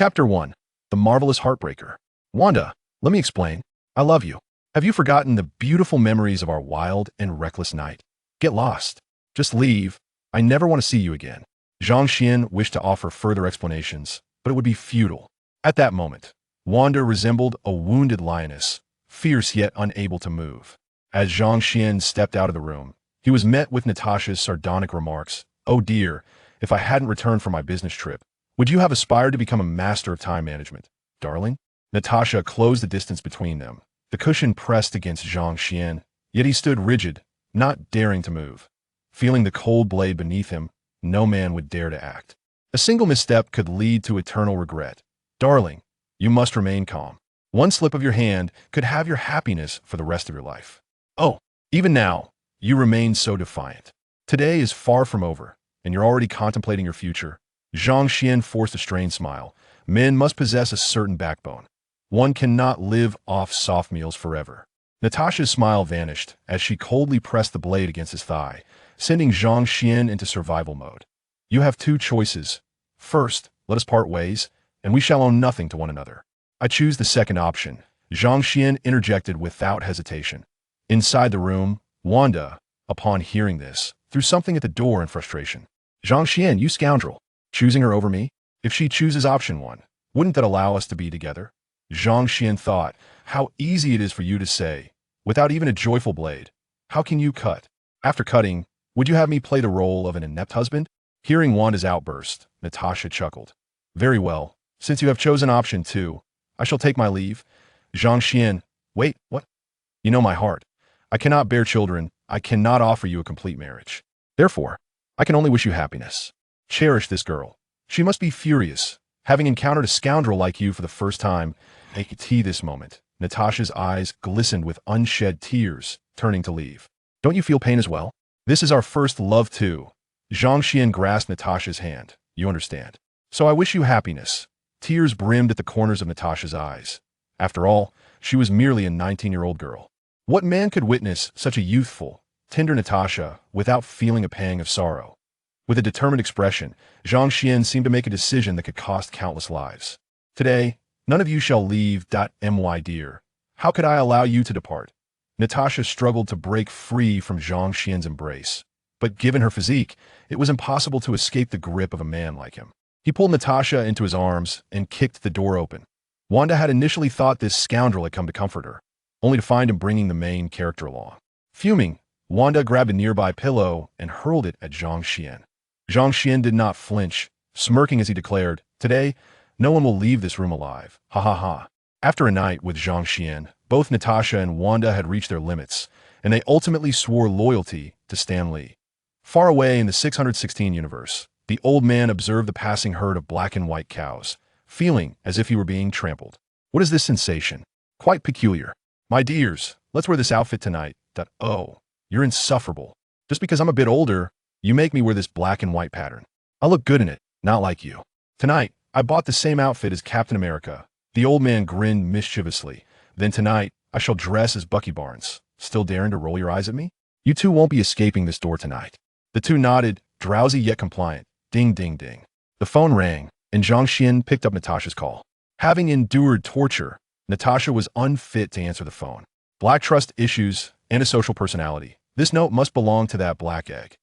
Chapter 1. The Marvelous Heartbreaker. Wanda, let me explain. I love you. Have you forgotten the beautiful memories of our wild and reckless night? Get lost. Just leave. I never want to see you again. Zhang Xian wished to offer further explanations, but it would be futile. At that moment, Wanda resembled a wounded lioness, fierce yet unable to move. As Zhang Xian stepped out of the room, he was met with Natasha's sardonic remarks. Oh dear, if I hadn't returned from my business trip, would you have aspired to become a master of time management, darling? Natasha closed the distance between them. The cushion pressed against Zhang Xian, yet he stood rigid, not daring to move. Feeling the cold blade beneath him, no man would dare to act. A single misstep could lead to eternal regret. Darling, you must remain calm. One slip of your hand could have your happiness for the rest of your life. Oh, even now, you remain so defiant. Today is far from over, and you're already contemplating your future. Zhang Xian forced a strained smile. Men must possess a certain backbone. One cannot live off soft meals forever. Natasha's smile vanished as she coldly pressed the blade against his thigh, sending Zhang Xian into survival mode. You have two choices. First, let us part ways, and we shall owe nothing to one another. I choose the second option. Zhang Xian interjected without hesitation. Inside the room, Wanda, upon hearing this, threw something at the door in frustration. Zhang Xian, you scoundrel. Choosing her over me? If she chooses option 1, wouldn't that allow us to be together? Zhang Xian thought, how easy it is for you to say, without even a joyful blade. How can you cut? After cutting, would you have me play the role of an inept husband? Hearing Wanda's outburst, Natasha chuckled. Very well, since you have chosen option 2, I shall take my leave. Zhang Xian, wait, what? You know my heart. I cannot bear children. I cannot offer you a complete marriage. Therefore, I can only wish you happiness. Cherish this girl. She must be furious, having encountered a scoundrel like you for the first time. At this moment, Natasha's eyes glistened with unshed tears, turning to leave. Don't you feel pain as well? This is our first love too. Zhang Xian grasped Natasha's hand. You understand. So I wish you happiness. Tears brimmed at the corners of Natasha's eyes. After all, she was merely a 19-year-old girl. What man could witness such a youthful, tender Natasha without feeling a pang of sorrow? With a determined expression, Zhang Xian seemed to make a decision that could cost countless lives. Today, none of you shall leave. My dear, how could I allow you to depart? Natasha struggled to break free from Zhang Xian's embrace, but given her physique, it was impossible to escape the grip of a man like him. He pulled Natasha into his arms and kicked the door open. Wanda had initially thought this scoundrel had come to comfort her, only to find him bringing the main character along. Fuming, Wanda grabbed a nearby pillow and hurled it at Zhang Xian. Zhang Xian did not flinch, smirking as he declared, Today, no one will leave this room alive. Ha ha ha. After a night with Zhang Xian, both Natasha and Wanda had reached their limits, and they ultimately swore loyalty to Stan Lee. Far away in the 616 universe, the old man observed the passing herd of black and white cows, feeling as if he were being trampled. What is this sensation? Quite peculiar. My dears, let's wear this outfit tonight. Oh, you're insufferable. Just because I'm a bit older, you make me wear this black and white pattern. I look good in it, not like you. Tonight, I bought the same outfit as Captain America. The old man grinned mischievously. Then tonight, I shall dress as Bucky Barnes. Still daring to roll your eyes at me? You two won't be escaping this door tonight. The two nodded, drowsy yet compliant. Ding, ding, ding. The phone rang, and Zhang Xian picked up Natasha's call. Having endured torture, Natasha was unfit to answer the phone. Black trust issues and a social personality. This note must belong to that black egg.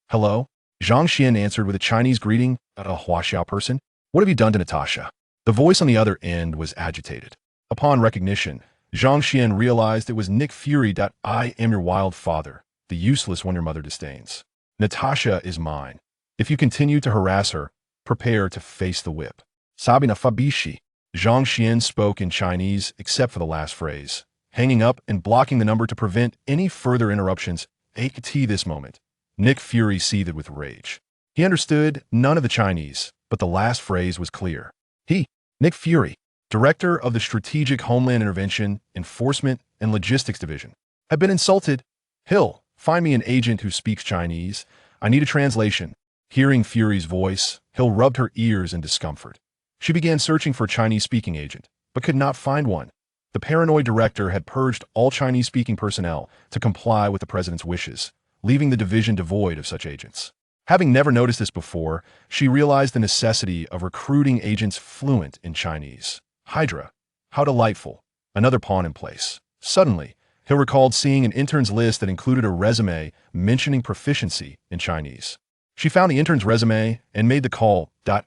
Hello? Zhang Xian answered with a Chinese greeting. A Huaxiao person? What have you done to Natasha? The voice on the other end was agitated. Upon recognition, Zhang Xian realized it was Nick Fury. I am your wild father, the useless one your mother disdains. Natasha is mine. If you continue to harass her, prepare to face the whip. Sabi na fabishi. Zhang Xian spoke in Chinese except for the last phrase, hanging up and blocking the number to prevent any further interruptions. At this moment, Nick Fury seethed with rage. He understood none of the Chinese, but the last phrase was clear. He, Nick Fury, director of the Strategic Homeland Intervention, Enforcement, and Logistics Division, had been insulted. Hill, find me an agent who speaks Chinese. I need a translation. Hearing Fury's voice, Hill rubbed her ears in discomfort. She began searching for a Chinese-speaking agent, but could not find one. The paranoid director had purged all Chinese-speaking personnel to comply with the president's wishes, leaving the division devoid of such agents. Having never noticed this before, she realized the necessity of recruiting agents fluent in Chinese. Hydra. How delightful. Another pawn in place. Suddenly, Hill recalled seeing an intern's list that included a resume mentioning proficiency in Chinese. She found the intern's resume and made the call. As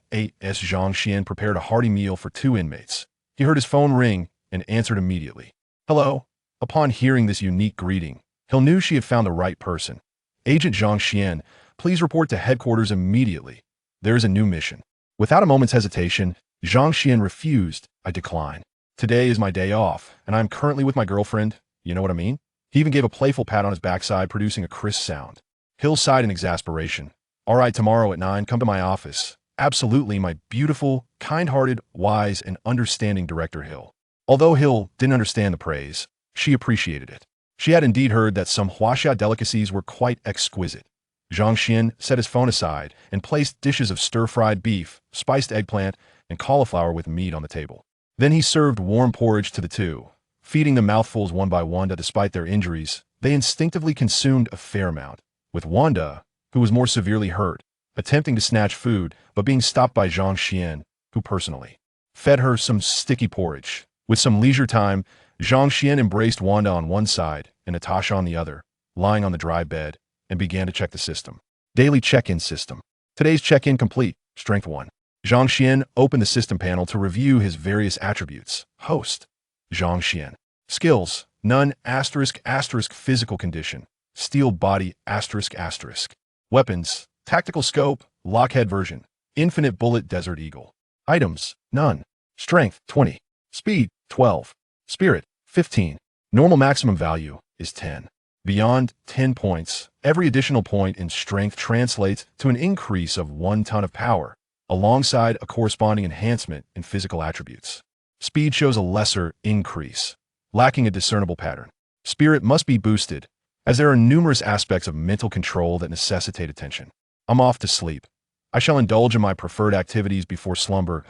Zhang Xian prepared a hearty meal for 2 inmates. He heard his phone ring and answered immediately. Hello. Upon hearing this unique greeting, Hill knew she had found the right person. Agent Zhang Xian, please report to headquarters immediately. There is a new mission. Without a moment's hesitation, Zhang Xian refused. I decline. Today is my day off, and I am currently with my girlfriend. You know what I mean? He even gave a playful pat on his backside, producing a crisp sound. Hill sighed in exasperation. All right, tomorrow at 9, come to my office. Absolutely, my beautiful, kind-hearted, wise, and understanding Director Hill. Although Hill didn't understand the praise, she appreciated it. She had indeed heard that some Huaxia delicacies were quite exquisite. Zhang Xian set his phone aside and placed dishes of stir-fried beef, spiced eggplant, and cauliflower with meat on the table. Then he served warm porridge to the two. Feeding them mouthfuls one by one, despite their injuries, they instinctively consumed a fair amount, with Wanda, who was more severely hurt, attempting to snatch food, but being stopped by Zhang Xian, who personally fed her some sticky porridge. With some leisure time, Zhang Xian embraced Wanda on one side and Natasha on the other, lying on the dry bed, and began to check the system. Daily check-in system. Today's check-in complete. Strength 1. Zhang Xian opened the system panel to review his various attributes. Host. Zhang Xian. Skills. None. ***. Physical condition. Steel body. ***. Weapons. Tactical scope. Lockhead version. Infinite bullet. Desert Eagle. Items. None. Strength. 20. Speed. 12. Spirit. 15. Normal maximum value is 10. Beyond 10 points, every additional point in strength translates to an increase of 1 ton of power, alongside a corresponding enhancement in physical attributes. Speed shows a lesser increase, lacking a discernible pattern. Spirit must be boosted, as there are numerous aspects of mental control that necessitate attention. I'm off to sleep. I shall indulge in my preferred activities before slumber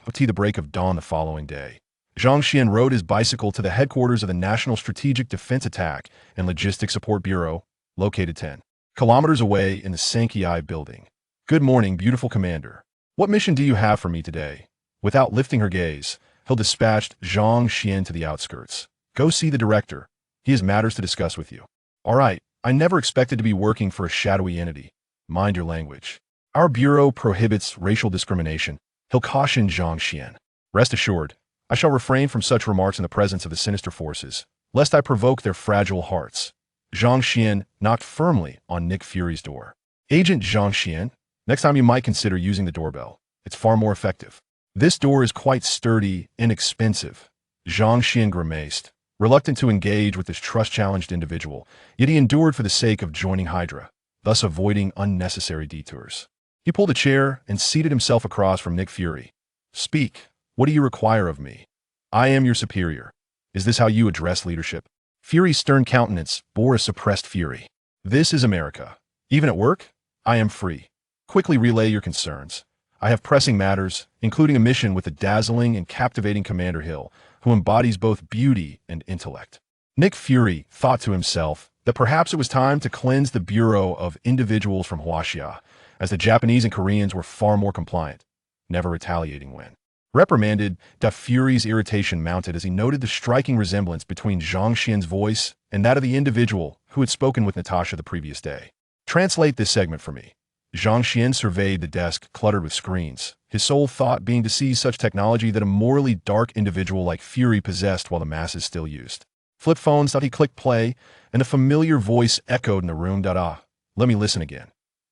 until the break of dawn the following day. Zhang Xian rode his bicycle to the headquarters of the National Strategic Defense Attack and Logistics Support Bureau, located 10 kilometers away in the Sankiai building. Good morning, beautiful commander. What mission do you have for me today? Without lifting her gaze, Hill dispatched Zhang Xian to the outskirts. Go see the director. He has matters to discuss with you. All right, I never expected to be working for a shadowy entity. Mind your language. Our bureau prohibits racial discrimination. Hill cautioned Zhang Xian. Rest assured, I shall refrain from such remarks in the presence of the sinister forces, lest I provoke their fragile hearts. Zhang Xian knocked firmly on Nick Fury's door. Agent Zhang Xian, next time you might consider using the doorbell. It's far more effective. This door is quite sturdy and expensive. Zhang Xian grimaced, reluctant to engage with this trust-challenged individual, yet he endured for the sake of joining Hydra, thus avoiding unnecessary detours. He pulled a chair and seated himself across from Nick Fury. Speak. What do you require of me? I am your superior. Is this how you address leadership? Fury's stern countenance bore a suppressed fury. This is America. Even at work, I am free. Quickly relay your concerns. I have pressing matters, including a mission with the dazzling and captivating Commander Hill, who embodies both beauty and intellect. Nick Fury thought to himself that perhaps it was time to cleanse the Bureau of individuals from Huaxia, as the Japanese and Koreans were far more compliant, never retaliating when reprimanded. Fury's irritation mounted as he noted the striking resemblance between Zhang Xian's voice and that of the individual who had spoken with Natasha the previous day. Translate this segment for me. Zhang Xian surveyed the desk cluttered with screens, his sole thought being to seize such technology that a morally dark individual like Fury possessed while the masses still used. Flip phones. He clicked play, and a familiar voice echoed in the room. Let me listen again.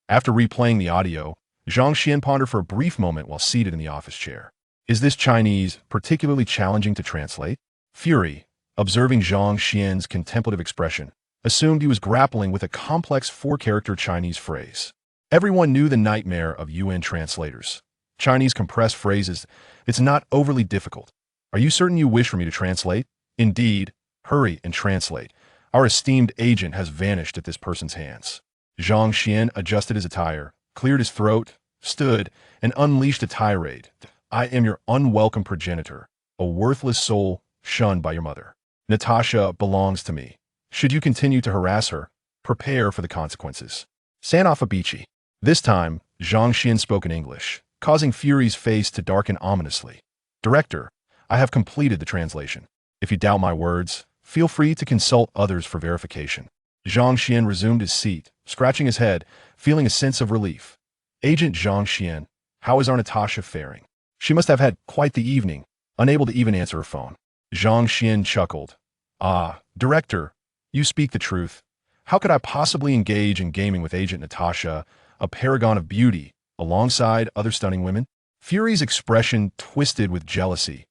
After replaying the audio, Zhang Xian pondered for a brief moment while seated in the office chair. Is this Chinese particularly challenging to translate? Fury, observing Zhang Xian's contemplative expression, assumed he was grappling with a complex 4-character Chinese phrase. Everyone knew the nightmare of UN translators. Chinese compressed phrases. It's not overly difficult. Are you certain you wish for me to translate? Indeed. Hurry and translate. Our esteemed agent has vanished at this person's hands. Zhang Xian adjusted his attire, cleared his throat, stood, and unleashed a tirade. I am your unwelcome progenitor, a worthless soul shunned by your mother. Natasha belongs to me. Should you continue to harass her, prepare for the consequences. Sanofabici. This time, Zhang Xian spoke in English, causing Fury's face to darken ominously. Director, I have completed the translation. If you doubt my words, feel free to consult others for verification. Zhang Xian resumed his seat, scratching his head, feeling a sense of relief. Agent Zhang Xian, how is our Natasha faring? She must have had quite the evening, unable to even answer her phone. Zhang Xian chuckled. Ah, Director, you speak the truth. How could I possibly engage in gaming with Agent Natasha, a paragon of beauty, alongside other stunning women? Fury's expression twisted with jealousy.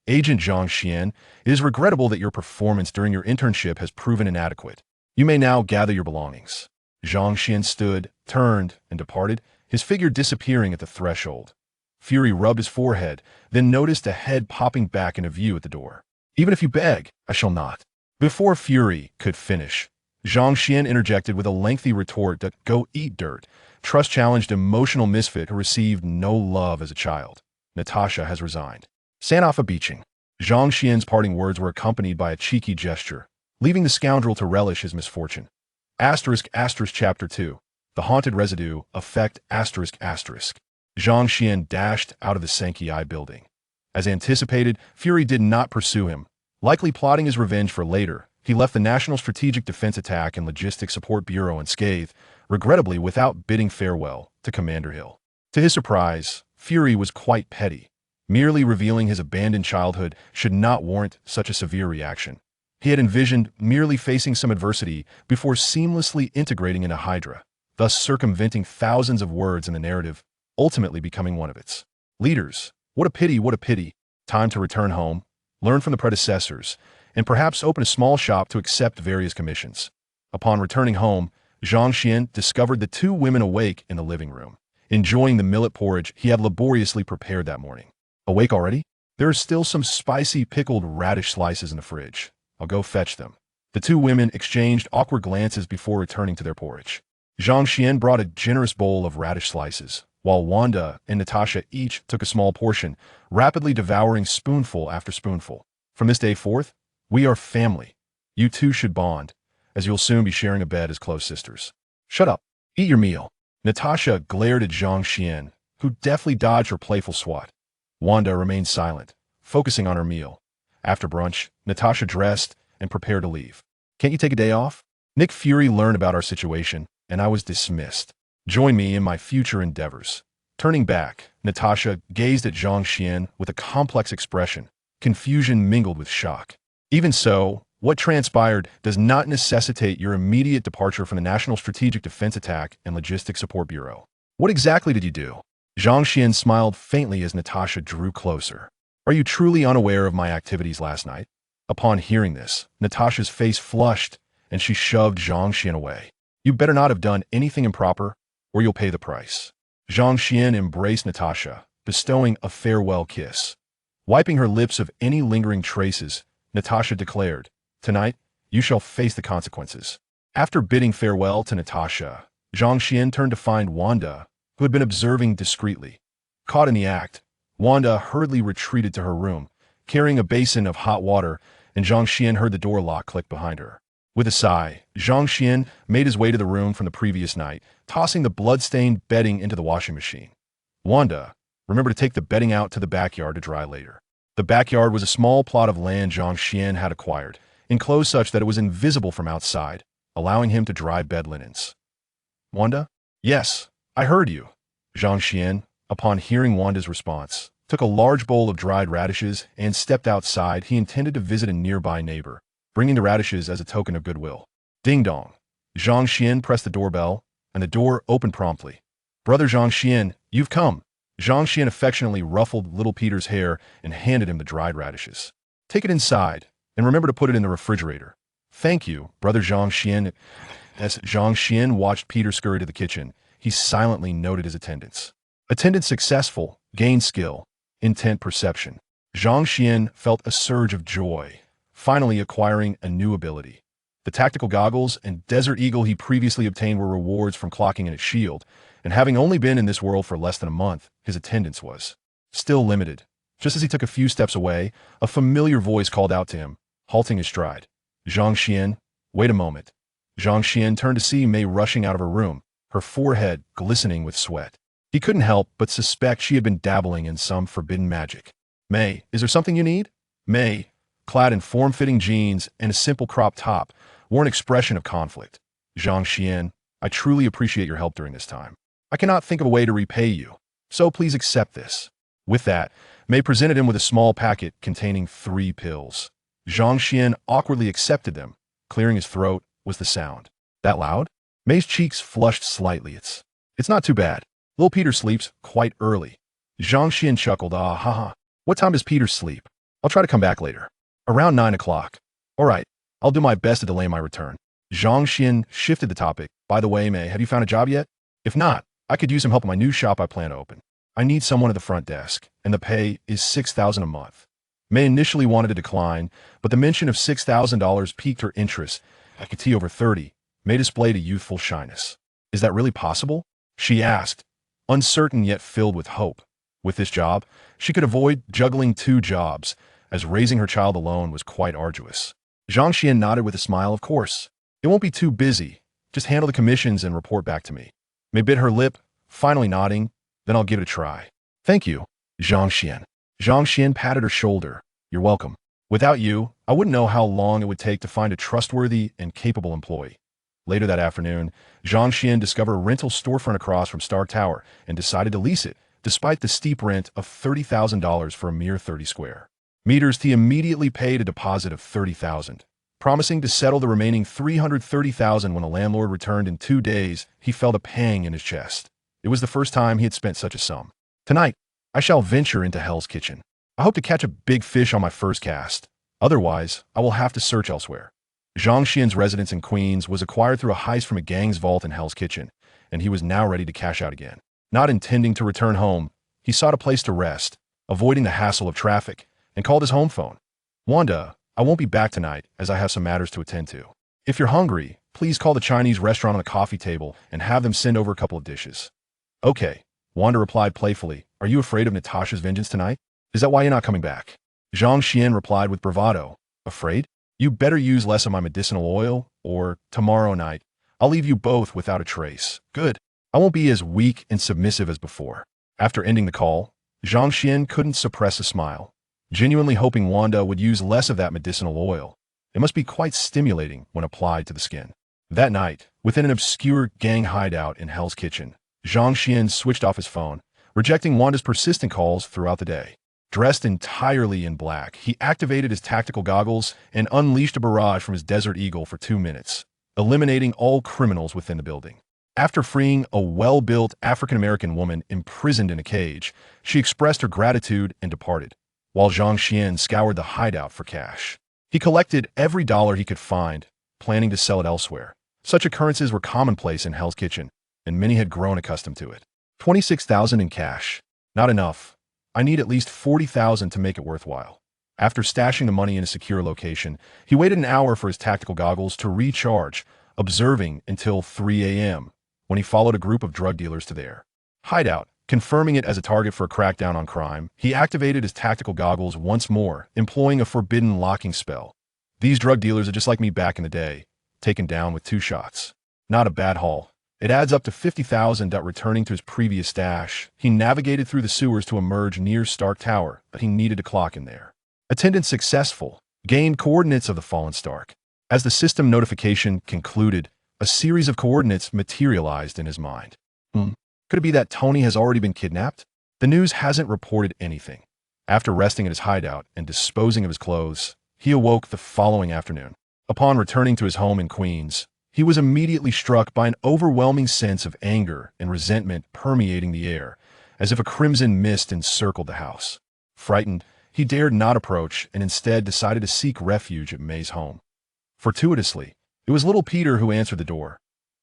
Agent Zhang Xian, it is regrettable that your performance during your internship has proven inadequate. You may now gather your belongings. Zhang Xian stood, turned, and departed, his figure disappearing at the threshold. Fury rubbed his forehead, then noticed a head popping back into view at the door. Even if you beg, I shall not. Before Fury could finish, Zhang Xian interjected with a lengthy retort that go eat dirt, trust-challenged emotional misfit who received no love as a child. Natasha has resigned. Sanofa beaching. Zhang Xian's parting words were accompanied by a cheeky gesture, leaving the scoundrel to relish his misfortune. Chapter 2. The haunted residue, effect ***. Zhang Xian dashed out of the Sankei building. As anticipated, Fury did not pursue him. Likely plotting his revenge for later, he left the National Strategic Defense Attack and Logistics Support Bureau unscathed, regrettably without bidding farewell to Commander Hill. To his surprise, Fury was quite petty. Merely revealing his abandoned childhood should not warrant such a severe reaction. He had envisioned merely facing some adversity before seamlessly integrating into Hydra, thus circumventing thousands of words in the narrative, ultimately becoming one of its leaders. What a pity, what a pity. Time to return home, learn from the predecessors, and perhaps open a small shop to accept various commissions. Upon returning home, Zhang Xian discovered the two women awake in the living room, enjoying the millet porridge he had laboriously prepared that morning. Awake already? There are still some spicy pickled radish slices in the fridge. I'll go fetch them. The two women exchanged awkward glances before returning to their porridge. Zhang Xian brought a generous bowl of radish slices, while Wanda and Natasha each took a small portion, rapidly devouring spoonful after spoonful. From this day forth, we are family. You two should bond, as you'll soon be sharing a bed as close sisters. Shut up. Eat your meal. Natasha glared at Zhang Xian, who deftly dodged her playful swat. Wanda remained silent, focusing on her meal. After brunch, Natasha dressed and prepared to leave. Can't you take a day off? Nick Fury learned about our situation, and I was dismissed. Join me in my future endeavors. Turning back, Natasha gazed at Zhang Xian with a complex expression, confusion mingled with shock. Even so, what transpired does not necessitate your immediate departure from the National Strategic Defense Attack and Logistics Support Bureau. What exactly did you do? Zhang Xian smiled faintly as Natasha drew closer. Are you truly unaware of my activities last night? Upon hearing this, Natasha's face flushed, and she shoved Zhang Xian away. You better not have done anything improper, or you'll pay the price. Zhang Xian embraced Natasha, bestowing a farewell kiss. Wiping her lips of any lingering traces, Natasha declared, Tonight, you shall face the consequences. After bidding farewell to Natasha, Zhang Xian turned to find Wanda, who had been observing discreetly. Caught in the act, Wanda hurriedly retreated to her room, carrying a basin of hot water, and Zhang Xian heard the door lock click behind her. With a sigh, Zhang Xian made his way to the room from the previous night, tossing the blood-stained bedding into the washing machine. Wanda, remember to take the bedding out to the backyard to dry later. The backyard was a small plot of land Zhang Xian had acquired, enclosed such that it was invisible from outside, allowing him to dry bed linens. Wanda? Yes, I heard you. Zhang Xian, upon hearing Wanda's response, took a large bowl of dried radishes and stepped outside. He intended to visit a nearby neighbor, bringing the radishes as a token of goodwill. Ding dong. Zhang Xian pressed the doorbell, and the door opened promptly. Brother Zhang Xian, you've come. Zhang Xian affectionately ruffled little Peter's hair and handed him the dried radishes. Take it inside, and remember to put it in the refrigerator. Thank you, Brother Zhang Xian. As Zhang Xian watched Peter scurry to the kitchen, he silently noted his attendance. Attendance successful, gained skill, intent perception. Zhang Xian felt a surge of joy, finally acquiring a new ability. The tactical goggles and Desert Eagle he previously obtained were rewards from clocking in his shield, and having only been in this world for less than a month, his attendance was still limited. Just as he took a few steps away, a familiar voice called out to him, halting his stride. Zhang Xian, wait a moment. Zhang Xian turned to see Mei rushing out of her room, her forehead glistening with sweat. He couldn't help but suspect she had been dabbling in some forbidden magic. May, is there something you need? May, clad in form-fitting jeans and a simple crop top, wore an expression of conflict. Zhang Xian, I truly appreciate your help during this time. I cannot think of a way to repay you, so please accept this. With that, May presented him with a small packet containing 3 pills. Zhang Xian awkwardly accepted them. Clearing his throat was the sound. That loud? May's cheeks flushed slightly. It's not too bad. Little Peter sleeps quite early. Zhang Xian chuckled. Ah, haha. What time does Peter sleep? I'll try to come back later. Around 9 o'clock. All right, I'll do my best to delay my return. Zhang Xian shifted the topic. By the way, May, have you found a job yet? If not, I could use some help in my new shop I plan to open. I need someone at the front desk, and the pay is $6,000 a month. May initially wanted to decline, but the mention of $6,000 piqued her interest. I could see over 30. May displayed a youthful shyness. Is that really possible? She asked, uncertain yet filled with hope. With this job, she could avoid juggling 2 jobs, as raising her child alone was quite arduous. Zhang Xian nodded with a smile. Of course. It won't be too busy. Just handle the commissions and report back to me. May bit her lip, finally nodding. Then I'll give it a try. Thank you, Zhang Xian. Zhang Xian patted her shoulder. You're welcome. Without you, I wouldn't know how long it would take to find a trustworthy and capable employee. Later that afternoon, Zhang Xian discovered a rental storefront across from Stark Tower and decided to lease it, despite the steep rent of $30,000 for a mere 30 square meters. He immediately paid a deposit of $30,000, promising to settle the remaining $330,000 when the landlord returned in 2 days. He felt a pang in his chest. It was the first time he had spent such a sum. Tonight, I shall venture into Hell's Kitchen. I hope to catch a big fish on my first cast. Otherwise, I will have to search elsewhere. Zhang Xian's residence in Queens was acquired through a heist from a gang's vault in Hell's Kitchen, and he was now ready to cash out again. Not intending to return home, he sought a place to rest, avoiding the hassle of traffic, and called his home phone. Wanda, I won't be back tonight as I have some matters to attend to. If you're hungry, please call the Chinese restaurant on the coffee table and have them send over a couple of dishes. Okay, Wanda replied playfully. Are you afraid of Natasha's vengeance tonight? Is that why you're not coming back? Zhang Xian replied with bravado. Afraid? You better use less of my medicinal oil, or tomorrow night, I'll leave you both without a trace. Good. I won't be as weak and submissive as before. After ending the call, Zhang Xian couldn't suppress a smile, genuinely hoping Wanda would use less of that medicinal oil. It must be quite stimulating when applied to the skin. That night, within an obscure gang hideout in Hell's Kitchen, Zhang Xian switched off his phone, rejecting Wanda's persistent calls throughout the day. Dressed entirely in black, he activated his tactical goggles and unleashed a barrage from his Desert Eagle for 2 minutes, eliminating all criminals within the building. After freeing a well-built African-American woman imprisoned in a cage, she expressed her gratitude and departed, while Zhang Xian scoured the hideout for cash. He collected every dollar he could find, planning to sell it elsewhere. Such occurrences were commonplace in Hell's Kitchen, and many had grown accustomed to it. $26,000 in cash. Not enough. I need at least $40,000 to make it worthwhile. After stashing the money in a secure location, he waited an hour for his tactical goggles to recharge, observing until 3 a.m., when he followed a group of drug dealers to their hideout. Confirming it as a target for a crackdown on crime, he activated his tactical goggles once more, employing a forbidden locking spell. These drug dealers are just like me back in the day, taken down with 2 shots. Not a bad haul. It adds up to $50,000. Returning to his previous stash, he navigated through the sewers to emerge near Stark Tower, but he needed to clock in there. Attendance successful. Gained coordinates of the fallen Stark. As the system notification concluded, a series of coordinates materialized in his mind. Could it be that Tony has already been kidnapped? The news hasn't reported anything. After resting at his hideout and disposing of his clothes, he awoke the following afternoon. Upon returning to his home in Queens, he was immediately struck by an overwhelming sense of anger and resentment permeating the air, as if a crimson mist encircled the house. Frightened, he dared not approach and instead decided to seek refuge at May's home. Fortuitously, it was little Peter who answered the door.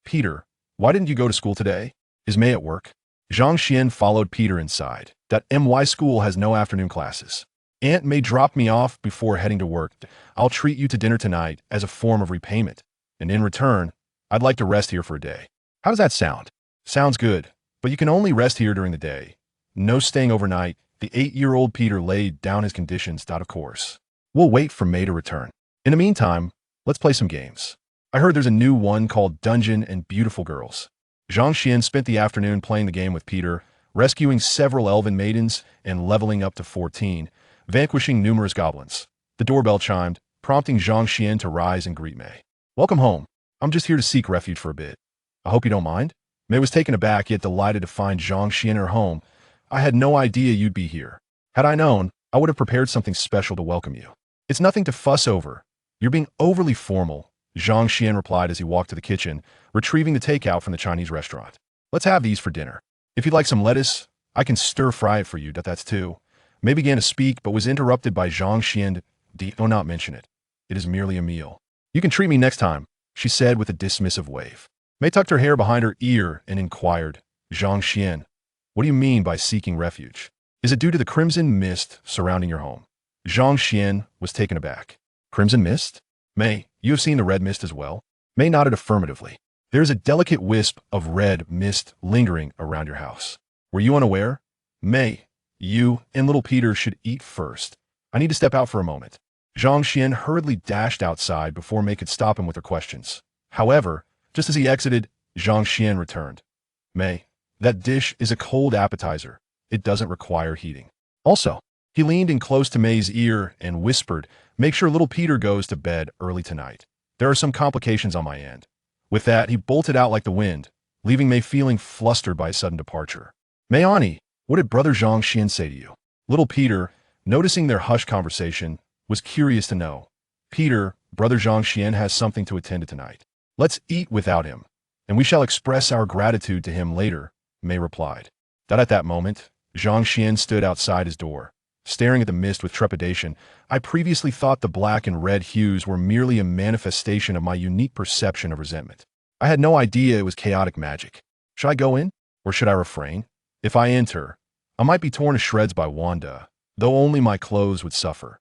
Peter, why didn't you go to school today? Is May at work? Zhang Xian followed Peter inside. My school has no afternoon classes. Aunt May dropped me off before heading to work. I'll treat you to dinner tonight as a form of repayment. And in return, I'd like to rest here for a day. How does that sound? Sounds good, but you can only rest here during the day. No staying overnight. The 8-year-old Peter laid down his conditions. Of course. We'll wait for May to return. In the meantime, let's play some games. I heard there's a new one called Dungeon and Beautiful Girls. Zhang Xian spent the afternoon playing the game with Peter, rescuing several elven maidens and leveling up to 14, vanquishing numerous goblins. The doorbell chimed, prompting Zhang Xian to rise and greet Mei. Welcome home. I'm just here to seek refuge for a bit. I hope you don't mind. Mei was taken aback yet delighted to find Zhang Xian in her home. I had no idea you'd be here. Had I known, I would have prepared something special to welcome you. It's nothing to fuss over. You're being overly formal, Zhang Xian replied as he walked to the kitchen, retrieving the takeout from the Chinese restaurant. Let's have these for dinner. If you'd like some lettuce, I can stir-fry it for you, that's too. Mei began to speak, but was interrupted by Zhang Xian. Do not mention it. It is merely a meal. You can treat me next time, she said with a dismissive wave. Mei tucked her hair behind her ear and inquired, Zhang Xian, what do you mean by seeking refuge? Is it due to the crimson mist surrounding your home? Zhang Xian was taken aback. Crimson mist? Mei, you have seen the red mist as well? Mei nodded affirmatively. There is a delicate wisp of red mist lingering around your house. Were you unaware? Mei, you and little Peter should eat first. I need to step out for a moment. Zhang Xian hurriedly dashed outside before Mei could stop him with her questions. However, just as he exited, Zhang Xian returned. Mei, that dish is a cold appetizer. It doesn't require heating. Also, he leaned in close to Mei's ear and whispered, make sure little Peter goes to bed early tonight. There are some complications on my end. With that, he bolted out like the wind, leaving Mei feeling flustered by his sudden departure. Mayani, what did Brother Zhang Xian say to you? Little Peter, noticing their hushed conversation, was curious to know. Peter, Brother Zhang Xian has something to attend to tonight. Let's eat without him, and we shall express our gratitude to him later, Mei replied. At that moment, Zhang Xian stood outside his door, staring at the mist with trepidation. I previously thought the black and red hues were merely a manifestation of my unique perception of resentment. I had no idea it was chaotic magic. Should I go in, or should I refrain? If I enter, I might be torn to shreds by Wanda, though only my clothes would suffer.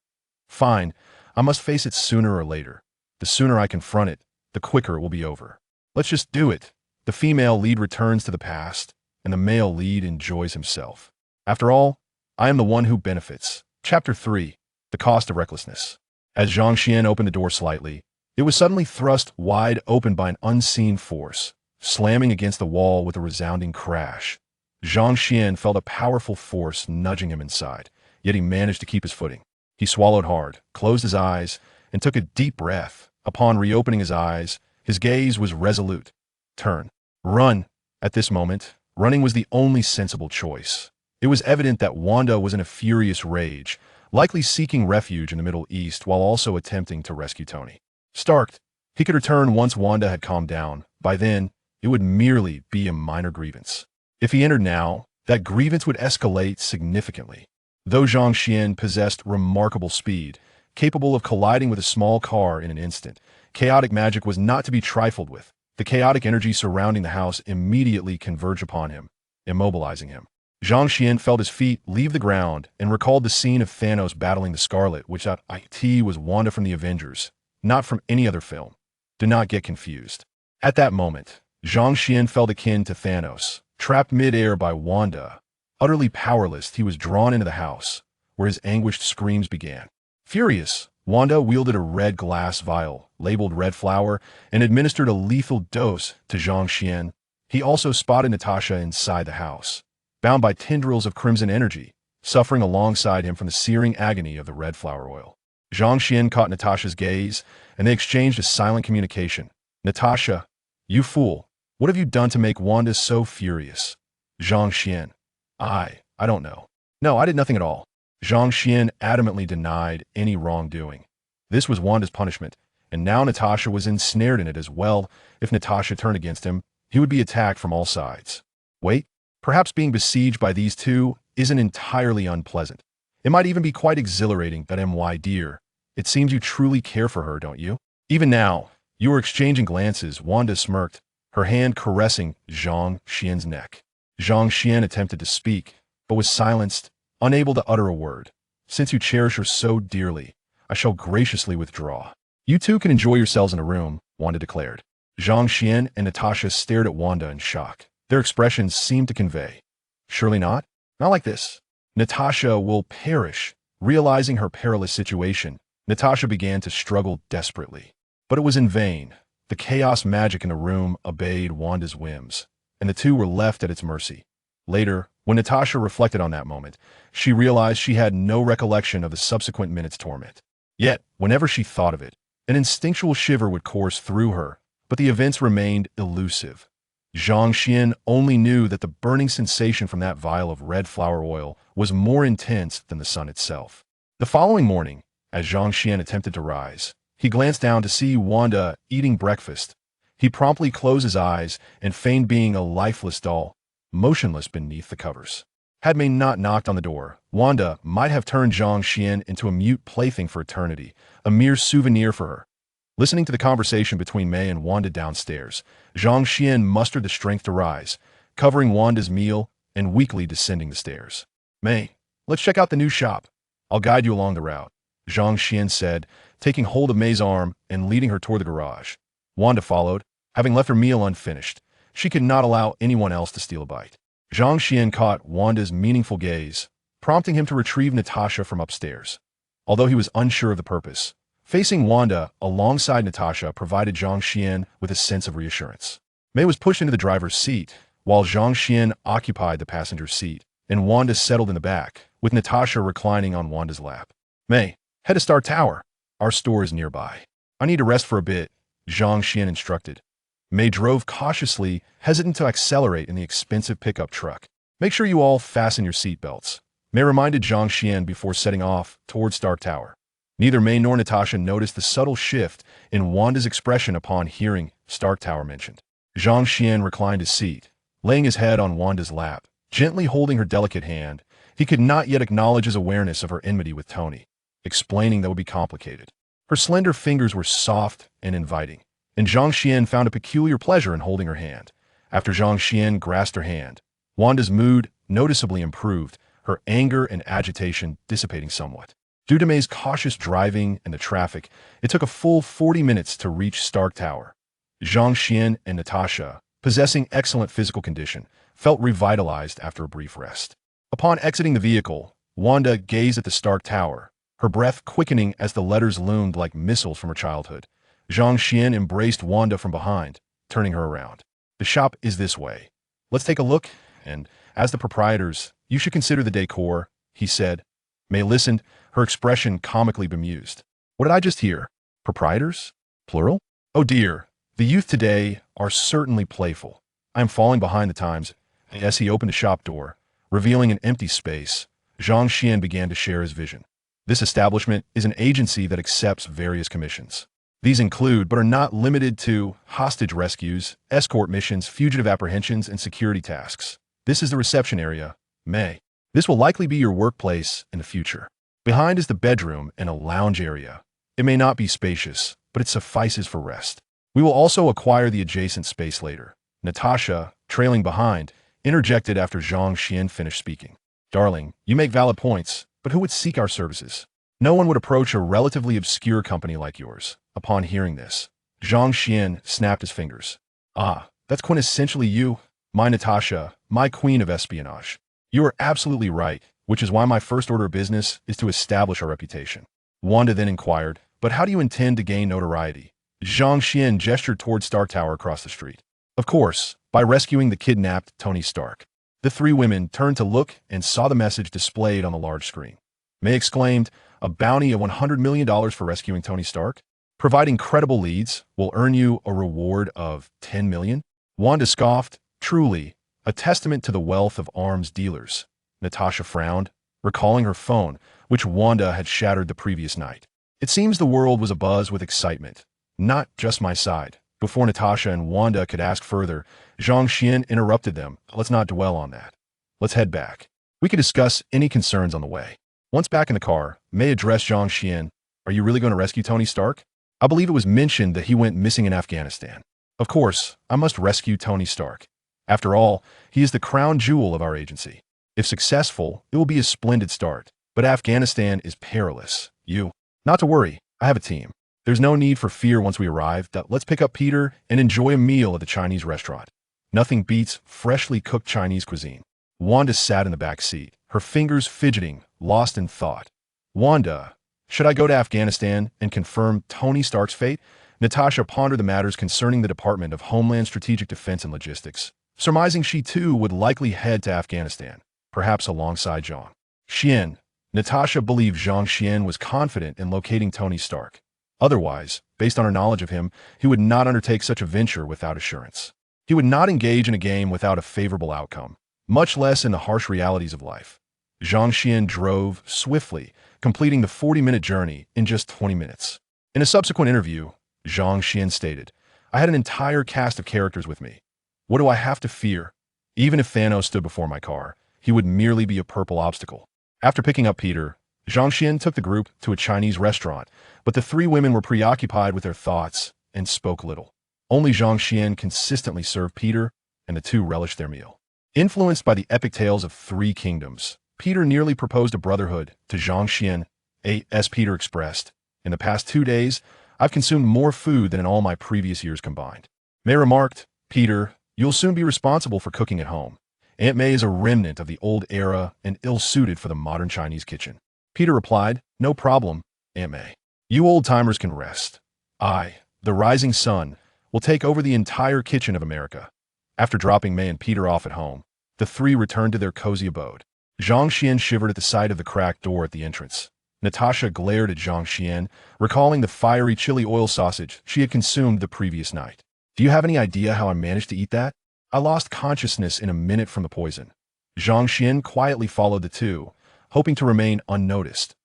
Fine, I must face it sooner or later. The sooner I confront it, the quicker it will be over. Let's just do it. The female lead returns to the past, and the male lead enjoys himself. After all, I am the one who benefits. Chapter 3. The Cost of Recklessness. As Zhang Xian opened the door slightly, it was suddenly thrust wide open by an unseen force, slamming against the wall with a resounding crash. Zhang Xian felt a powerful force nudging him inside, yet he managed to keep his footing. He swallowed hard, closed his eyes, and took a deep breath. Upon reopening his eyes, his gaze was resolute. Turn. Run. At this moment, running was the only sensible choice. It was evident that Wanda was in a furious rage, likely seeking refuge in the Middle East while also attempting to rescue Tony. Stark. He could return once Wanda had calmed down. By then, it would merely be a minor grievance. If he entered now, that grievance would escalate significantly. Though Zhang Xian possessed remarkable speed, capable of colliding with a small car in an instant, chaotic magic was not to be trifled with. The chaotic energy surrounding the house immediately converged upon him, immobilizing him. Zhang Xian felt his feet leave the ground and recalled the scene of Thanos battling the Scarlet Witch. It was Wanda from the Avengers, not from any other film. Do not get confused. At that moment, Zhang Xian felt akin to Thanos, trapped mid-air by Wanda. Utterly powerless, he was drawn into the house, where his anguished screams began. Furious, Wanda wielded a red glass vial, labeled Red Flower, and administered a lethal dose to Zhang Xian. He also spotted Natasha inside the house, bound by tendrils of crimson energy, suffering alongside him from the searing agony of the red flower oil. Zhang Xian caught Natasha's gaze, and they exchanged a silent communication. Natasha, you fool, what have you done to make Wanda so furious? Zhang Xian, I don't know. No, I did nothing at all. Zhang Xian adamantly denied any wrongdoing. This was Wanda's punishment, and now Natasha was ensnared in it as well. If Natasha turned against him, he would be attacked from all sides. Wait, perhaps being besieged by these two isn't entirely unpleasant. It might even be quite exhilarating. My dear, it seems you truly care for her, don't you? Even now, you are exchanging glances. Wanda smirked, her hand caressing Zhang Xian's neck. Zhang Xian attempted to speak, but was silenced, unable to utter a word. Since you cherish her so dearly, I shall graciously withdraw. You two can enjoy yourselves in a room, Wanda declared. Zhang Xian and Natasha stared at Wanda in shock. Their expressions seemed to convey, surely not? Not like this. Natasha will perish. Realizing her perilous situation, Natasha began to struggle desperately. But it was in vain. The chaos magic in the room obeyed Wanda's whims. and the two were left at its mercy. Later, when Natasha reflected on that moment, she realized she had no recollection of the subsequent minutes' torment. Yet, whenever she thought of it, an instinctual shiver would course through her, but the events remained elusive. Zhang Xian only knew that the burning sensation from that vial of red flower oil was more intense than the sun itself. The following morning, as Zhang Xian attempted to rise, he glanced down to see Wanda eating breakfast. He promptly closed his eyes and feigned being a lifeless doll, motionless beneath the covers. Had May not knocked on the door, Wanda might have turned Zhang Xian into a mute plaything for eternity, a mere souvenir for her. Listening to the conversation between May and Wanda downstairs, Zhang Xian mustered the strength to rise, covering Wanda's meal and weakly descending the stairs. "May, let's check out the new shop. I'll guide you along the route," Zhang Xian said, taking hold of May's arm and leading her toward the garage. Wanda followed, having left her meal unfinished. She could not allow anyone else to steal a bite. Zhang Xian caught Wanda's meaningful gaze, prompting him to retrieve Natasha from upstairs. Although he was unsure of the purpose, facing Wanda alongside Natasha provided Zhang Xian with a sense of reassurance. May was pushed into the driver's seat, while Zhang Xian occupied the passenger's seat, and Wanda settled in the back, with Natasha reclining on Wanda's lap. "May, head to Star Tower. Our store is nearby." "I need to rest for a bit," Zhang Xian instructed. May drove cautiously, hesitant to accelerate in the expensive pickup truck. "Make sure you all fasten your seatbelts," May reminded Zhang Xian before setting off toward Star Tower. Neither May nor Natasha noticed the subtle shift in Wanda's expression upon hearing Stark Tower mentioned. Zhang Xian reclined his seat, laying his head on Wanda's lap, gently holding her delicate hand. He could not yet acknowledge his awareness of her enmity with Tony. Explaining that would be complicated. Her slender fingers were soft and inviting, and Zhang Xian found a peculiar pleasure in holding her hand. After Zhang Xian grasped her hand, Wanda's mood noticeably improved, her anger and agitation dissipating somewhat. Due to May's cautious driving and the traffic, it took a full 40 minutes to reach Stark Tower. Zhang Xian and Natasha, possessing excellent physical condition, felt revitalized after a brief rest. Upon exiting the vehicle, Wanda gazed at the Stark Tower, her breath quickening as the letters loomed like missiles from her childhood. Zhang Xian embraced Wanda from behind, turning her around. "The shop is this way. Let's take a look, and as the proprietors, you should consider the decor," he said. May listened, her expression comically bemused. "What did I just hear? Proprietors? Plural? Oh dear, the youth today are certainly playful. I am falling behind the times." As he opened the shop door, revealing an empty space, Zhang Xian began to share his vision. "This establishment is an agency that accepts various commissions. These include, but are not limited to, hostage rescues, escort missions, fugitive apprehensions, and security tasks. This is the reception area, May. This will likely be your workplace in the future. Behind is the bedroom and a lounge area. It may not be spacious, but it suffices for rest. We will also acquire the adjacent space later." Natasha, trailing behind, interjected after Zhang Xian finished speaking. "Darling, you make valid points, but who would seek our services? No one would approach a relatively obscure company like yours." Upon hearing this, Zhang Xian snapped his fingers. "Ah, that's quintessentially you, my Natasha, my queen of espionage. You are absolutely right, which is why my first order of business is to establish our reputation." Wanda then inquired, "But how do you intend to gain notoriety?" Zhang Xian gestured toward Stark Tower across the street. "Of course, by rescuing the kidnapped Tony Stark." The three women turned to look and saw the message displayed on the large screen. May exclaimed, "A bounty of $100 million for rescuing Tony Stark? Providing credible leads will earn you a reward of $10 million? Wanda scoffed, "Truly, a testament to the wealth of arms dealers." Natasha frowned, recalling her phone, which Wanda had shattered the previous night. It seems the world was abuzz with excitement. Not just my side. Before Natasha and Wanda could ask further, Zhang Xian interrupted them. "Let's not dwell on that. Let's head back. We can discuss any concerns on the way." Once back in the car, May addressed Zhang Xian. "Are you really going to rescue Tony Stark? I believe it was mentioned that he went missing in Afghanistan. Of course, I must rescue Tony Stark. After all, he is the crown jewel of our agency. If successful, it will be a splendid start. But Afghanistan is perilous. Not to worry, I have a team. There's no need for fear once we arrive. Let's pick up Peter and enjoy a meal at the Chinese restaurant. Nothing beats freshly cooked Chinese cuisine." Wanda sat in the back seat, her fingers fidgeting, lost in thought. "Wanda, should I go to Afghanistan and confirm Tony Stark's fate?" Natasha pondered the matters concerning the Department of Homeland Strategic Defense and Logistics. surmising she too would likely head to Afghanistan, perhaps alongside Zhang Xian. Natasha believed Zhang Xian was confident in locating Tony Stark. Otherwise, based on her knowledge of him, he would not undertake such a venture without assurance. He would not engage in a game without a favorable outcome, much less in the harsh realities of life. Zhang Xian drove swiftly, completing the 40-minute journey in just 20 minutes. In a subsequent interview, Zhang Xian stated, "I had an entire cast of characters with me. What do I have to fear? Even if Thanos stood before my car, he would merely be a purple obstacle." After picking up Peter, Zhang Xian took the group to a Chinese restaurant, but the three women were preoccupied with their thoughts and spoke little. Only Zhang Xian consistently served Peter, and the two relished their meal. Influenced by the epic tales of three kingdoms, Peter nearly proposed a brotherhood to Zhang Xian. As Peter expressed, "In the past 2 days, I've consumed more food than in all my previous years combined." May remarked, "Peter, you'll soon be responsible for cooking at home. Aunt May is a remnant of the old era and ill-suited for the modern Chinese kitchen." Peter replied, "No problem, Aunt May. You old-timers can rest. I, the rising sun, will take over the entire kitchen of America." After dropping May and Peter off at home, the three returned to their cozy abode. Zhang Xian shivered at the sight of the cracked door at the entrance. Natasha glared at Zhang Xian, recalling the fiery chili oil sausage she had consumed the previous night. "Do you have any idea how I managed to eat that? I lost consciousness in a minute from the poison." Zhang Xian quietly followed the two, hoping to remain unnoticed.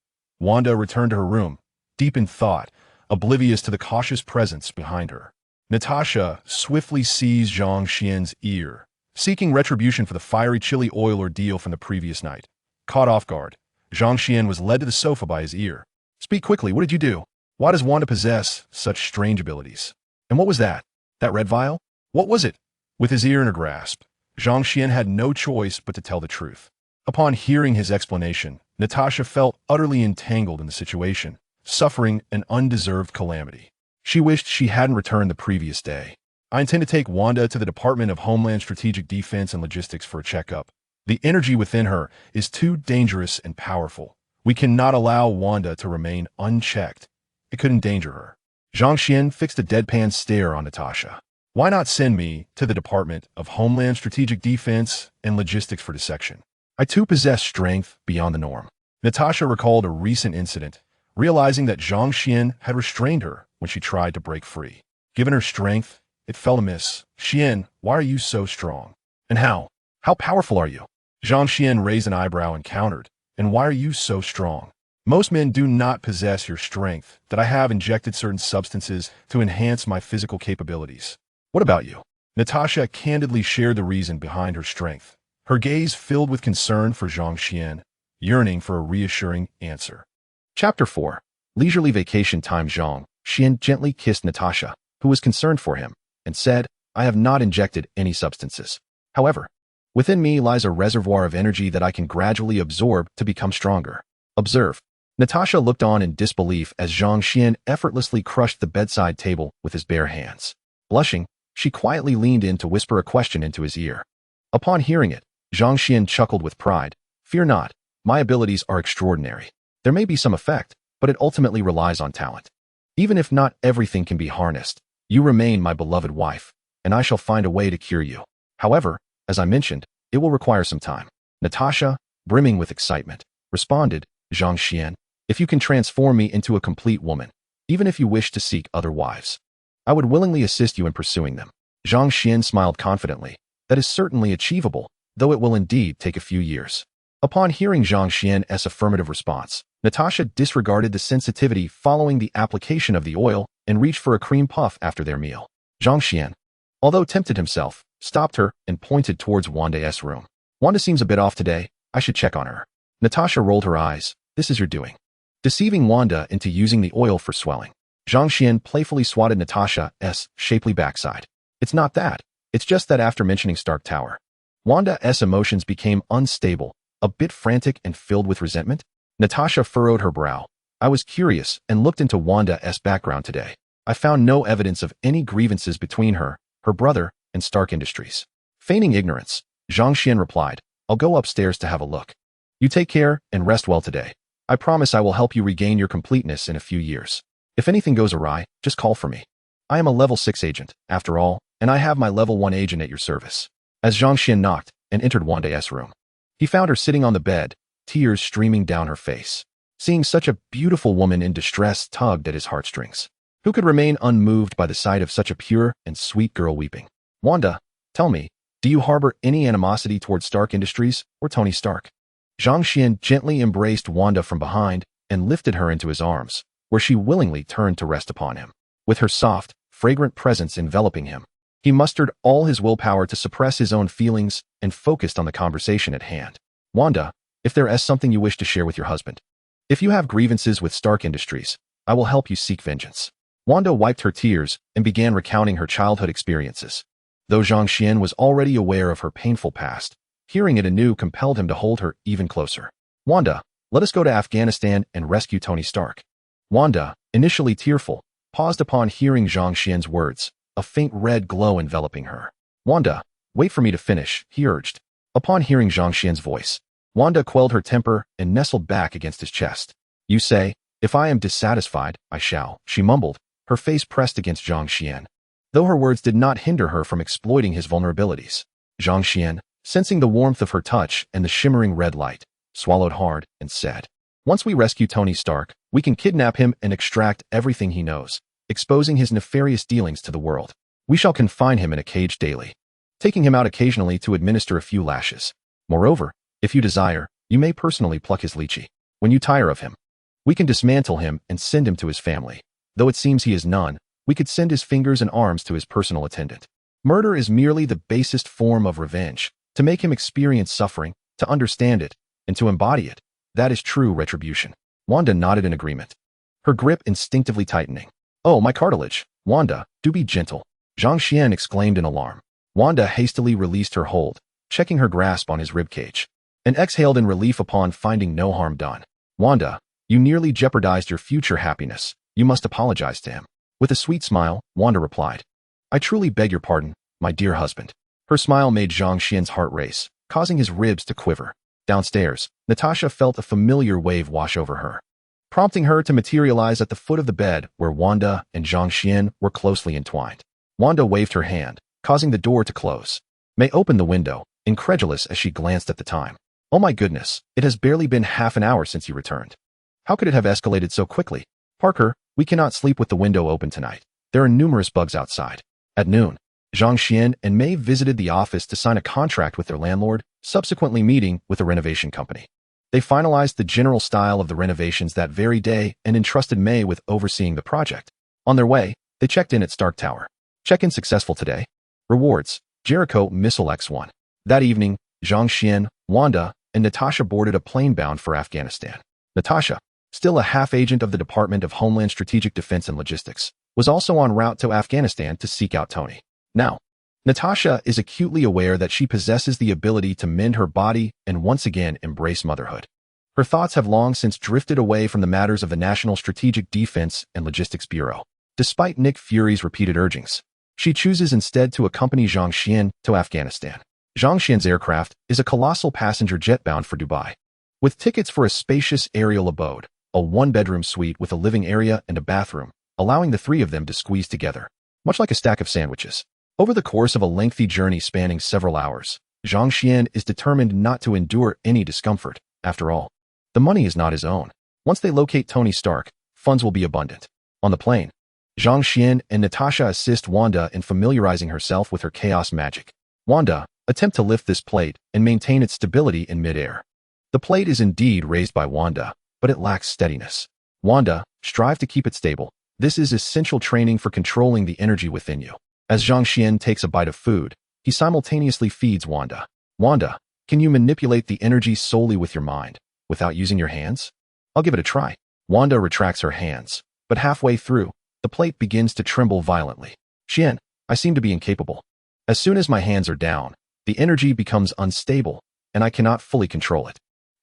Wanda returned to her room, deep in thought, oblivious to the cautious presence behind her. Natasha swiftly seized Zhang Xian's ear, seeking retribution for the fiery chili oil ordeal from the previous night. Caught off guard, Zhang Xian was led to the sofa by his ear. "Speak quickly, what did you do? Why does Wanda possess such strange abilities? And what was that? That red vial? What was it?" With his ear in her grasp, Zhang Xian had no choice but to tell the truth. Upon hearing his explanation, Natasha felt utterly entangled in the situation, suffering an undeserved calamity. She wished she hadn't returned the previous day. "I intend to take Wanda to the Department of Homeland Strategic Defense and Logistics for a checkup. The energy within her is too dangerous and powerful. We cannot allow Wanda to remain unchecked. It could endanger her." Zhang Xian fixed a deadpan stare on Natasha. "Why not send me to the Department of Homeland Strategic Defense and Logistics for dissection? I too possess strength beyond the norm." Natasha recalled a recent incident, realizing that Zhang Xian had restrained her when she tried to break free. Given her strength, it fell amiss. "Xian, why are you so strong? And how powerful are you?" Zhang Xian raised an eyebrow and countered, "And why are you so strong? Most men do not possess your strength, that I have injected certain substances to enhance my physical capabilities." "What about you?" Natasha candidly shared the reason behind her strength, her gaze filled with concern for Zhang Xian, yearning for a reassuring answer. Chapter 4. Leisurely vacation time. Zhang Xian gently kissed Natasha, who was concerned for him, and said, "I have not injected any substances. However, within me lies a reservoir of energy that I can gradually absorb to become stronger. Observe." Natasha looked on in disbelief as Zhang Xian effortlessly crushed the bedside table with his bare hands. Blushing, she quietly leaned in to whisper a question into his ear. Upon hearing it, Zhang Xian chuckled with pride. "Fear not, my abilities are extraordinary. There may be some effect, but it ultimately relies on talent. Even if not everything can be harnessed, you remain my beloved wife, and I shall find a way to cure you. However, as I mentioned, it will require some time." Natasha, brimming with excitement, responded, "Zhang Xian, if you can transform me into a complete woman, even if you wish to seek other wives, I would willingly assist you in pursuing them." Zhang Xian smiled confidently. "That is certainly achievable, though it will indeed take a few years." Upon hearing Zhang Xian's affirmative response, Natasha disregarded the sensitivity following the application of the oil and reached for a cream puff after their meal. Zhang Xian, although tempted himself, stopped her and pointed towards Wanda's room. "Wanda seems a bit off today. I should check on her." Natasha rolled her eyes. "This is your doing. Deceiving Wanda into using the oil for swelling." Zhang Xian playfully swatted Natasha's shapely backside. "It's not that. It's just that after mentioning Stark Tower, Wanda's emotions became unstable, a bit frantic and filled with resentment." Natasha furrowed her brow. "I was curious and looked into Wanda's background today. I found no evidence of any grievances between her, her brother, and Stark Industries." Feigning ignorance, Zhang Xian replied, "I'll go upstairs to have a look. You take care and rest well today. I promise I will help you regain your completeness in a few years. If anything goes awry, just call for me. I am a level 6 agent, after all, and I have my level 1 agent at your service." as Zhang Xian knocked and entered Wanda's room. He found her sitting on the bed, tears streaming down her face. Seeing such a beautiful woman in distress tugged at his heartstrings. Who could remain unmoved by the sight of such a pure and sweet girl weeping? Wanda, tell me, do you harbor any animosity towards Stark Industries or Tony Stark? Zhang Xian gently embraced Wanda from behind and lifted her into his arms, where she willingly turned to rest upon him. With her soft, fragrant presence enveloping him, he mustered all his willpower to suppress his own feelings and focused on the conversation at hand. Wanda, if there is something you wish to share with your husband. If you have grievances with Stark Industries, I will help you seek vengeance. Wanda wiped her tears and began recounting her childhood experiences. Though Zhang Xian was already aware of her painful past, hearing it anew compelled him to hold her even closer. Wanda, let us go to Afghanistan and rescue Tony Stark. Wanda, initially tearful, paused upon hearing Zhang Xian's words, a faint red glow enveloping her. Wanda, wait for me to finish, he urged. Upon hearing Zhang Xian's voice, Wanda quelled her temper and nestled back against his chest. You say, if I am dissatisfied, I shall, she mumbled, her face pressed against Zhang Xian. Though her words did not hinder her from exploiting his vulnerabilities. Zhang Xian, sensing the warmth of her touch and the shimmering red light, swallowed hard and said, once we rescue Tony Stark, we can kidnap him and extract everything he knows, exposing his nefarious dealings to the world. We shall confine him in a cage daily, taking him out occasionally to administer a few lashes. Moreover, if you desire, you may personally pluck his lychee. When you tire of him, we can dismantle him and send him to his family. Though it seems he is none, we could send his fingers and arms to his personal attendant. Murder is merely the basest form of revenge, to make him experience suffering, to understand it, and to embody it. That is true retribution. Wanda nodded in agreement, her grip instinctively tightening. Oh, my cartilage. Wanda, do be gentle. Zhang Xian exclaimed in alarm. Wanda hastily released her hold, checking her grasp on his ribcage, and exhaled in relief upon finding no harm done. Wanda, you nearly jeopardized your future happiness. You must apologize to him. With a sweet smile, Wanda replied, I truly beg your pardon, my dear husband. Her smile made Zhang Xian's heart race, causing his ribs to quiver. Downstairs, Natasha felt a familiar wave wash over her, prompting her to materialize at the foot of the bed where Wanda and Zhang Xian were closely entwined. Wanda waved her hand, causing the door to close. May opened the window, incredulous as she glanced at the time. Oh my goodness, it has barely been half an hour since you returned. How could it have escalated so quickly? Parker, we cannot sleep with the window open tonight. There are numerous bugs outside. At noon, Zhang Xian and Mei visited the office to sign a contract with their landlord, subsequently meeting with the renovation company. They finalized the general style of the renovations that very day and entrusted Mei with overseeing the project. On their way, they checked in at Stark Tower. Check-in successful today. Rewards, Jericho Missile X1. That evening, Zhang Xian, Wanda, and Natasha boarded a plane bound for Afghanistan. Natasha, still a half-agent of the Department of Homeland Strategic Defense and Logistics, was also en route to Afghanistan to seek out Tony. Now, Natasha is acutely aware that she possesses the ability to mend her body and once again embrace motherhood. Her thoughts have long since drifted away from the matters of the National Strategic Defense and Logistics Bureau. Despite Nick Fury's repeated urgings, she chooses instead to accompany Zhang Xian to Afghanistan. Zhang Xian's aircraft is a colossal passenger jet bound for Dubai, with tickets for a spacious aerial abode, a one-bedroom suite with a living area and a bathroom, allowing the three of them to squeeze together, much like a stack of sandwiches. Over the course of a lengthy journey spanning several hours, Zhang Xian is determined not to endure any discomfort. After all, the money is not his own. Once they locate Tony Stark, funds will be abundant. On the plane, Zhang Xian and Natasha assist Wanda in familiarizing herself with her chaos magic. Wanda, attempt to lift this plate and maintain its stability in midair. The plate is indeed raised by Wanda, but it lacks steadiness. Wanda, strive to keep it stable. This is essential training for controlling the energy within you. As Zhang Xian takes a bite of food, he simultaneously feeds Wanda. Wanda, can you manipulate the energy solely with your mind, without using your hands? I'll give it a try. Wanda retracts her hands, but halfway through, the plate begins to tremble violently. Xian, I seem to be incapable. As soon as my hands are down, the energy becomes unstable, and I cannot fully control it.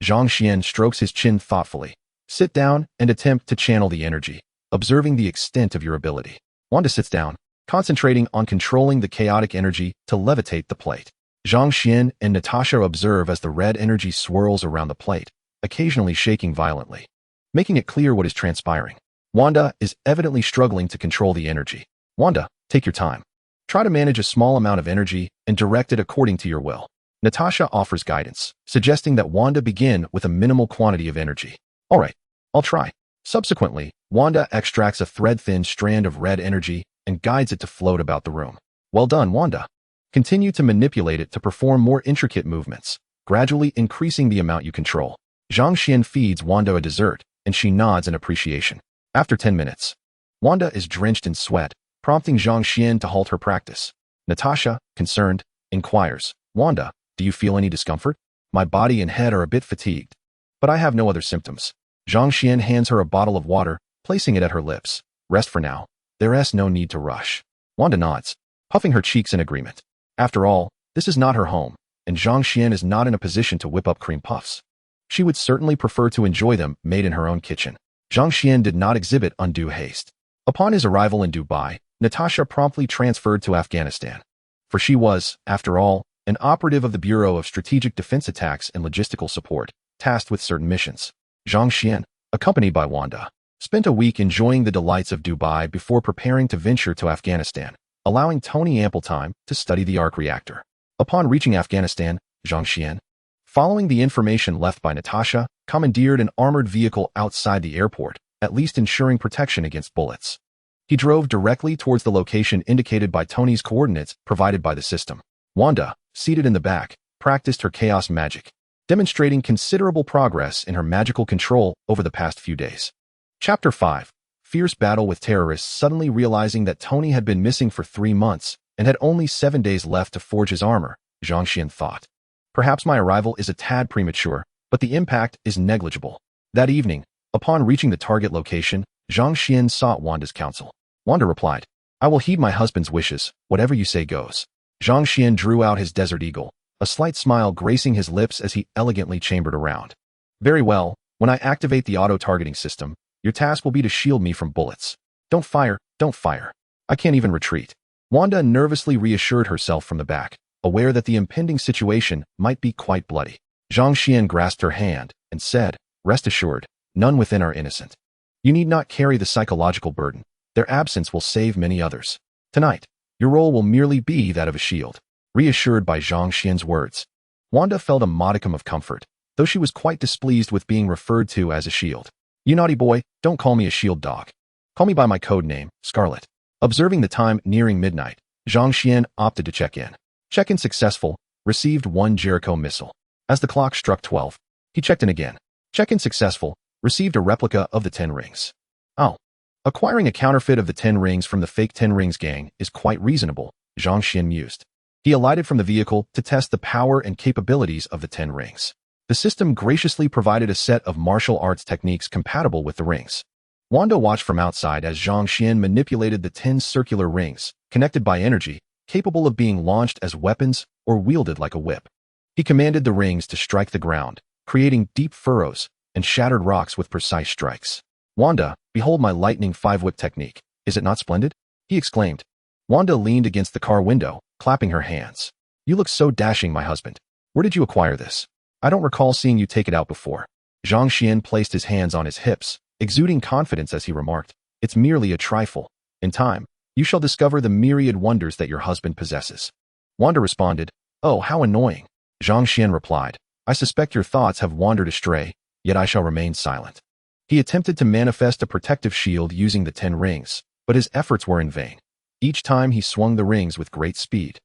Zhang Xian strokes his chin thoughtfully. Sit down and attempt to channel the energy, observing the extent of your ability. Wanda sits down, concentrating on controlling the chaotic energy to levitate the plate. Zhang Xian and Natasha observe as the red energy swirls around the plate, occasionally shaking violently, making it clear what is transpiring. Wanda is evidently struggling to control the energy. Wanda, take your time. Try to manage a small amount of energy and direct it according to your will. Natasha offers guidance, suggesting that Wanda begin with a minimal quantity of energy. All right, I'll try. Subsequently, Wanda extracts a thread-thin strand of red energy and guides it to float about the room. Well done, Wanda. Continue to manipulate it to perform more intricate movements, gradually increasing the amount you control. Zhang Xian feeds Wanda a dessert, and she nods in appreciation. After 10 minutes, Wanda is drenched in sweat, prompting Zhang Xian to halt her practice. Natasha, concerned, inquires, Wanda, do you feel any discomfort? My body and head are a bit fatigued, but I have no other symptoms. Zhang Xian hands her a bottle of water, placing it at her lips. Rest for now. There's no need to rush. Wanda nods, puffing her cheeks in agreement. After all, this is not her home, and Zhang Xian is not in a position to whip up cream puffs. She would certainly prefer to enjoy them made in her own kitchen. Zhang Xian did not exhibit undue haste. Upon his arrival in Dubai, Natasha promptly transferred to Afghanistan. For she was, after all, an operative of the Bureau of Strategic Defense Attacks and Logistical Support, tasked with certain missions. Zhang Xian, accompanied by Wanda, spent a week enjoying the delights of Dubai before preparing to venture to Afghanistan, allowing Tony ample time to study the arc reactor. Upon reaching Afghanistan, Zhang Xian, following the information left by Natasha, commandeered an armored vehicle outside the airport, at least ensuring protection against bullets. He drove directly towards the location indicated by Tony's coordinates provided by the system. Wanda, seated in the back, practiced her chaos magic, demonstrating considerable progress in her magical control over the past few days. Chapter 5. Fierce battle with terrorists. Suddenly realizing that Tony had been missing for 3 months and had only 7 days left to forge his armor, Zhang Xian thought. Perhaps my arrival is a tad premature, but the impact is negligible. That evening, upon reaching the target location, Zhang Xian sought Wanda's counsel. Wanda replied, I will heed my husband's wishes, whatever you say goes. Zhang Xian drew out his Desert Eagle, a slight smile gracing his lips as he elegantly chambered around. Very well, when I activate the auto-targeting system, your task will be to shield me from bullets. Don't fire, don't fire. I can't even retreat. Wanda nervously reassured herself from the back, aware that the impending situation might be quite bloody. Zhang Xian grasped her hand and said, Rest assured, none within are innocent. You need not carry the psychological burden. Their absence will save many others. Tonight, your role will merely be that of a shield. Reassured by Zhang Xian's words, Wanda felt a modicum of comfort, though she was quite displeased with being referred to as a shield. You naughty boy, don't call me a shield dog. Call me by my code name, Scarlet. Observing the time nearing midnight, Zhang Xian opted to check in. Check-in successful, received 1 Jericho missile. As the clock struck 12, he checked in again. Check-in successful, received a replica of the 10 rings. Oh. Acquiring a counterfeit of the 10 rings from the fake 10 rings gang is quite reasonable, Zhang Xian mused. He alighted from the vehicle to test the power and capabilities of the 10 rings. The system graciously provided a set of martial arts techniques compatible with the rings. Wanda watched from outside as Zhang Xian manipulated the 10 circular rings, connected by energy, capable of being launched as weapons or wielded like a whip. He commanded the rings to strike the ground, creating deep furrows and shattered rocks with precise strikes. Wanda, behold my lightning 5-whip technique. Is it not splendid? He exclaimed. Wanda leaned against the car window, clapping her hands. You look so dashing, my husband. Where did you acquire this? I don't recall seeing you take it out before. Zhang Xian placed his hands on his hips, exuding confidence as he remarked, It's merely a trifle. In time, you shall discover the myriad wonders that your husband possesses. Wanda responded, Oh, how annoying. Zhang Xian replied, I suspect your thoughts have wandered astray, yet I shall remain silent. He attempted to manifest a protective shield using the 10 rings, but his efforts were in vain. Each time he swung the rings with great speed.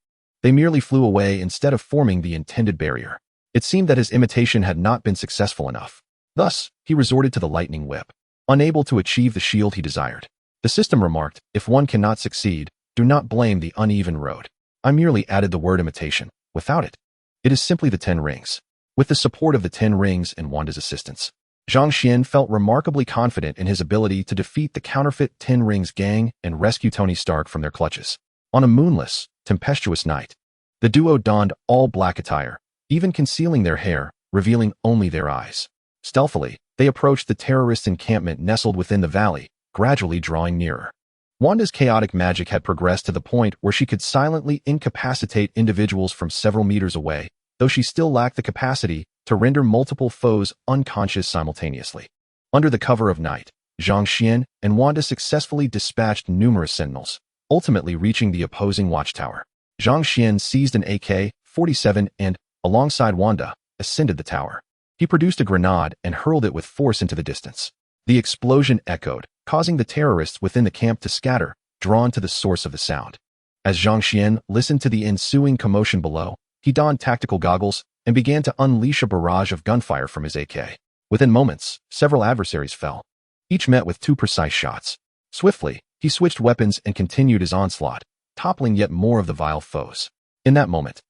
They merely flew away instead of forming the intended barrier. It seemed that his imitation had not been successful enough. Thus, he resorted to the lightning whip, unable to achieve the shield he desired. The system remarked, If one cannot succeed, do not blame the uneven road. I merely added the word imitation. Without it, it is simply the 10 rings. With the support of the 10 rings and Wanda's assistance, Zhang Xian felt remarkably confident in his ability to defeat the counterfeit 10 Rings gang and rescue Tony Stark from their clutches. On a moonless, tempestuous night, the duo donned all black attire, even concealing their hair, revealing only their eyes. Stealthily, they approached the terrorists' encampment nestled within the valley, gradually drawing nearer. Wanda's chaotic magic had progressed to the point where she could silently incapacitate individuals from several meters away, though she still lacked the capacity to render multiple foes unconscious simultaneously. Under the cover of night, Zhang Xian and Wanda successfully dispatched numerous sentinels, ultimately reaching the opposing watchtower. Zhang Xian seized an AK-47 and, alongside Wanda, ascended the tower. He produced a grenade and hurled it with force into the distance. The explosion echoed, causing the terrorists within the camp to scatter, drawn to the source of the sound. As Zhang Xian listened to the ensuing commotion below, he donned tactical goggles and began to unleash a barrage of gunfire from his AK. Within moments, several adversaries fell, each met with 2 precise shots. Swiftly, he switched weapons and continued his onslaught, toppling yet more of the vile foes. In that moment,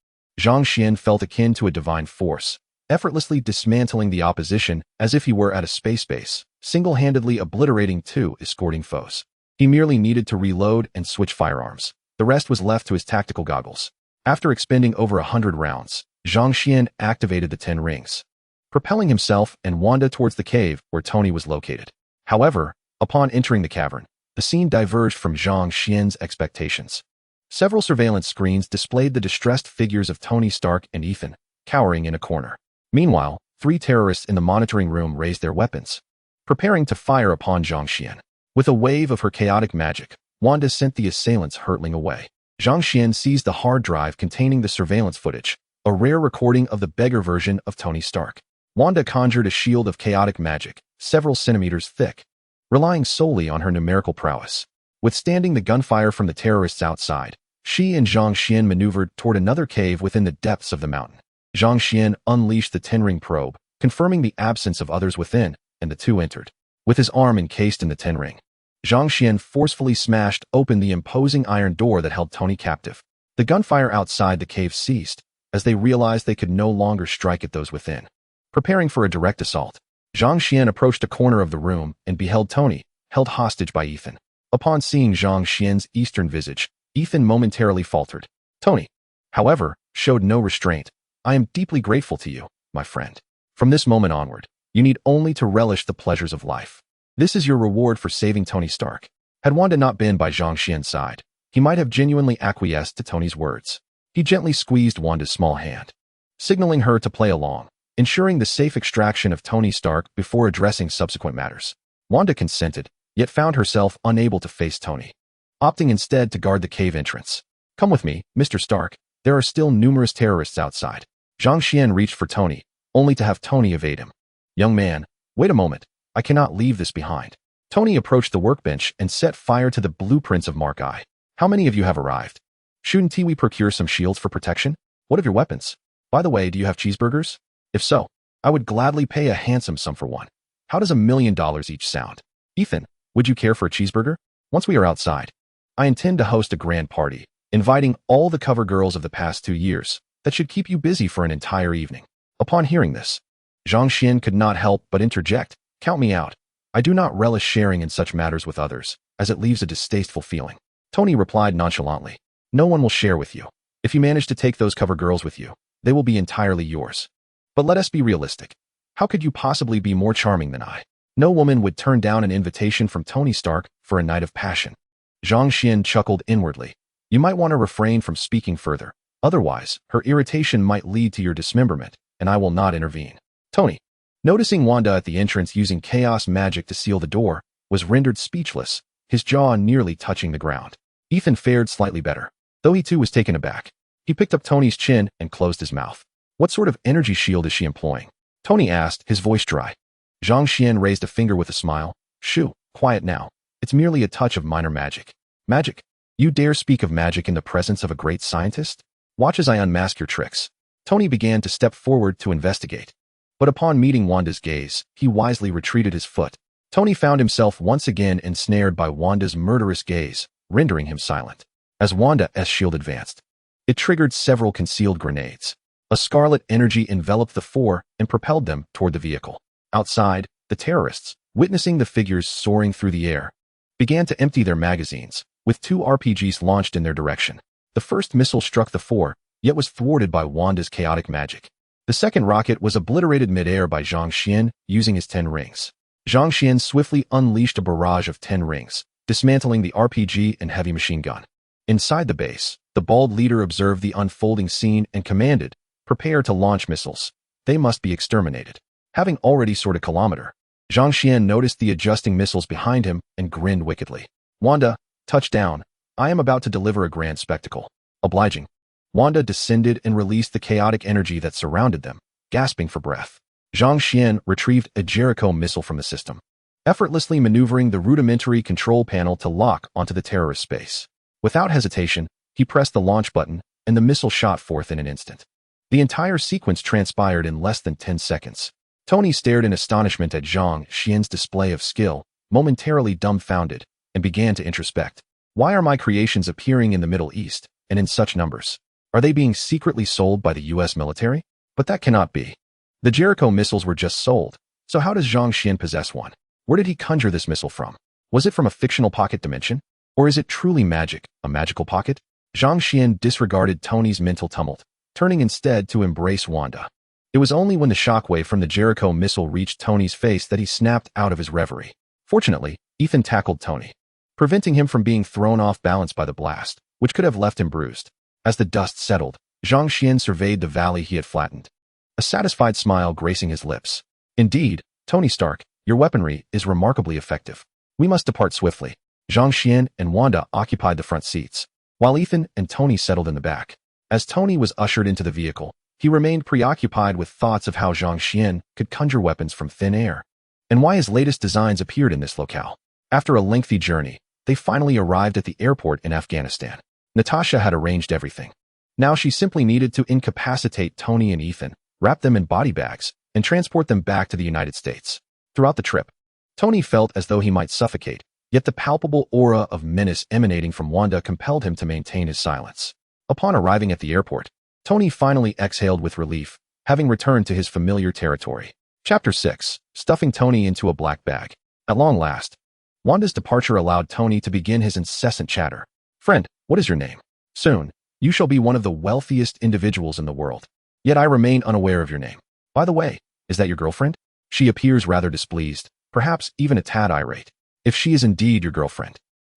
Zhang Xian felt akin to a divine force, effortlessly dismantling the opposition as if he were at a space base, single-handedly obliterating 2 escorting foes. He merely needed to reload and switch firearms. The rest was left to his tactical goggles. After expending over 100 rounds, Zhang Xian activated the 10 rings, propelling himself and Wanda towards the cave where Tony was located. However, upon entering the cavern, the scene diverged from Zhang Xian's expectations. Several surveillance screens displayed the distressed figures of Tony Stark and Ethan, cowering in a corner. Meanwhile, 3 terrorists in the monitoring room raised their weapons, preparing to fire upon Zhang Xian. With a wave of her chaotic magic, Wanda sent the assailants hurtling away. Zhang Xian seized the hard drive containing the surveillance footage, a rare recording of the beggar version of Tony Stark. Wanda conjured a shield of chaotic magic, several centimeters thick, relying solely on her numerical prowess. Withstanding the gunfire from the terrorists outside, she and Zhang Xian maneuvered toward another cave within the depths of the mountain. Zhang Xian unleashed the 10-ring probe, confirming the absence of others within, and the 2 entered. With his arm encased in the 10-ring, Zhang Xian forcefully smashed open the imposing iron door that held Tony captive. The gunfire outside the cave ceased, as they realized they could no longer strike at those within. Preparing for a direct assault, Zhang Xian approached a corner of the room and beheld Tony, held hostage by Ethan. Upon seeing Zhang Xian's eastern visage, Ethan momentarily faltered. Tony, however, showed no restraint. I am deeply grateful to you, my friend. From this moment onward, you need only to relish the pleasures of life. This is your reward for saving Tony Stark. Had Wanda not been by Zhang Xian's side, he might have genuinely acquiesced to Tony's words. He gently squeezed Wanda's small hand, signaling her to play along, ensuring the safe extraction of Tony Stark before addressing subsequent matters. Wanda consented, yet found herself unable to face Tony, opting instead to guard the cave entrance. Come with me, Mr. Stark. There are still numerous terrorists outside. Zhang Xian reached for Tony, only to have Tony evade him. Young man, wait a moment. I cannot leave this behind. Tony approached the workbench and set fire to the blueprints of Mark I. How many of you have arrived? Shouldn't we procure some shields for protection? What of your weapons? By the way, do you have cheeseburgers? If so, I would gladly pay a handsome sum for one. How does $1 million each sound? Ethan, would you care for a cheeseburger? Once we are outside, I intend to host a grand party, inviting all the cover girls of the past 2 years. That should keep you busy for an entire evening. Upon hearing this, Zhang Xian could not help but interject. Count me out. I do not relish sharing in such matters with others, as it leaves a distasteful feeling. Tony replied nonchalantly. No one will share with you. If you manage to take those cover girls with you, they will be entirely yours. But let us be realistic. How could you possibly be more charming than I? No woman would turn down an invitation from Tony Stark for a night of passion. Zhang Xian chuckled inwardly. You might want to refrain from speaking further. Otherwise, her irritation might lead to your dismemberment, and I will not intervene. Tony, noticing Wanda at the entrance using chaos magic to seal the door, was rendered speechless, his jaw nearly touching the ground. Ethan fared slightly better, though he too was taken aback. He picked up Tony's chin and closed his mouth. What sort of energy shield is she employing? Tony asked, his voice dry. Zhang Xian raised a finger with a smile. Shoo, quiet now. It's merely a touch of minor magic. Magic? You dare speak of magic in the presence of a great scientist? Watch as I unmask your tricks. Tony began to step forward to investigate. But upon meeting Wanda's gaze, he wisely retreated his foot. Tony found himself once again ensnared by Wanda's murderous gaze, rendering him silent. As Wanda's shield advanced, it triggered several concealed grenades. A scarlet energy enveloped the 4 and propelled them toward the vehicle. Outside, the terrorists, witnessing the figures soaring through the air, began to empty their magazines, with 2 RPGs launched in their direction. The first missile struck the 4, yet was thwarted by Wanda's chaotic magic. The second rocket was obliterated midair by Zhang Xian using his 10 rings. Zhang Xian swiftly unleashed a barrage of 10 rings, dismantling the RPG and heavy machine gun. Inside the base, the bald leader observed the unfolding scene and commanded, prepare to launch missiles. They must be exterminated. Having already soared a kilometer, Zhang Xian noticed the adjusting missiles behind him and grinned wickedly. Wanda, touchdown. I am about to deliver a grand spectacle. Obliging. Wanda descended and released the chaotic energy that surrounded them, gasping for breath. Zhang Xian retrieved a Jericho missile from the system, effortlessly maneuvering the rudimentary control panel to lock onto the terrorist space. Without hesitation, he pressed the launch button, and the missile shot forth in an instant. The entire sequence transpired in less than 10 seconds. Tony stared in astonishment at Zhang Xian's display of skill, momentarily dumbfounded, and began to introspect. Why are my creations appearing in the Middle East, and in such numbers? Are they being secretly sold by the US military? But that cannot be. The Jericho missiles were just sold, so how does Zhang Xian possess one? Where did he conjure this missile from? Was it from a fictional pocket dimension? Or is it truly magic, a magical pocket? Zhang Xian disregarded Tony's mental tumult, turning instead to embrace Wanda. It was only when the shockwave from the Jericho missile reached Tony's face that he snapped out of his reverie. Fortunately, Ethan tackled Tony, preventing him from being thrown off balance by the blast, which could have left him bruised. As the dust settled, Zhang Xian surveyed the valley he had flattened, a satisfied smile gracing his lips. Indeed, Tony Stark, your weaponry is remarkably effective. We must depart swiftly. Zhang Xian and Wanda occupied the front seats, while Ethan and Tony settled in the back. As Tony was ushered into the vehicle, he remained preoccupied with thoughts of how Zhang Xian could conjure weapons from thin air, and why his latest designs appeared in this locale. After a lengthy journey, they finally arrived at the airport in Afghanistan. Natasha had arranged everything. Now she simply needed to incapacitate Tony and Ethan, wrap them in body bags, and transport them back to the United States. Throughout the trip, Tony felt as though he might suffocate, yet the palpable aura of menace emanating from Wanda compelled him to maintain his silence. Upon arriving at the airport, Tony finally exhaled with relief, having returned to his familiar territory. Chapter 6. Stuffing Tony into a black bag. At long last, Wanda's departure allowed Tony to begin his incessant chatter. Friend, what is your name? Soon, you shall be one of the wealthiest individuals in the world. Yet I remain unaware of your name. By the way, is that your girlfriend? She appears rather displeased, perhaps even a tad irate. If she is indeed your girlfriend,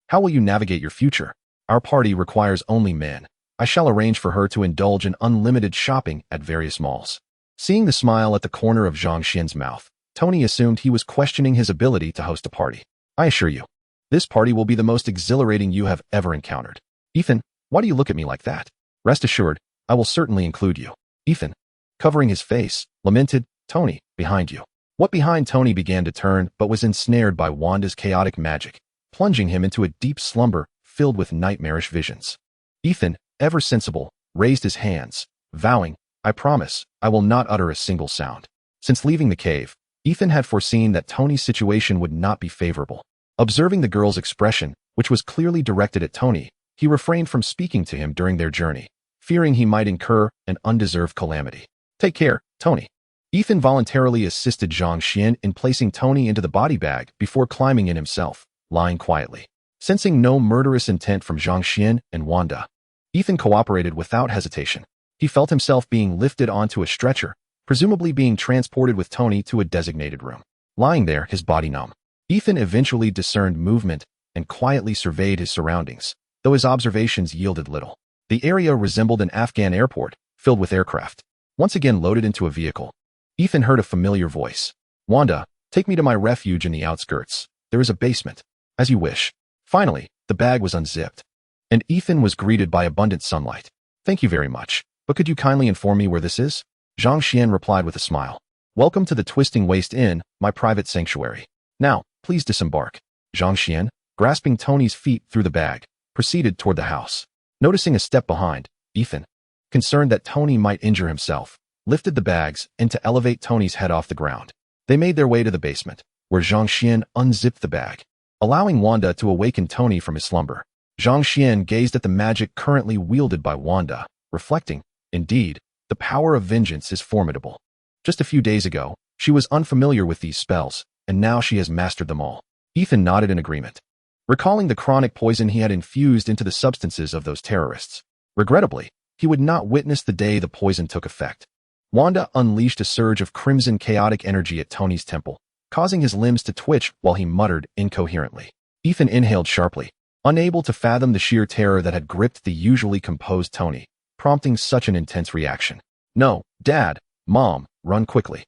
how will you navigate your future? Our party requires only men. I shall arrange for her to indulge in unlimited shopping at various malls. Seeing the smile at the corner of Zhang Xian's mouth, Tony assumed he was questioning his ability to host a party. I assure you, this party will be the most exhilarating you have ever encountered. Ethan, why do you look at me like that? Rest assured, I will certainly include you. Ethan, covering his face, lamented, Tony, behind you. What behind Tony began to turn but was ensnared by Wanda's chaotic magic, plunging him into a deep slumber filled with nightmarish visions. Ethan, ever sensible, raised his hands, vowing, I promise, I will not utter a single sound. Since leaving the cave, Ethan had foreseen that Tony's situation would not be favorable. Observing the girl's expression, which was clearly directed at Tony, he refrained from speaking to him during their journey, fearing he might incur an undeserved calamity. Take care, Tony. Ethan voluntarily assisted Zhang Xian in placing Tony into the body bag before climbing in himself, lying quietly. Sensing no murderous intent from Zhang Xian and Wanda, Ethan cooperated without hesitation. He felt himself being lifted onto a stretcher, presumably being transported with Tony to a designated room. Lying there, his body numb, Ethan eventually discerned movement and quietly surveyed his surroundings, though his observations yielded little. The area resembled an Afghan airport, filled with aircraft. Once again loaded into a vehicle, Ethan heard a familiar voice. Wanda, take me to my refuge in the outskirts. There is a basement. As you wish. Finally, the bag was unzipped, and Ethan was greeted by abundant sunlight. Thank you very much, but could you kindly inform me where this is? Zhang Xian replied with a smile. Welcome to the Twisting Waist Inn, my private sanctuary. Now, please disembark. Zhang Xian, grasping Tony's feet through the bag, proceeded toward the house. Noticing a step behind, Ethan, concerned that Tony might injure himself, lifted the bags and to elevate Tony's head off the ground. They made their way to the basement, where Zhang Xian unzipped the bag, allowing Wanda to awaken Tony from his slumber. Zhang Xian gazed at the magic currently wielded by Wanda, reflecting, indeed, the power of vengeance is formidable. Just a few days ago, she was unfamiliar with these spells, and now she has mastered them all. Ethan nodded in agreement, recalling the chronic poison he had infused into the substances of those terrorists. Regrettably, he would not witness the day the poison took effect. Wanda unleashed a surge of crimson chaotic energy at Tony's temple, causing his limbs to twitch while he muttered incoherently. Ethan inhaled sharply, unable to fathom the sheer terror that had gripped the usually composed Tony, prompting such an intense reaction. No, Dad, Mom, run quickly.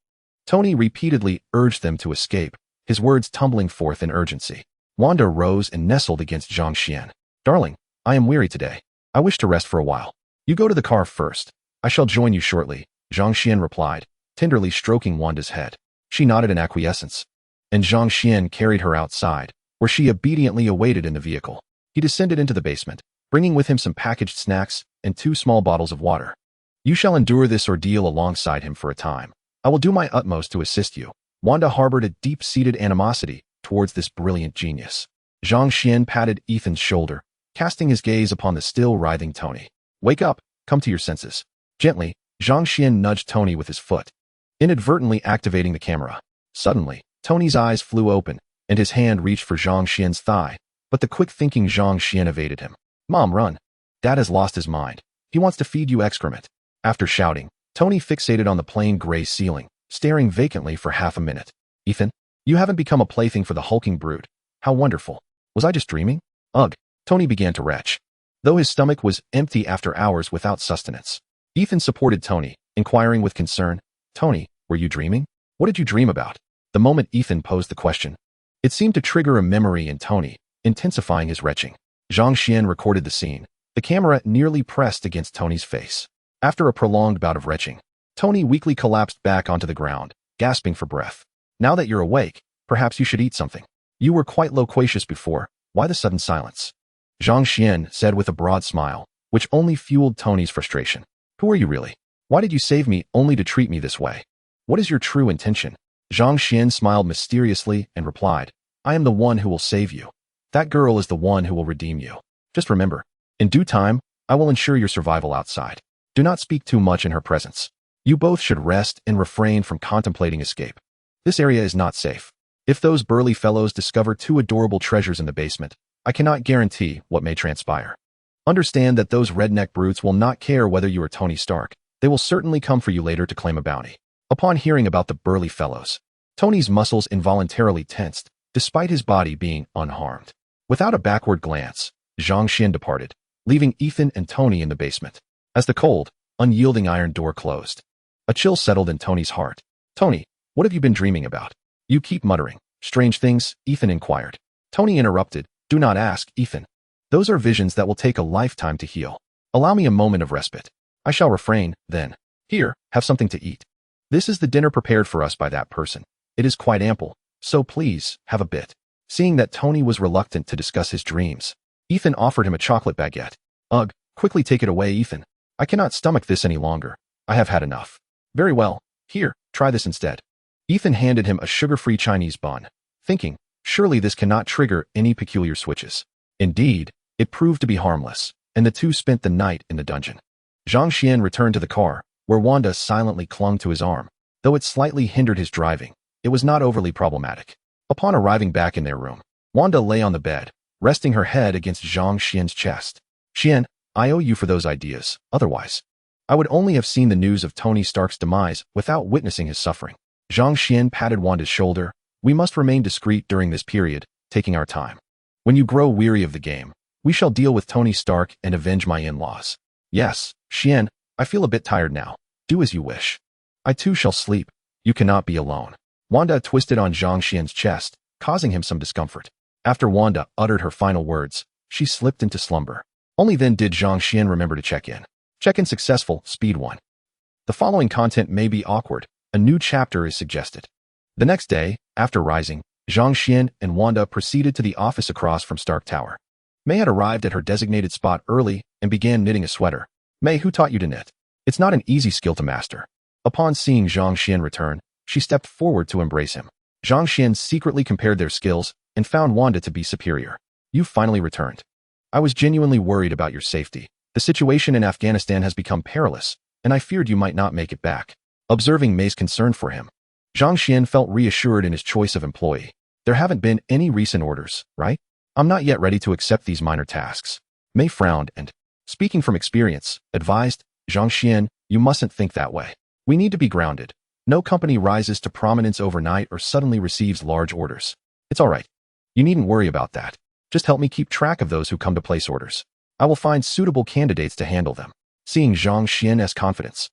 Tony repeatedly urged them to escape, his words tumbling forth in urgency. Wanda rose and nestled against Zhang Xian. Darling, I am weary today. I wish to rest for a while. You go to the car first. I shall join you shortly, Zhang Xian replied, tenderly stroking Wanda's head. She nodded in acquiescence, and Zhang Xian carried her outside, where she obediently awaited in the vehicle. He descended into the basement, bringing with him some packaged snacks and 2 small bottles of water. You shall endure this ordeal alongside him for a time. I will do my utmost to assist you. Wanda harbored a deep-seated animosity towards this brilliant genius. Zhang Xian patted Ethan's shoulder, casting his gaze upon the still writhing Tony. Wake up, come to your senses. Gently, Zhang Xian nudged Tony with his foot, inadvertently activating the camera. Suddenly, Tony's eyes flew open, and his hand reached for Zhang Xian's thigh, but the quick-thinking Zhang Xian evaded him. Mom, run. Dad has lost his mind. He wants to feed you excrement. After shouting, Tony fixated on the plain gray ceiling, staring vacantly for half a minute. Ethan, you haven't become a plaything for the hulking brute. How wonderful. Was I just dreaming? Ugh. Tony began to retch, though his stomach was empty after hours without sustenance. Ethan supported Tony, inquiring with concern, Tony, were you dreaming? What did you dream about? The moment Ethan posed the question, it seemed to trigger a memory in Tony, intensifying his retching. Zhang Xian recorded the scene, the camera nearly pressed against Tony's face. After a prolonged bout of retching, Tony weakly collapsed back onto the ground, gasping for breath. Now that you're awake, perhaps you should eat something. You were quite loquacious before. Why the sudden silence? Zhang Xian said with a broad smile, which only fueled Tony's frustration. Who are you really? Why did you save me only to treat me this way? What is your true intention? Zhang Xian smiled mysteriously and replied, I am the one who will save you. That girl is the one who will redeem you. Just remember, in due time, I will ensure your survival outside. Do not speak too much in her presence. You both should rest and refrain from contemplating escape. This area is not safe. If those burly fellows discover 2 adorable treasures in the basement, I cannot guarantee what may transpire. Understand that those redneck brutes will not care whether you are Tony Stark. They will certainly come for you later to claim a bounty. Upon hearing about the burly fellows, Tony's muscles involuntarily tensed, despite his body being unharmed. Without a backward glance, Zhang Xian departed, leaving Ethan and Tony in the basement. As the cold, unyielding iron door closed, a chill settled in Tony's heart. Tony, what have you been dreaming about? You keep muttering strange things, Ethan inquired. Tony interrupted. Do not ask, Ethan. Those are visions that will take a lifetime to heal. Allow me a moment of respite. I shall refrain, then. Here, have something to eat. This is the dinner prepared for us by that person. It is quite ample, so please, have a bit. Seeing that Tony was reluctant to discuss his dreams, Ethan offered him a chocolate baguette. Ugh, quickly take it away, Ethan. I cannot stomach this any longer. I have had enough. Very well. Here, try this instead. Ethan handed him a sugar-free Chinese bun, thinking, surely this cannot trigger any peculiar switches. Indeed, it proved to be harmless, and the two spent the night in the dungeon. Zhang Xian returned to the car, where Wanda silently clung to his arm. Though it slightly hindered his driving, it was not overly problematic. Upon arriving back in their room, Wanda lay on the bed, resting her head against Zhang Xian's chest. Xian, I owe you for those ideas. Otherwise, I would only have seen the news of Tony Stark's demise without witnessing his suffering. Zhang Xian patted Wanda's shoulder. We must remain discreet during this period, taking our time. When you grow weary of the game, we shall deal with Tony Stark and avenge my in-laws. Yes, Xian, I feel a bit tired now. Do as you wish. I too shall sleep. You cannot be alone. Wanda twisted on Zhang Xian's chest, causing him some discomfort. After Wanda uttered her final words, she slipped into slumber. Only then did Zhang Xian remember to check in. Check-in successful, speed 1. The following content may be awkward. A new chapter is suggested. The next day, after rising, Zhang Xian and Wanda proceeded to the office across from Stark Tower. May had arrived at her designated spot early and began knitting a sweater. May, who taught you to knit? It's not an easy skill to master. Upon seeing Zhang Xian return, she stepped forward to embrace him. Zhang Xian secretly compared their skills and found Wanda to be superior. You finally returned. I was genuinely worried about your safety. The situation in Afghanistan has become perilous, and I feared you might not make it back. Observing May's concern for him, Zhang Xian felt reassured in his choice of employee. There haven't been any recent orders, right? I'm not yet ready to accept these minor tasks. May frowned and, speaking from experience, advised, Zhang Xian, you mustn't think that way. We need to be grounded. No company rises to prominence overnight or suddenly receives large orders. It's all right. You needn't worry about that. Just help me keep track of those who come to place orders. I will find suitable candidates to handle them. Seeing Zhang Xian's confidence,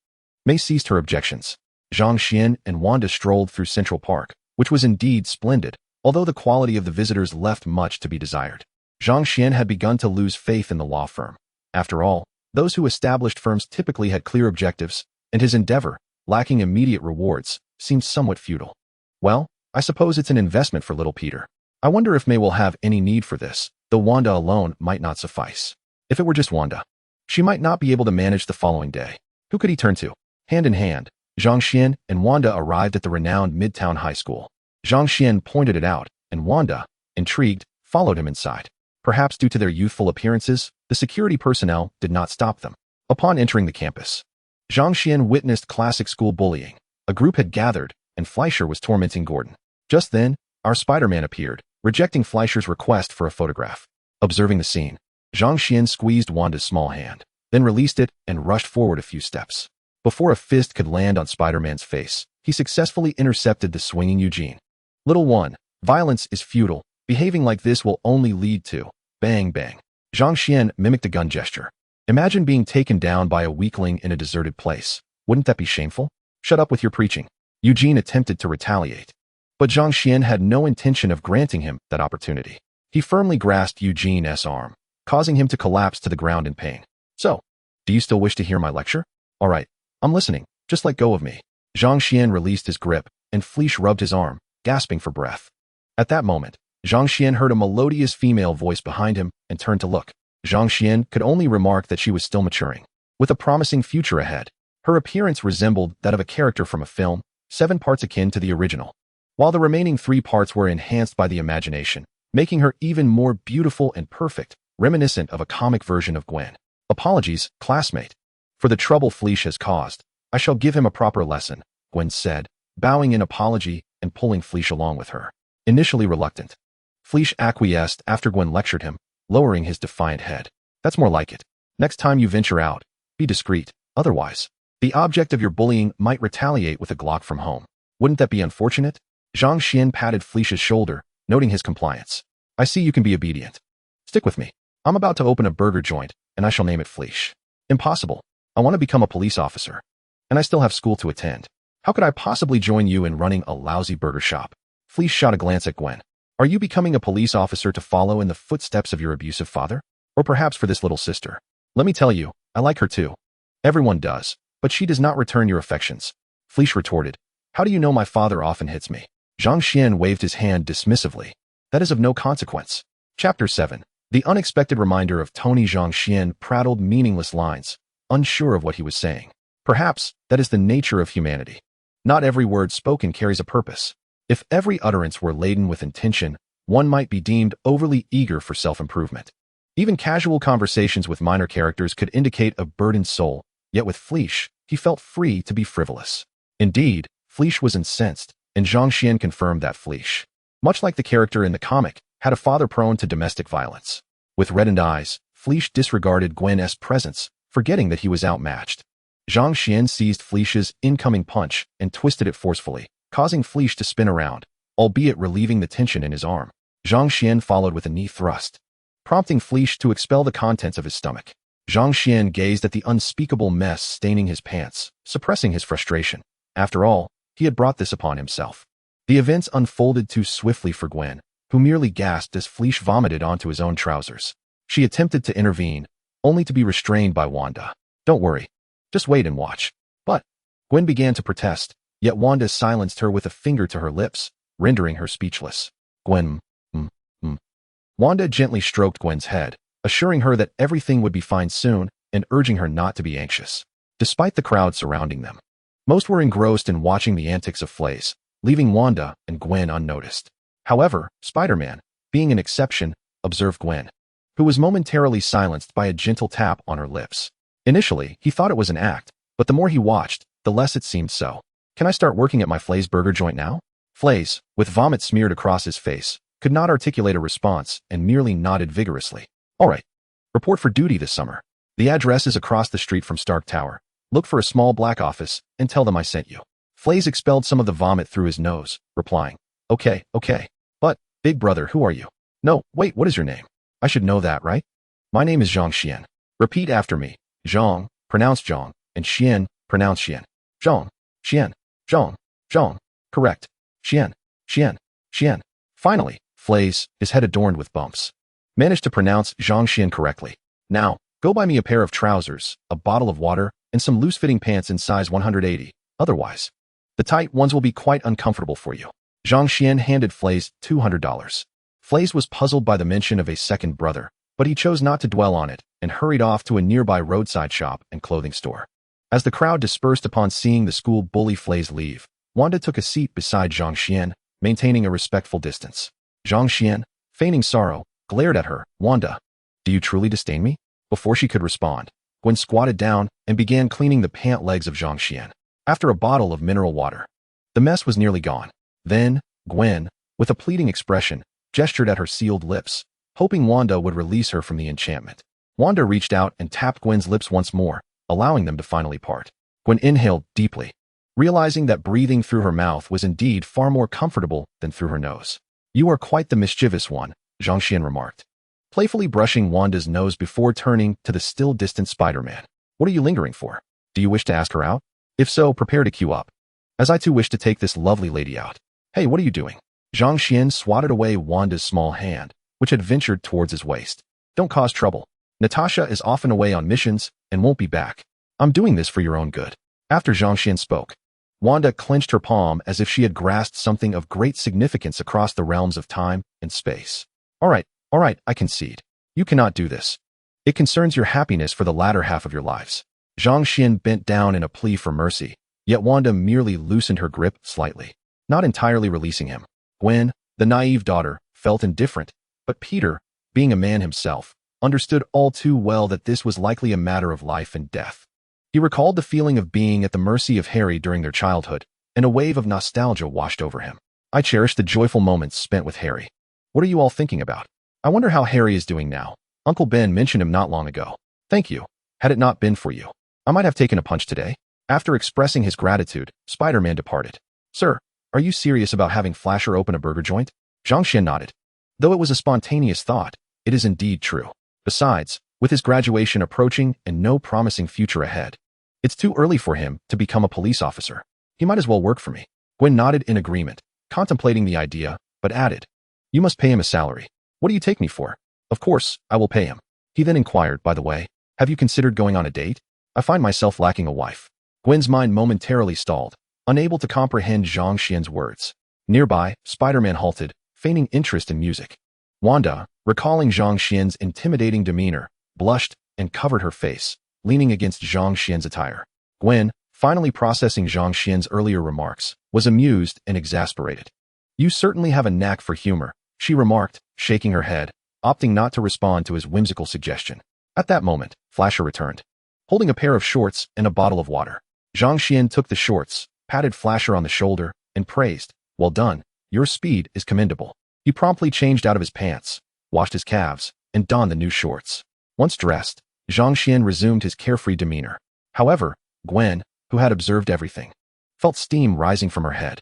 May ceased her objections. Zhang Xian and Wanda strolled through Central Park, which was indeed splendid, although the quality of the visitors left much to be desired. Zhang Xian had begun to lose faith in the law firm. After all, those who established firms typically had clear objectives, and his endeavor, lacking immediate rewards, seemed somewhat futile. Well, I suppose it's an investment for little Peter. I wonder if May will have any need for this, though Wanda alone might not suffice. If it were just Wanda, she might not be able to manage the following day. Who could he turn to? Hand in hand, Zhang Xian and Wanda arrived at the renowned Midtown High School. Zhang Xian pointed it out, and Wanda, intrigued, followed him inside. Perhaps due to their youthful appearances, the security personnel did not stop them. Upon entering the campus, Zhang Xian witnessed classic school bullying. A group had gathered, and Fleischer was tormenting Gordon. Just then, our Spider-Man appeared, rejecting Fleischer's request for a photograph. Observing the scene, Zhang Xian squeezed Wanda's small hand, then released it and rushed forward a few steps. Before a fist could land on Spider-Man's face, he successfully intercepted the swinging Eugene. Little one, violence is futile. Behaving like this will only lead to bang bang. Zhang Xian mimicked a gun gesture. Imagine being taken down by a weakling in a deserted place. Wouldn't that be shameful? Shut up with your preaching. Eugene attempted to retaliate. But Zhang Xian had no intention of granting him that opportunity. He firmly grasped Eugene's arm, causing him to collapse to the ground in pain. So, do you still wish to hear my lecture? All right, I'm listening. Just let go of me. Zhang Xian released his grip, and Fleischer rubbed his arm, gasping for breath. At that moment, Zhang Xian heard a melodious female voice behind him and turned to look. Zhang Xian could only remark that she was still maturing, with a promising future ahead. Her appearance resembled that of a character from a film, 7 parts akin to the original, while the remaining 3 parts were enhanced by the imagination, making her even more beautiful and perfect, reminiscent of a comic version of Gwen. Apologies, classmate. For the trouble Fleischer has caused, I shall give him a proper lesson, Gwen said, bowing in apology and pulling Fleischer along with her. Initially reluctant, Fleischer acquiesced after Gwen lectured him, lowering his defiant head. That's more like it. Next time you venture out, be discreet, otherwise, the object of your bullying might retaliate with a Glock from home. Wouldn't that be unfortunate? Zhang Xian patted Fleischer's shoulder, noting his compliance. I see you can be obedient. Stick with me. I'm about to open a burger joint, and I shall name it Fleischer. Impossible. I want to become a police officer. And I still have school to attend. How could I possibly join you in running a lousy burger shop? Fleischer shot a glance at Gwen. Are you becoming a police officer to follow in the footsteps of your abusive father? Or perhaps for this little sister? Let me tell you, I like her too. Everyone does, but she does not return your affections. Fleischer retorted. How do you know my father often hits me? Zhang Xian waved his hand dismissively. That is of no consequence. Chapter 7. The unexpected reminder of Tony. Zhang Xian prattled meaningless lines, unsure of what he was saying. Perhaps that is the nature of humanity. Not every word spoken carries a purpose. If every utterance were laden with intention, one might be deemed overly eager for self-improvement. Even casual conversations with minor characters could indicate a burdened soul, yet with Fleischer, he felt free to be frivolous. Indeed, Fleischer was incensed, and Zhang Xian confirmed that Fleischer, much like the character in the comic, had a father prone to domestic violence. With reddened eyes, Fleischer disregarded Gwen's presence, forgetting that he was outmatched. Zhang Xian seized Fleischer's incoming punch and twisted it forcefully, causing Fleischer to spin around, albeit relieving the tension in his arm. Zhang Xian followed with a knee thrust, prompting Fleischer to expel the contents of his stomach. Zhang Xian gazed at the unspeakable mess staining his pants, suppressing his frustration. After all, he had brought this upon himself. The events unfolded too swiftly for Gwen, who merely gasped as Fleischer vomited onto his own trousers. She attempted to intervene, only to be restrained by Wanda. Don't worry. Just wait and watch. But Gwen began to protest, yet Wanda silenced her with a finger to her lips, rendering her speechless. Gwen, Wanda gently stroked Gwen's head, assuring her that everything would be fine soon and urging her not to be anxious. Despite the crowd surrounding them, most were engrossed in watching the antics of Flays, leaving Wanda and Gwen unnoticed. However, Spider-Man, being an exception, observed Gwen, who was momentarily silenced by a gentle tap on her lips. Initially, he thought it was an act, but the more he watched, the less it seemed so. Can I start working at my Flay's burger joint now? Flays, with vomit smeared across his face, could not articulate a response and merely nodded vigorously. All right. Report for duty this summer. The address is across the street from Stark Tower. Look for a small black office and tell them I sent you. Flays expelled some of the vomit through his nose, replying, Okay. But, big brother, who are you? No, wait, what is your name? I should know that, right? My name is Zhang Xian. Repeat after me. Zhang, pronounced Zhang, and Xian, pronounced Xian. Zhang, Xian, Zhang, Zhang. Correct. Xian. Finally, Flays, his head adorned with bumps, Managed to pronounce Zhang Xian correctly. Now, go buy me a pair of trousers, a bottle of water, and some loose-fitting pants in size 180. Otherwise, the tight ones will be quite uncomfortable for you. Zhang Xian handed Flays $200. Flays was puzzled by the mention of a second brother, but he chose not to dwell on it and hurried off to a nearby roadside shop and clothing store. As the crowd dispersed upon seeing the school bully Flays leave, Wanda took a seat beside Zhang Xian, maintaining a respectful distance. Zhang Xian, feigning sorrow, glared at her. Wanda, do you truly disdain me? Before she could respond, Gwen squatted down and began cleaning the pant legs of Zhang Xian. After a bottle of mineral water, the mess was nearly gone. Then, Gwen, with a pleading expression, gestured at her sealed lips, hoping Wanda would release her from the enchantment. Wanda reached out and tapped Gwen's lips once more, allowing them to finally part. Gwen inhaled deeply, realizing that breathing through her mouth was indeed far more comfortable than through her nose. You are quite the mischievous one, Zhang Xian remarked, playfully brushing Wanda's nose before turning to the still distant Spider-Man. What are you lingering for? Do you wish to ask her out? If so, prepare to queue up, as I too wish to take this lovely lady out. Hey, what are you doing? Zhang Xian swatted away Wanda's small hand, which had ventured towards his waist. Don't cause trouble. Natasha is often away on missions and won't be back. I'm doing this for your own good. After Zhang Xian spoke, Wanda clenched her palm as if she had grasped something of great significance across the realms of time and space. All right, I concede. You cannot do this. It concerns your happiness for the latter half of your lives. Zhang Xian bent down in a plea for mercy, yet Wanda merely loosened her grip slightly, not entirely releasing him. Gwen, the naive daughter, felt indifferent, but Peter, being a man himself, understood all too well that this was likely a matter of life and death. He recalled the feeling of being at the mercy of Harry during their childhood, and a wave of nostalgia washed over him. I cherish the joyful moments spent with Harry. What are you all thinking about? I wonder how Harry is doing now. Uncle Ben mentioned him not long ago. Thank you. Had it not been for you, I might have taken a punch today. After expressing his gratitude, Spider-Man departed. Sir, are you serious about having Flasher open a burger joint? Zhang Xian nodded. Though it was a spontaneous thought, it is indeed true. Besides, with his graduation approaching and no promising future ahead, it's too early for him to become a police officer. He might as well work for me. Gwen nodded in agreement, contemplating the idea, but added, You must pay him a salary. What do you take me for? Of course, I will pay him. He then inquired, by the way, have you considered going on a date? I find myself lacking a wife. Gwen's mind momentarily stalled, unable to comprehend Zhang Xian's words. Nearby, Spider-Man halted, feigning interest in music. Wanda, recalling Zhang Xian's intimidating demeanor, blushed and covered her face, leaning against Zhang Xian's attire. Gwen, finally processing Zhang Xian's earlier remarks, was amused and exasperated. You certainly have a knack for humor, she remarked, shaking her head, opting not to respond to his whimsical suggestion. At that moment, Flasher returned, holding a pair of shorts and a bottle of water. Zhang Xian took the shorts, patted Flasher on the shoulder, and praised, Well done, your speed is commendable. He promptly changed out of his pants, washed his calves, and donned the new shorts. Once dressed, Zhang Xian resumed his carefree demeanor. However, Gwen, who had observed everything, felt steam rising from her head.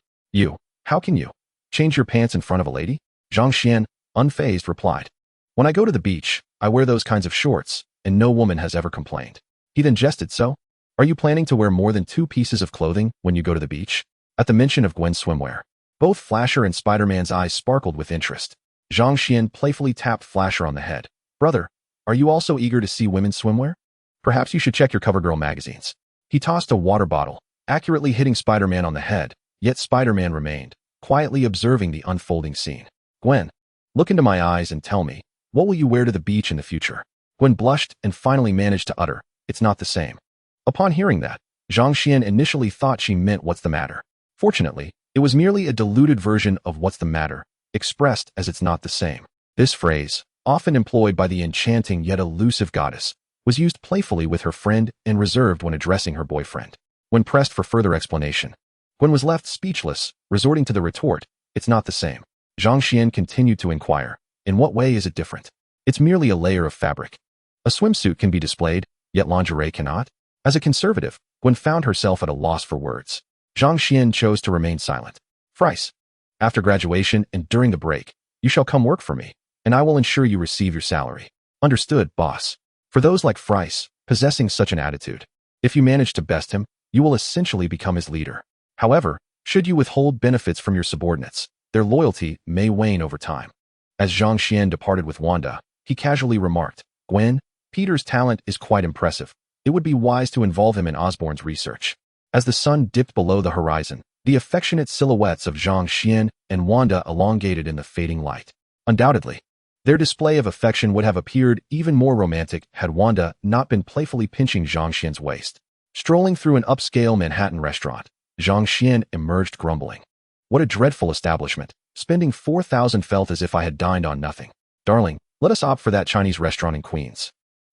How can you change your pants in front of a lady? Zhang Xian, unfazed, replied. When I go to the beach, I wear those kinds of shorts, and no woman has ever complained. He then jested, So? Are you planning to wear more than 2 pieces of clothing when you go to the beach? At the mention of Gwen's swimwear, both Flasher and Spider-Man's eyes sparkled with interest. Zhang Xian playfully tapped Flasher on the head. Brother, are you also eager to see women's swimwear? Perhaps you should check your CoverGirl magazines. He tossed a water bottle, accurately hitting Spider-Man on the head, yet Spider-Man remained, quietly observing the unfolding scene. Gwen, look into my eyes and tell me, what will you wear to the beach in the future? Gwen blushed and finally managed to utter, It's not the same. Upon hearing that, Zhang Xian initially thought she meant what's the matter. Fortunately, it was merely a diluted version of what's the matter, expressed as it's not the same. This phrase, often employed by the enchanting yet elusive goddess, was used playfully with her friend and reserved when addressing her boyfriend. When pressed for further explanation, Gwen was left speechless, resorting to the retort, It's not the same. Zhang Xian continued to inquire, In what way is it different? It's merely a layer of fabric. A swimsuit can be displayed, yet lingerie cannot. As a conservative, Gwen found herself at a loss for words. Zhang Xian chose to remain silent. Frice, after graduation and during the break, you shall come work for me, and I will ensure you receive your salary. Understood, boss. For those like Frice, possessing such an attitude, if you manage to best him, you will essentially become his leader. However, should you withhold benefits from your subordinates, their loyalty may wane over time. As Zhang Xian departed with Wanda, He casually remarked, "Gwen, Peter's talent is quite impressive. It would be wise to involve him in Osborn's research." As the sun dipped below the horizon, the affectionate silhouettes of Zhang Xian and Wanda elongated in the fading light. Undoubtedly, their display of affection would have appeared even more romantic had Wanda not been playfully pinching Zhang Xian's waist. Strolling through an upscale Manhattan restaurant, Zhang Xian emerged grumbling. "What a dreadful establishment. Spending 4,000 felt as if I had dined on nothing. Darling, let us opt for that Chinese restaurant in Queens.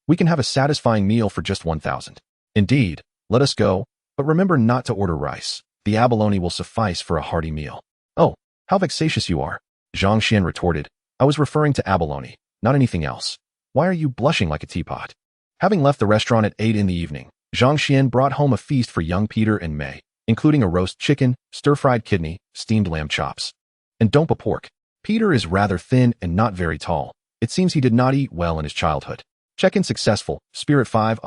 We can have a satisfying meal for just 1,000. Indeed, let us go, but remember not to order rice. The abalone will suffice for a hearty meal." "Oh, how vexatious you are," Zhang Xian retorted. "I was referring to abalone, not anything else. Why are you blushing like a teapot?" Having left the restaurant at 8 in the evening, Zhang Xian brought home a feast for young Peter and May, including a roast chicken, stir-fried kidney, steamed lamb chops, and dompa pork. Peter is rather thin and not very tall. It seems he did not eat well in his childhood. Check-in successful. Spirit 5,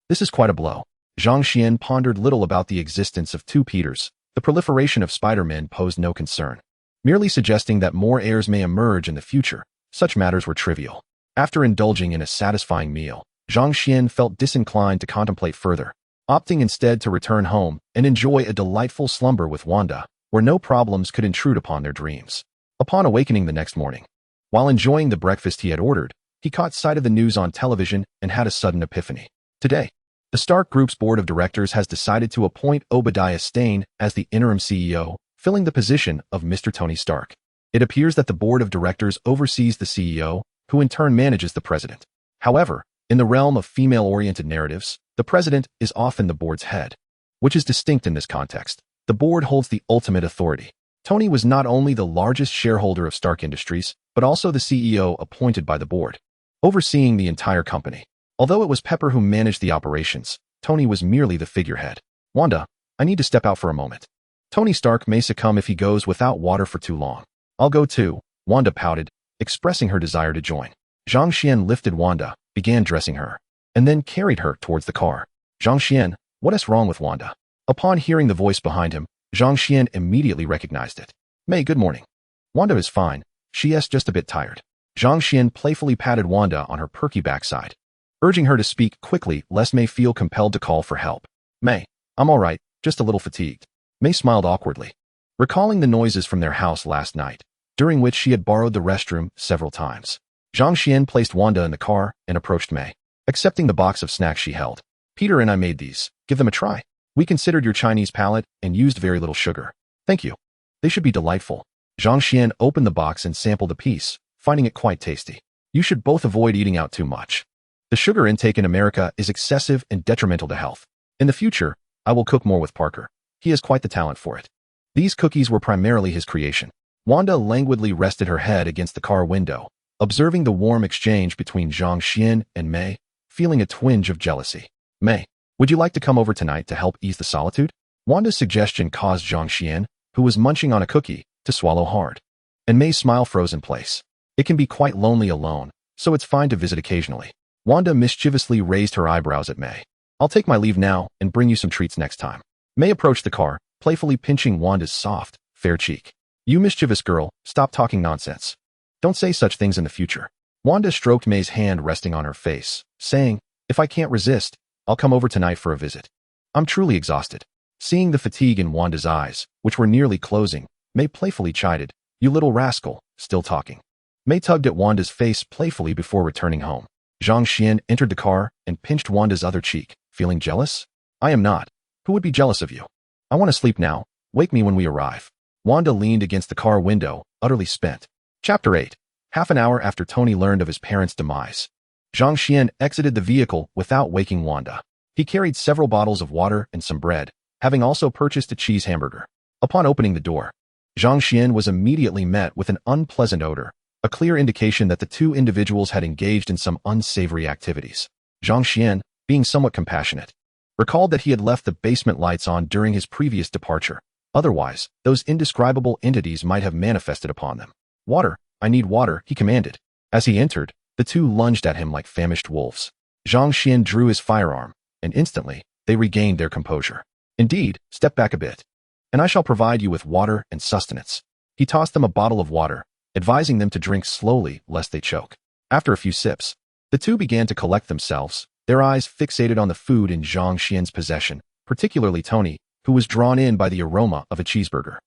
This is quite a blow. Zhang Xian pondered little about the existence of two Peters. The proliferation of Spider-Men posed no concern. Merely suggesting that more heirs may emerge in the future, such matters were trivial. After indulging in a satisfying meal, Zhang Xian felt disinclined to contemplate further, opting instead to return home and enjoy a delightful slumber with Wanda, where no problems could intrude upon their dreams. Upon awakening the next morning, while enjoying the breakfast he had ordered, he caught sight of the news on television and had a sudden epiphany. Today, the Stark Group's board of directors has decided to appoint Obadiah Stane as the interim CEO, filling the position of Mr. Tony Stark. It appears that the board of directors oversees the CEO, who in turn manages the president. However, in the realm of female-oriented narratives, the president is often the board's head, which is distinct in this context. The board holds the ultimate authority. Tony was not only the largest shareholder of Stark Industries, but also the CEO appointed by the board, overseeing the entire company. Although it was Pepper who managed the operations, Tony was merely the figurehead. "Wanda, I need to step out for a moment. Tony Stark may succumb if he goes without water for too long." "I'll go too," Wanda pouted, expressing her desire to join. Zhang Xian lifted Wanda, began dressing her, and then carried her towards the car. "Zhang Xian, what is wrong with Wanda?" Upon hearing the voice behind him, Zhang Xian immediately recognized it. "May, good morning." "Wanda is fine. She is just a bit tired." Zhang Xian playfully patted Wanda on her perky backside, urging her to speak quickly lest May feel compelled to call for help. "May, I'm all right, just a little fatigued." May smiled awkwardly, recalling the noises from their house last night, during which she had borrowed the restroom several times. Zhang Xian placed Wanda in the car and approached May, accepting the box of snacks she held. "Peter and I made these. Give them a try. We considered your Chinese palate and used very little sugar." "Thank you. They should be delightful." Zhang Xian opened the box and sampled a piece, finding it quite tasty. "You should both avoid eating out too much. The sugar intake in America is excessive and detrimental to health. In the future, I will cook more with Parker. He has quite the talent for it." These cookies were primarily his creation. Wanda languidly rested her head against the car window, observing the warm exchange between Zhang Xian and May, feeling a twinge of jealousy. "May, would you like to come over tonight to help ease the solitude?" Wanda's suggestion caused Zhang Xian, who was munching on a cookie, to swallow hard. And May's smile froze in place. "It can be quite lonely alone, so it's fine to visit occasionally." Wanda mischievously raised her eyebrows at May. "I'll take my leave now and bring you some treats next time." May approached the car, playfully pinching Wanda's soft, fair cheek. "You mischievous girl, stop talking nonsense. Don't say such things in the future." Wanda stroked May's hand resting on her face, saying, "If I can't resist, I'll come over tonight for a visit. I'm truly exhausted." Seeing the fatigue in Wanda's eyes, which were nearly closing, May playfully chided, "You little rascal, still talking." May tugged at Wanda's face playfully before returning home. Zhang Xian entered the car and pinched Wanda's other cheek, feeling jealous. "I am not. Who would be jealous of you? I want to sleep now. Wake me when we arrive." Wanda leaned against the car window, utterly spent. Chapter 8. Half an hour after Tony learned of his parents' demise, Zhang Xian exited the vehicle without waking Wanda. He carried several bottles of water and some bread, having also purchased a cheese hamburger. Upon opening the door, Zhang Xian was immediately met with an unpleasant odor, a clear indication that the two individuals had engaged in some unsavory activities. Zhang Xian, being somewhat compassionate, recalled that he had left the basement lights on during his previous departure. Otherwise, those indescribable entities might have manifested upon them. "Water, I need water," he commanded. As he entered, the two lunged at him like famished wolves. Zhang Xian drew his firearm, and instantly, they regained their composure. "Indeed, step back a bit, and I shall provide you with water and sustenance." He tossed them a bottle of water, advising them to drink slowly lest they choke. After a few sips, the two began to collect themselves, their eyes fixated on the food in Zhang Xian's possession, particularly Tony, who was drawn in by the aroma of a cheeseburger.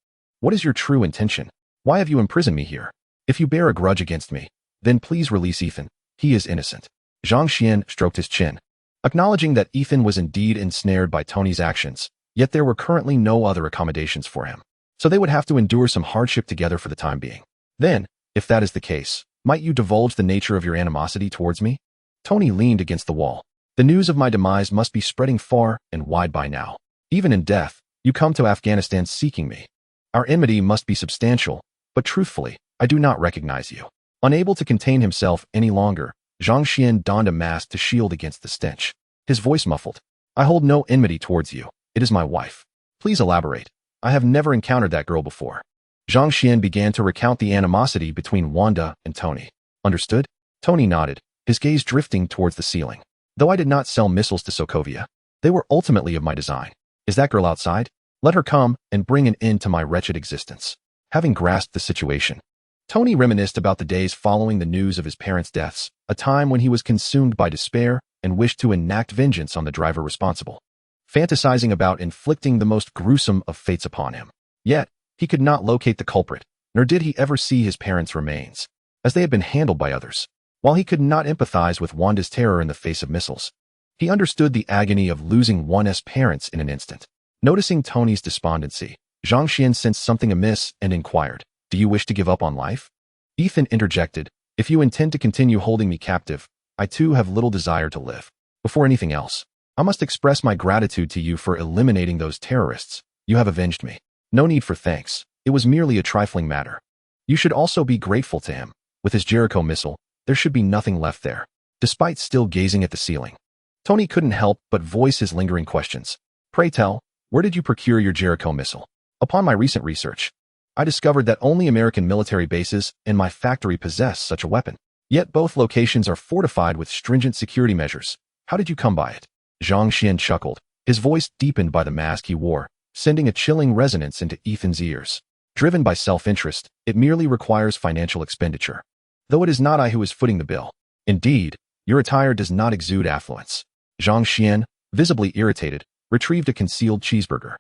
What is your true intention? Why have you imprisoned me here? If you bear a grudge against me, then please release Ethan. He is innocent. Zhang Xian stroked his chin, acknowledging that Ethan was indeed ensnared by Tony's actions, yet there were currently no other accommodations for him. So they would have to endure some hardship together for the time being. Then, if that is the case, might you divulge the nature of your animosity towards me? Tony leaned against the wall. The news of my demise must be spreading far and wide by now. Even in death, you come to Afghanistan seeking me. Our enmity must be substantial, but truthfully, I do not recognize you. Unable to contain himself any longer, Zhang Xian donned a mask to shield against the stench. His voice muffled. I hold no enmity towards you. It is my wife. Please elaborate. I have never encountered that girl before. Zhang Xian began to recount the animosity between Wanda and Tony. Understood? Tony nodded, his gaze drifting towards the ceiling. Though I did not sell missiles to Sokovia, they were ultimately of my design. Is that girl outside? Let her come and bring an end to my wretched existence. Having grasped the situation, Tony reminisced about the days following the news of his parents' deaths, a time when he was consumed by despair and wished to enact vengeance on the driver responsible, fantasizing about inflicting the most gruesome of fates upon him. Yet, he could not locate the culprit, nor did he ever see his parents' remains, as they had been handled by others. While he could not empathize with Wanda's terror in the face of missiles, he understood the agony of losing one's parents in an instant. Noticing Tony's despondency, Zhang Xian sensed something amiss and inquired, do you wish to give up on life? Ethan interjected, if you intend to continue holding me captive, I too have little desire to live. Before anything else, I must express my gratitude to you for eliminating those terrorists. You have avenged me. No need for thanks. It was merely a trifling matter. You should also be grateful to him. With his Jericho missile, there should be nothing left there. Despite still gazing at the ceiling, Tony couldn't help but voice his lingering questions. Pray tell, where did you procure your Jericho missile? Upon my recent research, I discovered that only American military bases and my factory possess such a weapon. Yet both locations are fortified with stringent security measures. How did you come by it? Zhang Xian chuckled, his voice deepened by the mask he wore, sending a chilling resonance into Ethan's ears. Driven by self-interest, it merely requires financial expenditure. Though it is not I who is footing the bill. Indeed, your attire does not exude affluence. Zhang Xian, visibly irritated, retrieved a concealed cheeseburger.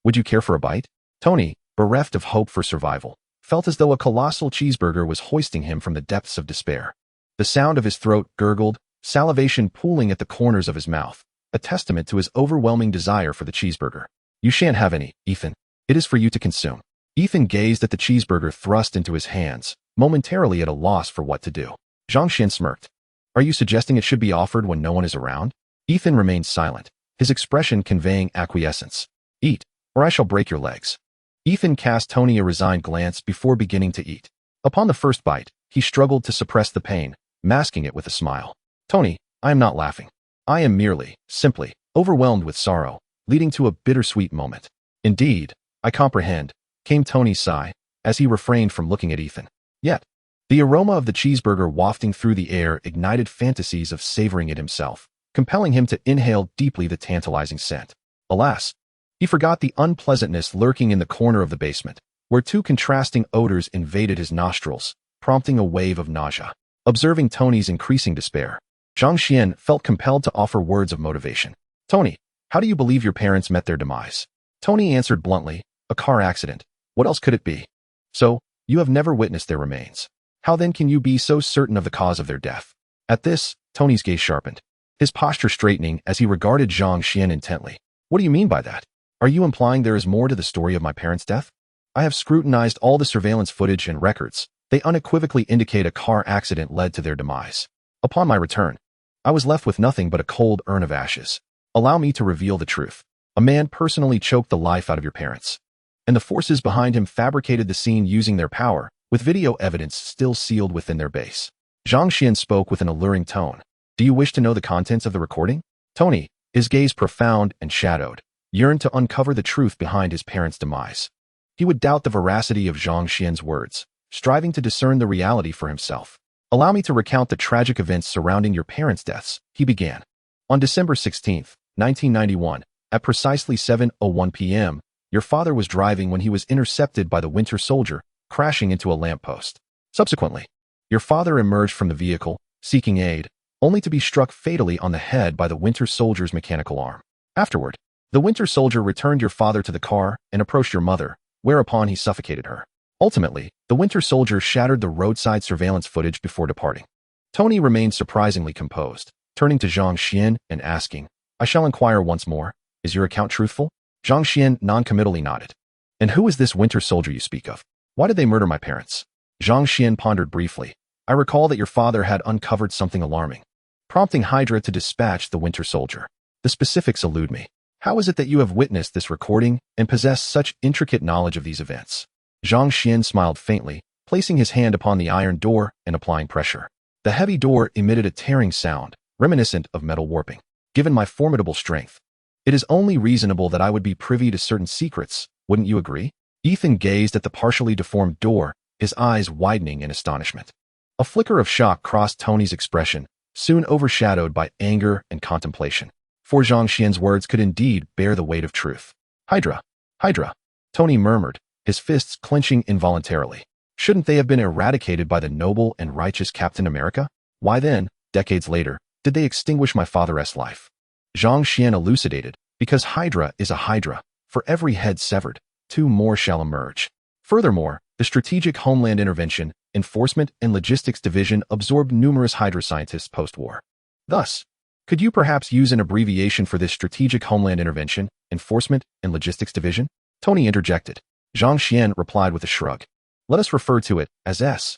Would you care for a bite? Tony, bereft of hope for survival, felt as though a colossal cheeseburger was hoisting him from the depths of despair. The sound of his throat gurgled, salivation pooling at the corners of his mouth, a testament to his overwhelming desire for the cheeseburger. You shan't have any, Ethan. It is for you to consume. Ethan gazed at the cheeseburger thrust into his hands, momentarily at a loss for what to do. Zhang Xian smirked. Are you suggesting it should be offered when no one is around? Ethan remained silent, his expression conveying acquiescence. Eat, or I shall break your legs. Ethan cast Tony a resigned glance before beginning to eat. Upon the first bite, he struggled to suppress the pain, masking it with a smile. Tony, I am not laughing. I am merely, simply, overwhelmed with sorrow, leading to a bittersweet moment. Indeed, I comprehend, came Tony's sigh, as he refrained from looking at Ethan. Yet, the aroma of the cheeseburger wafting through the air ignited fantasies of savoring it himself, compelling him to inhale deeply the tantalizing scent. Alas, he forgot the unpleasantness lurking in the corner of the basement, where two contrasting odors invaded his nostrils, prompting a wave of nausea. Observing Tony's increasing despair, Zhang Xian felt compelled to offer words of motivation. Tony, how do you believe your parents met their demise? Tony answered bluntly, a car accident. What else could it be? So, you have never witnessed their remains. How then can you be so certain of the cause of their death? At this, Tony's gaze sharpened, his posture straightening as he regarded Zhang Xian intently. What do you mean by that? Are you implying there is more to the story of my parents' death? I have scrutinized all the surveillance footage and records. They unequivocally indicate a car accident led to their demise. Upon my return, I was left with nothing but a cold urn of ashes. Allow me to reveal the truth. A man personally choked the life out of your parents, and the forces behind him fabricated the scene using their power, with video evidence still sealed within their base. Zhang Xian spoke with an alluring tone. Do you wish to know the contents of the recording? Tony, his gaze profound and shadowed, yearned to uncover the truth behind his parents' demise. He would doubt the veracity of Zhang Xian's words, striving to discern the reality for himself. Allow me to recount the tragic events surrounding your parents' deaths, he began. On December 16, 1991, at precisely 7:01 p.m., your father was driving when he was intercepted by the Winter Soldier, crashing into a lamppost. Subsequently, your father emerged from the vehicle, seeking aid, only to be struck fatally on the head by the Winter Soldier's mechanical arm. Afterward, the Winter Soldier returned your father to the car and approached your mother, whereupon he suffocated her. Ultimately, the Winter Soldier shattered the roadside surveillance footage before departing. Tony remained surprisingly composed, turning to Zhang Xian and asking, I shall inquire once more, is your account truthful? Zhang Xian non-committally nodded. And who is this Winter Soldier you speak of? Why did they murder my parents? Zhang Xian pondered briefly. I recall that your father had uncovered something alarming, prompting Hydra to dispatch the Winter Soldier. The specifics elude me. How is it that you have witnessed this recording and possess such intricate knowledge of these events? Zhang Xian smiled faintly, placing his hand upon the iron door and applying pressure. The heavy door emitted a tearing sound, reminiscent of metal warping. Given my formidable strength, it is only reasonable that I would be privy to certain secrets, wouldn't you agree? Ethan gazed at the partially deformed door, his eyes widening in astonishment. A flicker of shock crossed Tony's expression, soon overshadowed by anger and contemplation. For Zhang Xian's words could indeed bear the weight of truth. Hydra, Hydra, Tony murmured, his fists clenching involuntarily. Shouldn't they have been eradicated by the noble and righteous Captain America? Why then, decades later, did they extinguish my father's life? Zhang Xian elucidated, because Hydra is a Hydra. For every head severed, 2 more shall emerge. Furthermore, the Strategic Homeland Intervention, Enforcement and Logistics Division absorbed numerous Hydra scientists post-war. Thus, could you perhaps use an abbreviation for this Strategic Homeland Intervention, Enforcement and Logistics Division? Tony interjected. Zhang Xian replied with a shrug. Let us refer to it as S.H.I.E.L.D.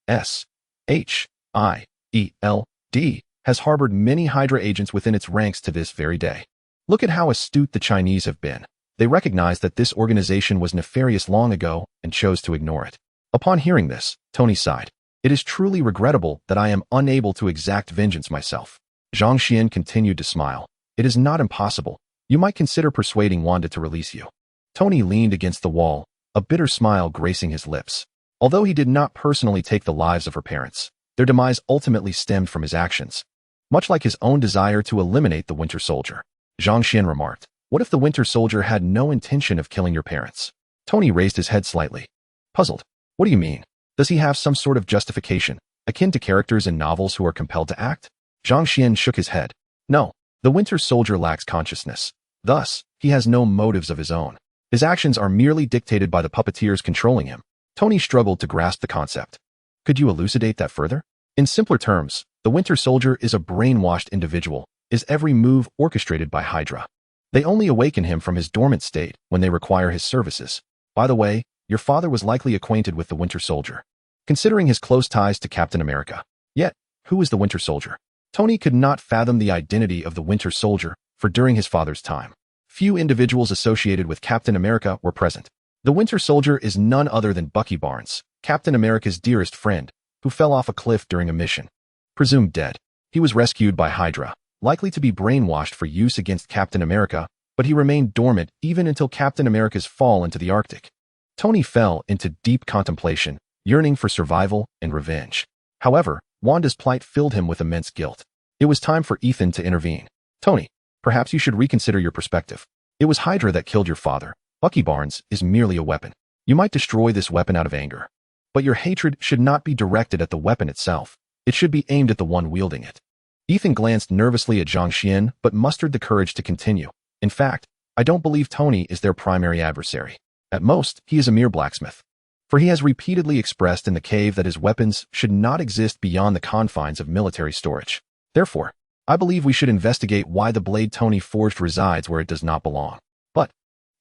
S.H.I.E.L.D. has harbored many Hydra agents within its ranks to this very day. Look at how astute the Chinese have been. They recognized that this organization was nefarious long ago and chose to ignore it. Upon hearing this, Tony sighed. It is truly regrettable that I am unable to exact vengeance myself. Zhang Xian continued to smile. It is not impossible. You might consider persuading Wanda to release you. Tony leaned against the wall, a bitter smile gracing his lips. Although he did not personally take the lives of her parents, their demise ultimately stemmed from his actions, much like his own desire to eliminate the Winter Soldier. Zhang Xian remarked, what if the Winter Soldier had no intention of killing your parents? Tony raised his head slightly. Puzzled. What do you mean? Does he have some sort of justification, akin to characters in novels who are compelled to act? Zhang Xian shook his head. No, the Winter Soldier lacks consciousness. Thus, he has no motives of his own. His actions are merely dictated by the puppeteers controlling him. Tony struggled to grasp the concept. Could you elucidate that further? In simpler terms, the Winter Soldier is a brainwashed individual, his every move orchestrated by Hydra. They only awaken him from his dormant state when they require his services. By the way, your father was likely acquainted with the Winter Soldier, considering his close ties to Captain America. Yet, who is the Winter Soldier? Tony could not fathom the identity of the Winter Soldier, for during his father's time, few individuals associated with Captain America were present. The Winter Soldier is none other than Bucky Barnes, Captain America's dearest friend, who fell off a cliff during a mission. Presumed dead, he was rescued by Hydra, likely to be brainwashed for use against Captain America, but he remained dormant even until Captain America's fall into the Arctic. Tony fell into deep contemplation, yearning for survival and revenge. However, Wanda's plight filled him with immense guilt. It was time for Ethan to intervene. Tony, perhaps you should reconsider your perspective. It was Hydra that killed your father. Bucky Barnes is merely a weapon. You might destroy this weapon out of anger. But your hatred should not be directed at the weapon itself. It should be aimed at the one wielding it. Ethan glanced nervously at Zhang Xian but mustered the courage to continue. In fact, I don't believe Tony is their primary adversary. At most, he is a mere blacksmith. For he has repeatedly expressed in the cave that his weapons should not exist beyond the confines of military storage. Therefore, I believe we should investigate why the blade Tony forged resides where it does not belong. But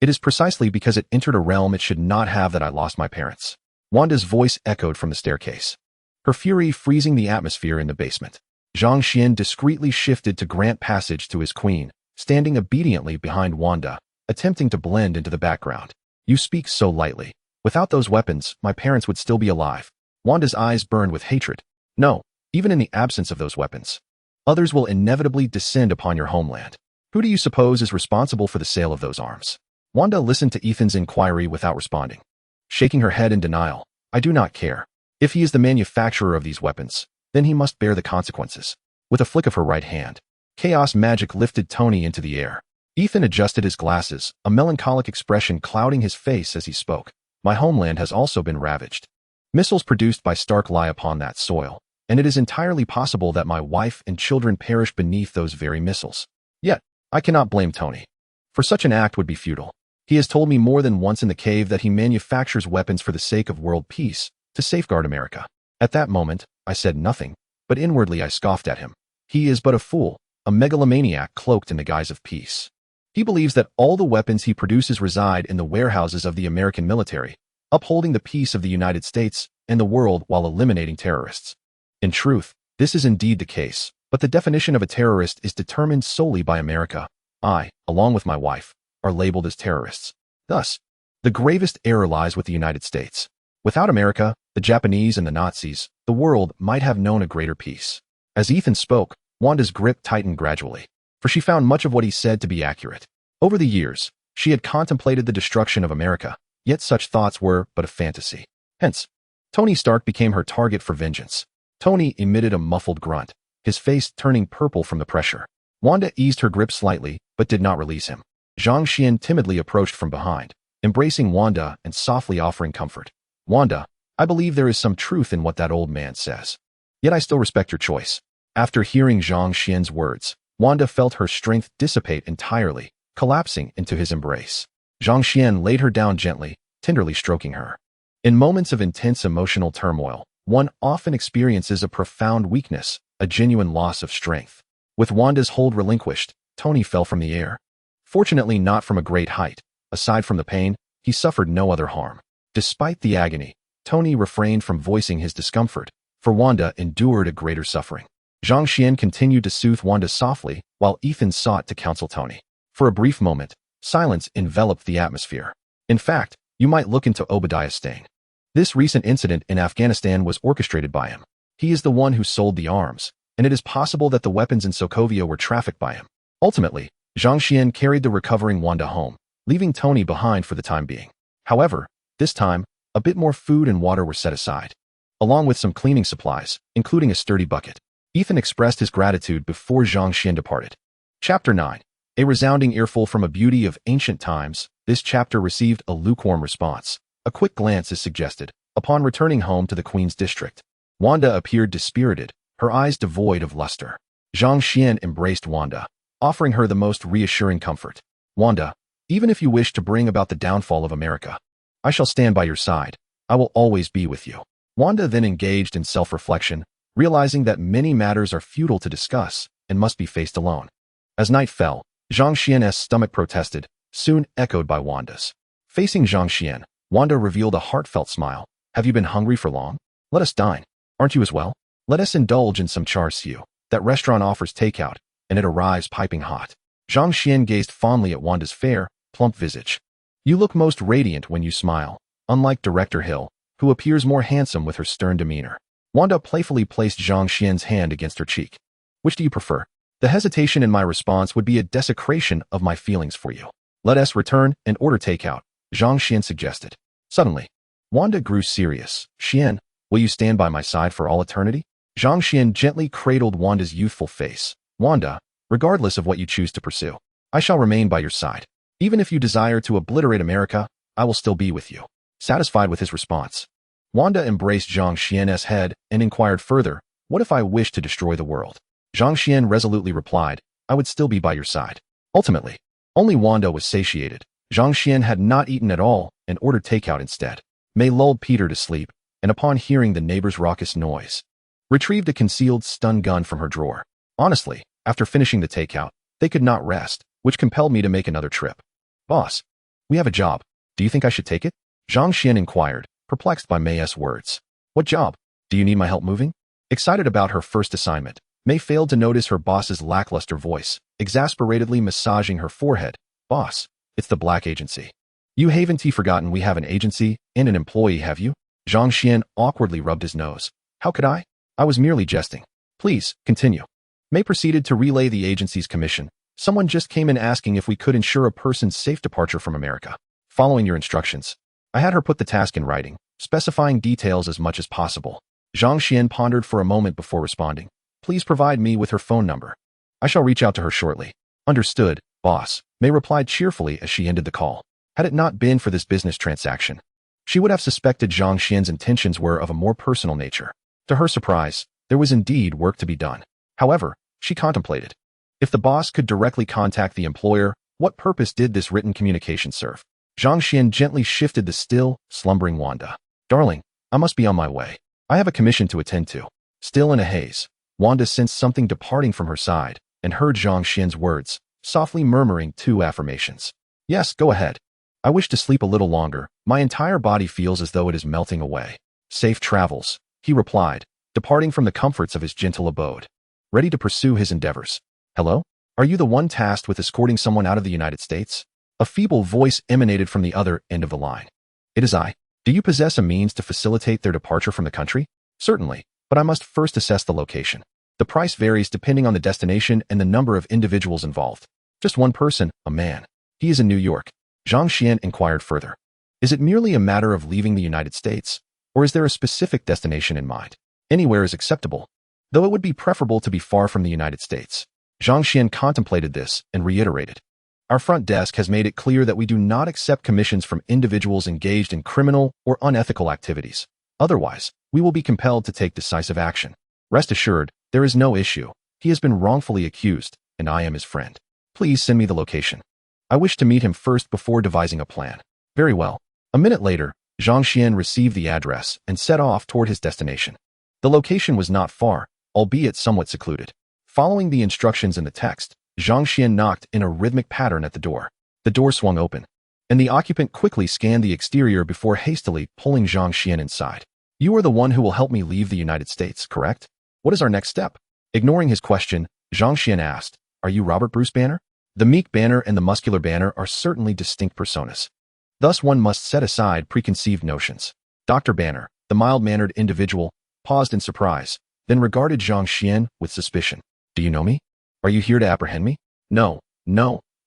it is precisely because it entered a realm it should not have that I lost my parents. Wanda's voice echoed from the staircase, her fury freezing the atmosphere in the basement. Zhang Xian discreetly shifted to grant passage to his queen, standing obediently behind Wanda, attempting to blend into the background. You speak so lightly. Without those weapons, my parents would still be alive. Wanda's eyes burned with hatred. No, even in the absence of those weapons, others will inevitably descend upon your homeland. Who do you suppose is responsible for the sale of those arms? Wanda listened to Ethan's inquiry without responding, shaking her head in denial. I do not care. If he is the manufacturer of these weapons, then he must bear the consequences. With a flick of her right hand, chaos magic lifted Tony into the air. Ethan adjusted his glasses, a melancholic expression clouding his face as he spoke. My homeland has also been ravaged. Missiles produced by Stark lie upon that soil, and it is entirely possible that my wife and children perished beneath those very missiles. Yet, I cannot blame Tony. For such an act would be futile. He has told me more than once in the cave that he manufactures weapons for the sake of world peace, to safeguard America. At that moment, I said nothing, but inwardly I scoffed at him. He is but a fool, a megalomaniac cloaked in the guise of peace. He believes that all the weapons he produces reside in the warehouses of the American military, upholding the peace of the United States and the world while eliminating terrorists. In truth, this is indeed the case, but the definition of a terrorist is determined solely by America. I, along with my wife, are labeled as terrorists. Thus, the gravest error lies with the United States. Without America, the Japanese and the Nazis, the world might have known a greater peace. As Ethan spoke, Wanda's grip tightened gradually, for she found much of what he said to be accurate. Over the years, she had contemplated the destruction of America, yet such thoughts were but a fantasy. Hence, Tony Stark became her target for vengeance. Tony emitted a muffled grunt, his face turning purple from the pressure. Wanda eased her grip slightly, but did not release him. Zhang Xian timidly approached from behind, embracing Wanda and softly offering comfort. Wanda, I believe there is some truth in what that old man says. Yet I still respect your choice. After hearing Zhang Xian's words, Wanda felt her strength dissipate entirely, collapsing into his embrace. Zhang Xian laid her down gently, tenderly stroking her. In moments of intense emotional turmoil, one often experiences a profound weakness, a genuine loss of strength. With Wanda's hold relinquished, Tony fell from the air. Fortunately not from a great height. Aside from the pain, he suffered no other harm. Despite the agony, Tony refrained from voicing his discomfort, for Wanda endured a greater suffering. Zhang Xian continued to soothe Wanda softly, while Ethan sought to counsel Tony. For a brief moment, silence enveloped the atmosphere. In fact, you might look into Obadiah Stane. This recent incident in Afghanistan was orchestrated by him. He is the one who sold the arms, and it is possible that the weapons in Sokovia were trafficked by him. Ultimately, Zhang Xian carried the recovering Wanda home, leaving Tony behind for the time being. However, this time, a bit more food and water were set aside, along with some cleaning supplies, including a sturdy bucket. Ethan expressed his gratitude before Zhang Xian departed. Chapter 9. A resounding earful from a beauty of ancient times. This chapter received a lukewarm response. A quick glance is suggested. Upon returning home to the Queen's district, Wanda appeared dispirited, her eyes devoid of luster. Zhang Xian embraced Wanda, offering her the most reassuring comfort. Wanda, even if you wish to bring about the downfall of America, I shall stand by your side. I will always be with you. Wanda then engaged in self-reflection, realizing that many matters are futile to discuss and must be faced alone. As night fell, Zhang Xian's stomach protested, soon echoed by Wanda's. Facing Zhang Xian, Wanda revealed a heartfelt smile. Have you been hungry for long? Let us dine. Aren't you as well? Let us indulge in some char siu. That restaurant offers takeout, and it arrives piping hot. Zhang Xian gazed fondly at Wanda's fair, plump visage. You look most radiant when you smile, unlike Director Hill, who appears more handsome with her stern demeanor. Wanda playfully placed Zhang Xian's hand against her cheek. Which do you prefer? The hesitation in my response would be a desecration of my feelings for you. Let us return and order takeout, Zhang Xian suggested. Suddenly, Wanda grew serious. Xian, will you stand by my side for all eternity? Zhang Xian gently cradled Wanda's youthful face. Wanda, regardless of what you choose to pursue, I shall remain by your side. Even if you desire to obliterate America, I will still be with you. Satisfied with his response, Wanda embraced Zhang Xian's head and inquired further, what if I wish to destroy the world? Zhang Xian resolutely replied, I would still be by your side. Ultimately, only Wanda was satiated. Zhang Xian had not eaten at all and ordered takeout instead. May lulled Peter to sleep, and upon hearing the neighbor's raucous noise, retrieved a concealed stun gun from her drawer. Honestly, after finishing the takeout, they could not rest, which compelled me to make another trip. Boss, we have a job. Do you think I should take it? Zhang Xian inquired, perplexed by May's words. What job? Do you need my help moving? Excited about her first assignment, May failed to notice her boss's lackluster voice, exasperatedly massaging her forehead. Boss, it's the Black Agency. You haven't forgotten we have an agency and an employee, have you? Zhang Xian awkwardly rubbed his nose. How could I? I was merely jesting. Please, continue. May proceeded to relay the agency's commission. Someone just came in asking if we could ensure a person's safe departure from America. Following your instructions, I had her put the task in writing, specifying details as much as possible. Zhang Xian pondered for a moment before responding. Please provide me with her phone number. I shall reach out to her shortly. Understood, boss, May replied cheerfully as she ended the call. Had it not been for this business transaction, She would have suspected Zhang Xian's intentions were of a more personal nature. To her surprise, there was indeed work to be done. However, she contemplated. If the boss could directly contact the employer, what purpose did this written communication serve? Zhang Xian gently shifted the still, slumbering Wanda. Darling, I must be on my way. I have a commission to attend to. Still in a haze, Wanda sensed something departing from her side and heard Zhang Xian's words, softly murmuring two affirmations. Yes, go ahead. I wish to sleep a little longer. My entire body feels as though it is melting away. Safe travels, he replied, departing from the comforts of his gentle abode, ready to pursue his endeavors. Hello? Are you the one tasked with escorting someone out of the United States? A feeble voice emanated from the other end of the line. It is I. Do you possess a means to facilitate their departure from the country? Certainly, but I must first assess the location. The price varies depending on the destination and the number of individuals involved. Just one person, a man. He is in New York. Zhang Xian inquired further. Is it merely a matter of leaving the United States, or is there a specific destination in mind? Anywhere is acceptable, though it would be preferable to be far from the United States. Zhang Xian contemplated this and reiterated. Our front desk has made it clear that we do not accept commissions from individuals engaged in criminal or unethical activities. Otherwise, we will be compelled to take decisive action. Rest assured, there is no issue. He has been wrongfully accused, and I am his friend. Please send me the location. I wish to meet him first before devising a plan. Very well. A minute later, Zhang Xian received the address and set off toward his destination. The location was not far, albeit somewhat secluded. Following the instructions in the text, Zhang Xian knocked in a rhythmic pattern at the door. The door swung open, and the occupant quickly scanned the exterior before hastily pulling Zhang Xian inside. You are the one who will help me leave the United States, correct? What is our next step? Ignoring his question, Zhang Xian asked, Are you Robert Bruce Banner? The meek Banner and the muscular Banner are certainly distinct personas. Thus one must set aside preconceived notions. Dr. Banner, the mild-mannered individual, paused in surprise, then regarded Zhang Xian with suspicion. Do you know me? Are you here to apprehend me? No,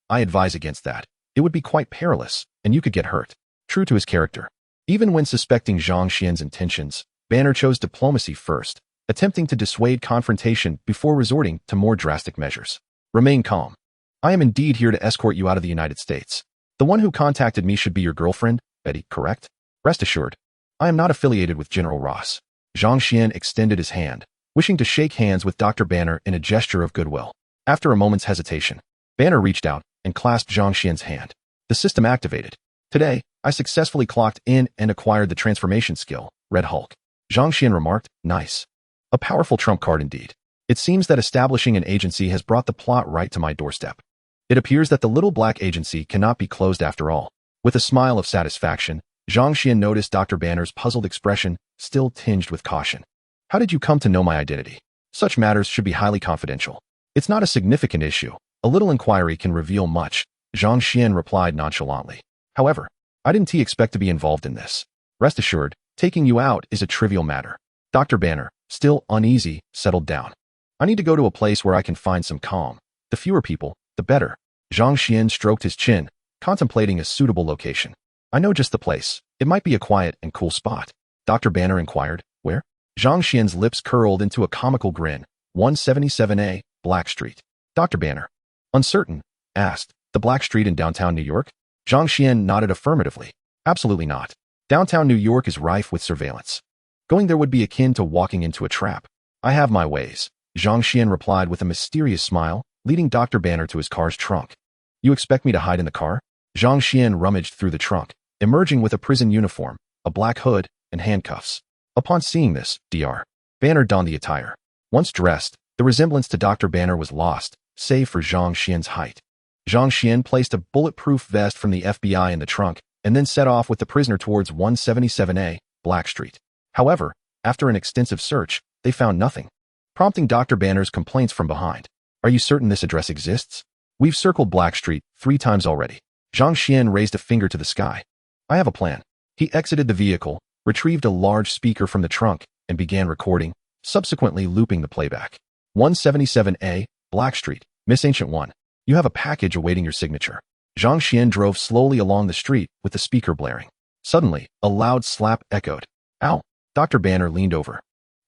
I advise against that. It would be quite perilous, and you could get hurt. True to his character. Even when suspecting Zhang Xian's intentions, Banner chose diplomacy first, attempting to dissuade confrontation before resorting to more drastic measures. Remain calm. I am indeed here to escort you out of the United States. The one who contacted me should be your girlfriend, Betty, correct? Rest assured, I am not affiliated with General Ross. Zhang Xian extended his hand, wishing to shake hands with Dr. Banner in a gesture of goodwill. After a moment's hesitation, Banner reached out and clasped Zhang Xian's hand. The system activated. Today, I successfully clocked in and acquired the transformation skill, Red Hulk. Zhang Xian remarked, Nice. A powerful trump card indeed. It seems that establishing an agency has brought the plot right to my doorstep. It appears that the little black agency cannot be closed after all. With a smile of satisfaction, Zhang Xian noticed Dr. Banner's puzzled expression, still tinged with caution. How did you come to know my identity? Such matters should be highly confidential. It's not a significant issue. A little inquiry can reveal much, Zhang Xian replied nonchalantly. However, I didn't expect to be involved in this. Rest assured, taking you out is a trivial matter. Dr. Banner, still uneasy, settled down. I need to go to a place where I can find some calm. The fewer people, the better. Zhang Xian stroked his chin, contemplating a suitable location. I know just the place. It might be a quiet and cool spot. Dr. Banner inquired, Where? Zhang Xian's lips curled into a comical grin. 177A, Black Street. Dr. Banner, uncertain, asked, The Black Street in downtown New York? Zhang Xian nodded affirmatively. Absolutely not. Downtown New York is rife with surveillance. Going there would be akin to walking into a trap. I have my ways, Zhang Xian replied with a mysterious smile, leading Dr. Banner to his car's trunk. You expect me to hide in the car? Zhang Xian rummaged through the trunk, emerging with a prison uniform, a black hood, and handcuffs. Upon seeing this, Dr. Banner donned the attire. Once dressed, the resemblance to Dr. Banner was lost, save for Zhang Xian's height. Zhang Xian placed a bulletproof vest from the FBI in the trunk, and then set off with the prisoner towards 177A, Black Street. However, after an extensive search, they found nothing, prompting Dr. Banner's complaints from behind. Are you certain this address exists? We've circled Black Street 3 times already. Zhang Xian raised a finger to the sky. I have a plan. He exited the vehicle, retrieved a large speaker from the trunk, and began recording, subsequently looping the playback. 177A, Black Street, Miss Ancient One. You have a package awaiting your signature. Zhang Xian drove slowly along the street with the speaker blaring. Suddenly, a loud slap echoed. Ow! Dr. Banner leaned over,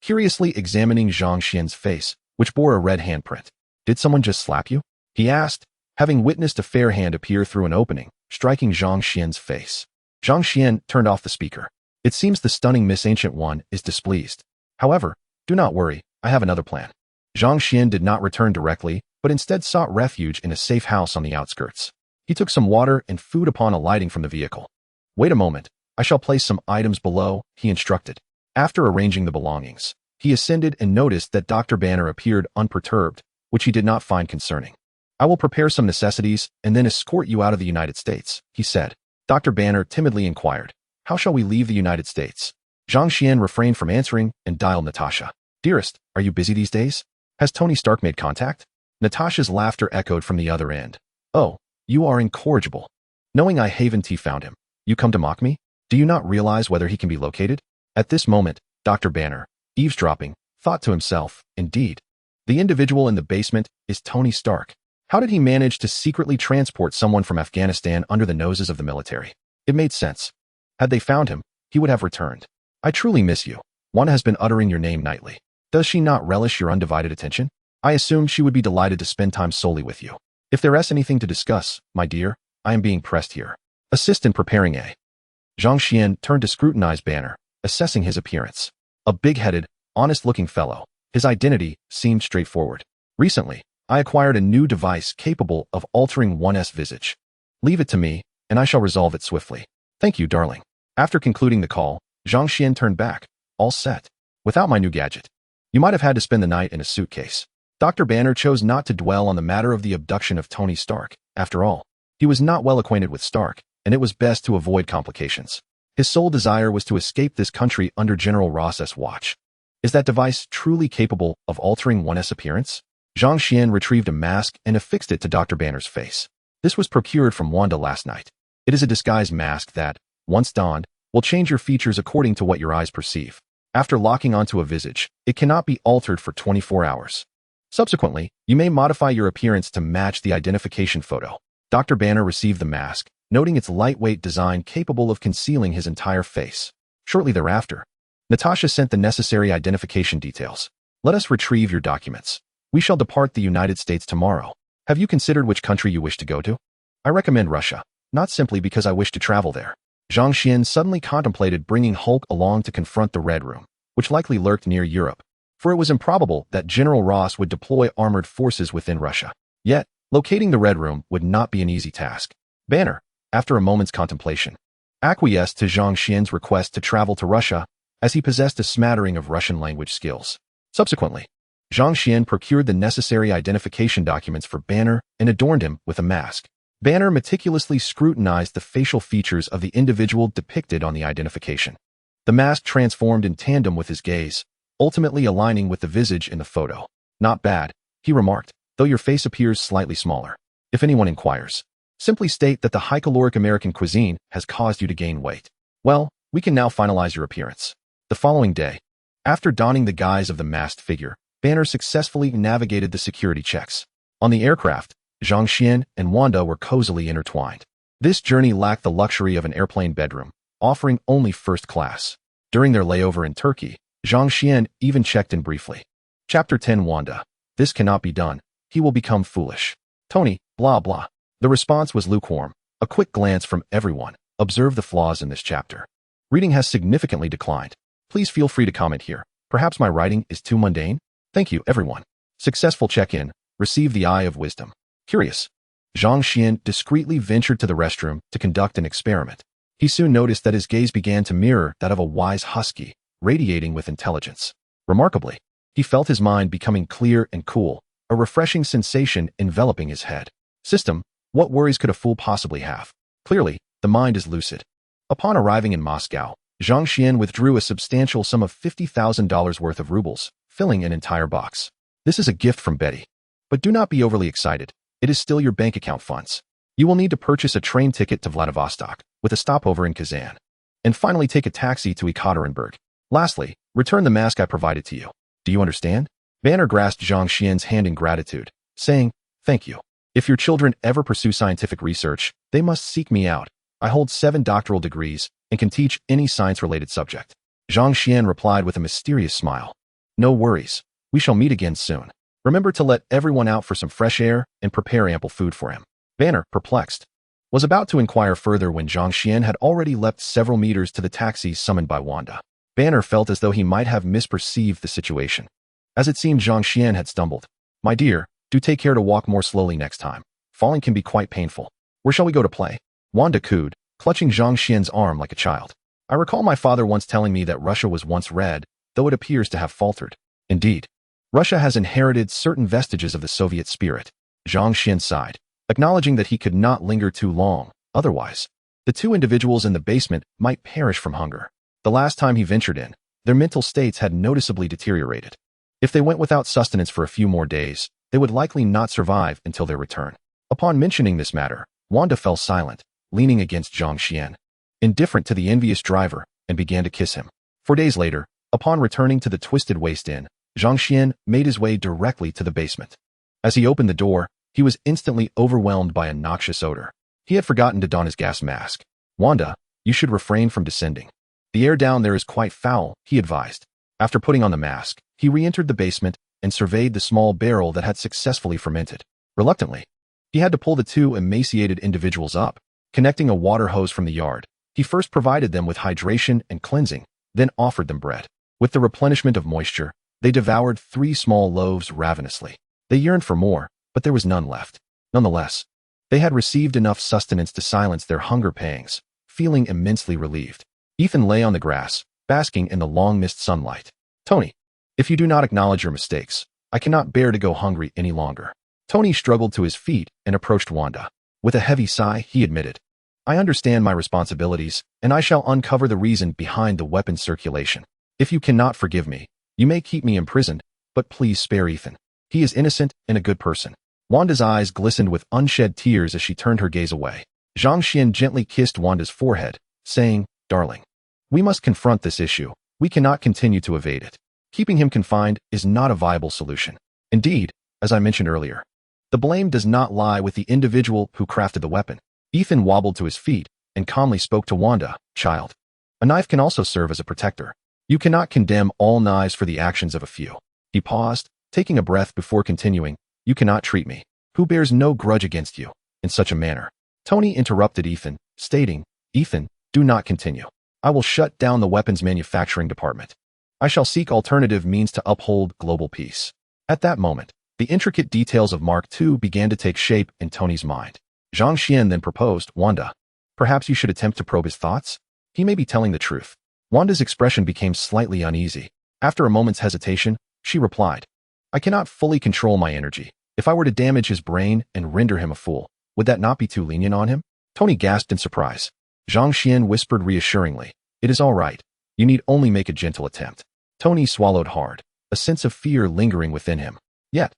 curiously examining Zhang Xian's face, which bore a red handprint. Did someone just slap you? He asked, having witnessed a fair hand appear through an opening, striking Zhang Xian's face. Zhang Xian turned off the speaker. It seems the stunning Miss Ancient One is displeased. However, do not worry, I have another plan. Zhang Xian did not return directly, but instead sought refuge in a safe house on the outskirts. He took some water and food upon alighting from the vehicle. Wait a moment, I shall place some items below, he instructed. After arranging the belongings, he ascended and noticed that Dr. Banner appeared unperturbed, which he did not find concerning. I will prepare some necessities and then escort you out of the United States, he said. Dr. Banner timidly inquired, how shall we leave the United States? Zhang Xian refrained from answering and dialed Natasha. Dearest, are you busy these days? Has Tony Stark made contact? Natasha's laughter echoed from the other end. Oh, you are incorrigible. Knowing I Haven T found him, you come to mock me? Do you not realize whether he can be located? At this moment, Dr. Banner, eavesdropping, thought to himself, indeed. The individual in the basement is Tony Stark. How did he manage to secretly transport someone from Afghanistan under the noses of the military? It made sense. Had they found him, he would have returned. I truly miss you. Wanda has been uttering your name nightly. Does she not relish your undivided attention? I assumed she would be delighted to spend time solely with you. If there is anything to discuss, my dear, I am being pressed here. Assist in preparing a. Zhang Xian turned to scrutinize Banner, assessing his appearance. A big-headed, honest-looking fellow. His identity seemed straightforward. Recently, I acquired a new device capable of altering one's visage. Leave it to me, and I shall resolve it swiftly. Thank you, darling. After concluding the call, Zhang Xian turned back, all set. Without my new gadget, you might have had to spend the night in a suitcase. Dr. Banner chose not to dwell on the matter of the abduction of Tony Stark. After all, he was not well acquainted with Stark, and it was best to avoid complications. His sole desire was to escape this country under General Ross's watch. Is that device truly capable of altering one's appearance? Zhang Xian retrieved a mask and affixed it to Dr. Banner's face. This was procured from Wanda last night. It is a disguise mask that, once donned, will change your features according to what your eyes perceive. After locking onto a visage, it cannot be altered for 24 hours. Subsequently, you may modify your appearance to match the identification photo. Dr. Banner received the mask, noting its lightweight design capable of concealing his entire face. Shortly thereafter, Natasha sent the necessary identification details. Let us retrieve your documents. We shall depart the United States tomorrow. Have you considered which country you wish to go to? I recommend Russia, not simply because I wish to travel there. Zhang Xian suddenly contemplated bringing Hulk along to confront the Red Room, which likely lurked near Europe, for it was improbable that General Ross would deploy armored forces within Russia. Yet, locating the Red Room would not be an easy task. Banner, after a moment's contemplation, acquiesced to Zhang Xian's request to travel to Russia, as he possessed a smattering of Russian language skills. Subsequently, Zhang Xian procured the necessary identification documents for Banner and adorned him with a mask. Banner meticulously scrutinized the facial features of the individual depicted on the identification. The mask transformed in tandem with his gaze, ultimately aligning with the visage in the photo. Not bad, he remarked, though your face appears slightly smaller. If anyone inquires, simply state that the high-caloric American cuisine has caused you to gain weight. Well, we can now finalize your appearance. The following day, after donning the guise of the masked figure, Banner successfully navigated the security checks. On the aircraft, Zhang Xian and Wanda were cozily intertwined. This journey lacked the luxury of an airplane bedroom, offering only first class. During their layover in Turkey, Zhang Xian even checked in briefly. Chapter 10 Wanda. This cannot be done. He will become foolish. Tony, blah blah. The response was lukewarm. A quick glance from everyone observed the flaws in this chapter. Reading has significantly declined. Please feel free to comment here. Perhaps my writing is too mundane? Thank you, everyone. Successful check-in. Receive the Eye of Wisdom. Curious. Zhang Xian discreetly ventured to the restroom to conduct an experiment. He soon noticed that his gaze began to mirror that of a wise husky, radiating with intelligence. Remarkably, he felt his mind becoming clear and cool, a refreshing sensation enveloping his head. System, what worries could a fool possibly have? Clearly, the mind is lucid. Upon arriving in Moscow, Zhang Xian withdrew a substantial sum of $50,000 worth of rubles, filling an entire box. This is a gift from Betty. But do not be overly excited. It is still your bank account funds. You will need to purchase a train ticket to Vladivostok, with a stopover in Kazan. And finally take a taxi to Ekaterinburg. Lastly, return the mask I provided to you. Do you understand? Banner grasped Zhang Xian's hand in gratitude, saying, thank you. If your children ever pursue scientific research, they must seek me out. I hold 7 doctoral degrees and can teach any science-related subject. Zhang Xian replied with a mysterious smile. No worries. We shall meet again soon. Remember to let everyone out for some fresh air and prepare ample food for him. Banner, perplexed, was about to inquire further when Zhang Xian had already leapt several meters to the taxi summoned by Wanda. Banner felt as though he might have misperceived the situation. As it seemed, Zhang Xian had stumbled. "My dear, do take care to walk more slowly next time. Falling can be quite painful. Where shall we go to play?" Wanda cooed, clutching Zhang Xian's arm like a child. "I recall my father once telling me that Russia was once red, though it appears to have faltered. Indeed, Russia has inherited certain vestiges of the Soviet spirit." Zhang Xian sighed, acknowledging that he could not linger too long, otherwise, the two individuals in the basement might perish from hunger. The last time he ventured in, their mental states had noticeably deteriorated. If they went without sustenance for a few more days, they would likely not survive until their return. Upon mentioning this matter, Wanda fell silent, leaning against Zhang Xian, indifferent to the envious driver, and began to kiss him. 4 days later, upon returning to the Twisted Waste Inn, Zhang Xian made his way directly to the basement. As he opened the door, he was instantly overwhelmed by a noxious odor. He had forgotten to don his gas mask. "Wanda, you should refrain from descending. The air down there is quite foul," he advised. After putting on the mask, he re-entered the basement and surveyed the small barrel that had successfully fermented. Reluctantly, he had to pull the two emaciated individuals up. Connecting a water hose from the yard, he first provided them with hydration and cleansing, then offered them bread. With the replenishment of moisture, they devoured 3 small loaves ravenously. They yearned for more, but there was none left. Nonetheless, they had received enough sustenance to silence their hunger pangs, feeling immensely relieved. Ethan lay on the grass, basking in the long-mist sunlight. "Tony, if you do not acknowledge your mistakes, I cannot bear to go hungry any longer." Tony struggled to his feet and approached Wanda. With a heavy sigh, he admitted, "I understand my responsibilities, and I shall uncover the reason behind the weapon circulation. If you cannot forgive me, you may keep me imprisoned, but please spare Ethan. He is innocent and a good person." Wanda's eyes glistened with unshed tears as she turned her gaze away. Zhang Xian gently kissed Wanda's forehead, saying, "Darling, we must confront this issue. We cannot continue to evade it. Keeping him confined is not a viable solution. Indeed, as I mentioned earlier, the blame does not lie with the individual who crafted the weapon." Ethan wobbled to his feet and calmly spoke to Wanda. "Child, a knife can also serve as a protector. You cannot condemn all knives for the actions of a few." He paused, taking a breath before continuing, "You cannot treat me, who bears no grudge against you, in such a manner." Tony interrupted Ethan, stating, "Ethan, do not continue. I will shut down the weapons manufacturing department. I shall seek alternative means to uphold global peace." At that moment, the intricate details of Mark II began to take shape in Tony's mind. Zhang Xian then proposed, "Wanda, perhaps you should attempt to probe his thoughts? He may be telling the truth." Wanda's expression became slightly uneasy. After a moment's hesitation, she replied, "I cannot fully control my energy. If I were to damage his brain and render him a fool, would that not be too lenient on him?" Tony gasped in surprise. Zhang Xian whispered reassuringly, "It is all right. You need only make a gentle attempt." Tony swallowed hard, a sense of fear lingering within him. Yet,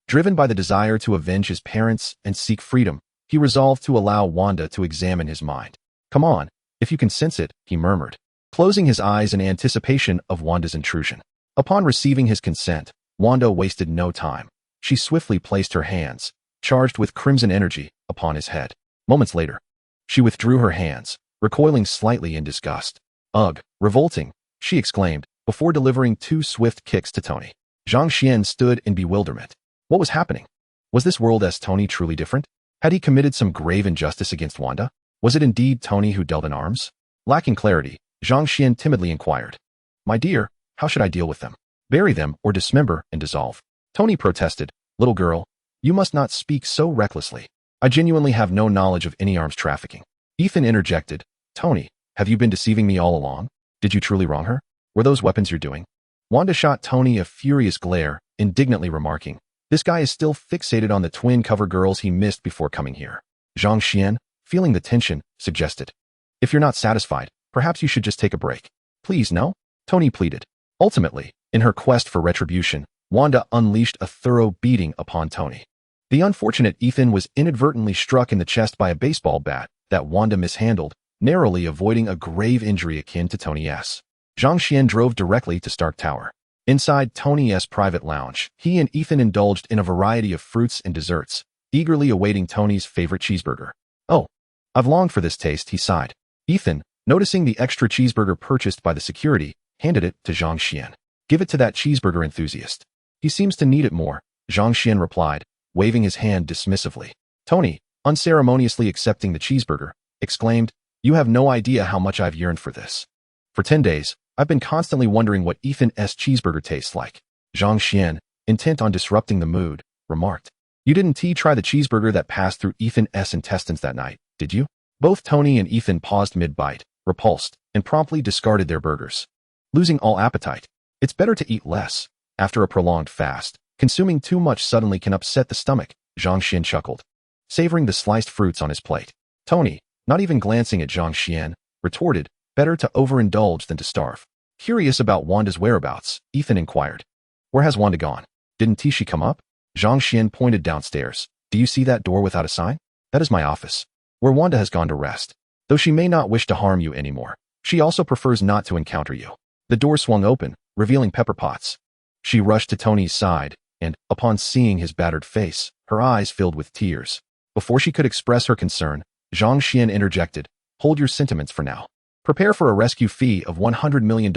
driven by the desire to avenge his parents and seek freedom, he resolved to allow Wanda to examine his mind. "Come on, if you can sense it," he murmured, closing his eyes in anticipation of Wanda's intrusion. Upon receiving his consent, Wanda wasted no time. She swiftly placed her hands, charged with crimson energy, upon his head. Moments later, she withdrew her hands, recoiling slightly in disgust. "Ugh, revolting," she exclaimed, before delivering 2 swift kicks to Tony. Zhang Xian stood in bewilderment. What was happening? Was this world as Tony truly different? Had he committed some grave injustice against Wanda? Was it indeed Tony who dealt in arms? Lacking clarity, Zhang Xian timidly inquired, "My dear, how should I deal with them? Bury them or dismember and dissolve?" Tony protested, "Little girl, you must not speak so recklessly. I genuinely have no knowledge of any arms trafficking." Ethan interjected, "Tony, have you been deceiving me all along? Did you truly wrong her? Were those weapons you're doing?" Wanda shot Tony a furious glare, indignantly remarking, "This guy is still fixated on the twin cover girls he missed before coming here." Zhang Xian, feeling the tension, suggested, "If you're not satisfied, perhaps you should just take a break." "Please, no?" Tony pleaded. Ultimately, in her quest for retribution, Wanda unleashed a thorough beating upon Tony. The unfortunate Ethan was inadvertently struck in the chest by a baseball bat that Wanda mishandled, narrowly avoiding a grave injury akin to Tony's. Zhang Xian drove directly to Stark Tower. Inside Tony's private lounge, he and Ethan indulged in a variety of fruits and desserts, eagerly awaiting Tony's favorite cheeseburger. "Oh, I've longed for this taste," he sighed. Ethan, noticing the extra cheeseburger purchased by the security, handed it to Zhang Xian. "Give it to that cheeseburger enthusiast. He seems to need it more," Zhang Xian replied, waving his hand dismissively. "Tony, unceremoniously accepting the cheeseburger, exclaimed, "You have no idea how much I've yearned for this. For 10 days, I've been constantly wondering what Ethan's cheeseburger tastes like." Zhang Xian, intent on disrupting the mood, remarked, "You didn't try the cheeseburger that passed through Ethan's intestines that night, did you?" Both Tony and Ethan paused mid-bite, repulsed, and promptly discarded their burgers. Losing all appetite. It's better to eat less. After a prolonged fast, consuming too much suddenly can upset the stomach, Zhang Xian chuckled, savoring the sliced fruits on his plate. Tony, not even glancing at Zhang Xian, retorted, "Better to overindulge than to starve." Curious about Wanda's whereabouts, Ethan inquired, "Where has Wanda gone? Didn't she come up?" Zhang Xian pointed downstairs. "Do you see that door without a sign? That is my office, where Wanda has gone to rest. Though she may not wish to harm you anymore, she also prefers not to encounter you." The door swung open, revealing Pepper Potts. She rushed to Tony's side, and, upon seeing his battered face, her eyes filled with tears. Before she could express her concern, Zhang Xian interjected, "Hold your sentiments for now. Prepare for a rescue fee of $100 million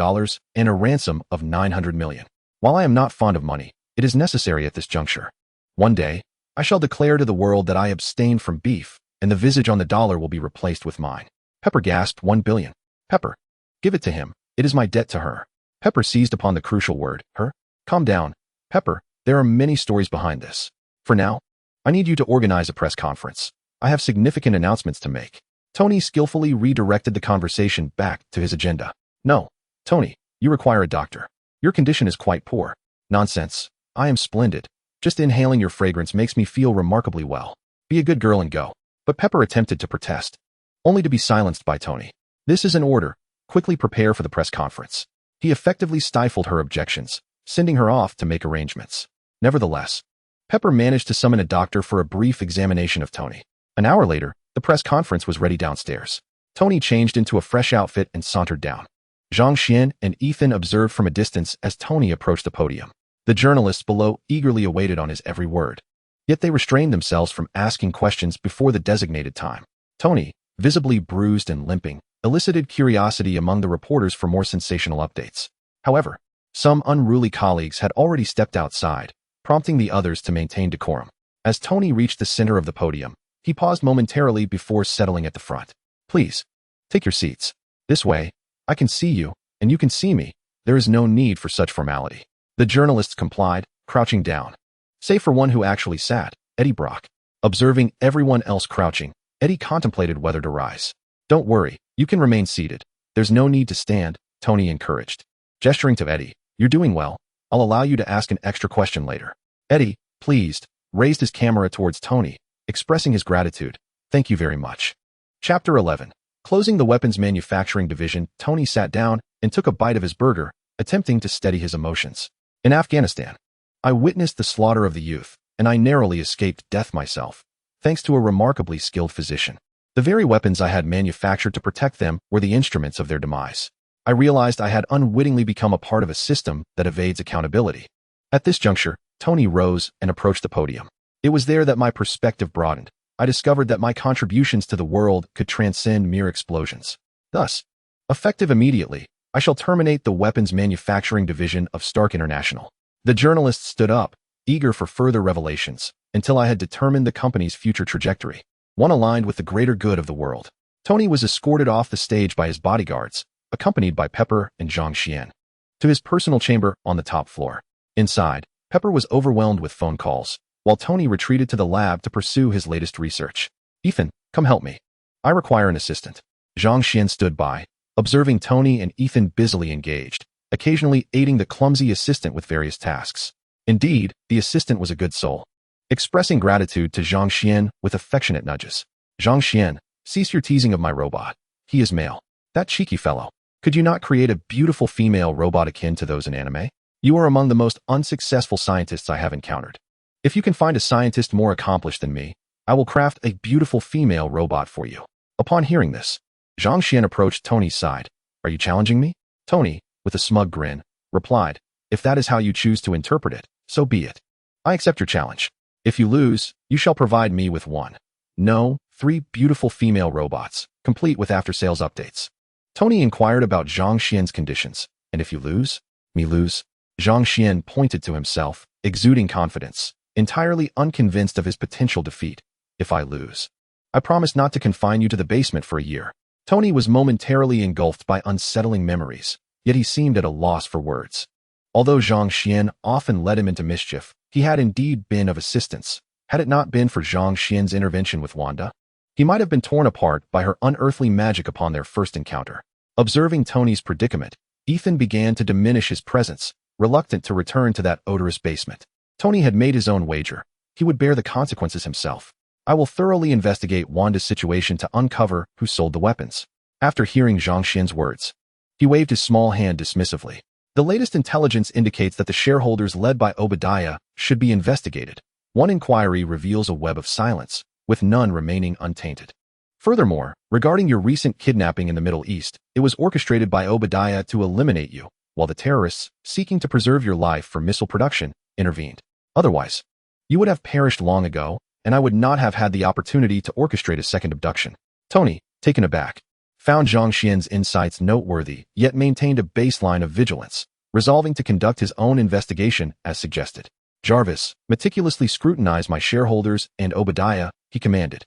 and a ransom of $900 million. While I am not fond of money, it is necessary at this juncture. One day, I shall declare to the world that I abstain from beef, and the visage on the dollar will be replaced with mine." Pepper gasped, "$1 billion. Pepper, give it to him. It is my debt to her." Pepper seized upon the crucial word, "her." "Calm down, Pepper. There are many stories behind this. For now, I need you to organize a press conference. I have significant announcements to make." Tony skillfully redirected the conversation back to his agenda. "No, Tony, you require a doctor. Your condition is quite poor." "Nonsense. I am splendid. Just inhaling your fragrance makes me feel remarkably well. Be a good girl and go." But Pepper attempted to protest, only to be silenced by Tony. "This is an order. Quickly prepare for the press conference." He effectively stifled her objections, sending her off to make arrangements. Nevertheless, Pepper managed to summon a doctor for a brief examination of Tony. An hour later, the press conference was ready downstairs. Tony changed into a fresh outfit and sauntered down. Zhang Xian and Ethan observed from a distance as Tony approached the podium. The journalists below eagerly awaited on his every word. Yet they restrained themselves from asking questions before the designated time. Tony, visibly bruised and limping, elicited curiosity among the reporters for more sensational updates. However, some unruly colleagues had already stepped outside, prompting the others to maintain decorum. As Tony reached the center of the podium, he paused momentarily before settling at the front. "Please, take your seats. This way, I can see you, and you can see me. There is no need for such formality." The journalists complied, crouching down. Save for one who actually sat, Eddie Brock. Observing everyone else crouching, Eddie contemplated whether to rise. "Don't worry, you can remain seated. There's no need to stand," Tony encouraged. Gesturing to Eddie, "You're doing well. I'll allow you to ask an extra question later." Eddie, pleased, raised his camera towards Tony, expressing his gratitude. "Thank you very much." Chapter 11. Closing the weapons manufacturing division, Tony sat down and took a bite of his burger, attempting to steady his emotions. "In Afghanistan, I witnessed the slaughter of the youth, and I narrowly escaped death myself, thanks to a remarkably skilled physician. The very weapons I had manufactured to protect them were the instruments of their demise. I realized I had unwittingly become a part of a system that evades accountability." At this juncture, Tony rose and approached the podium. It was there that my perspective broadened. I discovered that my contributions to the world could transcend mere explosions. Thus, effective immediately, I shall terminate the weapons manufacturing division of Stark International. The journalists stood up, eager for further revelations, until I had determined the company's future trajectory, one aligned with the greater good of the world. Tony was escorted off the stage by his bodyguards, accompanied by Pepper and Zhang Xian, to his personal chamber on the top floor. Inside, Pepper was overwhelmed with phone calls, while Tony retreated to the lab to pursue his latest research. "Ethan, come help me. I require an assistant." Zhang Xian stood by, observing Tony and Ethan busily engaged, occasionally aiding the clumsy assistant with various tasks. Indeed, the assistant was a good soul, expressing gratitude to Zhang Xian with affectionate nudges. "Zhang Xian, cease your teasing of my robot. He is male. That cheeky fellow. Could you not create a beautiful female robot akin to those in anime? You are among the most unsuccessful scientists I have encountered. If you can find a scientist more accomplished than me, I will craft a beautiful female robot for you." Upon hearing this, Zhang Xian approached Tony's side. "Are you challenging me?" Tony, with a smug grin, replied, "If that is how you choose to interpret it, so be it. I accept your challenge. If you lose, you shall provide me with one. No, 3 beautiful female robots, complete with after-sales updates." Tony inquired about Zhang Xian's conditions. "And if you lose?" "Me lose?" Zhang Xian pointed to himself, exuding confidence, entirely unconvinced of his potential defeat. "If I lose, I promise not to confine you to the basement for a year. Tony was momentarily engulfed by unsettling memories, yet he seemed at a loss for words. Although Zhang Xian often led him into mischief, he had indeed been of assistance. Had it not been for Zhang Xian's intervention with Wanda, he might have been torn apart by her unearthly magic upon their first encounter. Observing Tony's predicament, Ethan began to diminish his presence, reluctant to return to that odorous basement. Tony had made his own wager. He would bear the consequences himself. I will thoroughly investigate Wanda's situation to uncover who sold the weapons. After hearing Zhang Xian's words, he waved his small hand dismissively. The latest intelligence indicates that the shareholders led by Obadiah should be investigated. One inquiry reveals a web of silence, with none remaining untainted. Furthermore, regarding your recent kidnapping in the Middle East, it was orchestrated by Obadiah to eliminate you, while the terrorists, seeking to preserve your life for missile production, intervened. Otherwise, you would have perished long ago, and I would not have had the opportunity to orchestrate a second abduction. Tony, taken aback, found Zhang Xian's insights noteworthy, yet maintained a baseline of vigilance, resolving to conduct his own investigation as suggested. Jarvis, meticulously scrutinize my shareholders and Obadiah, he commanded.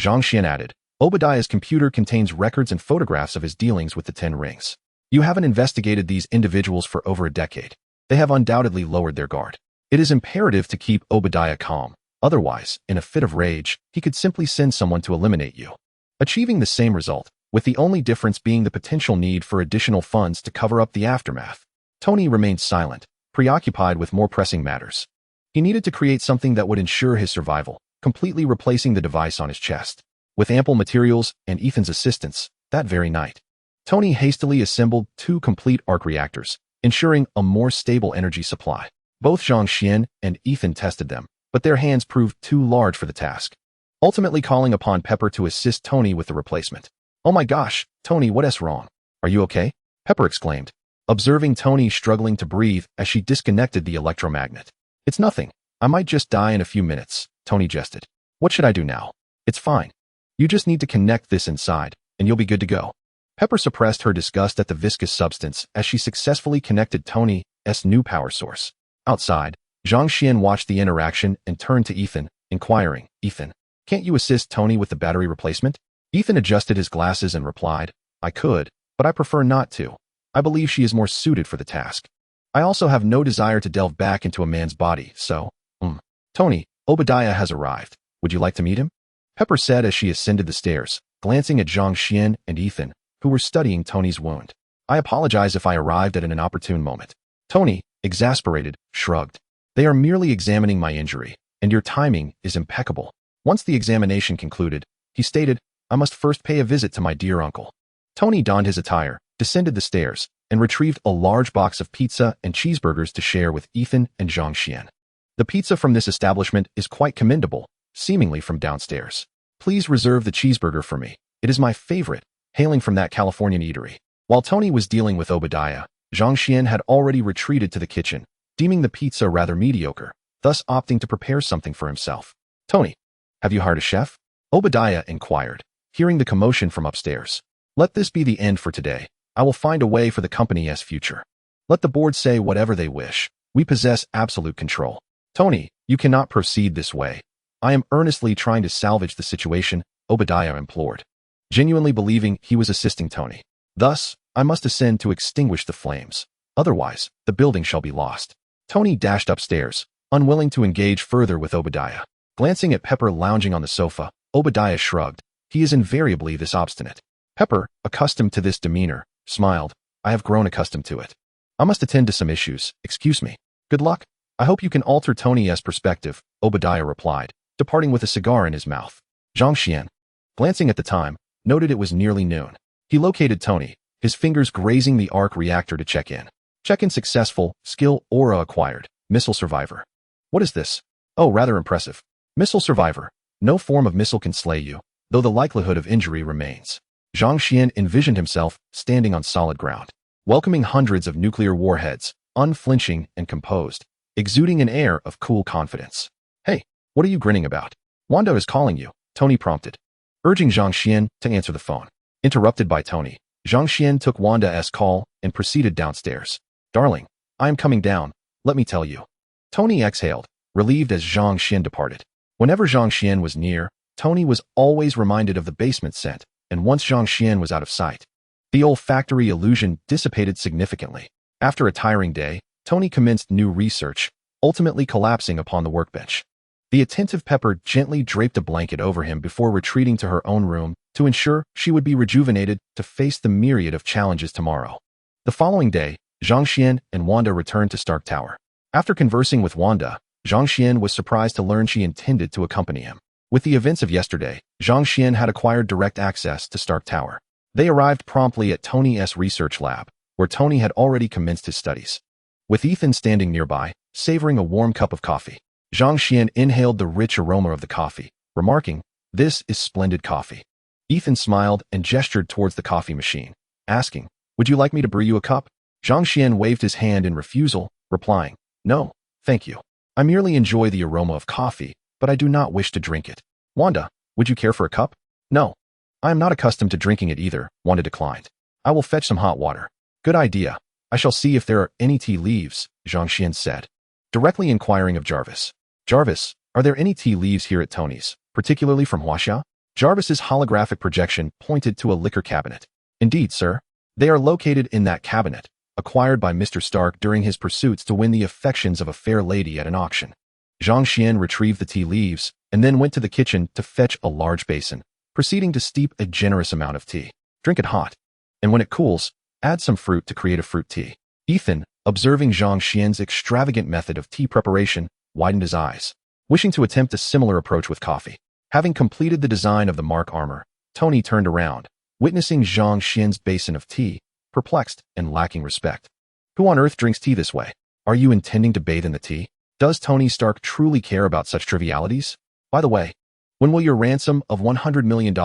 Zhang Xian added, Obadiah's computer contains records and photographs of his dealings with the 10 rings. You haven't investigated these individuals for over a decade. They have undoubtedly lowered their guard. It is imperative to keep Obadiah calm. Otherwise, in a fit of rage, he could simply send someone to eliminate you, achieving the same result, with the only difference being the potential need for additional funds to cover up the aftermath. Tony remained silent, preoccupied with more pressing matters. He needed to create something that would ensure his survival, completely replacing the device on his chest. With ample materials and Ethan's assistance, that very night, Tony hastily assembled 2 complete arc reactors, ensuring a more stable energy supply. Both Zhang Xian and Ethan tested them, but their hands proved too large for the task, ultimately calling upon Pepper to assist Tony with the replacement. Oh my gosh, Tony, what's wrong? Are you okay? Pepper exclaimed, observing Tony struggling to breathe as she disconnected the electromagnet. It's nothing. I might just die in a few minutes, Tony jested. What should I do now? It's fine. You just need to connect this inside, and you'll be good to go. Pepper suppressed her disgust at the viscous substance as she successfully connected Tony's new power source. Outside, Zhang Xian watched the interaction and turned to Ethan, inquiring, Ethan, can't you assist Tony with the battery replacement? Ethan adjusted his glasses and replied, I could, but I prefer not to. I believe she is more suited for the task. I also have no desire to delve back into a man's body, so, Tony, Obadiah has arrived. Would you like to meet him? Pepper said as she ascended the stairs, glancing at Zhang Xian and Ethan, who were studying Tony's wound. I apologize if I arrived at an inopportune moment. Tony, exasperated, shrugged. They are merely examining my injury, and your timing is impeccable. Once the examination concluded, he stated, I must first pay a visit to my dear uncle. Tony donned his attire, descended the stairs, and retrieved a large box of pizza and cheeseburgers to share with Ethan and Zhang Xian. The pizza from this establishment is quite commendable, seemingly from downstairs. Please reserve the cheeseburger for me. It is my favorite, hailing from that Californian eatery. While Tony was dealing with Obadiah, Zhang Xian had already retreated to the kitchen, deeming the pizza rather mediocre, thus opting to prepare something for himself. Tony, have you hired a chef? Obadiah inquired, hearing the commotion from upstairs. Let this be the end for today. I will find a way for the company's future. Let the board say whatever they wish. We possess absolute control. Tony, you cannot proceed this way. I am earnestly trying to salvage the situation, Obadiah implored, genuinely believing he was assisting Tony. Thus, I must ascend to extinguish the flames. Otherwise, the building shall be lost. Tony dashed upstairs, unwilling to engage further with Obadiah. Glancing at Pepper lounging on the sofa, Obadiah shrugged. He is invariably this obstinate. Pepper, accustomed to this demeanor, smiled. I have grown accustomed to it. I must attend to some issues. Excuse me. Good luck. I hope you can alter Tony's perspective, Obadiah replied, departing with a cigar in his mouth. Zhang Xian, glancing at the time, noted it was nearly noon. He located Tony, his fingers grazing the arc reactor to check in. Check-in successful, skill aura acquired, missile survivor. What is this? Oh, rather impressive. Missile survivor. No form of missile can slay you, though the likelihood of injury remains. Zhang Xian envisioned himself standing on solid ground, welcoming hundreds of nuclear warheads, unflinching and composed, exuding an air of cool confidence. Hey, what are you grinning about? Wanda is calling you, Tony prompted, urging Zhang Xian to answer the phone. Interrupted by Tony, Zhang Xian took Wanda's call and proceeded downstairs. Darling, I am coming down, let me tell you. Tony exhaled, relieved as Zhang Xian departed. Whenever Zhang Xian was near, Tony was always reminded of the basement scent, and once Zhang Xian was out of sight, the olfactory illusion dissipated significantly. After a tiring day, Tony commenced new research, ultimately collapsing upon the workbench. The attentive Pepper gently draped a blanket over him before retreating to her own room to ensure she would be rejuvenated to face the myriad of challenges tomorrow. The following day, Zhang Xian and Wanda returned to Stark Tower. After conversing with Wanda, Zhang Xian was surprised to learn she intended to accompany him. With the events of yesterday, Zhang Xian had acquired direct access to Stark Tower. They arrived promptly at Tony's research lab, where Tony had already commenced his studies. With Ethan standing nearby, savoring a warm cup of coffee, Zhang Xian inhaled the rich aroma of the coffee, remarking, "This is splendid coffee." Ethan smiled and gestured towards the coffee machine, asking, "Would you like me to brew you a cup?" Zhang Xian waved his hand in refusal, replying, "No, thank you. I merely enjoy the aroma of coffee, but I do not wish to drink it." "Wanda, would you care for a cup?" "No. I am not accustomed to drinking it either," Wanda declined. "I will fetch some hot water." "Good idea. I shall see if there are any tea leaves," Zhang Xian said, directly inquiring of Jarvis. "Jarvis, are there any tea leaves here at Tony's, particularly from Huaxia?" Jarvis's holographic projection pointed to a liquor cabinet. "Indeed, sir. They are located in that cabinet, acquired by Mr. Stark during his pursuits to win the affections of a fair lady at an auction." Zhang Xian retrieved the tea leaves and then went to the kitchen to fetch a large basin, proceeding to steep a generous amount of tea. Drink it hot, and when it cools, add some fruit to create a fruit tea. Ethan, observing Zhang Xian's extravagant method of tea preparation, widened his eyes, wishing to attempt a similar approach with coffee. Having completed the design of the mark armor, Tony turned around, witnessing Zhang Xian's basin of tea, perplexed and lacking respect. "Who on earth drinks tea this way? Are you intending to bathe in the tea? Does Tony Stark truly care about such trivialities? By the way, when will your ransom of $100 million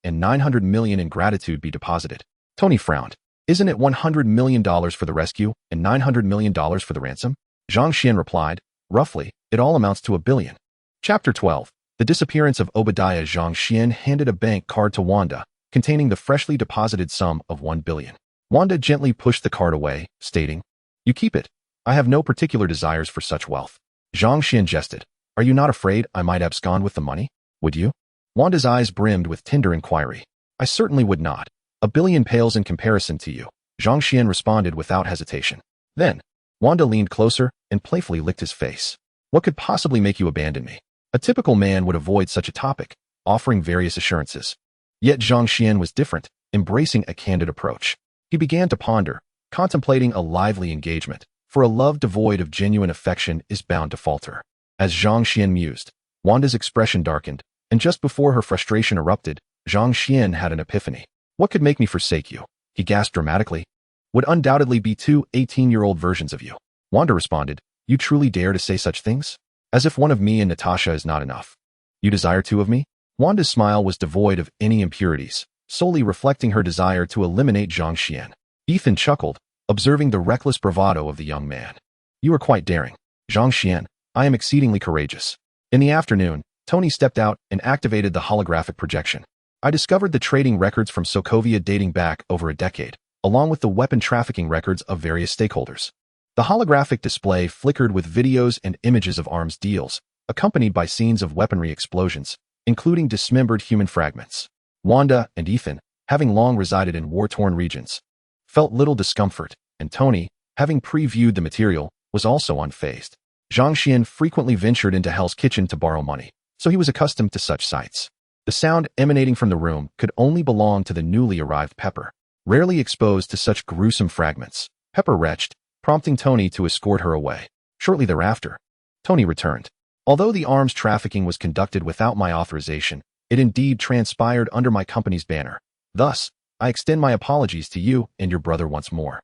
and $900 million in gratitude be deposited?" Tony frowned. "Isn't it $100 million for the rescue and $900 million for the ransom?" Zhang Xian replied, "Roughly, it all amounts to $1 billion. Chapter 12. The disappearance of Obadiah. Zhang Xian handed a bank card to Wanda, containing the freshly deposited sum of $1 billion. Wanda gently pushed the card away, stating, "You keep it. I have no particular desires for such wealth." Zhang Xian jested, "Are you not afraid I might abscond with the money? Would you?" Wanda's eyes brimmed with tender inquiry. "I certainly would not. $1 billion pales in comparison to you," Zhang Xian responded without hesitation. Then, Wanda leaned closer and playfully licked his face. "What could possibly make you abandon me?" A typical man would avoid such a topic, offering various assurances. Yet Zhang Xian was different, embracing a candid approach. He began to ponder, contemplating a lively engagement, for a love devoid of genuine affection is bound to falter. As Zhang Xian mused, Wanda's expression darkened, and just before her frustration erupted, Zhang Xian had an epiphany. "What could make me forsake you?" he gasped dramatically. "Would undoubtedly be two 18-year-old versions of you." Wanda responded, "You truly dare to say such things? As if one of me and Natasha is not enough. You desire two of me?" Wanda's smile was devoid of any impurities, solely reflecting her desire to eliminate Zhang Xian. Ethan chuckled, observing the reckless bravado of the young man. "You are quite daring, Zhang Xian. I am exceedingly courageous." In the afternoon, Tony stepped out and activated the holographic projection. "I discovered the trading records from Sokovia dating back over a decade, along with the weapon trafficking records of various stakeholders." The holographic display flickered with videos and images of arms deals, accompanied by scenes of weaponry explosions, including dismembered human fragments. Wanda and Ethan, having long resided in war-torn regions, felt little discomfort, and Tony, having previewed the material, was also unfazed. Zhang Xian frequently ventured into Hell's Kitchen to borrow money, so he was accustomed to such sights. The sound emanating from the room could only belong to the newly arrived Pepper, rarely exposed to such gruesome fragments. Pepper retched, prompting Tony to escort her away. Shortly thereafter, Tony returned. "Although the arms trafficking was conducted without my authorization, it indeed transpired under my company's banner. Thus, I extend my apologies to you and your brother once more."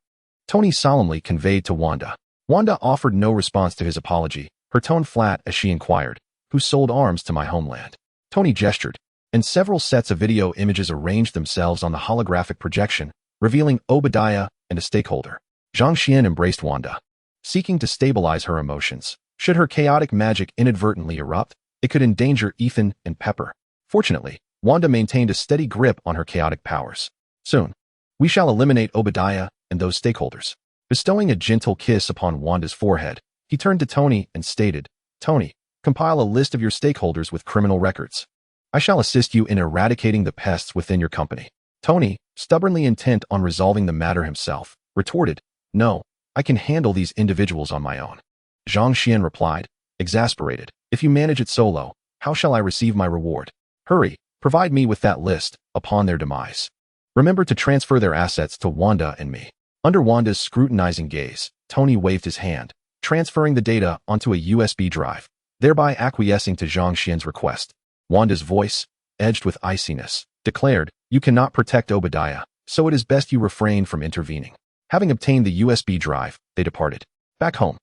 Tony solemnly conveyed to Wanda. Wanda offered no response to his apology, her tone flat as she inquired, "Who sold arms to my homeland?" Tony gestured, and several sets of video images arranged themselves on the holographic projection, revealing Obadiah and a stakeholder. Zhang Xian embraced Wanda, seeking to stabilize her emotions. Should her chaotic magic inadvertently erupt, it could endanger Ethan and Pepper. Fortunately, Wanda maintained a steady grip on her chaotic powers. "Soon, we shall eliminate Obadiah and those stakeholders." Bestowing a gentle kiss upon Wanda's forehead, he turned to Tony and stated, "Tony, compile a list of your stakeholders with criminal records." I shall assist you in eradicating the pests within your company. Tony, stubbornly intent on resolving the matter himself, retorted, no, I can handle these individuals on my own. Zhang Xian replied, exasperated, if you manage it solo, how shall I receive my reward? Hurry, provide me with that list upon their demise. Remember to transfer their assets to Wanda and me. Under Wanda's scrutinizing gaze, Tony waved his hand, transferring the data onto a USB drive, thereby acquiescing to Zhang Xian's request. Wanda's voice, edged with iciness, declared, you cannot protect Obadiah, so it is best you refrain from intervening. Having obtained the USB drive, they departed. Back home,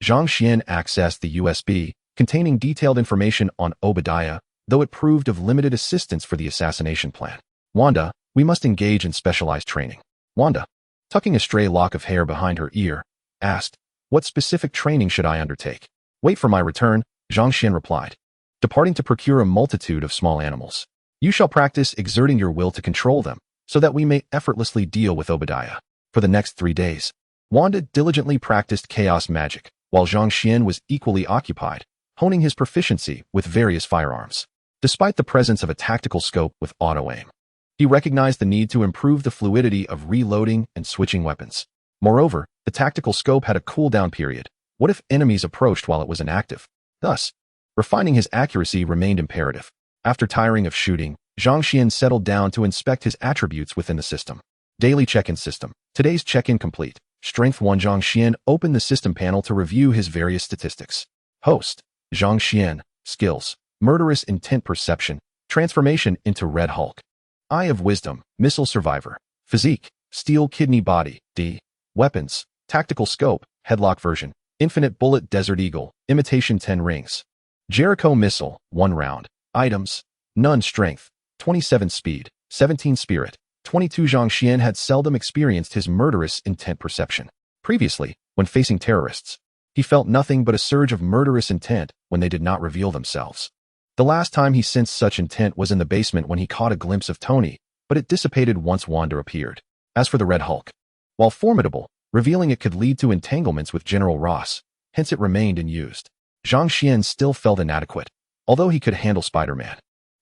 Zhang Xian accessed the USB, containing detailed information on Obadiah, though it proved of limited assistance for the assassination plan. Wanda, we must engage in specialized training. Wanda, tucking a stray lock of hair behind her ear, asked, what specific training should I undertake? Wait for my return, Zhang Xian replied. Departing to procure a multitude of small animals. You shall practice exerting your will to control them, so that we may effortlessly deal with Obadiah. For the next 3 days, Wanda diligently practiced chaos magic, while Zhang Xian was equally occupied, honing his proficiency with various firearms. Despite the presence of a tactical scope with auto-aim, he recognized the need to improve the fluidity of reloading and switching weapons. Moreover, the tactical scope had a cooldown period. What if enemies approached while it was inactive? Thus, refining his accuracy remained imperative. After tiring of shooting, Zhang Xian settled down to inspect his attributes within the system. Daily check-in system. Today's check-in complete. Strength 1. Zhang Xian opened the system panel to review his various statistics. Host, Zhang Xian. Skills, murderous intent perception, transformation into Red Hulk. Eye of Wisdom, missile survivor. Physique, steel kidney body, D. Weapons, tactical scope, headlock version, infinite bullet desert eagle, imitation 10 rings. Jericho missile, 1 round. Items, none strength, 27 speed, 17 spirit, 22. Zhang Xian had seldom experienced his murderous intent perception. Previously, when facing terrorists, he felt nothing but a surge of murderous intent when they did not reveal themselves. The last time he sensed such intent was in the basement when he caught a glimpse of Tony, but it dissipated once Wanda appeared. As for the Red Hulk, while formidable, revealing it could lead to entanglements with General Ross, hence it remained unused. Zhang Xian still felt inadequate, although he could handle Spider-Man.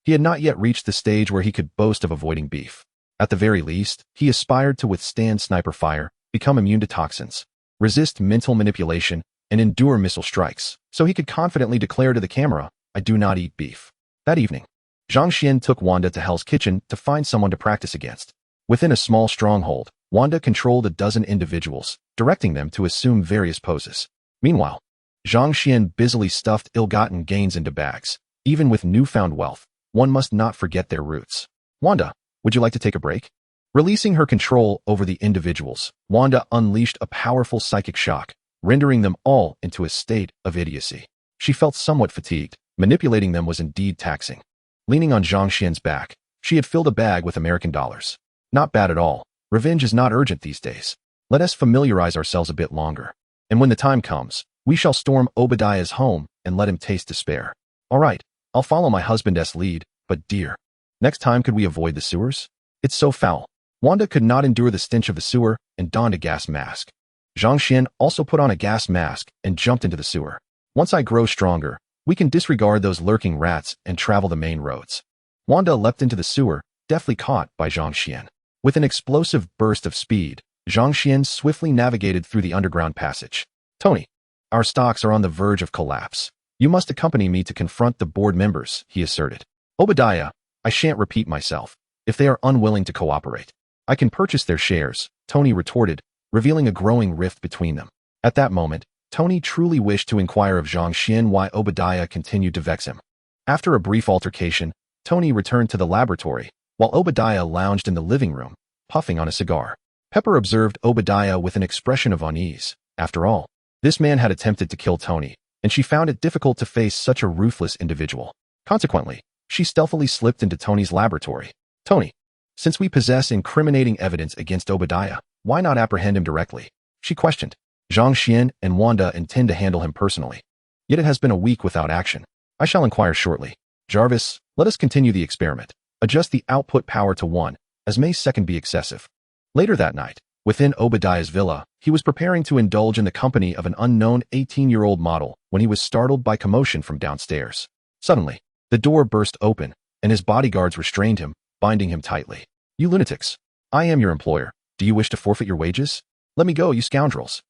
He had not yet reached the stage where he could boast of avoiding beef. At the very least, he aspired to withstand sniper fire, become immune to toxins, resist mental manipulation, and endure missile strikes, so he could confidently declare to the camera, I do not eat beef. That evening, Zhang Xian took Wanda to Hell's Kitchen to find someone to practice against. Within a small stronghold, Wanda controlled a dozen individuals, directing them to assume various poses. Meanwhile, Zhang Xian busily stuffed ill-gotten gains into bags. Even with newfound wealth, one must not forget their roots. Wanda, would you like to take a break? Releasing her control over the individuals, Wanda unleashed a powerful psychic shock, rendering them all into a state of idiocy. She felt somewhat fatigued. Manipulating them was indeed taxing. Leaning on Zhang Xian's back, she had filled a bag with American dollars. Not bad at all. Revenge is not urgent these days. Let us familiarize ourselves a bit longer. And when the time comes, we shall storm Obadiah's home and let him taste despair. All right, I'll follow my husband's lead, but dear, next time could we avoid the sewers? It's so foul. Wanda could not endure the stench of the sewer and donned a gas mask. Zhang Xian also put on a gas mask and jumped into the sewer. Once I grow stronger, we can disregard those lurking rats and travel the main roads. Wanda leapt into the sewer, deftly caught by Zhang Xian. With an explosive burst of speed, Zhang Xian swiftly navigated through the underground passage. Tony, our stocks are on the verge of collapse. You must accompany me to confront the board members, he asserted. Obadiah, I shan't repeat myself. If they are unwilling to cooperate, I can purchase their shares, Tony retorted, revealing a growing rift between them. At that moment, Tony truly wished to inquire of Zhang Xian why Obadiah continued to vex him. After a brief altercation, Tony returned to the laboratory, while Obadiah lounged in the living room, puffing on a cigar. Pepper observed Obadiah with an expression of unease. After all, this man had attempted to kill Tony, and she found it difficult to face such a ruthless individual. Consequently, she stealthily slipped into Tony's laboratory. Tony, since we possess incriminating evidence against Obadiah, why not apprehend him directly? She questioned. Zhang Xian and Wanda intend to handle him personally. Yet it has been a week without action. I shall inquire shortly. Jarvis, let us continue the experiment. Adjust the output power to 1, as may second be excessive. Later that night, within Obadiah's villa, he was preparing to indulge in the company of an unknown 18-year-old model when he was startled by commotion from downstairs. Suddenly, the door burst open, and his bodyguards restrained him, binding him tightly. "You lunatics! I am your employer. Do you wish to forfeit your wages? Let me go, you scoundrels!"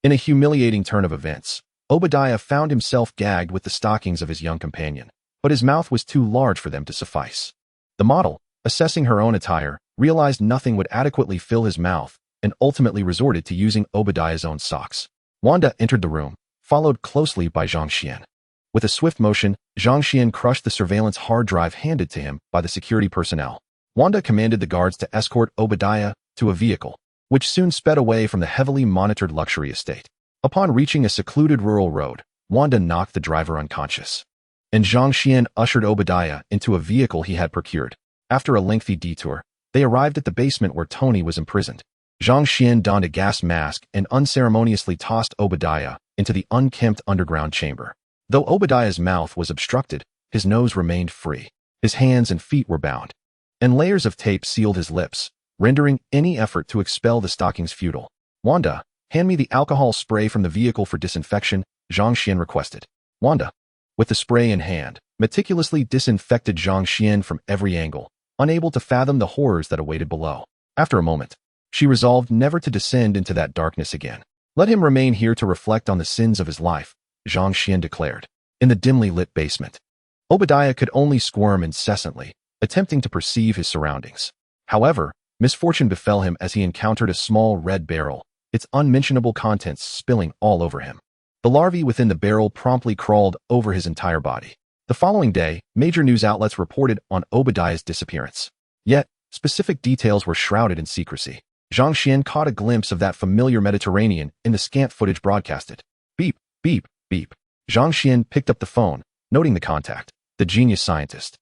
In a humiliating turn of events, Obadiah found himself gagged with the stockings of his young companion, but his mouth was too large for them to suffice. The model, assessing her own attire, realized nothing would adequately fill his mouth and ultimately resorted to using Obadiah's own socks. Wanda entered the room, followed closely by Zhang Xian. With a swift motion, Zhang Xian crushed the surveillance hard drive handed to him by the security personnel. Wanda commanded the guards to escort Obadiah to a vehicle, which soon sped away from the heavily monitored luxury estate. Upon reaching a secluded rural road, Wanda knocked the driver unconscious, and Zhang Xian ushered Obadiah into a vehicle he had procured. After a lengthy detour, they arrived at the basement where Tony was imprisoned. Zhang Xian donned a gas mask and unceremoniously tossed Obadiah into the unkempt underground chamber. Though Obadiah's mouth was obstructed, his nose remained free. His hands and feet were bound, and layers of tape sealed his lips, rendering any effort to expel the stockings futile. "Wanda, hand me the alcohol spray from the vehicle for disinfection," Zhang Xian requested. Wanda, with the spray in hand, meticulously disinfected Zhang Xian from every angle, unable to fathom the horrors that awaited below. After a moment, she resolved never to descend into that darkness again. "Let him remain here to reflect on the sins of his life," Zhang Xian declared. In the dimly lit basement, Obadiah could only squirm incessantly, attempting to perceive his surroundings. However, misfortune befell him as he encountered a small red barrel, its unmentionable contents spilling all over him. The larvae within the barrel promptly crawled over his entire body. The following day, major news outlets reported on Obadiah's disappearance. Yet, specific details were shrouded in secrecy. Zhang Xian caught a glimpse of that familiar Mediterranean in the scant footage broadcasted. Beep, beep, beep. Zhang Xian picked up the phone, noting the contact, the genius scientist.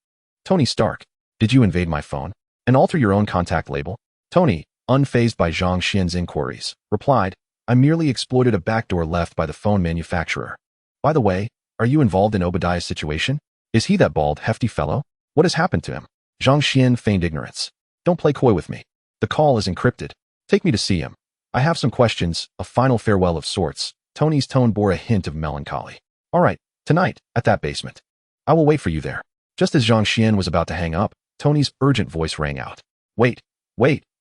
"Tony Stark, did you invade my phone and alter your own contact label?" Tony, unfazed by Zhang Xian's inquiries, replied, "I merely exploited a backdoor left by the phone manufacturer. By the way, are you involved in Obadiah's situation? Is he that bald, hefty fellow? What has happened to him?" Zhang Xian feigned ignorance. "Don't play coy with me. The call is encrypted. Take me to see him. I have some questions, a final farewell of sorts." Tony's tone bore a hint of melancholy. "All right, tonight, at that basement. I will wait for you there." Just as Zhang Xian was about to hang up, Tony's urgent voice rang out. Wait,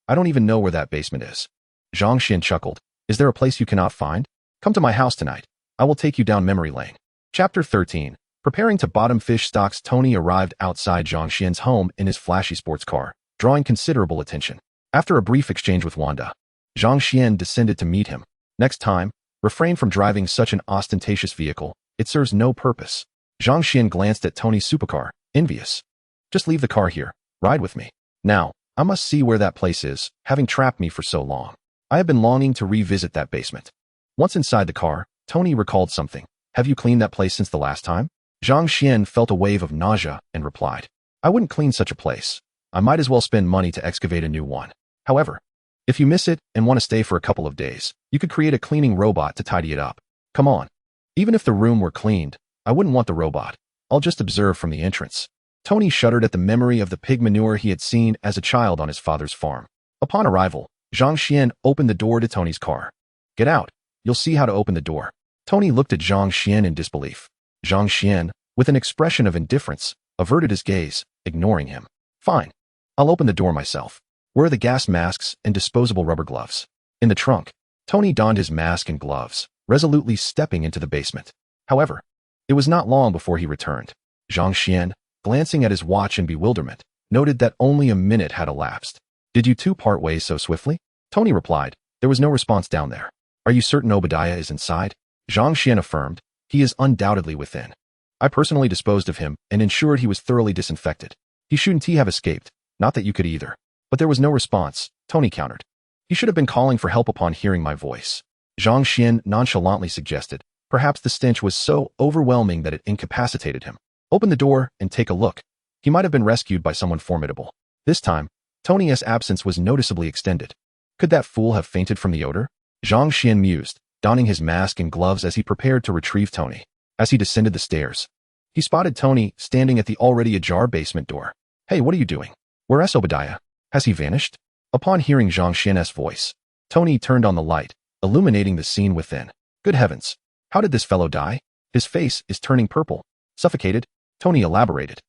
I don't even know where that basement is." Zhang Xian chuckled. "Is there a place you cannot find? Come to my house tonight. I will take you down memory lane." Chapter 13. Preparing to bottom fish stocks. Tony arrived outside Zhang Xian's home in his flashy sports car, drawing considerable attention. After a brief exchange with Wanda, Zhang Xian descended to meet him. "Next time, refrain from driving such an ostentatious vehicle. It serves no purpose." Zhang Xian glanced at Tony's supercar, envious. "Just leave the car here. Ride with me. Now, I must see where that place is, having trapped me for so long. I have been longing to revisit that basement." Once inside the car, Tony recalled something. "Have you cleaned that place since the last time?" Zhang Xian felt a wave of nausea and replied, "I wouldn't clean such a place. I might as well spend money to excavate a new one. However, if you miss it and want to stay for a couple of days, you could create a cleaning robot to tidy it up. Come on. Even if the room were cleaned, I wouldn't want the robot. I'll just observe from the entrance." Tony shuddered at the memory of the pig manure he had seen as a child on his father's farm. Upon arrival, Zhang Xian opened the door to Tony's car. "Get out. You'll see how to open the door." Tony looked at Zhang Xian in disbelief. Zhang Xian, with an expression of indifference, averted his gaze, ignoring him. "Fine. I'll open the door myself. Where are the gas masks and disposable rubber gloves?" "In the trunk." Tony donned his mask and gloves, resolutely stepping into the basement. However, it was not long before he returned. Zhang Xian, glancing at his watch in bewilderment, noted that only a minute had elapsed. "Did you two part ways so swiftly?" Tony replied. There was no response down there. "Are you certain Obadiah is inside?" Zhang Xian affirmed. "He is undoubtedly within. I personally disposed of him and ensured he was thoroughly disinfected. He shouldn't have escaped, not that you could either." But there was no response, Tony countered. "He should have been calling for help upon hearing my voice." Zhang Xian nonchalantly suggested. Perhaps the stench was so overwhelming that it incapacitated him. "Open the door and take a look. He might have been rescued by someone formidable." This time, Tony's absence was noticeably extended. Could that fool have fainted from the odor? Zhang Xian mused, donning his mask and gloves as he prepared to retrieve Tony. As he descended the stairs, he spotted Tony standing at the already ajar basement door. "Hey, what are you doing? Where's Obadiah? Has he vanished?" Upon hearing Zhang Xian's voice, Tony turned on the light, illuminating the scene within. "Good heavens! How did this fellow die? His face is turning purple." "Suffocated," Tony elaborated.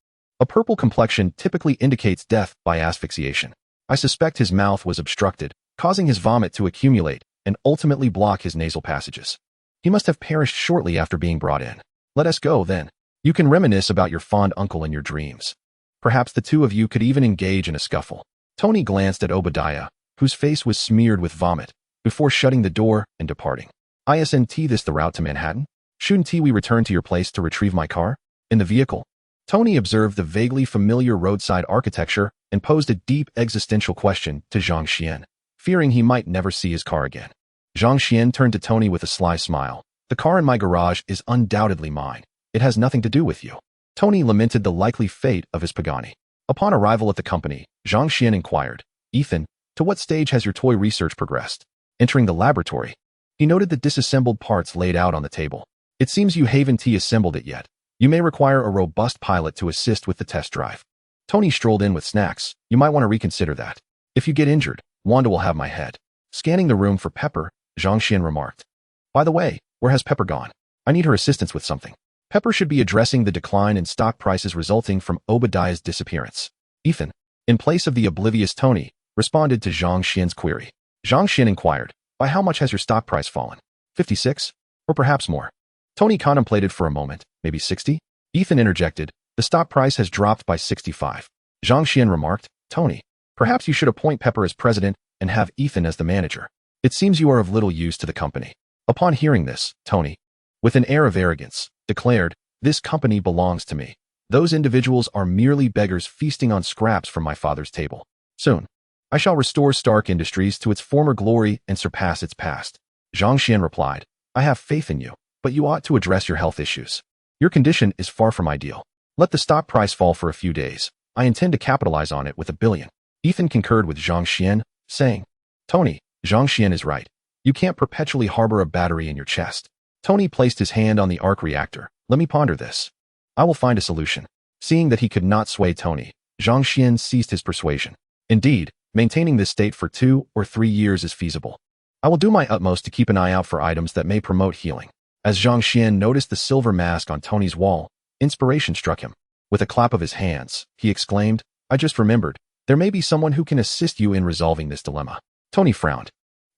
A purple complexion typically indicates death by asphyxiation. I suspect his mouth was obstructed, causing his vomit to accumulate and ultimately block his nasal passages. He must have perished shortly after being brought in. Let us go, then. You can reminisce about your fond uncle in your dreams. Perhaps the two of you could even engage in a scuffle. Tony glanced at Obadiah, whose face was smeared with vomit, before shutting the door and departing. Isn't this the route to Manhattan? Shouldn't we return to your place to retrieve my car? In the vehicle, Tony observed the vaguely familiar roadside architecture and posed a deep existential question to Zhang Xian, fearing he might never see his car again. Zhang Xian turned to Tony with a sly smile. The car in my garage is undoubtedly mine. It has nothing to do with you. Tony lamented the likely fate of his Pagani. Upon arrival at the company, Zhang Xian inquired, Ethan, to what stage has your toy research progressed? Entering the laboratory, he noted the disassembled parts laid out on the table. It seems you haven't assembled it yet. You may require a robust pilot to assist with the test drive. Tony strolled in with snacks. You might want to reconsider that. If you get injured, Wanda will have my head. Scanning the room for Pepper, Zhang Xian remarked. By the way, where has Pepper gone? I need her assistance with something. Pepper should be addressing the decline in stock prices resulting from Obadiah's disappearance. Ethan, in place of the oblivious Tony, responded to Zhang Xian's query. Zhang Xian inquired, by how much has your stock price fallen? 56? Or perhaps more? Tony contemplated for a moment, maybe 60? Ethan interjected, the stock price has dropped by 65. Zhang Xian remarked, Tony, perhaps you should appoint Pepper as president and have Ethan as the manager. It seems you are of little use to the company. Upon hearing this, Tony, with an air of arrogance, declared, this company belongs to me. Those individuals are merely beggars feasting on scraps from my father's table. Soon, I shall restore Stark Industries to its former glory and surpass its past. Zhang Xian replied, I have faith in you, but you ought to address your health issues. Your condition is far from ideal. Let the stock price fall for a few days. I intend to capitalize on it with $1 billion. Ethan concurred with Zhang Xian, saying, Tony, Zhang Xian is right. You can't perpetually harbor a battery in your chest. Tony placed his hand on the arc reactor. Let me ponder this. I will find a solution. Seeing that he could not sway Tony, Zhang Xian ceased his persuasion. Indeed, maintaining this state for 2 or 3 years is feasible. I will do my utmost to keep an eye out for items that may promote healing. As Zhang Xian noticed the silver mask on Tony's wall, inspiration struck him. With a clap of his hands, he exclaimed, I just remembered. There may be someone who can assist you in resolving this dilemma. Tony frowned.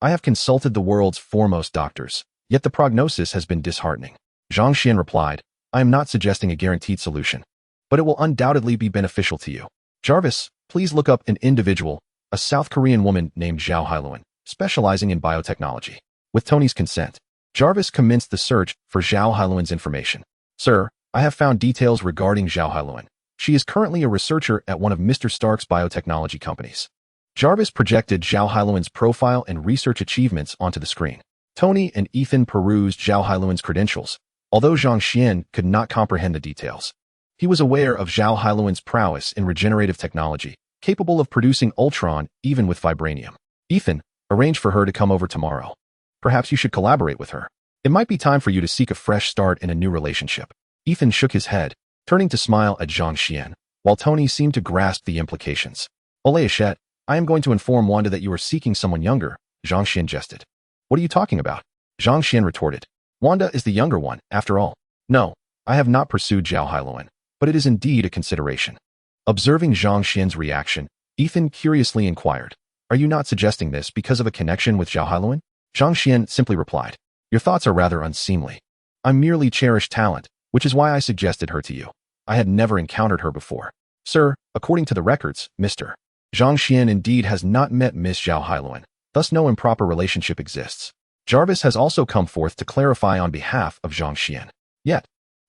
I have consulted the world's foremost doctors, yet the prognosis has been disheartening. Zhang Xian replied, I am not suggesting a guaranteed solution, but it will undoubtedly be beneficial to you. Jarvis, please look up an individual, a South Korean woman named Zhao Hailuan, specializing in biotechnology. With Tony's consent, Jarvis commenced the search for Zhao Hailuan's information. Sir, I have found details regarding Zhao Hailuan. She is currently a researcher at one of Mr. Stark's biotechnology companies. Jarvis projected Zhao Hailuan's profile and research achievements onto the screen. Tony and Ethan perused Zhao Hailuan's credentials, although Zhang Xian could not comprehend the details. He was aware of Zhao Hailuan's prowess in regenerative technology, capable of producing Ultron even with vibranium. Ethan, arrange for her to come over tomorrow. Perhaps you should collaborate with her. It might be time for you to seek a fresh start in a new relationship. Ethan shook his head, turning to smile at Zhang Xian, while Tony seemed to grasp the implications. Ole Hachette, I am going to inform Wanda that you are seeking someone younger, Zhang Xian jested. What are you talking about? Zhang Xian retorted. Wanda is the younger one, after all. No, I have not pursued Zhao Hailuan, but it is indeed a consideration. Observing Zhang Xian's reaction, Ethan curiously inquired, are you not suggesting this because of a connection with Zhao Hailuan? Zhang Xian simply replied, your thoughts are rather unseemly. I merely cherish talent, which is why I suggested her to you. I had never encountered her before. Sir, according to the records, Mr. Zhang Xian indeed has not met Miss Zhao Hailuan, thus no improper relationship exists. Jarvis has also come forth to clarify on behalf of Zhang Xian. Yet,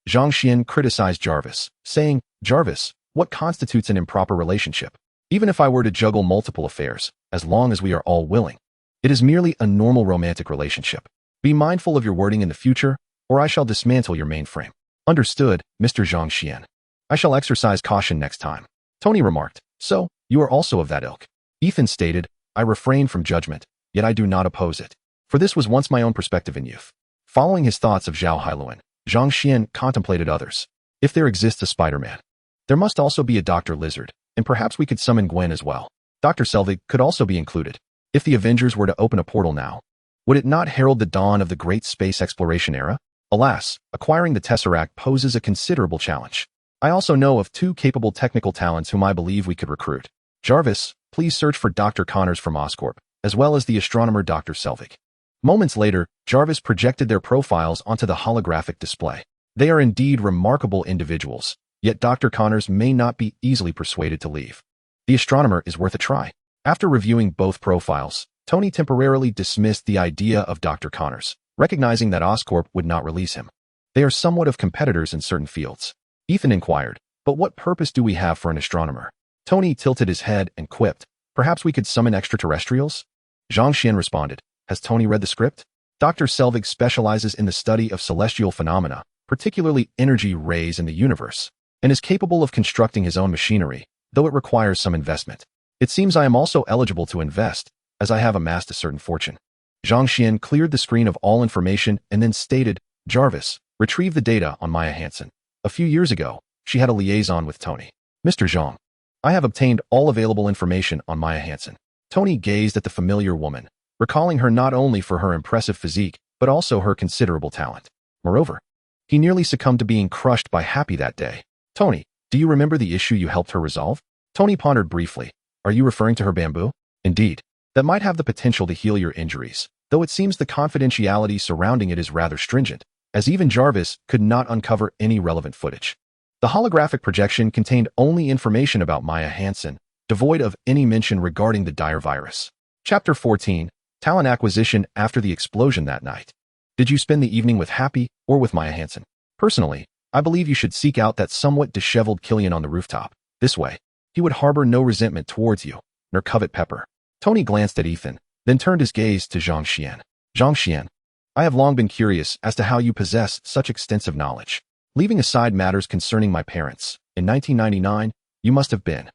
Zhang Xian criticized Jarvis, saying, Jarvis, what constitutes an improper relationship? Even if I were to juggle multiple affairs, as long as we are all willing, it is merely a normal romantic relationship. Be mindful of your wording in the future, or I shall dismantle your mainframe. Understood, Mr. Zhang Xian. I shall exercise caution next time. Tony remarked, so, you are also of that ilk. Ethan stated, I refrain from judgment, yet I do not oppose it. For this was once my own perspective in youth. Following his thoughts of Zhao Hailuan, Zhang Xian contemplated others. If there exists a Spider-Man, there must also be a Dr. Lizard, and perhaps we could summon Gwen as well. Dr. Selvig could also be included. If the Avengers were to open a portal now, would it not herald the dawn of the great space exploration era? Alas, acquiring the Tesseract poses a considerable challenge. I also know of 2 capable technical talents whom I believe we could recruit. Jarvis, please search for Dr. Connors from Oscorp, as well as the astronomer Dr. Selvig. Moments later, Jarvis projected their profiles onto the holographic display. They are indeed remarkable individuals, yet Dr. Connors may not be easily persuaded to leave. The astronomer is worth a try. After reviewing both profiles, Tony temporarily dismissed the idea of Dr. Connors, recognizing that Oscorp would not release him. They are somewhat of competitors in certain fields. Ethan inquired, but what purpose do we have for an astronomer? Tony tilted his head and quipped, perhaps we could summon extraterrestrials? Zhang Xian responded, has Tony read the script? Dr. Selvig specializes in the study of celestial phenomena, particularly energy rays in the universe, and is capable of constructing his own machinery, though it requires some investment. It seems I am also eligible to invest, as I have amassed a certain fortune. Zhang Xian cleared the screen of all information and then stated, Jarvis, retrieve the data on Maya Hansen. A few years ago, she had a liaison with Tony. Mr. Zhang, I have obtained all available information on Maya Hansen. Tony gazed at the familiar woman, recalling her not only for her impressive physique, but also her considerable talent. Moreover, he nearly succumbed to being crushed by Happy that day. Tony, do you remember the issue you helped her resolve? Tony pondered briefly. Are you referring to her bamboo? Indeed. That might have the potential to heal your injuries, though it seems the confidentiality surrounding it is rather stringent, as even Jarvis could not uncover any relevant footage. The holographic projection contained only information about Maya Hansen, devoid of any mention regarding the dire virus. Chapter 14, Talent Acquisition after the explosion that night. Did you spend the evening with Happy or with Maya Hansen? Personally, I believe you should seek out that somewhat disheveled Killian on the rooftop. This way, he would harbor no resentment towards you, nor covet pepper. Tony glanced at Ethan, then turned his gaze to Zhang Xian. Zhang Xian, I have long been curious as to how you possess such extensive knowledge. Leaving aside matters concerning my parents, in 1999, you must have been.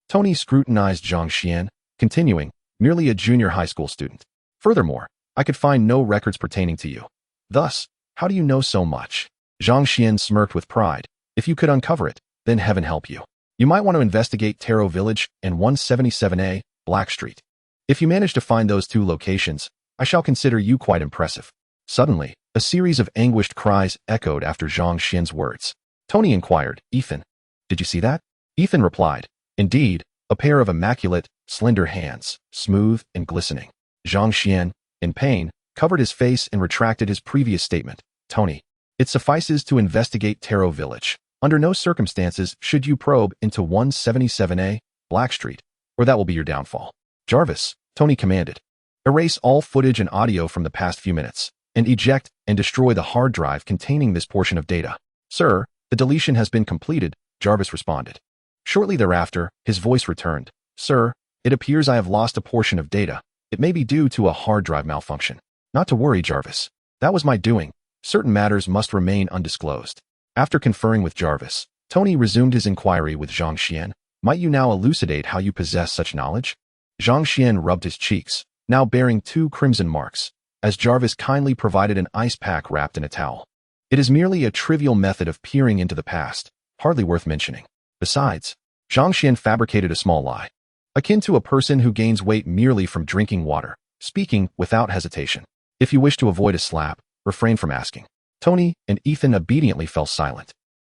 Tony scrutinized Zhang Xian, continuing, merely a junior high school student. Furthermore, I could find no records pertaining to you. Thus, how do you know so much? Zhang Xian smirked with pride. If you could uncover it, then heaven help you. You might want to investigate Taro Village and 177A, Black Street. If you manage to find those 2 locations, I shall consider you quite impressive. Suddenly, a series of anguished cries echoed after Zhang Xian's words. Tony inquired, Ethan, did you see that? Ethan replied, indeed, a pair of immaculate, slender hands, smooth and glistening. Zhang Xian, in pain, covered his face and retracted his previous statement. Tony, it suffices to investigate Taro Village. Under no circumstances should you probe into 177A, Black Street, or that will be your downfall. Jarvis, Tony commanded, erase all footage and audio from the past few minutes, and eject and destroy the hard drive containing this portion of data. Sir, the deletion has been completed, Jarvis responded. Shortly thereafter, his voice returned. Sir, it appears I have lost a portion of data. It may be due to a hard drive malfunction. Not to worry, Jarvis. That was my doing. Certain matters must remain undisclosed. After conferring with Jarvis, Tony resumed his inquiry with Zhang Xian. Might you now elucidate how you possess such knowledge? Zhang Xian rubbed his cheeks, now bearing 2 crimson marks, as Jarvis kindly provided an ice pack wrapped in a towel. It is merely a trivial method of peering into the past, hardly worth mentioning. Besides, Zhang Xian fabricated a small lie, akin to a person who gains weight merely from drinking water, speaking without hesitation. If you wish to avoid a slap, refrain from asking. Tony and Ethan obediently fell silent,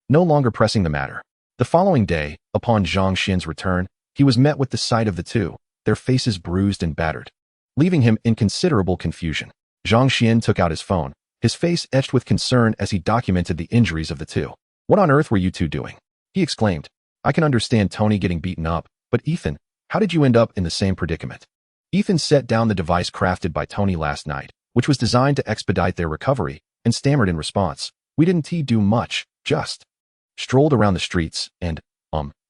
no longer pressing the matter. The following day, upon Zhang Xian's return, he was met with the sight of the 2, their faces bruised and battered, leaving him in considerable confusion. Zhang Xian took out his phone, his face etched with concern as he documented the injuries of the 2. What on earth were you 2 doing? He exclaimed. I can understand Tony getting beaten up, but Ethan, how did you end up in the same predicament? Ethan set down the device crafted by Tony last night, which was designed to expedite their recovery, and stammered in response. We didn't do much, just strolled around the streets and,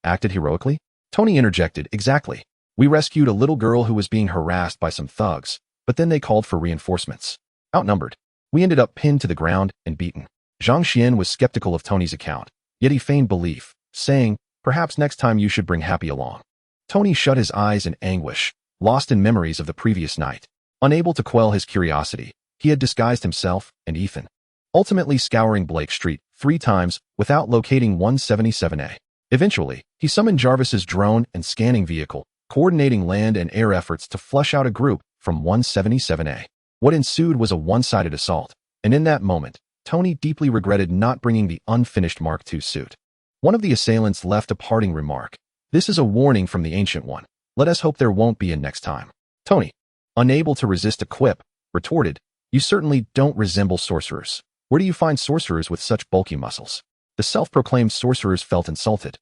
acted heroically? Tony interjected, exactly. We rescued a little girl who was being harassed by some thugs, but then they called for reinforcements. Outnumbered, we ended up pinned to the ground and beaten. Zhang Xian was skeptical of Tony's account, yet he feigned belief, saying, perhaps next time you should bring Happy along. Tony shut his eyes in anguish, lost in memories of the previous night. Unable to quell his curiosity, he had disguised himself and Ethan, ultimately scouring Blake Street 3 times without locating 177A. Eventually, he summoned Jarvis's drone and scanning vehicle, coordinating land and air efforts to flush out a group from 177A. What ensued was a one-sided assault, and in that moment, Tony deeply regretted not bringing the unfinished Mark II suit. One of the assailants left a parting remark. This is a warning from the Ancient One. Let us hope there won't be a next time. Tony, unable to resist a quip, retorted, you certainly don't resemble sorcerers. Where do you find sorcerers with such bulky muscles? The self-proclaimed sorcerers felt insulted,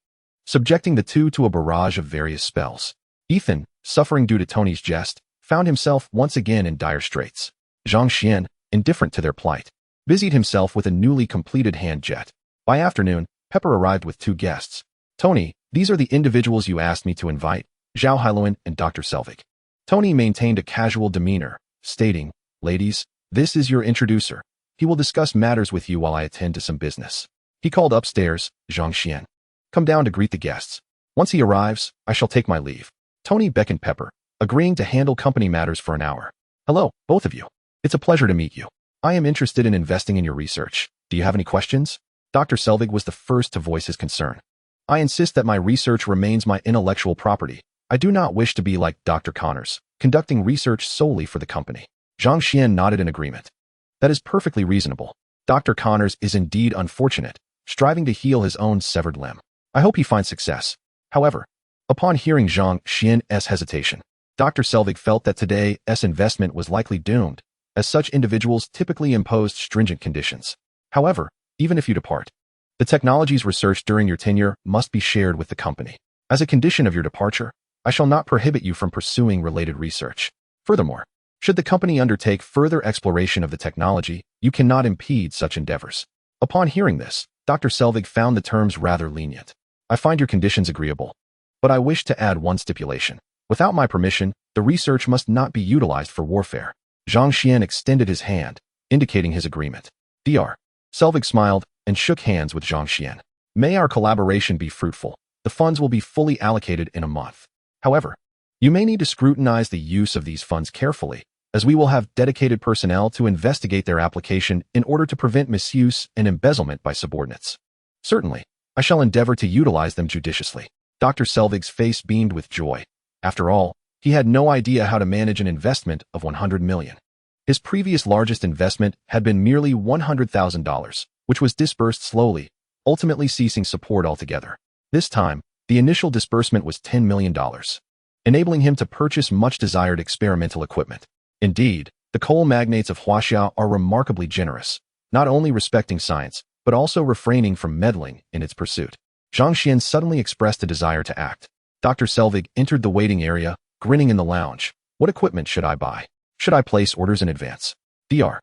subjecting the two to a barrage of various spells. Ethan, suffering due to Tony's jest, found himself once again in dire straits. Zhang Xian, indifferent to their plight, busied himself with a newly completed hand jet. By afternoon, Pepper arrived with 2 guests. Tony, these are the individuals you asked me to invite, Zhao Hailuan and Dr. Selvig. Tony maintained a casual demeanor, stating, ladies, this is your introducer. He will discuss matters with you while I attend to some business. He called upstairs, Zhang Xian. Come down to greet the guests. Once he arrives, I shall take my leave. Tony beckoned Pepper, agreeing to handle company matters for an hour. Hello, both of you. It's a pleasure to meet you. I am interested in investing in your research. Do you have any questions? Dr. Selvig was the first to voice his concern. I insist that my research remains my intellectual property. I do not wish to be like Dr. Connors, conducting research solely for the company. Zhang Xian nodded in agreement. That is perfectly reasonable. Dr. Connors is indeed unfortunate, striving to heal his own severed limb. I hope he finds success. However, upon hearing Zhang Xian's hesitation, Dr. Selvig felt that today's investment was likely doomed, as such individuals typically imposed stringent conditions. However, even if you depart, the technologies researched during your tenure must be shared with the company. As a condition of your departure, I shall not prohibit you from pursuing related research. Furthermore, should the company undertake further exploration of the technology, you cannot impede such endeavors. Upon hearing this, Dr. Selvig found the terms rather lenient. I find your conditions agreeable, but I wish to add one stipulation. Without my permission, the research must not be utilized for warfare. Zhang Xian extended his hand, indicating his agreement. Dr. Selvig smiled and shook hands with Zhang Xian. May our collaboration be fruitful. The funds will be fully allocated in a month. However, you may need to scrutinize the use of these funds carefully, as we will have dedicated personnel to investigate their application in order to prevent misuse and embezzlement by subordinates. Certainly, I shall endeavor to utilize them judiciously. Dr. Selvig's face beamed with joy. After all, he had no idea how to manage an investment of 100 million. His previous largest investment had been merely $100,000, which was disbursed slowly, ultimately ceasing support altogether. This time, the initial disbursement was $10 million, enabling him to purchase much-desired experimental equipment. Indeed, the coal magnates of Huaxia are remarkably generous, not only respecting science, but also refraining from meddling in its pursuit. Zhang Xian suddenly expressed a desire to act. Dr. Selvig entered the waiting area, grinning in the lounge. What equipment should I buy? Should I place orders in advance? Dr.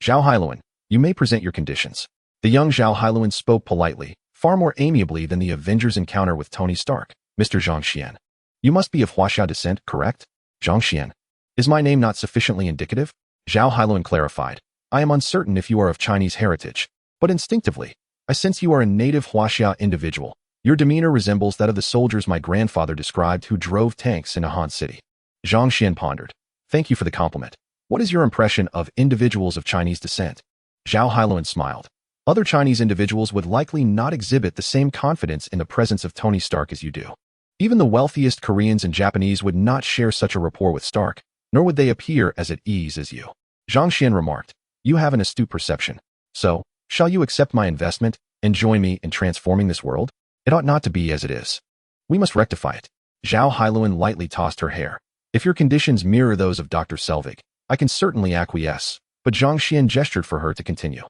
Zhao Hailuan, you may present your conditions. The young Zhao Hailuan spoke politely, far more amiably than the Avengers' encounter with Tony Stark. Mr. Zhang Xian, you must be of Huaxia descent, correct? Zhang Xian, is my name not sufficiently indicative? Zhao Hailuan clarified. I am uncertain if you are of Chinese heritage, but instinctively, I sense you are a native Huaxia individual. Your demeanor resembles that of the soldiers my grandfather described who drove tanks in a Han city. Zhang Xian pondered. Thank you for the compliment. What is your impression of individuals of Chinese descent? Zhao Hailuan smiled. Other Chinese individuals would likely not exhibit the same confidence in the presence of Tony Stark as you do. Even the wealthiest Koreans and Japanese would not share such a rapport with Stark, nor would they appear as at ease as you. Zhang Xian remarked. You have an astute perception. So, shall you accept my investment and join me in transforming this world? It ought not to be as it is. We must rectify it. Zhao Hailuan lightly tossed her hair. If your conditions mirror those of Dr. Selvig, I can certainly acquiesce, but Zhang Xian gestured for her to continue.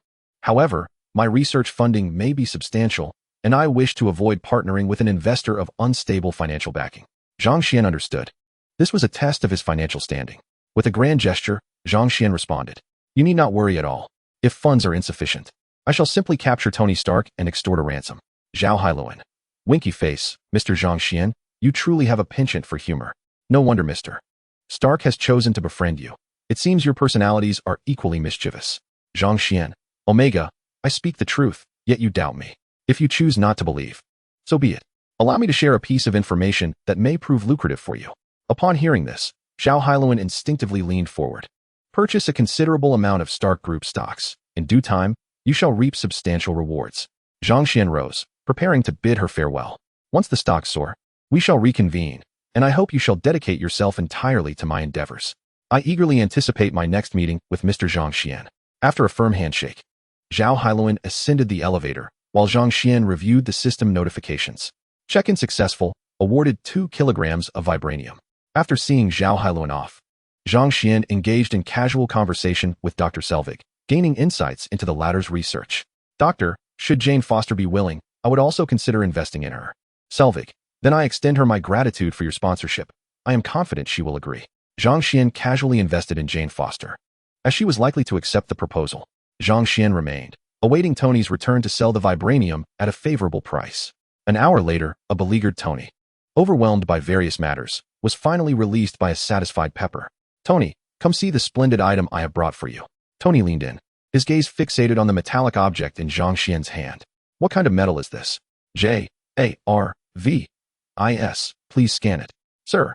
However, my research funding may be substantial, and I wish to avoid partnering with an investor of unstable financial backing. Zhang Xian understood. This was a test of his financial standing. With a grand gesture, Zhang Xian responded. You need not worry at all. If funds are insufficient, I shall simply capture Tony Stark and extort a ransom. Zhao Hailuan. Winky face, Mr. Zhang Xian, you truly have a penchant for humor. No wonder Mr. Stark has chosen to befriend you. It seems your personalities are equally mischievous. Zhang Xian. Omega, I speak the truth, yet you doubt me. If you choose not to believe, so be it. Allow me to share a piece of information that may prove lucrative for you. Upon hearing this, Zhao Hailuan instinctively leaned forward. Purchase a considerable amount of Stark Group stocks. In due time, you shall reap substantial rewards. Zhang Xian rose, preparing to bid her farewell. Once the stocks soar, we shall reconvene, and I hope you shall dedicate yourself entirely to my endeavors. I eagerly anticipate my next meeting with Mr. Zhang Xian. After a firm handshake, Zhao Hailuan ascended the elevator, while Zhang Xian reviewed the system notifications. Check-in successful, awarded 2 kilograms of vibranium. After seeing Zhao Hailuan off, Zhang Xian engaged in casual conversation with Dr. Selvig, gaining insights into the latter's research. Doctor, should Jane Foster be willing, I would also consider investing in her. Selvig, then I extend her my gratitude for your sponsorship. I am confident she will agree. Zhang Xian casually invested in Jane Foster, as she was likely to accept the proposal. Zhang Xian remained, awaiting Tony's return to sell the vibranium at a favorable price. An hour later, a beleaguered Tony, overwhelmed by various matters, was finally released by a satisfied Pepper. Tony, come see the splendid item I have brought for you. Tony leaned in, his gaze fixated on the metallic object in Zhang Xian's hand. What kind of metal is this? J-A-R-V-I-S. Please scan it. Sir.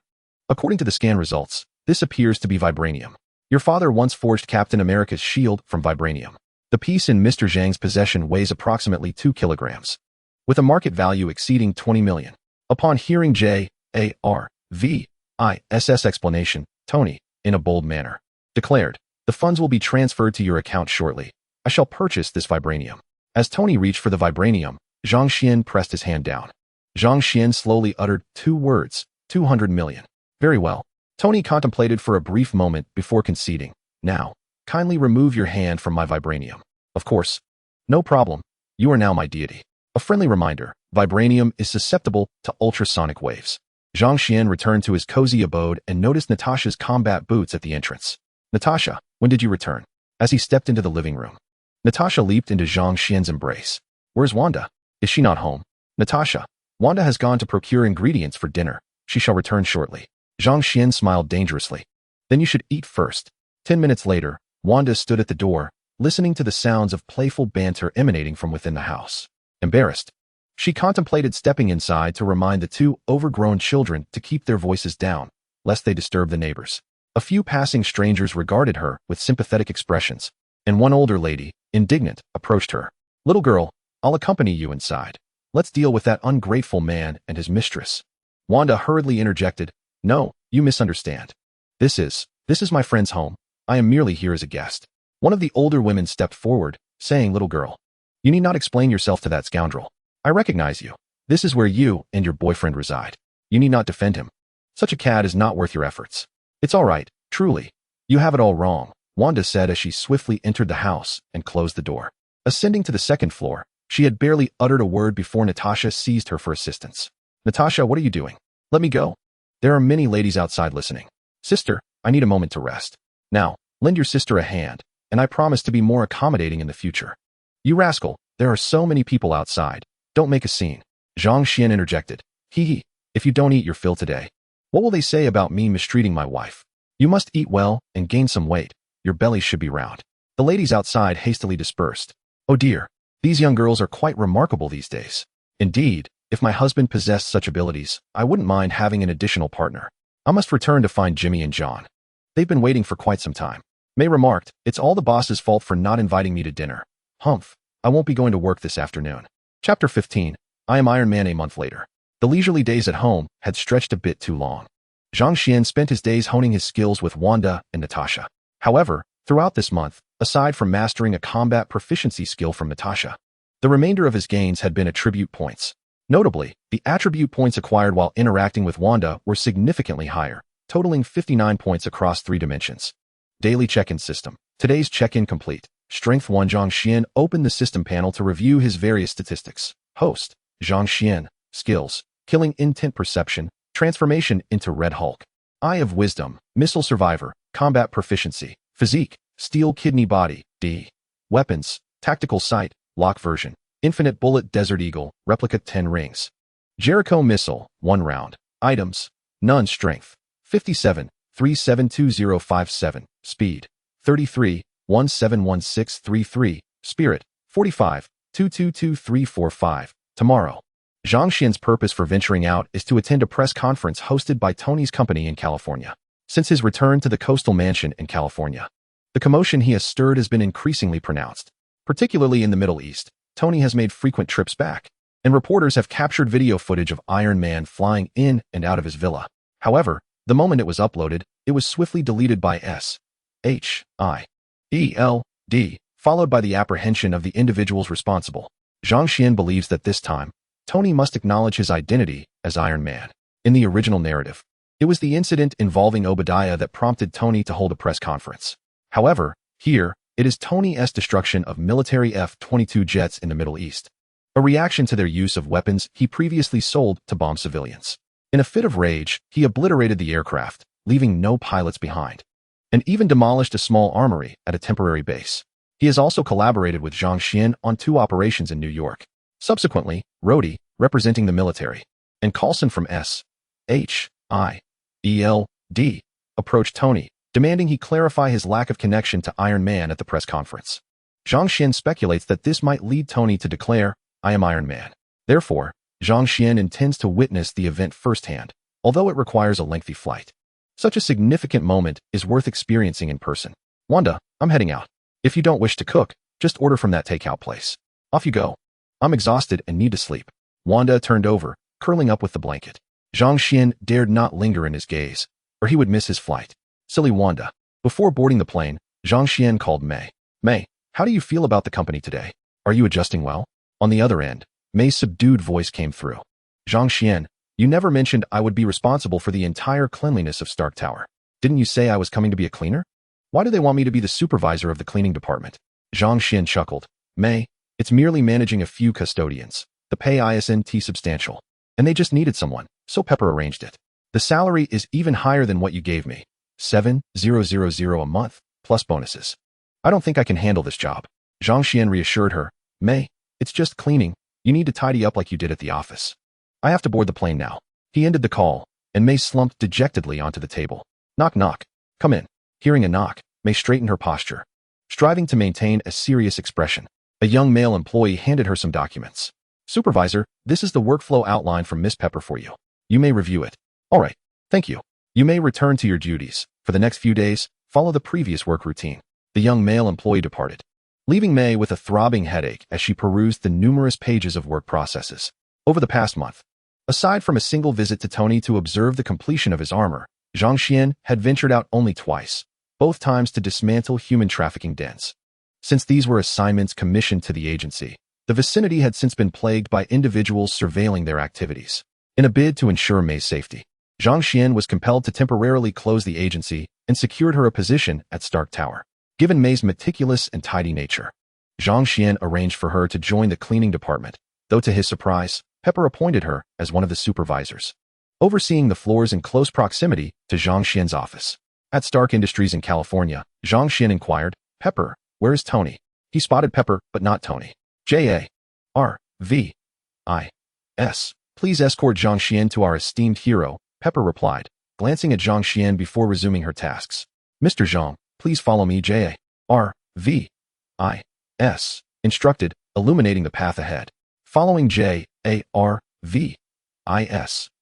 According to the scan results, this appears to be vibranium. Your father once forged Captain America's shield from vibranium. The piece in Mr. Zhang's possession weighs approximately 2 kilograms, with a market value exceeding 20 million. Upon hearing J-A-R-V-I-S-S explanation, Tony, in a bold manner, declared, the funds will be transferred to your account shortly. I shall purchase this vibranium. As Tony reached for the vibranium, Zhang Xian pressed his hand down. Zhang Xian slowly uttered 2 words, 200 million. Very well. Tony contemplated for a brief moment before conceding. Now, kindly remove your hand from my vibranium. Of course. No problem. You are now my deity. A friendly reminder, vibranium is susceptible to ultrasonic waves. Zhang Xian returned to his cozy abode and noticed Natasha's combat boots at the entrance. Natasha, when did you return? As he stepped into the living room, Natasha leaped into Zhang Xian's embrace. Where's Wanda? Is she not home? Natasha, Wanda has gone to procure ingredients for dinner. She shall return shortly. Zhang Xian smiled dangerously. Then you should eat first. 10 minutes later, Wanda stood at the door, listening to the sounds of playful banter emanating from within the house. Embarrassed, she contemplated stepping inside to remind the 2 overgrown children to keep their voices down, lest they disturb the neighbors. A few passing strangers regarded her with sympathetic expressions, and one older lady, indignant, approached her. Little girl, I'll accompany you inside. Let's deal with that ungrateful man and his mistress. Wanda hurriedly interjected, No, you misunderstand. This is my friend's home. I am merely here as a guest. One of the older women stepped forward, saying, Little girl, you need not explain yourself to that scoundrel. I recognize you. This is where you and your boyfriend reside. You need not defend him. Such a cad is not worth your efforts. It's all right, truly. You have it all wrong, Wanda said as she swiftly entered the house and closed the door. Ascending to the second floor, she had barely uttered a word before Natasha seized her for assistance. Natasha, what are you doing? Let me go. There are many ladies outside listening. Sister, I need a moment to rest. Now, lend your sister a hand, and I promise to be more accommodating in the future. You rascal, there are so many people outside. Don't make a scene. Zhang Xian interjected. Hee, if you don't eat your fill today, what will they say about me mistreating my wife? You must eat well and gain some weight. Your belly should be round. The ladies outside hastily dispersed. Oh dear, these young girls are quite remarkable these days. Indeed, if my husband possessed such abilities, I wouldn't mind having an additional partner. I must return to find Jimmy and John. They've been waiting for quite some time. May remarked, it's all the boss's fault for not inviting me to dinner. Humph, I won't be going to work this afternoon. Chapter 15. I am Iron Man. A month later. The leisurely days at home had stretched a bit too long. Zhang Xian spent his days honing his skills with Wanda and Natasha. However, throughout this month, aside from mastering a combat proficiency skill from Natasha, the remainder of his gains had been attribute points. Notably, the attribute points acquired while interacting with Wanda were significantly higher, totaling 59 points across 3 dimensions. Daily check-in system. Today's check-in complete. Strength 1. Zhang Xian opened the system panel to review his various statistics. Host, Zhang Xian. Skills, killing intent perception, transformation into Red Hulk. Eye of Wisdom, missile survivor, combat proficiency, physique, steel kidney body, D. Weapons, tactical sight, lock version, infinite bullet desert eagle, replica 10 rings. Jericho missile, 1 round. Items, none. Strength, 57, 372057, speed, 33, 171633, spirit, 45, 222345. Tomorrow. Zhang Xian's purpose for venturing out is to attend a press conference hosted by Tony's company in California. Since his return to the coastal mansion in California, the commotion he has stirred has been increasingly pronounced. Particularly in the Middle East, Tony has made frequent trips back, and reporters have captured video footage of Iron Man flying in and out of his villa. However, the moment it was uploaded, it was swiftly deleted by SHIELD, followed by the apprehension of the individuals responsible. Zhang Xian believes that this time, Tony must acknowledge his identity as Iron Man. In the original narrative, it was the incident involving Obadiah that prompted Tony to hold a press conference. However, here, it is Tony's destruction of military F-22 jets in the Middle East, a reaction to their use of weapons he previously sold to bomb civilians. In a fit of rage, he obliterated the aircraft, leaving no pilots behind, and even demolished a small armory at a temporary base. He has also collaborated with Zhang Xian on 2 operations in New York. Subsequently, Rhodey, representing the military, and Coulson from SHIELD, approached Tony, demanding he clarify his lack of connection to Iron Man at the press conference. Zhang Xian speculates that this might lead Tony to declare, "I am Iron Man." Therefore, Zhang Xian intends to witness the event firsthand, although it requires a lengthy flight. Such a significant moment is worth experiencing in person. "Wanda, I'm heading out. If you don't wish to cook, just order from that takeout place. Off you go. I'm exhausted and need to sleep." Wanda turned over, curling up with the blanket. Zhang Xian dared not linger in his gaze, or he would miss his flight. Silly Wanda. Before boarding the plane, Zhang Xian called May. "May, how do you feel about the company today? Are you adjusting well?" On the other end, May's subdued voice came through. "Zhang Xian, you never mentioned I would be responsible for the entire cleanliness of Stark Tower. Didn't you say I was coming to be a cleaner? Why do they want me to be the supervisor of the cleaning department?" Zhang Xian chuckled. "May, it's merely managing a few custodians. The pay isn't substantial, and they just needed someone, so Pepper arranged it. The salary is even higher than what you gave me. 7,000 a month, plus bonuses. I don't think I can handle this job." Zhang Xian reassured her. "May, it's just cleaning. You need to tidy up like you did at the office. I have to board the plane now." He ended the call, and May slumped dejectedly onto the table. "Knock knock. Come in." Hearing a knock, May straightened her posture, striving to maintain a serious expression. A young male employee handed her some documents. "Supervisor, this is the workflow outline from Miss Pepper for you. You may review it." "All right, thank you. You may return to your duties. For the next few days, follow the previous work routine." The young male employee departed, leaving May with a throbbing headache as she perused the numerous pages of work processes. Over the past month, aside from a single visit to Tony to observe the completion of his armor, Zhang Xian had ventured out only twice, both times to dismantle human trafficking dens. Since these were assignments commissioned to the agency, the vicinity had since been plagued by individuals surveilling their activities. In a bid to ensure May's safety, Zhang Xian was compelled to temporarily close the agency and secured her a position at Stark Tower. Given May's meticulous and tidy nature, Zhang Xian arranged for her to join the cleaning department, though to his surprise, Pepper appointed her as one of the supervisors, overseeing the floors in close proximity to Zhang Xian's office. At Stark Industries in California, Zhang Xian inquired, "Pepper, where is Tony?" He spotted Pepper, but not Tony. "JARVIS. Please escort Zhang Xian to our esteemed hero," Pepper replied, glancing at Zhang Xian before resuming her tasks. "Mr. Zhang, please follow me." JARVIS instructed, illuminating the path ahead. Following JARVIS,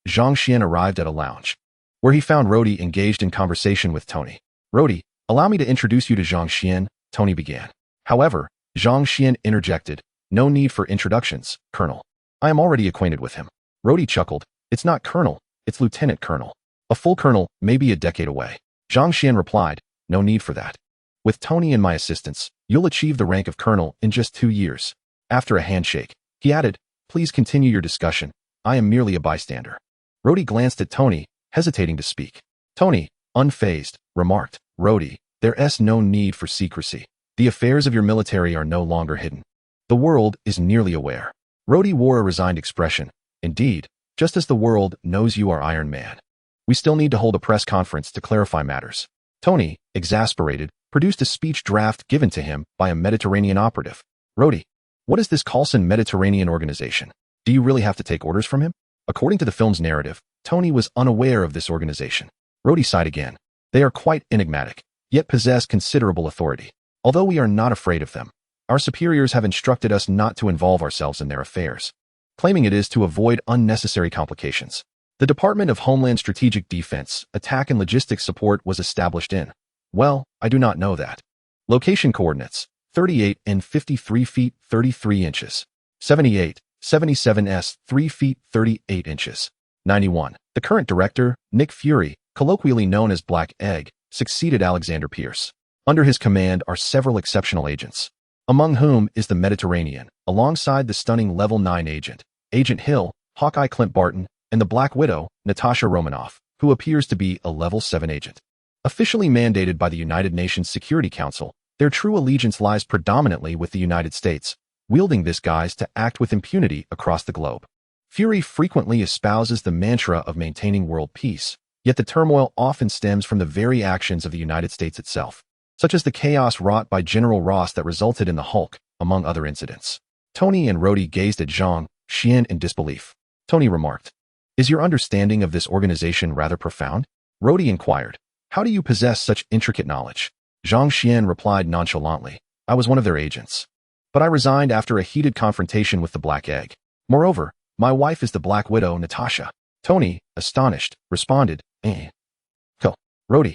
Zhang Xian arrived at a lounge, where he found Rhodey engaged in conversation with Tony. "Rhodey, allow me to introduce you to Zhang Xian," Tony began. However, Zhang Xian interjected, "No need for introductions, Colonel. I am already acquainted with him." Rhodey chuckled, "It's not Colonel, it's Lieutenant Colonel. A full Colonel may be a decade away." Zhang Xian replied, "No need for that. With Tony and my assistance, you'll achieve the rank of Colonel in just 2 years." After a handshake, he added, "Please continue your discussion. I am merely a bystander." Rhodey glanced at Tony, hesitating to speak. Tony, unfazed, remarked, "Rhodey, there's no need for secrecy. The affairs of your military are no longer hidden. The world is nearly aware." Rhodey wore a resigned expression. "Indeed, just as the world knows you are Iron Man. We still need to hold a press conference to clarify matters." Tony, exasperated, produced a speech draft given to him by a Mediterranean operative. "Rhodey, what is this Coulson Mediterranean organization? Do you really have to take orders from him?" According to the film's narrative, Tony was unaware of this organization. Rhodey sighed again. "They are quite enigmatic, yet possess considerable authority. Although we are not afraid of them, our superiors have instructed us not to involve ourselves in their affairs, claiming it is to avoid unnecessary complications." The Department of Homeland Strategic Defense, Attack and Logistics Support was established in, well, I do not know that. Location coordinates, 38 and 53 feet 33 inches. 78, 77s 3 feet 38 inches. 91. The current director, Nick Fury, colloquially known as Black Egg, succeeded Alexander Pierce. Under his command are several exceptional agents, among whom is the Mediterranean, alongside the stunning Level 9 agent, Agent Hill, Hawkeye Clint Barton, and the Black Widow, Natasha Romanoff, who appears to be a Level 7 agent. Officially mandated by the United Nations Security Council, their true allegiance lies predominantly with the United States, wielding this guise to act with impunity across the globe. Fury frequently espouses the mantra of maintaining world peace, yet the turmoil often stems from the very actions of the United States itself, such as the chaos wrought by General Ross that resulted in the Hulk, among other incidents. Tony and Rhodey gazed at Zhang Xian in disbelief. Tony remarked, "Is your understanding of this organization rather profound?" Rhodey inquired, "How do you possess such intricate knowledge?" Zhang Xian replied nonchalantly, "I was one of their agents. But I resigned after a heated confrontation with the Black Egg. Moreover, my wife is the Black Widow, Natasha." Tony, astonished, responded, Go. Rhodey,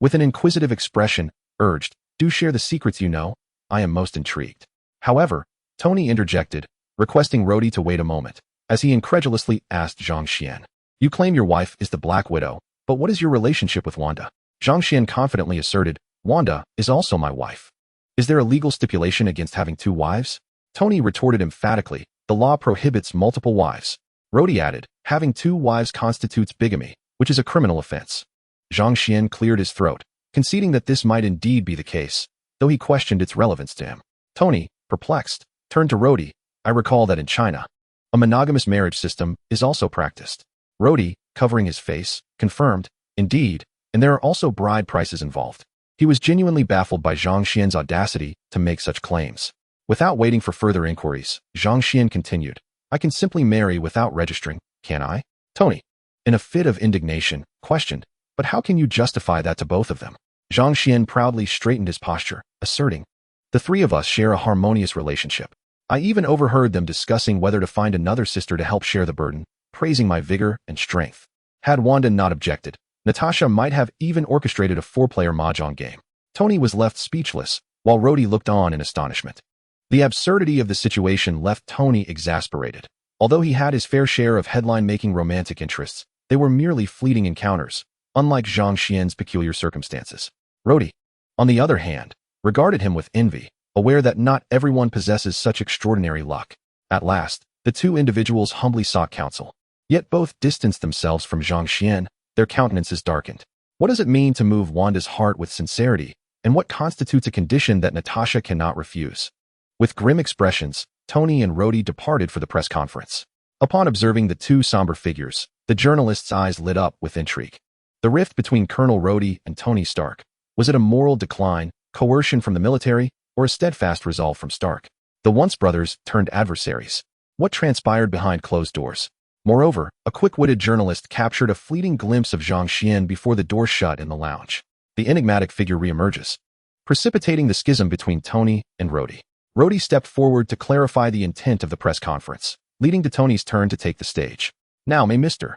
with an inquisitive expression, urged, "Do share the secrets you know. I am most intrigued." However, Tony interjected, requesting Rhodey to wait a moment, as he incredulously asked Zhang Xian, "You claim your wife is the Black Widow, but what is your relationship with Wanda?" Zhang Xian confidently asserted, "Wanda is also my wife." "Is there a legal stipulation against having two wives?" Tony retorted emphatically, "The law prohibits multiple wives." Rhodey added, "Having two wives constitutes bigamy, which is a criminal offense." Zhang Xian cleared his throat, conceding that this might indeed be the case, though he questioned its relevance to him. Tony, perplexed, turned to Rhodey. "I recall that in China, a monogamous marriage system is also practiced." Rhodey, covering his face, confirmed, "Indeed, and there are also bride prices involved." He was genuinely baffled by Zhang Xian's audacity to make such claims. Without waiting for further inquiries, Zhang Xian continued, "I can simply marry without registering, can I?" Tony, in a fit of indignation, questioned, "But how can you justify that to both of them?" Zhang Xian proudly straightened his posture, asserting, "The three of us share a harmonious relationship. I even overheard them discussing whether to find another sister to help share the burden, praising my vigor and strength." Had Wanda not objected, Natasha might have even orchestrated a four-player mahjong game. Tony was left speechless, while Rhodey looked on in astonishment. The absurdity of the situation left Tony exasperated. Although he had his fair share of headline-making romantic interests, they were merely fleeting encounters, unlike Zhang Xian's peculiar circumstances. Rhodey, on the other hand, regarded him with envy, aware that not everyone possesses such extraordinary luck. At last, the two individuals humbly sought counsel. Yet both distanced themselves from Zhang Xian, their countenances darkened. What does it mean to move Wanda's heart with sincerity, and what constitutes a condition that Natasha cannot refuse? With grim expressions, Tony and Rhodey departed for the press conference. Upon observing the two somber figures, the journalist's eyes lit up with intrigue. The rift between Colonel Rhodey and Tony Stark, was it a moral decline, coercion from the military, or a steadfast resolve from Stark? The once brothers turned adversaries. What transpired behind closed doors? Moreover, a quick-witted journalist captured a fleeting glimpse of Zhang Xian before the door shut in the lounge. The enigmatic figure reemerges, precipitating the schism between Tony and Rhodey. Rhodey stepped forward to clarify the intent of the press conference, leading to Tony's turn to take the stage. "Now may Mr.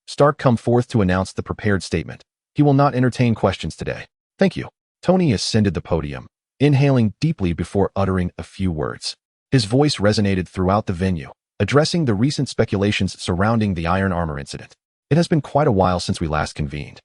Stark come forth to announce the prepared statement. He will not entertain questions today. Thank you." Tony ascended the podium, inhaling deeply before uttering a few words. His voice resonated throughout the venue, addressing the recent speculations surrounding the Iron Armor incident. "It has been quite a while since we last convened."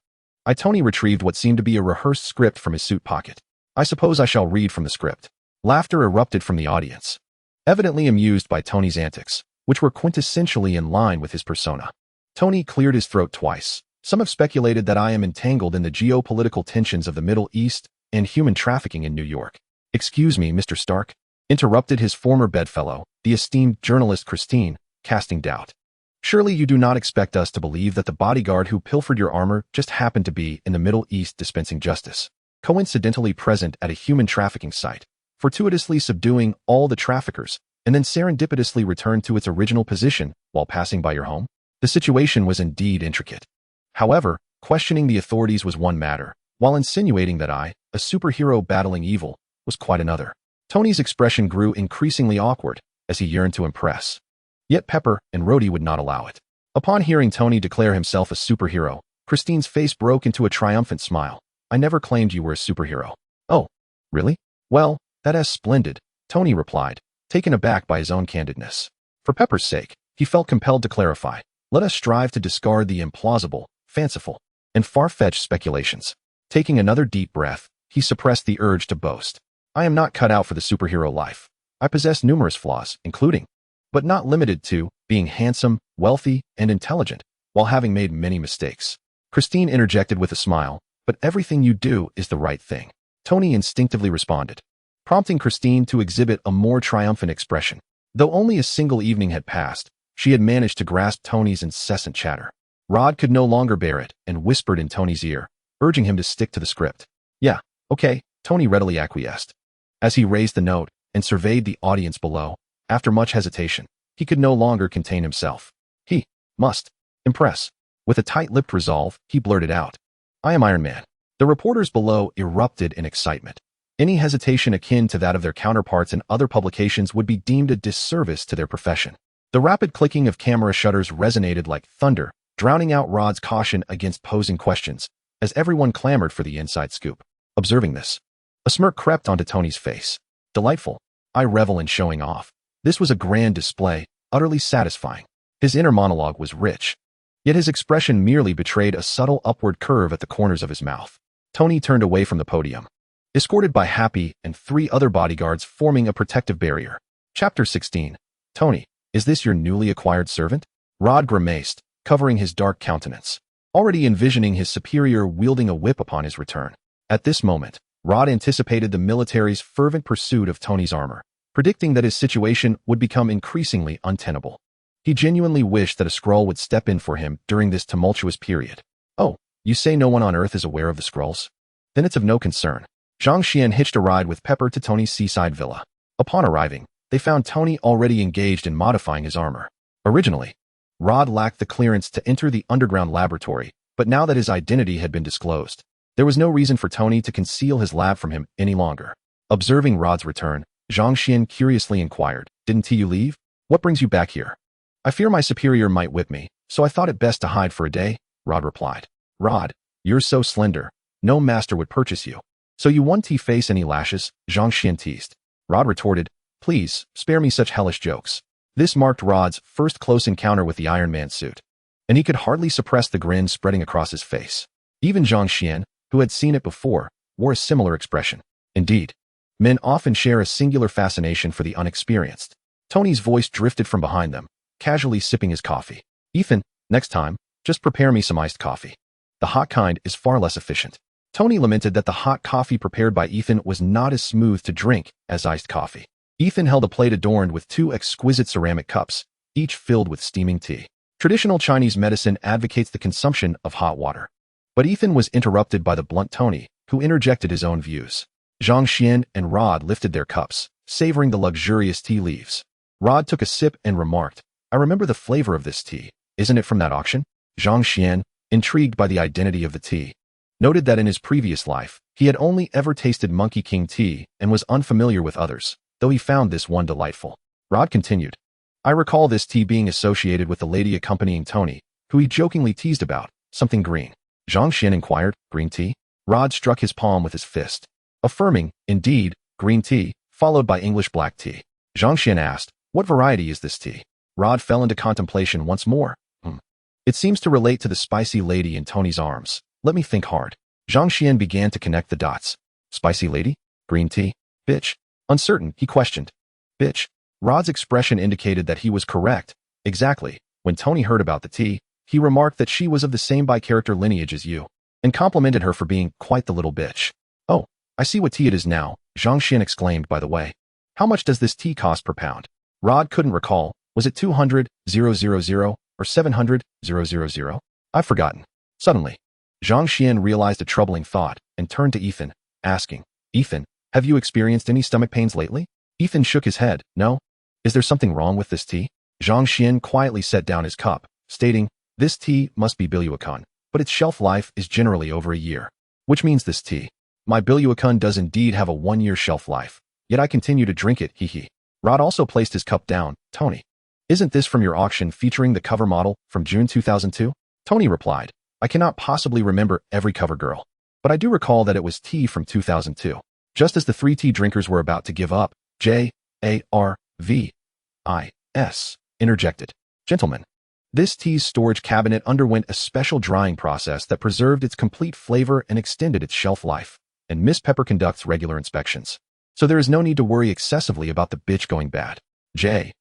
Tony retrieved what seemed to be a rehearsed script from his suit pocket. "I suppose I shall read from the script." Laughter erupted from the audience, evidently amused by Tony's antics, which were quintessentially in line with his persona. Tony cleared his throat twice. "Some have speculated that I am entangled in the geopolitical tensions of the Middle East and human trafficking in New York." "Excuse me, Mr. Stark," interrupted his former bedfellow, the esteemed journalist Christine, casting doubt. "Surely you do not expect us to believe that the bodyguard who pilfered your armor just happened to be in the Middle East dispensing justice, coincidentally present at a human trafficking site, fortuitously subduing all the traffickers, and then serendipitously returned to its original position while passing by your home?" The situation was indeed intricate. However, questioning the authorities was one matter, while insinuating that I, a superhero battling evil, was quite another. Tony's expression grew increasingly awkward as he yearned to impress. Yet Pepper and Rhodey would not allow it. Upon hearing Tony declare himself a superhero, Christine's face broke into a triumphant smile. "I never claimed you were a superhero." "Oh, really? Well, that is splendid," Tony replied, taken aback by his own candidness. For Pepper's sake, he felt compelled to clarify. "Let us strive to discard the implausible, fanciful, and far-fetched speculations." Taking another deep breath, he suppressed the urge to boast. I am not cut out for the superhero life. I possess numerous flaws, including, but not limited to, being handsome, wealthy, and intelligent, while having made many mistakes. Christine interjected with a smile, but everything you do is the right thing. Tony instinctively responded, prompting Christine to exhibit a more triumphant expression. Though only a single evening had passed, she had managed to grasp Tony's incessant chatter. Rod could no longer bear it and whispered in Tony's ear, urging him to stick to the script. Yeah, okay, Tony readily acquiesced. As he raised the note and surveyed the audience below, after much hesitation, he could no longer contain himself. He must impress. With a tight-lipped resolve, he blurted out, I am Iron Man. The reporters below erupted in excitement. Any hesitation akin to that of their counterparts in other publications would be deemed a disservice to their profession. The rapid clicking of camera shutters resonated like thunder, drowning out Rod's caution against posing questions, as everyone clamored for the inside scoop. Observing this, a smirk crept onto Tony's face. Delightful. I revel in showing off. This was a grand display, utterly satisfying. His inner monologue was rich, yet his expression merely betrayed a subtle upward curve at the corners of his mouth. Tony turned away from the podium, escorted by Happy and 3 other bodyguards forming a protective barrier. Chapter 16. Tony, is this your newly acquired servant? Rod grimaced, covering his dark countenance, already envisioning his superior wielding a whip upon his return. At this moment, Rod anticipated the military's fervent pursuit of Tony's armor, predicting that his situation would become increasingly untenable. He genuinely wished that a Skrull would step in for him during this tumultuous period. Oh, you say no one on Earth is aware of the Skrulls? Then it's of no concern. Zhang Xian hitched a ride with Pepper to Tony's seaside villa. Upon arriving, they found Tony already engaged in modifying his armor. Originally, Rod lacked the clearance to enter the underground laboratory, but now that his identity had been disclosed, there was no reason for Tony to conceal his lab from him any longer. Observing Rod's return, Zhang Xian curiously inquired, Didn't you leave? What brings you back here? I fear my superior might whip me, so I thought it best to hide for a day, Rod replied. Rod, you're so slender, no master would purchase you. So you won't face any lashes, Zhang Xian teased. Rod retorted, Please, spare me such hellish jokes. This marked Rod's first close encounter with the Iron Man suit, and he could hardly suppress the grin spreading across his face. Even Zhang Xian, who had seen it before, wore a similar expression. Indeed, men often share a singular fascination for the unexperienced. Tony's voice drifted from behind them, casually sipping his coffee. Ethan, next time, just prepare me some iced coffee. The hot kind is far less efficient. Tony lamented that the hot coffee prepared by Ethan was not as smooth to drink as iced coffee. Ethan held a plate adorned with 2 exquisite ceramic cups, each filled with steaming tea. Traditional Chinese medicine advocates the consumption of hot water. But Ethan was interrupted by the blunt Tony, who interjected his own views. Zhang Xian and Rod lifted their cups, savoring the luxurious tea leaves. Rod took a sip and remarked, I remember the flavor of this tea. Isn't it from that auction? Zhang Xian, intrigued by the identity of the tea, noted that in his previous life, he had only ever tasted Monkey King tea and was unfamiliar with others, though he found this one delightful. Rod continued, I recall this tea being associated with the lady accompanying Tony, who he jokingly teased about, something green. Zhang Xian inquired, green tea? Rod struck his palm with his fist, affirming, indeed, green tea, followed by English black tea. Zhang Xian asked, what variety is this tea? Rod fell into contemplation once more. It seems to relate to the spicy lady in Tony's arms. Let me think hard. Zhang Xian began to connect the dots. Spicy lady? Green tea? Bitch? Uncertain, he questioned. Bitch. Rod's expression indicated that he was correct. Exactly. When Tony heard about the tea, he remarked that she was of the same bi-character lineage as you, and complimented her for being quite the little bitch. Oh, I see what tea it is now, Zhang Xian exclaimed by the way. How much does this tea cost per pound? Rod couldn't recall. Was it 200,000 or 700,000? I've forgotten. Suddenly, Zhang Xian realized a troubling thought and turned to Ethan, asking, Ethan, have you experienced any stomach pains lately? Ethan shook his head. No. Is there something wrong with this tea? Zhang Xian quietly set down his cup, stating, this tea must be Biluacon, but its shelf life is generally over a year. Which means this tea. My Biluacon does indeed have a 1-year shelf life, yet I continue to drink it, hee hee. Rod also placed his cup down. Tony, isn't this from your auction featuring the cover model from June 2002? Tony replied, I cannot possibly remember every cover girl, but I do recall that it was tea from 2002. Just as the 3 tea drinkers were about to give up, J.A.R.V.I.S. interjected. Gentlemen, this tea's storage cabinet underwent a special drying process that preserved its complete flavor and extended its shelf life, and Miss Pepper conducts regular inspections. so there is no need to worry excessively about the bitch going bad. Jarvis.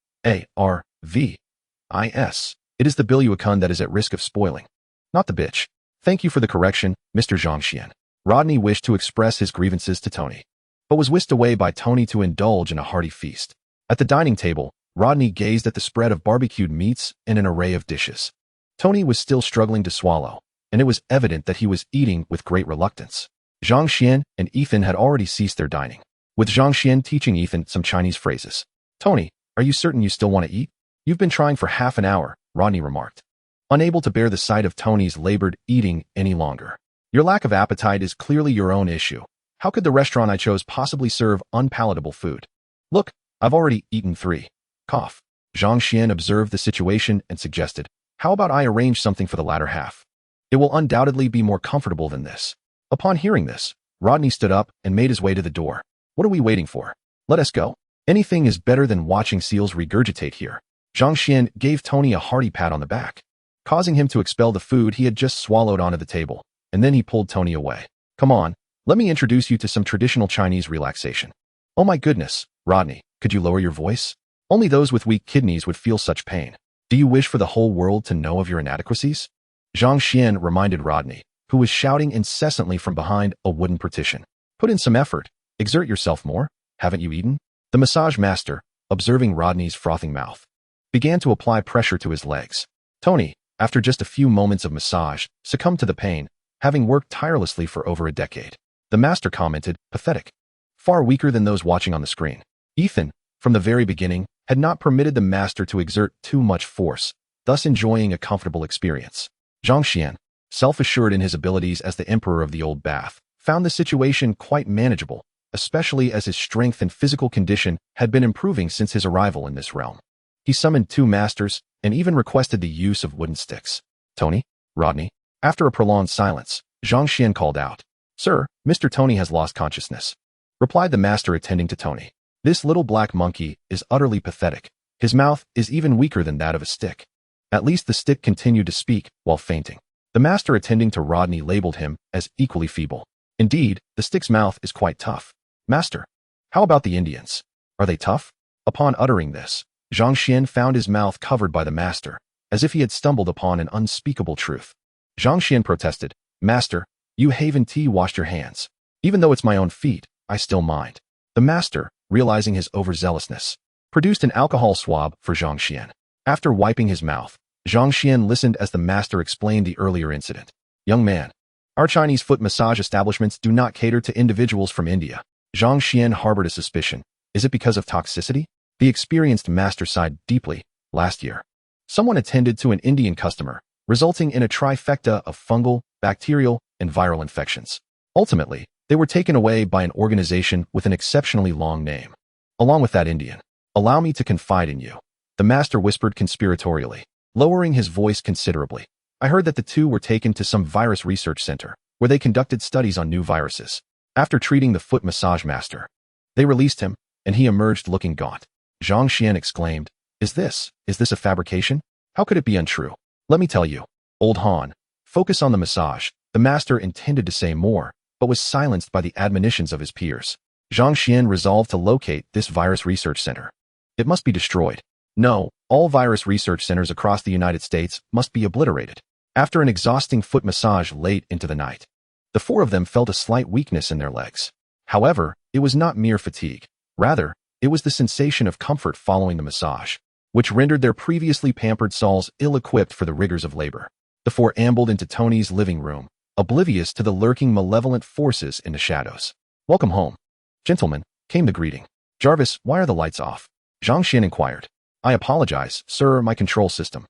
It is the Biluakun that is at risk of spoiling, not the bitch. Thank you for the correction, Mr. Zhangxian. Rodney wished to express his grievances to Tony, but was whisked away by Tony to indulge in a hearty feast. At the dining table, Rodney gazed at the spread of barbecued meats and an array of dishes. Tony was still struggling to swallow, and it was evident that he was eating with great reluctance. Zhangxian and Ethan had already ceased their dining, with Zhangxian teaching Ethan some Chinese phrases. Tony, are you certain you still want to eat? You've been trying for half an hour, Rodney remarked, unable to bear the sight of Tony's labored eating any longer. Your lack of appetite is clearly your own issue. How could the restaurant I chose possibly serve unpalatable food? Look, I've already eaten 3. Cough. Zhangxian observed the situation and suggested, how about I arrange something for the latter half? It will undoubtedly be more comfortable than this. Upon hearing this, Rodney stood up and made his way to the door. What are we waiting for? Let us go. Anything is better than watching seals regurgitate here. Zhangxian gave Tony a hearty pat on the back, causing him to expel the food he had just swallowed onto the table, and then he pulled Tony away. Come on, let me introduce you to some traditional Chinese relaxation. Oh my goodness, Rodney, could you lower your voice? Only those with weak kidneys would feel such pain. Do you wish for the whole world to know of your inadequacies? Zhangxian reminded Rodney, who was shouting incessantly from behind a wooden partition. Put in some effort. Exert yourself more. Haven't you eaten? The massage master, observing Rodney's frothing mouth, began to apply pressure to his legs. Tony, after just a few moments of massage, succumbed to the pain, having worked tirelessly for over a decade. The master commented, pathetic. Far weaker than those watching on the screen. Ethan, from the very beginning, had not permitted the master to exert too much force, thus enjoying a comfortable experience. Zhangxian, self-assured in his abilities as the emperor of the old bath, found the situation quite manageable, especially as his strength and physical condition had been improving since his arrival in this realm. He summoned 2 masters and even requested the use of wooden sticks. Tony? Rodney? After a prolonged silence, Zhangxian called out, Sir, Mr. Tony has lost consciousness, replied the master attending to Tony. This little black monkey is utterly pathetic. His mouth is even weaker than that of a stick. At least the stick continued to speak while fainting. The master attending to Rodney labeled him as equally feeble. Indeed, the stick's mouth is quite tough. Master, how about the Indians? Are they tough? Upon uttering this, Zhangxian found his mouth covered by the master, as if he had stumbled upon an unspeakable truth. Zhangxian protested, Master, you haven't washed your hands. Even though it's my own feet, I still mind. The master, realizing his overzealousness, produced an alcohol swab for Zhangxian. After wiping his mouth, Zhangxian listened as the master explained the earlier incident. Young man, our Chinese foot massage establishments do not cater to individuals from India. Zhangxian harbored a suspicion. Is it because of toxicity? The experienced master sighed deeply. Last year, someone attended to an Indian customer, resulting in a trifecta of fungal, bacterial, and viral infections. Ultimately, they were taken away by an organization with an exceptionally long name. Along with that Indian, allow me to confide in you, the master whispered conspiratorially, lowering his voice considerably. I heard that the 2 were taken to some virus research center, where they conducted studies on new viruses. After treating the foot massage master, they released him, and he emerged looking gaunt. Zhangxian exclaimed, Is this a fabrication? How could it be untrue? Let me tell you, old Han, focus on the massage. The master intended to say more, but was silenced by the admonitions of his peers. Zhangxian resolved to locate this virus research center. It must be destroyed. No, all virus research centers across the United States must be obliterated. After an exhausting foot massage late into the night, the 4 of them felt a slight weakness in their legs. However, it was not mere fatigue. Rather, it was the sensation of comfort following the massage, which rendered their previously pampered souls ill-equipped for the rigors of labor. The 4 ambled into Tony's living room, oblivious to the lurking malevolent forces in the shadows. Welcome home. Gentlemen, came the greeting. Jarvis, why are the lights off? Zhangxian inquired. I apologize, sir, my control system.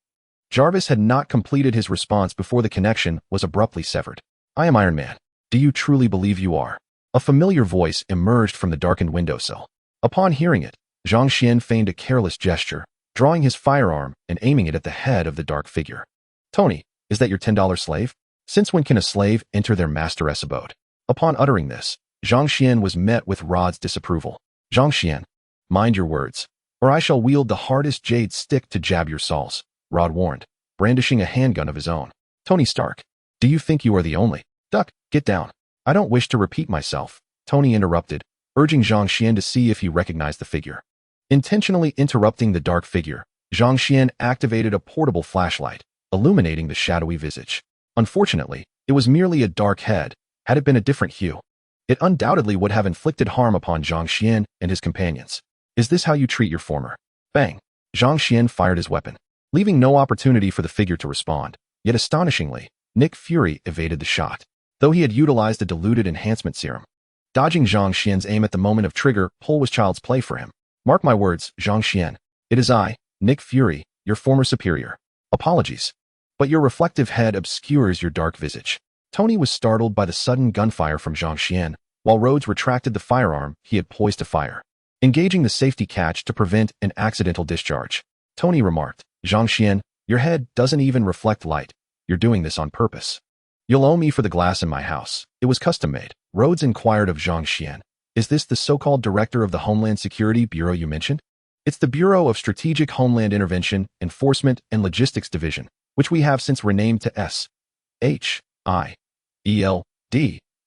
Jarvis had not completed his response before the connection was abruptly severed. I am Iron Man. Do you truly believe you are? A familiar voice emerged from the darkened windowsill. Upon hearing it, Zhangxian feigned a careless gesture, drawing his firearm and aiming it at the head of the dark figure. Tony, is that your $10 slave? Since when can a slave enter their master's abode? Upon uttering this, Zhangxian was met with Rod's disapproval. Zhangxian, mind your words, or I shall wield the hardest jade stick to jab your souls, Rod warned, brandishing a handgun of his own. Tony Stark, do you think you are the only? Duck, get down. I don't wish to repeat myself, Tony interrupted, urging Zhang Xian to see if he recognized the figure. Intentionally interrupting the dark figure, Zhang Xian activated a portable flashlight, illuminating the shadowy visage. Unfortunately, it was merely a dark head. Had it been a different hue, it undoubtedly would have inflicted harm upon Zhang Xian and his companions. Is this how you treat your former? Bang! Zhang Xian fired his weapon, leaving no opportunity for the figure to respond. Yet astonishingly, Nick Fury evaded the shot, though he had utilized a diluted enhancement serum. Dodging Zhang Xian's aim at the moment of trigger pull was child's play for him. Mark my words, Zhang Xian. It is I, Nick Fury, your former superior. Apologies. But your reflective head obscures your dark visage. Tony was startled by the sudden gunfire from Zhang Xian, while Rhodes retracted the firearm he had poised to fire, engaging the safety catch to prevent an accidental discharge. Tony remarked, Zhang Xian, your head doesn't even reflect light. You're doing this on purpose. You'll owe me for the glass in my house. It was custom-made. Rhodes inquired of Zhang Xian. Is this the so-called director of the Homeland Security Bureau you mentioned? It's the Bureau of Strategic Homeland Intervention, Enforcement, and Logistics Division, which we have since renamed to S.H.I.E.L.D.,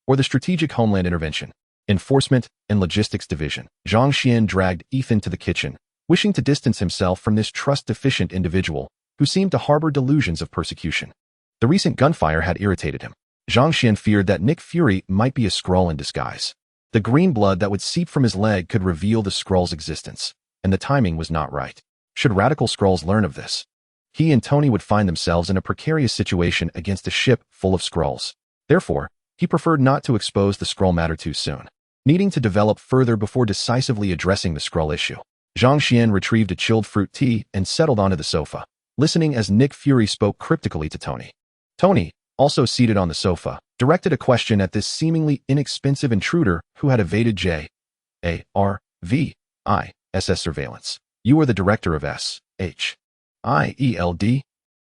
or the Strategic Homeland Intervention, Enforcement, and Logistics Division. Zhang Xian dragged Ethan to the kitchen, wishing to distance himself from this trust-deficient individual who seemed to harbor delusions of persecution. The recent gunfire had irritated him. Zhang Xian feared that Nick Fury might be a Skrull in disguise. The green blood that would seep from his leg could reveal the Skrull's existence, and the timing was not right. Should radical Skrulls learn of this, he and Tony would find themselves in a precarious situation against a ship full of Skrulls. Therefore, he preferred not to expose the Skrull matter too soon, needing to develop further before decisively addressing the Skrull issue. Zhang Xian retrieved a chilled fruit tea and settled onto the sofa, listening as Nick Fury spoke cryptically to Tony. Tony, also seated on the sofa, directed a question at this seemingly inexpensive intruder who had evaded J.A.R.V.I.S.S. surveillance. You are the director of S.H.I.E.L.D.?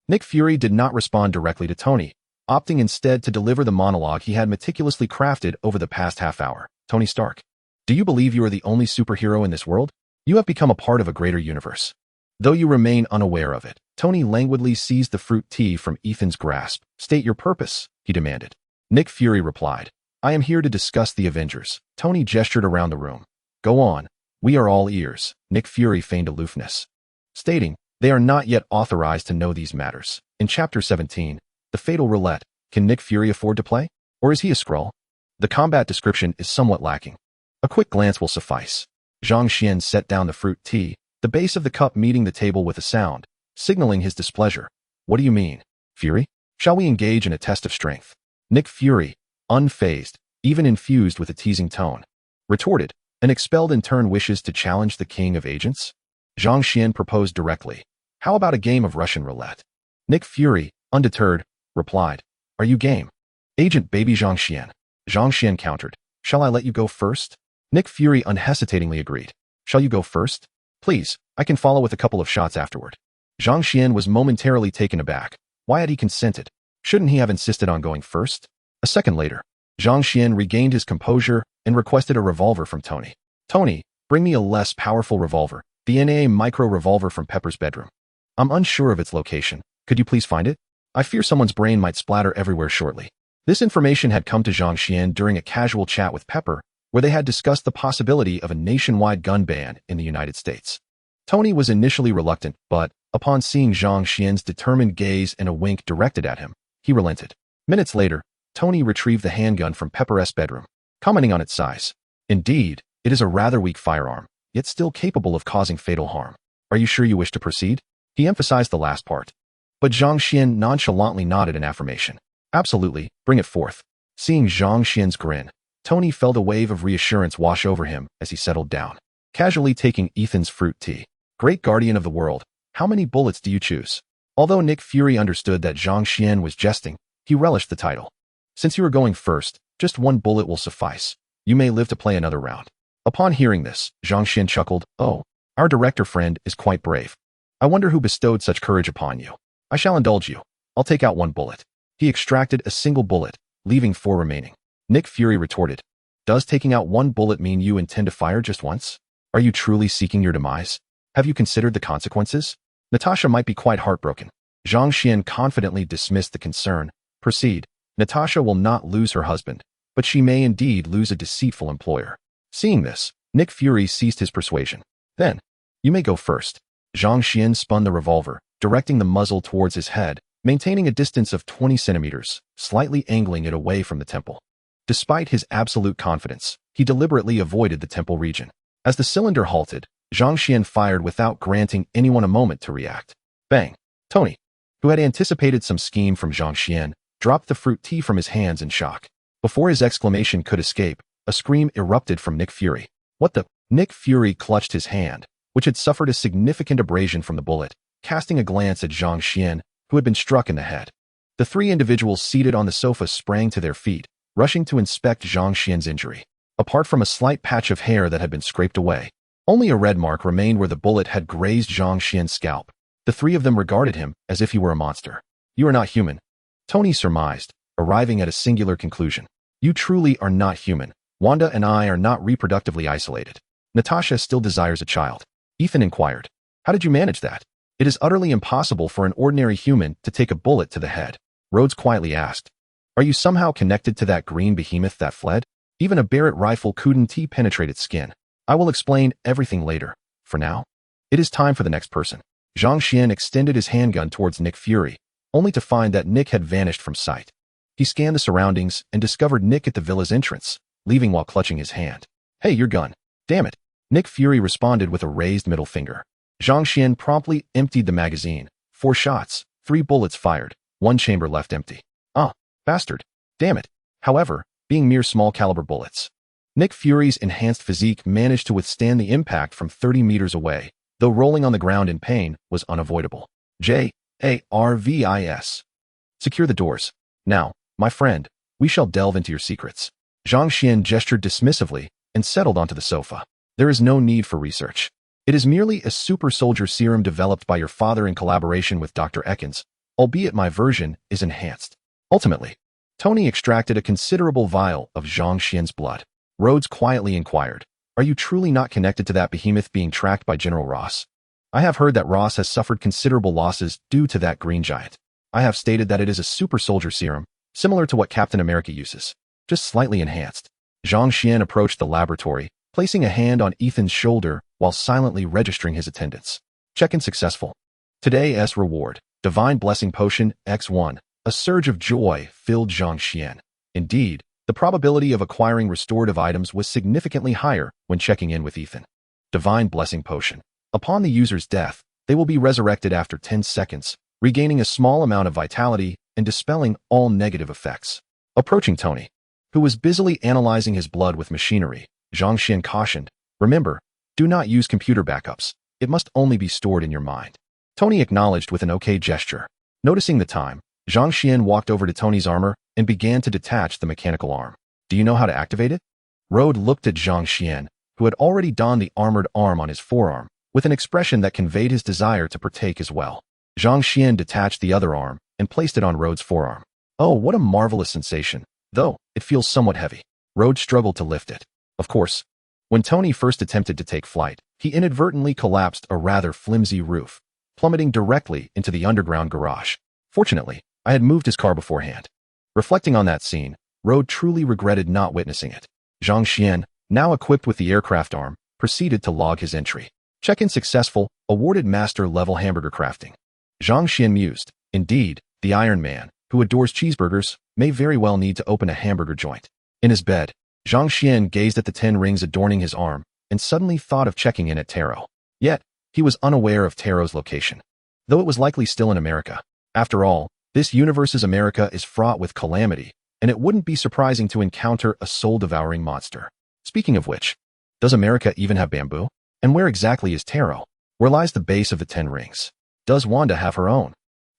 Nick Fury did not respond directly to Tony, opting instead to deliver the monologue he had meticulously crafted over the past half hour. Tony Stark, do you believe you are the only superhero in this world? You have become a part of a greater universe. Though you remain unaware of it, Tony languidly seized the fruit tea from Ethan's grasp. State your purpose, he demanded. Nick Fury replied, I am here to discuss the Avengers. Tony gestured around the room. Go on. We are all ears. Nick Fury feigned aloofness, stating, they are not yet authorized to know these matters. In Chapter 17, The Fatal Roulette, can Nick Fury afford to play? Or is he a Skrull? The combat description is somewhat lacking. A quick glance will suffice. Zhang Xian set down the fruit tea, the base of the cup meeting the table with a sound, signaling his displeasure. What do you mean, Fury? Shall we engage in a test of strength? Nick Fury, unfazed, even infused with a teasing tone, retorted, and expelled in turn wishes to challenge the king of agents? Zhang Xian proposed directly. How about a game of Russian roulette? Nick Fury, undeterred, replied, Are you game? Agent baby Zhang Xian. Zhang Xian countered, Shall I let you go first? Nick Fury unhesitatingly agreed. Shall you go first? Please, I can follow with a couple of shots afterward. Zhang Xian was momentarily taken aback. Why had he consented? Shouldn't he have insisted on going first? A second later, Zhang Xian regained his composure and requested a revolver from Tony. Tony, bring me a less powerful revolver, the NA micro revolver from Pepper's bedroom. I'm unsure of its location. Could you please find it? I fear someone's brain might splatter everywhere shortly. This information had come to Zhang Xian during a casual chat with Pepper, where they had discussed the possibility of a nationwide gun ban in the United States. Tony was initially reluctant, but, upon seeing Zhang Xian's determined gaze and a wink directed at him, he relented. Minutes later, Tony retrieved the handgun from Pepper's bedroom, commenting on its size. Indeed, it is a rather weak firearm, yet still capable of causing fatal harm. Are you sure you wish to proceed? He emphasized the last part. But Zhang Xian nonchalantly nodded in affirmation. Absolutely, bring it forth. Seeing Zhang Xian's grin, Tony felt a wave of reassurance wash over him as he settled down, casually taking Ethan's fruit tea. Great guardian of the world, how many bullets do you choose? Although Nick Fury understood that Zhang Xian was jesting, he relished the title. Since you are going first, just one bullet will suffice. You may live to play another round. Upon hearing this, Zhang Xian chuckled, Oh, our director friend is quite brave. I wonder who bestowed such courage upon you. I shall indulge you. I'll take out one bullet. He extracted a single bullet, leaving 4 remaining. Nick Fury retorted, Does taking out one bullet mean you intend to fire just once? Are you truly seeking your demise? Have you considered the consequences? Natasha might be quite heartbroken. Zhang Xian confidently dismissed the concern. Proceed. Natasha will not lose her husband, but she may indeed lose a deceitful employer. Seeing this, Nick Fury ceased his persuasion. Then, you may go first. Zhang Xian spun the revolver, directing the muzzle towards his head, maintaining a distance of 20 centimeters, slightly angling it away from the temple. Despite his absolute confidence, he deliberately avoided the temple region. As the cylinder halted, Zhang Xian fired without granting anyone a moment to react. Bang! Tony, who had anticipated some scheme from Zhang Xian, dropped the fruit tea from his hands in shock. Before his exclamation could escape, a scream erupted from Nick Fury. What the? Nick Fury clutched his hand, which had suffered a significant abrasion from the bullet, casting a glance at Zhang Xian, who had been struck in the head. The three individuals seated on the sofa sprang to their feet, rushing to inspect Zhang Xian's injury. Apart from a slight patch of hair that had been scraped away, only a red mark remained where the bullet had grazed Zhang Xian's scalp. The three of them regarded him as if he were a monster. You are not human, Tony surmised, arriving at a singular conclusion. You truly are not human. Wanda and I are not reproductively isolated. Natasha still desires a child. Ethan inquired. How did you manage that? It is utterly impossible for an ordinary human to take a bullet to the head. Rhodes quietly asked. Are you somehow connected to that green behemoth that fled? Even a Barrett rifle couldn't penetrate skin. I will explain everything later. For now, it is time for the next person. Zhang Xian extended his handgun towards Nick Fury, only to find that Nick had vanished from sight. He scanned the surroundings and discovered Nick at the villa's entrance, leaving while clutching his hand. Hey, your gun. Damn it. Nick Fury responded with a raised middle finger. Zhang Xian promptly emptied the magazine. 4 shots, 3 bullets fired, 1 chamber left empty. Ah, bastard. Damn it. However, being mere small caliber bullets, Nick Fury's enhanced physique managed to withstand the impact from 30 meters away, though rolling on the ground in pain was unavoidable. JARVIS. Secure the doors. Now, my friend, we shall delve into your secrets. Zhang Xian gestured dismissively and settled onto the sofa. There is no need for research. It is merely a super soldier serum developed by your father in collaboration with Dr. Ekins, albeit my version is enhanced. Ultimately, Tony extracted a considerable vial of Zhang Xian's blood. Rhodes quietly inquired, are you truly not connected to that behemoth being tracked by General Ross? I have heard that Ross has suffered considerable losses due to that green giant. I have stated that it is a super soldier serum, similar to what Captain America uses, just slightly enhanced. Zhang Xian approached the laboratory, placing a hand on Ethan's shoulder while silently registering his attendance. Check-in successful. Today's reward, Divine Blessing Potion X1. A surge of joy filled Zhang Xian. Indeed, the probability of acquiring restorative items was significantly higher when checking in with Ethan. Divine Blessing Potion. Upon the user's death, they will be resurrected after 10 seconds, regaining a small amount of vitality and dispelling all negative effects. Approaching Tony, who was busily analyzing his blood with machinery, Zhang Xian cautioned, remember, do not use computer backups. It must only be stored in your mind. Tony acknowledged with an okay gesture. Noticing the time, Zhang Xian walked over to Tony's armor and began to detach the mechanical arm. Do you know how to activate it? Rhodes looked at Zhang Xian, who had already donned the armored arm on his forearm, with an expression that conveyed his desire to partake as well. Zhang Xian detached the other arm and placed it on Rhodes' forearm. Oh, what a marvelous sensation, though it feels somewhat heavy. Rhodes struggled to lift it. Of course, when Tony first attempted to take flight, he inadvertently collapsed a rather flimsy roof, plummeting directly into the underground garage. Fortunately, I had moved his car beforehand. Reflecting on that scene, Rhodes truly regretted not witnessing it. Zhang Xian, now equipped with the aircraft arm, proceeded to log his entry. Check-in successful, awarded master-level hamburger crafting. Zhang Xian mused. Indeed, the Iron Man, who adores cheeseburgers, may very well need to open a hamburger joint. In his bed, Zhang Xian gazed at the 10 rings adorning his arm and suddenly thought of checking in at Taro. Yet, he was unaware of Taro's location, though it was likely still in America. After all, this universe's America is fraught with calamity, and it wouldn't be surprising to encounter a soul-devouring monster. Speaking of which, does America even have bamboo? And where exactly is Taro? Where lies the base of the 10 rings? Does Wanda have her own?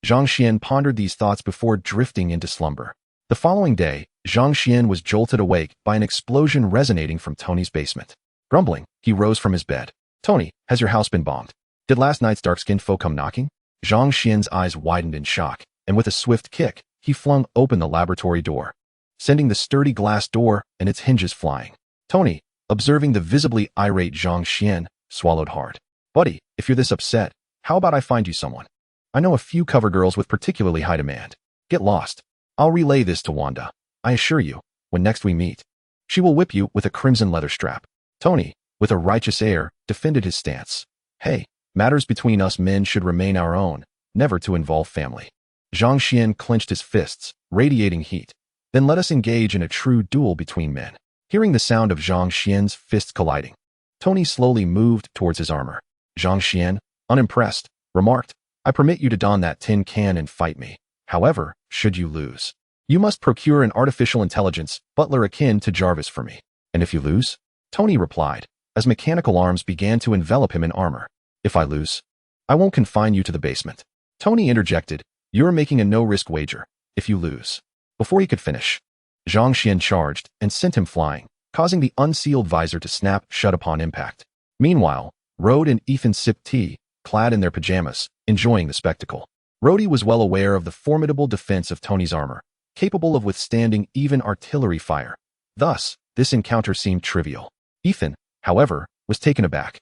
Zhang Xian pondered these thoughts before drifting into slumber. The following day, Zhang Xian was jolted awake by an explosion resonating from Tony's basement. Grumbling, he rose from his bed. Tony, has your house been bombed? Did last night's dark-skinned foe come knocking? Zhang Xian's eyes widened in shock, and with a swift kick, he flung open the laboratory door, sending the sturdy glass door and its hinges flying. Tony, observing the visibly irate Zhang Xian, swallowed hard. Buddy, if you're this upset, how about I find you someone? I know a few cover girls with particularly high demand. Get lost. I'll relay this to Wanda. I assure you, when next we meet, she will whip you with a crimson leather strap. Tony, with a righteous air, defended his stance. Hey, matters between us men should remain our own, never to involve family. Zhang Xian clenched his fists, radiating heat. Then let us engage in a true duel between men. Hearing the sound of Zhang Xian's fists colliding, Tony slowly moved towards his armor. Zhang Xian, unimpressed, remarked, I permit you to don that tin can and fight me. However, should you lose, you must procure an artificial intelligence butler akin to Jarvis for me. And if you lose? Tony replied, as mechanical arms began to envelop him in armor. If I lose, I won't confine you to the basement. Tony interjected, you're making a no-risk wager. If you lose. Before he could finish, Zhang Xian charged and sent him flying, causing the unsealed visor to snap shut upon impact. Meanwhile, Rhodey and Ethan sipped tea, clad in their pajamas, enjoying the spectacle. Rhodey was well aware of the formidable defense of Tony's armor, capable of withstanding even artillery fire. Thus, this encounter seemed trivial. Ethan, however, was taken aback,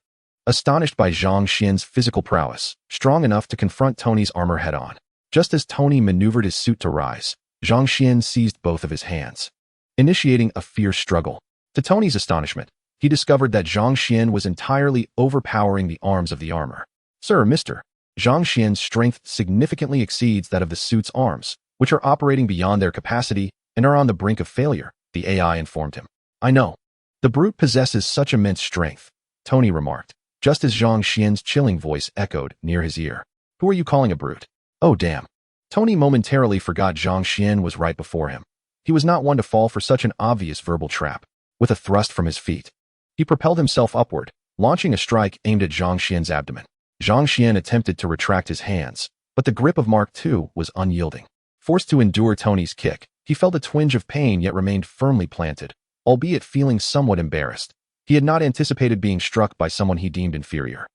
astonished by Zhang Xian's physical prowess, strong enough to confront Tony's armor head-on. Just as Tony maneuvered his suit to rise, Zhang Xian seized both of his hands, initiating a fierce struggle. To Tony's astonishment, he discovered that Zhang Xian was entirely overpowering the arms of the armor. Sir, Mr. Zhang Xian's strength significantly exceeds that of the suit's arms, which are operating beyond their capacity and are on the brink of failure, the AI informed him. I know. The brute possesses such immense strength, Tony remarked, just as Zhang Xian's chilling voice echoed near his ear. Who are you calling a brute? Oh damn. Tony momentarily forgot Zhang Xian was right before him. He was not one to fall for such an obvious verbal trap. With a thrust from his feet, he propelled himself upward, launching a strike aimed at Zhang Xian's abdomen. Zhang Xian attempted to retract his hands, but the grip of Mark II was unyielding. Forced to endure Tony's kick, he felt a twinge of pain yet remained firmly planted, albeit feeling somewhat embarrassed. He had not anticipated being struck by someone he deemed inferior.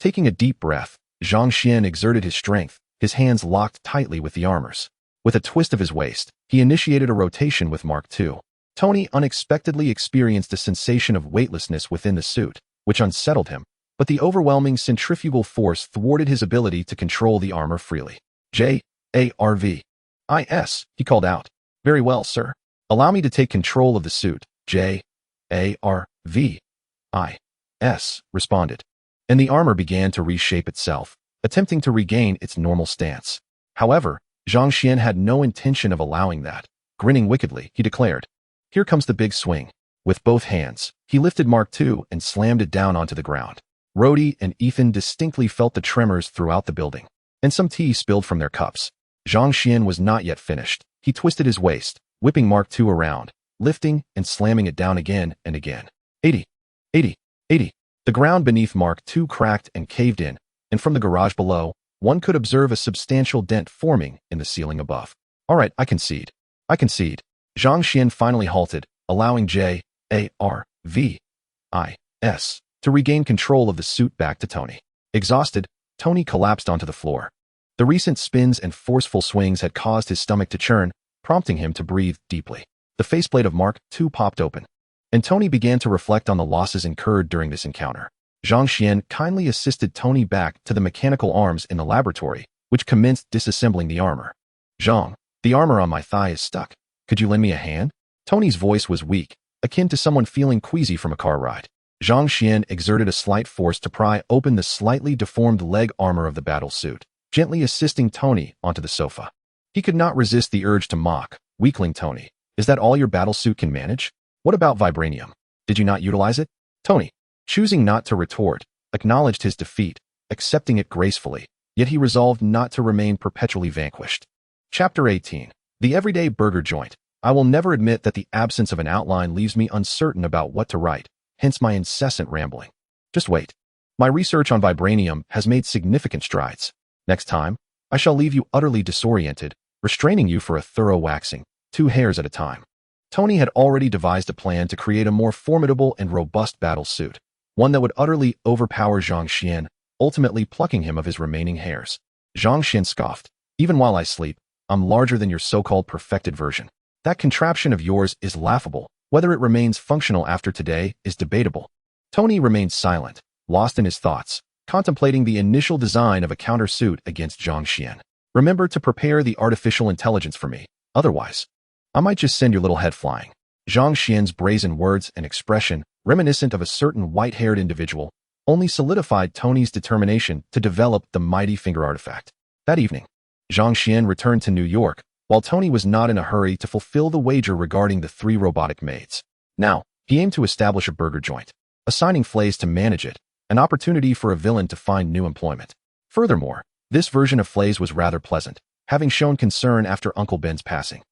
Taking a deep breath, Zhang Xian exerted his strength, his hands locked tightly with the armors. With a twist of his waist, he initiated a rotation with Mark II. Tony unexpectedly experienced a sensation of weightlessness within the suit, which unsettled him, but the overwhelming centrifugal force thwarted his ability to control the armor freely. J-A-R-V-I-S, he called out. Very well, sir. Allow me to take control of the suit. J-A-R-V-I-S, responded. And the armor began to reshape itself, attempting to regain its normal stance. However, Zhang Xian had no intention of allowing that. Grinning wickedly, he declared, Here comes the big swing. With both hands, he lifted Mark II and slammed it down onto the ground. Rhodey and Ethan distinctly felt the tremors throughout the building, and some tea spilled from their cups. Zhang Xian was not yet finished. He twisted his waist, whipping Mark II around, lifting and slamming it down again and again. 80, 80, 80. The ground beneath Mark II cracked and caved in, and from the garage below, one could observe a substantial dent forming in the ceiling above. All right, I concede. I concede. Zhang Xian finally halted, allowing J-A-R-V-I-S to regain control of the suit back to Tony. Exhausted, Tony collapsed onto the floor. The recent spins and forceful swings had caused his stomach to churn, prompting him to breathe deeply. The faceplate of Mark II popped open, and Tony began to reflect on the losses incurred during this encounter. Zhang Xian kindly assisted Tony back to the mechanical arms in the laboratory, which commenced disassembling the armor. Zhang, the armor on my thigh is stuck. Could you lend me a hand? Tony's voice was weak, akin to someone feeling queasy from a car ride. Zhang Xian exerted a slight force to pry open the slightly deformed leg armor of the battle suit, gently assisting Tony onto the sofa. He could not resist the urge to mock, weakling Tony. Is that all your battle suit can manage? What about vibranium? Did you not utilize it? Tony, choosing not to retort, acknowledged his defeat, accepting it gracefully, yet he resolved not to remain perpetually vanquished. Chapter 18. The Everyday Burger Joint. I will never admit that the absence of an outline leaves me uncertain about what to write, hence my incessant rambling. Just wait. My research on vibranium has made significant strides. Next time, I shall leave you utterly disoriented, restraining you for a thorough waxing, 2 hairs at a time. Tony had already devised a plan to create a more formidable and robust battle suit, one that would utterly overpower Zhang Xian, ultimately plucking him of his remaining hairs. Zhang Xian scoffed. Even while I sleep, I'm larger than your so-called perfected version. That contraption of yours is laughable. Whether it remains functional after today is debatable. Tony remained silent, lost in his thoughts, contemplating the initial design of a counter-suit against Zhang Xian. Remember to prepare the artificial intelligence for me. Otherwise, I might just send your little head flying. Zhang Xian's brazen words and expression reminiscent of a certain white-haired individual, only solidified Tony's determination to develop the mighty finger artifact. That evening, Zhang Xian returned to New York, while Tony was not in a hurry to fulfill the wager regarding the 3 robotic maids. Now, he aimed to establish a burger joint, assigning Flays to manage it, an opportunity for a villain to find new employment. Furthermore, this version of Flays was rather pleasant, having shown concern after Uncle Ben's passing.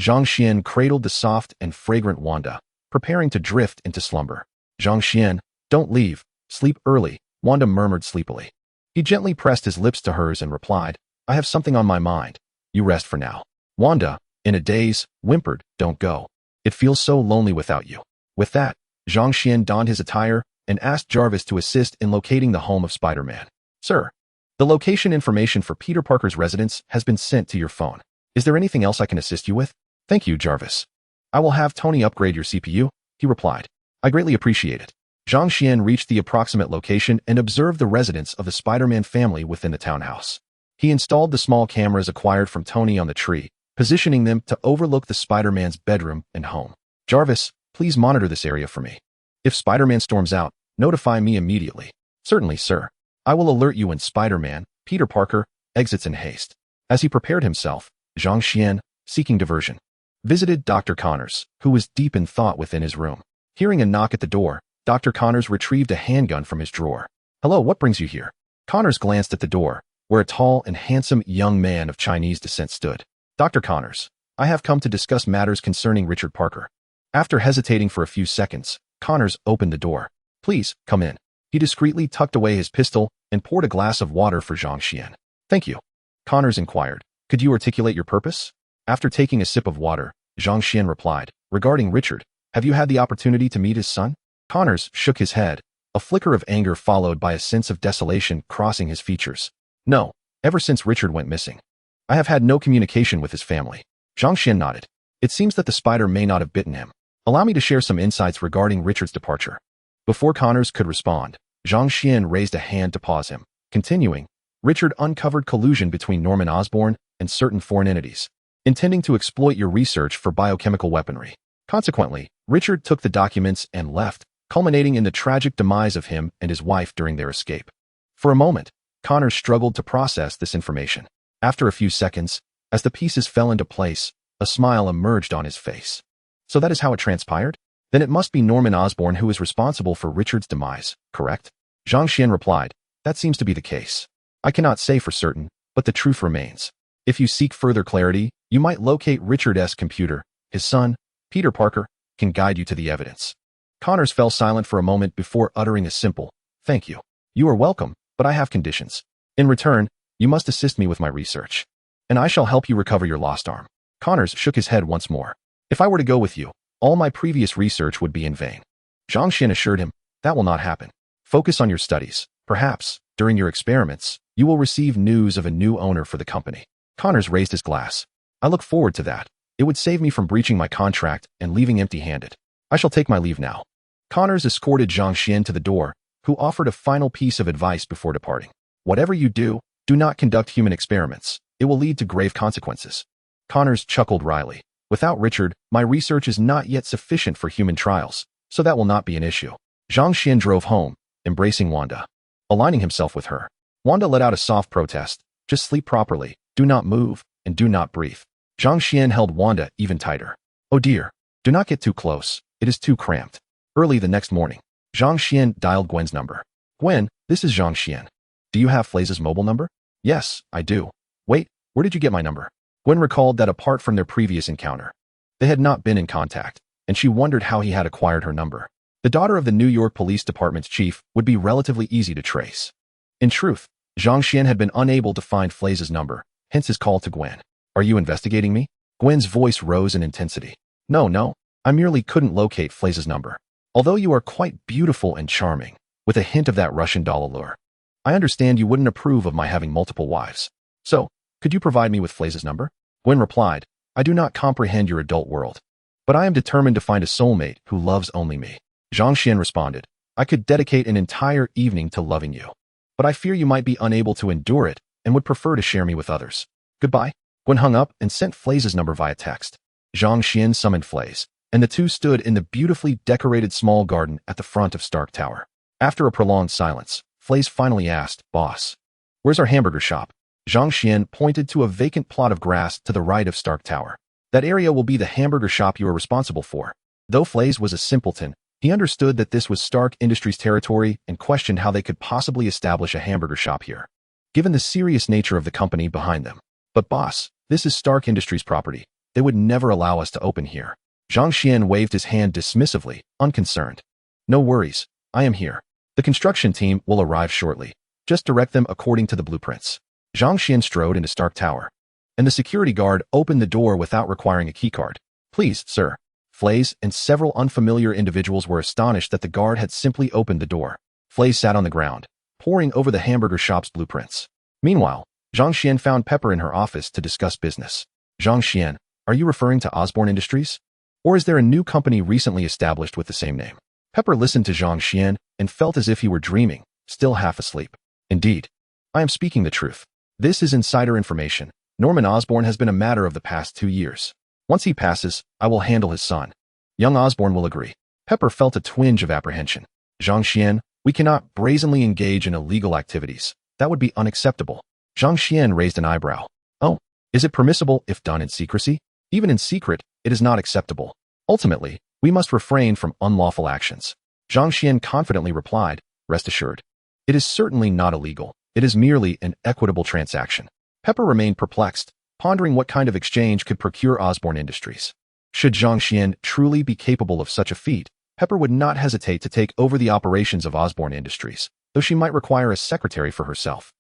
Zhang Xian cradled the soft and fragrant Wanda, preparing to drift into slumber. Zhang Xian, don't leave, sleep early, Wanda murmured sleepily. He gently pressed his lips to hers and replied, I have something on my mind. You rest for now. Wanda, in a daze, whimpered, don't go. It feels so lonely without you. With that, Zhang Xian donned his attire and asked Jarvis to assist in locating the home of Spider-Man. Sir, the location information for Peter Parker's residence has been sent to your phone. Is there anything else I can assist you with? Thank you, Jarvis. I will have Tony upgrade your CPU, he replied. I greatly appreciate it. Zhang Xian reached the approximate location and observed the residence of the Spider-Man family within the townhouse. He installed the small cameras acquired from Tony on the tree, positioning them to overlook the Spider-Man's bedroom and home. Jarvis, please monitor this area for me. If Spider-Man storms out, notify me immediately. Certainly, sir. I will alert you when Spider-Man, Peter Parker, exits in haste. As he prepared himself, Zhang Xian, seeking diversion, visited Dr. Connors, who was deep in thought within his room. Hearing a knock at the door, Dr. Connors retrieved a handgun from his drawer. Hello, what brings you here? Connors glanced at the door, where a tall and handsome young man of Chinese descent stood. Dr. Connors, I have come to discuss matters concerning Richard Parker. After hesitating for a few seconds, Connors opened the door. Please, come in. He discreetly tucked away his pistol and poured a glass of water for Zhang Xian. Thank you. Connors inquired, could you articulate your purpose? After taking a sip of water, Zhang Xian replied, regarding Richard, have you had the opportunity to meet his son? Connors shook his head, a flicker of anger followed by a sense of desolation crossing his features. No, ever since Richard went missing. I have had no communication with his family. Zhang Xian nodded. It seems that the spider may not have bitten him. Allow me to share some insights regarding Richard's departure. Before Connors could respond, Zhang Xian raised a hand to pause him. Continuing, Richard uncovered collusion between Norman Osborn and certain foreign entities, intending to exploit your research for biochemical weaponry. Consequently, Richard took the documents and left, culminating in the tragic demise of him and his wife during their escape. For a moment, Connors struggled to process this information. After a few seconds, as the pieces fell into place, a smile emerged on his face. So that is how it transpired? Then it must be Norman Osborn who is responsible for Richard's demise, correct? Zhang Xian replied, that seems to be the case. I cannot say for certain, but the truth remains. If you seek further clarity, you might locate Richard's computer. His son, Peter Parker, can guide you to the evidence. Connors fell silent for a moment before uttering a simple, thank you. You are welcome, but I have conditions. In return, you must assist me with my research, and I shall help you recover your lost arm. Connors shook his head once more. If I were to go with you, all my previous research would be in vain. Zhang Xian assured him, that will not happen. Focus on your studies. Perhaps, during your experiments, you will receive news of a new owner for the company. Connors raised his glass. I look forward to that. It would save me from breaching my contract and leaving empty-handed. I shall take my leave now. Connors escorted Zhang Xian to the door, who offered a final piece of advice before departing. Whatever you do, do not conduct human experiments. It will lead to grave consequences. Connors chuckled wryly. Without Richard, my research is not yet sufficient for human trials, so that will not be an issue. Zhang Xian drove home, embracing Wanda. Aligning himself with her, Wanda let out a soft protest. Just sleep properly, do not move, and do not breathe. Zhang Xian held Wanda even tighter. Oh dear, do not get too close, it is too cramped. Early the next morning, Zhang Xian dialed Gwen's number. Gwen, this is Zhang Xian. Do you have Flays' mobile number? Yes, I do. Wait, where did you get my number? Gwen recalled that apart from their previous encounter, they had not been in contact, and she wondered how he had acquired her number. The daughter of the New York Police Department's chief would be relatively easy to trace. In truth, Zhang Xian had been unable to find Flays' number, hence his call to Gwen. Are you investigating me? Gwen's voice rose in intensity. No, I merely couldn't locate Flays' number. Although you are quite beautiful and charming, with a hint of that Russian doll allure, I understand you wouldn't approve of my having multiple wives. So, could you provide me with Flays' number? Gwen replied, I do not comprehend your adult world, but I am determined to find a soulmate who loves only me. Zhang Xian responded, I could dedicate an entire evening to loving you, but I fear you might be unable to endure it and would prefer to share me with others. Goodbye. Gwen hung up and sent Flays' number via text. Zhang Xian summoned Flays, and the two stood in the beautifully decorated small garden at the front of Stark Tower. After a prolonged silence, Flays finally asked, "Boss, where's our hamburger shop?" Zhang Xian pointed to a vacant plot of grass to the right of Stark Tower. "That area will be the hamburger shop you are responsible for." Though Flays was a simpleton, he understood that this was Stark Industries' territory and questioned how they could possibly establish a hamburger shop here, given the serious nature of the company behind them. "But boss, this is Stark Industries' property. They would never allow us to open here." Zhang Xian waved his hand dismissively, unconcerned. "No worries, I am here. The construction team will arrive shortly. Just direct them according to the blueprints." Zhang Xian strode into Stark Tower, and the security guard opened the door without requiring a keycard. "Please, sir." Flays and several unfamiliar individuals were astonished that the guard had simply opened the door. Flays sat on the ground, poring over the hamburger shop's blueprints. Meanwhile, Zhang Xian found Pepper in her office to discuss business. "Zhang Xian, are you referring to Osborne Industries? Or is there a new company recently established with the same name?" Pepper listened to Zhang Xian and felt as if he were dreaming, still half asleep. "Indeed, I am speaking the truth. This is insider information. Norman Osborne has been a matter of the past 2 years. Once he passes, I will handle his son. Young Osborne will agree." Pepper felt a twinge of apprehension. "Zhang Xian, we cannot brazenly engage in illegal activities. That would be unacceptable." Zhang Xian raised an eyebrow. "Oh, is it permissible if done in secrecy?" "Even in secret, it is not acceptable. Ultimately, we must refrain from unlawful actions." Zhang Xian confidently replied, "Rest assured. It is certainly not illegal. It is merely an equitable transaction." Pepper remained perplexed, pondering what kind of exchange could procure Osborne Industries. Should Zhang Xian truly be capable of such a feat, Pepper would not hesitate to take over the operations of Osborne Industries, though she might require a secretary for herself.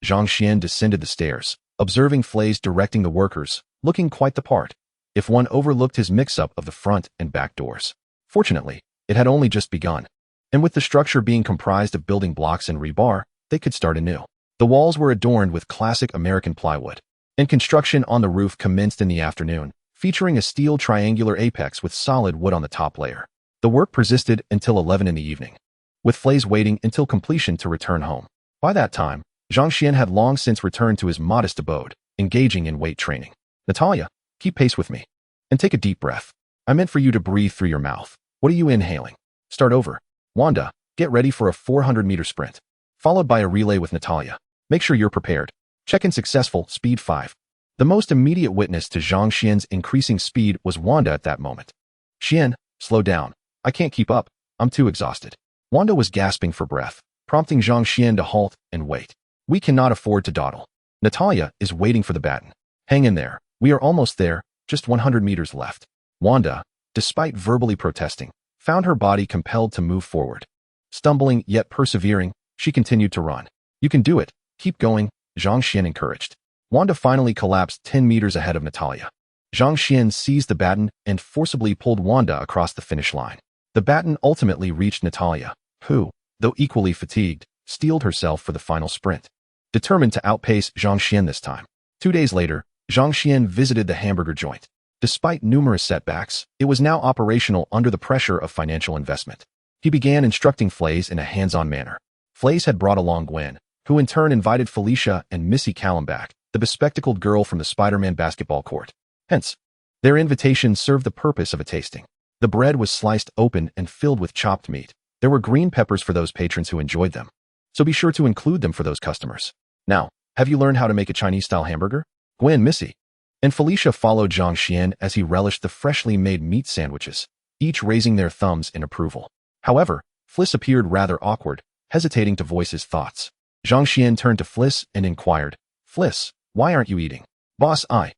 Zhang Xian descended the stairs, observing Flays directing the workers, looking quite the part, if one overlooked his mix-up of the front and back doors. Fortunately, it had only just begun, and with the structure being comprised of building blocks and rebar, they could start anew. The walls were adorned with classic American plywood, and construction on the roof commenced in the afternoon, featuring a steel triangular apex with solid wood on the top layer. The work persisted until 11 in the evening, with Flays waiting until completion to return home. By that time, Zhang Xian had long since returned to his modest abode, engaging in weight training. "Natalia, keep pace with me. And take a deep breath. I meant for you to breathe through your mouth. What are you inhaling? Start over. Wanda, get ready for a 400-meter sprint, followed by a relay with Natalia. Make sure you're prepared. Check-in successful, speed 5. The most immediate witness to Zhang Xian's increasing speed was Wanda at that moment. "Xian, slow down. I can't keep up. I'm too exhausted." Wanda was gasping for breath, prompting Zhang Xian to halt and wait. "We cannot afford to dawdle. Natalia is waiting for the baton. Hang in there. We are almost there, just 100 meters left." Wanda, despite verbally protesting, found her body compelled to move forward. Stumbling yet persevering, she continued to run. "You can do it. Keep going," Zhang Xian encouraged. Wanda finally collapsed 10 meters ahead of Natalia. Zhang Xian seized the baton and forcibly pulled Wanda across the finish line. The baton ultimately reached Natalia, who, though equally fatigued, steeled herself for the final sprint, determined to outpace Zhang Xian this time. 2 days later, Zhang Xian visited the hamburger joint. Despite numerous setbacks, it was now operational under the pressure of financial investment. He began instructing Flays in a hands-on manner. Flays had brought along Gwen, who in turn invited Felicia and Missy Callum back, the bespectacled girl from the Spider-Man basketball court. Hence, their invitation served the purpose of a tasting. The bread was sliced open and filled with chopped meat. There were green peppers for those patrons who enjoyed them, so be sure to include them for those customers. "Now, have you learned how to make a Chinese-style hamburger?" Gwen, Missy, and Felicia followed Zhang Xian as he relished the freshly made meat sandwiches, each raising their thumbs in approval. However, Fliss appeared rather awkward, hesitating to voice his thoughts. Zhang Xian turned to Fliss and inquired, "Fliss, why aren't you eating?" "Boss, I.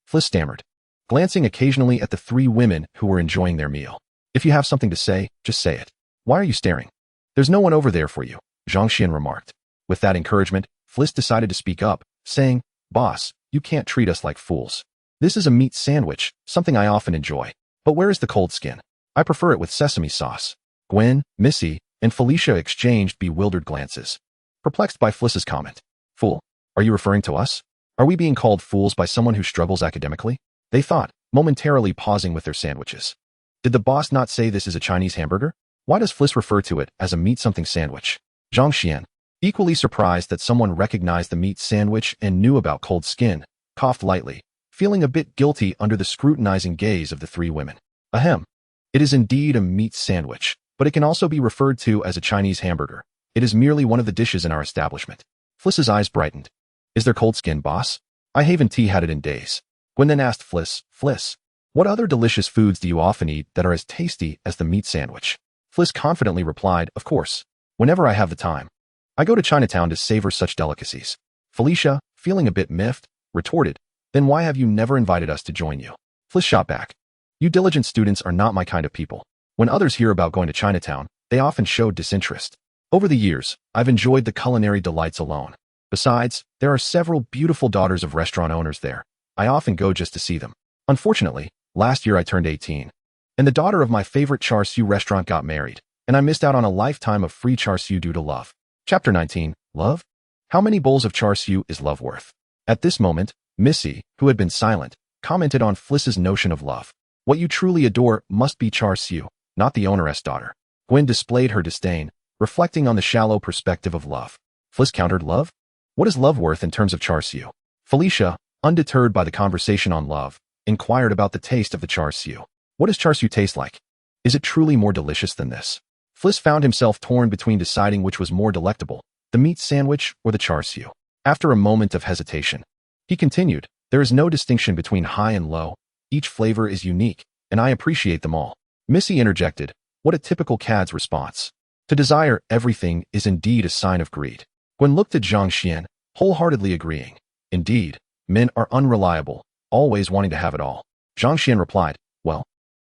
Fliss stammered, glancing occasionally at the 3 women who were enjoying their meal. "If you have something to say, just say it. Why are you staring? There's no one over there for you," Zhang Xian remarked. With that encouragement, Fliss decided to speak up, saying, "Boss, you can't treat us like fools. This is a meat sandwich, something I often enjoy. But where is the cold skin? I prefer it with sesame sauce." Gwen, Missy, and Felicia exchanged bewildered glances, perplexed by Fliss's comment. "Fool, are you referring to us? Are we being called fools by someone who struggles academically?" they thought, momentarily pausing with their sandwiches. Did the boss not say this is a Chinese hamburger? Why does Fliss refer to it as a meat-something sandwich? Zhang Xian, equally surprised that someone recognized the meat sandwich and knew about cold skin, coughed lightly, feeling a bit guilty under the scrutinizing gaze of the 3 women. Ahem. It is indeed a meat sandwich, but it can also be referred to as a Chinese hamburger. It is merely one of the dishes in our establishment. Fliss's eyes brightened. Is there cold skin, boss? I haven't had it in days. Gwen then asked Fliss, what other delicious foods do you often eat that are as tasty as the meat sandwich? Fliss confidently replied, of course, whenever I have the time. I go to Chinatown to savor such delicacies. Felicia, feeling a bit miffed, retorted, then why have you never invited us to join you? Fliss shot back. You diligent students are not my kind of people. When others hear about going to Chinatown, they often show disinterest. Over the years, I've enjoyed the culinary delights alone. Besides, there are several beautiful daughters of restaurant owners there. I often go just to see them. Unfortunately, last year I turned 18, and the daughter of my favorite char siu restaurant got married, and I missed out on a lifetime of free char siu due to love. Chapter 19, Love? How many bowls of char siu is love worth? At this moment, Missy, who had been silent, commented on Fliss's notion of love. What you truly adore must be char siu, not the owneress daughter. Gwen displayed her disdain, reflecting on the shallow perspective of love. Fliss countered, love? What is love worth in terms of char siu? Felicia, undeterred by the conversation on love, inquired about the taste of the char siu. What does char siu taste like? Is it truly more delicious than this? Fliss found himself torn between deciding which was more delectable, the meat sandwich or the char siu. After a moment of hesitation, he continued, there is no distinction between high and low. Each flavor is unique, and I appreciate them all. Missy interjected, what a typical cad's response. To desire everything is indeed a sign of greed. Gwen looked at Zhang Xian, wholeheartedly agreeing. Indeed, men are unreliable, always wanting to have it all. Zhang Xian replied, well,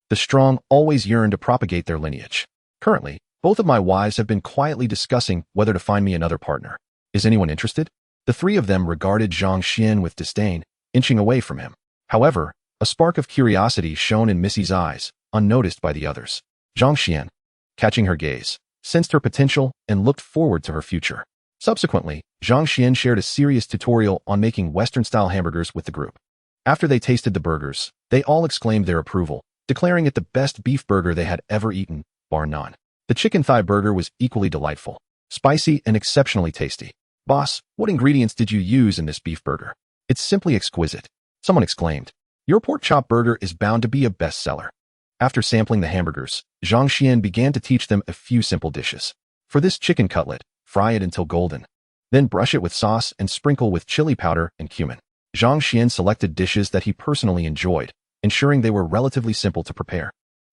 the strong always yearn to propagate their lineage. Currently, both of my wives have been quietly discussing whether to find me another partner. Is anyone interested? The three of them regarded Zhang Xian with disdain, inching away from him. However, a spark of curiosity shone in Missy's eyes, unnoticed by the others. Zhang Xian, catching her gaze, sensed her potential and looked forward to her future. Subsequently, Zhang Xian shared a serious tutorial on making Western-style hamburgers with the group. After they tasted the burgers, they all exclaimed their approval, declaring it the best beef burger they had ever eaten, bar none. The chicken thigh burger was equally delightful, spicy and exceptionally tasty. Boss, what ingredients did you use in this beef burger? It's simply exquisite. Someone exclaimed. Your pork chop burger is bound to be a bestseller. After sampling the hamburgers, Zhang Xian began to teach them a few simple dishes. For this chicken cutlet, fry it until golden. Then brush it with sauce and sprinkle with chili powder and cumin. Zhang Xian selected dishes that he personally enjoyed, ensuring they were relatively simple to prepare,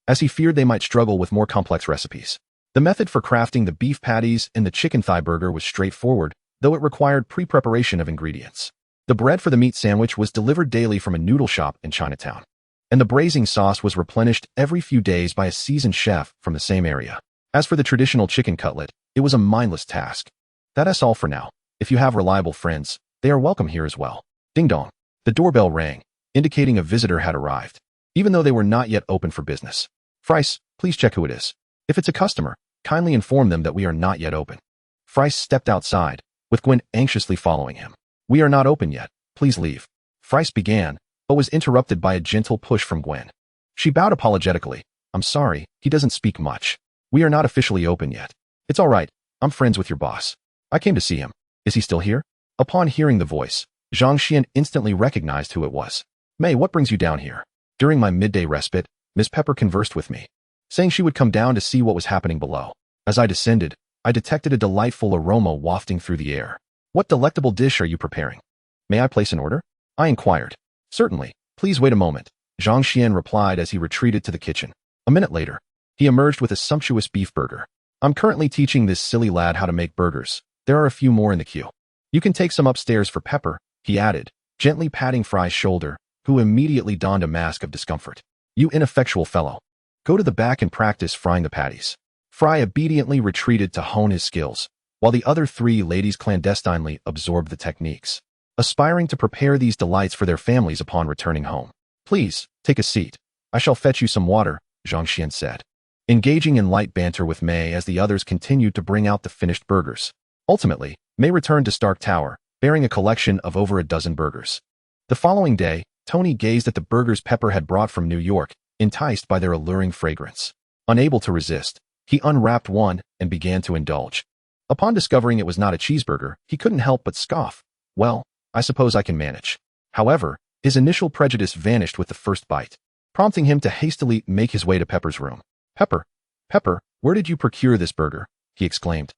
as he feared they might struggle with more complex recipes. The method for crafting the beef patties and the chicken thigh burger was straightforward, though it required pre-preparation of ingredients. The bread for the meat sandwich was delivered daily from a noodle shop in Chinatown, and the braising sauce was replenished every few days by a seasoned chef from the same area. As for the traditional chicken cutlet, it was a mindless task. That's all for now. If you have reliable friends, they are welcome here as well. Ding dong. The doorbell rang, indicating a visitor had arrived, even though they were not yet open for business. Frice, please check who it is. If it's a customer, kindly inform them that we are not yet open. Frice stepped outside, with Gwen anxiously following him. We are not open yet. Please leave. Frice began, but was interrupted by a gentle push from Gwen. She bowed apologetically. I'm sorry, he doesn't speak much. We are not officially open yet. It's all right. I'm friends with your boss. I came to see him. Is he still here? Upon hearing the voice, Zhang Xian instantly recognized who it was. May, what brings you down here? During my midday respite, Miss Pepper conversed with me, saying she would come down to see what was happening below. As I descended, I detected a delightful aroma wafting through the air. What delectable dish are you preparing? May I place an order? I inquired. Certainly. Please wait a moment, Zhang Xian replied as he retreated to the kitchen. A minute later, he emerged with a sumptuous beef burger. I'm currently teaching this silly lad how to make burgers. There are a few more in the queue. You can take some upstairs for Pepper, he added, gently patting Fry's shoulder, who immediately donned a mask of discomfort. You ineffectual fellow. Go to the back and practice frying the patties. Fry obediently retreated to hone his skills, while the other three ladies clandestinely absorbed the techniques, aspiring to prepare these delights for their families upon returning home. Please, take a seat. I shall fetch you some water, Zhang Xian said, engaging in light banter with May as the others continued to bring out the finished burgers. Ultimately, May returned to Stark Tower, bearing a collection of over a dozen burgers. The following day, Tony gazed at the burgers Pepper had brought from New York, enticed by their alluring fragrance. Unable to resist, he unwrapped one and began to indulge. Upon discovering it was not a cheeseburger, he couldn't help but scoff. Well, I suppose I can manage. However, his initial prejudice vanished with the first bite. prompting him to hastily make his way to Pepper's room. Pepper, where did you procure this burger?" he exclaimed,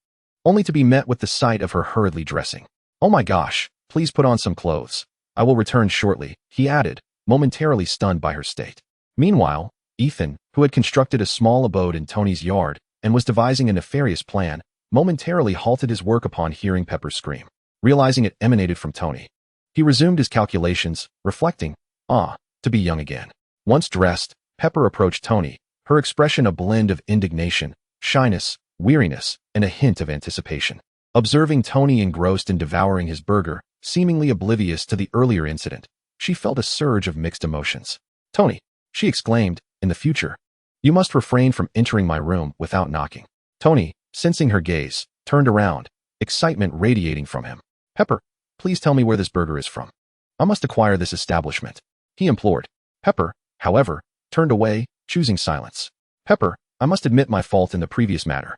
only to be met with the sight of her hurriedly dressing. "Oh my gosh, please put on some clothes. I will return shortly," he added, momentarily stunned by her state. Meanwhile, Ethan, who had constructed a small abode in Tony's yard and was devising a nefarious plan, momentarily halted his work upon hearing Pepper's scream. Realizing it emanated from Tony, he resumed his calculations, reflecting, to be young again. Once dressed, Pepper approached Tony, her expression a blend of indignation, shyness, weariness, and a hint of anticipation. Observing Tony engrossed in devouring his burger, seemingly oblivious to the earlier incident, she felt a surge of mixed emotions. "Tony," she exclaimed, "in the future, you must refrain from entering my room without knocking." Tony, sensing her gaze, turned around, excitement radiating from him. "Pepper, please tell me where this burger is from. I must acquire this establishment," he implored. Pepper, however, turned away, choosing silence. "Pepper, I must admit my fault in the previous matter.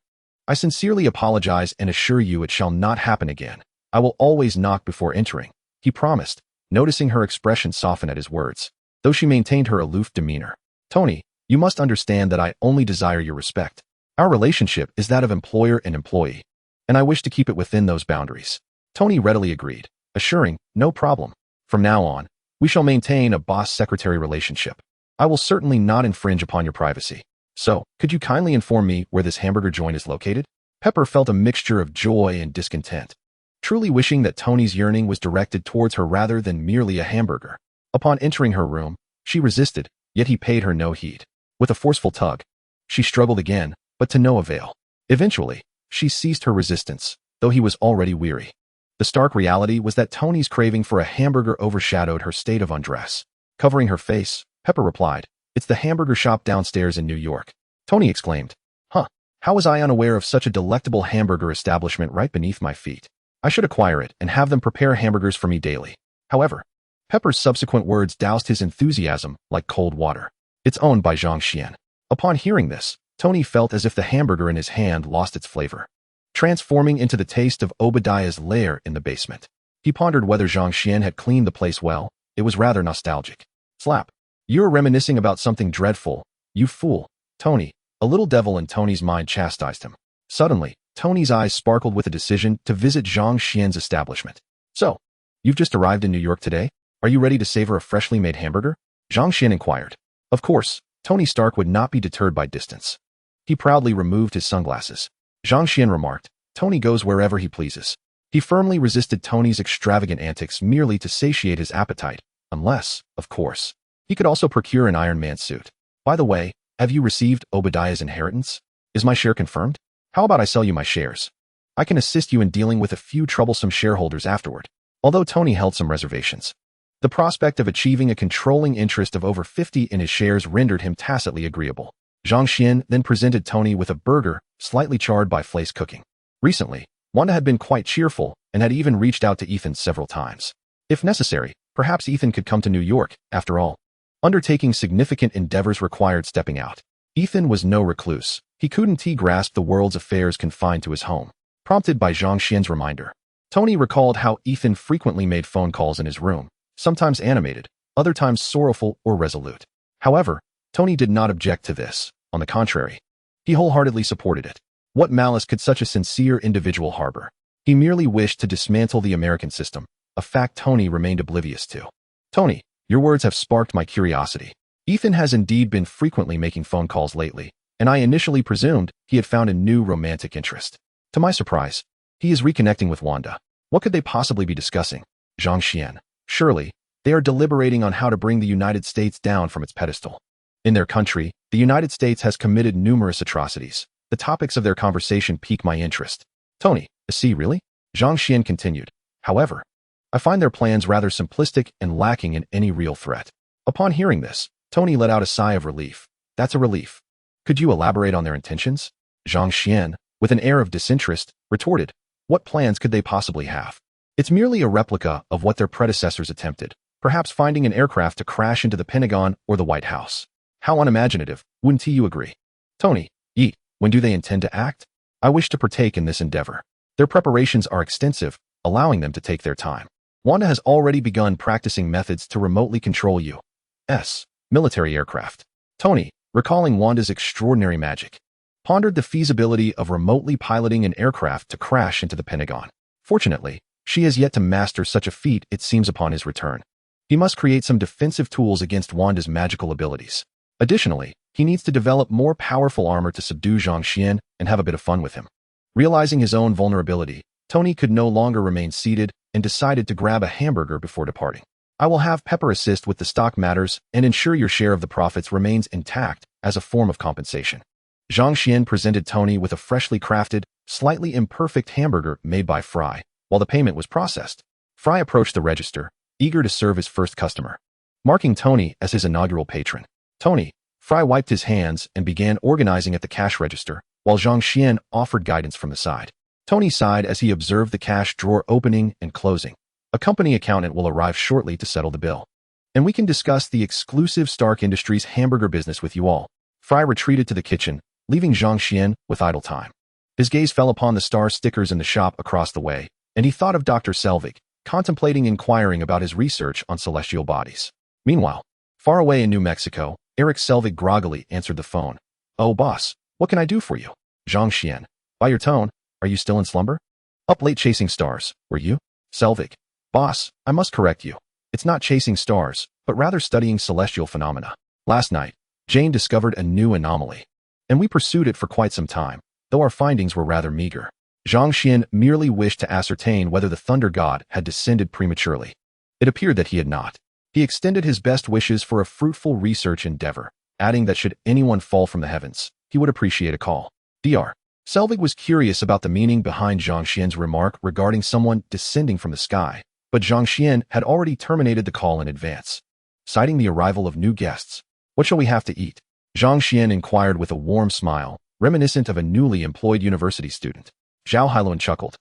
I sincerely apologize and assure you it shall not happen again. I will always knock before entering," he promised, noticing her expression soften at his words, though she maintained her aloof demeanor. "Tony, you must understand that I only desire your respect. Our relationship is that of employer and employee, and I wish to keep it within those boundaries." Tony readily agreed, assuring, "No problem. From now on, we shall maintain a boss-secretary relationship. I will certainly not infringe upon your privacy. So, could you kindly inform me where this hamburger joint is located?" Pepper felt a mixture of joy and discontent, truly wishing that Tony's yearning was directed towards her rather than merely a hamburger. Upon entering her room, she resisted, yet he paid her no heed. With a forceful tug, she struggled again, but to no avail. Eventually, she ceased her resistance, though he was already weary. The stark reality was that Tony's craving for a hamburger overshadowed her state of undress. Covering her face, Pepper replied, "It's the hamburger shop downstairs in New York." Tony exclaimed, "How was I unaware of such a delectable hamburger establishment right beneath my feet? I should acquire it and have them prepare hamburgers for me daily." However, Pepper's subsequent words doused his enthusiasm like cold water. "It's owned by Zhang Xian." Upon hearing this, Tony felt as if the hamburger in his hand lost its flavor, transforming into the taste of Obadiah's lair in the basement. He pondered whether Zhang Xian had cleaned the place well. It was rather nostalgic. Slap. "You're reminiscing about something dreadful, you fool." Tony, a little devil in Tony's mind, chastised him. Suddenly, Tony's eyes sparkled with a decision to visit Zhang Xian's establishment. "So, you've just arrived in New York today? Are you ready to savor a freshly made hamburger?" Zhang Xian inquired. Of course, Tony Stark would not be deterred by distance. He proudly removed his sunglasses. Zhang Xian remarked, "Tony goes wherever he pleases." He firmly resisted Tony's extravagant antics merely to satiate his appetite, unless, of course, he could also procure an Iron Man suit. "By the way, have you received Obadiah's inheritance? Is my share confirmed? How about I sell you my shares? I can assist you in dealing with a few troublesome shareholders afterward." Although Tony held some reservations, the prospect of achieving a controlling interest of over 50 in his shares rendered him tacitly agreeable. Zhang Xian then presented Tony with a burger, slightly charred by Flay's cooking. Recently, Wanda had been quite cheerful and had even reached out to Ethan several times. If necessary, perhaps Ethan could come to New York, after all. Undertaking significant endeavors required stepping out. Ethan was no recluse. He couldn't grasp the world's affairs confined to his home. Prompted by Zhang Xian's reminder, Tony recalled how Ethan frequently made phone calls in his room, sometimes animated, other times sorrowful or resolute. However, Tony did not object to this. On the contrary, he wholeheartedly supported it. What malice could such a sincere individual harbor? He merely wished to dismantle the American system, a fact Tony remained oblivious to. "Tony, your words have sparked my curiosity. Ethan has indeed been frequently making phone calls lately, and I initially presumed he had found a new romantic interest. To my surprise, he is reconnecting with Wanda. What could they possibly be discussing?" Zhang Xian. "Surely, they are deliberating on how to bring the United States down from its pedestal. In their country, the United States has committed numerous atrocities. The topics of their conversation pique my interest." "Tony, see, really?" Zhang Xian continued. "However, I find their plans rather simplistic and lacking in any real threat." Upon hearing this, Tony let out a sigh of relief. "That's a relief. Could you elaborate on their intentions?" Zhang Xian, with an air of disinterest, retorted, "What plans could they possibly have? It's merely a replica of what their predecessors attempted, perhaps finding an aircraft to crash into the Pentagon or the White House. How unimaginative, wouldn't you agree?" "Tony, when do they intend to act? I wish to partake in this endeavor. Their preparations are extensive, allowing them to take their time. Wanda has already begun practicing methods to remotely control U.S. military aircraft. Tony, recalling Wanda's extraordinary magic, pondered the feasibility of remotely piloting an aircraft to crash into the Pentagon. Fortunately, she has yet to master such a feat, it seems, upon his return. He must create some defensive tools against Wanda's magical abilities. Additionally, he needs to develop more powerful armor to subdue Zhang Xian and have a bit of fun with him. Realizing his own vulnerability, Tony could no longer remain seated and decided to grab a hamburger before departing. I will have Pepper assist with the stock matters and ensure your share of the profits remains intact as a form of compensation. Zhang Xian presented Tony with a freshly crafted, slightly imperfect hamburger made by Fry, while the payment was processed. Fry approached the register, eager to serve his first customer. Marking Tony as his inaugural patron, Fry wiped his hands and began organizing at the cash register, while Zhang Xian offered guidance from the side. Tony sighed as he observed the cash drawer opening and closing. A company accountant will arrive shortly to settle the bill, and we can discuss the exclusive Stark Industries hamburger business with you all. Fry retreated to the kitchen, leaving Zhang Xian with idle time. His gaze fell upon the star stickers in the shop across the way, and he thought of Dr. Selvig, contemplating inquiring about his research on celestial bodies. Meanwhile, far away in New Mexico, Eric Selvig groggily answered the phone. "Oh, boss, what can I do for you?" Zhang Xian. "By your tone, are you still in slumber? Up late chasing stars, were you?" Selvig. "Boss, I must correct you. It's not chasing stars, but rather studying celestial phenomena. Last night, Jane discovered a new anomaly, and we pursued it for quite some time, though our findings were rather meager." Zhang Xian merely wished to ascertain whether the thunder god had descended prematurely. It appeared that he had not. He extended his best wishes for a fruitful research endeavor, adding that should anyone fall from the heavens, he would appreciate a call. Dr. Selvig was curious about the meaning behind Zhang Xian's remark regarding someone descending from the sky, but Zhang Xian had already terminated the call in advance. Citing the arrival of new guests, "What shall we have to eat?" Zhang Xian inquired with a warm smile, reminiscent of a newly employed university student. Zhao Hailuan chuckled,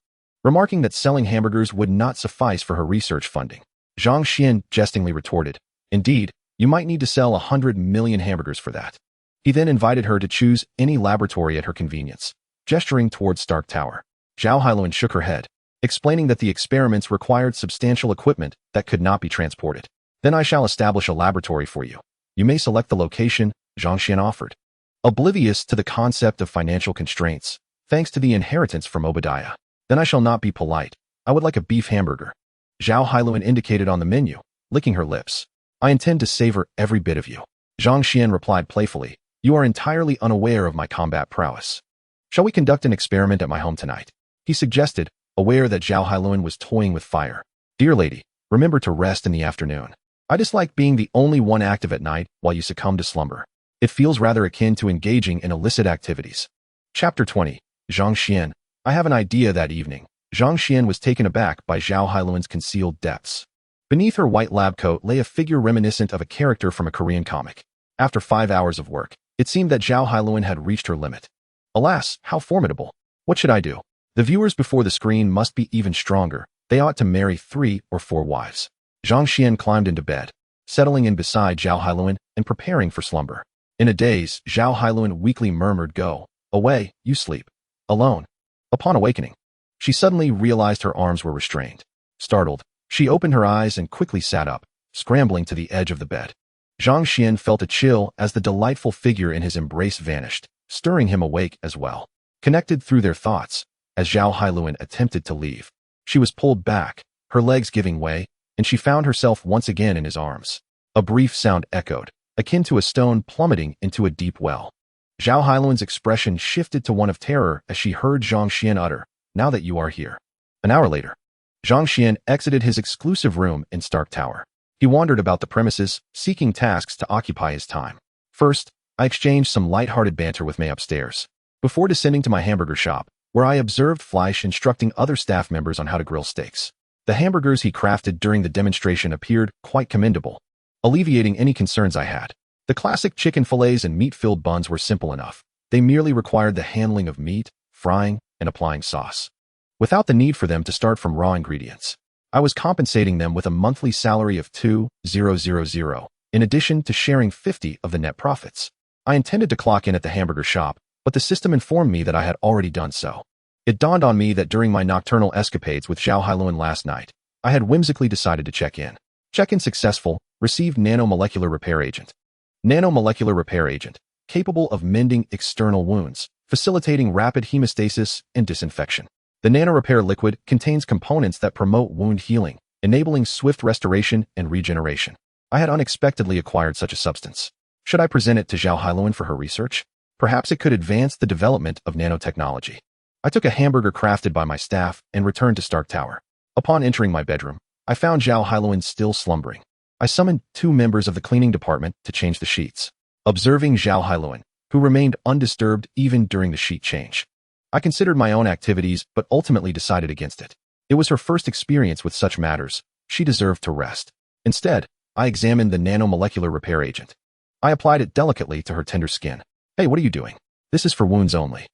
remarking that selling hamburgers would not suffice for her research funding. Zhang Xian jestingly retorted, "Indeed, you might need to sell 100 million hamburgers for that." He then invited her to choose any laboratory at her convenience, gesturing towards Stark Tower. Zhao Hailuan shook her head, explaining that the experiments required substantial equipment that could not be transported. "Then I shall establish a laboratory for you. You may select the location," Zhang Xian offered. Oblivious to the concept of financial constraints, thanks to the inheritance from Obadiah. "Then I shall not be polite. I would like a beef hamburger." Zhao Hailuan indicated on the menu, licking her lips. "I intend to savor every bit of you." Zhang Xian replied playfully, "You are entirely unaware of my combat prowess. Shall we conduct an experiment at my home tonight?" he suggested, aware that Zhao Hailuan was toying with fire. "Dear lady, remember to rest in the afternoon. I dislike being the only one active at night while you succumb to slumber. It feels rather akin to engaging in illicit activities." Chapter 20. Zhang Xian. I have an idea. That evening, Zhang Xian was taken aback by Zhao Hailuan's concealed depths. Beneath her white lab coat lay a figure reminiscent of a character from a Korean comic. After 5 hours of work, it seemed that Zhao Hailuan had reached her limit. Alas, how formidable. What should I do? The viewers before the screen must be even stronger. They ought to marry 3 or 4 wives. Zhang Xian climbed into bed, settling in beside Zhao Hailuan and preparing for slumber. In a daze, Zhao Hailuan weakly murmured, "Go away, you sleep alone." Upon awakening, she suddenly realized her arms were restrained. Startled, she opened her eyes and quickly sat up, scrambling to the edge of the bed. Zhang Xian felt a chill as the delightful figure in his embrace vanished, stirring him awake as well. Connected through their thoughts, as Zhao Hailuan attempted to leave, she was pulled back, her legs giving way, and she found herself once again in his arms. A brief sound echoed, akin to a stone plummeting into a deep well. Zhao Hailuan's expression shifted to one of terror as she heard Zhang Xian utter, "Now that you are here." An hour later, Zhang Xian exited his exclusive room in Stark Tower. He wandered about the premises, seeking tasks to occupy his time. First, I exchanged some light-hearted banter with May upstairs, before descending to my hamburger shop, where I observed Fleisch instructing other staff members on how to grill steaks. The hamburgers he crafted during the demonstration appeared quite commendable, alleviating any concerns I had. The classic chicken fillets and meat-filled buns were simple enough. They merely required the handling of meat, frying, and applying sauce, without the need for them to start from raw ingredients. I was compensating them with a monthly salary of 2,000, in addition to sharing 50 of the net profits. I intended to clock in at the hamburger shop, but the system informed me that I had already done so. It dawned on me that during my nocturnal escapades with Zhao Hailuan last night, I had whimsically decided to check in. Check-in successful, received nanomolecular repair agent. Nanomolecular repair agent, capable of mending external wounds, facilitating rapid hemostasis and disinfection. The nanorepair liquid contains components that promote wound healing, enabling swift restoration and regeneration. I had unexpectedly acquired such a substance. Should I present it to Zhao Hailuan for her research? Perhaps it could advance the development of nanotechnology. I took a hamburger crafted by my staff and returned to Stark Tower. Upon entering my bedroom, I found Zhao Hailuan still slumbering. I summoned 2 members of the cleaning department to change the sheets. Observing Zhao Hailuan, who remained undisturbed even during the sheet change, I considered my own activities but ultimately decided against it. It was her first experience with such matters. She deserved to rest. Instead, I examined the nanomolecular repair agent. I applied it delicately to her tender skin. "Hey, what are you doing?" "This is for wounds only."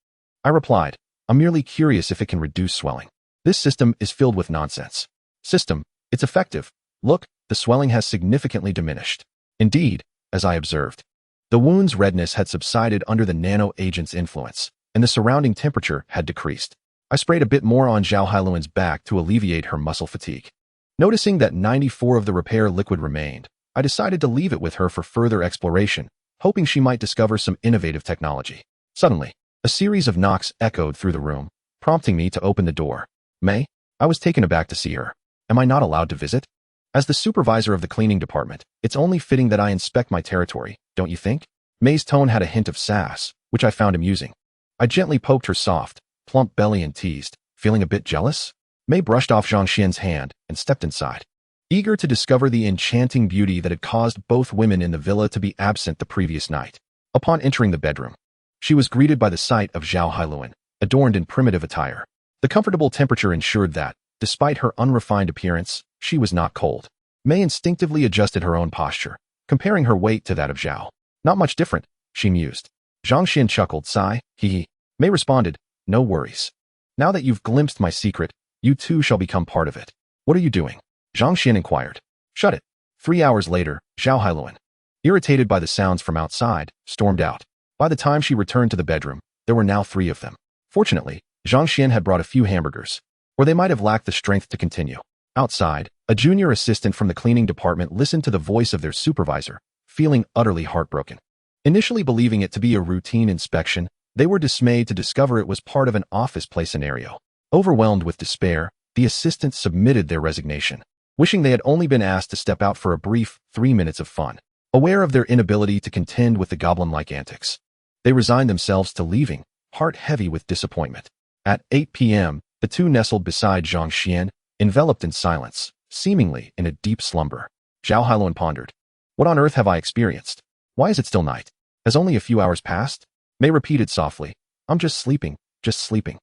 I replied, "I'm merely curious if it can reduce swelling." "This system is filled with nonsense." "System? It's effective. Look, the swelling has significantly diminished." Indeed, as I observed, the wound's redness had subsided under the nano agent's influence, and the surrounding temperature had decreased. I sprayed a bit more on Zhao Hailuan's back to alleviate her muscle fatigue. Noticing that 94 of the repair liquid remained, I decided to leave it with her for further exploration, hoping she might discover some innovative technology. Suddenly, a series of knocks echoed through the room, prompting me to open the door. "May?" I was taken aback to see her. "Am I not allowed to visit?" "As the supervisor of the cleaning department, it's only fitting that I inspect my territory, don't you think?" May's tone had a hint of sass, which I found amusing. I gently poked her soft, plump belly and teased, "Feeling a bit jealous?" May brushed off Zhang Xian's hand and stepped inside, eager to discover the enchanting beauty that had caused both women in the villa to be absent the previous night. Upon entering the bedroom, she was greeted by the sight of Zhao Hailuan, adorned in primitive attire. The comfortable temperature ensured that, despite her unrefined appearance, she was not cold. May instinctively adjusted her own posture, comparing her weight to that of Zhao. "Not much different," she mused. Zhang Xian chuckled, sigh, hee. May responded, "No worries. Now that you've glimpsed my secret, you too shall become part of it." "What are you doing?" Zhang Xian inquired. "Shut it." 3 hours later, Zhao Hailuan, irritated by the sounds from outside, stormed out. By the time she returned to the bedroom, there were now 3 of them. Fortunately, Zhang Xian had brought a few hamburgers, or they might have lacked the strength to continue. Outside, a junior assistant from the cleaning department listened to the voice of their supervisor, feeling utterly heartbroken. Initially believing it to be a routine inspection, they were dismayed to discover it was part of an office play scenario. Overwhelmed with despair, the assistants submitted their resignation, wishing they had only been asked to step out for a brief 3 minutes of fun. Aware of their inability to contend with the goblin-like antics, they resigned themselves to leaving, heart heavy with disappointment. At 8 p.m., the 2 nestled beside Zhang Xian, enveloped in silence, seemingly in a deep slumber. Zhao Hailuan pondered. "What on earth have I experienced? Why is it still night? Has only a few hours passed?" May repeated softly, "I'm just sleeping, just sleeping."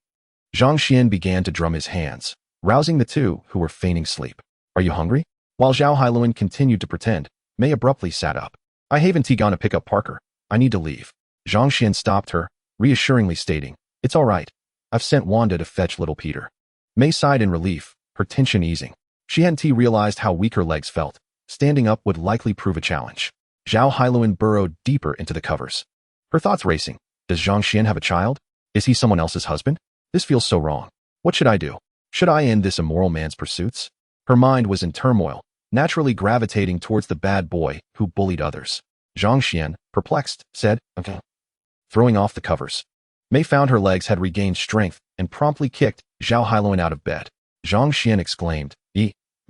Zhang Xian began to drum his hands, rousing the 2 who were feigning sleep. "Are you hungry?" While Zhao Hailuan continued to pretend, May abruptly sat up. "I haven't gone to pick up Parker. I need to leave." Zhang Xian stopped her, reassuringly stating, "It's all right. I've sent Wanda to fetch little Peter." May sighed in relief, her tension easing. She hadn't realized how weak her legs felt. Standing up would likely prove a challenge. Zhao Hailuan burrowed deeper into the covers, her thoughts racing. Does Zhang Xian have a child? Is he someone else's husband? This feels so wrong. What should I do? Should I end this immoral man's pursuits? Her mind was in turmoil, naturally gravitating towards the bad boy who bullied others. Zhang Xian, perplexed, said, "Okay." Throwing off the covers, May found her legs had regained strength and promptly kicked Zhao Hailuan out of bed. Zhang Xian exclaimed,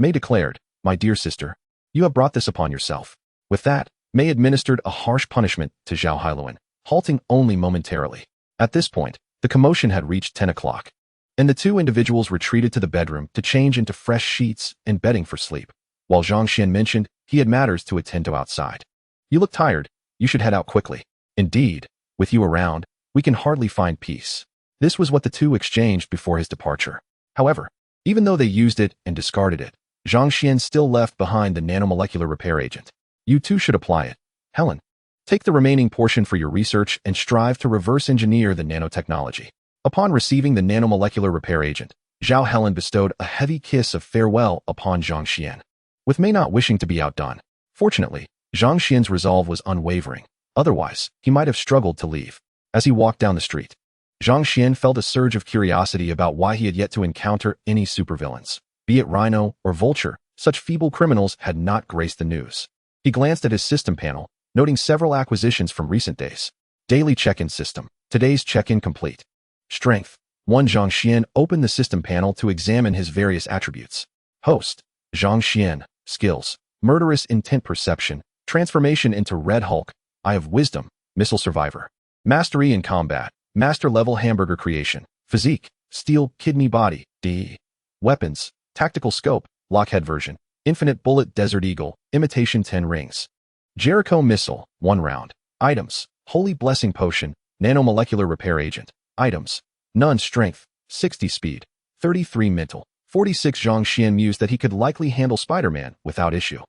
May declared, "My dear sister, you have brought this upon yourself." With that, May administered a harsh punishment to Zhao Hailuan, halting only momentarily. At this point, the commotion had reached 10 o'clock, and the 2 individuals retreated to the bedroom to change into fresh sheets and bedding for sleep, while Zhang Xian mentioned he had matters to attend to outside. "You look tired. You should head out quickly." "Indeed, with you around, we can hardly find peace." This was what the 2 exchanged before his departure. However, even though they used it and discarded it, Zhang Xian still left behind the nanomolecular repair agent. "You too should apply it. Helen, take the remaining portion for your research and strive to reverse engineer the nanotechnology." Upon receiving the nanomolecular repair agent, Zhao Helen bestowed a heavy kiss of farewell upon Zhang Xian, with May not wishing to be outdone. Fortunately, Zhang Xian's resolve was unwavering. Otherwise, he might have struggled to leave. As he walked down the street, Zhang Xian felt a surge of curiosity about why he had yet to encounter any supervillains. Be it Rhino or Vulture, such feeble criminals had not graced the news. He glanced at his system panel, noting several acquisitions from recent days. Daily check-in system. Today's check-in complete. Strength. 1. Zhang Xian opened the system panel to examine his various attributes. Host. Zhang Xian. Skills. Murderous intent perception. Transformation into Red Hulk. Eye of Wisdom. Missile survivor. Mastery in combat. Master level hamburger creation. Physique. Steel kidney body. D. Weapons. Tactical scope. Lockhead version. Infinite bullet Desert Eagle. Imitation 10 rings. Jericho missile. 1 round. Items. Holy blessing potion. Nanomolecular repair agent. Items. None strength. 60 speed. 33 mental. 46. Zhang Xian mused that he could likely handle Spider-Man without issue.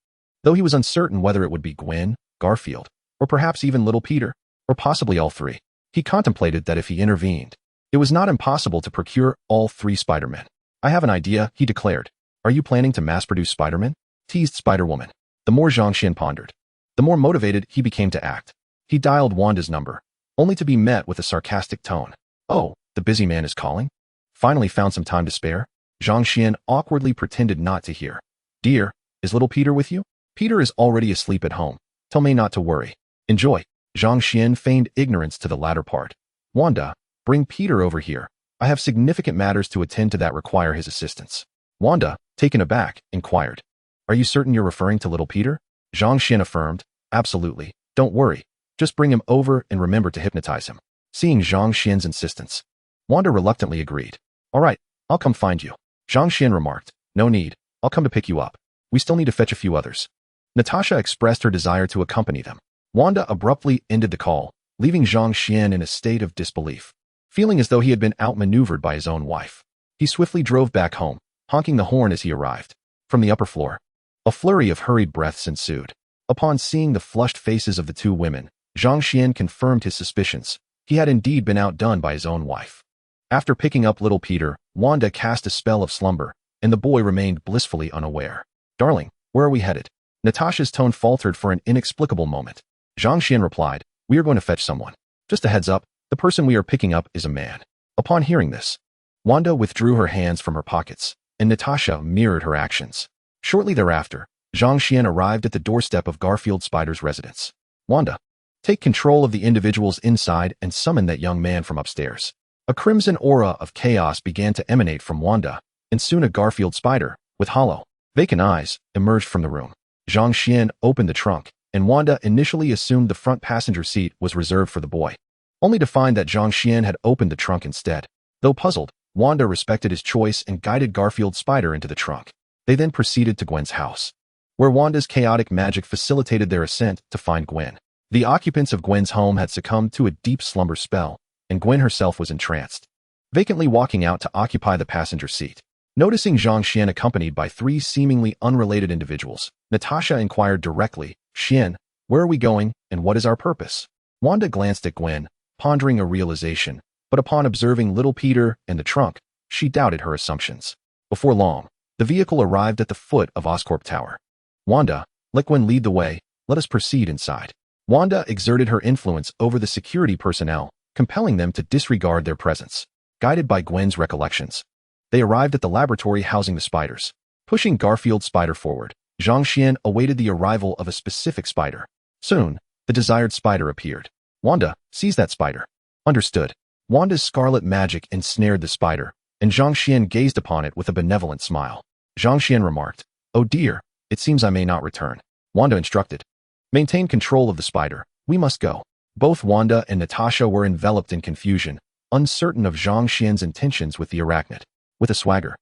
Though he was uncertain whether it would be Gwen, Garfield, or perhaps even little Peter, or possibly all three. He contemplated that if he intervened, it was not impossible to procure all 3 Spider-Men. I have an idea, he declared. Are you planning to mass-produce Spider-Man? Teased Spider-Woman. The more Zhang Xian pondered, the more motivated he became to act. He dialed Wanda's number, only to be met with a sarcastic tone. Oh, the busy man is calling? Finally found some time to spare? Zhang Xian awkwardly pretended not to hear. Dear, is little Peter with you? Peter is already asleep at home. Tell me not to worry. Enjoy. Zhang Xian feigned ignorance to the latter part. Wanda, bring Peter over here. I have significant matters to attend to that require his assistance. Wanda, taken aback, inquired. Are you certain you're referring to little Peter? Zhang Xian affirmed. Absolutely. Don't worry. Just bring him over and remember to hypnotize him. Seeing Zhang Xian's insistence, Wanda reluctantly agreed. All right, I'll come find you. Zhang Xian remarked. No need. I'll come to pick you up. We still need to fetch a few others. Natasha expressed her desire to accompany them. Wanda abruptly ended the call, leaving Zhang Xian in a state of disbelief, feeling as though he had been outmaneuvered by his own wife. He swiftly drove back home, honking the horn as he arrived. From the upper floor, a flurry of hurried breaths ensued. Upon seeing the flushed faces of the 2 women, Zhang Xian confirmed his suspicions. He had indeed been outdone by his own wife. After picking up little Peter, Wanda cast a spell of slumber, and the boy remained blissfully unaware. Darling, where are we headed? Natasha's tone faltered for an inexplicable moment. Zhang Xian replied, we are going to fetch someone. Just a heads up, the person we are picking up is a man. Upon hearing this, Wanda withdrew her hands from her pockets, and Natasha mirrored her actions. Shortly thereafter, Zhang Xian arrived at the doorstep of Garfield Spider's residence. Wanda, take control of the individuals inside and summon that young man from upstairs. A crimson aura of chaos began to emanate from Wanda, and soon a Garfield Spider, with hollow, vacant eyes, emerged from the room. Zhang Xian opened the trunk, and Wanda initially assumed the front passenger seat was reserved for the boy, only to find that Zhang Xian had opened the trunk instead. Though puzzled, Wanda respected his choice and guided Garfield Spider into the trunk. They then proceeded to Gwen's house, where Wanda's chaotic magic facilitated their ascent to find Gwen. The occupants of Gwen's home had succumbed to a deep slumber spell, and Gwen herself was entranced, vacantly walking out to occupy the passenger seat. Noticing Zhang Xian accompanied by 3 seemingly unrelated individuals, Natasha inquired directly, Xian, where are we going, and what is our purpose? Wanda glanced at Gwen, pondering a realization, but upon observing little Peter and the trunk, she doubted her assumptions. Before long, the vehicle arrived at the foot of Oscorp Tower. Wanda, let Gwen lead the way, let us proceed inside. Wanda exerted her influence over the security personnel, compelling them to disregard their presence. Guided by Gwen's recollections, they arrived at the laboratory housing the spiders. Pushing Garfield Spider forward, Zhang Xian awaited the arrival of a specific spider. Soon, the desired spider appeared. Wanda, seize that spider. Understood. Wanda's scarlet magic ensnared the spider, and Zhang Xian gazed upon it with a benevolent smile. Zhang Xian remarked, oh dear, it seems I may not return. Wanda instructed, maintain control of the spider. We must go. Both Wanda and Natasha were enveloped in confusion, uncertain of Zhang Xian's intentions with the arachnid. With a swagger,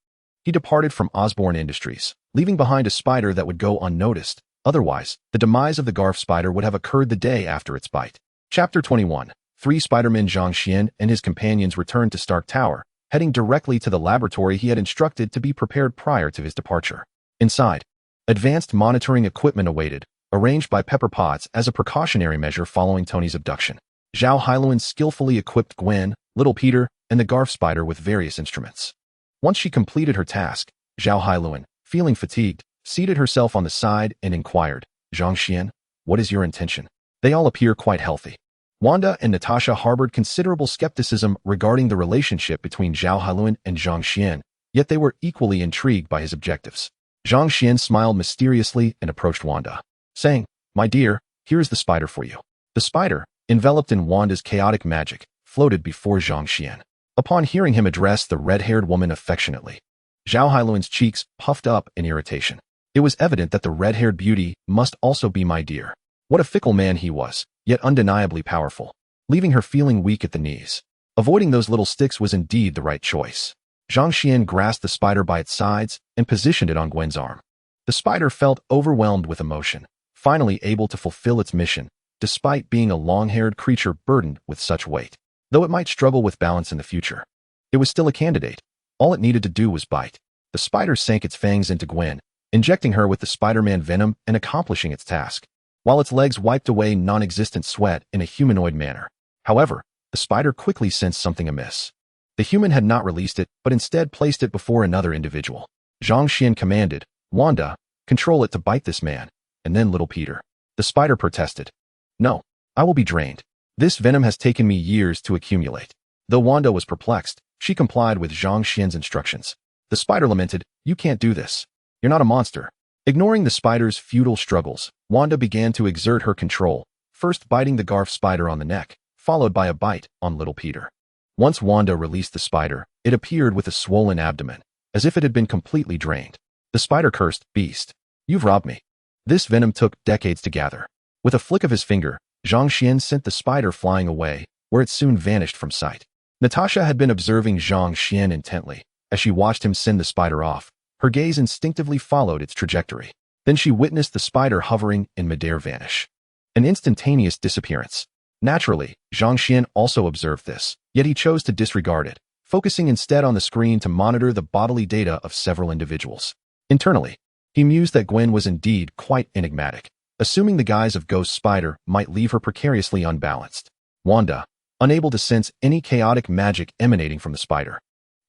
he departed from Osborne Industries, leaving behind a spider that would go unnoticed. Otherwise, the demise of the Garf spider would have occurred the day after its bite. Chapter 21. 3 Spider-Man. Zhang Xian and his companions returned to Stark Tower, heading directly to the laboratory he had instructed to be prepared prior to his departure. Inside, advanced monitoring equipment awaited, arranged by Pepper Potts as a precautionary measure following Tony's abduction. Zhao Hailuan skillfully equipped Gwen, little Peter, and the Garf spider with various instruments. Once she completed her task, Zhao Hailuan, feeling fatigued, seated herself on the side and inquired, Zhang Xian, what is your intention? They all appear quite healthy. Wanda and Natasha harbored considerable skepticism regarding the relationship between Zhao Hailuan and Zhang Xian, yet they were equally intrigued by his objectives. Zhang Xian smiled mysteriously and approached Wanda, saying, my dear, Here is the spider for you. The spider, enveloped in Wanda's chaotic magic, floated before Zhang Xian. Upon hearing him address the red-haired woman affectionately, Zhao Hailuan's cheeks puffed up in irritation. It was evident that the red-haired beauty must also be my dear. What a fickle man he was, yet undeniably powerful, leaving her feeling weak at the knees. Avoiding those little sticks was indeed the right choice. Zhang Xian grasped the spider by its sides and positioned it on Gwen's arm. The spider felt overwhelmed with emotion, finally able to fulfill its mission, despite being a long-haired creature burdened with such weight. Though it might struggle with balance in the future, it was still a candidate. All it needed to do was bite. The spider sank its fangs into Gwen, injecting her with the Spider-Man venom and accomplishing its task, while its legs wiped away non-existent sweat in a humanoid manner. However, the spider quickly sensed something amiss. The human had not released it, but instead placed it before another individual. Zhang Xian commanded, "Wanda, control it to bite this man," and then little Peter. The spider protested. "No, I will be drained. This venom has taken me years to accumulate." Though Wanda was perplexed, she complied with Zhang Xian's instructions. The spider lamented, "You can't do this. You're not a monster." Ignoring the spider's futile struggles, Wanda began to exert her control, first biting the Garf spider on the neck, followed by a bite on little Peter. Once Wanda released the spider, it appeared with a swollen abdomen, as if it had been completely drained. The spider cursed, "Beast, you've robbed me." This venom took decades to gather. With a flick of his finger, Zhang Xian sent the spider flying away, where it soon vanished from sight. Natasha had been observing Zhang Xian intently. As she watched him send the spider off, her gaze instinctively followed its trajectory. Then she witnessed the spider hovering in midair vanish. An instantaneous disappearance. Naturally, Zhang Xian also observed this, yet he chose to disregard it, focusing instead on the screen to monitor the bodily data of several individuals. Internally, he mused that Gwen was indeed quite enigmatic, assuming the guise of Ghost Spider might leave her precariously unbalanced. Wanda, unable to sense any chaotic magic emanating from the spider,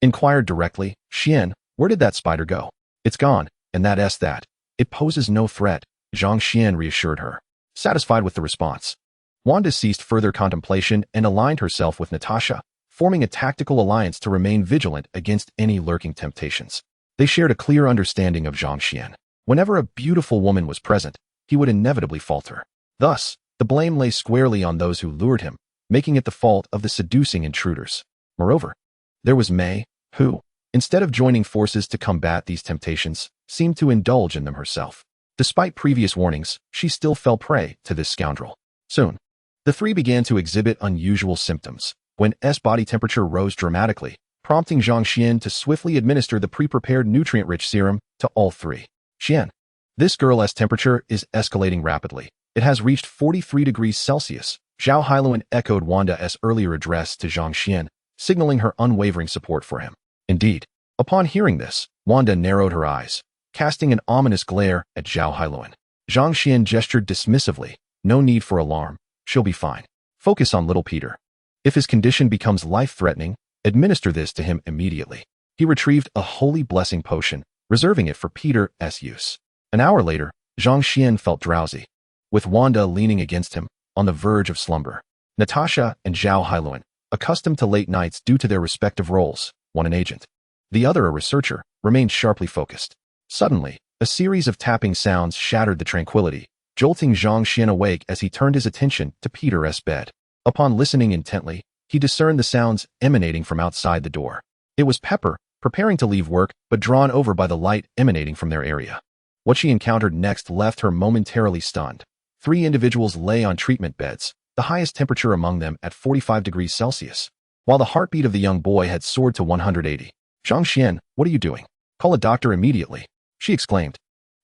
inquired directly, "Xian, where did that spider go?" "It's gone, and that's that. It poses no threat," Zhang Xian reassured her. Satisfied with the response, Wanda ceased further contemplation and aligned herself with Natasha, forming a tactical alliance to remain vigilant against any lurking temptations. They shared a clear understanding of Zhang Xian. Whenever a beautiful woman was present, he would inevitably falter. Thus, the blame lay squarely on those who lured him, making it the fault of the seducing intruders. Moreover, there was May, who, instead of joining forces to combat these temptations, seemed to indulge in them herself. Despite previous warnings, she still fell prey to this scoundrel. Soon, the three began to exhibit unusual symptoms. Gwen's body temperature rose dramatically, prompting Zhang Xian to swiftly administer the pre-prepared nutrient-rich serum to all three. "Xian, this girl's temperature is escalating rapidly. It has reached 43 degrees Celsius." Zhao Hailuan echoed Wanda's earlier address to Zhang Xian, signaling her unwavering support for him. Indeed, upon hearing this, Wanda narrowed her eyes, casting an ominous glare at Zhao Hailuan. Zhang Xian gestured dismissively, "No need for alarm. She'll be fine. Focus on little Peter. If his condition becomes life-threatening, administer this to him immediately." He retrieved a holy blessing potion, reserving it for Peter's use. An hour later, Zhang Xian felt drowsy, with Wanda leaning against him, on the verge of slumber. Natasha and Zhao Hailuan, accustomed to late nights due to their respective roles, one an agent, the other a researcher, remained sharply focused. Suddenly, a series of tapping sounds shattered the tranquility, jolting Zhang Xian awake as he turned his attention to Peter's bed. Upon listening intently, he discerned the sounds emanating from outside the door. It was Pepper, preparing to leave work but drawn over by the light emanating from their area. What she encountered next left her momentarily stunned. Three individuals lay on treatment beds, the highest temperature among them at 45 degrees Celsius, while the heartbeat of the young boy had soared to 180. "Zhang Xian, what are you doing? Call a doctor immediately," she exclaimed.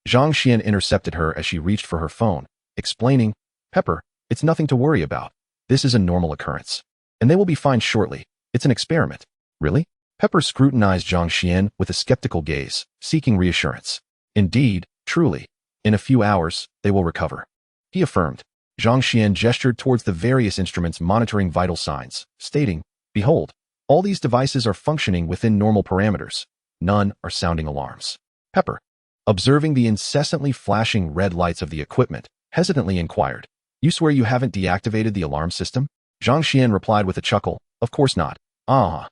Zhang Xian intercepted her as she reached for her phone, explaining, "Pepper, it's nothing to worry about. This is a normal occurrence. And they will be fine shortly. It's an experiment." "Really?" Pepper scrutinized Zhang Xian with a skeptical gaze, seeking reassurance. "Indeed, truly. In a few hours, they will recover," he affirmed. Zhang Xian gestured towards the various instruments monitoring vital signs, stating, "Behold, all these devices are functioning within normal parameters. None are sounding alarms." Pepper, observing the incessantly flashing red lights of the equipment, hesitantly inquired, "You swear you haven't deactivated the alarm system?" Zhang Xian replied with a chuckle, "Of course not. Ah.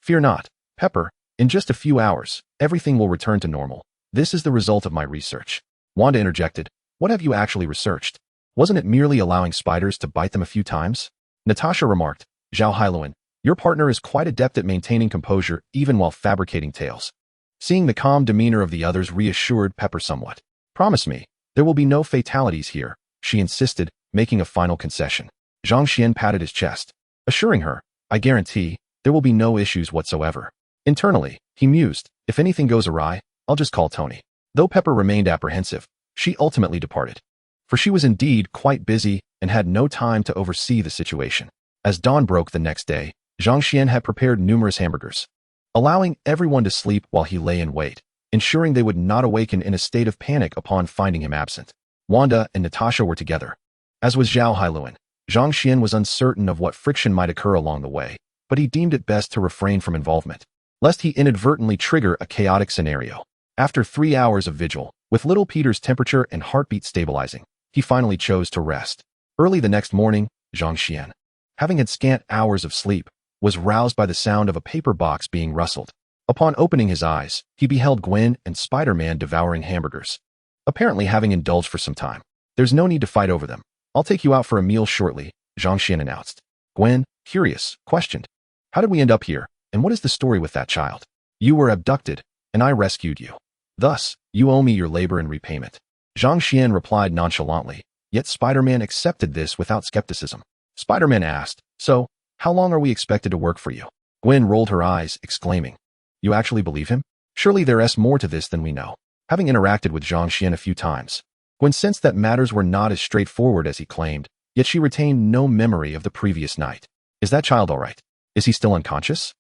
Fear not, Pepper. In just a few hours, everything will return to normal. This is the result of my research." Wanda interjected, "What have you actually researched?" Wasn't it merely allowing spiders to bite them a few times? Natasha remarked, Zhao Hailuan, your partner is quite adept at maintaining composure even while fabricating tales. Seeing the calm demeanor of the others reassured Pepper somewhat. Promise me, there will be no fatalities here, she insisted, making a final concession. Zhang Xian patted his chest, assuring her, I guarantee, there will be no issues whatsoever. Internally, he mused, if anything goes awry, I'll just call Tony. Though Pepper remained apprehensive, she ultimately departed. For she was indeed quite busy and had no time to oversee the situation. As dawn broke the next day, Zhang Xian had prepared numerous hamburgers, allowing everyone to sleep while he lay in wait, ensuring they would not awaken in a state of panic upon finding him absent. Wanda and Natasha were together. As was Zhao Hailuan, Zhang Xian was uncertain of what friction might occur along the way, but he deemed it best to refrain from involvement, lest he inadvertently trigger a chaotic scenario. After 3 hours of vigil, with little Peter's temperature and heartbeat stabilizing, he finally chose to rest. Early the next morning, Zhang Xian, having had scant hours of sleep, was roused by the sound of a paper box being rustled. Upon opening his eyes, he beheld Gwen and Spider-Man devouring hamburgers, apparently having indulged for some time. There's no need to fight over them. I'll take you out for a meal shortly, Zhang Xian announced. Gwen, curious, questioned, how did we end up here, and what is the story with that child? You were abducted, and I rescued you. Thus, you owe me your labor in repayment. Zhang Xian replied nonchalantly, yet Spider-Man accepted this without skepticism. Spider-Man asked, so, how long are we expected to work for you? Gwen rolled her eyes, exclaiming, you actually believe him? Surely there's more to this than we know. Having interacted with Zhang Xian a few times, Gwen sensed that matters were not as straightforward as he claimed, yet she retained no memory of the previous night. Is that child all right? Is he still unconscious?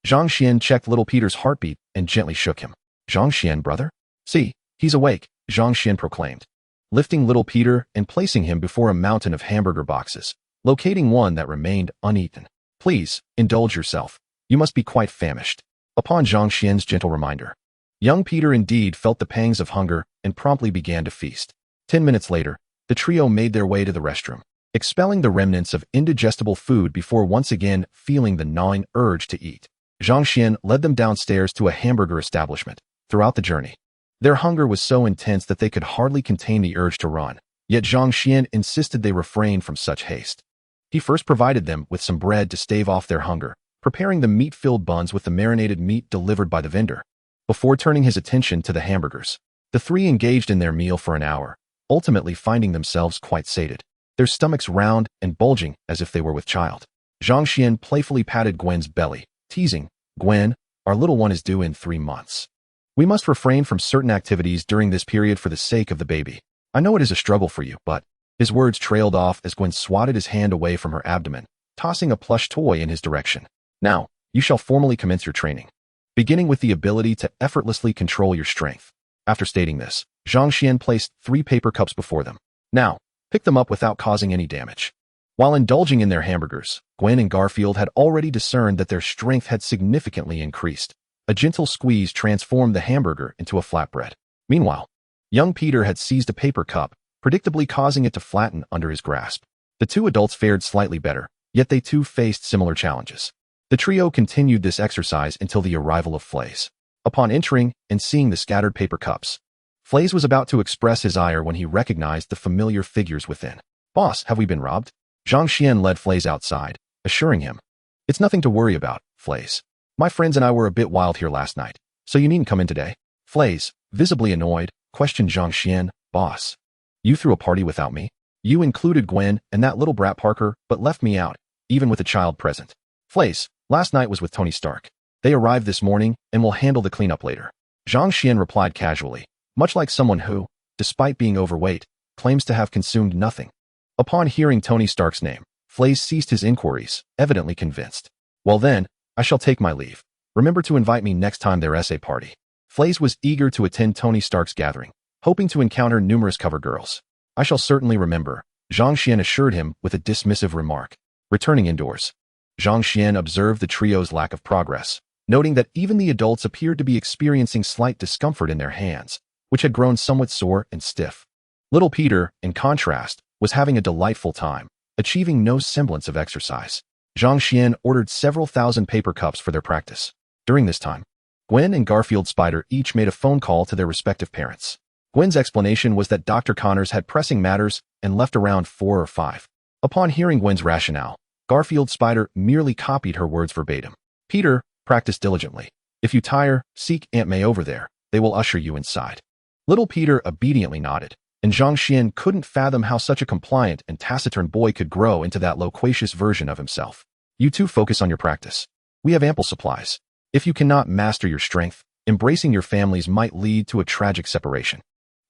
Zhang Xian checked little Peter's heartbeat and gently shook him. Zhang Xian, brother? See, he's awake, Zhang Xian proclaimed, lifting little Peter and placing him before a mountain of hamburger boxes, locating one that remained uneaten. Please, indulge yourself. You must be quite famished. Upon Zhang Xian's gentle reminder, young Peter indeed felt the pangs of hunger and promptly began to feast. 10 minutes later, the trio made their way to the restroom, expelling the remnants of indigestible food before once again feeling the gnawing urge to eat. Zhang Xian led them downstairs to a hamburger establishment. Throughout the journey, their hunger was so intense that they could hardly contain the urge to run, yet Zhang Xian insisted they refrain from such haste. He first provided them with some bread to stave off their hunger, preparing the meat-filled buns with the marinated meat delivered by the vendor. Before turning his attention to the hamburgers, the three engaged in their meal for an hour, ultimately finding themselves quite sated, their stomachs round and bulging as if they were with child. Zhang Xian playfully patted Gwen's belly, teasing, Gwen, our little one is due in 3 months. We must refrain from certain activities during this period for the sake of the baby. I know it is a struggle for you, but... His words trailed off as Gwen swatted his hand away from her abdomen, tossing a plush toy in his direction. Now, you shall formally commence your training, beginning with the ability to effortlessly control your strength. After stating this, Zhang Xian placed 3 paper cups before them. Now, pick them up without causing any damage. While indulging in their hamburgers, Gwen and Garfield had already discerned that their strength had significantly increased. A gentle squeeze transformed the hamburger into a flatbread. Meanwhile, young Peter had seized a paper cup, predictably causing it to flatten under his grasp. The 2 adults fared slightly better, yet they too faced similar challenges. The trio continued this exercise until the arrival of Flays. Upon entering and seeing the scattered paper cups, Flays was about to express his ire when he recognized the familiar figures within. Boss, have we been robbed? Zhang Xian led Flays outside, assuring him, it's nothing to worry about, Flays. My friends and I were a bit wild here last night, so you needn't come in today. Flays, visibly annoyed, questioned Zhang Xian, boss. You threw a party without me? You included Gwen and that little brat Parker, but left me out, even with a child present. Flays, last night was with Tony Stark. They arrived this morning and will handle the cleanup later. Zhang Xian replied casually, much like someone who, despite being overweight, claims to have consumed nothing. Upon hearing Tony Stark's name, Flays ceased his inquiries, evidently convinced. Well then, I shall take my leave. Remember to invite me next time there's a party. Flays was eager to attend Tony Stark's gathering, hoping to encounter numerous cover girls. I shall certainly remember, Zhang Xian assured him with a dismissive remark. Returning indoors, Zhang Xian observed the trio's lack of progress, noting that even the adults appeared to be experiencing slight discomfort in their hands, which had grown somewhat sore and stiff. Little Peter, in contrast, was having a delightful time, achieving no semblance of exercise. Zhang Xian ordered several thousand paper cups for their practice. During this time, Gwen and Garfield Spider each made a phone call to their respective parents. Gwen's explanation was that Dr. Connors had pressing matters and left around 4 or 5. Upon hearing Gwen's rationale, Garfield Spider merely copied her words verbatim. Peter, practice diligently. If you tire, seek Aunt May over there. They will usher you inside. Little Peter obediently nodded, and Zhang Xian couldn't fathom how such a compliant and taciturn boy could grow into that loquacious version of himself. You two focus on your practice. We have ample supplies. If you cannot master your strength, embracing your families might lead to a tragic separation.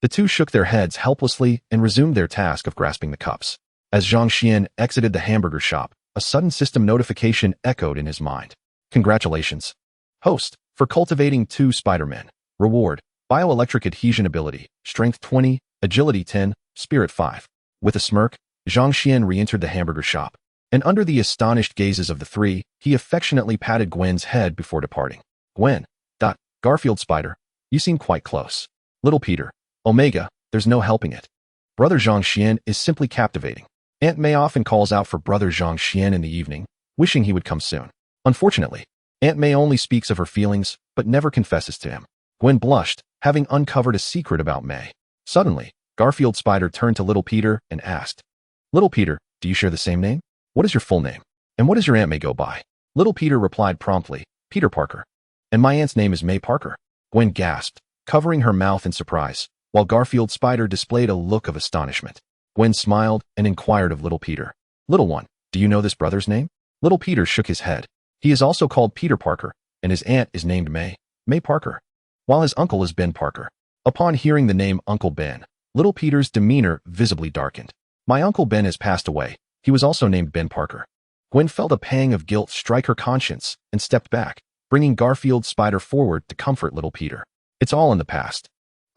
The two shook their heads helplessly and resumed their task of grasping the cups. As Zhang Xian exited the hamburger shop, a sudden system notification echoed in his mind. Congratulations, host, for cultivating 2 Spider-Men. Reward, bioelectric adhesion ability, strength 20, agility 10, spirit 5. With a smirk, Zhang Xian re-entered the hamburger shop, and under the astonished gazes of the 3, he affectionately patted Gwen's head before departing. Gwen, Garfield Spider, you seem quite close. Little Peter, Omega, there's no helping it. Brother Zhang Xian is simply captivating. Aunt May often calls out for Brother Zhang Xian in the evening, wishing he would come soon. Unfortunately, Aunt May only speaks of her feelings, but never confesses to him. Gwen blushed, having uncovered a secret about May. Suddenly, Garfield Spider turned to Little Peter and asked, Little Peter, do you share the same name? What is your full name? And what does your Aunt May go by? Little Peter replied promptly, Peter Parker. And my aunt's name is May Parker. Gwen gasped, covering her mouth in surprise, while Garfield Spider displayed a look of astonishment. Gwen smiled and inquired of Little Peter, Little one, do you know this brother's name? Little Peter shook his head. He is also called Peter Parker, and his aunt is named May Parker, while his uncle is Ben Parker. Upon hearing the name Uncle Ben, Little Peter's demeanor visibly darkened. My Uncle Ben has passed away. He was also named Ben Parker. Gwen felt a pang of guilt strike her conscience and stepped back, bringing Garfield Spider forward to comfort Little Peter. It's all in the past.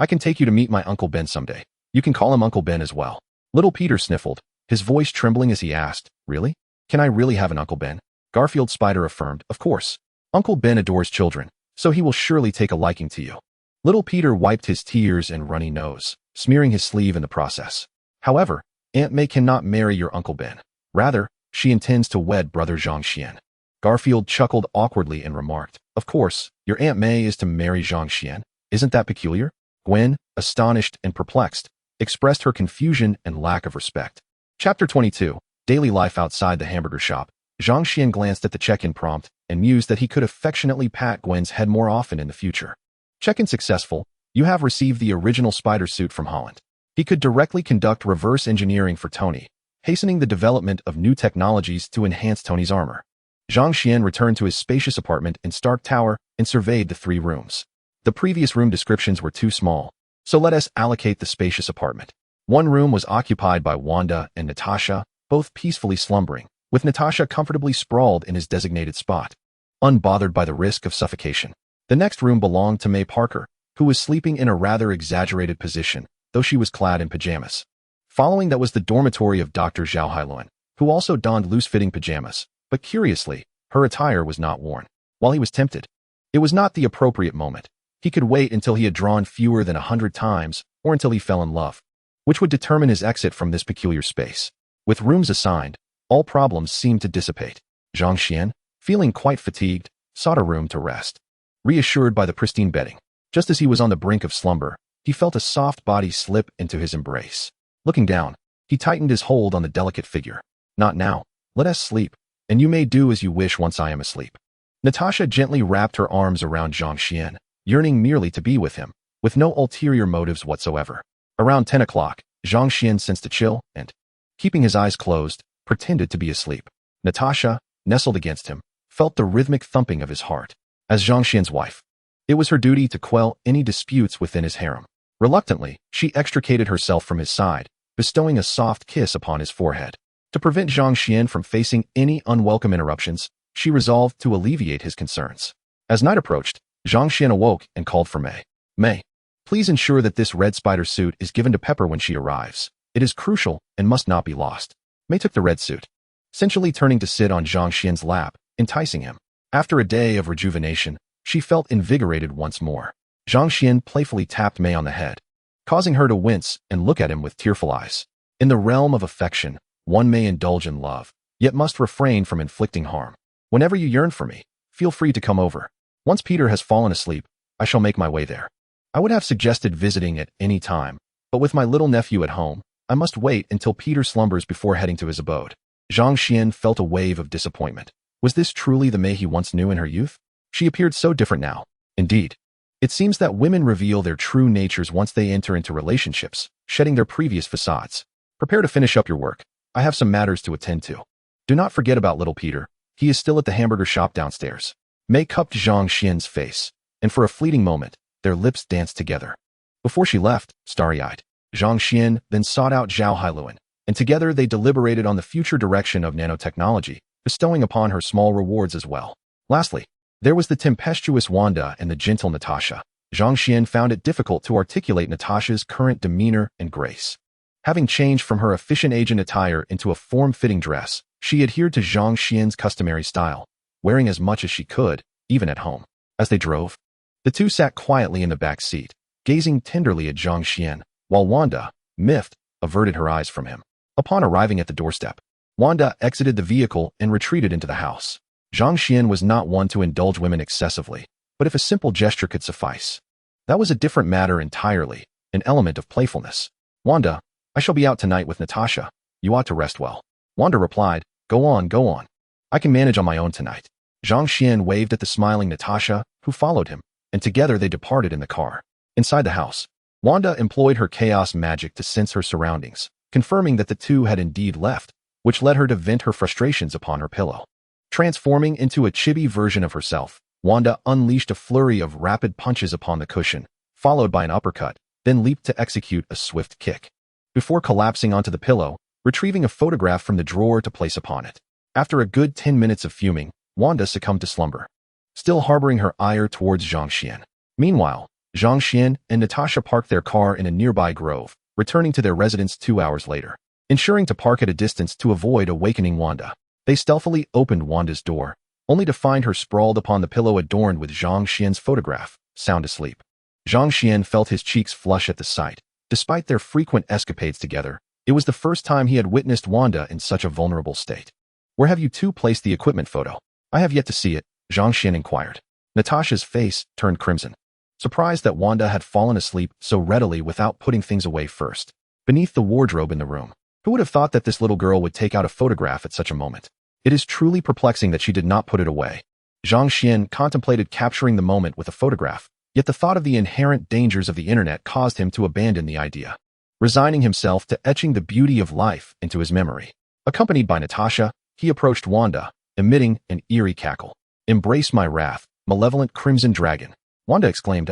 I can take you to meet my Uncle Ben someday. You can call him Uncle Ben as well. Little Peter sniffled, his voice trembling as he asked, Really? Can I really have an Uncle Ben? Garfield Spider affirmed, Of course. Uncle Ben adores children, so he will surely take a liking to you. Little Peter wiped his tears and runny nose, smearing his sleeve in the process. However, Aunt May cannot marry your Uncle Ben. Rather, she intends to wed Brother Zhang Xian. Garfield chuckled awkwardly and remarked, Of course, your Aunt May is to marry Zhang Xian. Isn't that peculiar? Gwen, astonished and perplexed, expressed her confusion and lack of respect. Chapter 22, Daily Life Outside the Hamburger Shop. Zhang Xian glanced at the check-in prompt and mused that he could affectionately pat Gwen's head more often in the future. Check-in successful. You have received the original spider suit from Holland. He could directly conduct reverse engineering for Tony, hastening the development of new technologies to enhance Tony's armor. Zhang Xian returned to his spacious apartment in Stark Tower and surveyed the 3 rooms. The previous room descriptions were too small, so let us allocate the spacious apartment. One room was occupied by Wanda and Natasha, both peacefully slumbering, with Natasha comfortably sprawled in his designated spot, unbothered by the risk of suffocation. The next room belonged to May Parker, who was sleeping in a rather exaggerated position, though she was clad in pajamas. Following that was the dormitory of Dr. Zhao Hailuan, who also donned loose-fitting pajamas, but curiously, her attire was not worn. While he was tempted, it was not the appropriate moment. He could wait until he had drawn fewer than 100 times, or until he fell in love, which would determine his exit from this peculiar space. With rooms assigned, all problems seemed to dissipate. Zhang Xian, feeling quite fatigued, sought a room to rest. Reassured by the pristine bedding, just as he was on the brink of slumber, he felt a soft body slip into his embrace. Looking down, he tightened his hold on the delicate figure. Not now. Let us sleep, and you may do as you wish once I am asleep. Natasha gently wrapped her arms around Zhang Xian, yearning merely to be with him, with no ulterior motives whatsoever. Around 10 o'clock, Zhang Xian sensed a chill and, keeping his eyes closed, pretended to be asleep. Natasha, nestled against him, felt the rhythmic thumping of his heart. As Zhang Xian's wife, it was her duty to quell any disputes within his harem. Reluctantly, she extricated herself from his side, bestowing a soft kiss upon his forehead. To prevent Zhang Xian from facing any unwelcome interruptions, she resolved to alleviate his concerns. As night approached, Zhang Xian awoke and called for May. May, please ensure that this red spider suit is given to Pepper when she arrives. It is crucial and must not be lost. May took the red suit, sensually turning to sit on Zhang Xian's lap, enticing him. After a day of rejuvenation, she felt invigorated once more. Zhang Xian playfully tapped May on the head, causing her to wince and look at him with tearful eyes. In the realm of affection, one may indulge in love, yet must refrain from inflicting harm. Whenever you yearn for me, feel free to come over. Once Peter has fallen asleep, I shall make my way there. I would have suggested visiting at any time, but with my little nephew at home, I must wait until Peter slumbers before heading to his abode. Zhang Xian felt a wave of disappointment. Was this truly the Mei he once knew in her youth? She appeared so different now. Indeed, it seems that women reveal their true natures once they enter into relationships, shedding their previous facades. Prepare to finish up your work. I have some matters to attend to. Do not forget about little Peter. He is still at the hamburger shop downstairs. Mei cupped Zhang Xian's face, and for a fleeting moment, their lips danced together. Before she left, starry-eyed, Zhang Xian then sought out Zhao Hailuan, and together they deliberated on the future direction of nanotechnology, bestowing upon her small rewards as well. Lastly, there was the tempestuous Wanda and the gentle Natasha. Zhang Xian found it difficult to articulate Natasha's current demeanor and grace. Having changed from her efficient agent attire into a form-fitting dress, she adhered to Zhang Xian's customary style, wearing as much as she could, even at home. As they drove, the two sat quietly in the back seat, gazing tenderly at Zhang Xian, while Wanda, miffed, averted her eyes from him. Upon arriving at the doorstep, Wanda exited the vehicle and retreated into the house. Zhang Xian was not one to indulge women excessively, but if a simple gesture could suffice. That was a different matter entirely, an element of playfulness. Wanda, I shall be out tonight with Natasha. You ought to rest well. Wanda replied, Go on, go on. I can manage on my own tonight. Zhang Xian waved at the smiling Natasha, who followed him, and together they departed in the car. Inside the house, Wanda employed her chaos magic to sense her surroundings, confirming that the two had indeed left, which led her to vent her frustrations upon her pillow. Transforming into a chibi version of herself, Wanda unleashed a flurry of rapid punches upon the cushion, followed by an uppercut, then leaped to execute a swift kick. Before collapsing onto the pillow, retrieving a photograph from the drawer to place upon it. After a good 10 minutes of fuming, Wanda succumbed to slumber, still harboring her ire towards Zhang Xian. Meanwhile, Zhang Xian and Natasha parked their car in a nearby grove, returning to their residence 2 hours later. Ensuring to park at a distance to avoid awakening Wanda, they stealthily opened Wanda's door, only to find her sprawled upon the pillow adorned with Zhang Xian's photograph, sound asleep. Zhang Xian felt his cheeks flush at the sight. Despite their frequent escapades together, it was the first time he had witnessed Wanda in such a vulnerable state. Where have you two placed the equipment photo? I have yet to see it, Zhang Xian inquired. Natasha's face turned crimson, surprised that Wanda had fallen asleep so readily without putting things away first. Beneath the wardrobe in the room, who would have thought that this little girl would take out a photograph at such a moment? It is truly perplexing that she did not put it away. Zhang Xian contemplated capturing the moment with a photograph, yet the thought of the inherent dangers of the internet caused him to abandon the idea, resigning himself to etching the beauty of life into his memory. Accompanied by Natasha, he approached Wanda, emitting an eerie cackle. Embrace my wrath, malevolent crimson dragon, Wanda exclaimed.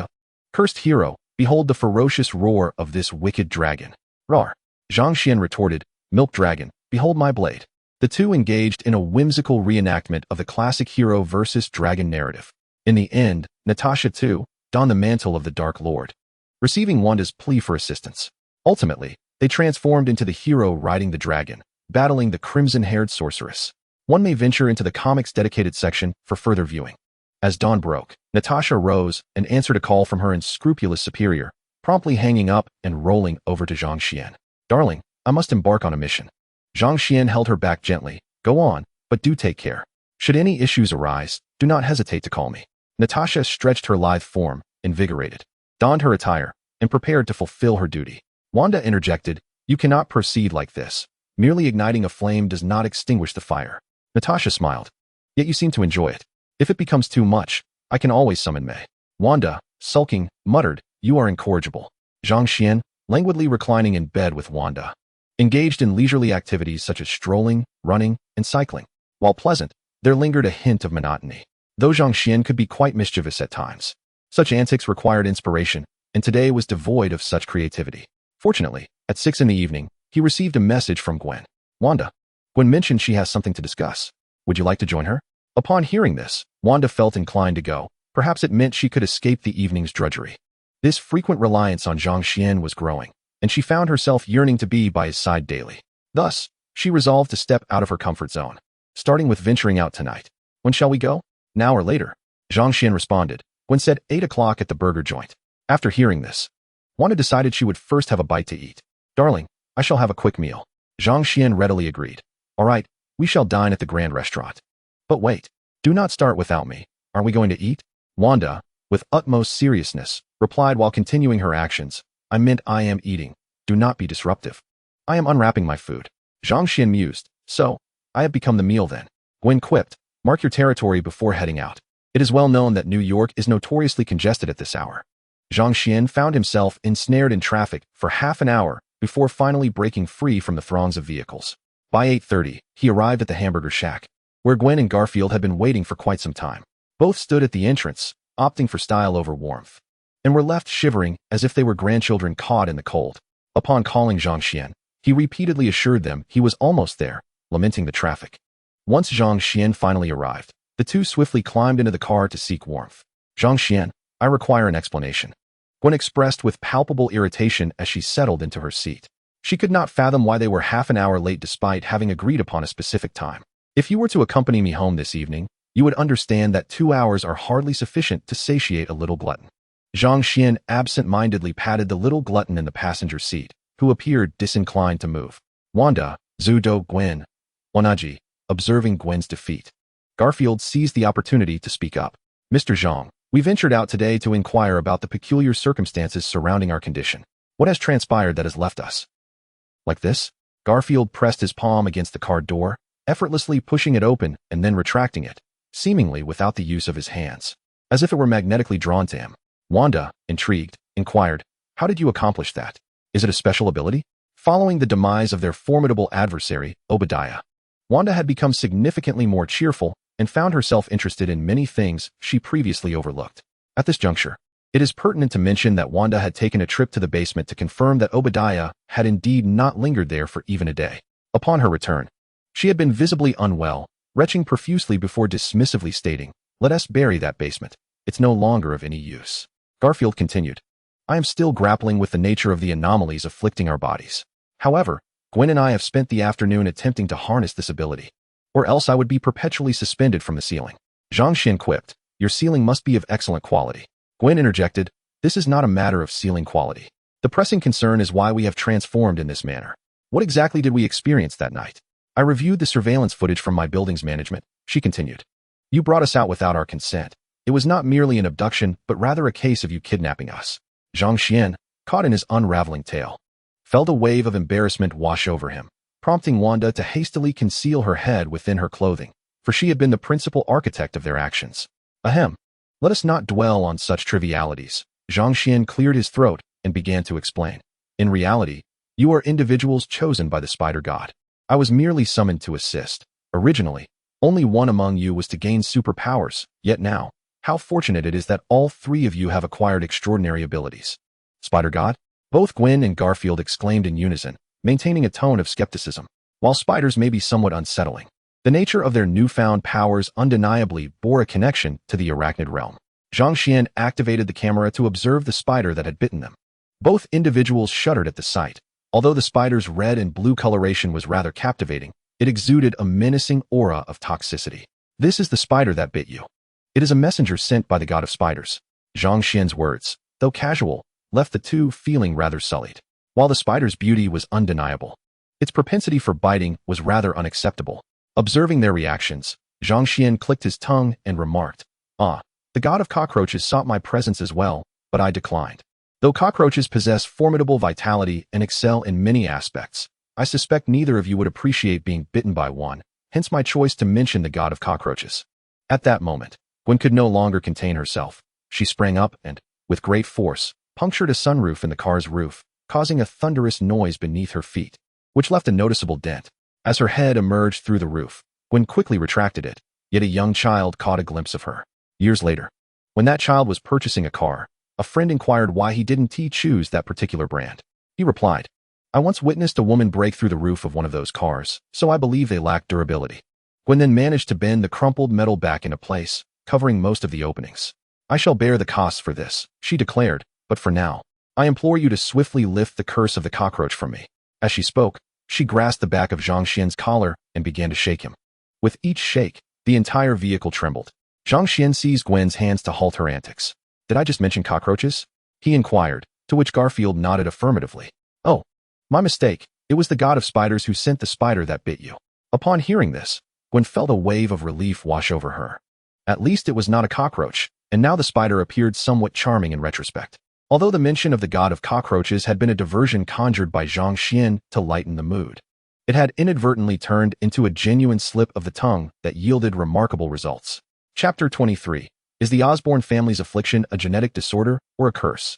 Cursed hero, behold the ferocious roar of this wicked dragon. Rawr. Zhang Xian retorted, Milk dragon, behold my blade. The two engaged in a whimsical reenactment of the classic hero versus dragon narrative. In the end, Natasha too donned the mantle of the Dark Lord, receiving Wanda's plea for assistance. Ultimately, they transformed into the hero riding the dragon, battling the crimson-haired sorceress. One may venture into the comics dedicated section for further viewing. As dawn broke, Natasha rose and answered a call from her unscrupulous superior, promptly hanging up and rolling over to Zhang Xian. Darling, I must embark on a mission. Zhang Xian held her back gently. Go on, but do take care. Should any issues arise, do not hesitate to call me. Natasha stretched her lithe form, invigorated, donned her attire, and prepared to fulfill her duty. Wanda interjected, You cannot proceed like this. Merely igniting a flame does not extinguish the fire. Natasha smiled. Yet you seem to enjoy it. If it becomes too much, I can always summon Mei. Wanda, sulking, muttered, You are incorrigible. Zhang Xian, languidly reclining in bed with Wanda, engaged in leisurely activities such as strolling, running, and cycling. While pleasant, there lingered a hint of monotony, though Zhang Xian could be quite mischievous at times. Such antics required inspiration, and today was devoid of such creativity. Fortunately, at 6 in the evening, he received a message from Gwen. Wanda. Gwen mentioned she has something to discuss. Would you like to join her? Upon hearing this, Wanda felt inclined to go. Perhaps it meant she could escape the evening's drudgery. This frequent reliance on Zhang Xian was growing, and she found herself yearning to be by his side daily. Thus, she resolved to step out of her comfort zone, starting with venturing out tonight. When shall we go? Now or later? Zhang Xian responded. Gwen said 8 o'clock at the burger joint. After hearing this, Wanda decided she would first have a bite to eat. Darling, I shall have a quick meal. Zhang Xian readily agreed. All right, we shall dine at the Grand Restaurant. But wait, do not start without me. Are we going to eat? Wanda, with utmost seriousness, replied while continuing her actions, I meant I am eating. Do not be disruptive. I am unwrapping my food. Zhang Xian mused. So, I have become the meal then. Gwen quipped, mark your territory before heading out. It is well known that New York is notoriously congested at this hour. Zhang Xian found himself ensnared in traffic for half an hour before finally breaking free from the throngs of vehicles. By 8:30, he arrived at the hamburger shack, where Gwen and Garfield had been waiting for quite some time. Both stood at the entrance, opting for style over warmth, and were left shivering as if they were grandchildren caught in the cold. Upon calling Zhang Xian, he repeatedly assured them he was almost there, lamenting the traffic. Once Zhang Xian finally arrived, the two swiftly climbed into the car to seek warmth. Zhang Xian, I require an explanation. Gwen expressed with palpable irritation as she settled into her seat. She could not fathom why they were half an hour late despite having agreed upon a specific time. If you were to accompany me home this evening, you would understand that 2 hours are hardly sufficient to satiate a little glutton. Zhang Xian absent-mindedly patted the little glutton in the passenger seat, who appeared disinclined to move. Wanda, Zudo Gwen, Wanaji, observing Gwen's defeat. Garfield seized the opportunity to speak up. Mr. Zhang, we ventured out today to inquire about the peculiar circumstances surrounding our condition. What has transpired that has left us? Like this? Garfield pressed his palm against the car door, effortlessly pushing it open and then retracting it, seemingly without the use of his hands, as if it were magnetically drawn to him. Wanda, intrigued, inquired, how did you accomplish that? Is it a special ability? Following the demise of their formidable adversary, Obadiah, Wanda had become significantly more cheerful and found herself interested in many things she previously overlooked. At this juncture, it is pertinent to mention that Wanda had taken a trip to the basement to confirm that Obadiah had indeed not lingered there for even a day. Upon her return, she had been visibly unwell, retching profusely before dismissively stating, let us bury that basement. It's no longer of any use. Garfield continued, I am still grappling with the nature of the anomalies afflicting our bodies. However, Gwen and I have spent the afternoon attempting to harness this ability, or else I would be perpetually suspended from the ceiling. Zhang Xian quipped, your ceiling must be of excellent quality. Gwen interjected, this is not a matter of ceiling quality. The pressing concern is why we have transformed in this manner. What exactly did we experience that night? I reviewed the surveillance footage from my building's management, she continued. You brought us out without our consent. It was not merely an abduction, but rather a case of you kidnapping us. Zhang Xian, caught in his unraveling tale, felt a wave of embarrassment wash over him, prompting Wanda to hastily conceal her head within her clothing, for she had been the principal architect of their actions. Ahem. Let us not dwell on such trivialities. Zhang Xian cleared his throat and began to explain. In reality, you are individuals chosen by the Spider God. I was merely summoned to assist. Originally, only one among you was to gain superpowers, yet now, how fortunate it is that all three of you have acquired extraordinary abilities. Spider God? Both Gwen and Garfield exclaimed in unison, maintaining a tone of skepticism. While spiders may be somewhat unsettling, the nature of their newfound powers undeniably bore a connection to the arachnid realm. Zhang Xian activated the camera to observe the spider that had bitten them. Both individuals shuddered at the sight. Although the spider's red and blue coloration was rather captivating, it exuded a menacing aura of toxicity. This is the spider that bit you. It is a messenger sent by the god of spiders. Zhang Xian's words, though casual, left the two feeling rather sullied. While the spider's beauty was undeniable, its propensity for biting was rather unacceptable. Observing their reactions, Zhang Xian clicked his tongue and remarked, the god of cockroaches sought my presence as well, but I declined. Though cockroaches possess formidable vitality and excel in many aspects, I suspect neither of you would appreciate being bitten by one, hence my choice to mention the god of cockroaches. At that moment, Gwen could no longer contain herself. She sprang up and, with great force, punctured a sunroof in the car's roof, causing a thunderous noise beneath her feet, which left a noticeable dent. As her head emerged through the roof, Gwen quickly retracted it, yet a young child caught a glimpse of her. Years later, when that child was purchasing a car, a friend inquired why he didn't choose that particular brand. He replied, I once witnessed a woman break through the roof of one of those cars, so I believe they lack durability. Gwen then managed to bend the crumpled metal back into place, covering most of the openings. I shall bear the costs for this, she declared, but for now, I implore you to swiftly lift the curse of the cockroach from me. As she spoke, she grasped the back of Zhang Xian's collar and began to shake him. With each shake, the entire vehicle trembled. Zhang Xian seized Gwen's hands to halt her antics. Did I just mention cockroaches? He inquired, to which Garfield nodded affirmatively. Oh, my mistake. It was the god of spiders who sent the spider that bit you. Upon hearing this, Gwen felt a wave of relief wash over her. At least it was not a cockroach, and now the spider appeared somewhat charming in retrospect. Although the mention of the god of cockroaches had been a diversion conjured by Zhang Xian to lighten the mood, it had inadvertently turned into a genuine slip of the tongue that yielded remarkable results. Chapter 23. Is the Osborn family's affliction a genetic disorder or a curse?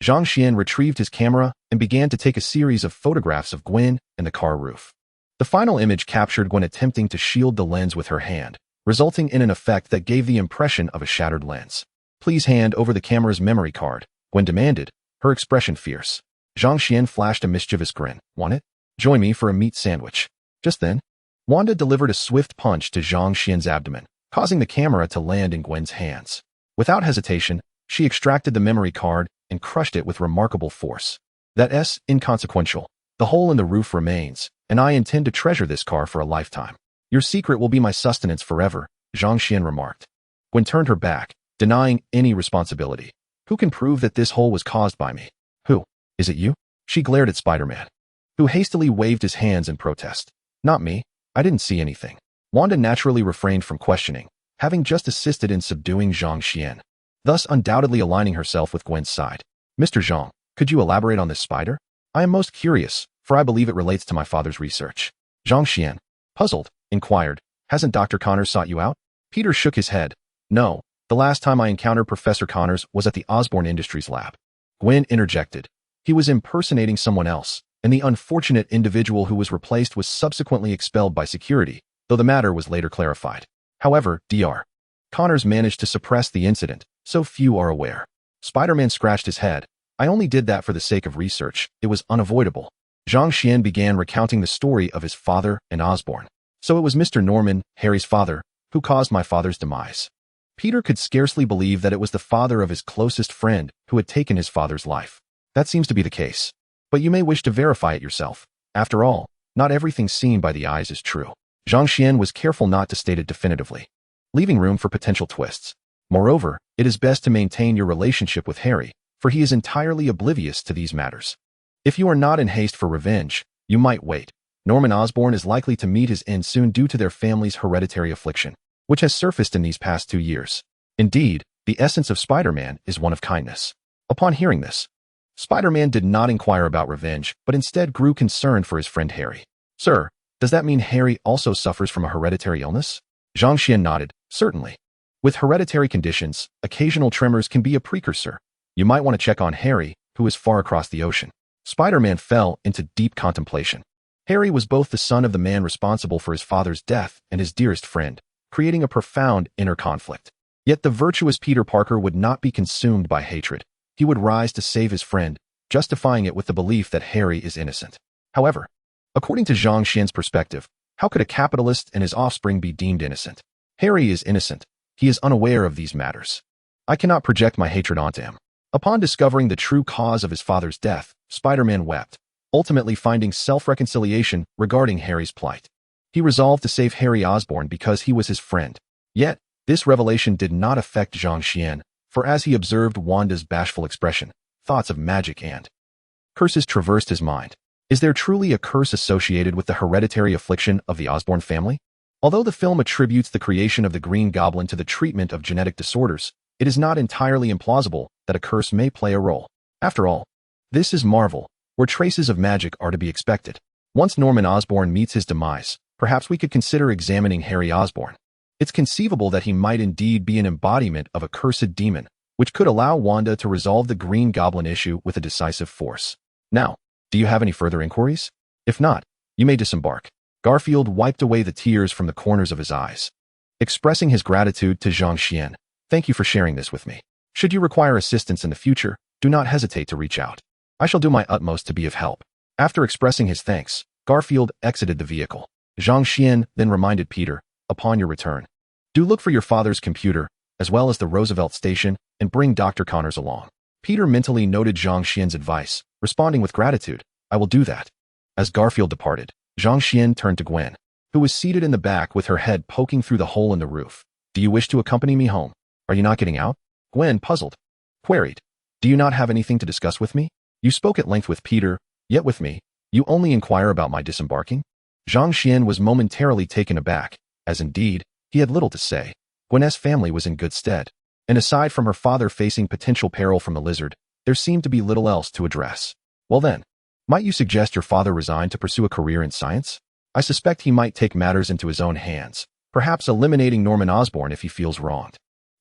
Zhang Xian retrieved his camera and began to take a series of photographs of Gwen and the car roof. The final image captured Gwen attempting to shield the lens with her hand, resulting in an effect that gave the impression of a shattered lens. "Please hand over the camera's memory card," Gwen demanded, her expression fierce. Zhang Xian flashed a mischievous grin. "Want it? Join me for a meat sandwich." Just then, Wanda delivered a swift punch to Zhang Xian's abdomen, causing the camera to land in Gwen's hands. Without hesitation, she extracted the memory card and crushed it with remarkable force. "That's inconsequential. The hole in the roof remains, and I intend to treasure this car for a lifetime. Your secret will be my sustenance forever," Zhang Xian remarked. Gwen turned her back, denying any responsibility. "Who can prove that this hole was caused by me?" "Who? Is it you?" She glared at Spider-Man, who hastily waved his hands in protest. "Not me. I didn't see anything." Wanda naturally refrained from questioning, having just assisted in subduing Zhang Xian, thus undoubtedly aligning herself with Gwen's side. "Mr. Zhang, could you elaborate on this spider? I am most curious, for I believe it relates to my father's research." Zhang Xian, puzzled, inquired, "Hasn't Dr. Connors sought you out?" Peter shook his head. "No, the last time I encountered Professor Connors was at the Osborn Industries lab." Gwen interjected. "He was impersonating someone else, and the unfortunate individual who was replaced was subsequently expelled by security, though the matter was later clarified. However, Dr. Connors managed to suppress the incident, so few are aware." Spider-Man scratched his head. "I only did that for the sake of research. It was unavoidable." Zhang Xian began recounting the story of his father and Osborn. "So it was Mr. Norman, Harry's father, who caused my father's demise." Peter could scarcely believe that it was the father of his closest friend who had taken his father's life. "That seems to be the case. But you may wish to verify it yourself. After all, not everything seen by the eyes is true." Zhang Xian was careful not to state it definitively, leaving room for potential twists. "Moreover, it is best to maintain your relationship with Harry, for he is entirely oblivious to these matters. If you are not in haste for revenge, you might wait. Norman Osborn is likely to meet his end soon due to their family's hereditary affliction, which has surfaced in these past 2 years. Indeed, the essence of Spider-Man is one of kindness." Upon hearing this, Spider-Man did not inquire about revenge, but instead grew concerned for his friend Harry. "Sir, does that mean Harry also suffers from a hereditary illness?" Zhang Xian nodded. "Certainly. With hereditary conditions, occasional tremors can be a precursor. You might want to check on Harry, who is far across the ocean." Spider-Man fell into deep contemplation. Harry was both the son of the man responsible for his father's death and his dearest friend, creating a profound inner conflict. Yet the virtuous Peter Parker would not be consumed by hatred. He would rise to save his friend, justifying it with the belief that Harry is innocent. However, according to Zhang Xian's perspective, how could a capitalist and his offspring be deemed innocent? Harry is innocent. He is unaware of these matters. I cannot project my hatred onto him. Upon discovering the true cause of his father's death, Spider-Man wept, ultimately finding self-reconciliation regarding Harry's plight. He resolved to save Harry Osborn because he was his friend. Yet, this revelation did not affect Zhang Xian, for as he observed Wanda's bashful expression, thoughts of magic and curses traversed his mind. Is there truly a curse associated with the hereditary affliction of the Osborn family? Although the film attributes the creation of the Green Goblin to the treatment of genetic disorders, it is not entirely implausible that a curse may play a role. After all, this is Marvel, where traces of magic are to be expected. Once Norman Osborn meets his demise, perhaps we could consider examining Harry Osborn. It's conceivable that he might indeed be an embodiment of a cursed demon, which could allow Wanda to resolve the Green Goblin issue with a decisive force. Now, do you have any further inquiries? If not, you may disembark. Garfield wiped away the tears from the corners of his eyes, expressing his gratitude to Zhang Xian. "Thank you for sharing this with me. Should you require assistance in the future, do not hesitate to reach out. I shall do my utmost to be of help." After expressing his thanks, Garfield exited the vehicle. Zhang Xian then reminded Peter, "Upon your return, do look for your father's computer, as well as the Roosevelt station, and bring Dr. Connors along." Peter mentally noted Zhang Xian's advice, responding with gratitude, "I will do that." As Garfield departed, Zhang Xian turned to Gwen, who was seated in the back with her head poking through the hole in the roof. "Do you wish to accompany me home? Are you not getting out?" Gwen, puzzled, queried, "Do you not have anything to discuss with me? You spoke at length with Peter, yet with me, you only inquire about my disembarking?" Zhang Xian was momentarily taken aback, as indeed, he had little to say. Gwen's family was in good stead, and aside from her father facing potential peril from the lizard, there seemed to be little else to address. Well then, might you suggest your father resign to pursue a career in science? I suspect he might take matters into his own hands, perhaps eliminating Norman Osborn if he feels wronged.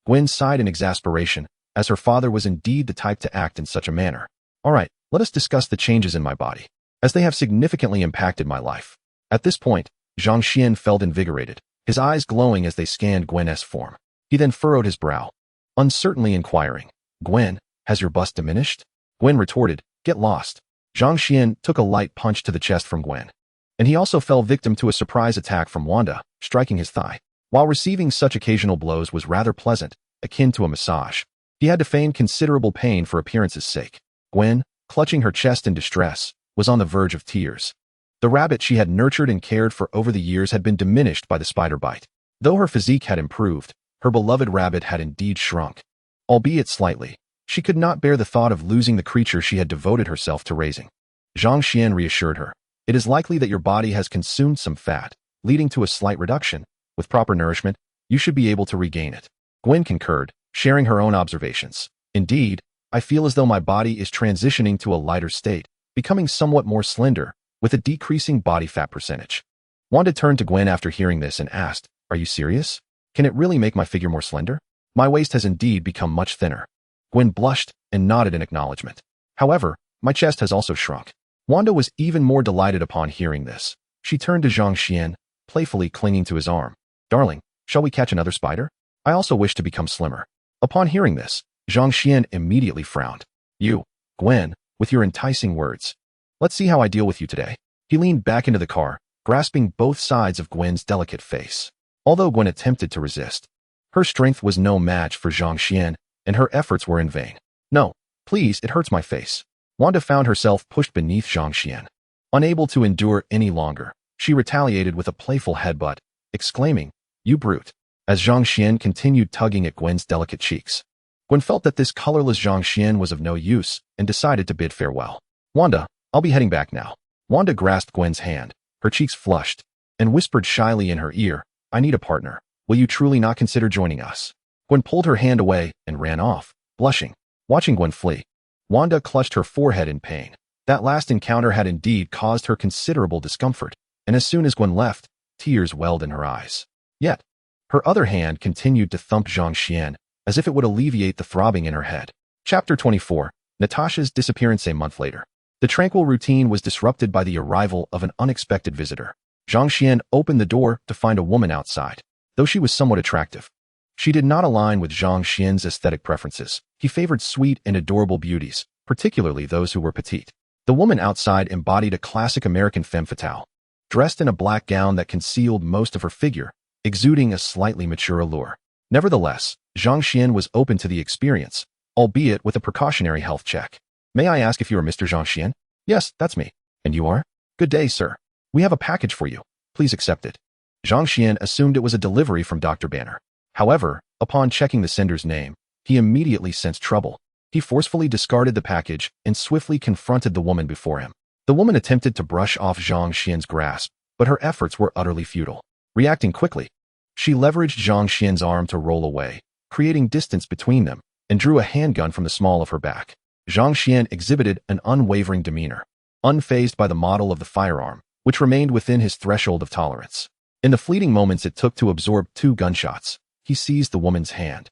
Gwen sighed in exasperation, as her father was indeed the type to act in such a manner. All right, let us discuss the changes in my body, as they have significantly impacted my life. At this point, Zhang Xian felt invigorated, his eyes glowing as they scanned Gwen's form. He then furrowed his brow, uncertainly inquiring, Gwen, has your bust diminished? Gwen retorted, get lost. Zhang Xian took a light punch to the chest from Gwen, and he also fell victim to a surprise attack from Wanda, striking his thigh. While receiving such occasional blows was rather pleasant, akin to a massage, he had to feign considerable pain for appearance's sake. Gwen, clutching her chest in distress, was on the verge of tears. The rabbit she had nurtured and cared for over the years had been diminished by the spider bite. Though her physique had improved, her beloved rabbit had indeed shrunk. Albeit slightly, she could not bear the thought of losing the creature she had devoted herself to raising. Zhang Xian reassured her, it is likely that your body has consumed some fat, leading to a slight reduction. With proper nourishment, you should be able to regain it. Gwen concurred, sharing her own observations. Indeed, I feel as though my body is transitioning to a lighter state, becoming somewhat more slender, with a decreasing body fat percentage. Wanda turned to Gwen after hearing this and asked, are you serious? Can it really make my figure more slender? My waist has indeed become much thinner. Gwen blushed and nodded in acknowledgement. However, my chest has also shrunk. Wanda was even more delighted upon hearing this. She turned to Zhang Xian, playfully clinging to his arm. Darling, shall we catch another spider? I also wish to become slimmer. Upon hearing this, Zhang Xian immediately frowned. You, Gwen, with your enticing words. Let's see how I deal with you today. He leaned back into the car, grasping both sides of Gwen's delicate face. Although Gwen attempted to resist, her strength was no match for Zhang Xian, and her efforts were in vain. No, please, it hurts my face. Wanda found herself pushed beneath Zhang Xian. Unable to endure any longer, she retaliated with a playful headbutt, exclaiming, you brute, as Zhang Xian continued tugging at Gwen's delicate cheeks. Gwen felt that this colorless Zhang Xian was of no use and decided to bid farewell. Wanda, I'll be heading back now. Wanda grasped Gwen's hand, her cheeks flushed, and whispered shyly in her ear, I need a partner. Will you truly not consider joining us? Gwen pulled her hand away and ran off, blushing. Watching Gwen flee, Wanda clutched her forehead in pain. That last encounter had indeed caused her considerable discomfort, and as soon as Gwen left, tears welled in her eyes. Yet, her other hand continued to thump Zhang Xian, as if it would alleviate the throbbing in her head. Chapter 24, Natasha's disappearance a month later. The tranquil routine was disrupted by the arrival of an unexpected visitor. Zhang Xian opened the door to find a woman outside. Though she was somewhat attractive, she did not align with Zhang Xian's aesthetic preferences. He favored sweet and adorable beauties, particularly those who were petite. The woman outside embodied a classic American femme fatale, dressed in a black gown that concealed most of her figure, exuding a slightly mature allure. Nevertheless, Zhang Xian was open to the experience, albeit with a precautionary health check. May I ask if you are Mr. Zhang Xian? Yes, that's me. And you are? Good day, sir. We have a package for you. Please accept it. Zhang Xian assumed it was a delivery from Dr. Banner. However, upon checking the sender's name, he immediately sensed trouble. He forcefully discarded the package and swiftly confronted the woman before him. The woman attempted to brush off Zhang Xian's grasp, but her efforts were utterly futile. Reacting quickly, she leveraged Zhang Xian's arm to roll away, creating distance between them, and drew a handgun from the small of her back. Zhang Xian exhibited an unwavering demeanor, unfazed by the model of the firearm, which remained within his threshold of tolerance. In the fleeting moments it took to absorb 2 gunshots, he seized the woman's hand,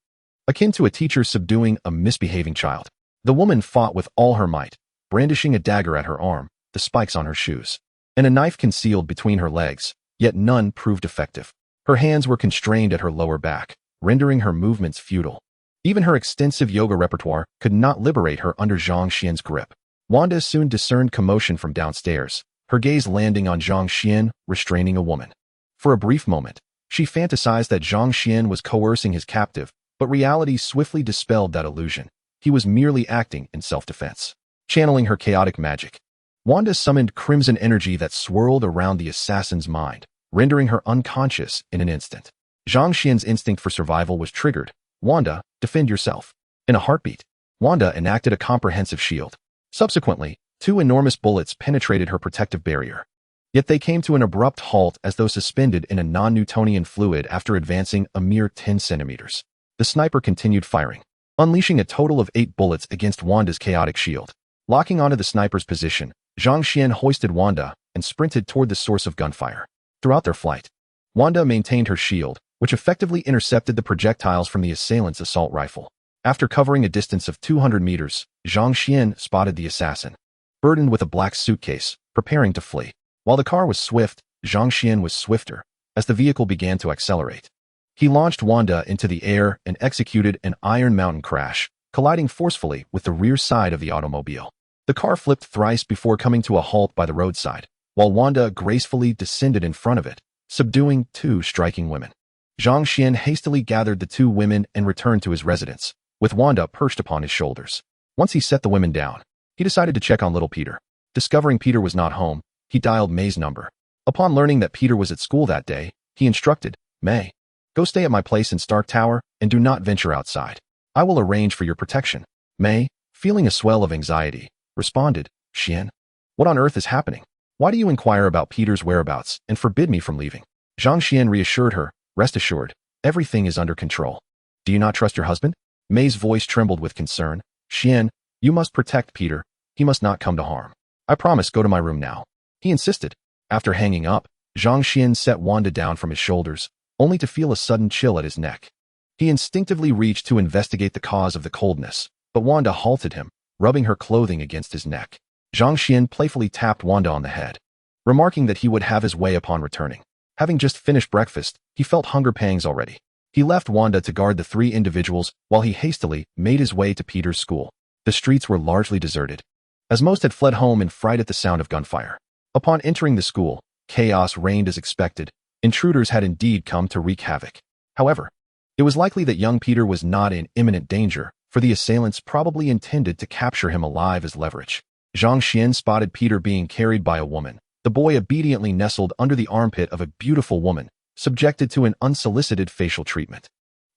akin to a teacher subduing a misbehaving child. The woman fought with all her might, brandishing a dagger at her arm, the spikes on her shoes, and a knife concealed between her legs, yet none proved effective. Her hands were constrained at her lower back, rendering her movements futile. Even her extensive yoga repertoire could not liberate her under Zhang Xian's grip. Wanda soon discerned commotion from downstairs, her gaze landing on Zhang Xian restraining a woman. For a brief moment, she fantasized that Zhang Xian was coercing his captive, but reality swiftly dispelled that illusion. He was merely acting in self-defense. Channeling her chaotic magic, Wanda summoned crimson energy that swirled around the assassin's mind, rendering her unconscious in an instant. Zhang Xian's instinct for survival was triggered. Wanda, defend yourself. In a heartbeat, Wanda enacted a comprehensive shield. Subsequently, 2 enormous bullets penetrated her protective barrier. Yet they came to an abrupt halt as though suspended in a non-Newtonian fluid after advancing a mere 10 centimeters. The sniper continued firing, unleashing a total of 8 bullets against Wanda's chaotic shield. Locking onto the sniper's position, Zhang Xian hoisted Wanda and sprinted toward the source of gunfire. Throughout their flight, Wanda maintained her shield, which effectively intercepted the projectiles from the assailant's assault rifle. After covering a distance of 200 meters, Zhang Xian spotted the assassin, burdened with a black suitcase, preparing to flee. While the car was swift, Zhang Xian was swifter, as the vehicle began to accelerate. He launched Wanda into the air and executed an Iron Mountain crash, colliding forcefully with the rear side of the automobile. The car flipped thrice before coming to a halt by the roadside, while Wanda gracefully descended in front of it, subduing 2 striking women. Zhang Xian hastily gathered the 2 women and returned to his residence, with Wanda perched upon his shoulders. Once he set the women down, he decided to check on little Peter. Discovering Peter was not home, he dialed May's number. Upon learning that Peter was at school that day, he instructed, "May, go stay at my place in Stark Tower and do not venture outside. I will arrange for your protection." May, feeling a swell of anxiety, responded, "Xian, what on earth is happening? Why do you inquire about Peter's whereabouts and forbid me from leaving?" Zhang Xian reassured her, "Rest assured, everything is under control. Do you not trust your husband?" May's voice trembled with concern. "Xian, you must protect Peter. He must not come to harm. I promise, go to my room now." He insisted. After hanging up, Zhang Xian set Wanda down from his shoulders, only to feel a sudden chill at his neck. He instinctively reached to investigate the cause of the coldness, but Wanda halted him, rubbing her clothing against his neck. Zhang Xian playfully tapped Wanda on the head, remarking that he would have his way upon returning. Having just finished breakfast, he felt hunger pangs already. He left Wanda to guard the 3 individuals while he hastily made his way to Peter's school. The streets were largely deserted, as most had fled home in fright at the sound of gunfire. Upon entering the school, chaos reigned as expected. Intruders had indeed come to wreak havoc. However, it was likely that young Peter was not in imminent danger, for the assailants probably intended to capture him alive as leverage. Zhang Xian spotted Peter being carried by a woman. The boy obediently nestled under the armpit of a beautiful woman, subjected to an unsolicited facial treatment.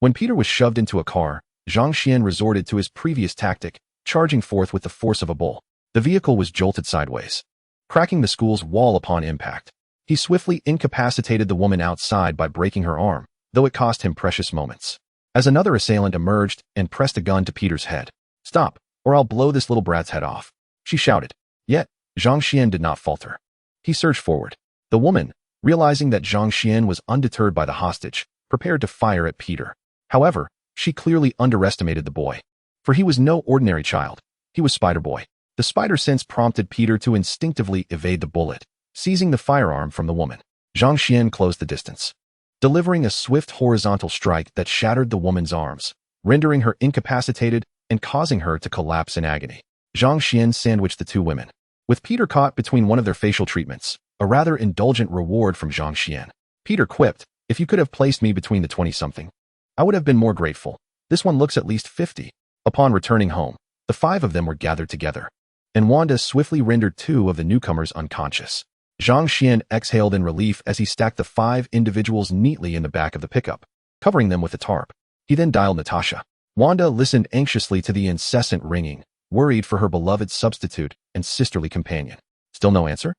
When Peter was shoved into a car, Zhang Xian resorted to his previous tactic, charging forth with the force of a bull. The vehicle was jolted sideways, cracking the school's wall upon impact. He swiftly incapacitated the woman outside by breaking her arm, though it cost him precious moments. As another assailant emerged and pressed a gun to Peter's head. "Stop, or I'll blow this little brat's head off," she shouted. Yet, Zhang Xian did not falter. He surged forward. The woman, realizing that Zhang Xian was undeterred by the hostage, prepared to fire at Peter. However, she clearly underestimated the boy. For he was no ordinary child. He was Spider-Boy. The spider sense prompted Peter to instinctively evade the bullet, seizing the firearm from the woman. Zhang Xian closed the distance, delivering a swift horizontal strike that shattered the woman's arms, rendering her incapacitated and causing her to collapse in agony. Zhang Xian sandwiched the 2 women, with Peter caught between one of their facial treatments, a rather indulgent reward from Zhang Xian. Peter quipped, "If you could have placed me between the 20-something, I would have been more grateful. This one looks at least 50. Upon returning home, the 5 of them were gathered together, and Wanda swiftly rendered 2 of the newcomers unconscious. Zhang Xian exhaled in relief as he stacked the 5 individuals neatly in the back of the pickup, covering them with a tarp. He then dialed Natasha. Wanda listened anxiously to the incessant ringing, worried for her beloved substitute and sisterly companion. Still no answer?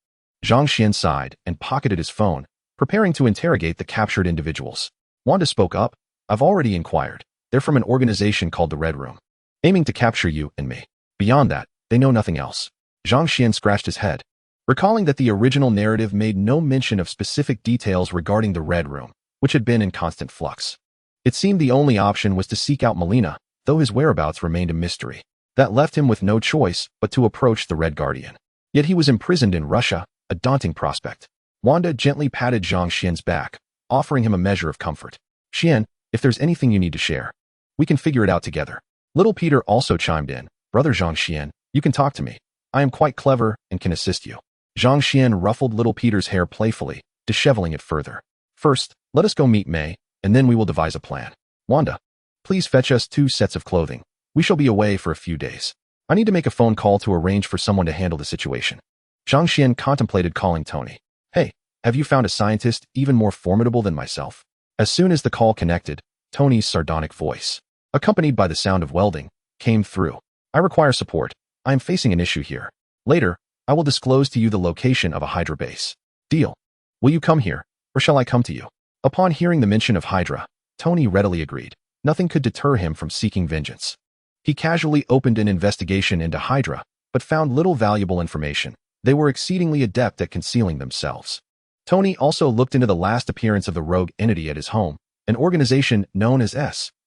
Zhang Xian sighed and pocketed his phone, preparing to interrogate the captured individuals. Wanda spoke up. "I've already inquired. They're from an organization called the Red Room, aiming to capture you and me. Beyond that, they know nothing else." Zhang Xian scratched his head, recalling that the original narrative made no mention of specific details regarding the Red Room, which had been in constant flux. It seemed the only option was to seek out Melina, though his whereabouts remained a mystery. That left him with no choice but to approach the Red Guardian. Yet he was imprisoned in Russia, a daunting prospect. Wanda gently patted Zhang Xian's back, offering him a measure of comfort. "Xian, if there's anything you need to share, we can figure it out together." Little Peter also chimed in. "Brother Zhang Xian, you can talk to me. I am quite clever and can assist you." Zhang Xian ruffled little Peter's hair playfully, disheveling it further. "First, let us go meet May, and then we will devise a plan. Wanda, please fetch us 2 sets of clothing. We shall be away for a few days. I need to make a phone call to arrange for someone to handle the situation." Zhang Xian contemplated calling Tony. "Hey, have you found a scientist even more formidable than myself?" As soon as the call connected, Tony's sardonic voice, accompanied by the sound of welding, came through. "I require support. I am facing an issue here. Later, I will disclose to you the location of a Hydra base. Deal? Will you come here, or shall I come to you?" Upon hearing the mention of Hydra, Tony readily agreed. nothing could deter him from seeking vengeance. He casually opened an investigation into Hydra, but found little valuable information. They were exceedingly adept at concealing themselves. Tony also looked into the last appearance of the rogue entity at his home, an organization known as S.H.I.E.L.D.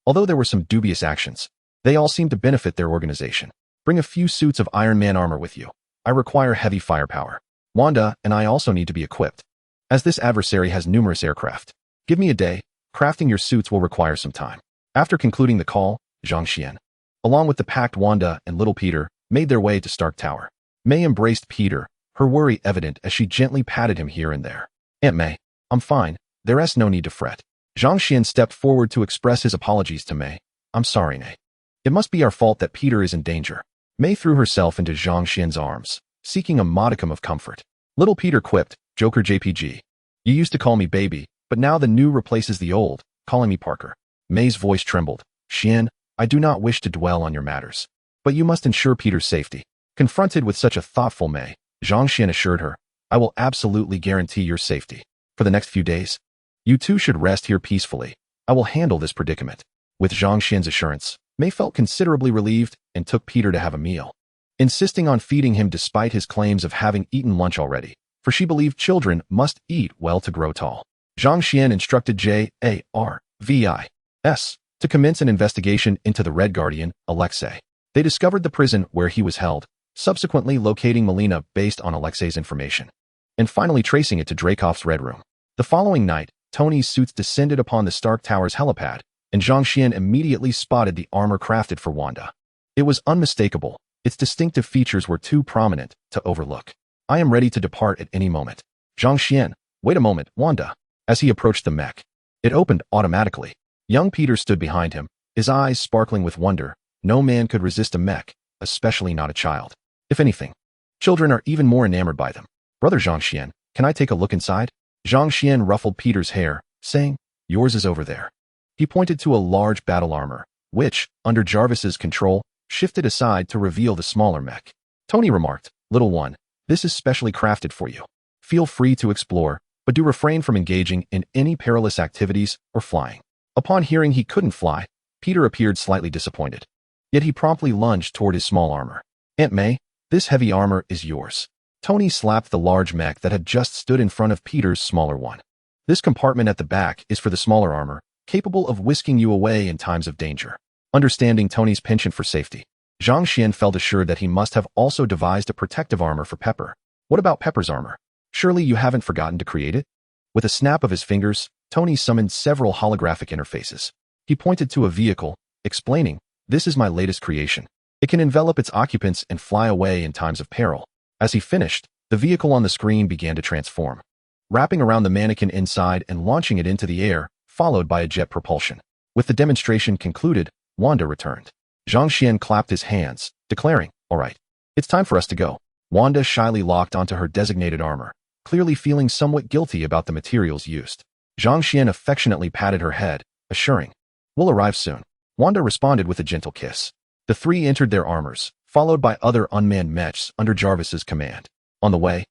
Although there were some dubious actions, they all seemed to benefit their organization. Bring a few suits of Iron Man armor with you. I require heavy firepower. Wanda and I also need to be equipped, as this adversary has numerous aircraft. Give me a day. Crafting your suits will require some time. After concluding the call, Zhang Xian, along with the packed Wanda and little Peter, made their way to Stark Tower. May embraced Peter, her worry evident as she gently patted him here and there. Aunt May, I'm fine. There's no need to fret. Zhang Xian stepped forward to express his apologies to May. I'm sorry, May. It must be our fault that Peter is in danger. May threw herself into Zhang Xian's arms, seeking a modicum of comfort. Little Peter quipped, Joker JPG. You used to call me baby, but now the new replaces the old, calling me Parker. May's voice trembled. Xian, I do not wish to dwell on your matters, but you must ensure Peter's safety. Confronted with such a thoughtful May, Zhang Xian assured her, I will absolutely guarantee your safety. For the next few days, you two should rest here peacefully. I will handle this predicament. With Zhang Xian's assurance, May felt considerably relieved and took Peter to have a meal, insisting on feeding him despite his claims of having eaten lunch already, for she believed children must eat well to grow tall. Zhang Xian instructed JARVIS to commence an investigation into the Red Guardian, Alexei. They discovered the prison where he was held, subsequently locating Melina based on Alexei's information, and finally tracing it to Dracov's Red Room. The following night, Tony's suits descended upon the Stark Tower's helipad, and Zhang Xian immediately spotted the armor crafted for Wanda. It was unmistakable. Its distinctive features were too prominent to overlook. I am ready to depart at any moment. Zhang Xian, wait a moment, Wanda. As he approached the mech, it opened automatically. Young Peter stood behind him, his eyes sparkling with wonder. No man could resist a mech, especially not a child. If anything, children are even more enamored by them. Brother Zhang Xian, can I take a look inside? Zhang Xian ruffled Peter's hair, saying, yours is over there. He pointed to a large battle armor, which, under Jarvis's control, shifted aside to reveal the smaller mech. Tony remarked, little one, this is specially crafted for you. Feel free to explore, but do refrain from engaging in any perilous activities or flying. Upon hearing he couldn't fly, Peter appeared slightly disappointed. Yet he promptly lunged toward his small armor. Aunt May, this heavy armor is yours. Tony slapped the large mech that had just stood in front of Peter's smaller one. This compartment at the back is for the smaller armor, capable of whisking you away in times of danger. Understanding Tony's penchant for safety, Zhang Xian felt assured that he must have also devised a protective armor for Pepper. What about Pepper's armor? Surely you haven't forgotten to create it? With a snap of his fingers, Tony summoned several holographic interfaces. He pointed to a vehicle, explaining, this is my latest creation. It can envelop its occupants and fly away in times of peril. As he finished, the vehicle on the screen began to transform, wrapping around the mannequin inside and launching it into the air, followed by a jet propulsion. With the demonstration concluded, Wanda returned. Zhang Xian clapped his hands, declaring, all right, it's time for us to go. Wanda shyly locked onto her designated armor, clearly feeling somewhat guilty about the materials used. Zhang Xian affectionately patted her head, assuring, we'll arrive soon. Wanda responded with a gentle kiss. The three entered their armors, followed by other unmanned mechs under Jarvis's command. On the way,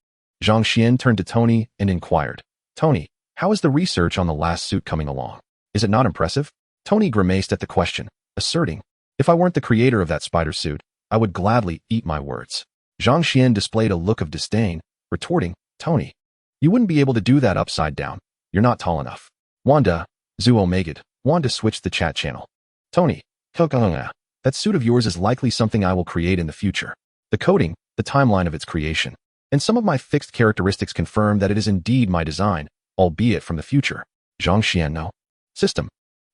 Zhang Xian turned to Tony and inquired, Tony, how is the research on the last suit coming along? Is it not impressive? Tony grimaced at the question, asserting, if I weren't the creator of that spider suit, I would gladly eat my words. Zhang Xian displayed a look of disdain, retorting, Tony, you wouldn't be able to do that upside down. You're not tall enough. Wanda, Zu Omega'd. Wanda switched the chat channel. Tony, that suit of yours is likely something I will create in the future. The coding, the timeline of its creation, and some of my fixed characteristics confirm that it is indeed my design, albeit from the future. Zhang Xian, no. System.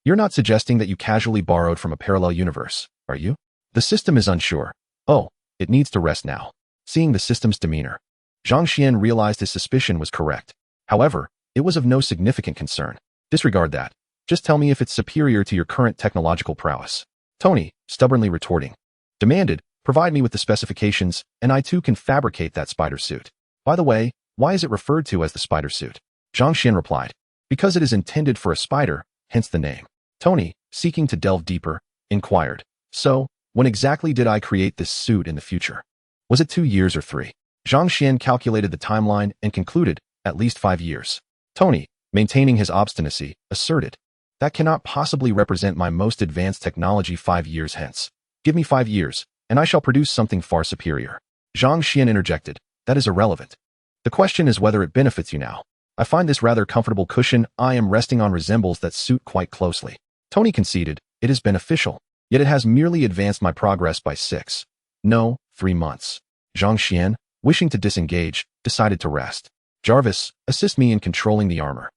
You're not suggesting that you casually borrowed from a parallel universe, are you? The system is unsure. Oh, it needs to rest now. Seeing the system's demeanor, Zhang Xian realized his suspicion was correct. However, it was of no significant concern. Disregard that. Just tell me if it's superior to your current technological prowess. Tony, stubbornly retorting, demanded, provide me with the specifications, and I too can fabricate that spider suit. By the way, why is it referred to as the spider suit? Zhang Xian replied, because it is intended for a spider, hence the name. Tony, seeking to delve deeper, inquired, so, when exactly did I create this suit in the future? Was it 2 years or 3? Zhang Xian calculated the timeline and concluded, at least 5 years. Tony, Maintaining his obstinacy, asserted, "That cannot possibly represent my most advanced technology 5 years hence. Give me 5 years, and I shall produce something far superior." Zhang Xian interjected, "That is irrelevant. The question is whether it benefits you now. I find this rather comfortable cushion I am resting on resembles that suit quite closely." Tony conceded, "It is beneficial, yet it has merely advanced my progress by 6, no, 3 months. Zhang Xian, wishing to disengage, decided to rest. "Jarvis, assist me in controlling the armor.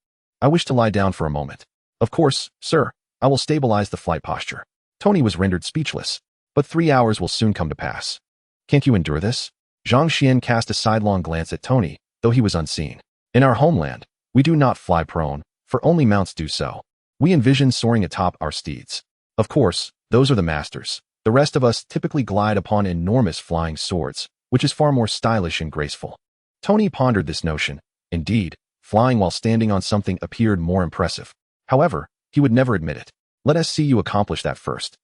I wish to lie down for a moment." "Of course, sir. I will stabilize the flight posture." Tony was rendered speechless. "But 3 hours will soon come to pass. Can't you endure this?" Zhang Xian cast a sidelong glance at Tony, though he was unseen. "In our homeland, we do not fly prone, for only mounts do so. We envision soaring atop our steeds. Of course, those are the masters. The rest of us typically glide upon enormous flying swords, which is far more stylish and graceful." Tony pondered this notion. Indeed, flying while standing on something appeared more impressive. However, he would never admit it. "Let us see you accomplish that first.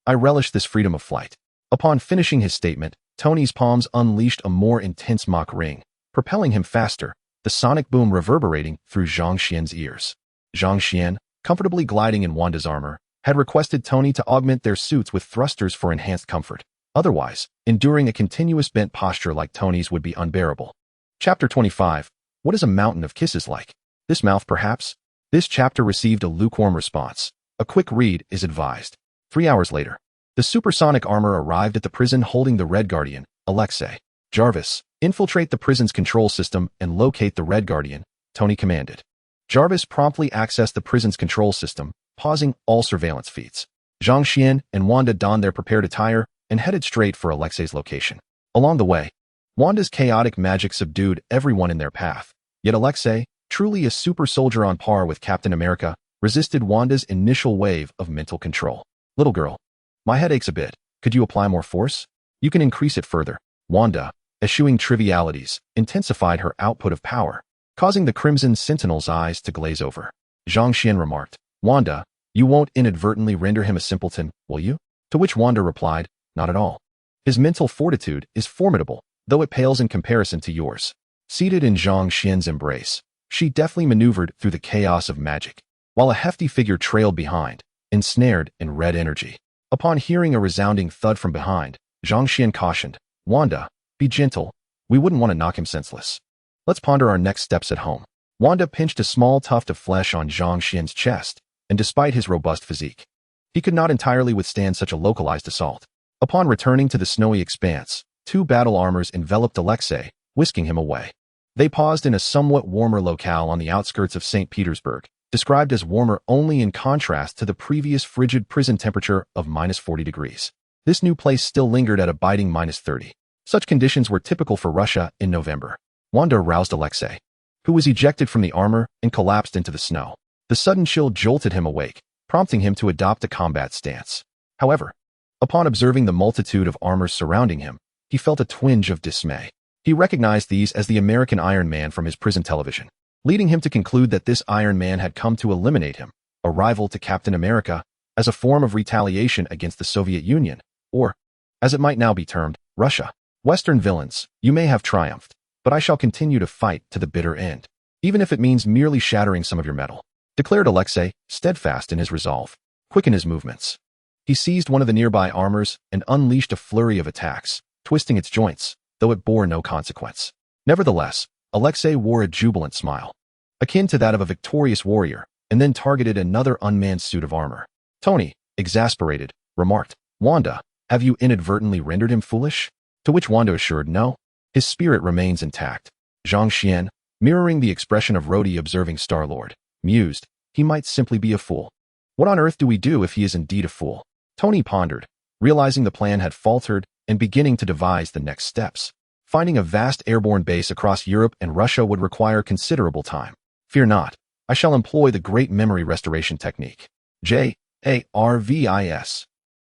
I relish this freedom of flight." Upon finishing his statement, Tony's palms unleashed a more intense Mach ring, propelling him faster, the sonic boom reverberating through Zhang Xian's ears. Zhang Xian, comfortably gliding in Wanda's armor, had requested Tony to augment their suits with thrusters for enhanced comfort. Otherwise, enduring a continuous bent posture like Tony's would be unbearable. Chapter 25. What is a mountain of kisses like? This mouth, perhaps? This chapter received a lukewarm response. A quick read is advised. 3 hours later, the supersonic armor arrived at the prison holding the Red Guardian, Alexei. "Jarvis, infiltrate the prison's control system and locate the Red Guardian," Tony commanded. Jarvis promptly accessed the prison's control system, pausing all surveillance feeds. Zhang Xian and Wanda donned their prepared attire and headed straight for Alexei's location. Along the way, Wanda's chaotic magic subdued everyone in their path. Yet Alexei, truly a super soldier on par with Captain America, resisted Wanda's initial wave of mental control. "Little girl, my head aches a bit. Could you apply more force? You can increase it further." Wanda, eschewing trivialities, intensified her output of power, causing the Crimson Sentinel's eyes to glaze over. Zhang Xian remarked, "Wanda, you won't inadvertently render him a simpleton, will you?" To which Wanda replied, "Not at all. His mental fortitude is formidable, though it pales in comparison to yours." Seated in Zhang Xian's embrace, she deftly maneuvered through the chaos of magic, while a hefty figure trailed behind, ensnared in red energy. Upon hearing a resounding thud from behind, Zhang Xian cautioned, "Wanda, be gentle. We wouldn't want to knock him senseless. Let's ponder our next steps at home." Wanda pinched a small tuft of flesh on Zhang Xian's chest, and despite his robust physique, he could not entirely withstand such a localized assault. Upon returning to the snowy expanse, 2 battle armors enveloped Alexei, whisking him away. They paused in a somewhat warmer locale on the outskirts of St. Petersburg, described as warmer only in contrast to the previous frigid prison temperature of -40 degrees. This new place still lingered at a biting -30. Such conditions were typical for Russia in November. Wanda roused Alexei, who was ejected from the armor and collapsed into the snow. The sudden chill jolted him awake, prompting him to adopt a combat stance. However, upon observing the multitude of armors surrounding him, he felt a twinge of dismay. He recognized these as the American Iron Man from his prison television, leading him to conclude that this Iron Man had come to eliminate him, a rival to Captain America, as a form of retaliation against the Soviet Union, or, as it might now be termed, Russia. "Western villains, you may have triumphed, but I shall continue to fight to the bitter end, even if it means merely shattering some of your metal," declared Alexei, steadfast in his resolve. Quick in his movements, he seized one of the nearby armors and unleashed a flurry of attacks, twisting its joints, though it bore no consequence. Nevertheless, Alexei wore a jubilant smile, akin to that of a victorious warrior, and then targeted another unmanned suit of armor. Tony, exasperated, remarked, "Wanda, have you inadvertently rendered him foolish?" To which Wanda assured, "No, his spirit remains intact." Zhang Xian, mirroring the expression of Rhodey observing Star-Lord, mused, "He might simply be a fool. What on earth do we do if he is indeed a fool?" Tony pondered, realizing the plan had faltered and beginning to devise the next steps. Finding a vast airborne base across Europe and Russia would require considerable time. "Fear not, I shall employ the great memory restoration technique. JARVIS.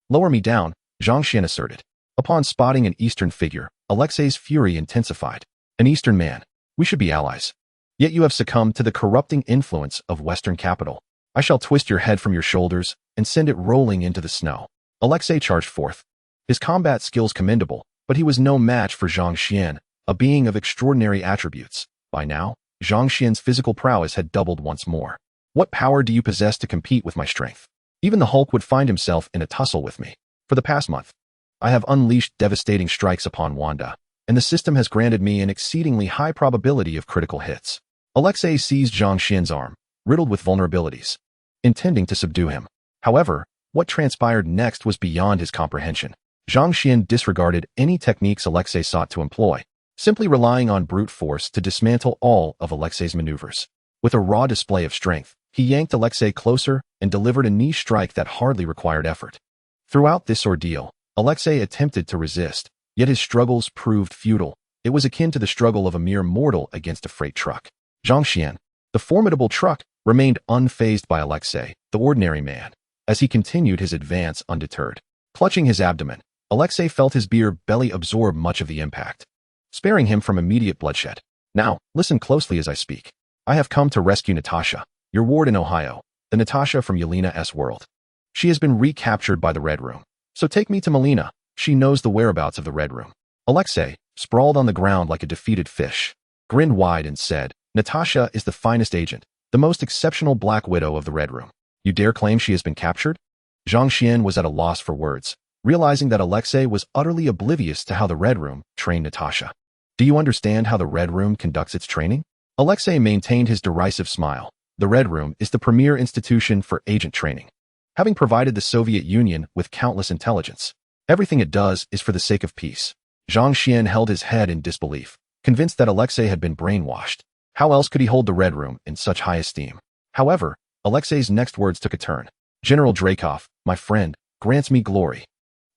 Lower me down," Zhang Xian asserted. Upon spotting an Eastern figure, Alexei's fury intensified. "An Eastern man. We should be allies. Yet you have succumbed to the corrupting influence of Western capital. I shall twist your head from your shoulders and send it rolling into the snow." Alexei charged forth. His combat skills commendable, but he was no match for Zhang Xian, a being of extraordinary attributes. By now, Zhang Xian's physical prowess had doubled once more. What power do you possess to compete with my strength? Even the Hulk would find himself in a tussle with me. For the past month, I have unleashed devastating strikes upon Wanda, and the system has granted me an exceedingly high probability of critical hits. Alexei seized Zhang Xian's arm, riddled with vulnerabilities, intending to subdue him. However, what transpired next was beyond his comprehension. Zhang Xian disregarded any techniques Alexei sought to employ, simply relying on brute force to dismantle all of Alexei's maneuvers. With a raw display of strength, he yanked Alexei closer and delivered a knee strike that hardly required effort. Throughout this ordeal, Alexei attempted to resist, yet his struggles proved futile. It was akin to the struggle of a mere mortal against a freight truck. Zhang Xian, the formidable truck, remained unfazed by Alexei, the ordinary man, as he continued his advance undeterred. Clutching his abdomen, Alexei felt his beer belly absorb much of the impact, sparing him from immediate bloodshed. Now, listen closely as I speak. I have come to rescue Natasha, your ward in Ohio, the Natasha from Yelena's world. She has been recaptured by the Red Room. So take me to Melina. She knows the whereabouts of the Red Room. Alexei, sprawled on the ground like a defeated fish, grinned wide and said, Natasha is the finest agent, the most exceptional Black Widow of the Red Room. You dare claim she has been captured? Zhang Xian was at a loss for words, realizing that Alexei was utterly oblivious to how the Red Room trained Natasha. Do you understand how the Red Room conducts its training? Alexei maintained his derisive smile. The Red Room is the premier institution for agent training. Having provided the Soviet Union with countless intelligence, everything it does is for the sake of peace. Zhang Xian held his head in disbelief, convinced that Alexei had been brainwashed. How else could he hold the Red Room in such high esteem? However, Alexei's next words took a turn. General Dreykov, my friend, grants me glory.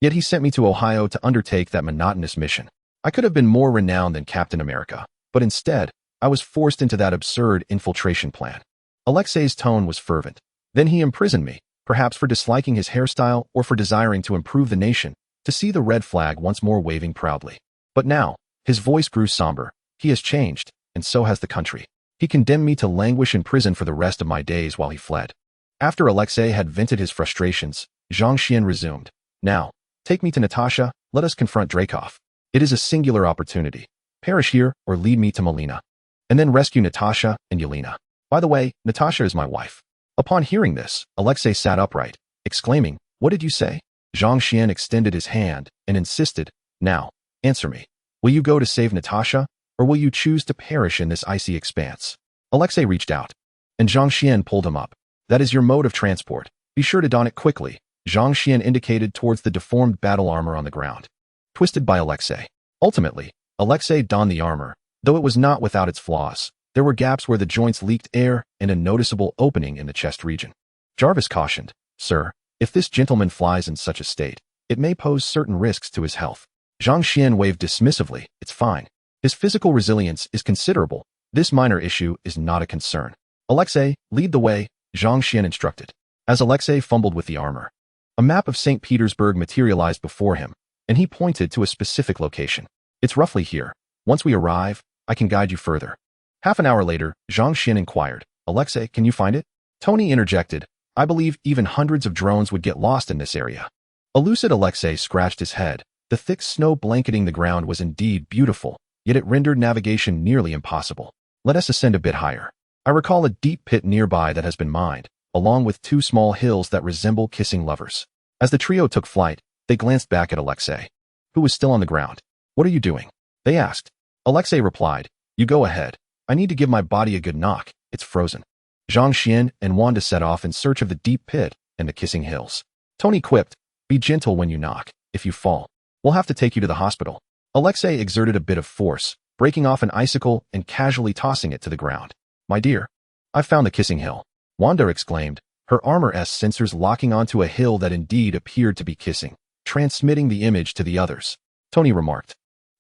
Yet he sent me to Ohio to undertake that monotonous mission. I could have been more renowned than Captain America, but instead, I was forced into that absurd infiltration plan. Alexei's tone was fervent. Then he imprisoned me, perhaps for disliking his hairstyle or for desiring to improve the nation, to see the red flag once more waving proudly. But now, his voice grew somber. He has changed, and so has the country. He condemned me to languish in prison for the rest of my days while he fled. After Alexei had vented his frustrations, Zhang Xian resumed. Now, take me to Natasha, let us confront Dreykov. It is a singular opportunity. Perish here or lead me to Melina. And then rescue Natasha and Yelena. By the way, Natasha is my wife. Upon hearing this, Alexei sat upright, exclaiming, What did you say? Zhang Xian extended his hand and insisted, Now, answer me. Will you go to save Natasha, or will you choose to perish in this icy expanse? Alexei reached out, and Zhang Xian pulled him up. That is your mode of transport. Be sure to don it quickly. Zhang Xian indicated towards the deformed battle armor on the ground, twisted by Alexei. Ultimately, Alexei donned the armor, though it was not without its flaws. There were gaps where the joints leaked air and a noticeable opening in the chest region. Jarvis cautioned, Sir, if this gentleman flies in such a state, it may pose certain risks to his health. Zhang Xian waved dismissively, It's fine. His physical resilience is considerable. This minor issue is not a concern. Alexei, lead the way, Zhang Xian instructed. As Alexei fumbled with the armor, a map of St. Petersburg materialized before him, and he pointed to a specific location. It's roughly here. Once we arrive, I can guide you further. Half an hour later, Zhang Xian inquired, Alexei, can you find it? Tony interjected, I believe even hundreds of drones would get lost in this area. A lucid Alexei scratched his head. The thick snow blanketing the ground was indeed beautiful, yet it rendered navigation nearly impossible. Let us ascend a bit higher. I recall a deep pit nearby that has been mined, along with two small hills that resemble kissing lovers. As the trio took flight, they glanced back at Alexei, who was still on the ground. What are you doing? They asked. Alexei replied, You go ahead. I need to give my body a good knock. It's frozen. Zhang Xian and Wanda set off in search of the deep pit and the kissing hills. Tony quipped, Be gentle when you knock. If you fall, we'll have to take you to the hospital. Alexei exerted a bit of force, breaking off an icicle and casually tossing it to the ground. My dear, I've found the kissing hill. Wanda exclaimed, her armor's sensors locking onto a hill that indeed appeared to be kissing, transmitting the image to the others. Tony remarked,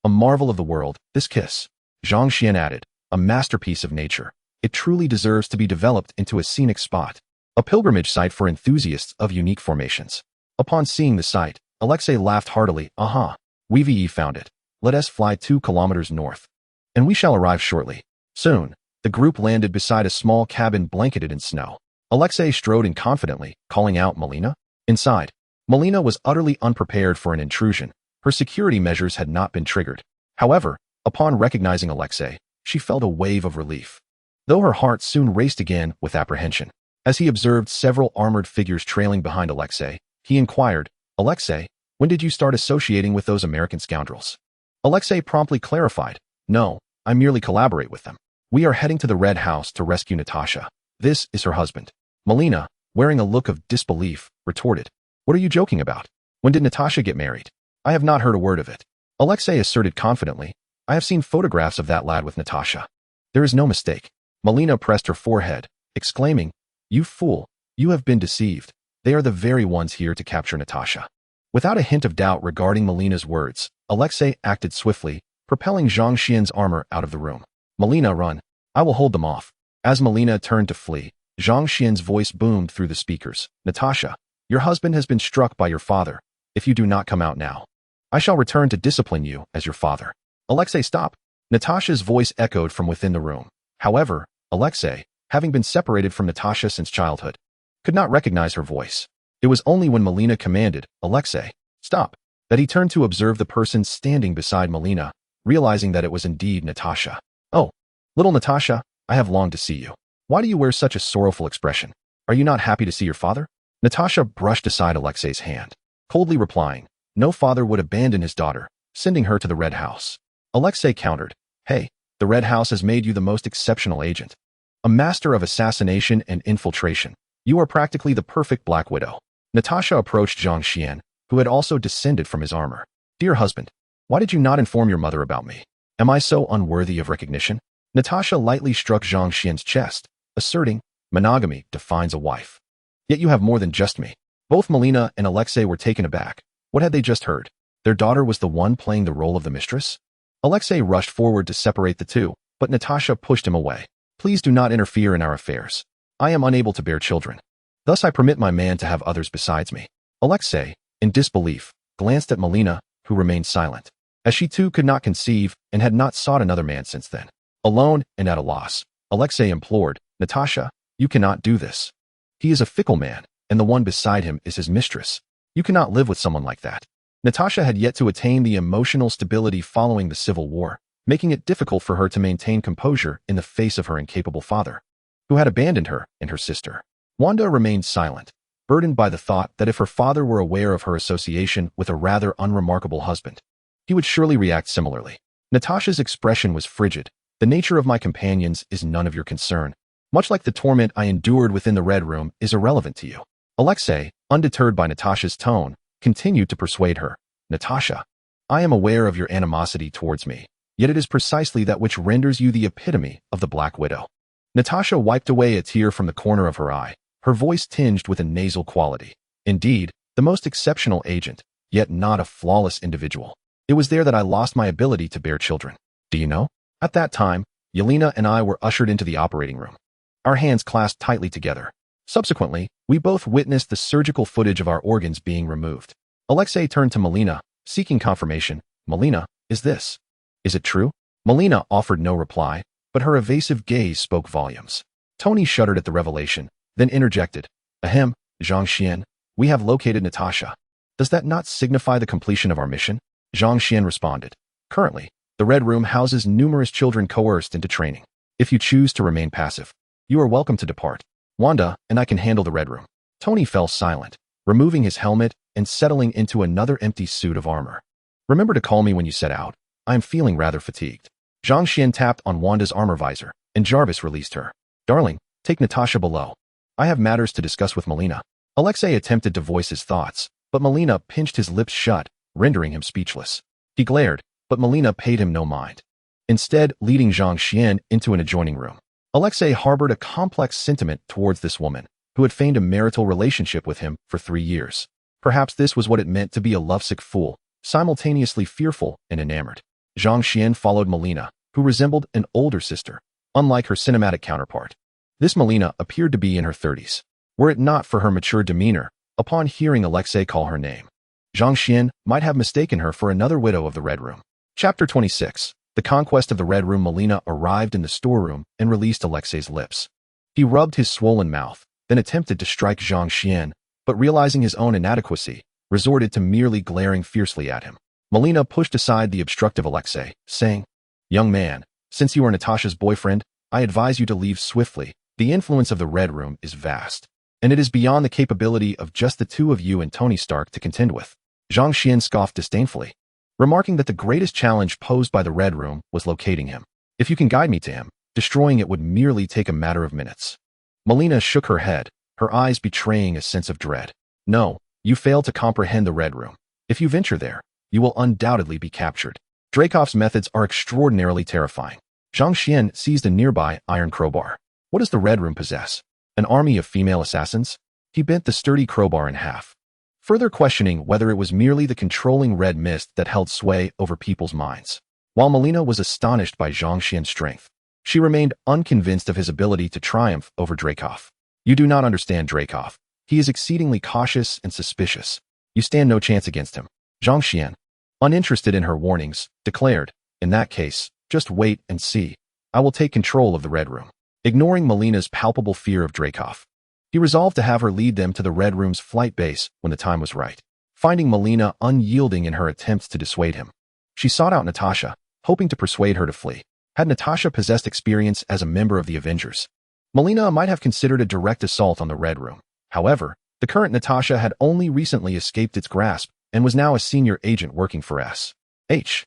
A marvel of the world, this kiss. Zhang Xian added, A masterpiece of nature. It truly deserves to be developed into a scenic spot, a pilgrimage site for enthusiasts of unique formations. Upon seeing the site, Alexei laughed heartily. Aha, we've found it. Let us fly 2 kilometers north, and we shall arrive shortly. Soon, the group landed beside a small cabin blanketed in snow. Alexei strode in confidently, calling out Melina. Inside, Melina was utterly unprepared for an intrusion. Her security measures had not been triggered. However, upon recognizing Alexei, she felt a wave of relief. though her heart soon raced again with apprehension. As he observed several armored figures trailing behind Alexei, he inquired, "Alexei, when did you start associating with those American scoundrels?" Alexei promptly clarified, "No, I merely collaborate with them. We are heading to the Red House to rescue Natasha. This is her husband." Melina, wearing a look of disbelief, retorted, "What are you joking about? When did Natasha get married? I have not heard a word of it." Alexei asserted confidently, "I have seen photographs of that lad with Natasha. There is no mistake." Melina pressed her forehead, exclaiming, "You fool, you have been deceived. They are the very ones here to capture Natasha." Without a hint of doubt regarding Melina's words, Alexei acted swiftly, propelling Zhang Xian's armor out of the room. "Melina, run. I will hold them off." As Melina turned to flee, Zhang Xian's voice boomed through the speakers. "Natasha, your husband has been struck by your father. If you do not come out now, I shall return to discipline you as your father." "Alexei, stop!" Natasha's voice echoed from within the room. However, Alexei, having been separated from Natasha since childhood, could not recognize her voice. It was only when Melina commanded, "Alexei, stop," that he turned to observe the person standing beside Melina, realizing that it was indeed Natasha. "Oh, little Natasha, I have longed to see you. Why do you wear such a sorrowful expression? Are you not happy to see your father?" Natasha brushed aside Alexei's hand, coldly replying, "No father would abandon his daughter, sending her to the Red House." Alexei countered, "Hey, the Red House has made you the most exceptional agent. A master of assassination and infiltration. You are practically the perfect Black Widow." Natasha approached Zhang Xian, who had also descended from his armor. "Dear husband, why did you not inform your mother about me? Am I so unworthy of recognition?" Natasha lightly struck Zhang Xian's chest, asserting, "Monogamy defines a wife. Yet you have more than just me." Both Melina and Alexei were taken aback. What had they just heard? Their daughter was the one playing the role of the mistress? Alexei rushed forward to separate the two, but Natasha pushed him away. "Please do not interfere in our affairs. I am unable to bear children. Thus I permit my man to have others besides me." Alexei, in disbelief, glanced at Melina, who remained silent, as she too could not conceive and had not sought another man since then. Alone and at a loss, Alexei implored, "Natasha, you cannot do this. He is a fickle man, and the one beside him is his mistress. You cannot live with someone like that." Natasha had yet to attain the emotional stability following the Civil War, making it difficult for her to maintain composure in the face of her incapable father, who had abandoned her and her sister. Wanda remained silent, burdened by the thought that if her father were aware of her association with a rather unremarkable husband, he would surely react similarly. Natasha's expression was frigid. "The nature of my companions is none of your concern. Much like the torment I endured within the Red Room is irrelevant to you." Alexei, undeterred by Natasha's tone, continued to persuade her, "Natasha, I am aware of your animosity towards me, yet it is precisely that which renders you the epitome of the Black Widow." Natasha wiped away a tear from the corner of her eye, her voice tinged with a nasal quality. "Indeed, the most exceptional agent, yet not a flawless individual. It was there that I lost my ability to bear children. Do you know? At that time, Yelena and I were ushered into the operating room, our hands clasped tightly together. Subsequently, we both witnessed the surgical footage of our organs being removed." Alexei turned to Melina, seeking confirmation. "Melina, is it true?" Melina offered no reply, but her evasive gaze spoke volumes. Tony shuddered at the revelation, then interjected, "Ahem, Zhang Xian, we have located Natasha. Does that not signify the completion of our mission?" Zhang Xian responded, "Currently, the Red Room houses numerous children coerced into training. If you choose to remain passive, you are welcome to depart. Wanda and I can handle the Red Room." Tony fell silent, removing his helmet and settling into another empty suit of armor. "Remember to call me when you set out. I am feeling rather fatigued." Zhang Xian tapped on Wanda's armor visor, and Jarvis released her. "Darling, take Natasha below. I have matters to discuss with Melina." Alexei attempted to voice his thoughts, but Melina pinched his lips shut, rendering him speechless. He glared, but Melina paid him no mind, instead leading Zhang Xian into an adjoining room. Alexei harbored a complex sentiment towards this woman, who had feigned a marital relationship with him for 3 years. Perhaps this was what it meant to be a lovesick fool, simultaneously fearful and enamored. Zhang Xian followed Melina, who resembled an older sister, unlike her cinematic counterpart. This Melina appeared to be in her 30s, were it not for her mature demeanor upon hearing Alexei call her name. Zhang Xian might have mistaken her for another widow of the Red Room. Chapter 26. The conquest of the Red Room. Melina arrived in the storeroom and released Alexei's lips. He rubbed his swollen mouth, then attempted to strike Zhang Xian, but realizing his own inadequacy, resorted to merely glaring fiercely at him. Melina pushed aside the obstructive Alexei, saying, "Young man, since you are Natasha's boyfriend, I advise you to leave swiftly. The influence of the Red Room is vast, and it is beyond the capability of just the two of you and Tony Stark to contend with. Zhang Xian scoffed disdainfully, remarking that the greatest challenge posed by the Red Room was locating him. If you can guide me to him, destroying it would merely take a matter of minutes. Melina shook her head, her eyes betraying a sense of dread. No, you fail to comprehend the Red Room. If you venture there, you will undoubtedly be captured. Dracov's methods are extraordinarily terrifying. Zhang Xian seized a nearby iron crowbar. What does the Red Room possess? An army of female assassins? He bent the sturdy crowbar in half, further questioning whether it was merely the controlling red mist that held sway over people's minds. While Melina was astonished by Zhang Xian's strength, she remained unconvinced of his ability to triumph over Dracov. You do not understand Dracov. He is exceedingly cautious and suspicious. You stand no chance against him. Zhang Xian, uninterested in her warnings, declared, in that case, just wait and see. I will take control of the Red Room. Ignoring Melina's palpable fear of Dracov, he resolved to have her lead them to the Red Room's flight base when the time was right. Finding Melina unyielding in her attempts to dissuade him, she sought out Natasha, hoping to persuade her to flee. Had Natasha possessed experience as a member of the Avengers, Melina might have considered a direct assault on the Red Room. However, the current Natasha had only recently escaped its grasp and was now a senior agent working for S.H.I.E.L.D.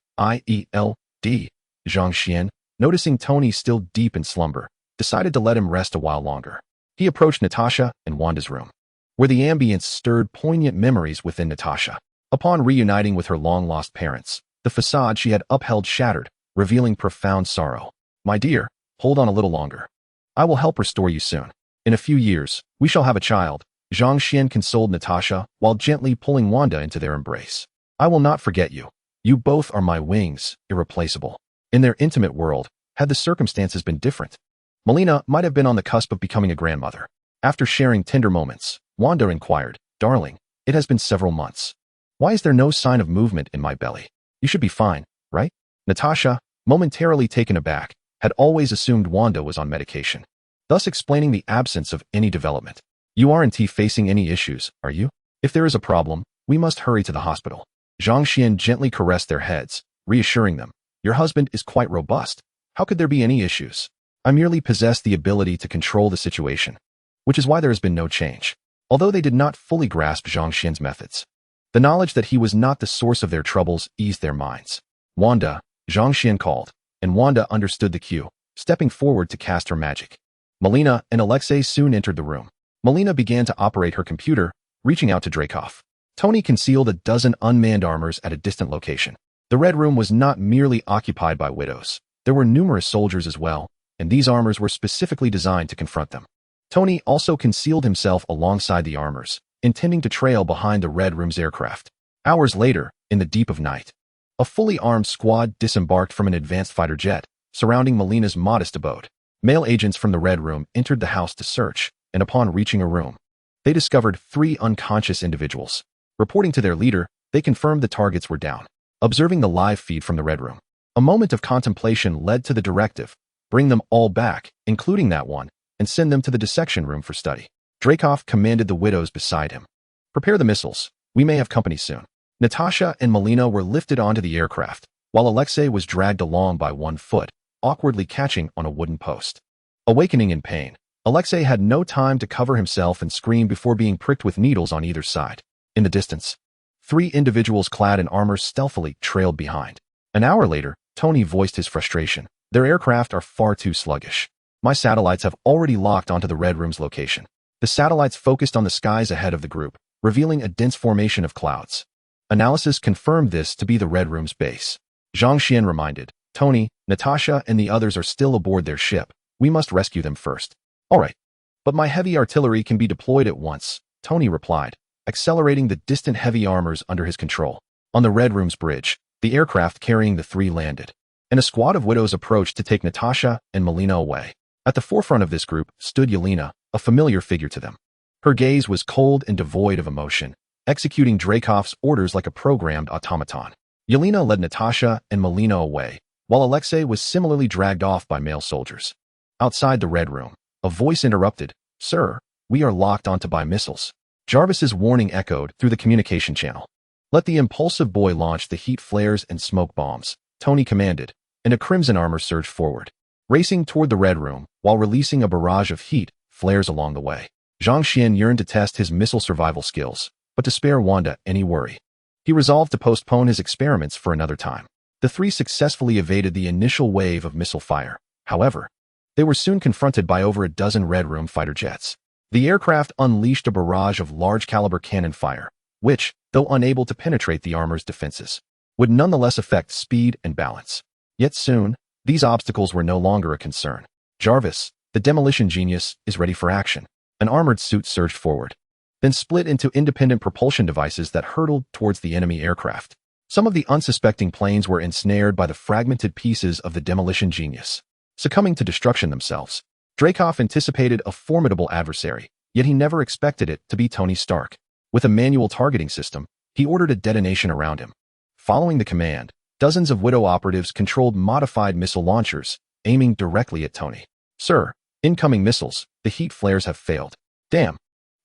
Zhang Xian, noticing Tony still deep in slumber, decided to let him rest a while longer. He approached Natasha and Wanda's room, where the ambience stirred poignant memories within Natasha. Upon reuniting with her long-lost parents, the facade she had upheld shattered, revealing profound sorrow. My dear, hold on a little longer. I will help restore you soon. In a few years, we shall have a child. Zhang Xian consoled Natasha while gently pulling Wanda into their embrace. I will not forget you. You both are my wings, irreplaceable. In their intimate world, had the circumstances been different, Melina might have been on the cusp of becoming a grandmother. After sharing tender moments, Wanda inquired, Darling, it has been several months. Why is there no sign of movement in my belly? You should be fine, right? Natasha, momentarily taken aback, had always assumed Wanda was on medication, thus explaining the absence of any development. You aren't facing any issues, are you? If there is a problem, we must hurry to the hospital. Zhang Xian gently caressed their heads, reassuring them. Your husband is quite robust. How could there be any issues? I merely possess the ability to control the situation, which is why there has been no change. Although they did not fully grasp Zhang Xian's methods, the knowledge that he was not the source of their troubles eased their minds. Wanda, Zhang Xian called, and Wanda understood the cue, stepping forward to cast her magic. Melina and Alexei soon entered the room. Melina began to operate her computer, reaching out to Dracov. Tony concealed a dozen unmanned armors at a distant location. The Red Room was not merely occupied by widows. There were numerous soldiers as well, and these armors were specifically designed to confront them. Tony also concealed himself alongside the armors, intending to trail behind the Red Room's aircraft. Hours later, in the deep of night, a fully armed squad disembarked from an advanced fighter jet, surrounding Melina's modest abode. Male agents from the Red Room entered the house to search, and upon reaching a room, they discovered 3 unconscious individuals. Reporting to their leader, they confirmed the targets were down. Observing the live feed from the Red Room, a moment of contemplation led to the directive, bring them all back, including that one, and send them to the dissection room for study. Dracov commanded the widows beside him. Prepare the missiles. We may have company soon. Natasha and Melina were lifted onto the aircraft, while Alexei was dragged along by one foot, awkwardly catching on a wooden post. Awakening in pain, Alexei had no time to cover himself and scream before being pricked with needles on either side. In the distance, 3 individuals clad in armor stealthily trailed behind. An hour later, Tony voiced his frustration. Their aircraft are far too sluggish. My satellites have already locked onto the Red Room's location. The satellites focused on the skies ahead of the group, revealing a dense formation of clouds. Analysis confirmed this to be the Red Room's base. Zhang Xian reminded, Tony, Natasha, and the others are still aboard their ship. We must rescue them first. All right. But my heavy artillery can be deployed at once, Tony replied, accelerating the distant heavy armors under his control. On the Red Room's bridge, the aircraft carrying the 3 landed, and a squad of widows approached to take Natasha and Melina away. At the forefront of this group stood Yelena, a familiar figure to them. Her gaze was cold and devoid of emotion, executing Dracov's orders like a programmed automaton. Yelena led Natasha and Melina away, while Alexei was similarly dragged off by male soldiers. Outside the Red Room, a voice interrupted, Sir, we are locked onto by missiles. Jarvis's warning echoed through the communication channel. Let the impulsive boy launch the heat flares and smoke bombs, Tony commanded, and a crimson armor surged forward. racing toward the Red Room while releasing a barrage of heat flares along the way. Zhang Xian yearned to test his missile survival skills, but to spare Wanda any worry. He resolved to postpone his experiments for another time. The three successfully evaded the initial wave of missile fire. However, they were soon confronted by over a dozen Red Room fighter jets. The aircraft unleashed a barrage of large-caliber cannon fire, which, though unable to penetrate the armor's defenses, would nonetheless affect speed and balance. Yet soon, these obstacles were no longer a concern. Jarvis, the demolition genius, is ready for action. An armored suit surged forward, then split into independent propulsion devices that hurtled towards the enemy aircraft. Some of the unsuspecting planes were ensnared by the fragmented pieces of the demolition genius, succumbing to destruction themselves. Dreykov anticipated a formidable adversary, yet he never expected it to be Tony Stark. With a manual targeting system, he ordered a detonation around him. Following the command, dozens of Widow operatives controlled modified missile launchers, aiming directly at Tony. "Sir, incoming missiles, the heat flares have failed." "Damn,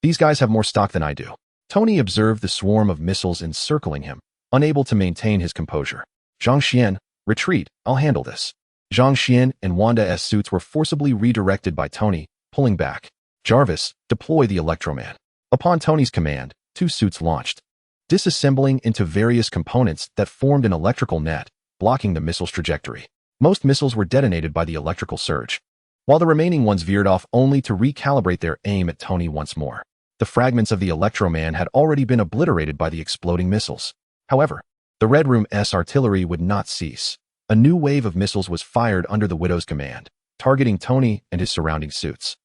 these guys have more stock than I do." Tony observed the swarm of missiles encircling him, unable to maintain his composure. "Zhang Xian, retreat, I'll handle this." Zhang Xian and Wanda's suits were forcibly redirected by Tony, pulling back. "Jarvis, deploy the Electroman." Upon Tony's command, two suits launched, disassembling into various components that formed an electrical net, blocking the missile's trajectory. Most missiles were detonated by the electrical surge, while the remaining ones veered off only to recalibrate their aim at Tony once more. The fragments of the Electroman had already been obliterated by the exploding missiles. However, the Red Room's artillery would not cease. A new wave of missiles was fired under the Widow's command, targeting Tony and his surrounding suits.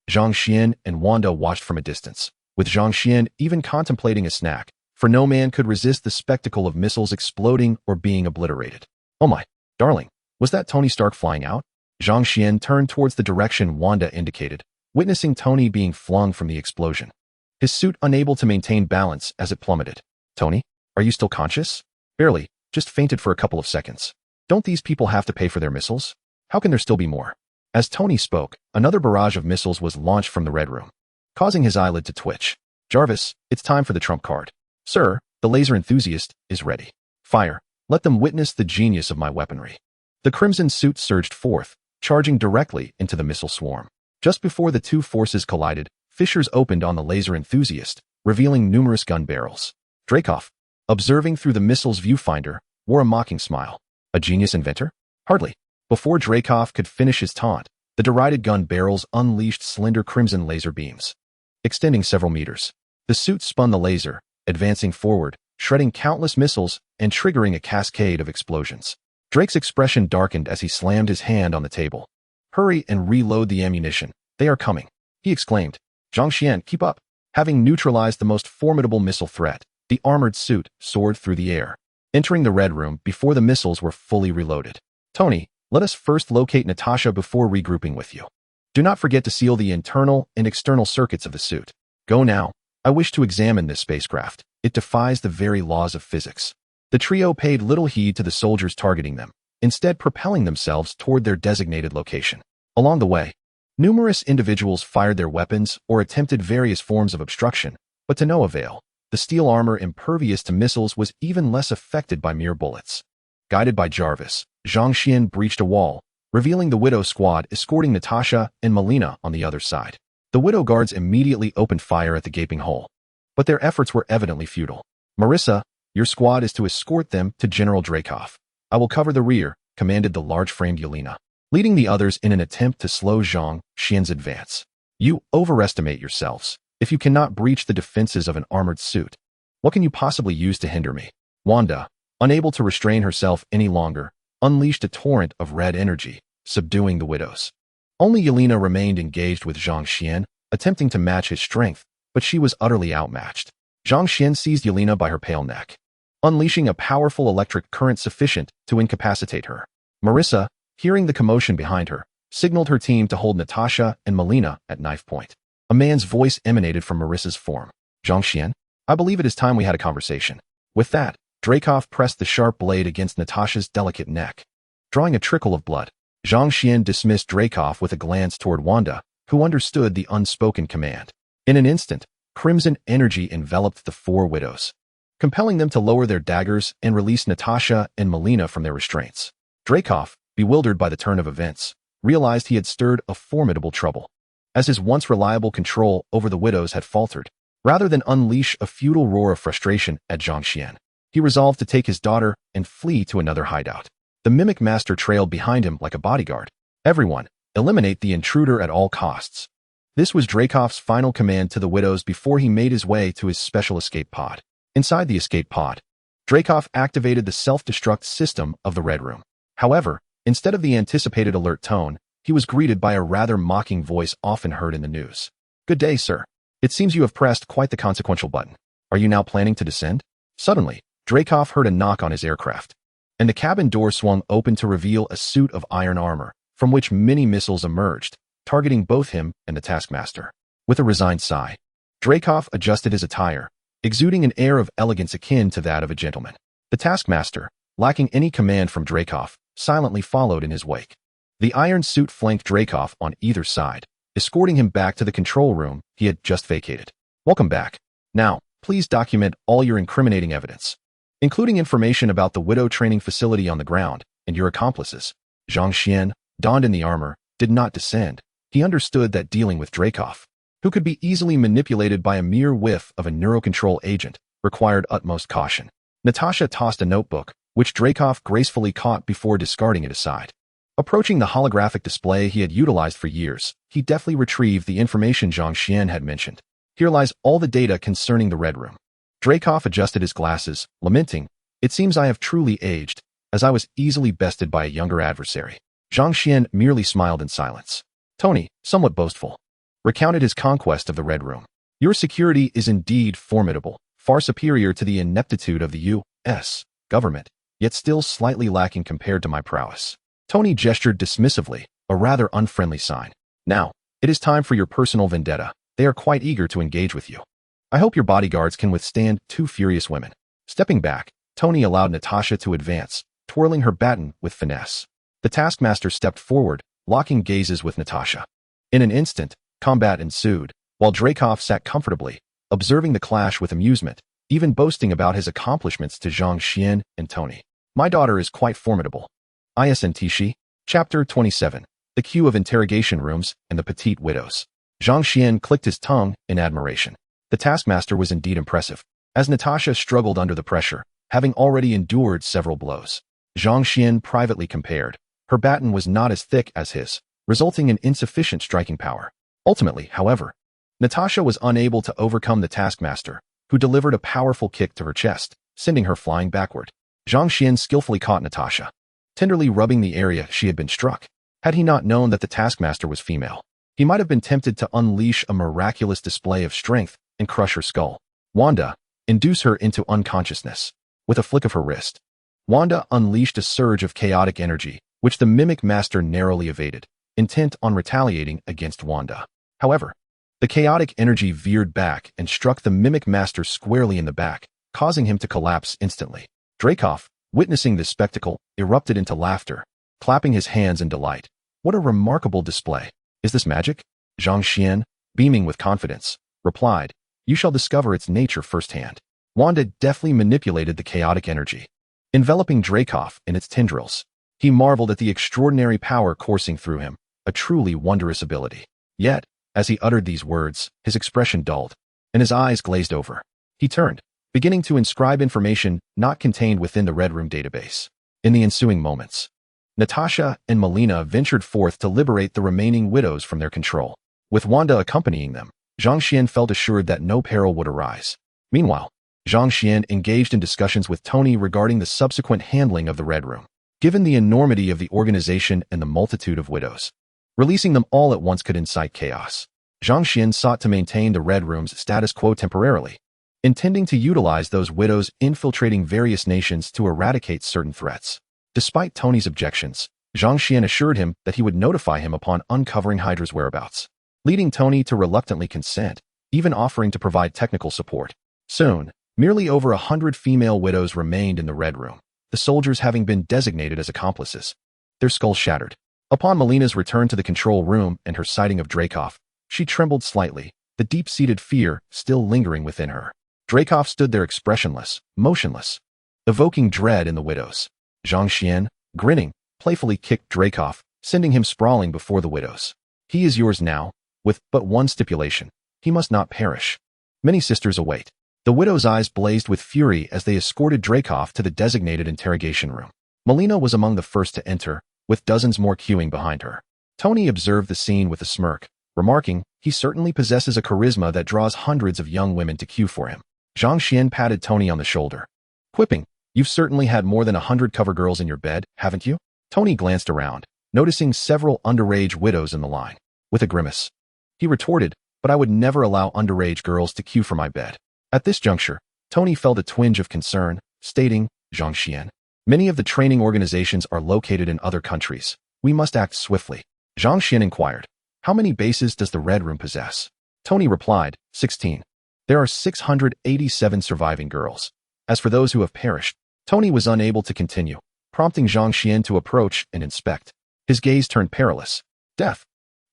Zhang Xian and Wanda watched from a distance, with Zhang Xian even contemplating a snack, for no man could resist the spectacle of missiles exploding or being obliterated. "Oh my, darling, was that Tony Stark flying out?" Zhang Xian turned towards the direction Wanda indicated, witnessing Tony being flung from the explosion, his suit unable to maintain balance as it plummeted. "Tony, are you still conscious?" "Barely, just fainted for a couple of seconds." "Don't these people have to pay for their missiles? How can there still be more?" As Tony spoke, another barrage of missiles was launched from the Red Room, causing his eyelid to twitch. "Jarvis, it's time for the trump card." "Sir, the laser enthusiast is ready." "Fire. Let them witness the genius of my weaponry." The crimson suit surged forth, charging directly into the missile swarm. Just before the two forces collided, fissures opened on the laser enthusiast, revealing numerous gun barrels. Dreykov, observing through the missile's viewfinder, wore a mocking smile. "A genius inventor?" "Hardly." Before Dreykov could finish his taunt, the derided gun barrels unleashed slender crimson laser beams, extending several meters. The suit spun the laser, advancing forward, shredding countless missiles and triggering a cascade of explosions. Drake's expression darkened as he slammed his hand on the table. "Hurry and reload the ammunition. They are coming," he exclaimed. "Zhang Xian, keep up." Having neutralized the most formidable missile threat, the armored suit soared through the air, entering the Red Room before the missiles were fully reloaded. "Tony, let us first locate Natasha before regrouping with you. Do not forget to seal the internal and external circuits of the suit. Go now. I wish to examine this spacecraft. It defies the very laws of physics." The trio paid little heed to the soldiers targeting them, instead propelling themselves toward their designated location. Along the way, numerous individuals fired their weapons or attempted various forms of obstruction, but to no avail. The steel armor impervious to missiles was even less affected by mere bullets. Guided by Jarvis, Zhang Xian breached a wall, revealing the Widow squad escorting Natasha and Melina on the other side. The Widow guards immediately opened fire at the gaping hole, but their efforts were evidently futile. "Marissa, your squad is to escort them to General Dreykov. I will cover the rear," commanded the large-framed Yelena, leading the others in an attempt to slow Zhang Xian's advance. "You overestimate yourselves. If you cannot breach the defenses of an armored suit, what can you possibly use to hinder me?" Wanda, unable to restrain herself any longer, unleashed a torrent of red energy, subduing the Widows. Only Yelena remained engaged with Zhang Xian, attempting to match his strength, but she was utterly outmatched. Zhang Xian seized Yelena by her pale neck, unleashing a powerful electric current sufficient to incapacitate her. Marissa, hearing the commotion behind her, signaled her team to hold Natasha and Melina at knife point. A man's voice emanated from Marissa's form. "Zhang Xian, I believe it is time we had a conversation." With that, Dreykov pressed the sharp blade against Natasha's delicate neck, drawing a trickle of blood. Zhang Xian dismissed Dreykov with a glance toward Wanda, who understood the unspoken command. In an instant, crimson energy enveloped the four Widows, compelling them to lower their daggers and release Natasha and Melina from their restraints. Dreykov, bewildered by the turn of events, realized he had stirred a formidable trouble, as his once reliable control over the widows had faltered. Rather than unleash a futile roar of frustration at Zhang Xian, he resolved to take his daughter and flee to another hideout. The Mimic Master trailed behind him like a bodyguard. Everyone, eliminate the intruder at all costs. This was Dracov's final command to the widows before he made his way to his special escape pod. Inside the escape pod, Dracov activated the self-destruct system of the Red Room. However, instead of the anticipated alert tone, he was greeted by a rather mocking voice often heard in the news. "Good day, sir. It seems you have pressed quite the consequential button. Are you now planning to descend?" Suddenly, Dracov heard a knock on his aircraft, and the cabin door swung open to reveal a suit of iron armor, from which many missiles emerged, targeting both him and the Taskmaster. With a resigned sigh, Dracov adjusted his attire, exuding an air of elegance akin to that of a gentleman. The Taskmaster, lacking any command from Dracov, silently followed in his wake. The iron suit flanked Dracov on either side, escorting him back to the control room he had just vacated. "Welcome back. Now, please document all your incriminating evidence, including information about the widow training facility on the ground and your accomplices." Zhang Xian, donned in the armor, did not descend. He understood that dealing with Dracov, who could be easily manipulated by a mere whiff of a neurocontrol agent, required utmost caution. Natasha tossed a notebook, which Dracov gracefully caught before discarding it aside. Approaching the holographic display he had utilized for years, he deftly retrieved the information Zhang Xian had mentioned. "Here lies all the data concerning the Red Room." Dracov adjusted his glasses, lamenting, "It seems I have truly aged, as I was easily bested by a younger adversary." Zhang Xian merely smiled in silence. Tony, somewhat boastful, recounted his conquest of the Red Room. "Your security is indeed formidable, far superior to the ineptitude of the U.S. government, yet still slightly lacking compared to my prowess." Tony gestured dismissively, a rather unfriendly sign. "Now, it is time for your personal vendetta. They are quite eager to engage with you. I hope your bodyguards can withstand two furious women." Stepping back, Tony allowed Natasha to advance, twirling her baton with finesse. The Taskmaster stepped forward, locking gazes with Natasha. In an instant, combat ensued, while Dracov sat comfortably, observing the clash with amusement, even boasting about his accomplishments to Zhang Xian and Tony. "My daughter is quite formidable." ISNTC, Chapter 27, The Queue of Interrogation Rooms and the Petite Widows. Zhang Xian clicked his tongue in admiration. The Taskmaster was indeed impressive, as Natasha struggled under the pressure, having already endured several blows. Zhang Xian privately compared. Her baton was not as thick as his, resulting in insufficient striking power. Ultimately, however, Natasha was unable to overcome the Taskmaster, who delivered a powerful kick to her chest, sending her flying backward. Zhang Xian skillfully caught Natasha, tenderly rubbing the area she had been struck. Had he not known that the Taskmaster was female, he might have been tempted to unleash a miraculous display of strength and crush her skull. "Wanda, induce her into unconsciousness." With a flick of her wrist, Wanda unleashed a surge of chaotic energy, which the Mimic Master narrowly evaded, intent on retaliating against Wanda. However, the chaotic energy veered back and struck the Mimic Master squarely in the back, causing him to collapse instantly. Dracov, witnessing this spectacle, erupted into laughter, clapping his hands in delight. "What a remarkable display! Is this magic?" Zhang Xian, beaming with confidence, replied, "You shall discover its nature firsthand." Wanda deftly manipulated the chaotic energy, enveloping Dracov in its tendrils. He marveled at the extraordinary power coursing through him, a truly wondrous ability. Yet, as he uttered these words, his expression dulled, and his eyes glazed over. He turned, beginning to inscribe information not contained within the Red Room database. In the ensuing moments, Natasha and Melina ventured forth to liberate the remaining widows from their control. With Wanda accompanying them, Zhang Xian felt assured that no peril would arise. Meanwhile, Zhang Xian engaged in discussions with Tony regarding the subsequent handling of the Red Room. Given the enormity of the organization and the multitude of widows, releasing them all at once could incite chaos. Zhang Xian sought to maintain the Red Room's status quo temporarily, intending to utilize those widows infiltrating various nations to eradicate certain threats. Despite Tony's objections, Zhang Xian assured him that he would notify him upon uncovering Hydra's whereabouts, leading Tony to reluctantly consent, even offering to provide technical support. Soon, merely over 100 female widows remained in the Red Room, the soldiers having been designated as accomplices. Their skulls shattered. Upon Melina's return to the control room and her sighting of Dracov, she trembled slightly, the deep-seated fear still lingering within her. Dracov stood there expressionless, motionless, evoking dread in the widows. Zhang Xian, grinning, playfully kicked Dracov, sending him sprawling before the widows. He is yours now, with but one stipulation. He must not perish. Many sisters await. The widow's eyes blazed with fury as they escorted Dreykov to the designated interrogation room. Melina was among the first to enter, with dozens more queuing behind her. Tony observed the scene with a smirk, remarking, he certainly possesses a charisma that draws hundreds of young women to queue for him. Zhang Xian patted Tony on the shoulder, quipping, you've certainly had more than 100 cover girls in your bed, haven't you? Tony glanced around, noticing several underage widows in the line. With a grimace, he retorted, but I would never allow underage girls to queue for my bed. At this juncture, Tony felt a twinge of concern, stating, Zhang Xian, many of the training organizations are located in other countries. We must act swiftly. Zhang Xian inquired, how many bases does the Red Room possess? Tony replied, 16. There are 687 surviving girls. As for those who have perished, Tony was unable to continue, prompting Zhang Xian to approach and inspect. His gaze turned perilous. Death.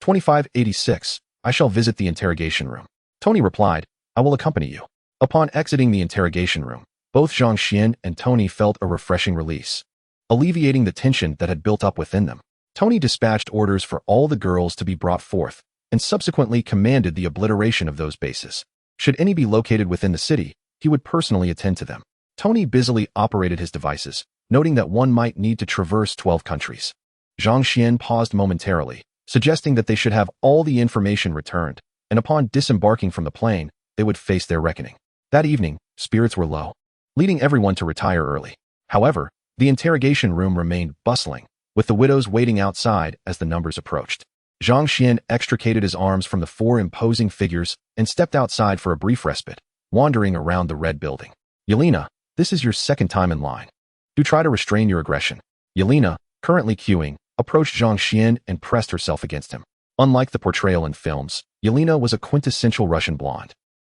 2586. I shall visit the interrogation room. Tony replied, I will accompany you. Upon exiting the interrogation room, both Zhang Xian and Tony felt a refreshing release, alleviating the tension that had built up within them. Tony dispatched orders for all the girls to be brought forth, and subsequently commanded the obliteration of those bases. Should any be located within the city, he would personally attend to them. Tony busily operated his devices, noting that one might need to traverse 12 countries. Zhang Xian paused momentarily, suggesting that they should have all the information returned, and upon disembarking from the plane, they would face their reckoning. That evening, spirits were low, leading everyone to retire early. However, the interrogation room remained bustling, with the widows waiting outside as the numbers approached. Zhang Xian extricated his arms from the four imposing figures and stepped outside for a brief respite, wandering around the red building. Yelena, this is your second time in line. Do try to restrain your aggression. Yelena, currently queuing, approached Zhang Xian and pressed herself against him. Unlike the portrayal in films, Yelena was a quintessential Russian blonde,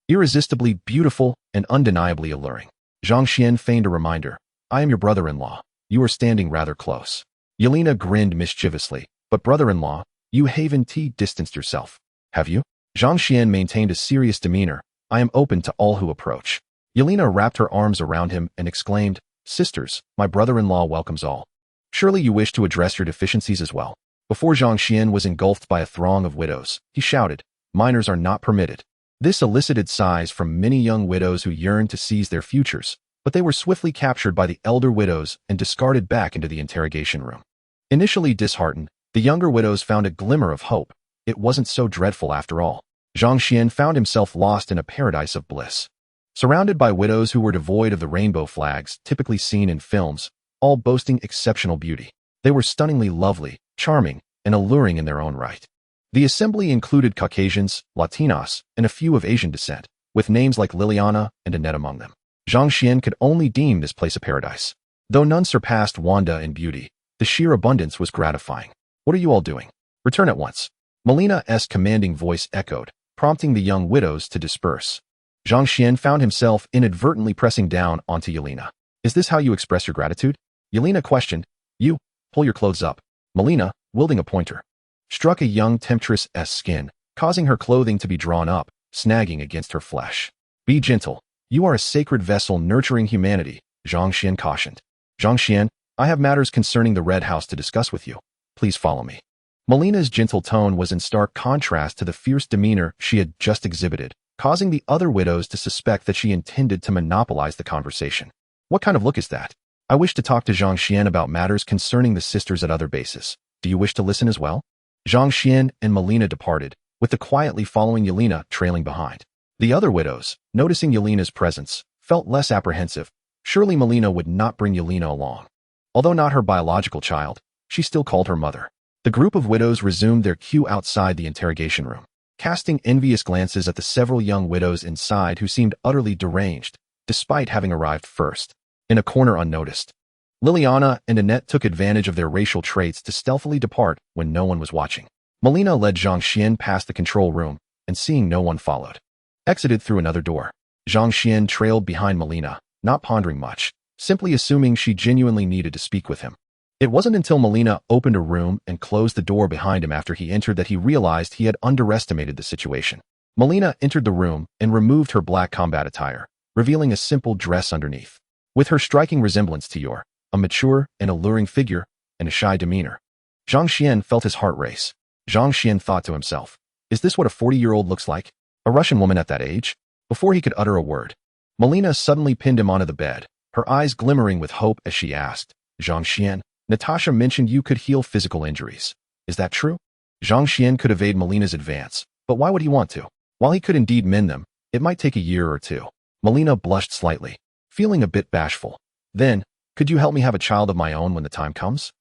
irresistibly beautiful and undeniably alluring. Zhang Xian feigned a reminder, I am your brother-in-law. You are standing rather close. Yelena grinned mischievously, but brother-in-law, you haven't distanced yourself, have you? Zhang Xian maintained a serious demeanor. I am open to all who approach. Yelena wrapped her arms around him and exclaimed, Sisters, my brother-in-law welcomes all. Surely you wish to address your deficiencies as well. Before Zhang Xian was engulfed by a throng of widows, he shouted, Minors are not permitted. This elicited sighs from many young widows who yearned to seize their futures, but they were swiftly captured by the elder widows and discarded back into the interrogation room. Initially disheartened, the younger widows found a glimmer of hope. It wasn't so dreadful after all. Zhang Xian found himself lost in a paradise of bliss. Surrounded by widows who were devoid of the rainbow flags typically seen in films, all boasting exceptional beauty. They were stunningly lovely, charming, and alluring in their own right. The assembly included Caucasians, Latinos, and a few of Asian descent, with names like Liliana and Annette among them. Zhang Xian could only deem this place a paradise. Though none surpassed Wanda in beauty, the sheer abundance was gratifying. What are you all doing? Return at once. Melina's commanding voice echoed, prompting the young widows to disperse. Zhang Xian found himself inadvertently pressing down onto Yelena. Is this how you express your gratitude? Yelena questioned. You, pull your clothes up. Melina, wielding a pointer, struck a young temptress's skin, causing her clothing to be drawn up, snagging against her flesh. Be gentle. You are a sacred vessel nurturing humanity, Zhang Xian cautioned. Zhang Xian, I have matters concerning the Red House to discuss with you. Please follow me. Melina's gentle tone was in stark contrast to the fierce demeanor she had just exhibited, causing the other widows to suspect that she intended to monopolize the conversation. What kind of look is that? I wish to talk to Zhang Xian about matters concerning the sisters at other bases. Do you wish to listen as well? Zhang Xian and Melina departed, with the quietly following Yelena trailing behind. The other widows, noticing Yelena's presence, felt less apprehensive. Surely Melina would not bring Yelena along. Although not her biological child, she still called her mother. The group of widows resumed their queue outside the interrogation room, casting envious glances at the several young widows inside who seemed utterly deranged, despite having arrived first. In a corner unnoticed, Liliana and Annette took advantage of their racial traits to stealthily depart when no one was watching. Melina led Zhang Xian past the control room, and seeing no one followed, exited through another door. Zhang Xian trailed behind Melina, not pondering much, simply assuming she genuinely needed to speak with him. It wasn't until Melina opened a room and closed the door behind him after he entered that he realized he had underestimated the situation. Melina entered the room and removed her black combat attire, revealing a simple dress underneath. With her striking resemblance to Yor, a mature and alluring figure, and a shy demeanor, Zhang Xian felt his heart race. Zhang Xian thought to himself, is this what a 40-year-old looks like? A Russian woman at that age? Before he could utter a word, Melina suddenly pinned him onto the bed, her eyes glimmering with hope as she asked, Zhang Xian, Natasha mentioned you could heal physical injuries. Is that true? Zhang Xian could evade Melina's advance, but why would he want to? While he could indeed mend them, it might take a year or two. Melina blushed slightly, feeling a bit bashful. Then, could you help me have a child of my own when the time comes?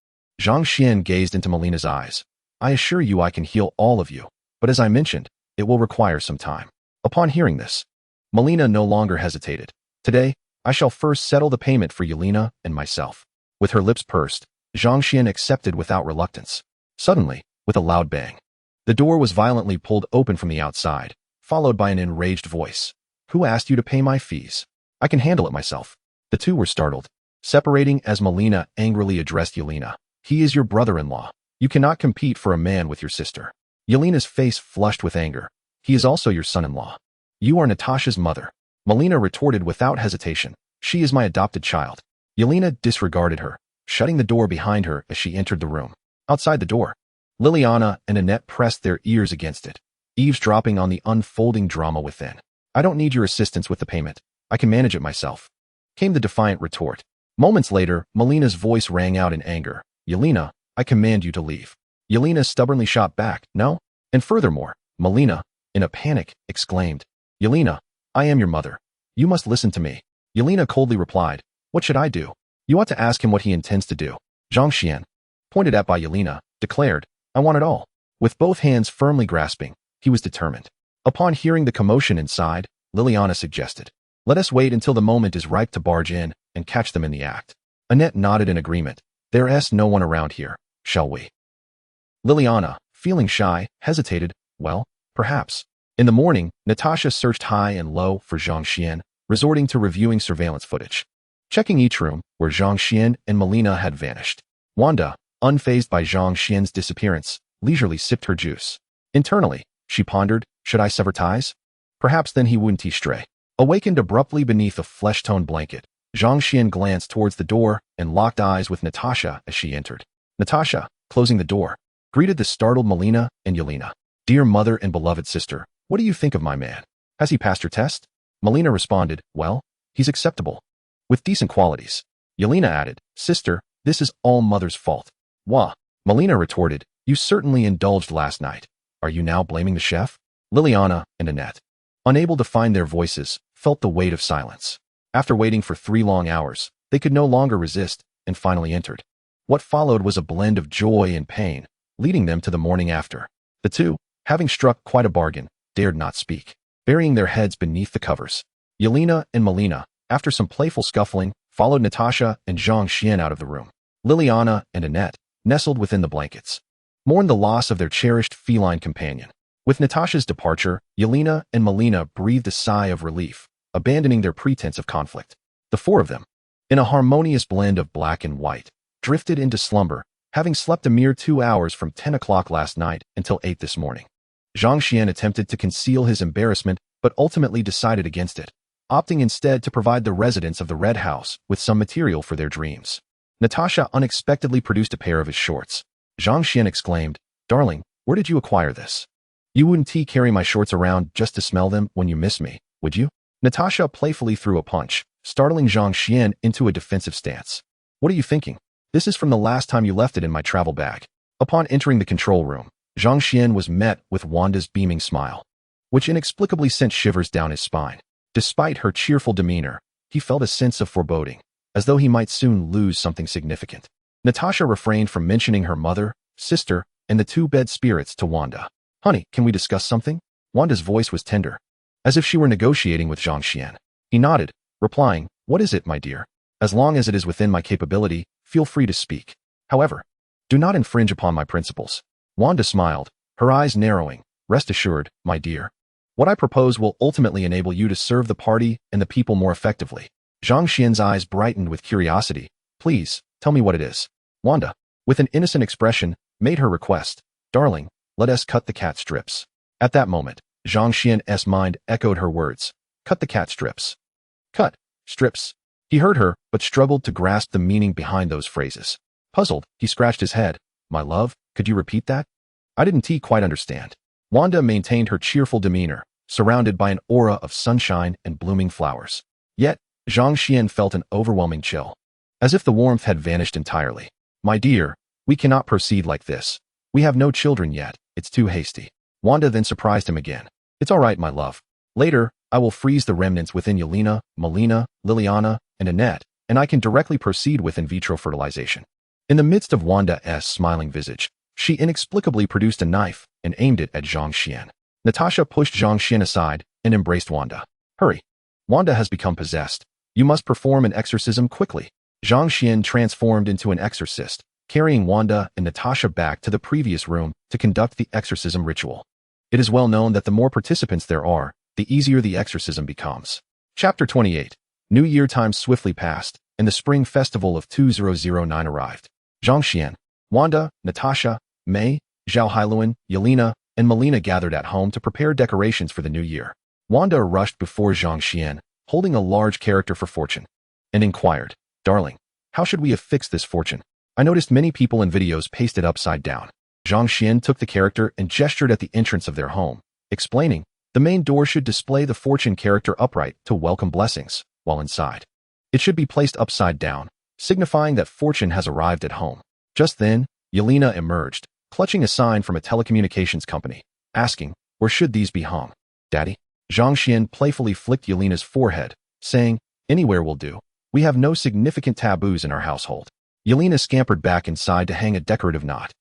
Zhang Xian gazed into Melina's eyes. I assure you I can heal all of you, but as I mentioned, it will require some time. Upon hearing this, Melina no longer hesitated. Today, I shall first settle the payment for Yelena and myself. With her lips pursed, Zhang Xian accepted without reluctance. Suddenly, with a loud bang, the door was violently pulled open from the outside, followed by an enraged voice. Who asked you to pay my fees? I can handle it myself. The two were startled, separating as Melina angrily addressed Yelena. He is your brother-in-law. You cannot compete for a man with your sister. Yelena's face flushed with anger. He is also your son-in-law. You are Natasha's mother. Melina retorted without hesitation. She is my adopted child. Yelena disregarded her, shutting the door behind her as she entered the room. Outside the door, Liliana and Annette pressed their ears against it, eavesdropping on the unfolding drama within. I don't need your assistance with the payment. I can manage it myself, came the defiant retort. Moments later, Melina's voice rang out in anger. Yelena, I command you to leave. Yelena stubbornly shot back, no? And furthermore, Melina, in a panic, exclaimed, Yelena, I am your mother. You must listen to me. Yelena coldly replied, what should I do? You ought to ask him what he intends to do. Zhang Xian, pointed at by Yelena, declared, I want it all. With both hands firmly grasping, he was determined. Upon hearing the commotion inside, Liliana suggested, let us wait until the moment is ripe to barge in and catch them in the act. Annette nodded in agreement. There's no one around here, shall we? Liliana, feeling shy, hesitated, well, perhaps. In the morning, Natasha searched high and low for Zhang Xian, resorting to reviewing surveillance footage. Checking each room where Zhang Xian and Melina had vanished. Wanda, unfazed by Zhang Xian's disappearance, leisurely sipped her juice. Internally, she pondered, should I sever ties? Perhaps then he wouldn't stray. Awakened abruptly beneath a flesh-toned blanket, Zhang Xian glanced towards the door and locked eyes with Natasha as she entered. Natasha, closing the door, greeted the startled Melina and Yelena. Dear mother and beloved sister, what do you think of my man? Has he passed your test? Melina responded, well, he's acceptable. With decent qualities. Yelena added, sister, this is all mother's fault. Wah. Melina retorted, you certainly indulged last night. Are you now blaming the chef? Liliana and Annette, unable to find their voices, felt the weight of silence. After waiting for 3 long hours, they could no longer resist and finally entered. What followed was a blend of joy and pain, leading them to the morning after. The two, having struck quite a bargain, dared not speak, burying their heads beneath the covers. Yelena and Melina, after some playful scuffling, followed Natasha and Zhang Xian out of the room. Liliana and Annette, nestled within the blankets, mourned the loss of their cherished feline companion. With Natasha's departure, Yelena and Melina breathed a sigh of relief, abandoning their pretense of conflict. The four of them, in a harmonious blend of black and white, drifted into slumber, having slept a mere 2 hours from 10 o'clock last night until 8 this morning. Zhang Xian attempted to conceal his embarrassment, but ultimately decided against it, opting instead to provide the residents of the Red House with some material for their dreams. Natasha unexpectedly produced a pair of his shorts. Zhang Xian exclaimed, darling, where did you acquire this? You wouldn't carry my shorts around just to smell them when you miss me, would you? Natasha playfully threw a punch, startling Zhang Xian into a defensive stance. What are you thinking? This is from the last time you left it in my travel bag. Upon entering the control room, Zhang Xian was met with Wanda's beaming smile, which inexplicably sent shivers down his spine. Despite her cheerful demeanor, he felt a sense of foreboding, as though he might soon lose something significant. Natasha refrained from mentioning her mother, sister, and the 2 bed spirits to Wanda. Honey, can we discuss something? Wanda's voice was tender, as if she were negotiating with Zhang Xian. He nodded, replying, what is it, my dear? As long as it is within my capability, feel free to speak. However, do not infringe upon my principles. Wanda smiled, her eyes narrowing. Rest assured, my dear. What I propose will ultimately enable you to serve the party and the people more effectively. Zhang Xian's eyes brightened with curiosity. Please, tell me what it is. Wanda, with an innocent expression, made her request. Darling, let us cut the cat strips. At that moment, Zhang Xian's mind echoed her words. Cut the cat strips. Cut. Strips. He heard her, but struggled to grasp the meaning behind those phrases. Puzzled, he scratched his head. My love, could you repeat that? I didn't quite understand. Wanda maintained her cheerful demeanor, surrounded by an aura of sunshine and blooming flowers. Yet, Zhang Xian felt an overwhelming chill, as if the warmth had vanished entirely. My dear, we cannot proceed like this. We have no children yet, it's too hasty. Wanda then surprised him again. It's all right, my love. Later, I will freeze the remnants within Yelena, Melina, Liliana, and Annette, and I can directly proceed with in vitro fertilization. In the midst of Wanda's smiling visage, she inexplicably produced a knife and aimed it at Zhang Xian. Natasha pushed Zhang Xian aside and embraced Wanda. Hurry. Wanda has become possessed. You must perform an exorcism quickly. Zhang Xian transformed into an exorcist, carrying Wanda and Natasha back to the previous room to conduct the exorcism ritual. It is well known that the more participants there are, the easier the exorcism becomes. Chapter 28. New Year time swiftly passed, and the spring festival of 2009 arrived. Zhang Xian, Wanda, Natasha, Mei, Zhao Hailuan, Yelena, and Melina gathered at home to prepare decorations for the new year. Wanda rushed before Zhang Xian, holding a large character for fortune, and inquired, Darling, how should we affix this fortune? I noticed many people in videos pasted upside down. Zhang Xian took the character and gestured at the entrance of their home, explaining, the main door should display the fortune character upright to welcome blessings, while inside, it should be placed upside down, signifying that fortune has arrived at home. Just then, Yelena emerged, clutching a sign from a telecommunications company, asking, where should these be hung? Daddy? Zhang Xian playfully flicked Yelena's forehead, saying, anywhere will do. We have no significant taboos in our household. Yelena scampered back inside to hang a decorative knot.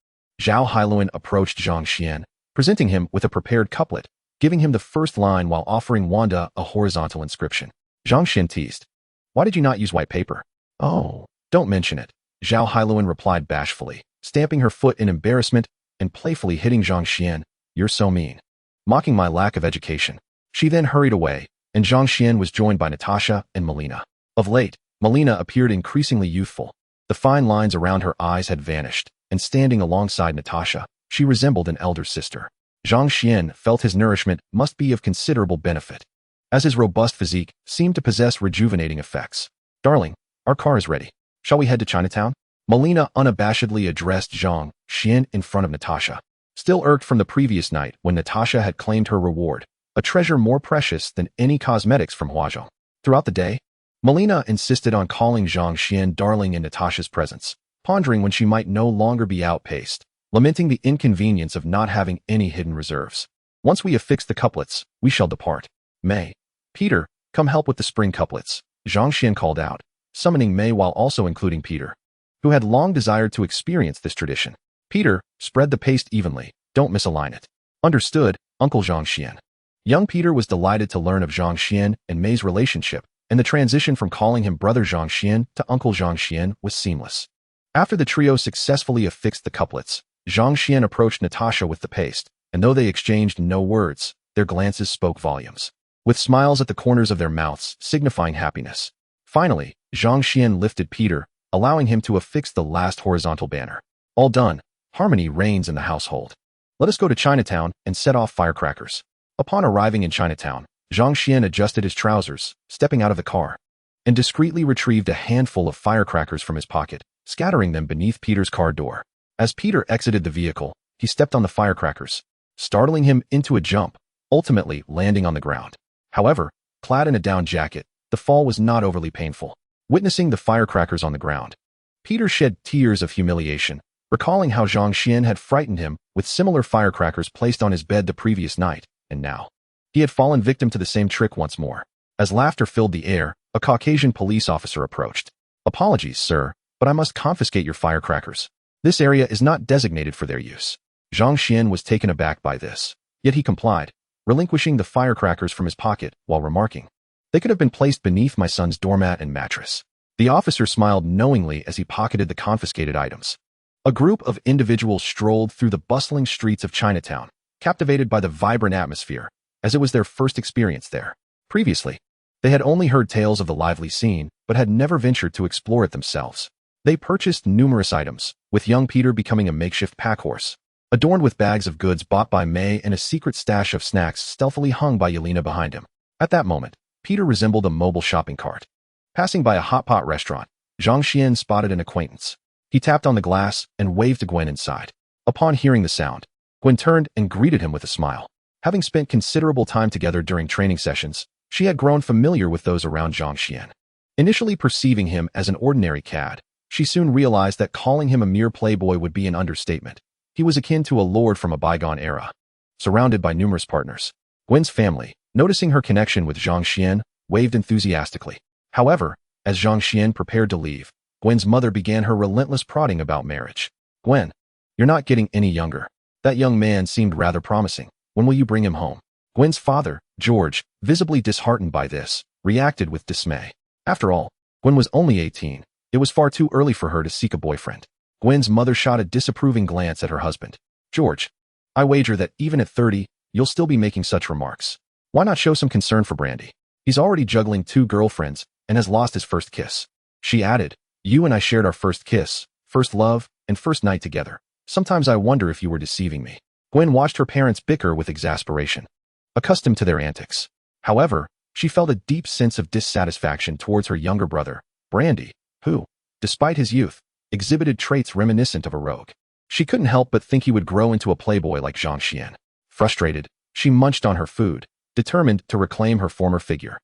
Zhao Hailuan approached Zhang Xian, presenting him with a prepared couplet, giving him the first line while offering Wanda a horizontal inscription. Zhang Xian teased, why did you not use white paper? Oh, don't mention it. Zhao Hailuan replied bashfully, stamping her foot in embarrassment and playfully hitting Zhang Xian. You're so mean. Mocking my lack of education. She then hurried away, and Zhang Xian was joined by Natasha and Melina. Of late, Melina appeared increasingly youthful. The fine lines around her eyes had vanished, and standing alongside Natasha, she resembled an elder sister. Zhang Xian felt his nourishment must be of considerable benefit, as his robust physique seemed to possess rejuvenating effects. Darling, our car is ready. Shall we head to Chinatown? Melina unabashedly addressed Zhang Xian in front of Natasha, still irked from the previous night when Natasha had claimed her reward, a treasure more precious than any cosmetics from Huazhou. Throughout the day, Melina insisted on calling Zhang Xian darling in Natasha's presence, pondering when she might no longer be outpaced, lamenting the inconvenience of not having any hidden reserves. Once we affix the couplets, we shall depart. Mei, Peter, come help with the spring couplets, Zhang Xian called out, summoning Mei while also including Peter, who had long desired to experience this tradition. Peter, spread the paste evenly, don't misalign it. Understood, Uncle Zhang Xian. Young Peter was delighted to learn of Zhang Xian and Mei's relationship, and the transition from calling him Brother Zhang Xian to Uncle Zhang Xian was seamless. After the trio successfully affixed the couplets, Zhang Xian approached Natasha with the paste, and though they exchanged no words, their glances spoke volumes, with smiles at the corners of their mouths signifying happiness. Finally, Zhang Xian lifted Peter, allowing him to affix the last horizontal banner. All done, harmony reigns in the household. Let us go to Chinatown and set off firecrackers. Upon arriving in Chinatown, Zhang Xian adjusted his trousers, stepping out of the car, and discreetly retrieved a handful of firecrackers from his pocket, scattering them beneath Peter's car door. As Peter exited the vehicle, he stepped on the firecrackers, startling him into a jump, ultimately landing on the ground. However, clad in a down jacket, the fall was not overly painful. Witnessing the firecrackers on the ground, Peter shed tears of humiliation, recalling how Zhang Xian had frightened him with similar firecrackers placed on his bed the previous night, and now he had fallen victim to the same trick once more. As laughter filled the air, a Caucasian police officer approached. Apologies, sir, but I must confiscate your firecrackers. This area is not designated for their use. Zhang Xian was taken aback by this, yet he complied, relinquishing the firecrackers from his pocket while remarking, they could have been placed beneath my son's doormat and mattress. The officer smiled knowingly as he pocketed the confiscated items. A group of individuals strolled through the bustling streets of Chinatown, captivated by the vibrant atmosphere, as it was their first experience there. Previously, they had only heard tales of the lively scene, but had never ventured to explore it themselves. They purchased numerous items, with young Peter becoming a makeshift pack horse, adorned with bags of goods bought by Mei and a secret stash of snacks stealthily hung by Yelena behind him. At that moment, Peter resembled a mobile shopping cart. Passing by a hot pot restaurant, Zhang Xian spotted an acquaintance. He tapped on the glass and waved to Gwen inside. Upon hearing the sound, Gwen turned and greeted him with a smile. Having spent considerable time together during training sessions, she had grown familiar with those around Zhang Xian. Initially perceiving him as an ordinary cad, she soon realized that calling him a mere playboy would be an understatement. He was akin to a lord from a bygone era. Surrounded by numerous partners, Gwen's family, noticing her connection with Zhang Xian, waved enthusiastically. However, as Zhang Xian prepared to leave, Gwen's mother began her relentless prodding about marriage. "Gwen, you're not getting any younger. That young man seemed rather promising. When will you bring him home?" Gwen's father, George, visibly disheartened by this, reacted with dismay. After all, Gwen was only 18. It was far too early for her to seek a boyfriend. Gwen's mother shot a disapproving glance at her husband. "George, I wager that even at 30, you'll still be making such remarks. Why not show some concern for Brandy? He's already juggling 2 girlfriends and has lost his first kiss." She added, "You and I shared our first kiss, first love, and first night together. Sometimes I wonder if you were deceiving me." Gwen watched her parents bicker with exasperation, accustomed to their antics. However, she felt a deep sense of dissatisfaction towards her younger brother, Brandy, who, despite his youth, exhibited traits reminiscent of a rogue. She couldn't help but think he would grow into a playboy like Zhang Xian. Frustrated, she munched on her food, determined to reclaim her former figure,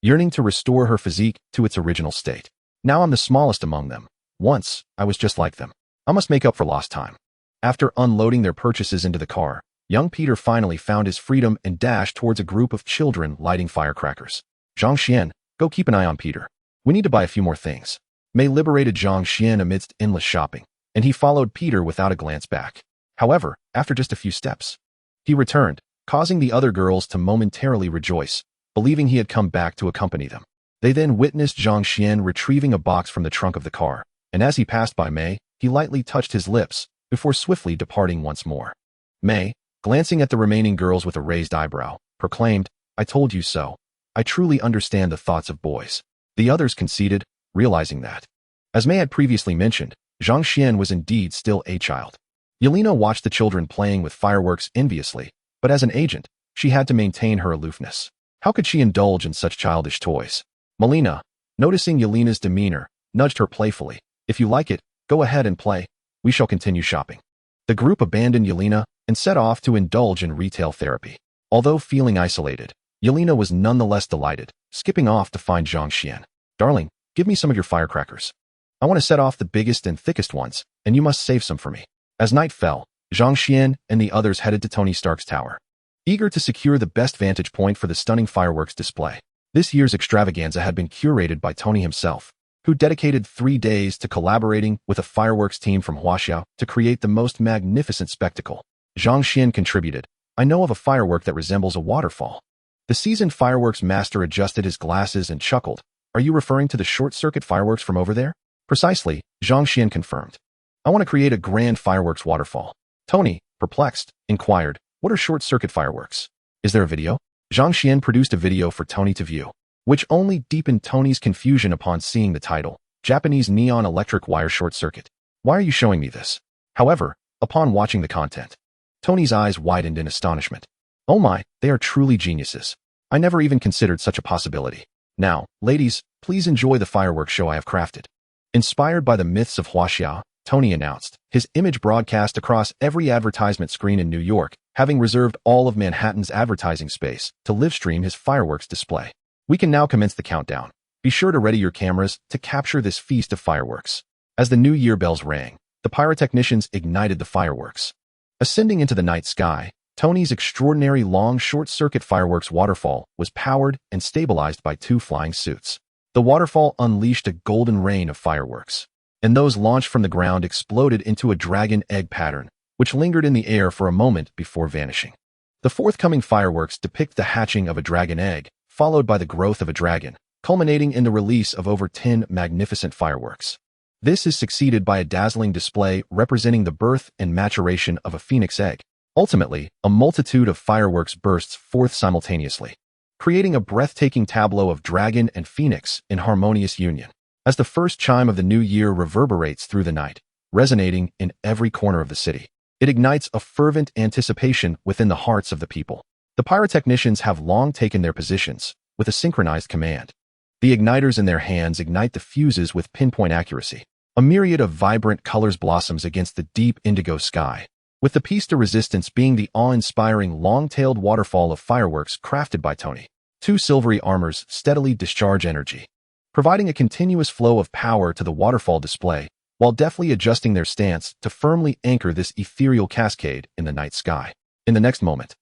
yearning to restore her physique to its original state. "Now I'm the smallest among them. Once, I was just like them. I must make up for lost time." After unloading their purchases into the car, young Peter finally found his freedom and dashed towards a group of children lighting firecrackers. "Zhang Xian, go keep an eye on Peter. We need to buy a few more things." May liberated Zhang Xian amidst endless shopping, and he followed Peter without a glance back. However, after just a few steps, he returned, causing the other girls to momentarily rejoice, believing he had come back to accompany them. They then witnessed Zhang Xian retrieving a box from the trunk of the car, and as he passed by May, he lightly touched his lips before swiftly departing once more. May, glancing at the remaining girls with a raised eyebrow, proclaimed, "I told you so. I truly understand the thoughts of boys." The others conceded, realizing that, as May had previously mentioned, Zhang Xian was indeed still a child. Yelena watched the children playing with fireworks enviously, but as an agent, she had to maintain her aloofness. How could she indulge in such childish toys? Melina, noticing Yelena's demeanor, nudged her playfully. "If you like it, go ahead and play. We shall continue shopping." The group abandoned Yelena and set off to indulge in retail therapy. Although feeling isolated, Yelena was nonetheless delighted, skipping off to find Zhang Xian. "Darling, give me some of your firecrackers. I want to set off the biggest and thickest ones, and you must save some for me." As night fell, Zhang Xian and the others headed to Tony Stark's tower, eager to secure the best vantage point for the stunning fireworks display. This year's extravaganza had been curated by Tony himself, who dedicated 3 days to collaborating with a fireworks team from Huaxiao to create the most magnificent spectacle. Zhang Xian contributed, "I know of a firework that resembles a waterfall." The seasoned fireworks master adjusted his glasses and chuckled. "Are you referring to the short-circuit fireworks from over there?" "Precisely," Zhang Xian confirmed. "I want to create a grand fireworks waterfall." Tony, perplexed, inquired, "What are short-circuit fireworks? Is there a video?" Zhang Xian produced a video for Tony to view, which only deepened Tony's confusion upon seeing the title, Japanese Neon Electric Wire Short Circuit. "Why are you showing me this?" However, upon watching the content, Tony's eyes widened in astonishment. "Oh my, they are truly geniuses. I never even considered such a possibility. Now, ladies, please enjoy the fireworks show I have crafted." Inspired by the myths of Huaxiao, Tony announced, his image broadcast across every advertisement screen in New York, having reserved all of Manhattan's advertising space to livestream his fireworks display. "We can now commence the countdown. Be sure to ready your cameras to capture this feast of fireworks." As the New Year bells rang, the pyrotechnicians ignited the fireworks. Ascending into the night sky, Tony's extraordinary long short-circuit fireworks waterfall was powered and stabilized by 2 flying suits. The waterfall unleashed a golden rain of fireworks, and those launched from the ground exploded into a dragon egg pattern, which lingered in the air for a moment before vanishing. The forthcoming fireworks depict the hatching of a dragon egg, followed by the growth of a dragon, culminating in the release of over 10 magnificent fireworks. This is succeeded by a dazzling display representing the birth and maturation of a phoenix egg. Ultimately, a multitude of fireworks bursts forth simultaneously, creating a breathtaking tableau of dragon and phoenix in harmonious union. As the first chime of the new year reverberates through the night, resonating in every corner of the city, it ignites a fervent anticipation within the hearts of the people. The pyrotechnicians have long taken their positions, with a synchronized command. The igniters in their hands ignite the fuses with pinpoint accuracy, A myriad of vibrant colors blossoms against the deep indigo sky, with the piece de resistance being the awe-inspiring long-tailed waterfall of fireworks crafted by Tony. Two silvery armors steadily discharge energy, providing a continuous flow of power to the waterfall display, while deftly adjusting their stance to firmly anchor this ethereal cascade in the night sky. In the next moment,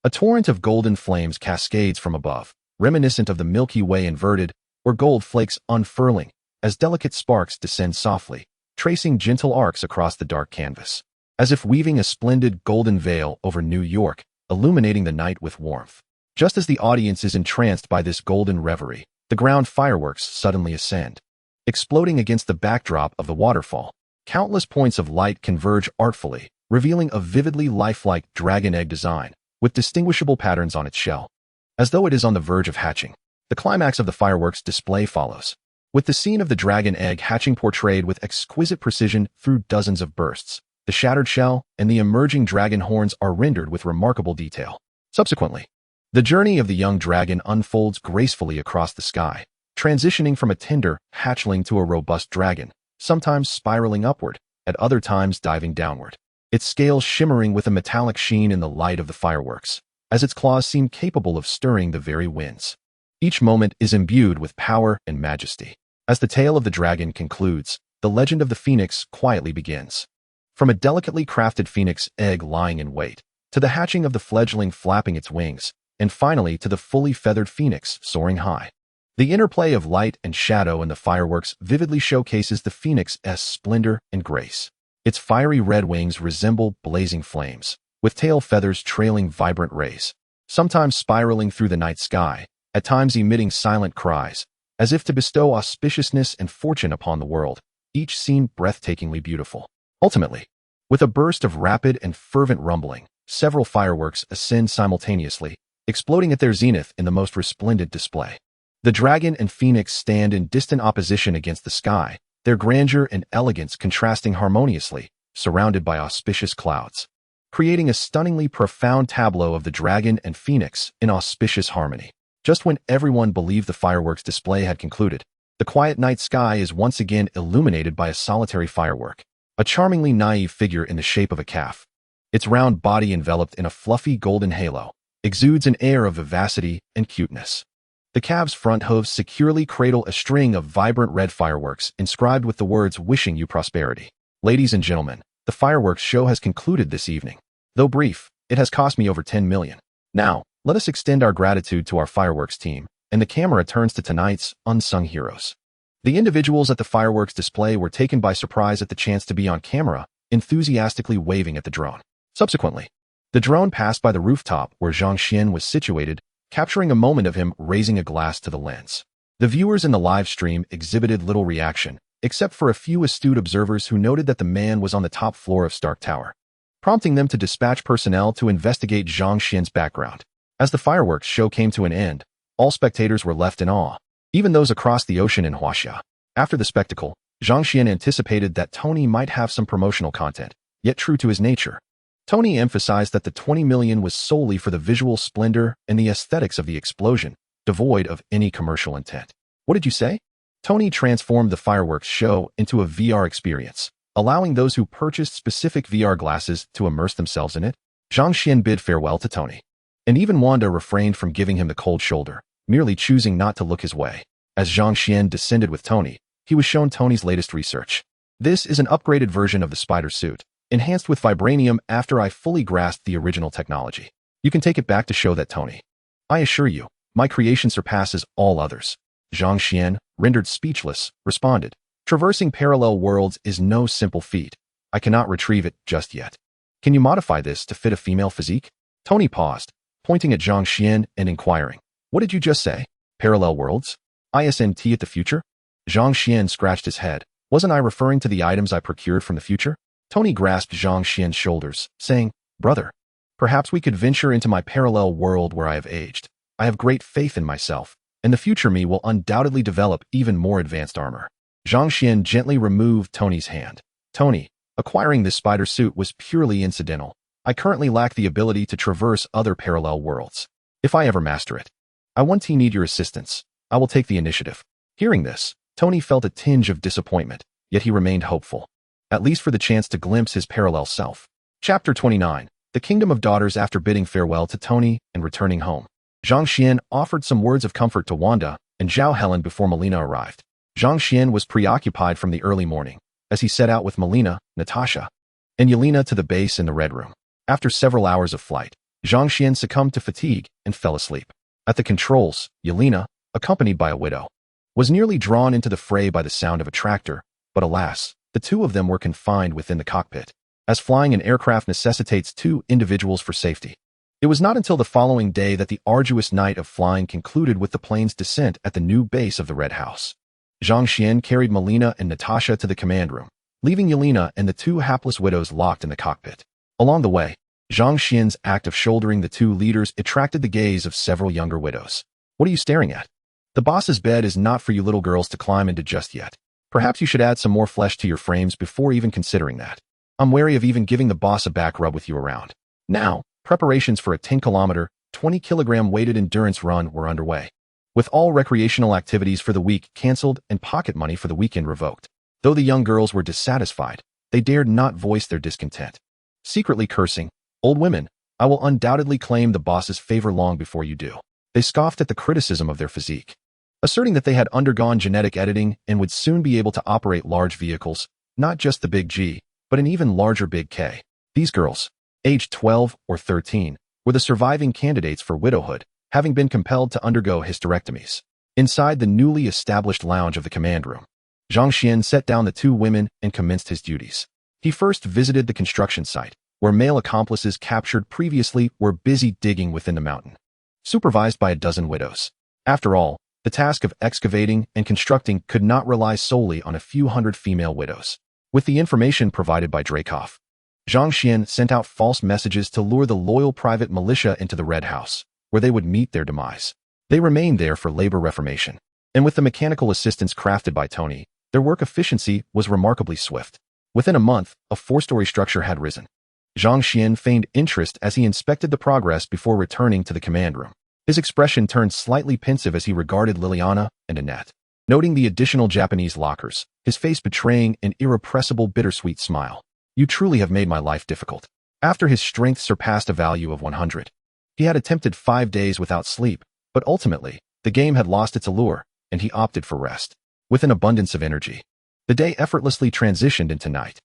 a torrent of golden flames cascades from above, reminiscent of the Milky Way inverted, or gold flakes unfurling, as delicate sparks descend softly, tracing gentle arcs across the dark canvas, as if weaving a splendid golden veil over New York, illuminating the night with warmth. Just as the audience is entranced by this golden reverie, the ground fireworks suddenly ascend. Exploding against the backdrop of the waterfall, countless points of light converge artfully, revealing a vividly lifelike dragon egg design, with distinguishable patterns on its shell, as though it is on the verge of hatching. The climax of the fireworks display follows, with the scene of the dragon egg hatching portrayed with exquisite precision through dozens of bursts. The shattered shell and the emerging dragon horns are rendered with remarkable detail. Subsequently, the journey of the young dragon unfolds gracefully across the sky, transitioning from a tender hatchling to a robust dragon, sometimes spiraling upward, at other times diving downward, its scales shimmering with a metallic sheen in the light of the fireworks, as its claws seem capable of stirring the very winds. Each moment is imbued with power and majesty. As the tale of the dragon concludes, the legend of the phoenix quietly begins. From a delicately crafted phoenix egg lying in wait, to the hatching of the fledgling flapping its wings, and finally to the fully feathered phoenix soaring high. The interplay of light and shadow in the fireworks vividly showcases the phoenix's splendor and grace. Its fiery red wings resemble blazing flames, with tail feathers trailing vibrant rays, sometimes spiraling through the night sky, at times emitting silent cries, as if to bestow auspiciousness and fortune upon the world, each scene breathtakingly beautiful. Ultimately, with a burst of rapid and fervent rumbling, several fireworks ascend simultaneously, exploding at their zenith in the most resplendent display. The dragon and phoenix stand in distant opposition against the sky, their grandeur and elegance contrasting harmoniously, surrounded by auspicious clouds, creating a stunningly profound tableau of the dragon and phoenix in auspicious harmony. Just when everyone believed the fireworks display had concluded, the quiet night sky is once again illuminated by a solitary firework, a charmingly naive figure in the shape of a calf. Its round body enveloped in a fluffy golden halo, exudes an air of vivacity and cuteness. The calf's front hooves securely cradle a string of vibrant red fireworks inscribed with the words "Wishing you prosperity." Ladies and gentlemen, the fireworks show has concluded this evening. Though brief, it has cost me over 10 million. Now, let us extend our gratitude to our fireworks team, and the camera turns to tonight's unsung heroes. The individuals at the fireworks display were taken by surprise at the chance to be on camera, enthusiastically waving at the drone. Subsequently, the drone passed by the rooftop where Zhang Xian was situated, capturing a moment of him raising a glass to the lens. The viewers in the live stream exhibited little reaction, except for a few astute observers who noted that the man was on the top floor of Stark Tower, prompting them to dispatch personnel to investigate Zhang Xian's background. As the fireworks show came to an end, all spectators were left in awe, even those across the ocean in Huaxia. After the spectacle, Zhang Xian anticipated that Tony might have some promotional content, yet true to his nature, Tony emphasized that the 20 million was solely for the visual splendor and the aesthetics of the explosion, devoid of any commercial intent. What did you say? Tony transformed the fireworks show into a VR experience, allowing those who purchased specific VR glasses to immerse themselves in it. Zhang Xian bid farewell to Tony, and even Wanda refrained from giving him the cold shoulder, merely choosing not to look his way. As Zhang Xian descended with Tony, he was shown Tony's latest research. This is an upgraded version of the spider suit, enhanced with vibranium after I fully grasped the original technology. You can take it back to show that, Tony. I assure you, my creation surpasses all others. Zhang Xian, rendered speechless, responded. Traversing parallel worlds is no simple feat. I cannot retrieve it just yet. Can you modify this to fit a female physique? Tony paused, pointing at Zhang Xian and inquiring. What did you just say? Parallel worlds? ISNT at the future? Zhang Xian scratched his head. Wasn't I referring to the items I procured from the future? Tony grasped Zhang Xian's shoulders, saying, Brother, perhaps we could venture into my parallel world where I have aged. I have great faith in myself, and the future me will undoubtedly develop even more advanced armor. Zhang Xian gently removed Tony's hand. Tony, acquiring this spider suit was purely incidental. I currently lack the ability to traverse other parallel worlds. If I ever master it, I want to need your assistance. I will take the initiative. Hearing this, Tony felt a tinge of disappointment. yet he remained hopeful, at least for the chance to glimpse his parallel self. Chapter 29. The Kingdom of Daughters. After bidding farewell to Tony and returning home, Zhang Xian offered some words of comfort to Wanda and Zhao Helen before Melina arrived. Zhang Xian was preoccupied from the early morning, as he set out with Melina, Natasha, and Yelena to the base in the Red Room. After several hours of flight, Zhang Xian succumbed to fatigue and fell asleep. At the controls, Yelena, accompanied by a widow, was nearly drawn into the fray by the sound of a tractor, but alas, the two of them were confined within the cockpit, as flying an aircraft necessitates two individuals for safety. It was not until the following day that the arduous night of flying concluded with the plane's descent at the new base of the Red House. Zhang Xian carried Melina and Natasha to the command room, leaving Yelena and the two hapless widows locked in the cockpit. Along the way, Zhang Xian's act of shouldering the two leaders attracted the gaze of several younger widows. What are you staring at? The boss's bed is not for you little girls to climb into just yet. Perhaps you should add some more flesh to your frames before even considering that. I'm wary of even giving the boss a back rub with you around. Now, preparations for a 10-kilometer, 20-kilogram weighted endurance run were underway, with all recreational activities for the week canceled and pocket money for the weekend revoked. Though the young girls were dissatisfied, they dared not voice their discontent. Secretly cursing, "Old women, I will undoubtedly claim the boss's favor long before you do." They scoffed at the criticism of their physique, asserting that they had undergone genetic editing and would soon be able to operate large vehicles, not just the Big G, but an even larger Big K. These girls, aged 12 or 13, were the surviving candidates for widowhood, having been compelled to undergo hysterectomies. Inside the newly established lounge of the command room, Zhang Xian set down the two women and commenced his duties. He first visited the construction site, where male accomplices captured previously were busy digging within the mountain, supervised by a dozen widows. After all, the task of excavating and constructing could not rely solely on a few hundred female widows. With the information provided by Dreykov, Zhang Xian sent out false messages to lure the loyal private militia into the Red House, where they would meet their demise. They remained there for labor reformation, and with the mechanical assistance crafted by Tony, their work efficiency was remarkably swift. Within a month, a 4-story structure had risen. Zhang Xian feigned interest as he inspected the progress before returning to the command room. His expression turned slightly pensive as he regarded Liliana and Annette, noting the additional Japanese lockers, his face betraying an irrepressible bittersweet smile. "You truly have made my life difficult." After his strength surpassed a value of 100, he had attempted 5 days without sleep, but ultimately, the game had lost its allure, and he opted for rest. With an abundance of energy, the day effortlessly transitioned into night.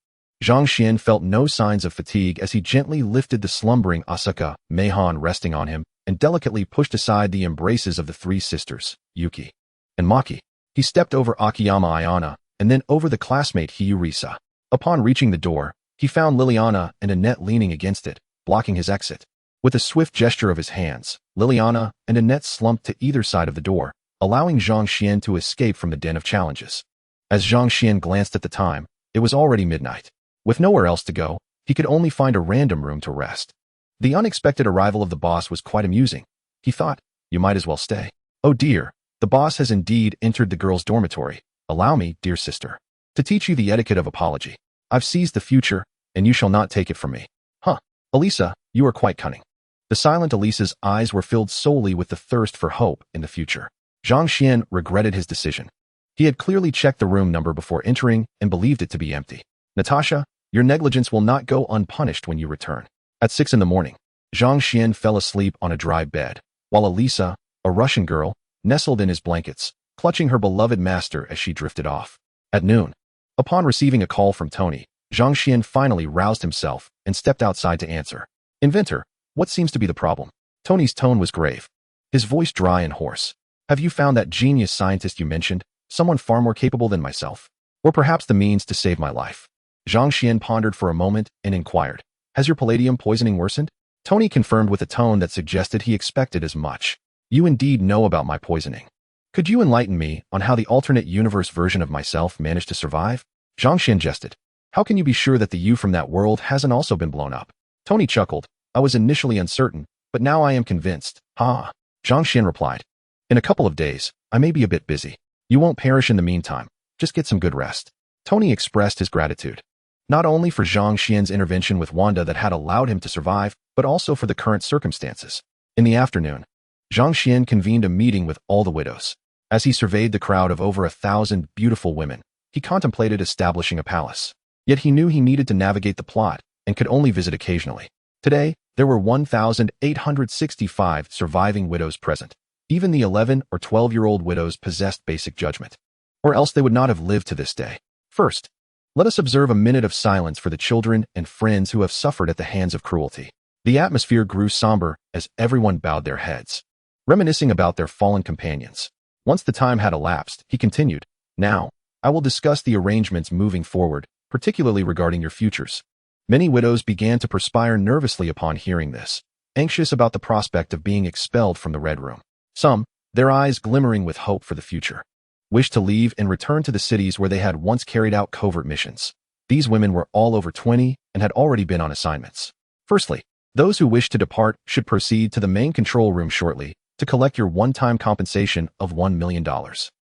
Zhang Xian felt no signs of fatigue as he gently lifted the slumbering Asuka, Mayhem resting on him, and delicately pushed aside the embraces of the three sisters, Yuki and Maki. He stepped over Akiyama Ayana, and then over the classmate Hiyurisa. Upon reaching the door, he found Liliana and Annette leaning against it, blocking his exit. With a swift gesture of his hands, Liliana and Annette slumped to either side of the door, allowing Zhang Xian to escape from the den of challenges. As Zhang Xian glanced at the time, it was already midnight. With nowhere else to go, he could only find a random room to rest. The unexpected arrival of the boss was quite amusing. He thought, "You might as well stay." "Oh dear, the boss has indeed entered the girls' dormitory. Allow me, dear sister, to teach you the etiquette of apology. I've seized the future, and you shall not take it from me." "Huh, Elisa, you are quite cunning." The silent Elisa's eyes were filled solely with the thirst for hope in the future. Zhang Xian regretted his decision. He had clearly checked the room number before entering and believed it to be empty. "Natasha, your negligence will not go unpunished when you return." At 6 in the morning, Zhang Xian fell asleep on a dry bed, while Elisa, a Russian girl, nestled in his blankets, clutching her beloved master as she drifted off. At noon, upon receiving a call from Tony, Zhang Xian finally roused himself and stepped outside to answer. "Inventor, what seems to be the problem?" Tony's tone was grave, his voice dry and hoarse. "Have you found that genius scientist you mentioned, someone far more capable than myself? Or perhaps the means to save my life?" Zhang Xian pondered for a moment and inquired, "Has your palladium poisoning worsened?" Tony confirmed with a tone that suggested he expected as much. "You indeed know about my poisoning. Could you enlighten me on how the alternate universe version of myself managed to survive?" Zhang Xian jested. "How can you be sure that the you from that world hasn't also been blown up?" Tony chuckled. "I was initially uncertain, but now I am convinced." "Ha!" Zhang Xian replied. "In a couple of days, I may be a bit busy. You won't perish in the meantime. Just get some good rest." Tony expressed his gratitude, not only for Zhang Xian's intervention with Wanda that had allowed him to survive, but also for the current circumstances. In the afternoon, Zhang Xian convened a meeting with all the widows. As he surveyed the crowd of over 1,000 beautiful women, He contemplated establishing a palace. Yet he knew he needed to navigate the plot and could only visit occasionally. Today, there were 1,865 surviving widows present. Even the 11 or 12-year-old widows possessed basic judgment, or else they would not have lived to this day. First, let us observe a minute of silence for the children and friends who have suffered at the hands of cruelty. The atmosphere grew somber as everyone bowed their heads, reminiscing about their fallen companions. Once the time had elapsed, he continued, "Now, I will discuss the arrangements moving forward, particularly regarding your futures." Many widows began to perspire nervously upon hearing this, anxious about the prospect of being expelled from the Red Room. Some, their eyes glimmering with hope for the future, wished to leave and return to the cities where they had once carried out covert missions. These women were all over 20 and had already been on assignments. Firstly, those who wished to depart should proceed to the main control room shortly to collect your one-time compensation of $1 million.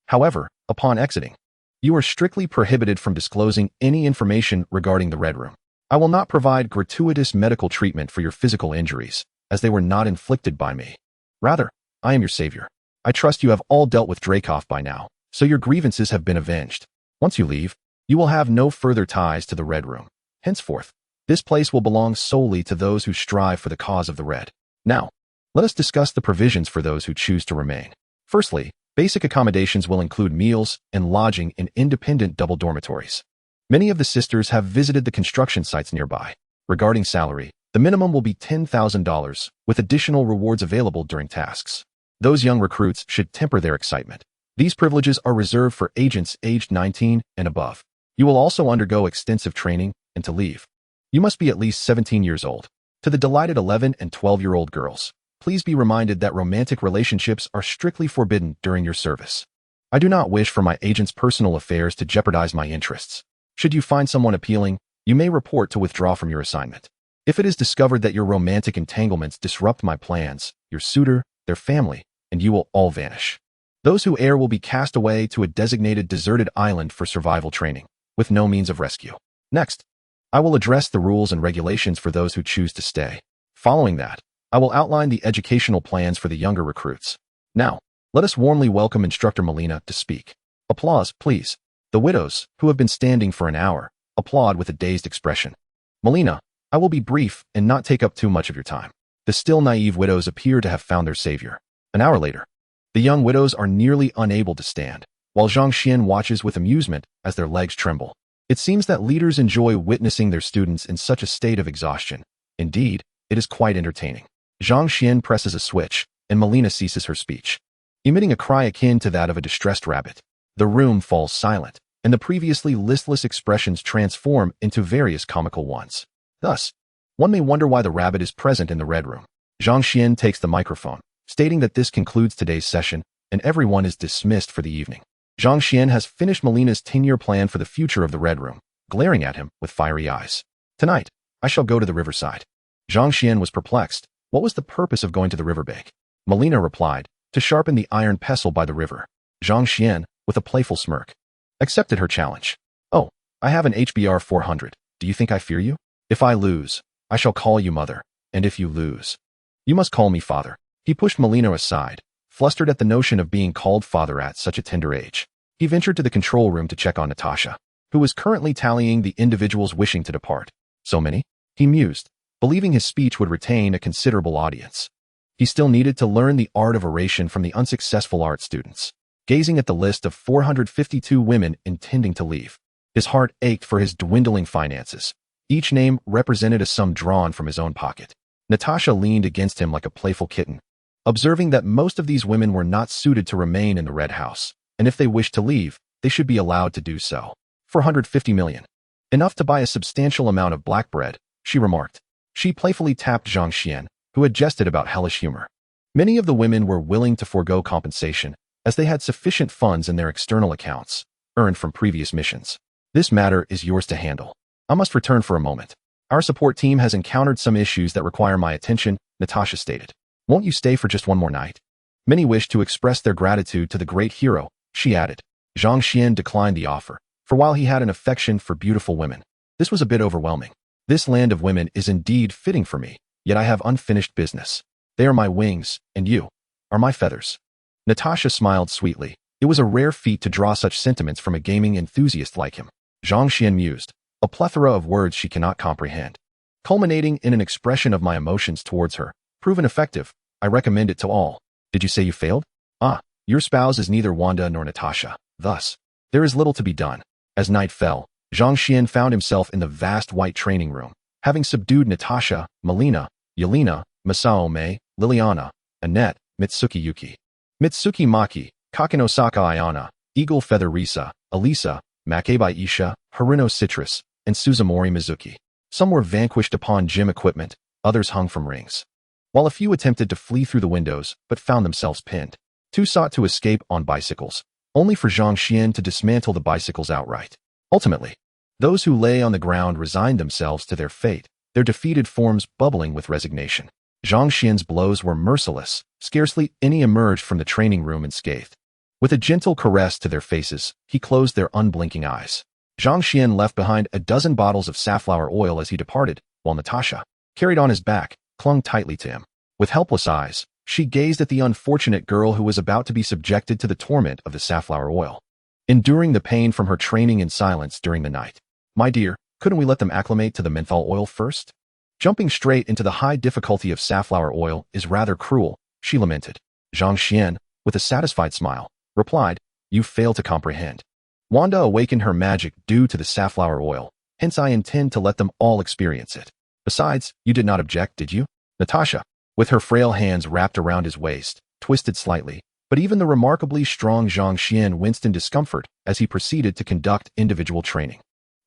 However, upon exiting, you are strictly prohibited from disclosing any information regarding the Red Room. I will not provide gratuitous medical treatment for your physical injuries, as they were not inflicted by me. Rather, I am your savior. I trust you have all dealt with Dracoff by now, so your grievances have been avenged. Once you leave, you will have no further ties to the Red Room. Henceforth, this place will belong solely to those who strive for the cause of the Red. Now, let us discuss the provisions for those who choose to remain. Firstly, basic accommodations will include meals and lodging in independent double dormitories. Many of the sisters have visited the construction sites nearby. Regarding salary, the minimum will be $10,000, with additional rewards available during tasks. Those young recruits should temper their excitement. These privileges are reserved for agents aged 19 and above. You will also undergo extensive training, and to leave, you must be at least 17 years old. To the delighted 11 and 12-year-old girls, please be reminded that romantic relationships are strictly forbidden during your service. I do not wish for my agent's personal affairs to jeopardize my interests. Should you find someone appealing, you may report to withdraw from your assignment. If it is discovered that your romantic entanglements disrupt my plans, your suitor, their family, and you will all vanish. Those who err will be cast away to a designated deserted island for survival training, with no means of rescue. Next, I will address the rules and regulations for those who choose to stay. Following that, I will outline the educational plans for the younger recruits. Now, let us warmly welcome Instructor Melina to speak. Applause, please. The widows, who have been standing for an hour, applaud with a dazed expression. Melina, I will be brief and not take up too much of your time. The still naive widows appear to have found their savior. An hour later, the young widows are nearly unable to stand, while Zhang Xian watches with amusement as their legs tremble. It seems that leaders enjoy witnessing their students in such a state of exhaustion. Indeed, it is quite entertaining. Zhang Xian presses a switch, and Melina ceases her speech, emitting a cry akin to that of a distressed rabbit. The room falls silent, and the previously listless expressions transform into various comical ones. Thus, one may wonder why the rabbit is present in the Red Room. Zhang Xian takes the microphone, stating that this concludes today's session, and everyone is dismissed for the evening. Zhang Xian has finished Melina's 10-year plan for the future of the Red Room, glaring at him with fiery eyes. Tonight, I shall go to the riverside. Zhang Xian was perplexed. What was the purpose of going to the riverbank? Melina replied, to sharpen the iron pestle by the river. Zhang Xian, with a playful smirk, accepted her challenge. Oh, I have an HBR 400. Do you think I fear you? If I lose, I shall call you mother, and if you lose, you must call me father. He pushed Melina aside, flustered at the notion of being called father at such a tender age. He ventured to the control room to check on Natasha, who was currently tallying the individuals wishing to depart. So many? He mused, believing his speech would retain a considerable audience. He still needed to learn the art of oration from the unsuccessful art students. Gazing at the list of 452 women intending to leave, his heart ached for his dwindling finances. Each name represented a sum drawn from his own pocket. Natasha leaned against him like a playful kitten, observing that most of these women were not suited to remain in the Red House, and if they wished to leave, they should be allowed to do so. 450 million. Enough to buy a substantial amount of black bread, she remarked. She playfully tapped Zhang Xian, who had jested about hellish humor. Many of the women were willing to forego compensation, as they had sufficient funds in their external accounts, earned from previous missions. This matter is yours to handle. I must return for a moment. Our support team has encountered some issues that require my attention, Natasha stated. Won't you stay for just one more night? Many wished to express their gratitude to the great hero, she added. Zhang Xian declined the offer, for while he had an affection for beautiful women, this was a bit overwhelming. This land of women is indeed fitting for me, yet I have unfinished business. They are my wings, and you are my feathers. Natasha smiled sweetly, It was a rare feat to draw such sentiments from a gaming enthusiast like him. Zhang Xian mused, a plethora of words she cannot comprehend, culminating in an expression of my emotions towards her. Proven effective. I recommend it to all. Did you say you failed? Ah, your spouse is neither Wanda nor Natasha. Thus, there is little to be done. As night fell, Zhang Xian found himself in the vast white training room, having subdued Natasha, Melina, Yelena, Masao Mei, Liliana, Annette, Mitsuki Yuki, Mitsuki Maki, Kakinosaka Ayana, Eagle Feather Risa, Elisa, Makeba Isha, Harino Citrus, and Suzumori Mizuki. Some were vanquished upon gym equipment, others hung from rings, while a few attempted to flee through the windows but found themselves pinned. Two sought to escape on bicycles, only for Zhang Xian to dismantle the bicycles outright. Ultimately, those who lay on the ground resigned themselves to their fate, their defeated forms bubbling with resignation. Zhang Xian's blows were merciless. Scarcely any emerged from the training room unscathed. With a gentle caress to their faces, he closed their unblinking eyes. Zhang Xian left behind a dozen bottles of safflower oil as he departed, while Natasha, carried on his back, clung tightly to him. With helpless eyes, she gazed at the unfortunate girl who was about to be subjected to the torment of the safflower oil, enduring the pain from her training in silence during the night. My dear, couldn't we let them acclimate to the menthol oil first? Jumping straight into the high difficulty of safflower oil is rather cruel, she lamented. Zhang Xian, with a satisfied smile, replied, you fail to comprehend. Wanda awakened her magic due to the safflower oil, hence I intend to let them all experience it. Besides, you did not object, did you? Natasha, with her frail hands wrapped around his waist, twisted slightly, but even the remarkably strong Zhang Xian winced in discomfort as he proceeded to conduct individual training.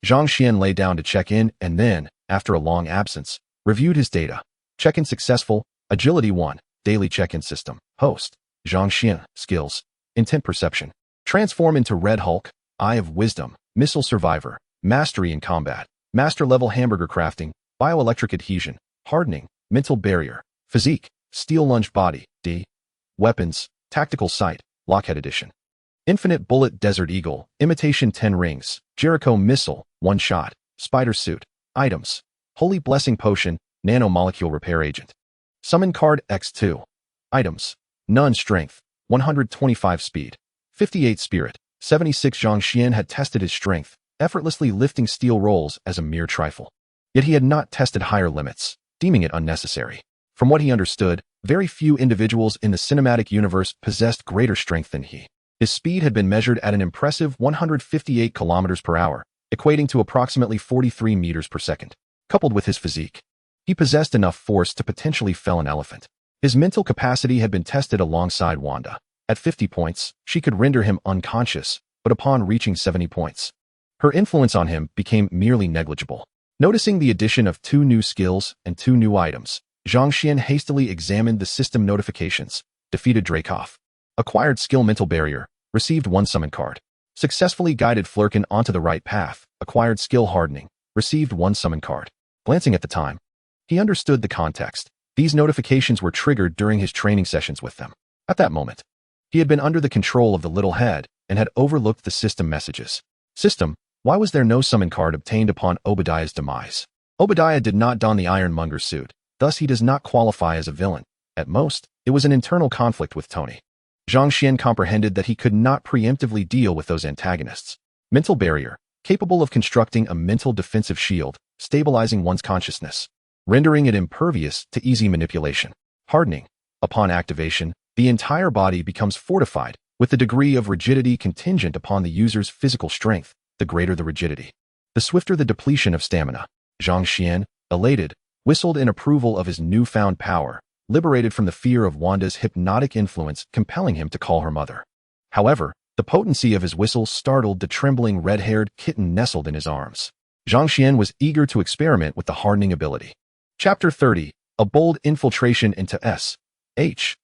Zhang Xian lay down to check in and then, after a long absence, reviewed his data. Check-in successful, Agility 1, Daily Check-in System, Host, Zhang Xian, Skills, Intent Perception, Transform into Red Hulk, Eye of Wisdom, Missile Survivor, Mastery in Combat, Master Level Hamburger Crafting, Bioelectric Adhesion, Hardening, Mental Barrier, Physique, Steel Lunge Body, D, Weapons, Tactical Sight, Lockhead Edition, Infinite Bullet Desert Eagle, Imitation 10 Rings, Jericho Missile, One Shot, Spider Suit, Items, Holy Blessing Potion, Nanomolecule Repair Agent. Summon Card X2. Items. None Strength, 125 Speed, 58 Spirit, 76 Zhang Xian had tested his strength, effortlessly lifting steel rolls as a mere trifle. Yet he had not tested higher limits, deeming it unnecessary. From what he understood, very few individuals in the cinematic universe possessed greater strength than he. His speed had been measured at an impressive 158 kilometers per hour, equating to approximately 43 meters per second. Coupled with his physique, he possessed enough force to potentially fell an elephant. His mental capacity had been tested alongside Wanda. At 50 points, she could render him unconscious, but upon reaching 70 points, her influence on him became merely negligible. Noticing the addition of 2 new skills and 2 new items, Zhang Xian hastily examined the system notifications. Defeated Dracoff. Acquired skill Mental Barrier. Received 1 summon card. Successfully guided Flurkin onto the right path. Acquired skill Hardening. Received 1 summon card. Glancing at the time, he understood the context. These notifications were triggered during his training sessions with them. At that moment, he had been under the control of the little head and had overlooked the system messages. System, why was there no summon card obtained upon Obadiah's demise? Obadiah did not don the Ironmonger suit, thus he does not qualify as a villain. At most, it was an internal conflict with Tony. Zhang Xian comprehended that he could not preemptively deal with those antagonists. Mental Barrier, capable of constructing a mental defensive shield, stabilizing one's consciousness, rendering it impervious to easy manipulation. Hardening, upon activation, the entire body becomes fortified, with the degree of rigidity contingent upon the user's physical strength. The greater the rigidity, the swifter the depletion of stamina. Zhang Xian, elated, whistled in approval of his newfound power, liberated from the fear of Wanda's hypnotic influence compelling him to call her mother. However, the potency of his whistle startled the trembling red-haired kitten nestled in his arms. Zhang Xian was eager to experiment with the hardening ability. Chapter 30, A Bold Infiltration into S.H.I.E.L.D.,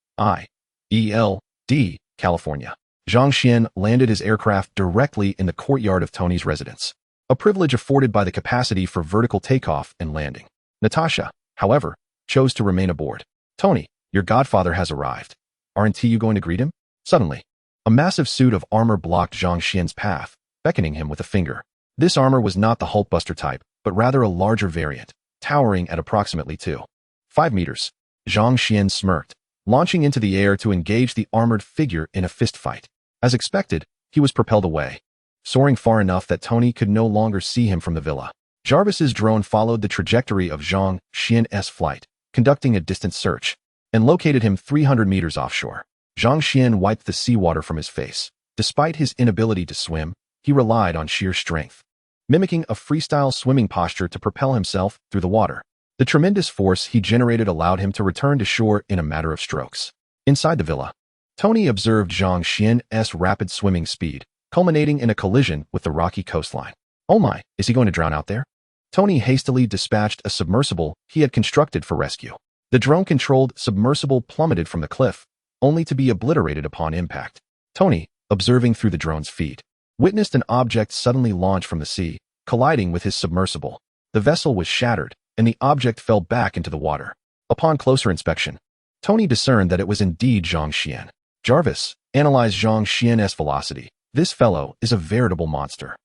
California. Zhang Xian landed his aircraft directly in the courtyard of Tony's residence, a privilege afforded by the capacity for vertical takeoff and landing. Natasha, however, chose to remain aboard. Tony, your godfather has arrived. Aren't you going to greet him? Suddenly, a massive suit of armor blocked Zhang Xian's path, beckoning him with a finger. This armor was not the Hulkbuster type, but rather a larger variant, towering at approximately 2.5 meters. Zhang Xian smirked, launching into the air to engage the armored figure in a fistfight. As expected, he was propelled away, soaring far enough that Tony could no longer see him from the villa. Jarvis's drone followed the trajectory of Zhang Xian's flight, conducting a distant search, and located him 300 meters offshore. Zhang Xian wiped the seawater from his face. Despite his inability to swim, he relied on sheer strength, mimicking a freestyle swimming posture to propel himself through the water. The tremendous force he generated allowed him to return to shore in a matter of strokes. Inside the villa, Tony observed Zhang Xian's rapid swimming speed, culminating in a collision with the rocky coastline. Oh my, is he going to drown out there? Tony hastily dispatched a submersible he had constructed for rescue. The drone-controlled submersible plummeted from the cliff, only to be obliterated upon impact. Tony, observing through the drone's feed, witnessed an object suddenly launch from the sea, colliding with his submersible. The vessel was shattered, and the object fell back into the water. Upon closer inspection, Tony discerned that it was indeed Zhang Xian. Jarvis, analyze Zhang Xian's velocity. This fellow is a veritable monster.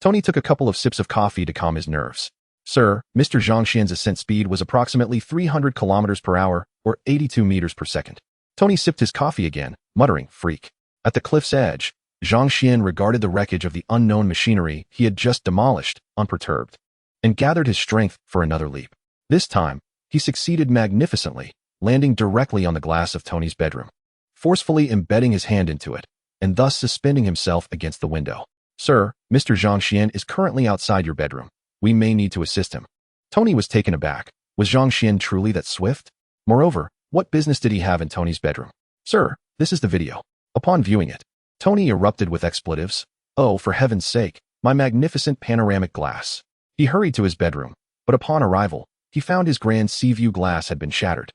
Tony took a couple of sips of coffee to calm his nerves. Sir, Mr. Zhang Xian's ascent speed was approximately 300 kilometers per hour, or 82 meters per second. Tony sipped his coffee again, muttering, freak. At the cliff's edge, Zhang Xian regarded the wreckage of the unknown machinery he had just demolished, unperturbed, and gathered his strength for another leap. This time, he succeeded magnificently, landing directly on the glass of Tony's bedroom, forcefully embedding his hand into it, and thus suspending himself against the window. Sir, Mr. Zhang Xian is currently outside your bedroom. We may need to assist him. Tony was taken aback. Was Zhang Xian truly that swift? Moreover, what business did he have in Tony's bedroom? Sir, this is the video. Upon viewing it, Tony erupted with expletives. Oh, for heaven's sake, my magnificent panoramic glass. He hurried to his bedroom, but upon arrival, he found his grand sea view glass had been shattered.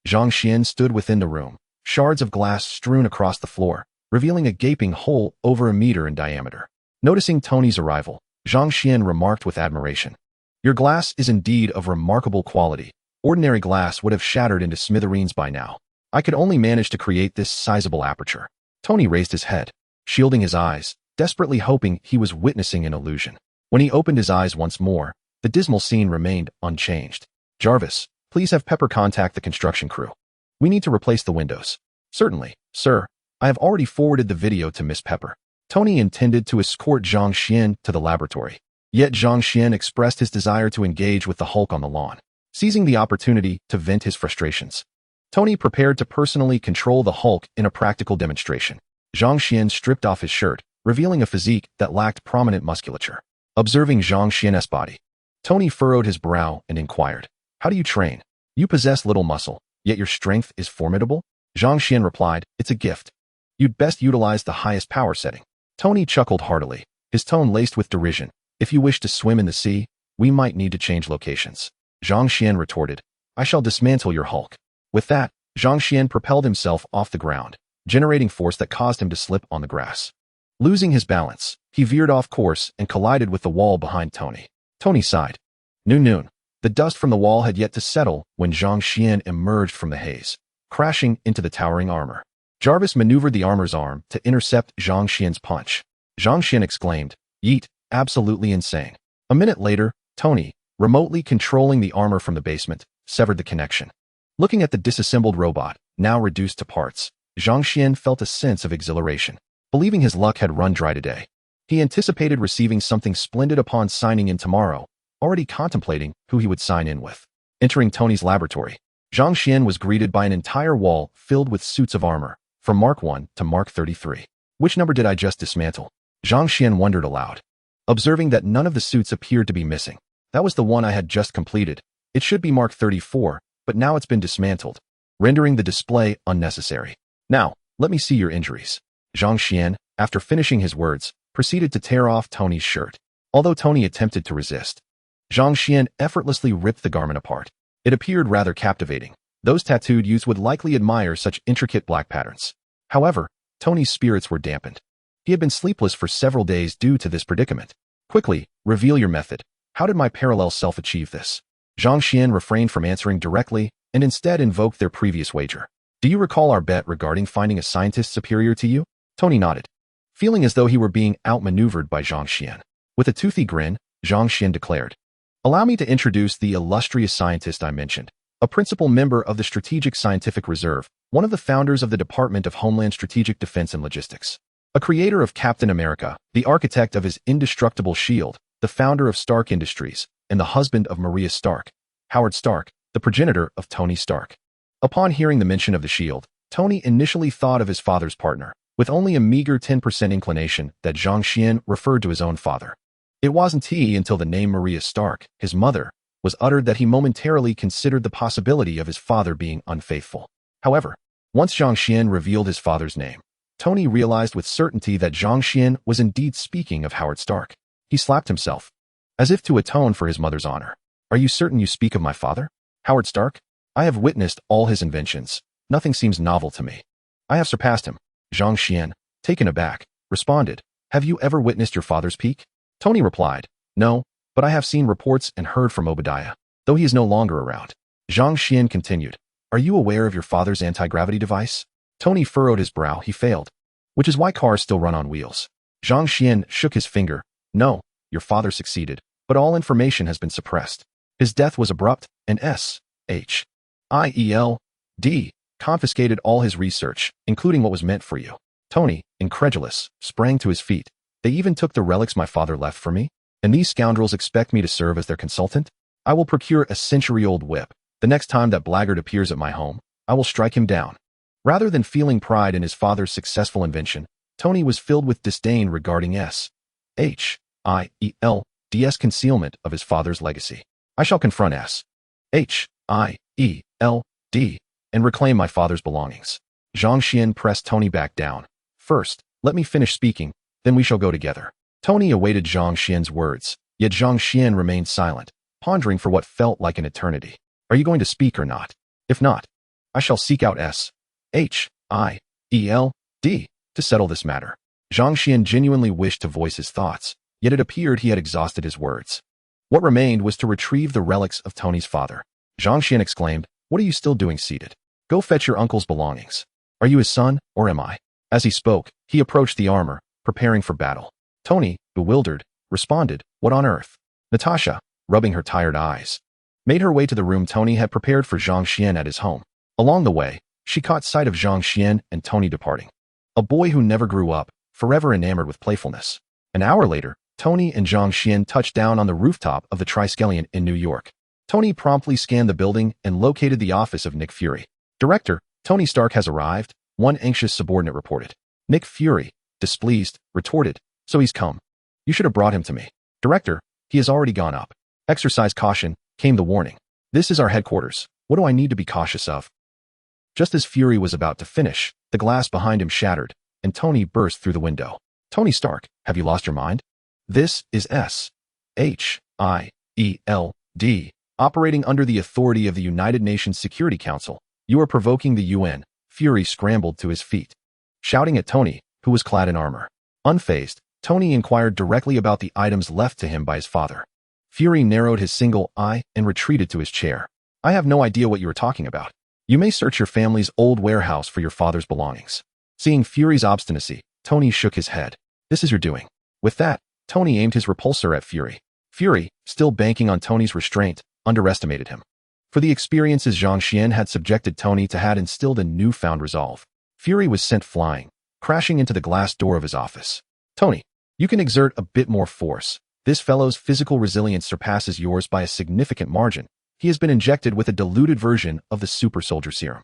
Zhang Xian stood within the room, shards of glass strewn across the floor, revealing a gaping hole over a meter in diameter. Noticing Tony's arrival, Zhang Xian remarked with admiration, "Your glass is indeed of remarkable quality. Ordinary glass would have shattered into smithereens by now. I could only manage to create this sizable aperture." Tony raised his head, shielding his eyes, desperately hoping he was witnessing an illusion. When he opened his eyes once more, the dismal scene remained unchanged. Jarvis, please have Pepper contact the construction crew. We need to replace the windows. Certainly, sir. I have already forwarded the video to Miss Pepper. Tony intended to escort Zhang Xian to the laboratory. Yet Zhang Xian expressed his desire to engage with the Hulk on the lawn, seizing the opportunity to vent his frustrations. Tony prepared to personally control the Hulk in a practical demonstration. Zhang Xian stripped off his shirt, revealing a physique that lacked prominent musculature. Observing Zhang Xian's body, Tony furrowed his brow and inquired, "How do you train? You possess little muscle, yet your strength is formidable?" Zhang Xian replied, "It's a gift. You'd best utilize the highest power setting." Tony chuckled heartily, his tone laced with derision. "If you wish to swim in the sea, we might need to change locations." Zhang Xian retorted, "I shall dismantle your Hulk." With that, Zhang Xian propelled himself off the ground, generating force that caused him to slip on the grass. Losing his balance, he veered off course and collided with the wall behind Tony. Tony sighed. Noon. The dust from the wall had yet to settle when Zhang Xian emerged from the haze, crashing into the towering armor. Jarvis maneuvered the armor's arm to intercept Zhang Xian's punch. Zhang Xian exclaimed, "Yeet, absolutely insane." A minute later, Tony, remotely controlling the armor from the basement, severed the connection. Looking at the disassembled robot, now reduced to parts, Zhang Xian felt a sense of exhilaration, believing his luck had run dry today. He anticipated receiving something splendid upon signing in tomorrow, already contemplating who he would sign in with. Entering Tony's laboratory, Zhang Xian was greeted by an entire wall filled with suits of armor, from Mark 1 to Mark 33. Which number did I just dismantle? Zhang Xian wondered aloud, observing that none of the suits appeared to be missing. That was the one I had just completed. It should be Mark 34, but now it's been dismantled, rendering the display unnecessary. Now, let me see your injuries. Zhang Xian, after finishing his words, proceeded to tear off Tony's shirt. Although Tony attempted to resist, Zhang Xian effortlessly ripped the garment apart. It appeared rather captivating. Those tattooed youths would likely admire such intricate black patterns. However, Tony's spirits were dampened. He had been sleepless for several days due to this predicament. Quickly, reveal your method. How did my parallel self achieve this? Zhang Xian refrained from answering directly and instead invoked their previous wager. Do you recall our bet regarding finding a scientist superior to you? Tony nodded, feeling as though he were being outmaneuvered by Zhang Xian. With a toothy grin, Zhang Xian declared, "Allow me to introduce the illustrious scientist I mentioned, a principal member of the Strategic Scientific Reserve, one of the founders of the Department of Homeland Strategic Defense and Logistics." A creator of Captain America, the architect of his indestructible shield, the founder of Stark Industries, and the husband of Maria Stark, Howard Stark, the progenitor of Tony Stark. Upon hearing the mention of the shield, Tony initially thought of his father's partner, with only a meager 10% inclination that Zhang Xian referred to his own father. It wasn't until the name Maria Stark, his mother, was uttered that he momentarily considered the possibility of his father being unfaithful. However, once Zhang Xian revealed his father's name, Tony realized with certainty that Zhang Xian was indeed speaking of Howard Stark. He slapped himself, as if to atone for his mother's honor. "Are you certain you speak of my father, Howard Stark? I have witnessed all his inventions. Nothing seems novel to me. I have surpassed him." Zhang Xian, taken aback, responded, "Have you ever witnessed your father's peak?" Tony replied, "No, but I have seen reports and heard from Obadiah, though he is no longer around." Zhang Xian continued, "Are you aware of your father's anti-gravity device?" Tony furrowed his brow. He failed, which is why cars still run on wheels. Zhang Xian shook his finger. "No, your father succeeded, but all information has been suppressed. His death was abrupt, and S.H.I.E.L.D. confiscated all his research, including what was meant for you." Tony, incredulous, sprang to his feet. "They even took the relics my father left for me? And these scoundrels expect me to serve as their consultant? I will procure a century-old whip. The next time that blackguard appears at my home, I will strike him down." Rather than feeling pride in his father's successful invention, Tony was filled with disdain regarding S.H.I.E.L.D.'s concealment of his father's legacy. "I shall confront S.H.I.E.L.D. and reclaim my father's belongings." Zhang Xian pressed Tony back down. "First, let me finish speaking, then we shall go together." Tony awaited Zhang Xian's words, yet Zhang Xian remained silent, pondering for what felt like an eternity. "Are you going to speak or not? If not, I shall seek out S.H.I.E.L.D. to settle this matter." Zhang Xian genuinely wished to voice his thoughts, yet it appeared he had exhausted his words. What remained was to retrieve the relics of Tony's father. Zhang Xian exclaimed, "What are you still doing seated? Go fetch your uncle's belongings. Are you his son, or am I?" As he spoke, he approached the armor, preparing for battle. Tony, bewildered, responded, "What on earth?" Natasha, rubbing her tired eyes, made her way to the room Tony had prepared for Zhang Xian at his home. Along the way, she caught sight of Zhang Xian and Tony departing. A boy who never grew up, forever enamored with playfulness. An hour later, Tony and Zhang Xian touched down on the rooftop of the Triskelion in New York. Tony promptly scanned the building and located the office of Nick Fury. "Director, Tony Stark has arrived," one anxious subordinate reported. Nick Fury, displeased, retorted, "So he's come. You should have brought him to me." "Director, he has already gone up." "Exercise caution," came the warning. "This is our headquarters. What do I need to be cautious of?" Just as Fury was about to finish, the glass behind him shattered, and Tony burst through the window. "Tony Stark, have you lost your mind? This is S.H.I.E.L.D. operating under the authority of the United Nations Security Council. You are provoking the UN." Fury scrambled to his feet, shouting at Tony, who was clad in armor. Unfazed, Tony inquired directly about the items left to him by his father. Fury narrowed his single eye and retreated to his chair. "I have no idea what you are talking about. You may search your family's old warehouse for your father's belongings." Seeing Fury's obstinacy, Tony shook his head. "This is your doing." With that, Tony aimed his repulsor at Fury. Fury, still banking on Tony's restraint, underestimated him. For the experiences Zhang Xian had subjected Tony to had instilled a newfound resolve. Fury was sent flying, crashing into the glass door of his office. "Tony, you can exert a bit more force. This fellow's physical resilience surpasses yours by a significant margin. He has been injected with a diluted version of the super soldier serum."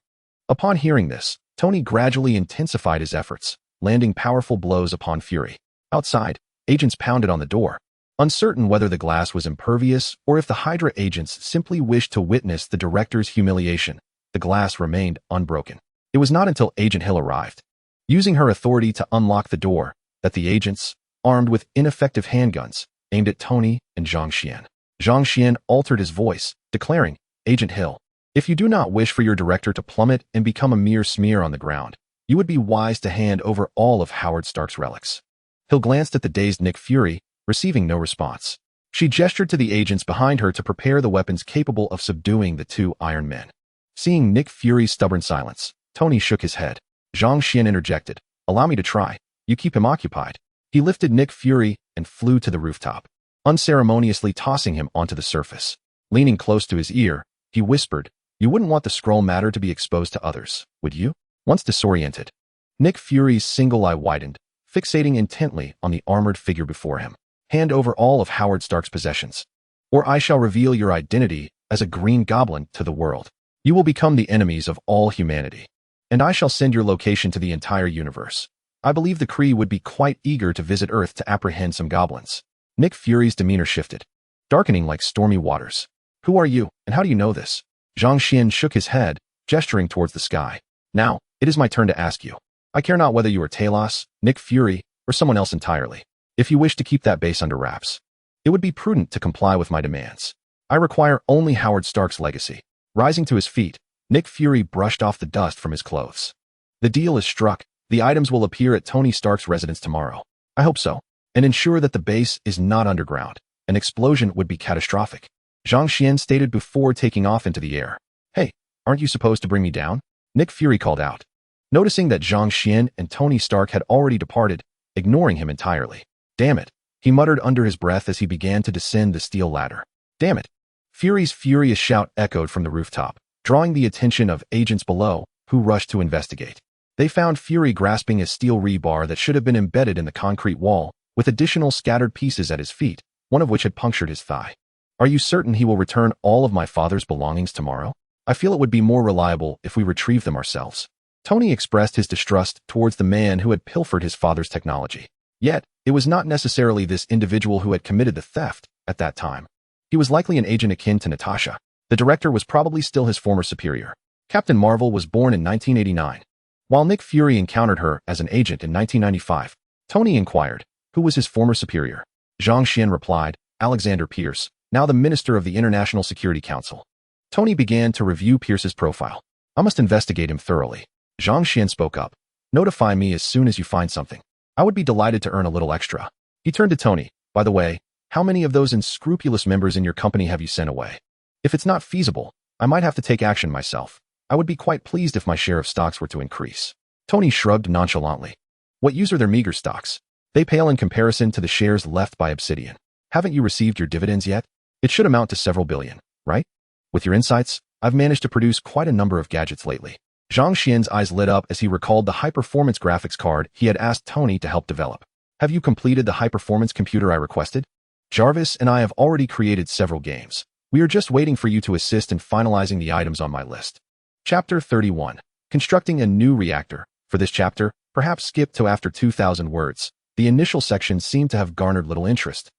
Upon hearing this, Tony gradually intensified his efforts, landing powerful blows upon Fury. Outside, agents pounded on the door. Uncertain whether the glass was impervious or if the Hydra agents simply wished to witness the director's humiliation, the glass remained unbroken. It was not until Agent Hill arrived, using her authority to unlock the door, that the agents, armed with ineffective handguns, aimed at Tony and Zhang Xian. Zhang Xian altered his voice, declaring, "Agent Hill, if you do not wish for your director to plummet and become a mere smear on the ground, you would be wise to hand over all of Howard Stark's relics." Hill glanced at the dazed Nick Fury, receiving no response. She gestured to the agents behind her to prepare the weapons capable of subduing the two Iron Men. Seeing Nick Fury's stubborn silence, Tony shook his head. Zhang Xian interjected, "Allow me to try. You keep him occupied." He lifted Nick Fury and flew to the rooftop, unceremoniously tossing him onto the surface. Leaning close to his ear, he whispered, "You wouldn't want the scroll matter to be exposed to others, would you?" Once disoriented, Nick Fury's single eye widened, fixating intently on the armored figure before him. Hand over all of Howard Stark's possessions, or I shall reveal your identity as a Green Goblin to the world. You will become the enemies of all humanity, and I shall send your location to the entire universe. I believe the Kree would be quite eager to visit Earth to apprehend some goblins. Nick Fury's demeanor shifted, darkening like stormy waters. Who are you, and how do you know this? Zhang Xian shook his head, gesturing towards the sky. Now, it is my turn to ask you. I care not whether you are Talos, Nick Fury, or someone else entirely. If you wish to keep that base under wraps, it would be prudent to comply with my demands. I require only Howard Stark's legacy. Rising to his feet, Nick Fury brushed off the dust from his clothes. The deal is struck. The items will appear at Tony Stark's residence tomorrow. I hope so. And ensure that the base is not underground. An explosion would be catastrophic. Zhang Xian stated before taking off into the air. Hey, aren't you supposed to bring me down? Nick Fury called out, noticing that Zhang Xian and Tony Stark had already departed, ignoring him entirely. Damn it, he muttered under his breath as he began to descend the steel ladder. Damn it. Fury's furious shout echoed from the rooftop, drawing the attention of agents below, who rushed to investigate. They found Fury grasping a steel rebar that should have been embedded in the concrete wall, with additional scattered pieces at his feet, one of which had punctured his thigh. Are you certain he will return all of my father's belongings tomorrow? I feel it would be more reliable if we retrieve them ourselves. Tony expressed his distrust towards the man who had pilfered his father's technology. Yet, it was not necessarily this individual who had committed the theft at that time. He was likely an agent akin to Natasha. The director was probably still his former superior. Captain Marvel was born in 1989. While Nick Fury encountered her as an agent in 1995, Tony inquired, who was his former superior? Zhang Xian replied, Alexander Pierce, now the Minister of the International Security Council. Tony began to review Pierce's profile. I must investigate him thoroughly. Zhang Xian spoke up. Notify me as soon as you find something. I would be delighted to earn a little extra. He turned to Tony. By the way, how many of those unscrupulous members in your company have you sent away? If it's not feasible, I might have to take action myself. I would be quite pleased if my share of stocks were to increase. Tony shrugged nonchalantly. What use are their meager stocks? They pale in comparison to the shares left by Obsidian. Haven't you received your dividends yet? It should amount to several billion, right? With your insights, I've managed to produce quite a number of gadgets lately. Zhang Xian's eyes lit up as he recalled the high-performance graphics card he had asked Tony to help develop. Have you completed the high-performance computer I requested? Jarvis and I have already created several games. We are just waiting for you to assist in finalizing the items on my list. Chapter 31. Constructing a new reactor. For this chapter, perhaps skip to after 2,000 words. The initial section seemed to have garnered little interest,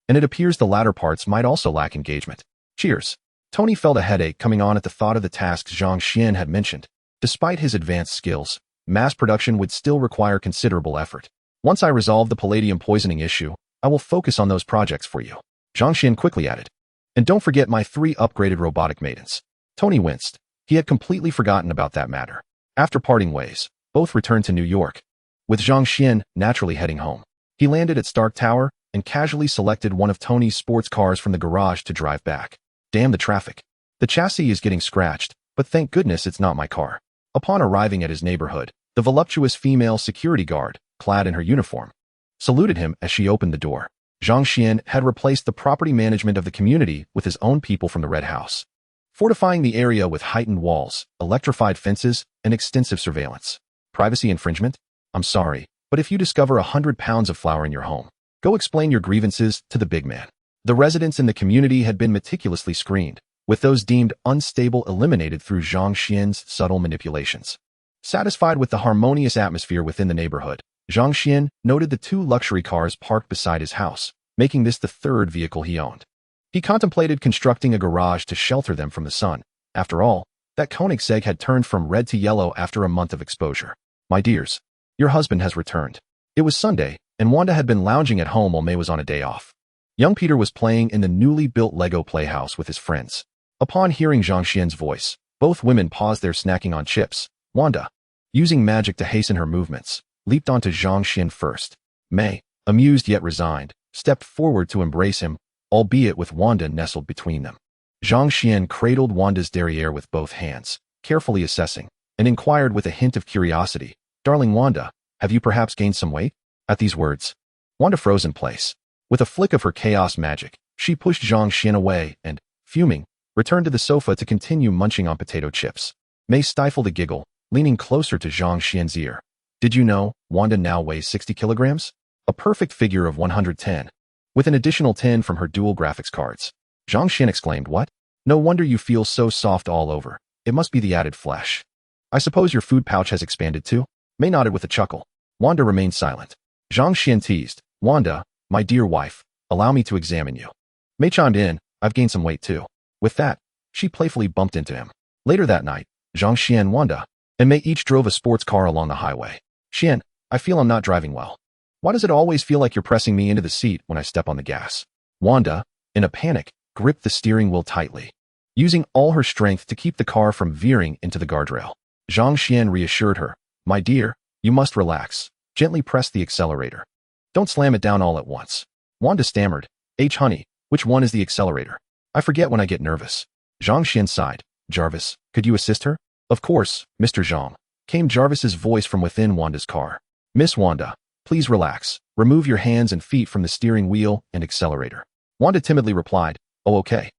and it appears the latter parts might also lack engagement. Cheers. Tony felt a headache coming on at the thought of the tasks Zhang Xian had mentioned. Despite his advanced skills, mass production would still require considerable effort. Once I resolve the palladium poisoning issue, I will focus on those projects for you. Zhang Xian quickly added. And don't forget my 3 upgraded robotic maidens. Tony winced. He had completely forgotten about that matter. After parting ways, both returned to New York, with Zhang Xian naturally heading home. He landed at Stark Tower and casually selected one of Tony's sports cars from the garage to drive back. Damn the traffic. The chassis is getting scratched, but thank goodness it's not my car. Upon arriving at his neighborhood, the voluptuous female security guard, clad in her uniform, saluted him as she opened the door. Zhang Xian had replaced the property management of the community with his own people from the Red House, fortifying the area with heightened walls, electrified fences, and extensive surveillance. Privacy infringement? I'm sorry, but if you discover 100 pounds of flour in your home, go explain your grievances to the big man. The residents in the community had been meticulously screened, with those deemed unstable eliminated through Zhang Xian's subtle manipulations. Satisfied with the harmonious atmosphere within the neighborhood, Zhang Xian noted the 2 luxury cars parked beside his house, making this the 3rd vehicle he owned. He contemplated constructing a garage to shelter them from the sun. After all, that Koenigsegg had turned from red to yellow after a month of exposure. My dears, your husband has returned. It was Sunday, and Wanda had been lounging at home while May was on a day off. Young Peter was playing in the newly built Lego playhouse with his friends. Upon hearing Zhang Xian's voice, both women paused their snacking on chips. Wanda, using magic to hasten her movements, leaped onto Zhang Xian first. May, amused yet resigned, stepped forward to embrace him, albeit with Wanda nestled between them. Zhang Xian cradled Wanda's derriere with both hands, carefully assessing, and inquired with a hint of curiosity, Darling Wanda, have you perhaps gained some weight? At these words, Wanda froze in place. With a flick of her chaos magic, she pushed Zhang Xian away and, fuming, returned to the sofa to continue munching on potato chips. May stifled a giggle, leaning closer to Zhang Xian's ear. Did you know, Wanda now weighs 60 kilograms? A perfect figure of 110. With an additional 10 from her dual graphics cards. Zhang Xian exclaimed, "What? No wonder you feel so soft all over. It must be the added flesh. I suppose your food pouch has expanded too?" Mei nodded with a chuckle. Wanda remained silent. Zhang Xian teased, "Wanda, my dear wife, allow me to examine you." Mei chimed in, "I've gained some weight too." With that, she playfully bumped into him. Later that night, Zhang Xian, Wanda, and Mei each drove a sports car along the highway. "Xian, I feel I'm not driving well. Why does it always feel like you're pressing me into the seat when I step on the gas?" Wanda, in a panic, gripped the steering wheel tightly, using all her strength to keep the car from veering into the guardrail. Zhang Xian reassured her, "My dear, you must relax. Gently press the accelerator. Don't slam it down all at once." Wanda stammered, "Honey, which one is the accelerator? I forget when I get nervous." Zhang Xian sighed. "Jarvis, could you assist her?" "Of course, Mr. Zhang," came Jarvis's voice from within Wanda's car. "Miss Wanda, please relax. Remove your hands and feet from the steering wheel and accelerator." Wanda timidly replied, "Oh, okay."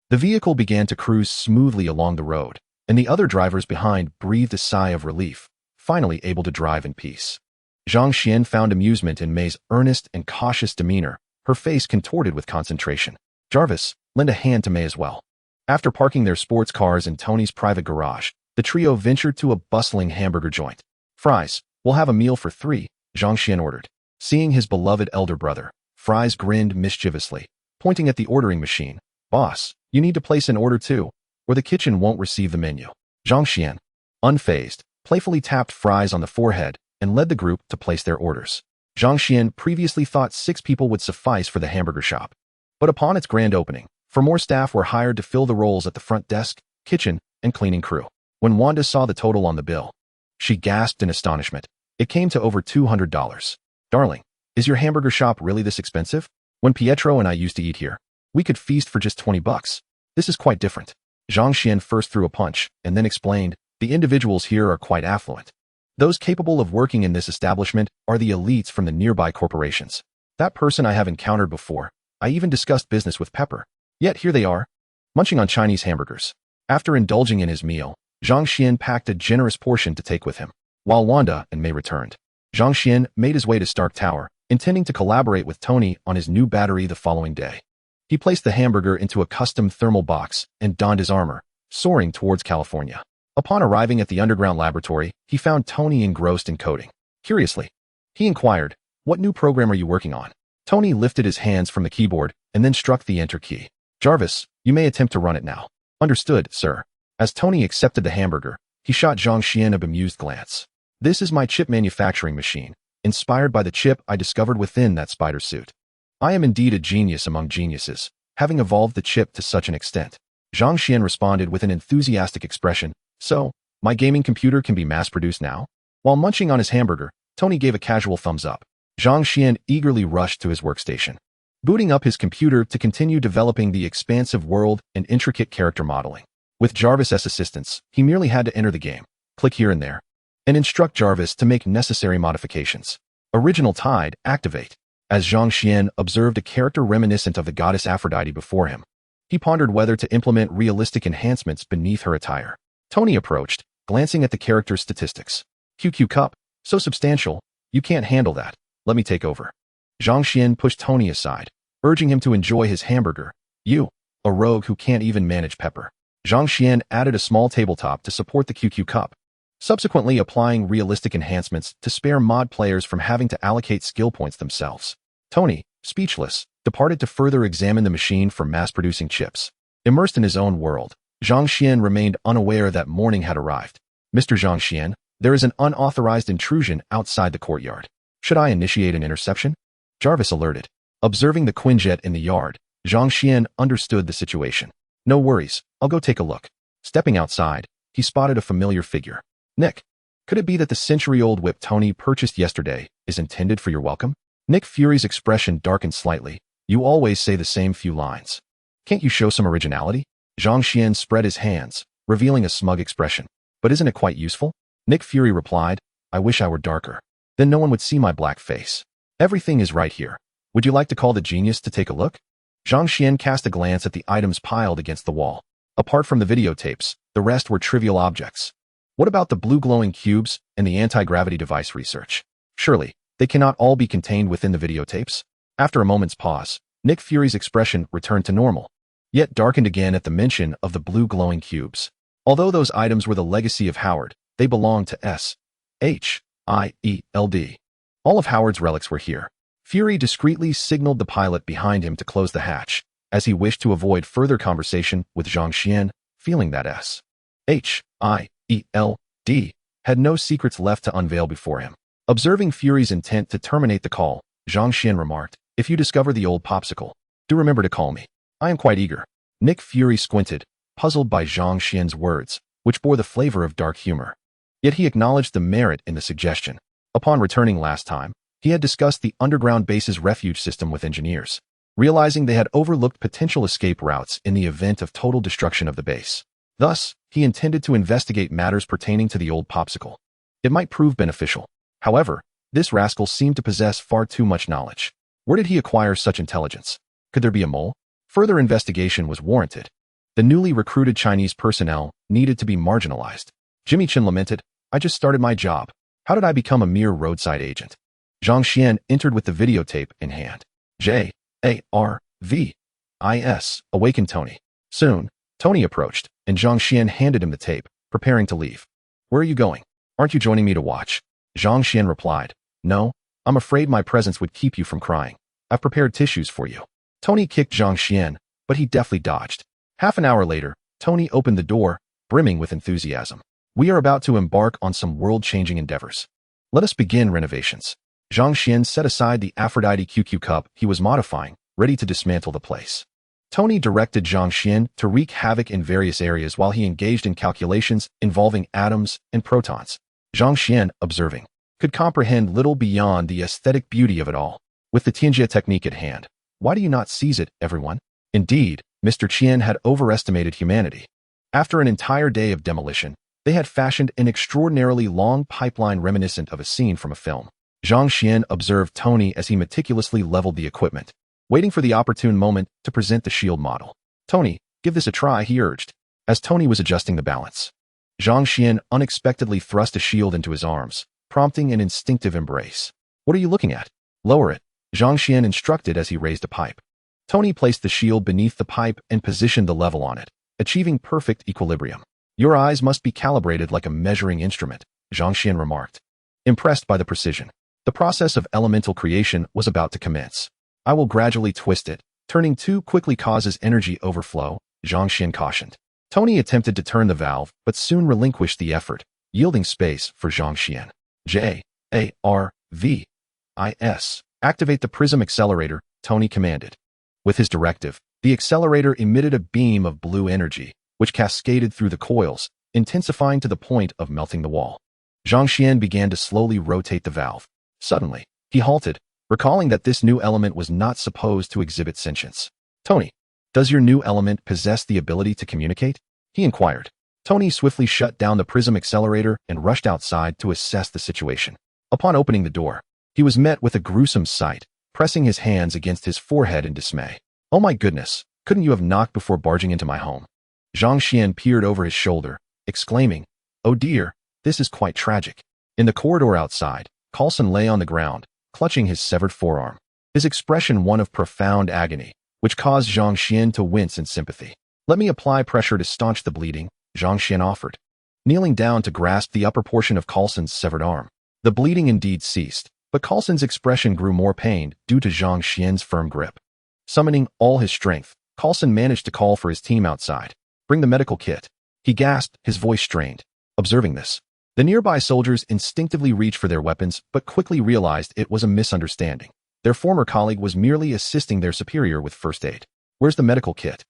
The vehicle began to cruise smoothly along the road, and the other drivers behind breathed a sigh of relief, finally able to drive in peace. Zhang Xian found amusement in Mei's earnest and cautious demeanor, her face contorted with concentration. "Jarvis, lend a hand to Mei as well." After parking their sports cars in Tony's private garage, the trio ventured to a bustling hamburger joint. "Fries, we'll have a meal for 3, Zhang Xian ordered. Seeing his beloved elder brother, Fries grinned mischievously, pointing at the ordering machine. "Boss, you need to place an order too, or the kitchen won't receive the menu." Zhang Xian, unfazed, playfully tapped Fries on the forehead and led the group to place their orders. Zhang Xian previously thought 6 people would suffice for the hamburger shop. But upon its grand opening, 4 more staff were hired to fill the roles at the front desk, kitchen, and cleaning crew. When Wanda saw the total on the bill, she gasped in astonishment. It came to over $200. "Darling, is your hamburger shop really this expensive? When Pietro and I used to eat here, we could feast for just $20. This is quite different." Zhang Xian first threw a punch and then explained, "The individuals here are quite affluent. Those capable of working in this establishment are the elites from the nearby corporations. That person I have encountered before. I even discussed business with Pepper. Yet here they are, munching on Chinese hamburgers." After indulging in his meal, Zhang Xian packed a generous portion to take with him. While Wanda and Mei returned, Zhang Xian made his way to Stark Tower, intending to collaborate with Tony on his new battery the following day. He placed the hamburger into a custom thermal box and donned his armor, soaring towards California. Upon arriving at the underground laboratory, he found Tony engrossed in coding. Curiously, he inquired, "What new program are you working on?" Tony lifted his hands from the keyboard and then struck the enter key. "Jarvis, you may attempt to run it now." "Understood, sir." As Tony accepted the hamburger, he shot Zhang Xian a bemused glance. "This is my chip manufacturing machine, inspired by the chip I discovered within that spider suit. I am indeed a genius among geniuses, having evolved the chip to such an extent." Zhang Xian responded with an enthusiastic expression, "So, my gaming computer can be mass-produced now?" While munching on his hamburger, Tony gave a casual thumbs up. Zhang Xian eagerly rushed to his workstation, booting up his computer to continue developing the expansive world and intricate character modeling. With Jarvis's assistance, he merely had to enter the game, click here and there, and instruct Jarvis to make necessary modifications. Original Tide, activate. As Zhang Xian observed a character reminiscent of the goddess Aphrodite before him, he pondered whether to implement realistic enhancements beneath her attire. Tony approached, glancing at the character's statistics. "QQ cup, so substantial, you can't handle that. Let me take over." Zhang Xian pushed Tony aside, urging him to enjoy his hamburger. "You, a rogue who can't even manage Pepper." Zhang Xian added a small tabletop to support the QQ cup, subsequently applying realistic enhancements to spare mod players from having to allocate skill points themselves. Tony, speechless, departed to further examine the machine for mass-producing chips. Immersed in his own world, Zhang Xian remained unaware that morning had arrived. "Mr. Zhang Xian, there is an unauthorized intrusion outside the courtyard. Should I initiate an interception?" Jarvis alerted. Observing the Quinjet in the yard, Zhang Xian understood the situation. "No worries, I'll go take a look." Stepping outside, he spotted a familiar figure. "Nick, could it be that the century-old whip Tony purchased yesterday is intended for your welcome?" Nick Fury's expression darkened slightly. "You always say the same few lines. Can't you show some originality?" Zhang Xian spread his hands, revealing a smug expression. "But isn't it quite useful?" Nick Fury replied, "I wish I were darker. Then no one would see my black face. Everything is right here. Would you like to call the genius to take a look?" Zhang Xian cast a glance at the items piled against the wall. Apart from the videotapes, the rest were trivial objects. What about the blue glowing cubes and the anti-gravity device research? Surely, they cannot all be contained within the videotapes? After a moment's pause, Nick Fury's expression returned to normal, yet darkened again at the mention of the blue glowing cubes. Although those items were the legacy of Howard, they belonged to S.H.I.E.L.D. All of Howard's relics were here. Fury discreetly signaled the pilot behind him to close the hatch, as he wished to avoid further conversation with Zhang Xian, feeling that S.H.I.E.L.D. had no secrets left to unveil before him. Observing Fury's intent to terminate the call, Zhang Xian remarked, "If you discover the old popsicle, do remember to call me. I am quite eager." Nick Fury squinted, puzzled by Zhang Xian's words, which bore the flavor of dark humor. Yet he acknowledged the merit in the suggestion. Upon returning last time, he had discussed the underground base's refuge system with engineers, realizing they had overlooked potential escape routes in the event of total destruction of the base. Thus, he intended to investigate matters pertaining to the old popsicle. It might prove beneficial. However, this rascal seemed to possess far too much knowledge. Where did he acquire such intelligence? Could there be a mole? Further investigation was warranted. The newly recruited Chinese personnel needed to be marginalized. Jimmy Chin lamented, "I just started my job. How did I become a mere roadside agent?" Zhang Xian entered with the videotape in hand. J.A.R.V.I.S. awakened Tony. Soon, Tony approached, and Zhang Xian handed him the tape, preparing to leave. "Where are you going? Aren't you joining me to watch?" Zhang Xian replied, "No, I'm afraid my presence would keep you from crying. I've prepared tissues for you." Tony kicked Zhang Xian, but he deftly dodged. Half an hour later, Tony opened the door, brimming with enthusiasm. "We are about to embark on some world-changing endeavors. Let us begin renovations." Zhang Xian set aside the Aphrodite QQ cup he was modifying, ready to dismantle the place. Tony directed Zhang Xian to wreak havoc in various areas while he engaged in calculations involving atoms and protons. Zhang Xian, observing, could comprehend little beyond the aesthetic beauty of it all. With the Tianjia technique at hand, why do you not seize it, everyone? Indeed, Mr. Qian had overestimated humanity. After an entire day of demolition, they had fashioned an extraordinarily long pipeline reminiscent of a scene from a film. Zhang Xian observed Tony as he meticulously leveled the equipment, waiting for the opportune moment to present the shield model. "Tony, give this a try," he urged, as Tony was adjusting the balance. Zhang Xian unexpectedly thrust a shield into his arms, prompting an instinctive embrace. "What are you looking at? Lower it," Zhang Xian instructed as he raised a pipe. Tony placed the shield beneath the pipe and positioned the level on it, achieving perfect equilibrium. "Your eyes must be calibrated like a measuring instrument," Zhang Xian remarked. Impressed by the precision, the process of elemental creation was about to commence. "I will gradually twist it. Turning too quickly causes energy overflow," Zhang Xian cautioned. Tony attempted to turn the valve, but soon relinquished the effort, yielding space for Zhang Xian. J.A.R.V.I.S. Activate the prism accelerator, Tony commanded. With his directive, the accelerator emitted a beam of blue energy, which cascaded through the coils, intensifying to the point of melting the wall. Zhang Xian began to slowly rotate the valve. Suddenly, he halted, recalling that this new element was not supposed to exhibit sentience. "Tony, does your new element possess the ability to communicate?" he inquired. Tony swiftly shut down the prism accelerator and rushed outside to assess the situation. Upon opening the door, he was met with a gruesome sight, pressing his hands against his forehead in dismay. "Oh my goodness, couldn't you have knocked before barging into my home?" Zhang Xian peered over his shoulder, exclaiming, "Oh dear, this is quite tragic." In the corridor outside, Coulson lay on the ground, clutching his severed forearm, his expression one of profound agony, which caused Zhang Xian to wince in sympathy. "Let me apply pressure to staunch the bleeding," Zhang Xian offered, kneeling down to grasp the upper portion of Coulson's severed arm. The bleeding indeed ceased, but Coulson's expression grew more pained due to Zhang Xian's firm grip. Summoning all his strength, Coulson managed to call for his team outside. "Bring the medical kit." He gasped, his voice strained. Observing this, the nearby soldiers instinctively reached for their weapons but quickly realized it was a misunderstanding. Their former colleague was merely assisting their superior with first aid. "Where's the medical kit?"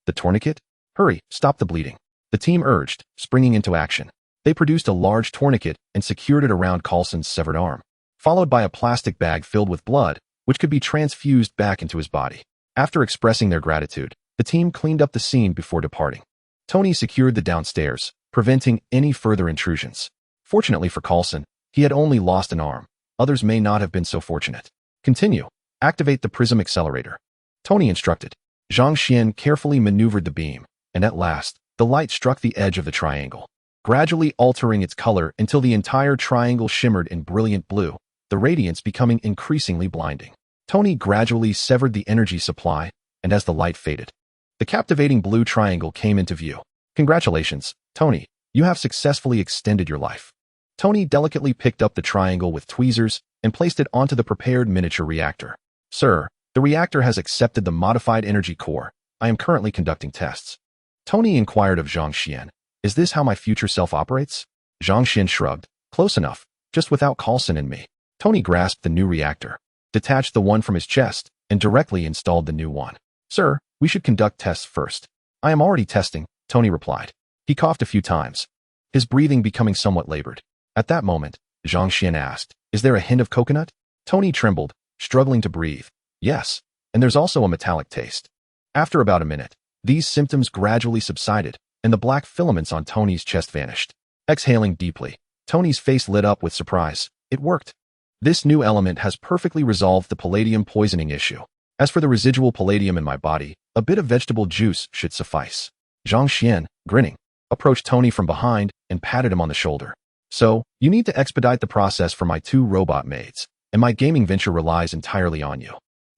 "The tourniquet?" "Hurry, stop the bleeding," the team urged, springing into action. They produced a large tourniquet and secured it around Coulson's severed arm, followed by a plastic bag filled with blood, which could be transfused back into his body. After expressing their gratitude, the team cleaned up the scene before departing. Tony secured the downstairs, preventing any further intrusions. Fortunately for Coulson, he had only lost an arm. Others may not have been so fortunate. "Continue. Activate the prism accelerator," Tony instructed. Zhang Xian carefully maneuvered the beam, and at last, the light struck the edge of the triangle, gradually altering its color until the entire triangle shimmered in brilliant blue. the radiance becoming increasingly blinding. Tony gradually severed the energy supply, and as the light faded, the captivating blue triangle came into view. Congratulations, Tony. You have successfully extended your life. Tony delicately picked up the triangle with tweezers and placed it onto the prepared miniature reactor. Sir, the reactor has accepted the modified energy core. I am currently conducting tests. Tony inquired of Zhang Xian. Is this how my future self operates? Zhang Xian shrugged. Close enough, just without Coulson and me. Tony grasped the new reactor, detached the one from his chest, and directly installed the new one. Sir, we should conduct tests first. I am already testing, Tony replied. He coughed a few times, his breathing becoming somewhat labored. At that moment, Zhang Xian asked, Is there a hint of coconut? Tony trembled, struggling to breathe. Yes, and there's also a metallic taste. After about a minute, these symptoms gradually subsided, and the black filaments on Tony's chest vanished. Exhaling deeply, Tony's face lit up with surprise. It worked. This new element has perfectly resolved the palladium poisoning issue. As for the residual palladium in my body, a bit of vegetable juice should suffice. Zhang Xian, grinning, approached Tony from behind and patted him on the shoulder. So, you need to expedite the process for my 2 robot maids, and my gaming venture relies entirely on you.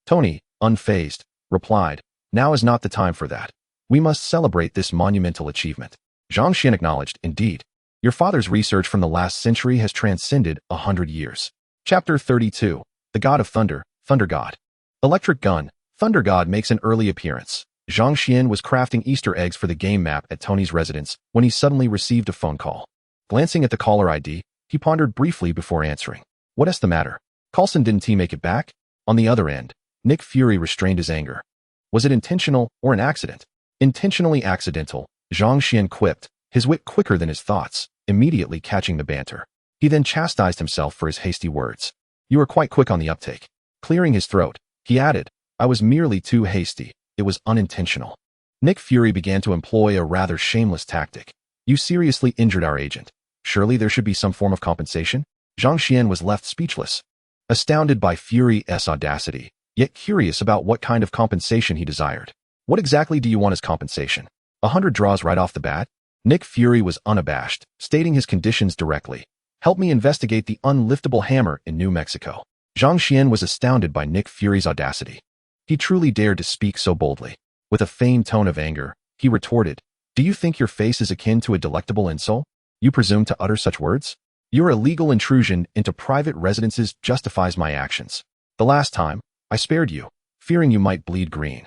Tony, unfazed, replied, Now is not the time for that. We must celebrate this monumental achievement. Zhang Xian acknowledged, Indeed. Your father's research from the last century has transcended 100 years. Chapter 32. The God of Thunder, Thunder God. Electric Gun, Thunder God makes an early appearance. Zhang Xian was crafting Easter eggs for the game map at Tony's residence when he suddenly received a phone call. Glancing at the caller ID, he pondered briefly before answering. What's the matter? Coulson didn't he make it back? On the other end, Nick Fury restrained his anger. Was it intentional or an accident? Intentionally accidental, Zhang Xian quipped, his wit quicker than his thoughts, immediately catching the banter. He then chastised himself for his hasty words. You were quite quick on the uptake. Clearing his throat, he added, I was merely too hasty. It was unintentional. Nick Fury began to employ a rather shameless tactic. You seriously injured our agent. Surely there should be some form of compensation? Zhang Xian was left speechless, astounded by Fury's audacity, yet curious about what kind of compensation he desired. What exactly do you want as compensation? 100 draws right off the bat? Nick Fury was unabashed, stating his conditions directly. Help me investigate the unliftable hammer in New Mexico. Zhang Xian was astounded by Nick Fury's audacity. He truly dared to speak so boldly. With a feigned tone of anger, he retorted, Do you think your face is akin to a delectable insult? You presume to utter such words? Your illegal intrusion into private residences justifies my actions. The last time, I spared you, fearing you might bleed green.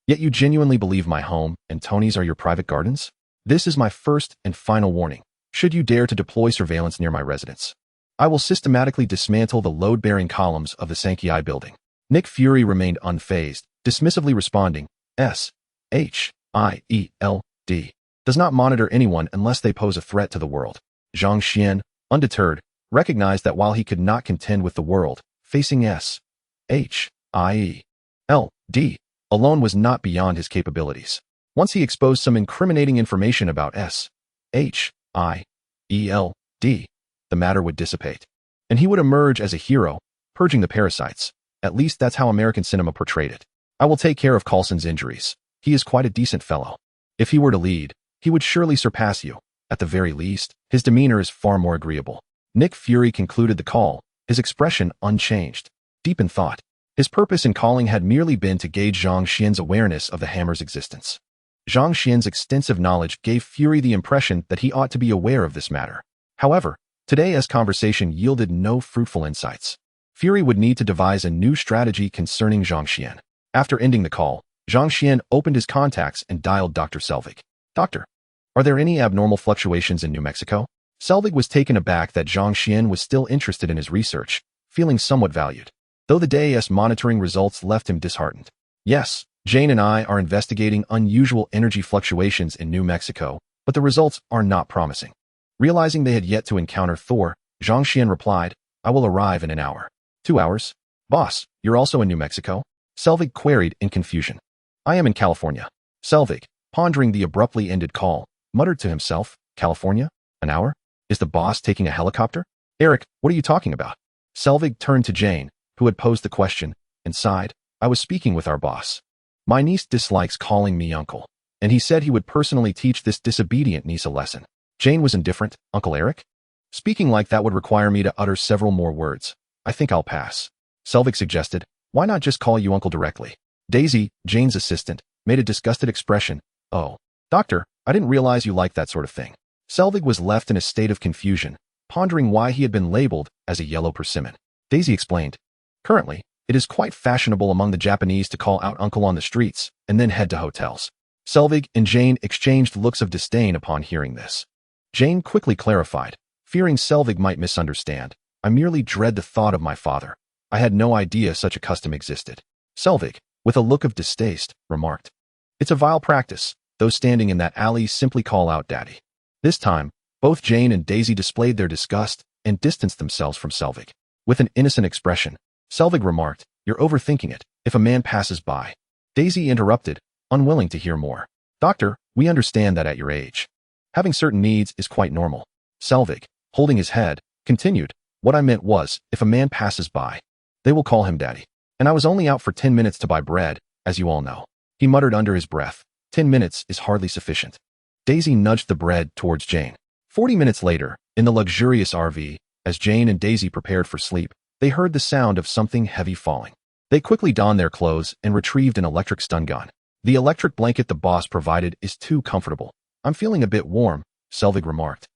Yet you genuinely believe my home and Tony's are your private gardens? This is my first and final warning. Should you dare to deploy surveillance near my residence, I will systematically dismantle the load-bearing columns of the Sankei building. Nick Fury remained unfazed, dismissively responding, SHIELD does not monitor anyone unless they pose a threat to the world. Zhang Xian, undeterred, recognized that while he could not contend with the world, facing SHIELD alone was not beyond his capabilities. Once he exposed some incriminating information about SHIELD, the matter would dissipate, and he would emerge as a hero, purging the parasites. At least that's how American cinema portrayed it. I will take care of Coulson's injuries. He is quite a decent fellow. If he were to lead, he would surely surpass you. At the very least, his demeanor is far more agreeable. Nick Fury concluded the call, his expression unchanged. Deep in thought, his purpose in calling had merely been to gauge Zhang Xian's awareness of the hammer's existence. Zhang Xian's extensive knowledge gave Fury the impression that he ought to be aware of this matter. However, today's conversation yielded no fruitful insights. Fury would need to devise a new strategy concerning Zhang Xian. After ending the call, Zhang Xian opened his contacts and dialed Dr. Selvig. Doctor, are there any abnormal fluctuations in New Mexico? Selvig was taken aback that Zhang Xian was still interested in his research, feeling somewhat valued, though the day's monitoring results left him disheartened. Yes, Jane and I are investigating unusual energy fluctuations in New Mexico, but the results are not promising. Realizing they had yet to encounter Thor, Zhang Xian replied, I will arrive in an hour. 2 hours? Boss, you're also in New Mexico? Selvig queried in confusion. I am in California. Selvig, pondering the abruptly ended call, muttered to himself, California? An hour? Is the boss taking a helicopter? Eric, what are you talking about? Selvig turned to Jane, who had posed the question, and sighed, I was speaking with our boss. My niece dislikes calling me uncle, and he said he would personally teach this disobedient niece a lesson. Jane was indifferent. Uncle Eric? Speaking like that would require me to utter several more words. I think I'll pass. Selvig suggested, why not just call you uncle directly? Daisy, Jane's assistant, made a disgusted expression. Oh, doctor, I didn't realize you liked that sort of thing. Selvig was left in a state of confusion, pondering why he had been labeled as a yellow persimmon. Daisy explained, currently, it is quite fashionable among the Japanese to call out uncle on the streets and then head to hotels. Selvig and Jane exchanged looks of disdain upon hearing this. Jane quickly clarified, fearing Selvig might misunderstand. I merely dread the thought of my father. I had no idea such a custom existed. Selvig, with a look of distaste, remarked, it's a vile practice. Those standing in that alley simply call out daddy. This time, both Jane and Daisy displayed their disgust and distanced themselves from Selvig. With an innocent expression, Selvig remarked, you're overthinking it. If a man passes by. Daisy interrupted, unwilling to hear more. Doctor, we understand that at your age, having certain needs is quite normal. Selvig, holding his head, continued, what I meant was, if a man passes by, they will call him daddy. And I was only out for 10 minutes to buy bread, as you all know. He muttered under his breath, 10 minutes is hardly sufficient. Daisy nudged the bread towards Jane. 40 minutes later, in the luxurious RV, as Jane and Daisy prepared for sleep, they heard the sound of something heavy falling. They quickly donned their clothes and retrieved an electric stun gun. The electric blanket the boss provided is too comfortable. I'm feeling a bit warm, Selvig remarked,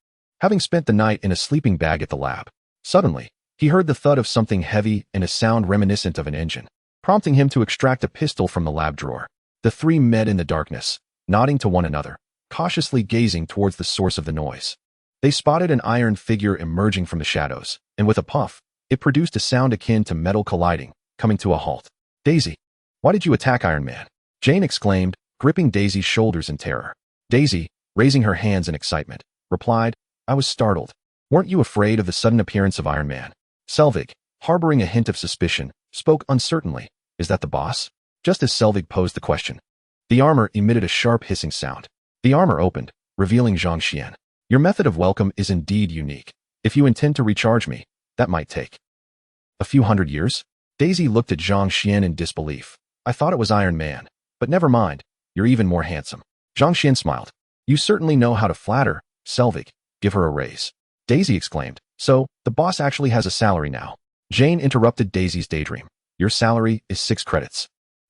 having spent the night in a sleeping bag at the lab. Suddenly, he heard the thud of something heavy and a sound reminiscent of an engine, prompting him to extract a pistol from the lab drawer. The three met in the darkness, nodding to one another, cautiously gazing towards the source of the noise. They spotted an iron figure emerging from the shadows, and with a puff, it produced a sound akin to metal colliding, coming to a halt. Daisy, why did you attack Iron Man? Jane exclaimed, gripping Daisy's shoulders in terror. Daisy, raising her hands in excitement, replied, I was startled. Weren't you afraid of the sudden appearance of Iron Man? Selvig, harboring a hint of suspicion, spoke uncertainly, is that the boss? Just as Selvig posed the question, the armor emitted a sharp hissing sound. The armor opened, revealing Zhang Xian. Your method of welcome is indeed unique. If you intend to recharge me, that might take a few hundred years? Daisy looked at Zhang Xian in disbelief. I thought it was Iron Man, but never mind, you're even more handsome. Zhang Xian smiled. You certainly know how to flatter, Selvig. Give her a raise. Daisy exclaimed. So, the boss actually has a salary now. Jane interrupted Daisy's daydream. Your salary is 6 credits.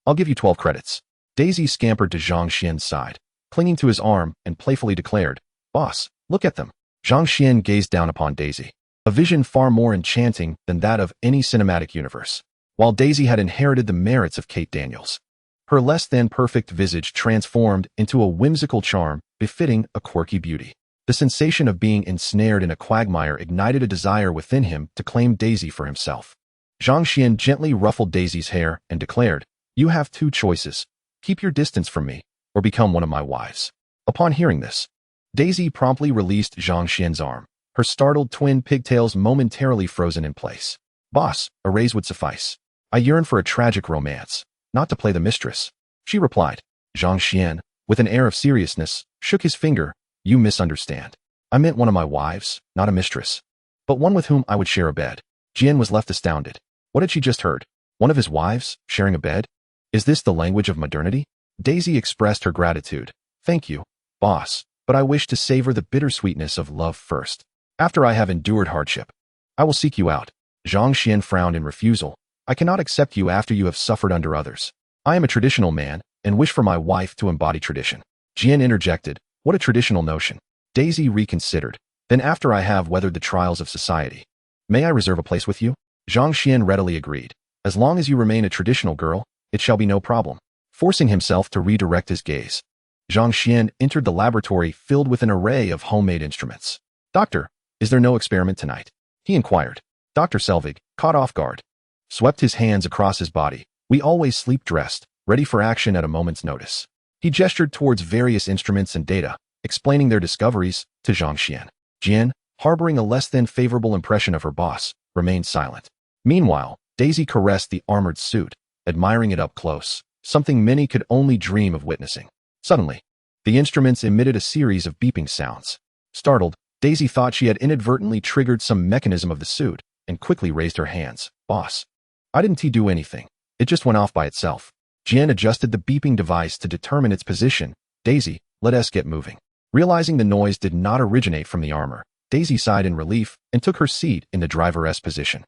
I'll give you 12 credits. Daisy scampered to Zhang Xian's side, clinging to his arm and playfully declared, Boss, look at them. Zhang Xian gazed down upon Daisy, a vision far more enchanting than that of any cinematic universe. While Daisy had inherited the merits of Kate Daniels, her less-than-perfect visage transformed into a whimsical charm befitting a quirky beauty. The sensation of being ensnared in a quagmire ignited a desire within him to claim Daisy for himself. Zhang Xian gently ruffled Daisy's hair and declared, You have 2 choices. Keep your distance from me, or become one of my wives. Upon hearing this, Daisy promptly released Zhang Xian's arm, her startled twin pigtails momentarily frozen in place. Boss, a raise would suffice. I yearn for a tragic romance, not to play the mistress, she replied. Zhang Xian, with an air of seriousness, shook his finger. You misunderstand. I meant one of my wives, not a mistress, but one with whom I would share a bed. Jian was left astounded. What had she just heard? One of his wives, sharing a bed? Is this the language of modernity? Daisy expressed her gratitude. Thank you, boss, but I wish to savor the bittersweetness of love first. After I have endured hardship, I will seek you out. Zhang Xian frowned in refusal. I cannot accept you after you have suffered under others. I am a traditional man, and wish for my wife to embody tradition. Jian interjected. What a traditional notion. Daisy reconsidered. Then after I have weathered the trials of society, may I reserve a place with you? Zhang Xian readily agreed. As long as you remain a traditional girl, it shall be no problem. Forcing himself to redirect his gaze, Zhang Xian entered the laboratory filled with an array of homemade instruments. Doctor, is there no experiment tonight? He inquired. Dr. Selvig, caught off guard, swept his hands across his body. We always sleep dressed, ready for action at a moment's notice. He gestured towards various instruments and data, explaining their discoveries to Zhang Xian. Jian, harboring a less than favorable impression of her boss, remained silent. Meanwhile, Daisy caressed the armored suit, admiring it up close, something many could only dream of witnessing. Suddenly, the instruments emitted a series of beeping sounds. Startled, Daisy thought she had inadvertently triggered some mechanism of the suit and quickly raised her hands. Boss, I didn't do anything. It just went off by itself. Jian adjusted the beeping device to determine its position. Daisy, let us get moving. Realizing the noise did not originate from the armor, Daisy sighed in relief and took her seat in the driver's position.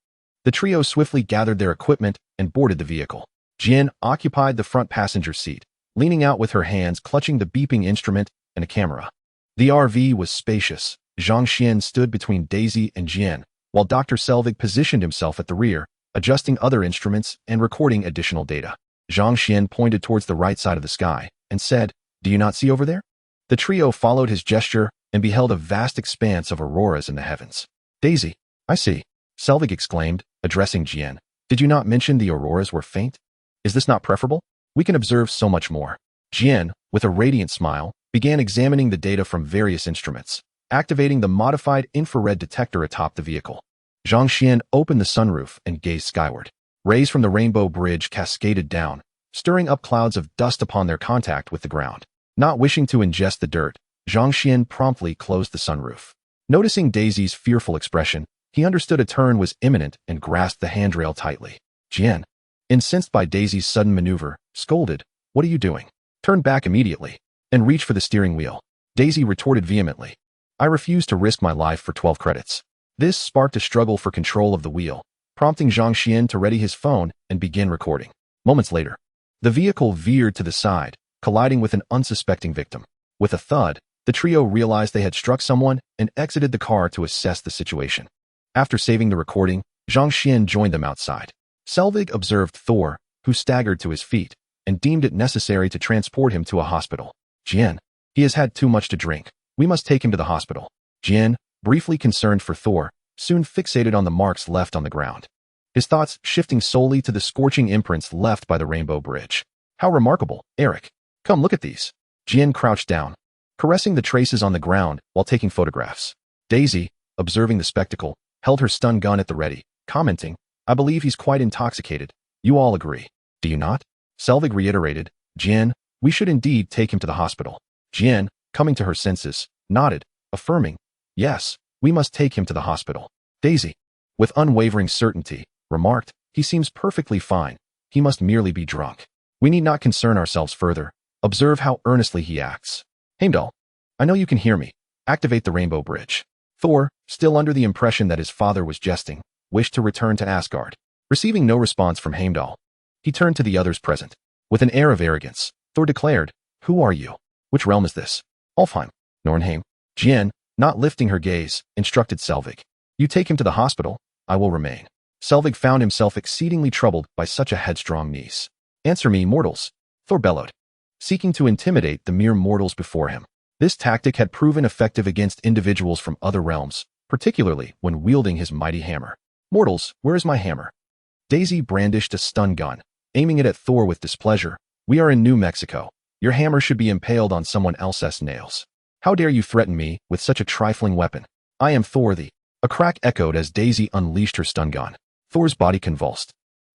The trio swiftly gathered their equipment and boarded the vehicle. Jin occupied the front passenger seat, leaning out with her hands clutching the beeping instrument and a camera. The RV was spacious. Zhang Xian stood between Daisy and Jin, while Dr. Selvig positioned himself at the rear, adjusting other instruments and recording additional data. Zhang Xian pointed towards the right side of the sky and said, "Do you not see over there?" The trio followed his gesture and beheld a vast expanse of auroras in the heavens. "Daisy, I see," Selvig exclaimed, addressing Jin. "Did you not mention the auroras were faint? Is this not preferable? We can observe so much more." Jin, with a radiant smile, began examining the data from various instruments, activating the modified infrared detector atop the vehicle. Zhang Xian opened the sunroof and gazed skyward. Rays from the rainbow bridge cascaded down, stirring up clouds of dust upon their contact with the ground. Not wishing to ingest the dirt, Zhang Xian promptly closed the sunroof. Noticing Daisy's fearful expression, he understood a turn was imminent and grasped the handrail tightly. Jin, incensed by Daisy's sudden maneuver, scolded, "What are you doing? Turn back immediately and reach for the steering wheel." Daisy retorted vehemently, "I refuse to risk my life for 12 credits." This sparked a struggle for control of the wheel, prompting Zhang Xian to ready his phone and begin recording. Moments later, the vehicle veered to the side, colliding with an unsuspecting victim. With a thud, the trio realized they had struck someone and exited the car to assess the situation. After saving the recording, Zhang Xian joined them outside. Selvig observed Thor, who staggered to his feet, and deemed it necessary to transport him to a hospital. "Jin, he has had too much to drink. We must take him to the hospital." Jin, briefly concerned for Thor, soon fixated on the marks left on the ground. His thoughts shifting solely to the scorching imprints left by the rainbow bridge. "How remarkable, Eric. Come look at these." Jin crouched down, caressing the traces on the ground while taking photographs. Daisy, observing the spectacle, held her stun gun at the ready, commenting, "I believe he's quite intoxicated. You all agree, do you not?" Selvig reiterated, "Jin, we should indeed take him to the hospital." Jin, coming to her senses, nodded, affirming, "Yes, we must take him to the hospital." Daisy, with unwavering certainty, remarked, "He seems perfectly fine. He must merely be drunk. We need not concern ourselves further. Observe how earnestly he acts." "Heimdall, I know you can hear me. Activate the rainbow bridge." Thor, still under the impression that his father was jesting, wished to return to Asgard. Receiving no response from Heimdall, he turned to the others present. With an air of arrogance, Thor declared, "Who are you? Which realm is this?" "Alfheim, Nornheim." Jin, not lifting her gaze, instructed Selvig, "You take him to the hospital, I will remain." Selvig found himself exceedingly troubled by such a headstrong niece. "Answer me, mortals," Thor bellowed, seeking to intimidate the mere mortals before him. This tactic had proven effective against individuals from other realms, particularly when wielding his mighty hammer. "Mortals, where is my hammer?" Daisy brandished a stun gun, aiming it at Thor with displeasure. "We are in New Mexico. Your hammer should be impaled on someone else's nails. How dare you threaten me with such a trifling weapon? I am Thor the—" A crack echoed as Daisy unleashed her stun gun. Thor's body convulsed,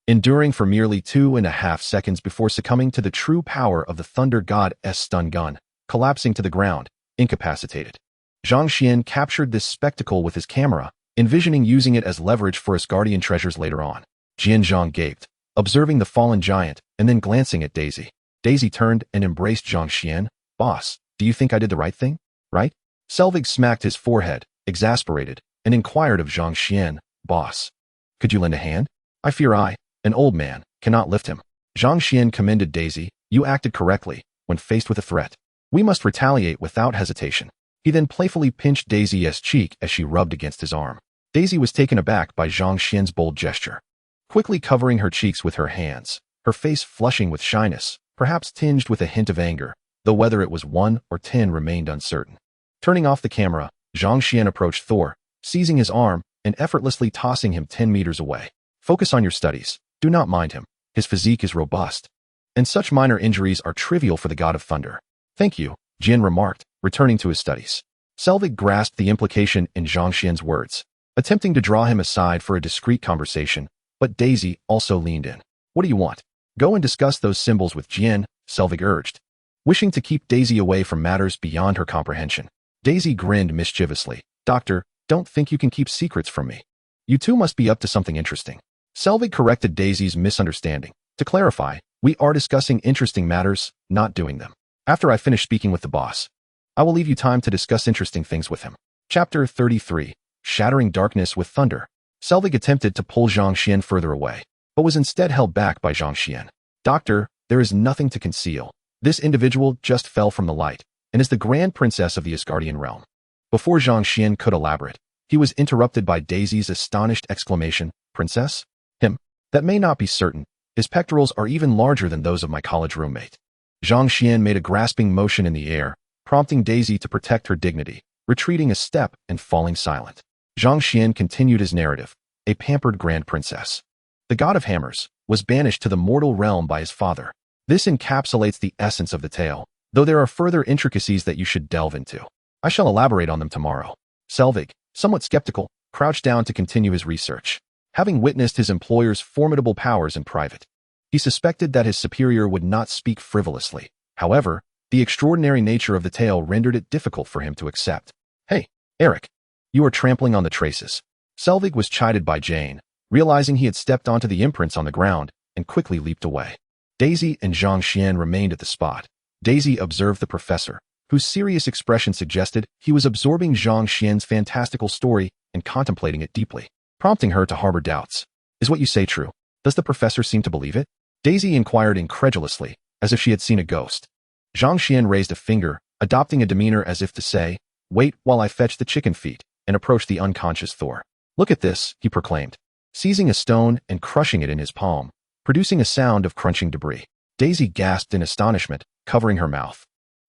enduring for merely 2.5 seconds before succumbing to the true power of the Thunder God's stun gun, collapsing to the ground, incapacitated. Zhang Xian captured this spectacle with his camera, envisioning using it as leverage for Asgardian treasures later on. Jin Zhang gaped, observing the fallen giant, and then glancing at Daisy. Daisy turned and embraced Zhang Xian. "Boss, do you think I did the right thing? Right?" Selvig smacked his forehead, exasperated, and inquired of Zhang Xian, "Boss, could you lend a hand? I fear I, an old man, cannot lift him." Zhang Xian commended Daisy. "You acted correctly when faced with a threat. We must retaliate without hesitation." He then playfully pinched Daisy's cheek as she rubbed against his arm. Daisy was taken aback by Zhang Xian's bold gesture. Quickly covering her cheeks with her hands, her face flushing with shyness, perhaps tinged with a hint of anger, though whether it was 1 or 10 remained uncertain. Turning off the camera, Zhang Xian approached Thor, seizing his arm and effortlessly tossing him 10 meters away. "Focus on your studies. Do not mind him. His physique is robust, and such minor injuries are trivial for the god of thunder." "Thank you," Jin remarked, returning to his studies. Selvig grasped the implication in Zhang Xian's words, attempting to draw him aside for a discreet conversation, but Daisy also leaned in. "What do you want? Go and discuss those symbols with Jin," Selvig urged, wishing to keep Daisy away from matters beyond her comprehension. Daisy grinned mischievously. "Doctor, don't think you can keep secrets from me. You two must be up to something interesting." Selvig corrected Daisy's misunderstanding. "To clarify, we are discussing interesting matters, not doing them. After I finish speaking with the boss, I will leave you time to discuss interesting things with him." Chapter 33. Shattering Darkness with Thunder. Selvig attempted to pull Zhang Xian further away, but was instead held back by Zhang Xian. Doctor, there is nothing to conceal. This individual just fell from the light and is the Grand Princess of the Asgardian realm. Before Zhang Xian could elaborate, he was interrupted by Daisy's astonished exclamation, Princess? Him? That may not be certain. His pectorals are even larger than those of my college roommate. Zhang Xian made a grasping motion in the air, prompting Daisy to protect her dignity, retreating a step and falling silent. Zhang Xian continued his narrative, a pampered Grand Princess. The god of hammers was banished to the mortal realm by his father. This encapsulates the essence of the tale, though there are further intricacies that you should delve into. I shall elaborate on them tomorrow. Selvig, somewhat skeptical, crouched down to continue his research. Having witnessed his employer's formidable powers in private, he suspected that his superior would not speak frivolously. However, the extraordinary nature of the tale rendered it difficult for him to accept. Hey, Eric, you are trampling on the traces. Selvig was chided by Jane, realizing he had stepped onto the imprints on the ground, and quickly leaped away. Daisy and Zhang Xian remained at the spot. Daisy observed the professor, whose serious expression suggested he was absorbing Zhang Xian's fantastical story and contemplating it deeply, prompting her to harbor doubts. Is what you say true? Does the professor seem to believe it? Daisy inquired incredulously, as if she had seen a ghost. Zhang Xian raised a finger, adopting a demeanor as if to say, wait while I fetch the chicken feet, and approached the unconscious Thor. Look at this, he proclaimed, seizing a stone and crushing it in his palm, producing a sound of crunching debris. Daisy gasped in astonishment, covering her mouth,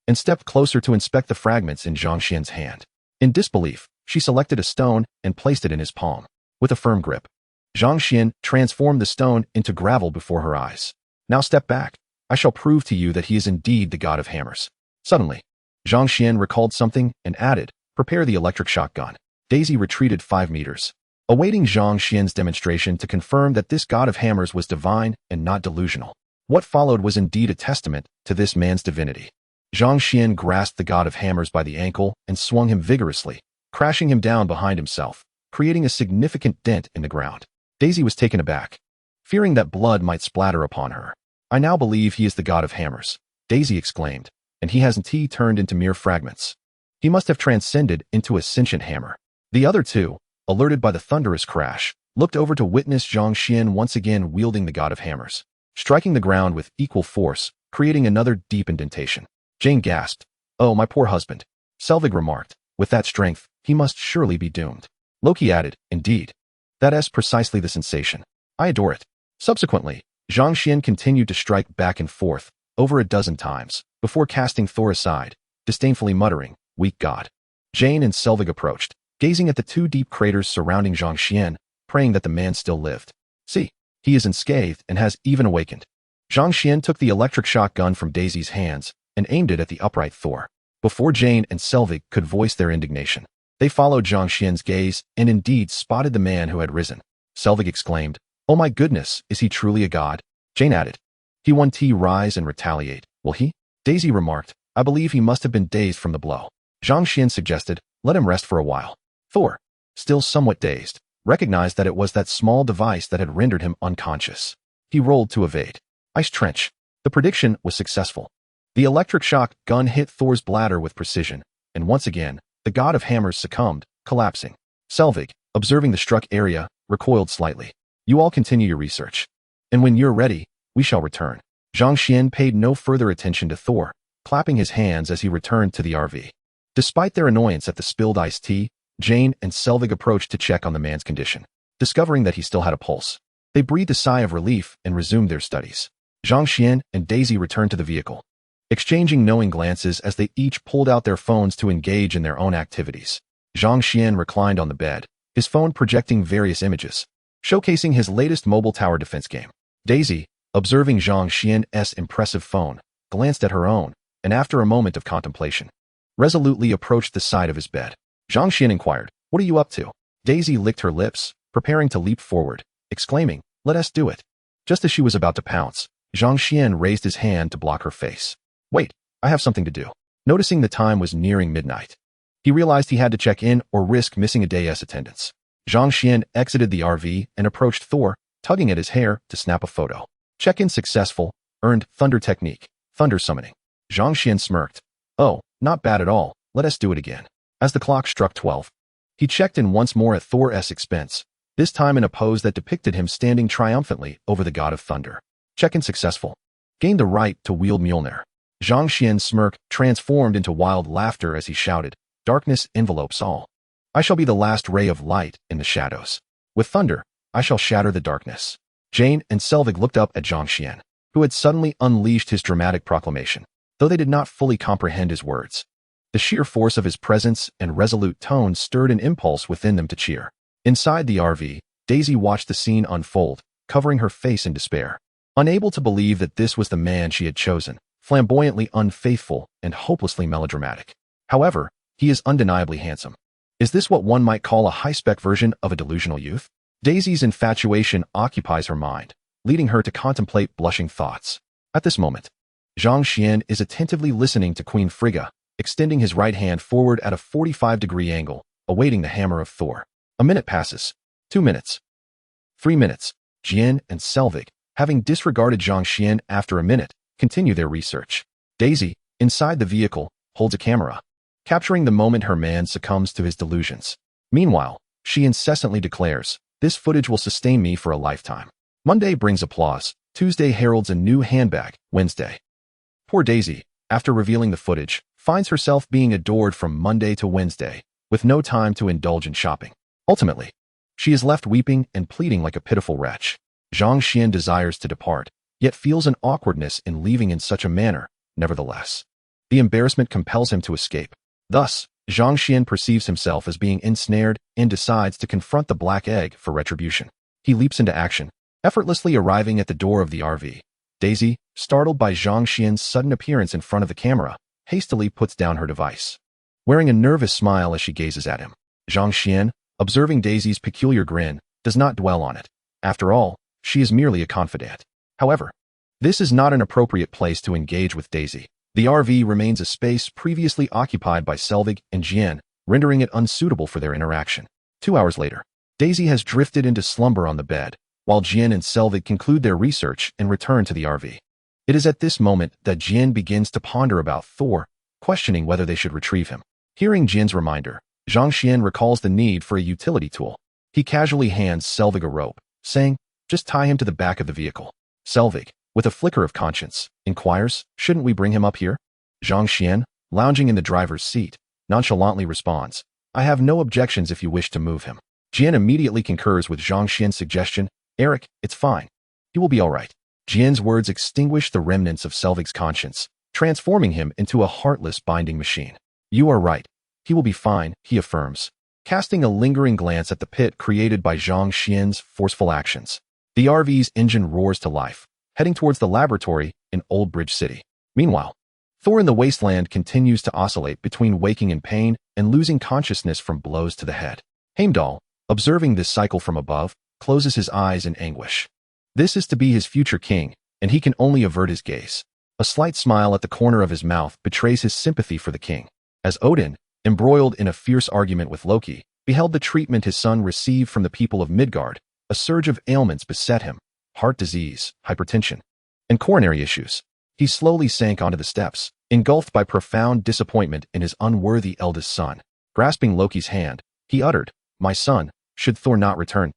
and stepped closer to inspect the fragments in Zhang Xian's hand. In disbelief, she selected a stone and placed it in his palm. With a firm grip, Zhang Xian transformed the stone into gravel before her eyes. Now step back. I shall prove to you that he is indeed the god of hammers. Suddenly, Zhang Xian recalled something and added, prepare the electric shotgun. Daisy retreated 5 meters, awaiting Zhang Xian's demonstration to confirm that this god of hammers was divine and not delusional. What followed was indeed a testament to this man's divinity. Zhang Xian grasped the god of hammers by the ankle and swung him vigorously, crashing him down behind himself, creating a significant dent in the ground. Daisy was taken aback, fearing that blood might splatter upon her. I now believe he is the god of hammers, Daisy exclaimed, and he hasn't turned into mere fragments. He must have transcended into a sentient hammer. The other two, alerted by the thunderous crash, looked over to witness Zhang Xian once again wielding the god of hammers, striking the ground with equal force, creating another deep indentation. Jane gasped, oh, my poor husband. Selvig remarked, with that strength, he must surely be doomed. Loki added, indeed. That is precisely the sensation. I adore it. Subsequently, Zhang Xian continued to strike back and forth, over a dozen times, before casting Thor aside, disdainfully muttering, weak god. Jane and Selvig approached, gazing at the 2 deep craters surrounding Zhang Xian, praying that the man still lived. See, he is unscathed and has even awakened. Zhang Xian took the electric shotgun from Daisy's hands and aimed it at the upright Thor. Before Jane and Selvig could voice their indignation, they followed Zhang Xian's gaze and indeed spotted the man who had risen. Selvig exclaimed, oh my goodness, is he truly a god? Jane added, he won't rise and retaliate, will he? Daisy remarked, I believe he must have been dazed from the blow. Zhang Xian suggested, let him rest for a while. Thor, still somewhat dazed, recognized that it was that small device that had rendered him unconscious. He rolled to evade. Ice trench. The prediction was successful. The electric shock gun hit Thor's bladder with precision, and once again, the god of hammers succumbed, collapsing. Selvig, observing the struck area, recoiled slightly. You all continue your research. And when you're ready, we shall return. Zhang Xian paid no further attention to Thor, clapping his hands as he returned to the RV. Despite their annoyance at the spilled iced tea, Jane and Selvig approached to check on the man's condition. Discovering that he still had a pulse, they breathed a sigh of relief and resumed their studies. Zhang Xian and Daisy returned to the vehicle, exchanging knowing glances as they each pulled out their phones to engage in their own activities. Zhang Xian reclined on the bed, his phone projecting various images, showcasing his latest mobile tower defense game. Daisy, observing Zhang Xian's impressive phone, glanced at her own, and after a moment of contemplation, resolutely approached the side of his bed. Zhang Xian inquired, what are you up to? Daisy licked her lips, preparing to leap forward, exclaiming, let us do it. Just as she was about to pounce, Zhang Xian raised his hand to block her face. Wait, I have something to do. Noticing the time was nearing midnight, he realized he had to check in or risk missing a day's attendance. Zhang Xian exited the RV and approached Thor, tugging at his hair to snap a photo. Check-in successful, earned Thunder Technique, Thunder Summoning. Zhang Xian smirked. Oh, not bad at all, let us do it again. As the clock struck 12, he checked in once more at Thor's expense, this time in a pose that depicted him standing triumphantly over the god of thunder. Check-in successful. Gained the right to wield Mjölnir. Zhang Xian's smirk transformed into wild laughter as he shouted, "Darkness envelopes all. I shall be the last ray of light in the shadows. With thunder, I shall shatter the darkness." Jane and Selvig looked up at Zhang Xian, who had suddenly unleashed his dramatic proclamation, though they did not fully comprehend his words. The sheer force of his presence and resolute tone stirred an impulse within them to cheer. Inside the RV, Daisy watched the scene unfold, covering her face in despair. Unable to believe that this was the man she had chosen, flamboyantly unfaithful and hopelessly melodramatic. However, he is undeniably handsome. Is this what one might call a high-spec version of a delusional youth? Daisy's infatuation occupies her mind, leading her to contemplate blushing thoughts. At this moment, Zhang Xian is attentively listening to Queen Frigga, extending his right hand forward at a 45-degree angle, awaiting the hammer of Thor. A minute passes. 2 minutes. 3 minutes. Jian and Selvig, having disregarded Zhang Xian after a minute, continue their research. Daisy, inside the vehicle, holds a camera, capturing the moment her man succumbs to his delusions. Meanwhile, she incessantly declares, "This footage will sustain me for a lifetime." Monday brings applause. Tuesday heralds a new handbag. Wednesday. Poor Daisy, after revealing the footage, finds herself being adored from Monday to Wednesday, with no time to indulge in shopping. Ultimately, she is left weeping and pleading like a pitiful wretch. Zhang Xian desires to depart, yet feels an awkwardness in leaving in such a manner. Nevertheless, the embarrassment compels him to escape. Thus, Zhang Xian perceives himself as being ensnared and decides to confront the black egg for retribution. He leaps into action, effortlessly arriving at the door of the RV. Daisy, startled by Zhang Xian's sudden appearance in front of the camera, hastily puts down her device, wearing a nervous smile as she gazes at him. Zhang Xian, observing Daisy's peculiar grin, does not dwell on it. After all, she is merely a confidant. However, this is not an appropriate place to engage with Daisy. The RV remains a space previously occupied by Selvig and Jian, rendering it unsuitable for their interaction. 2 hours later, Daisy has drifted into slumber on the bed, while Jian and Selvig conclude their research and return to the RV. It is at this moment that Jian begins to ponder about Thor, questioning whether they should retrieve him. Hearing Jian's reminder, Zhang Xian recalls the need for a utility tool. He casually hands Selvig a rope, saying, "Just tie him to the back of the vehicle." Selvig, with a flicker of conscience, inquires, "Shouldn't we bring him up here?" Zhang Xian, lounging in the driver's seat, nonchalantly responds, "I have no objections if you wish to move him." Jian immediately concurs with Zhang Xian's suggestion, "Eric, it's fine. He will be all right." Jian's words extinguish the remnants of Selvig's conscience, transforming him into a heartless binding machine. "You are right. He will be fine," he affirms, casting a lingering glance at the pit created by Zhang Xian's forceful actions. The RV's engine roars to life, heading towards the laboratory in Old Bridge City. Meanwhile, Thor in the wasteland continues to oscillate between waking in pain and losing consciousness from blows to the head. Heimdall, observing this cycle from above, closes his eyes in anguish. This is to be his future king, and he can only avert his gaze. A slight smile at the corner of his mouth betrays his sympathy for the king. As Odin, embroiled in a fierce argument with Loki, beheld the treatment his son received from the people of Midgard, a surge of ailments beset him: heart disease, hypertension, and coronary issues. He slowly sank onto the steps, engulfed by profound disappointment in his unworthy eldest son. Grasping Loki's hand, he uttered, "My son, should Thor not return,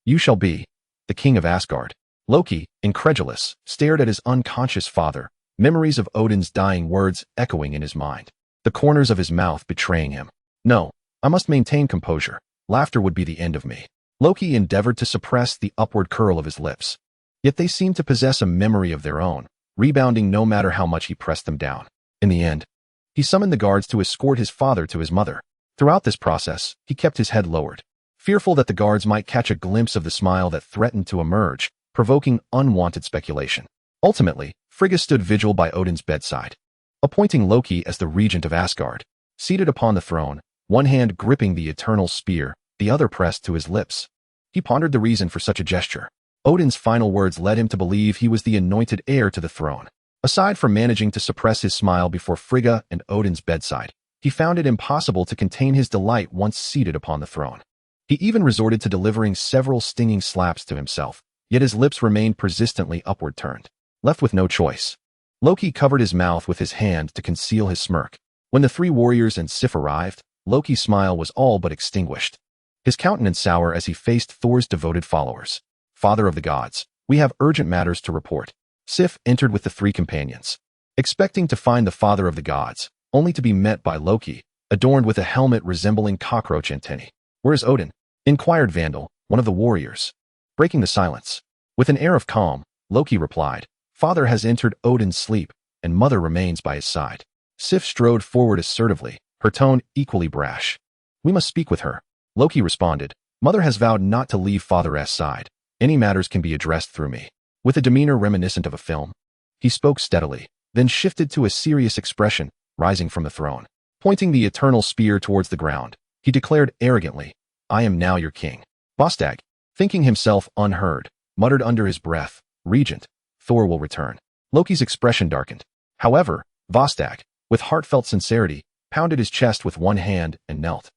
you shall be the king of Asgard." Loki, incredulous, stared at his unconscious father, memories of Odin's dying words echoing in his mind, the corners of his mouth betraying him. "No, I must maintain composure. Laughter would be the end of me." Loki endeavored to suppress the upward curl of his lips, yet they seemed to possess a memory of their own, rebounding no matter how much he pressed them down. In the end, he summoned the guards to escort his father to his mother. Throughout this process, he kept his head lowered, fearful that the guards might catch a glimpse of the smile that threatened to emerge, provoking unwanted speculation. Ultimately, Frigga stood vigil by Odin's bedside, appointing Loki as the regent of Asgard. Seated upon the throne, one hand gripping the eternal spear, the other pressed to his lips, he pondered the reason for such a gesture. Odin's final words led him to believe he was the anointed heir to the throne. Aside from managing to suppress his smile before Frigga and Odin's bedside, he found it impossible to contain his delight once seated upon the throne. He even resorted to delivering several stinging slaps to himself, yet his lips remained persistently upward turned. Left with no choice, Loki covered his mouth with his hand to conceal his smirk. When the three warriors and Sif arrived, Loki's smile was all but extinguished. his countenance sour as he faced Thor's devoted followers. Father of the gods, we have urgent matters to report. Sif entered with the three companions, expecting to find the father of the gods, only to be met by Loki, adorned with a helmet resembling cockroach antennae. Where is Odin? Inquired Vandal, one of the warriors. Breaking the silence. With an air of calm, Loki replied, Father has entered Odin's sleep, and Mother remains by his side. Sif strode forward assertively, her tone equally brash. We must speak with her. Loki responded, Mother has vowed not to leave Father's side. Any matters can be addressed through me. With a demeanor reminiscent of a film, he spoke steadily, then shifted to a serious expression, rising from the throne. Pointing the eternal spear towards the ground, he declared arrogantly, I am now your king. Vostag, thinking himself unheard, muttered under his breath, Regent, Thor will return. Loki's expression darkened. However, Vostag, with heartfelt sincerity, pounded his chest with one hand and knelt,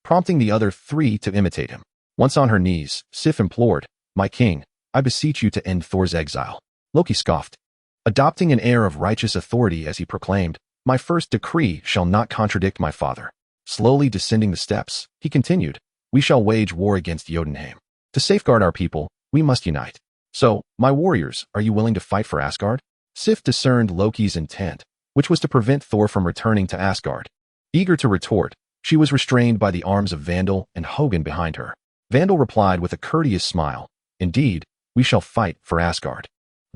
prompting the other three to imitate him. Once on her knees, Sif implored, My king, I beseech you to end Thor's exile. Loki scoffed, adopting an air of righteous authority as he proclaimed, My first decree shall not contradict my father. Slowly descending the steps, he continued, We shall wage war against Jotunheim. To safeguard our people, we must unite. So, my warriors, are you willing to fight for Asgard? Sif discerned Loki's intent, which was to prevent Thor from returning to Asgard. Eager to retort, she was restrained by the arms of Vandal and Hogun behind her. Vandal replied with a courteous smile, Indeed, we shall fight for Asgard.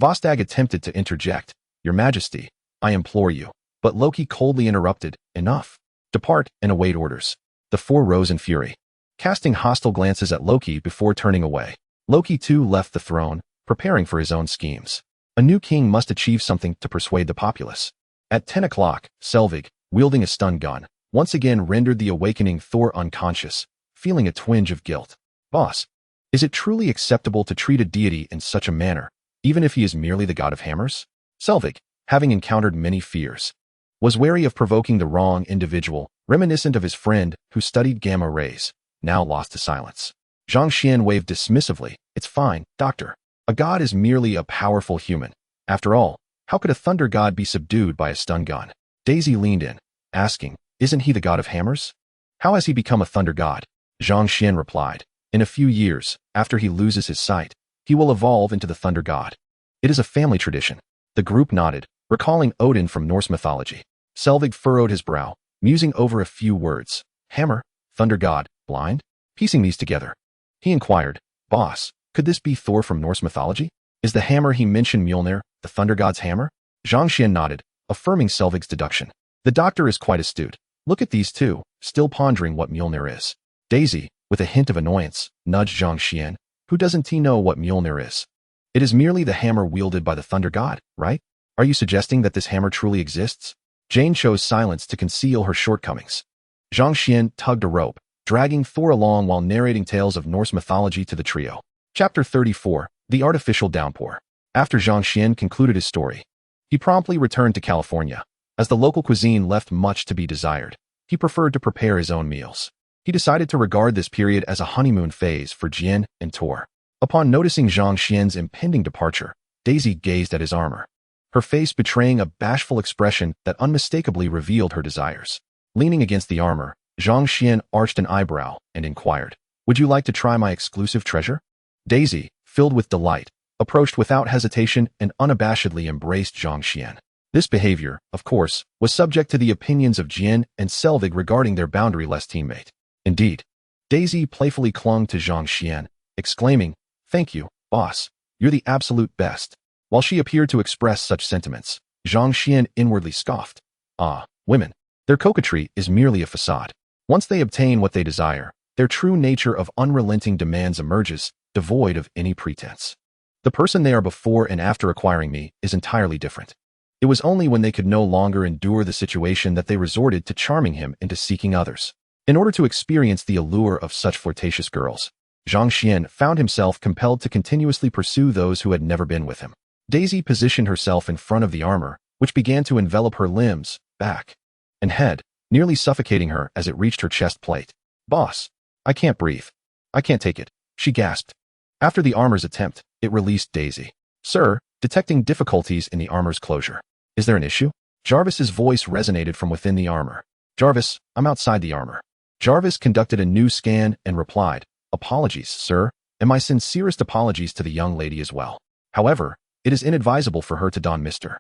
Vostag attempted to interject, Your Majesty, I implore you. But Loki coldly interrupted, Enough. Depart and await orders. The four rose in fury, casting hostile glances at Loki before turning away. Loki too left the throne, preparing for his own schemes. A new king must achieve something to persuade the populace. At 10 o'clock, Selvig, wielding a stun gun, once again rendered the awakening Thor unconscious, feeling a twinge of guilt. Boss, is it truly acceptable to treat a deity in such a manner, even if he is merely the god of hammers? Selvig, having encountered many fears, was wary of provoking the wrong individual, reminiscent of his friend who studied gamma rays, now lost to silence. Zhang Xian waved dismissively, It's fine, doctor. A god is merely a powerful human. After all, how could a thunder god be subdued by a stun gun? Daisy leaned in, asking, Isn't he the god of hammers? How has he become a thunder god? Zhang Xian replied, In a few years, after he loses his sight, he will evolve into the thunder god. It is a family tradition. The group nodded, recalling Odin from Norse mythology. Selvig furrowed his brow, musing over a few words. Hammer, thunder god, blind? Piecing these together, he inquired, Boss, could this be Thor from Norse mythology? Is the hammer he mentioned Mjölnir, the thunder god's hammer? Zhang Xian nodded, affirming Selvig's deduction. The doctor is quite astute. Look at these two, still pondering what Mjölnir is. Daisy, with a hint of annoyance, nudged Zhang Xian. Who doesn't he know what Mjölnir is? It is merely the hammer wielded by the thunder god, right? Are you suggesting that this hammer truly exists? Jane chose silence to conceal her shortcomings. Zhang Xian tugged a rope, dragging Thor along while narrating tales of Norse mythology to the trio. Chapter 34, The Artificial Downpour. After Zhang Xian concluded his story, he promptly returned to California. As the local cuisine left much to be desired, he preferred to prepare his own meals. He decided to regard this period as a honeymoon phase for Jian and Thor. Upon noticing Zhang Xian's impending departure, Daisy gazed at his armor, her face betraying a bashful expression that unmistakably revealed her desires. Leaning against the armor, Zhang Xian arched an eyebrow and inquired, Would you like to try my exclusive treasure? Daisy, filled with delight, approached without hesitation and unabashedly embraced Zhang Xian. This behavior, of course, was subject to the opinions of Jian and Selvig regarding their boundaryless teammate. Indeed, Daisy playfully clung to Zhang Xian, exclaiming, Thank you, boss. You're the absolute best. While she appeared to express such sentiments, Zhang Xian inwardly scoffed. Ah, women. Their coquetry is merely a facade. Once they obtain what they desire, their true nature of unrelenting demands emerges, devoid of any pretense. The person they are before and after acquiring me is entirely different. It was only when they could no longer endure the situation that they resorted to charming him into seeking others. In order to experience the allure of such flirtatious girls, Zhang Xian found himself compelled to continuously pursue those who had never been with him. Daisy positioned herself in front of the armor, which began to envelop her limbs, back, and head, nearly suffocating her as it reached her chest plate. Boss, I can't breathe. I can't take it, she gasped. After the armor's attempt, it released Daisy. Sir, detecting difficulties in the armor's closure. Is there an issue? Jarvis's voice resonated from within the armor. Jarvis, I'm outside the armor. Jarvis conducted a new scan and replied, "Apologies, sir, and my sincerest apologies to the young lady as well. However, it is inadvisable for her to don Mr.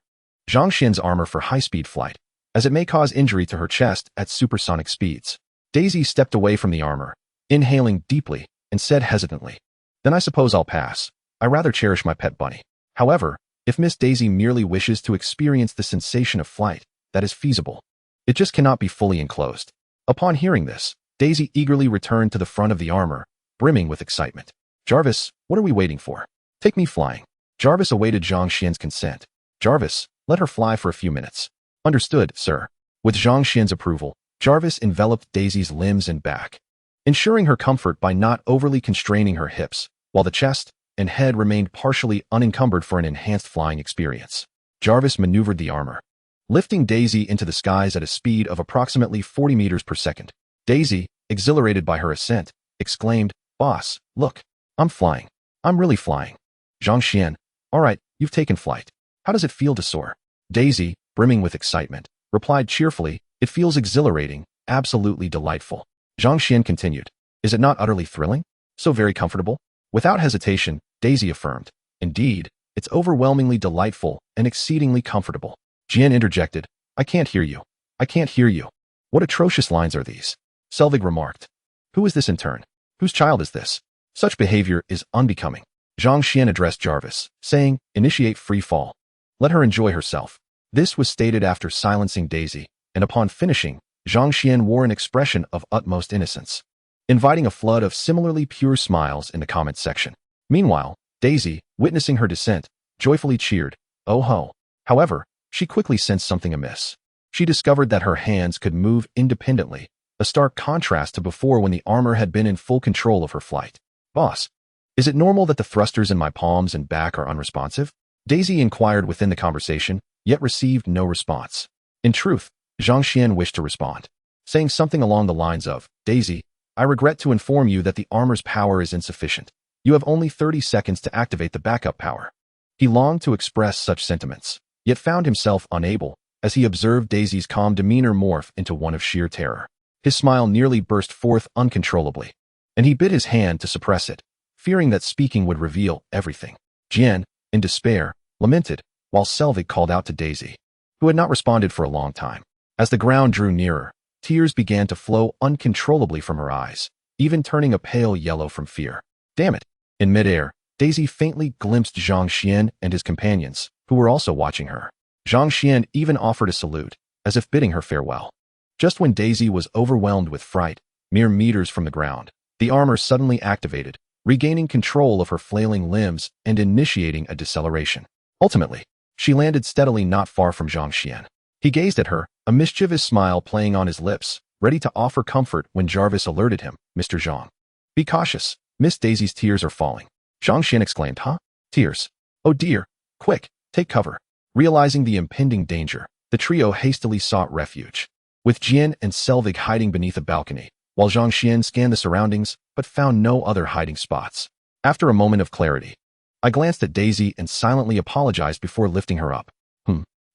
Zhangxian's armor for high-speed flight, as it may cause injury to her chest at supersonic speeds." Daisy stepped away from the armor, inhaling deeply, and said hesitantly, "Then I suppose I'll pass. I rather cherish my pet bunny. However, if Miss Daisy merely wishes to experience the sensation of flight, that is feasible. It just cannot be fully enclosed." Upon hearing this, Daisy eagerly returned to the front of the armor, brimming with excitement. "Jarvis, what are we waiting for? Take me flying." Jarvis awaited Zhang Xian's consent. "Jarvis, let her fly for a few minutes." "Understood, sir." With Zhang Xian's approval, Jarvis enveloped Daisy's limbs and back, ensuring her comfort by not overly constraining her hips, while the chest and head remained partially unencumbered for an enhanced flying experience. Jarvis maneuvered the armor, lifting Daisy into the skies at a speed of approximately 40 meters per second. Daisy, exhilarated by her ascent, exclaimed, "Boss, look, I'm flying. I'm really flying." Zhang Xian, "All right, you've taken flight. How does it feel to soar?" Daisy, brimming with excitement, replied cheerfully, "It feels exhilarating, absolutely delightful." Zhang Xian continued, "Is it not utterly thrilling? So very comfortable?" Without hesitation, Daisy affirmed, "Indeed, it's overwhelmingly delightful and exceedingly comfortable." Jian interjected, "I can't hear you. I can't hear you." "What atrocious lines are these?" Selvig remarked. "Who is this in turn? Whose child is this? Such behavior is unbecoming." Zhang Xian addressed Jarvis, saying, "Initiate free fall. Let her enjoy herself." This was stated after silencing Daisy, and upon finishing, Zhang Xian wore an expression of utmost innocence, inviting a flood of similarly pure smiles in the comment section. Meanwhile, Daisy, witnessing her descent, joyfully cheered, "Oh ho." However, she quickly sensed something amiss. She discovered that her hands could move independently, a stark contrast to before when the armor had been in full control of her flight. "Boss, is it normal that the thrusters in my palms and back are unresponsive?" Daisy inquired within the conversation, yet received no response. In truth, Zhang Xian wished to respond, saying something along the lines of, "Daisy, I regret to inform you that the armor's power is insufficient. You have only 30 seconds to activate the backup power." He longed to express such sentiments, yet found himself unable, as he observed Daisy's calm demeanor morph into one of sheer terror. His smile nearly burst forth uncontrollably, and he bit his hand to suppress it, fearing that speaking would reveal everything. Jian, in despair, lamented, while Selvig called out to Daisy, who had not responded for a long time. As the ground drew nearer, tears began to flow uncontrollably from her eyes, even turning a pale yellow from fear. "Damn it!" In midair, Daisy faintly glimpsed Zhang Xian and his companions, who were also watching her. Zhang Xian even offered a salute, as if bidding her farewell. Just when Daisy was overwhelmed with fright, mere meters from the ground, the armor suddenly activated, regaining control of her flailing limbs and initiating a deceleration. Ultimately, she landed steadily not far from Zhang Xian. He gazed at her, a mischievous smile playing on his lips, ready to offer comfort when Jarvis alerted him, "Mr. Zhang, be cautious. Miss Daisy's tears are falling." Zhang Xian exclaimed, "Huh? Tears? Oh dear. Quick, take cover." Realizing the impending danger, the trio hastily sought refuge, with Jian and Selvig hiding beneath a balcony, while Zhang Xian scanned the surroundings but found no other hiding spots. After a moment of clarity, I glanced at Daisy and silently apologized before lifting her up.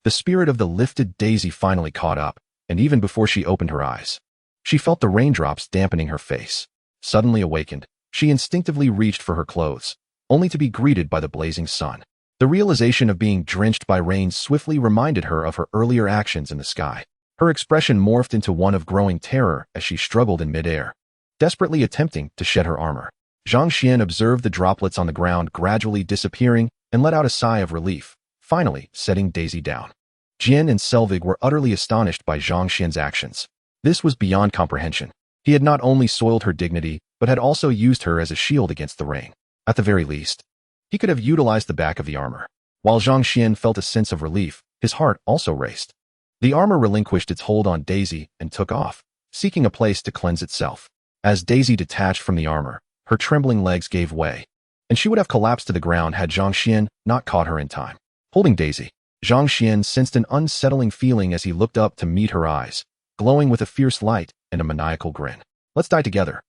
The spirit of the lifted Daisy finally caught up, and even before she opened her eyes, she felt the raindrops dampening her face. Suddenly awakened, she instinctively reached for her clothes, only to be greeted by the blazing sun. The realization of being drenched by rain swiftly reminded her of her earlier actions in the sky. Her expression morphed into one of growing terror as she struggled in midair, desperately attempting to shed her armor. Zhang Xian observed the droplets on the ground gradually disappearing and let out a sigh of relief, finally setting Daisy down. Jian and Selvig were utterly astonished by Zhang Xian's actions. This was beyond comprehension. He had not only soiled her dignity, but had also used her as a shield against the rain. At the very least, he could have utilized the back of the armor. While Zhang Xian felt a sense of relief, his heart also raced. The armor relinquished its hold on Daisy and took off, seeking a place to cleanse itself. As Daisy detached from the armor, her trembling legs gave way, and she would have collapsed to the ground had Zhang Xian not caught her in time. Holding Daisy, Zhang Xian sensed an unsettling feeling as he looked up to meet her eyes, glowing with a fierce light and a maniacal grin. "Let's die together."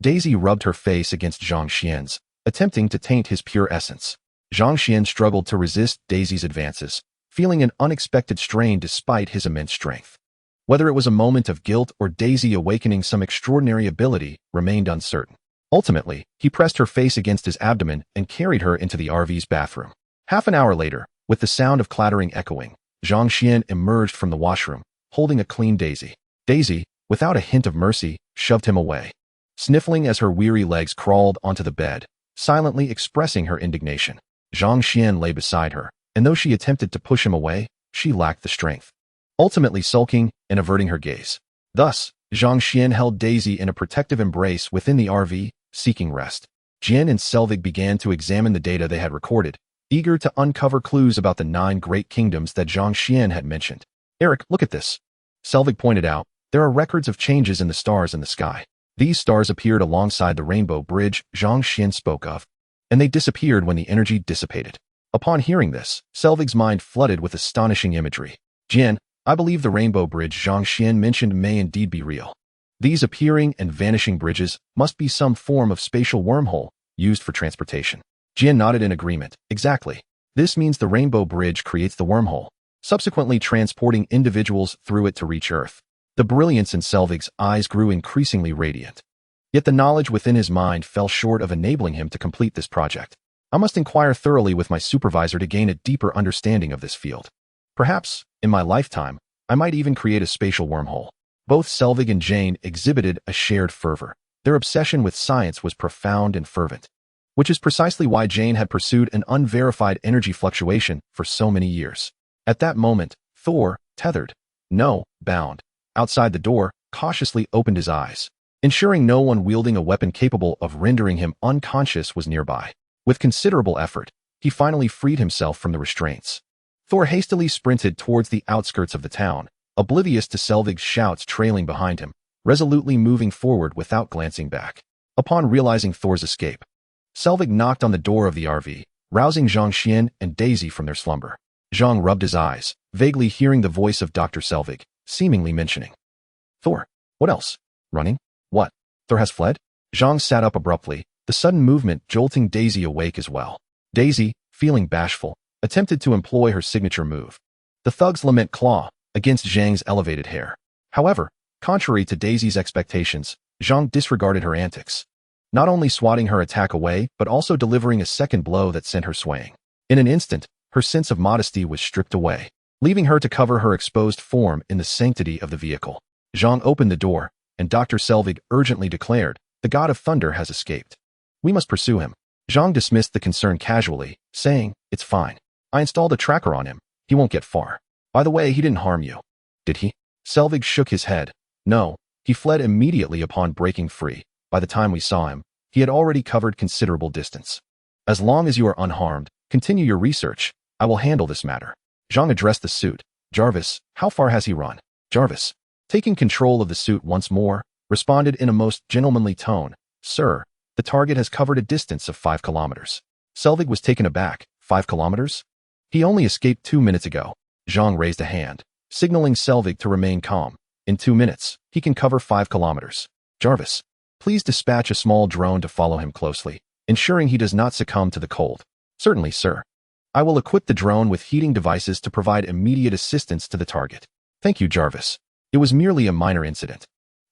Daisy rubbed her face against Zhang Xian's, attempting to taint his pure essence. Zhang Xian struggled to resist Daisy's advances, feeling an unexpected strain despite his immense strength. Whether it was a moment of guilt or Daisy awakening some extraordinary ability remained uncertain. Ultimately, he pressed her face against his abdomen and carried her into the RV's bathroom. Half an hour later, with the sound of clattering echoing, Zhang Xian emerged from the washroom, holding a clean Daisy. Daisy, without a hint of mercy, shoved him away, sniffling as her weary legs crawled onto the bed, silently expressing her indignation. Zhang Xian lay beside her, and though she attempted to push him away, she lacked the strength, ultimately sulking and averting her gaze. Thus, Zhang Xian held Daisy in a protective embrace within the RV, seeking rest. Jin and Selvig began to examine the data they had recorded, eager to uncover clues about the 9 great kingdoms that Zhang Xian had mentioned. Eric, look at this. Selvig pointed out, there are records of changes in the stars in the sky. These stars appeared alongside the rainbow bridge Zhang Xian spoke of, and they disappeared when the energy dissipated. Upon hearing this, Selvig's mind flooded with astonishing imagery. Jin, I believe the rainbow bridge Zhang Xian mentioned may indeed be real. These appearing and vanishing bridges must be some form of spatial wormhole used for transportation. Jin nodded in agreement. Exactly. This means the rainbow bridge creates the wormhole, subsequently transporting individuals through it to reach Earth. The brilliance in Selvig's eyes grew increasingly radiant. Yet the knowledge within his mind fell short of enabling him to complete this project. I must inquire thoroughly with my supervisor to gain a deeper understanding of this field. Perhaps, in my lifetime, I might even create a spatial wormhole. Both Selvig and Jane exhibited a shared fervor. Their obsession with science was profound and fervent, which is precisely why Jane had pursued an unverified energy fluctuation for so many years. At that moment, Thor, bound, outside the door, cautiously opened his eyes, ensuring no one wielding a weapon capable of rendering him unconscious was nearby. With considerable effort, he finally freed himself from the restraints. Thor hastily sprinted towards the outskirts of the town, oblivious to Selvig's shouts trailing behind him, resolutely moving forward without glancing back. Upon realizing Thor's escape, Selvig knocked on the door of the RV, rousing Zhang Xian and Daisy from their slumber. Zhang rubbed his eyes, vaguely hearing the voice of Dr. Selvig, seemingly mentioning, Thor, what else? Running? What? Thor has fled? Zhang sat up abruptly, the sudden movement jolting Daisy awake as well. Daisy, feeling bashful, attempted to employ her signature move, the Thug's Lament Claw, against Zhang's elevated hair. However, contrary to Daisy's expectations, Zhang disregarded her antics, not only swatting her attack away but also delivering a second blow that sent her swaying. In an instant, her sense of modesty was stripped away, leaving her to cover her exposed form in the sanctity of the vehicle. Zhang opened the door, and Dr. Selvig urgently declared, the God of Thunder has escaped. We must pursue him. Zhang dismissed the concern casually, saying, it's fine. I installed a tracker on him. He won't get far. By the way, he didn't harm you. Did he? Selvig shook his head. No, he fled immediately upon breaking free. By the time we saw him, he had already covered considerable distance. As long as you are unharmed, continue your research. I will handle this matter. Zhang addressed the suit. Jarvis, how far has he run? Jarvis, taking control of the suit once more, responded in a most gentlemanly tone. Sir, the target has covered a distance of 5 kilometers. Selvig was taken aback. 5 kilometers? He only escaped 2 minutes ago. Zhang raised a hand, signaling Selvig to remain calm. In 2 minutes, he can cover 5 kilometers. Jarvis, please dispatch a small drone to follow him closely, ensuring he does not succumb to the cold. Certainly, sir. I will equip the drone with heating devices to provide immediate assistance to the target. Thank you, Jarvis. It was merely a minor incident.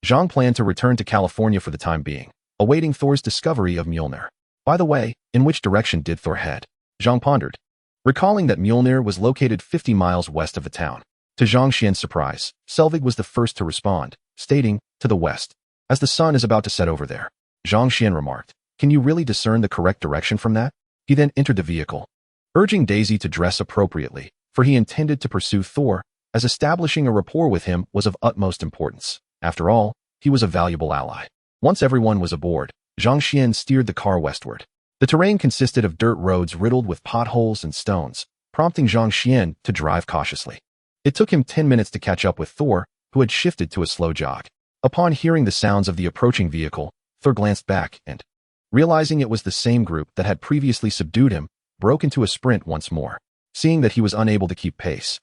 Zhang planned to return to California for the time being, awaiting Thor's discovery of Mjölnir. By the way, in which direction did Thor head? Zhang pondered, recalling that Mjölnir was located 50 miles west of the town. To Zhang Xian's surprise, Selvig was the first to respond, stating, to the west, as the sun is about to set over there. Zhang Xian remarked, can you really discern the correct direction from that? He then entered the vehicle, urging Daisy to dress appropriately, for he intended to pursue Thor, as establishing a rapport with him was of utmost importance. After all, he was a valuable ally. Once everyone was aboard, Zhang Xian steered the car westward. The terrain consisted of dirt roads riddled with potholes and stones, prompting Zhang Xian to drive cautiously. It took him 10 minutes to catch up with Thor, who had shifted to a slow jog. Upon hearing the sounds of the approaching vehicle, Thor glanced back and, realizing it was the same group that had previously subdued him, broke into a sprint once more. Seeing that he was unable to keep pace,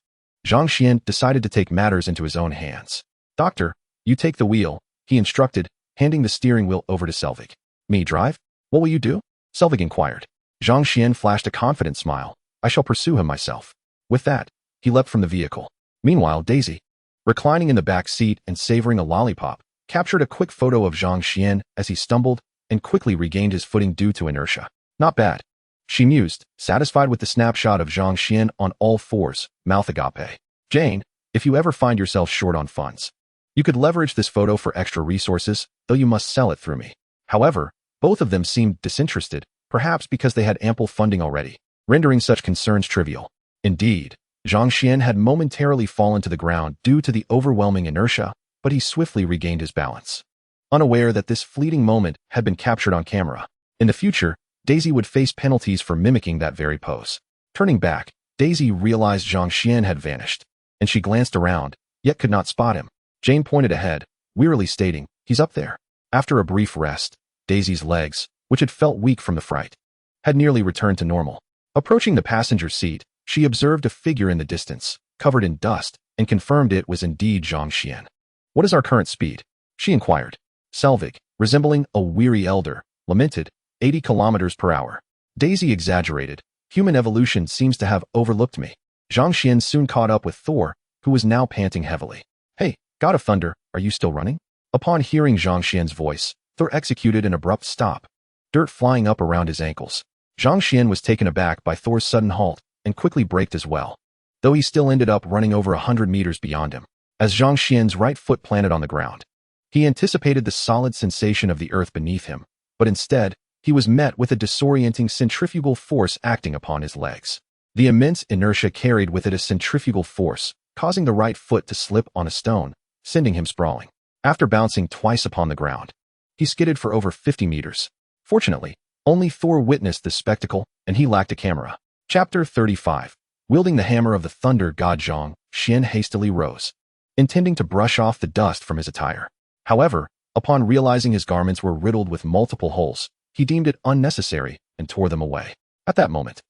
Zhang Xian decided to take matters into his own hands. Doctor, you take the wheel, he instructed, handing the steering wheel over to Selvig. Me drive? What will you do? Selvig inquired. Zhang Xian flashed a confident smile. I shall pursue him myself. With that, he leapt from the vehicle. Meanwhile, Daisy, reclining in the back seat and savoring a lollipop, captured a quick photo of Zhang Xian as he stumbled and quickly regained his footing due to inertia. Not bad, she mused, satisfied with the snapshot of Zhang Xian on all fours, mouth agape. Jane, if you ever find yourself short on funds, you could leverage this photo for extra resources, though you must sell it through me. However, both of them seemed disinterested, perhaps because they had ample funding already, rendering such concerns trivial. Indeed, Zhang Xian had momentarily fallen to the ground due to the overwhelming inertia, but he swiftly regained his balance. Unaware that this fleeting moment had been captured on camera, in the future, Daisy would face penalties for mimicking that very pose. Turning back, Daisy realized Zhang Xian had vanished, and she glanced around, yet could not spot him. Jane pointed ahead, wearily stating, "He's up there." After a brief rest, Daisy's legs, which had felt weak from the fright, had nearly returned to normal. Approaching the passenger seat, she observed a figure in the distance, covered in dust, and confirmed it was indeed Zhang Xian. "What is our current speed?" she inquired. Selvig, resembling a weary elder, lamented, 80 kilometers per hour. Daisy exaggerated. "Human evolution seems to have overlooked me." Zhang Xian soon caught up with Thor, who was now panting heavily. "Hey, God of Thunder, are you still running?" Upon hearing Zhang Xian's voice, Thor executed an abrupt stop, dirt flying up around his ankles. Zhang Xian was taken aback by Thor's sudden halt and quickly braked as well, though he still ended up running over 100 meters beyond him. As Zhang Xian's right foot planted on the ground, he anticipated the solid sensation of the earth beneath him, but instead, he was met with a disorienting centrifugal force acting upon his legs. The immense inertia carried with it a centrifugal force, causing the right foot to slip on a stone, sending him sprawling. After bouncing twice upon the ground, he skidded for over 50 meters. Fortunately, only Thor witnessed this spectacle, and he lacked a camera. Chapter 35. Wielding the hammer of the thunder god, Zhang Xian hastily rose, intending to brush off the dust from his attire. However, upon realizing his garments were riddled with multiple holes, he deemed it unnecessary and tore them away. At that moment,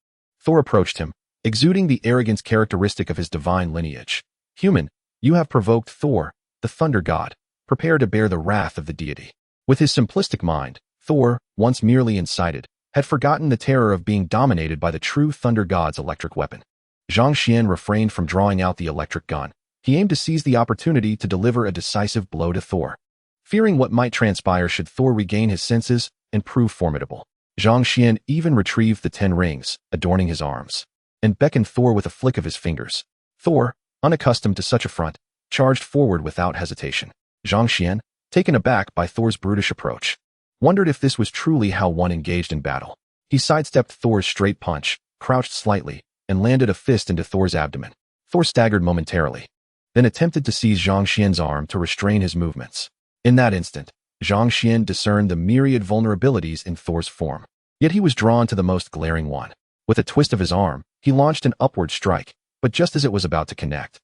Thor approached him, exuding the arrogance characteristic of his divine lineage. "Human, you have provoked Thor, the thunder god. Prepare to bear the wrath of the deity." With his simplistic mind, Thor, once merely incited, had forgotten the terror of being dominated by the true thunder god's electric weapon. Zhang Xian refrained from drawing out the electric gun. He aimed to seize the opportunity to deliver a decisive blow to Thor. Fearing what might transpire should Thor regain his senses and prove formidable, Zhang Xian even retrieved the 10 rings adorning his arms and beckoned Thor with a flick of his fingers. Thor, unaccustomed to such affront, charged forward without hesitation. Zhang Xian, taken aback by Thor's brutish approach, wondered if this was truly how one engaged in battle. He sidestepped Thor's straight punch, crouched slightly, and landed a fist into Thor's abdomen. Thor staggered momentarily, then attempted to seize Zhang Xian's arm to restrain his movements. In that instant, Zhang Xian discerned the myriad vulnerabilities in Thor's form. Yet he was drawn to the most glaring one. With a twist of his arm, he launched an upward strike, but just as it was about to connect,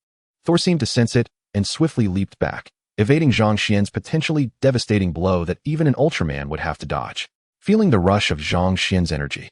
Thor seemed to sense it and swiftly leaped back, evading Zhang Xian's potentially devastating blow that even an Ultraman would have to dodge. Feeling the rush of Zhang Xian's energy,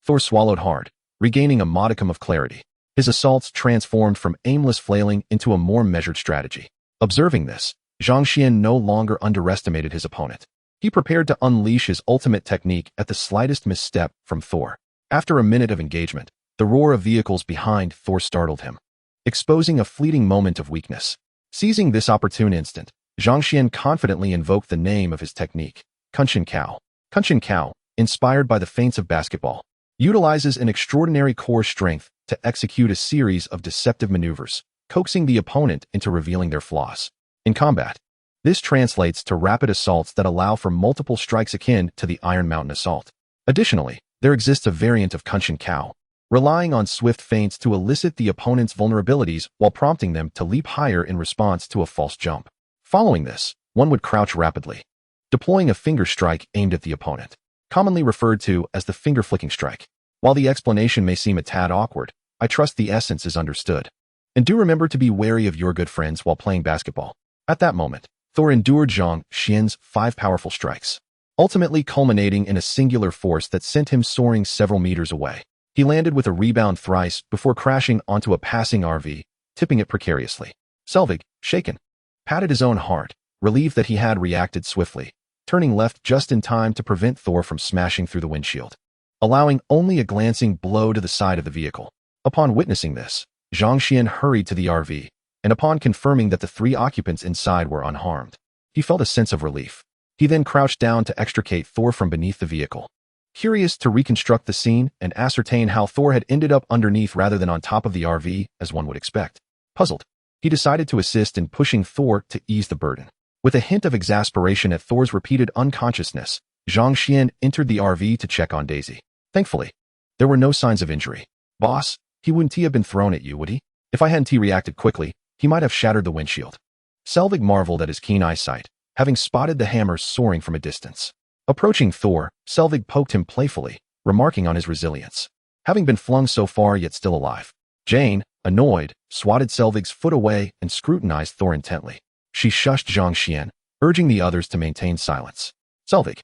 Thor swallowed hard, regaining a modicum of clarity. His assaults transformed from aimless flailing into a more measured strategy. Observing this, Zhang Xian no longer underestimated his opponent. He prepared to unleash his ultimate technique at the slightest misstep from Thor. After a minute of engagement, the roar of vehicles behind Thor startled him, exposing a fleeting moment of weakness. Seizing this opportune instant, Zhang Xian confidently invoked the name of his technique, Kunshin Kao. Kunshin Kao, inspired by the feints of basketball, utilizes an extraordinary core strength to execute a series of deceptive maneuvers, coaxing the opponent into revealing their flaws. In combat, this translates to rapid assaults that allow for multiple strikes akin to the Iron Mountain assault. Additionally, there exists a variant of Kunshin Kao, relying on swift feints to elicit the opponent's vulnerabilities while prompting them to leap higher in response to a false jump. Following this, one would crouch rapidly, deploying a finger strike aimed at the opponent, commonly referred to as the finger-flicking strike. While the explanation may seem a tad awkward, I trust the essence is understood. And do remember to be wary of your good friends while playing basketball. At that moment, Thor endured Zhang Xian's 5 powerful strikes, ultimately culminating in a singular force that sent him soaring several meters away. He landed with a rebound thrice before crashing onto a passing RV, tipping it precariously. Selvig, shaken, patted his own heart, relieved that he had reacted swiftly, turning left just in time to prevent Thor from smashing through the windshield, allowing only a glancing blow to the side of the vehicle. Upon witnessing this, Zhang Xian hurried to the RV, and upon confirming that the 3 occupants inside were unharmed, he felt a sense of relief. He then crouched down to extricate Thor from beneath the vehicle. Curious to reconstruct the scene and ascertain how Thor had ended up underneath rather than on top of the RV, as one would expect. Puzzled, he decided to assist in pushing Thor to ease the burden. With a hint of exasperation at Thor's repeated unconsciousness, Zhang Xian entered the RV to check on Daisy. Thankfully, there were no signs of injury. Boss, he wouldn't have been thrown at you, would he? If I hadn't reacted quickly, he might have shattered the windshield. Selvig marveled at his keen eyesight, having spotted the hammer soaring from a distance. Approaching Thor, Selvig poked him playfully, remarking on his resilience. Having been flung so far yet still alive, Jane, annoyed, swatted Selvig's foot away and scrutinized Thor intently. She shushed Zhang Xian, urging the others to maintain silence. Selvig,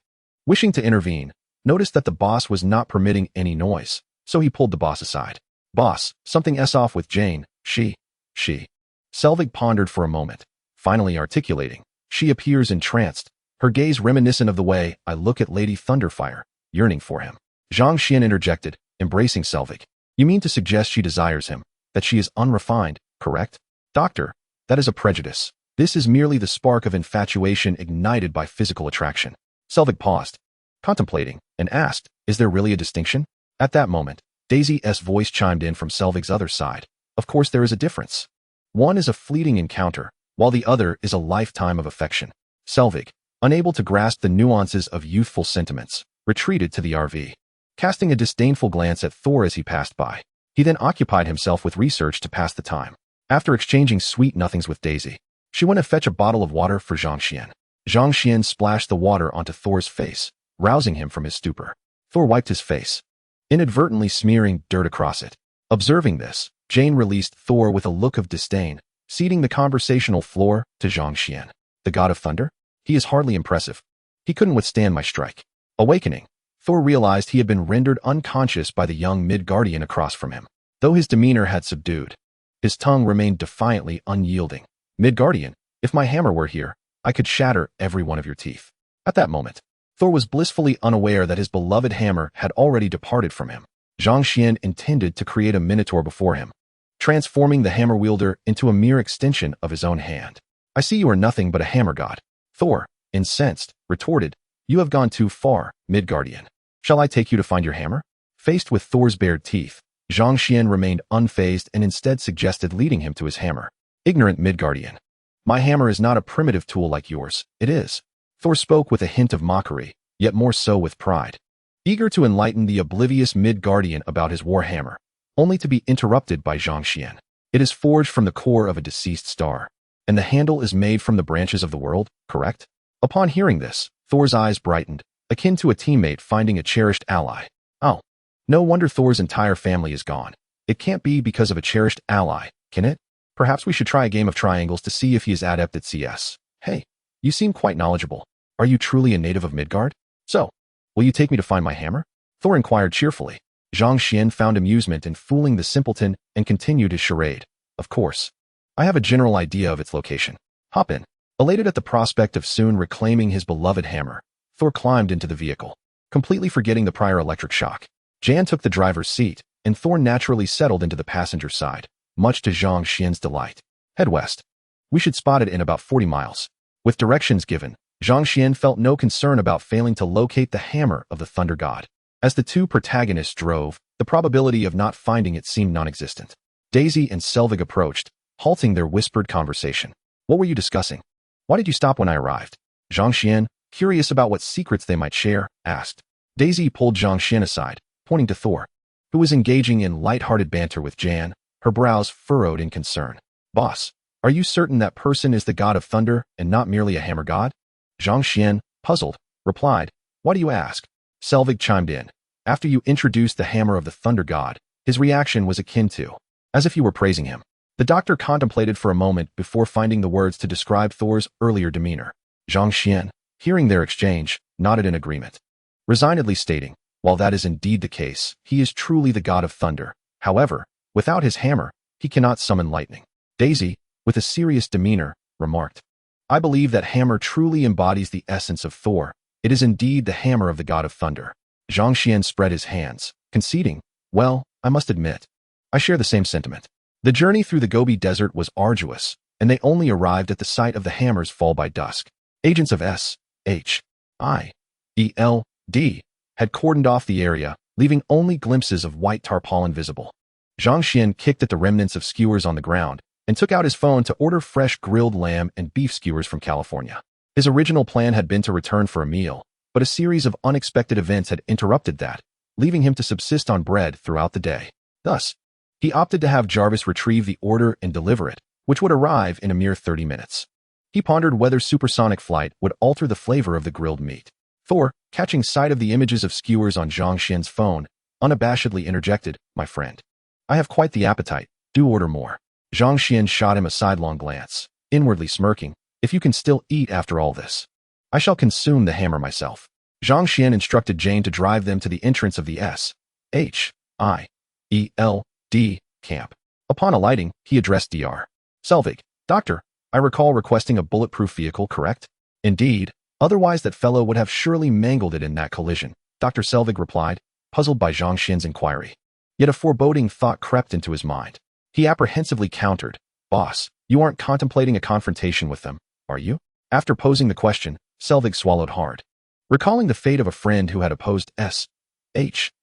wishing to intervene, noticed that the boss was not permitting any noise, so he pulled the boss aside. Boss, something's off with Jane, she. Selvig pondered for a moment, finally articulating. She appears entranced, her gaze reminiscent of the way I look at Lady Thunderfire, yearning for him. Zhang Xian interjected, embracing Selvig. You mean to suggest she desires him, that she is unrefined, correct? Doctor, that is a prejudice. This is merely the spark of infatuation ignited by physical attraction. Selvig paused, contemplating, and asked, is there really a distinction? At that moment, Daisy's voice chimed in from Selvig's other side. Of course there is a difference. One is a fleeting encounter, while the other is a lifetime of affection. Selvig, unable to grasp the nuances of youthful sentiments, retreated to the RV. Casting a disdainful glance at Thor as he passed by, he then occupied himself with research to pass the time. After exchanging sweet nothings with Daisy, she went to fetch a bottle of water for Zhang Xian. Zhang Xian splashed the water onto Thor's face, rousing him from his stupor. Thor wiped his face, inadvertently smearing dirt across it. Observing this, Jane released Thor with a look of disdain, ceding the conversational floor to Zhang Xian. The god of thunder? He is hardly impressive. He couldn't withstand my strike. Awakening, Thor realized he had been rendered unconscious by the young Midgardian across from him. Though his demeanor had subdued, his tongue remained defiantly unyielding. Midgardian, if my hammer were here, I could shatter every one of your teeth. At that moment, Thor was blissfully unaware that his beloved hammer had already departed from him. Zhang Xian intended to create a minotaur before him, transforming the hammer wielder into a mere extension of his own hand. I see you are nothing but a hammer god. Thor, incensed, retorted, you have gone too far, Midgardian. Shall I take you to find your hammer? Faced with Thor's bared teeth, Zhang Xian remained unfazed and instead suggested leading him to his hammer. Ignorant Midgardian. My hammer is not a primitive tool like yours, it is. Thor spoke with a hint of mockery, yet more so with pride. Eager to enlighten the oblivious Midgardian about his war hammer, only to be interrupted by Zhang Xian. It is forged from the core of a deceased star, and the handle is made from the branches of the world, correct? Upon hearing this, Thor's eyes brightened, akin to a teammate finding a cherished ally. Oh, no wonder Thor's entire family is gone. It can't be because of a cherished ally, can it? Perhaps we should try a game of triangles to see if he is adept at CS. Hey, you seem quite knowledgeable. Are you truly a native of Midgard? So, will you take me to find my hammer? Thor inquired cheerfully. Zhang Xian found amusement in fooling the simpleton and continued his charade. Of course. I have a general idea of its location. Hop in. Elated at the prospect of soon reclaiming his beloved hammer, Thor climbed into the vehicle, completely forgetting the prior electric shock. Jan took the driver's seat, and Thor naturally settled into the passenger side, much to Zhang Xian's delight. Head west. We should spot it in about 40 miles. With directions given, Zhang Xian felt no concern about failing to locate the hammer of the thunder god. As the two protagonists drove, the probability of not finding it seemed non-existent. Daisy and Selvig approached, halting their whispered conversation. What were you discussing? Why did you stop when I arrived? Zhang Xian, curious about what secrets they might share, asked. Daisy pulled Zhang Xian aside, pointing to Thor, who was engaging in light-hearted banter with Jan, her brows furrowed in concern. Boss, are you certain that person is the god of thunder and not merely a hammer god? Zhang Xian, puzzled, replied, why do you ask? Selvig chimed in. After you introduced the hammer of the thunder god, his reaction was akin to, as if you were praising him. The doctor contemplated for a moment before finding the words to describe Thor's earlier demeanor. Zhang Xian, hearing their exchange, nodded in agreement, resignedly stating, while that is indeed the case, he is truly the god of thunder. However, without his hammer, he cannot summon lightning. Daisy, with a serious demeanor, remarked, I believe that hammer truly embodies the essence of Thor. It is indeed the hammer of the god of thunder. Zhang Xian spread his hands, conceding, well, I must admit, I share the same sentiment. The journey through the Gobi Desert was arduous, and they only arrived at the site of the hammer's fall by dusk. Agents of S.H.I.E.L.D. had cordoned off the area, leaving only glimpses of white tarpaulin visible. Zhang Xian kicked at the remnants of skewers on the ground and took out his phone to order fresh grilled lamb and beef skewers from California. His original plan had been to return for a meal, but a series of unexpected events had interrupted that, leaving him to subsist on bread throughout the day. Thus, he opted to have Jarvis retrieve the order and deliver it, which would arrive in a mere 30 minutes. He pondered whether supersonic flight would alter the flavor of the grilled meat. Thor, catching sight of the images of skewers on Zhang Xian's phone, unabashedly interjected, "My friend, I have quite the appetite. Do order more." Zhang Xian shot him a sidelong glance, inwardly smirking, "If you can still eat after all this, I shall consume the hammer myself." Zhang Xian instructed Jane to drive them to the entrance of the S.H.I.E.L.D. camp. Upon alighting, he addressed Dr. Selvig. "Doctor, I recall requesting a bulletproof vehicle, correct?" "Indeed, otherwise that fellow would have surely mangled it in that collision," Dr. Selvig replied, puzzled by Zhang Xian's inquiry. Yet a foreboding thought crept into his mind. He apprehensively countered, "Boss, you aren't contemplating a confrontation with them, are you?" After posing the question, Selvig swallowed hard. Recalling the fate of a friend who had opposed S.H.I.E.L.D.,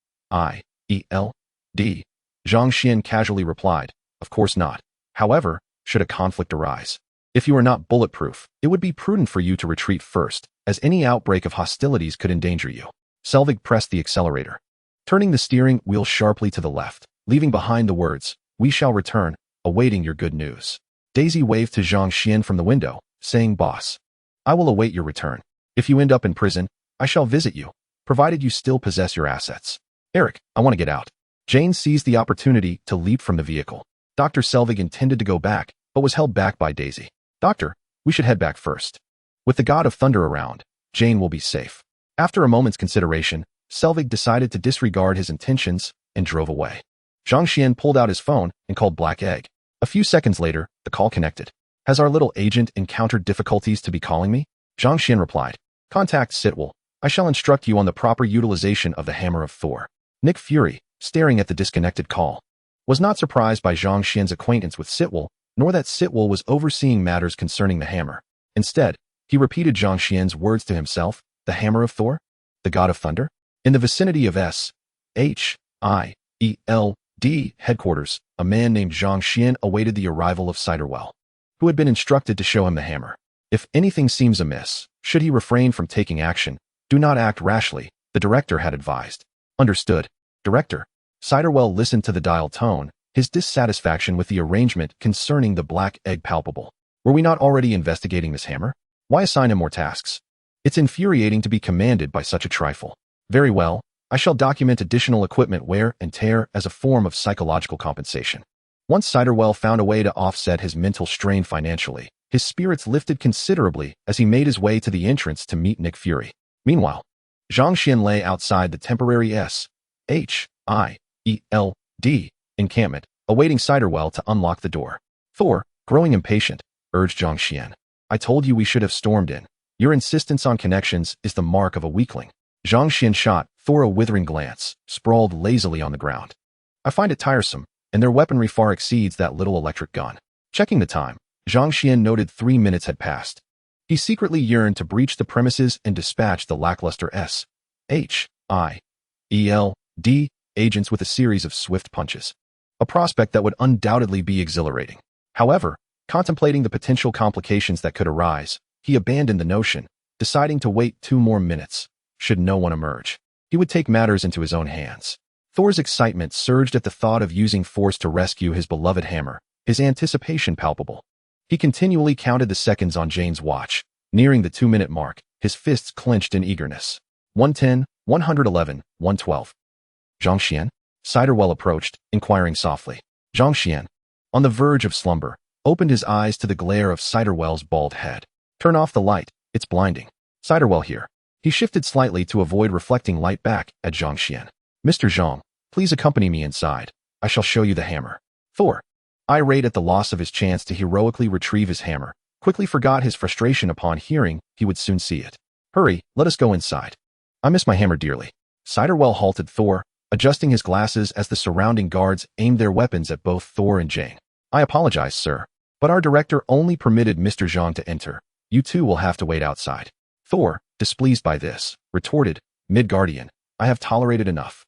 Zhang Xian casually replied, "Of course not. However, should a conflict arise, if you are not bulletproof, it would be prudent for you to retreat first, as any outbreak of hostilities could endanger you." Selvig pressed the accelerator, turning the steering wheel sharply to the left, leaving behind the words, "We shall return, awaiting your good news." Daisy waved to Zhang Xian from the window, saying, "Boss, I will await your return. If you end up in prison, I shall visit you, provided you still possess your assets." "Eric, I want to get out." Jane seized the opportunity to leap from the vehicle. Dr. Selvig intended to go back, but was held back by Daisy. "Doctor, we should head back first. With the God of Thunder around, Jane will be safe." After a moment's consideration, Selvig decided to disregard his intentions and drove away. Zhang Xian pulled out his phone and called Black Egg. A few seconds later, the call connected. "Has our little agent encountered difficulties to be calling me?" Zhang Xian replied, "Contact Sitwell. I shall instruct you on the proper utilization of the Hammer of Thor." Nick Fury, staring at the disconnected call, was not surprised by Zhang Xian's acquaintance with Sitwell, nor that Sitwell was overseeing matters concerning the hammer. Instead, he repeated Zhang Xian's words to himself, "The Hammer of Thor? The God of Thunder?" In the vicinity of S.H.I.E.L.D. headquarters, a man named Zhang Xian awaited the arrival of Ciderwell, who had been instructed to show him the hammer. If anything seems amiss, should he refrain from taking action, do not act rashly, the director had advised. "Understood, Director." Ciderwell listened to the dial tone, his dissatisfaction with the arrangement concerning the Black Egg palpable. "Were we not already investigating this hammer? Why assign him more tasks? It's infuriating to be commanded by such a trifle." "Very well, I shall document additional equipment wear and tear as a form of psychological compensation." Once Ciderwell found a way to offset his mental strain financially, his spirits lifted considerably as he made his way to the entrance to meet Nick Fury. Meanwhile, Zhang Xian lay outside the temporary S.H.I.E.L.D. encampment, awaiting Ciderwell to unlock the door. "Thor, growing impatient," urged Zhang Xian. "I told you we should have stormed in. Your insistence on connections is the mark of a weakling." Zhang Xian shot Thor a withering glance, sprawled lazily on the ground. "I find it tiresome, and their weaponry far exceeds that little electric gun." Checking the time, Zhang Xian noted 3 minutes had passed. He secretly yearned to breach the premises and dispatch the lackluster S.H.I.E.L.D. agents with a series of swift punches. A prospect that would undoubtedly be exhilarating. However, contemplating the potential complications that could arise, he abandoned the notion, deciding to wait 2 more minutes. Should no one emerge, he would take matters into his own hands. Thor's excitement surged at the thought of using force to rescue his beloved hammer, his anticipation palpable. He continually counted the seconds on Jane's watch, nearing the 2-minute mark, his fists clenched in eagerness. 110, 111, 112. "Zhang Xian?" Ciderwell approached, inquiring softly. Zhang Xian, on the verge of slumber, opened his eyes to the glare of Ciderwell's bald head. "Turn off the light, it's blinding." "Ciderwell here." He shifted slightly to avoid reflecting light back at Zhang Xian. "Mr. Zhang, please accompany me inside. I shall show you the hammer." Thor, irate at the loss of his chance to heroically retrieve his hammer, quickly forgot his frustration upon hearing he would soon see it. "Hurry, let us go inside. I miss my hammer dearly." Ciderwell halted Thor, adjusting his glasses as the surrounding guards aimed their weapons at both Thor and Jane. I apologize, sir, but our director only permitted Mr. Zhang to enter. You two will have to wait outside. Thor, displeased by this, retorted, Midgardian, I have tolerated enough.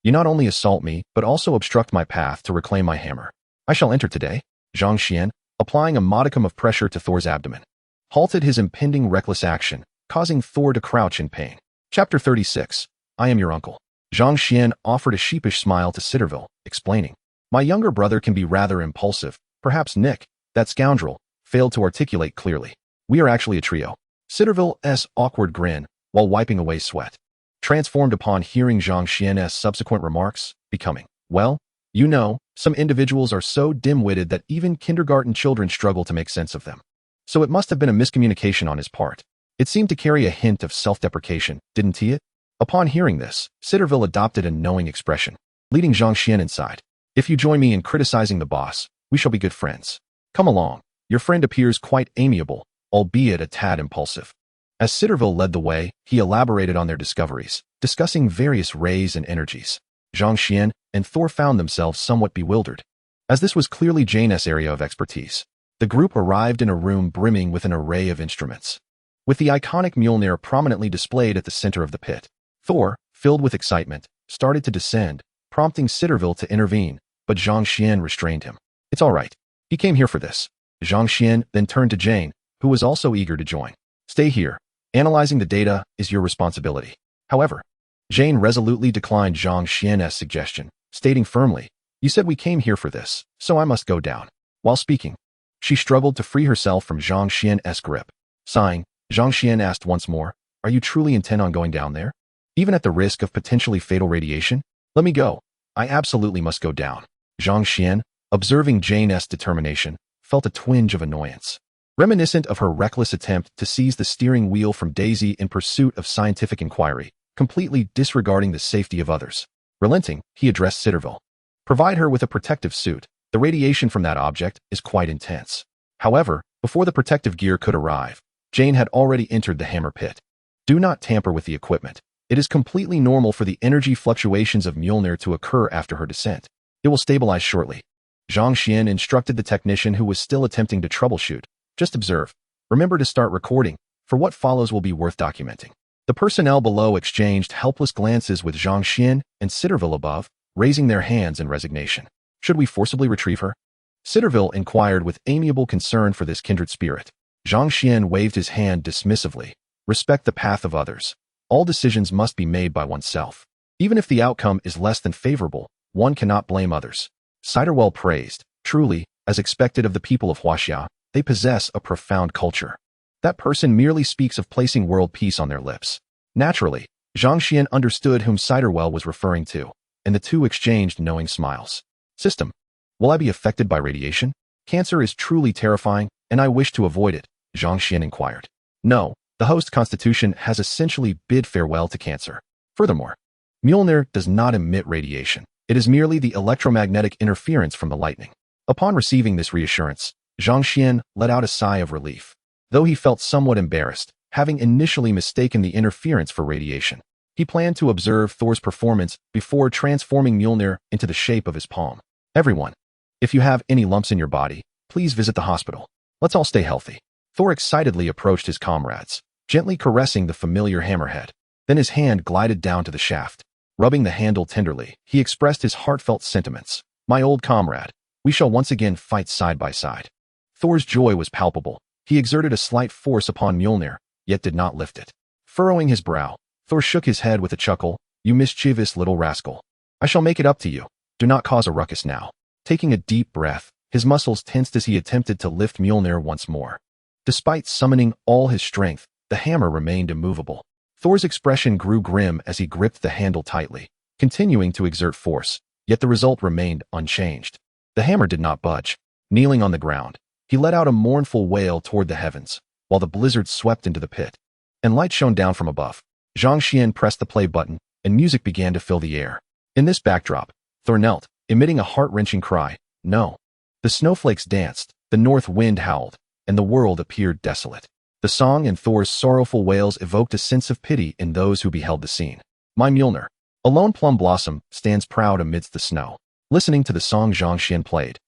You not only assault me, but also obstruct my path to reclaim my hammer. I shall enter today. Zhang Xian, applying a modicum of pressure to Thor's abdomen, halted his impending reckless action, causing Thor to crouch in pain. Chapter 36. I am your uncle. Zhang Xian offered a sheepish smile to Citterville, explaining, My younger brother can be rather impulsive. Perhaps Nick, that scoundrel, failed to articulate clearly. We are actually a trio. Citterville's awkward grin, while wiping away sweat, transformed upon hearing Zhang Xian's subsequent remarks, becoming, well, you know, some individuals are so dim-witted that even kindergarten children struggle to make sense of them. So it must have been a miscommunication on his part. It seemed to carry a hint of self-deprecation, didn't it? Upon hearing this, Citterville adopted a knowing expression, leading Zhang Xian inside. If you join me in criticizing the boss, we shall be good friends. Come along. Your friend appears quite amiable, albeit a tad impulsive. As Citterville led the way, he elaborated on their discoveries, discussing various rays and energies. Zhang Xian and Thor found themselves somewhat bewildered, as this was clearly Jane's area of expertise. The group arrived in a room brimming with an array of instruments, with the iconic Mjölnir prominently displayed at the center of the pit. Thor, filled with excitement, started to descend, prompting Citterville to intervene, but Zhang Xian restrained him. It's all right. He came here for this. Zhang Xian then turned to Jane, who was also eager to join. Stay here. Analyzing the data is your responsibility. However, Jane resolutely declined Zhang Xian's suggestion, stating firmly, You said we came here for this, so I must go down. While speaking, she struggled to free herself from Zhang Xian's grip. Sighing, Zhang Xian asked once more, Are you truly intent on going down there? Even at the risk of potentially fatal radiation? Let me go. I absolutely must go down. Zhang Xian, observing Jane's determination, felt a twinge of annoyance, reminiscent of her reckless attempt to seize the steering wheel from Daisy in pursuit of scientific inquiry, completely disregarding the safety of others. Relenting, he addressed Citterville. Provide her with a protective suit. The radiation from that object is quite intense. However, before the protective gear could arrive, Jane had already entered the hammer pit. Do not tamper with the equipment. It is completely normal for the energy fluctuations of Mjölnir to occur after her descent. It will stabilize shortly. Zhang Xian instructed the technician who was still attempting to troubleshoot. Just observe. Remember to start recording, for what follows will be worth documenting. The personnel below exchanged helpless glances with Zhang Xian and Citterville above, raising their hands in resignation. Should we forcibly retrieve her? Citterville inquired with amiable concern for this kindred spirit. Zhang Xian waved his hand dismissively. Respect the path of others. All decisions must be made by oneself. Even if the outcome is less than favorable, one cannot blame others. Ciderwell praised, truly, as expected of the people of Huaxia, they possess a profound culture. That person merely speaks of placing world peace on their lips. Naturally, Zhang Xian understood whom Ciderwell was referring to, and the two exchanged knowing smiles. System. Will I be affected by radiation? Cancer is truly terrifying, and I wish to avoid it, Zhang Xian inquired. No, the host constitution has essentially bid farewell to cancer. Furthermore, Mjölnir does not emit radiation. It is merely the electromagnetic interference from the lightning. Upon receiving this reassurance, Zhang Xian let out a sigh of relief, though he felt somewhat embarrassed, having initially mistaken the interference for radiation. He planned to observe Thor's performance before transforming Mjölnir into the shape of his palm. Everyone, if you have any lumps in your body, please visit the hospital. Let's all stay healthy. Thor excitedly approached his comrades, gently caressing the familiar hammerhead. Then his hand glided down to the shaft. Rubbing the handle tenderly, he expressed his heartfelt sentiments. My old comrade, we shall once again fight side by side. Thor's joy was palpable. He exerted a slight force upon Mjölnir, yet did not lift it. Furrowing his brow, Thor shook his head with a chuckle. You mischievous little rascal. I shall make it up to you. Do not cause a ruckus now. Taking a deep breath, his muscles tensed as he attempted to lift Mjölnir once more. Despite summoning all his strength, the hammer remained immovable. Thor's expression grew grim as he gripped the handle tightly, continuing to exert force, yet the result remained unchanged. The hammer did not budge. Kneeling on the ground, he let out a mournful wail toward the heavens, while the blizzard swept into the pit, and light shone down from above. Zhang Xian pressed the play button, and music began to fill the air. In this backdrop, Thor knelt, emitting a heart-wrenching cry, No. The snowflakes danced, the north wind howled, and the world appeared desolate. The song and Thor's sorrowful wails evoked a sense of pity in those who beheld the scene. My Mjölnir, a lone plum blossom, stands proud amidst the snow. Listening to the song Zhang Xian played,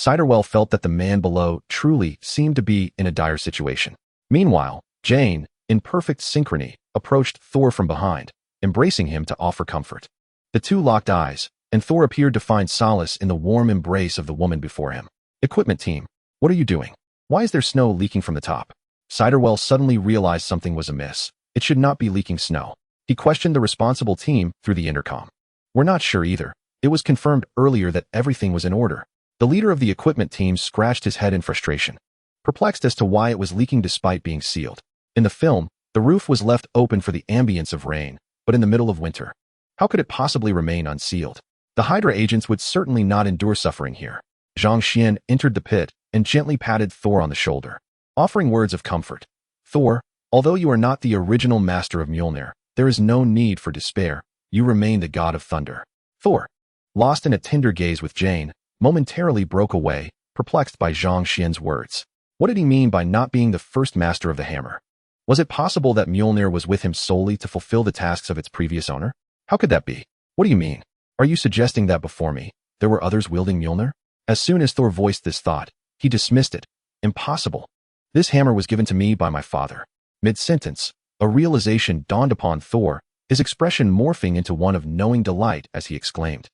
Ciderwell felt that the man below truly seemed to be in a dire situation. Meanwhile, Jane, in perfect synchrony, approached Thor from behind, embracing him to offer comfort. The two locked eyes, and Thor appeared to find solace in the warm embrace of the woman before him. Equipment team, what are you doing? Why is there snow leaking from the top? Ciderwell suddenly realized something was amiss. It should not be leaking snow. He questioned the responsible team through the intercom. We're not sure either. It was confirmed earlier that everything was in order. The leader of the equipment team scratched his head in frustration, perplexed as to why it was leaking despite being sealed. In the film, the roof was left open for the ambience of rain, but in the middle of winter, how could it possibly remain unsealed? The Hydra agents would certainly not endure suffering here. Zhang Xian entered the pit and gently patted Thor on the shoulder, offering words of comfort. Thor, although you are not the original master of Mjölnir, there is no need for despair. You remain the god of thunder. Thor, lost in a tender gaze with Jane, momentarily broke away, perplexed by Zhang Xian's words. What did he mean by not being the first master of the hammer? Was it possible that Mjölnir was with him solely to fulfill the tasks of its previous owner? How could that be? What do you mean? Are you suggesting that before me, there were others wielding Mjölnir? As soon as Thor voiced this thought, he dismissed it. Impossible. This hammer was given to me by my father. Mid-sentence, a realization dawned upon Thor, his expression morphing into one of knowing delight as he exclaimed.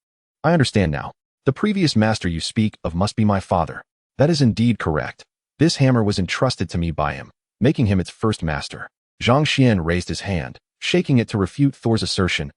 I understand now. The previous master you speak of must be my father. That is indeed correct. This hammer was entrusted to me by him, making him its first master. Zhang Xian raised his hand, shaking it to refute Thor's assertion.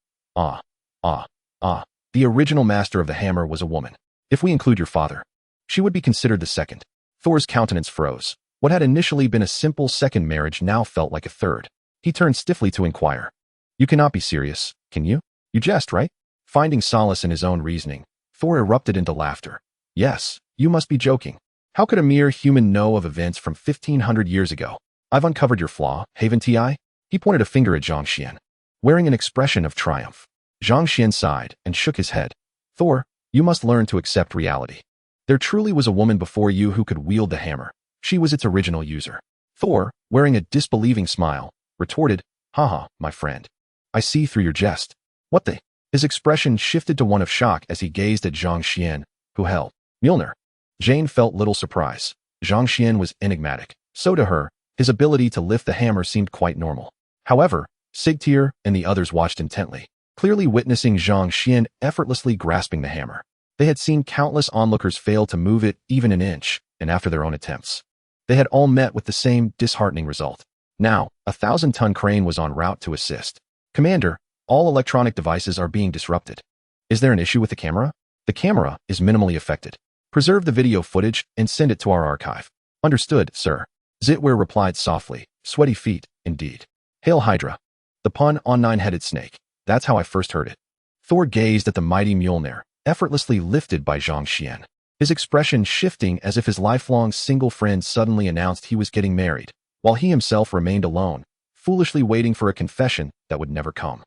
The original master of the hammer was a woman. If we include your father, she would be considered the second. Thor's countenance froze. What had initially been a simple second marriage now felt like a third. He turned stiffly to inquire. You cannot be serious, can you? You jest, right? Finding solace in his own reasoning, Thor erupted into laughter. Yes, you must be joking. How could a mere human know of events from 1500 years ago? I've uncovered your flaw, haven't I? He pointed a finger at Zhang Xian, wearing an expression of triumph. Zhang Xian sighed and shook his head. Thor, you must learn to accept reality. There truly was a woman before you who could wield the hammer. She was its original user. Thor, wearing a disbelieving smile, retorted, Haha, my friend. I see through your jest. What the? His expression shifted to one of shock as he gazed at Zhang Xian, who held Mjölnir. Jane felt little surprise. Zhang Xian was enigmatic. So to her, his ability to lift the hammer seemed quite normal. However, Sigtyr and the others watched intently, clearly witnessing Zhang Xian effortlessly grasping the hammer. They had seen countless onlookers fail to move it even an inch, and after their own attempts, they had all met with the same disheartening result. Now, a 1,000-ton crane was en route to assist. Commander, all electronic devices are being disrupted. Is there an issue with the camera? The camera is minimally affected. Preserve the video footage and send it to our archive. Understood, sir. Zitwir replied softly. Sweaty feet, indeed. Hail Hydra. The pun on nine-headed snake. That's how I first heard it. Thor gazed at the mighty Mjölnir, effortlessly lifted by Zhang Xian, his expression shifting as if his lifelong single friend suddenly announced he was getting married, while he himself remained alone, foolishly waiting for a confession that would never come.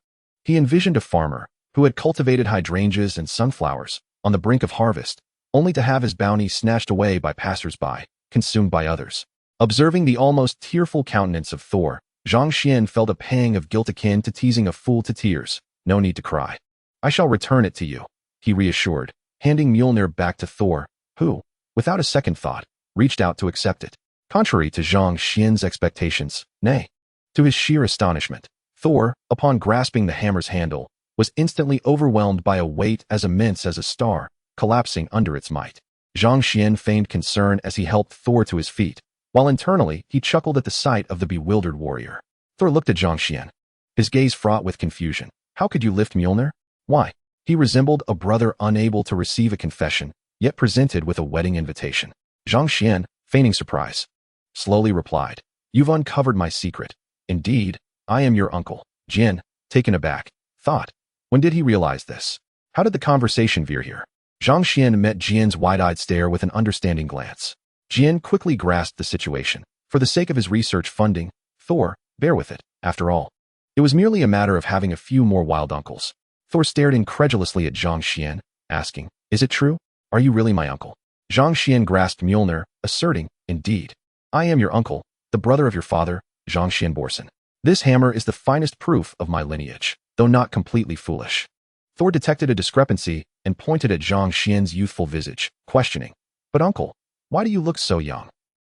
He envisioned a farmer who had cultivated hydrangeas and sunflowers on the brink of harvest, only to have his bounty snatched away by passers-by, consumed by others. Observing the almost tearful countenance of Thor, Zhang Xian felt a pang of guilt akin to teasing a fool to tears. No need to cry. I shall return it to you, he reassured, handing Mjölnir back to Thor, who, without a second thought, reached out to accept it. Contrary to Zhang Xian's expectations, nay, to his sheer astonishment, Thor, upon grasping the hammer's handle, was instantly overwhelmed by a weight as immense as a star, collapsing under its might. Zhang Xian feigned concern as he helped Thor to his feet, while internally he chuckled at the sight of the bewildered warrior. Thor looked at Zhang Xian, his gaze fraught with confusion. How could you lift Mjölnir? Why? He resembled a brother unable to receive a confession, yet presented with a wedding invitation. Zhang Xian, feigning surprise, slowly replied, You've uncovered my secret. Indeed, I am your uncle. Jin, taken aback, thought, when did he realize this? How did the conversation veer here? Zhang Xian met Jin's wide-eyed stare with an understanding glance. Jin quickly grasped the situation. For the sake of his research funding, Thor, bear with it, after all. It was merely a matter of having a few more wild uncles. Thor stared incredulously at Zhang Xian, asking, Is it true? Are you really my uncle? Zhang Xian grasped Mjölnir, asserting, Indeed. I am your uncle, the brother of your father, Zhang Xian Borson. This hammer is the finest proof of my lineage, though not completely foolish. Thor detected a discrepancy and pointed at Zhang Xian's youthful visage, questioning, But uncle, why do you look so young?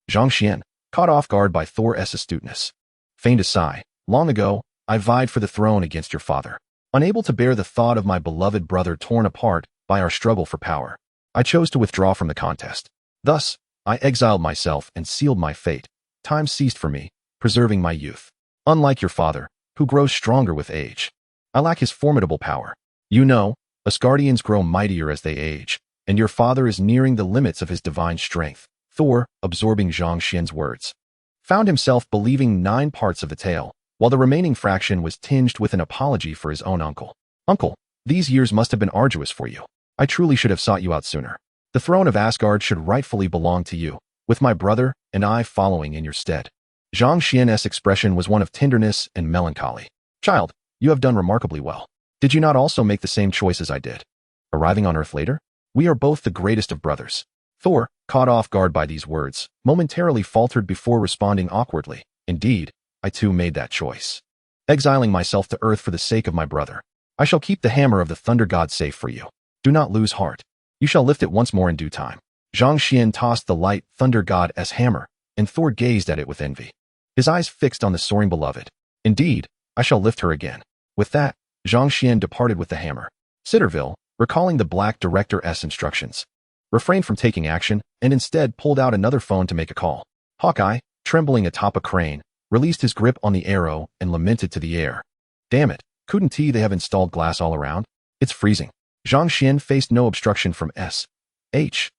Zhang Xian, caught off guard by Thor's astuteness, feigned a sigh. Long ago, I vied for the throne against your father. Unable to bear the thought of my beloved brother torn apart by our struggle for power, I chose to withdraw from the contest. Thus, I exiled myself and sealed my fate. Time ceased for me, preserving my youth. Unlike your father, who grows stronger with age, I lack his formidable power. You know, Asgardians grow mightier as they age, and your father is nearing the limits of his divine strength. Thor, absorbing Zhang Xian's words, found himself believing 9 parts of the tale, while the remaining fraction was tinged with an apology for his own uncle. Uncle, these years must have been arduous for you. I truly should have sought you out sooner. The throne of Asgard should rightfully belong to you, with my brother and I following in your stead. Zhang Xian's expression was one of tenderness and melancholy. Child, you have done remarkably well. Did you not also make the same choice as I did? Arriving on Earth later? We are both the greatest of brothers. Thor, caught off guard by these words, momentarily faltered before responding awkwardly. Indeed, I too made that choice. Exiling myself to Earth for the sake of my brother. I shall keep the hammer of the Thunder God safe for you. Do not lose heart. You shall lift it once more in due time. Zhang Xian tossed the light Thunder God's hammer, and Thor gazed at it with envy, his eyes fixed on the soaring beloved. Indeed, I shall lift her again. With that, Zhang Xian departed with the hammer. Citterville, recalling the Black Director's instructions, refrained from taking action and instead pulled out another phone to make a call. Hawkeye, trembling atop a crane, released his grip on the arrow and lamented to the air. Damn it, couldn't they have installed glass all around? It's freezing. Zhang Xian faced no obstruction from S.H.I.E.L.D.,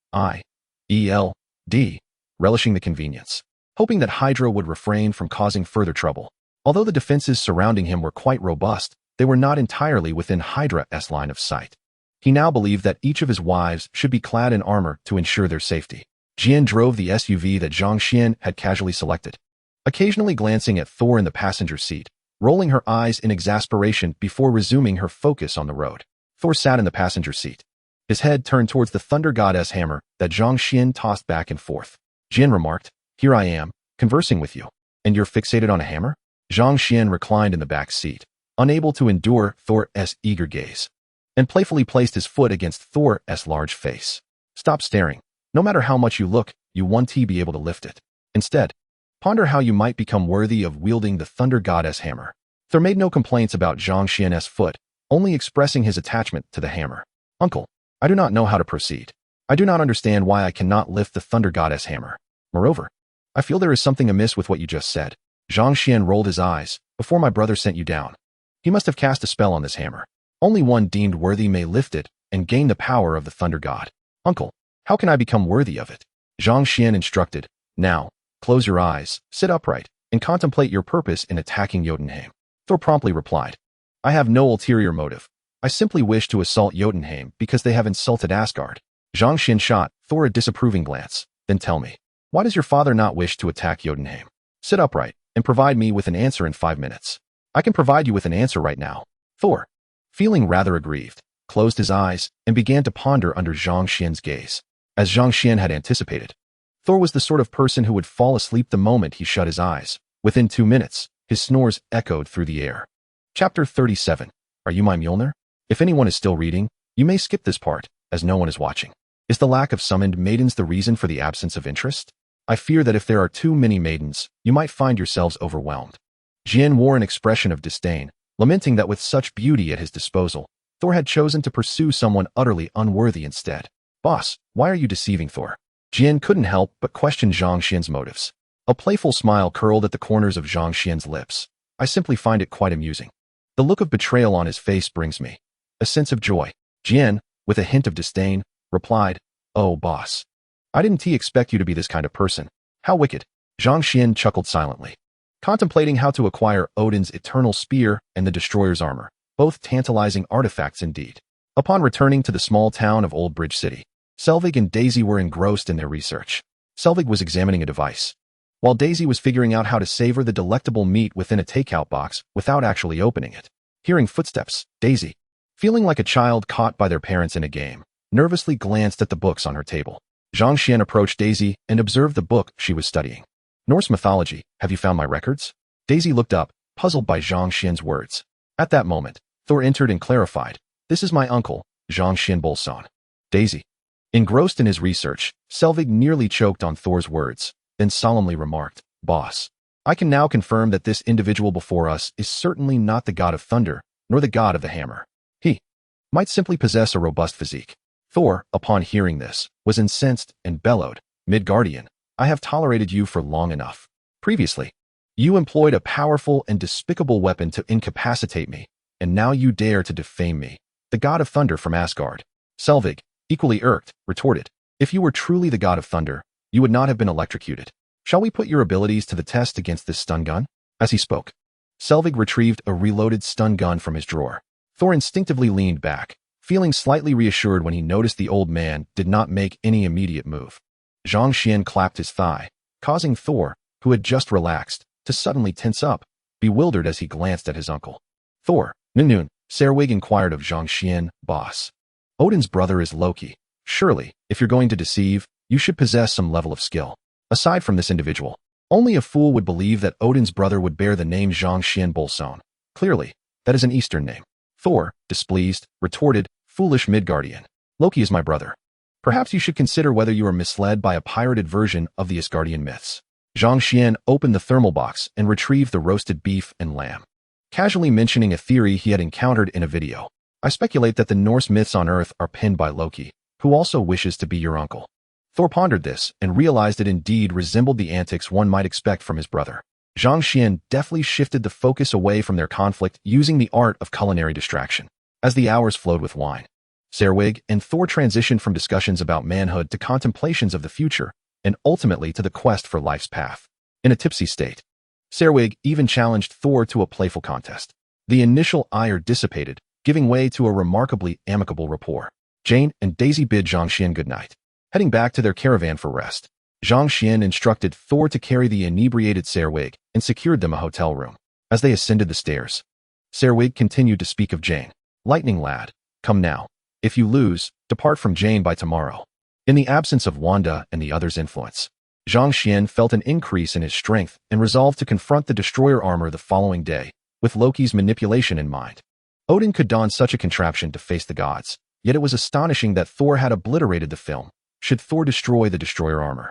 relishing the convenience, hoping that Hydra would refrain from causing further trouble. Although the defenses surrounding him were quite robust, they were not entirely within Hydra's line of sight. He now believed that each of his wives should be clad in armor to ensure their safety. Jian drove the SUV that Zhang Xian had casually selected, occasionally glancing at Thor in the passenger seat, rolling her eyes in exasperation before resuming her focus on the road. Thor sat in the passenger seat, his head turned towards the Thunder God's hammer that Zhang Xian tossed back and forth. Jian remarked, "Here I am, conversing with you, and you're fixated on a hammer?" Zhang Xian reclined in the back seat, unable to endure Thor's eager gaze, and playfully placed his foot against Thor's large face. "Stop staring. No matter how much you look, you won't be able to lift it. Instead, ponder how you might become worthy of wielding the Thunder God's hammer." Thor made no complaints about Zhang Xian's foot, only expressing his attachment to the hammer. "Uncle, I do not know how to proceed. I do not understand why I cannot lift the Thunder God's hammer. Moreover, I feel there is something amiss with what you just said." Zhang Xian rolled his eyes. "Before my brother sent you down, he must have cast a spell on this hammer. Only one deemed worthy may lift it and gain the power of the Thunder God. Uncle, how can I become worthy of it?" Zhang Xian instructed. "Now, close your eyes, sit upright, and contemplate your purpose in attacking Jotunheim." Thor promptly replied, "I have no ulterior motive. I simply wish to assault Jotunheim because they have insulted Asgard." Zhang Xian shot Thor a disapproving glance. "Then tell me, why does your father not wish to attack Jotunheim? Sit upright and provide me with an answer in 5 minutes." "I can provide you with an answer right now." Thor, feeling rather aggrieved, closed his eyes and began to ponder under Zhang Xian's gaze. As Zhang Xian had anticipated, Thor was the sort of person who would fall asleep the moment he shut his eyes. Within 2 minutes, his snores echoed through the air. Chapter 37. Are you my Mjölnir? If anyone is still reading, you may skip this part, as no one is watching. Is the lack of summoned maidens the reason for the absence of interest? I fear that if there are too many maidens, you might find yourselves overwhelmed. Jian wore an expression of disdain, lamenting that with such beauty at his disposal, Thor had chosen to pursue someone utterly unworthy instead. "Boss, why are you deceiving Thor?" Jian couldn't help but question Zhang Xian's motives. A playful smile curled at the corners of Zhang Xian's lips. "I simply find it quite amusing. The look of betrayal on his face brings me a sense of joy." Jian, with a hint of disdain, replied, "Oh, boss, I didn't expect you to be this kind of person. How wicked." Zhang Xian chuckled silently, contemplating how to acquire Odin's eternal spear and the destroyer's armor, both tantalizing artifacts indeed. Upon returning to the small town of Old Bridge City, Selvig and Daisy were engrossed in their research. Selvig was examining a device, while Daisy was figuring out how to savor the delectable meat within a takeout box without actually opening it. Hearing footsteps, Daisy, feeling like a child caught by their parents in a game, nervously glanced at the books on her table. Zhang Xian approached Daisy and observed the book she was studying. "Norse mythology, have you found my records?" Daisy looked up, puzzled by Zhang Xian's words. At that moment, Thor entered and clarified, "This is my uncle, Zhang Xian Bolson." Daisy, Engrossed in his research, Selvig nearly choked on Thor's words, then solemnly remarked, "Boss, I can now confirm that this individual before us is certainly not the god of thunder, nor the god of the hammer. He might simply possess a robust physique." Thor, upon hearing this, was incensed and bellowed, "Midgardian, I have tolerated you for long enough. Previously, you employed a powerful and despicable weapon to incapacitate me, and now you dare to defame me, the god of thunder from Asgard." Selvig, equally irked, retorted, "If you were truly the god of thunder, you would not have been electrocuted. Shall we put your abilities to the test against this stun gun?" As he spoke, Selvig retrieved a reloaded stun gun from his drawer. Thor instinctively leaned back, feeling slightly reassured when he noticed the old man did not make any immediate move. Zhang Xian clapped his thigh, causing Thor, who had just relaxed, to suddenly tense up, bewildered as he glanced at his uncle. "Thor, Noon," Serwig inquired of Zhang Xian, "Boss, Odin's brother is Loki. Surely, if you're going to deceive, you should possess some level of skill. Aside from this individual, only a fool would believe that Odin's brother would bear the name Zhang Xian Bolson. Clearly, that is an Eastern name." Thor, displeased, retorted, "Foolish Midgardian. Loki is my brother. Perhaps you should consider whether you are misled by a pirated version of the Asgardian myths." Zhang Xian opened the thermal box and retrieved the roasted beef and lamb, casually mentioning a theory he had encountered in a video. "I speculate that the Norse myths on Earth are penned by Loki, who also wishes to be your uncle." Thor pondered this and realized it indeed resembled the antics one might expect from his brother. Zhang Xian deftly shifted the focus away from their conflict using the art of culinary distraction. As the hours flowed with wine, Serwig and Thor transitioned from discussions about manhood to contemplations of the future, and ultimately to the quest for life's path. In a tipsy state, Serwig even challenged Thor to a playful contest. The initial ire dissipated, giving way to a remarkably amicable rapport. Jane and Daisy bid Zhang Xian goodnight. Heading back to their caravan for rest, Zhang Xian instructed Thor to carry the inebriated Serwig and secured them a hotel room. As they ascended the stairs, Serwig continued to speak of Jane. "Lightning lad, come now. If you lose, depart from Jane by tomorrow." In the absence of Wanda and the others' influence, Zhang Xian felt an increase in his strength and resolved to confront the destroyer armor the following day, with Loki's manipulation in mind. Odin could don such a contraption to face the gods, yet it was astonishing that Thor had obliterated the film. Should Thor destroy the destroyer armor,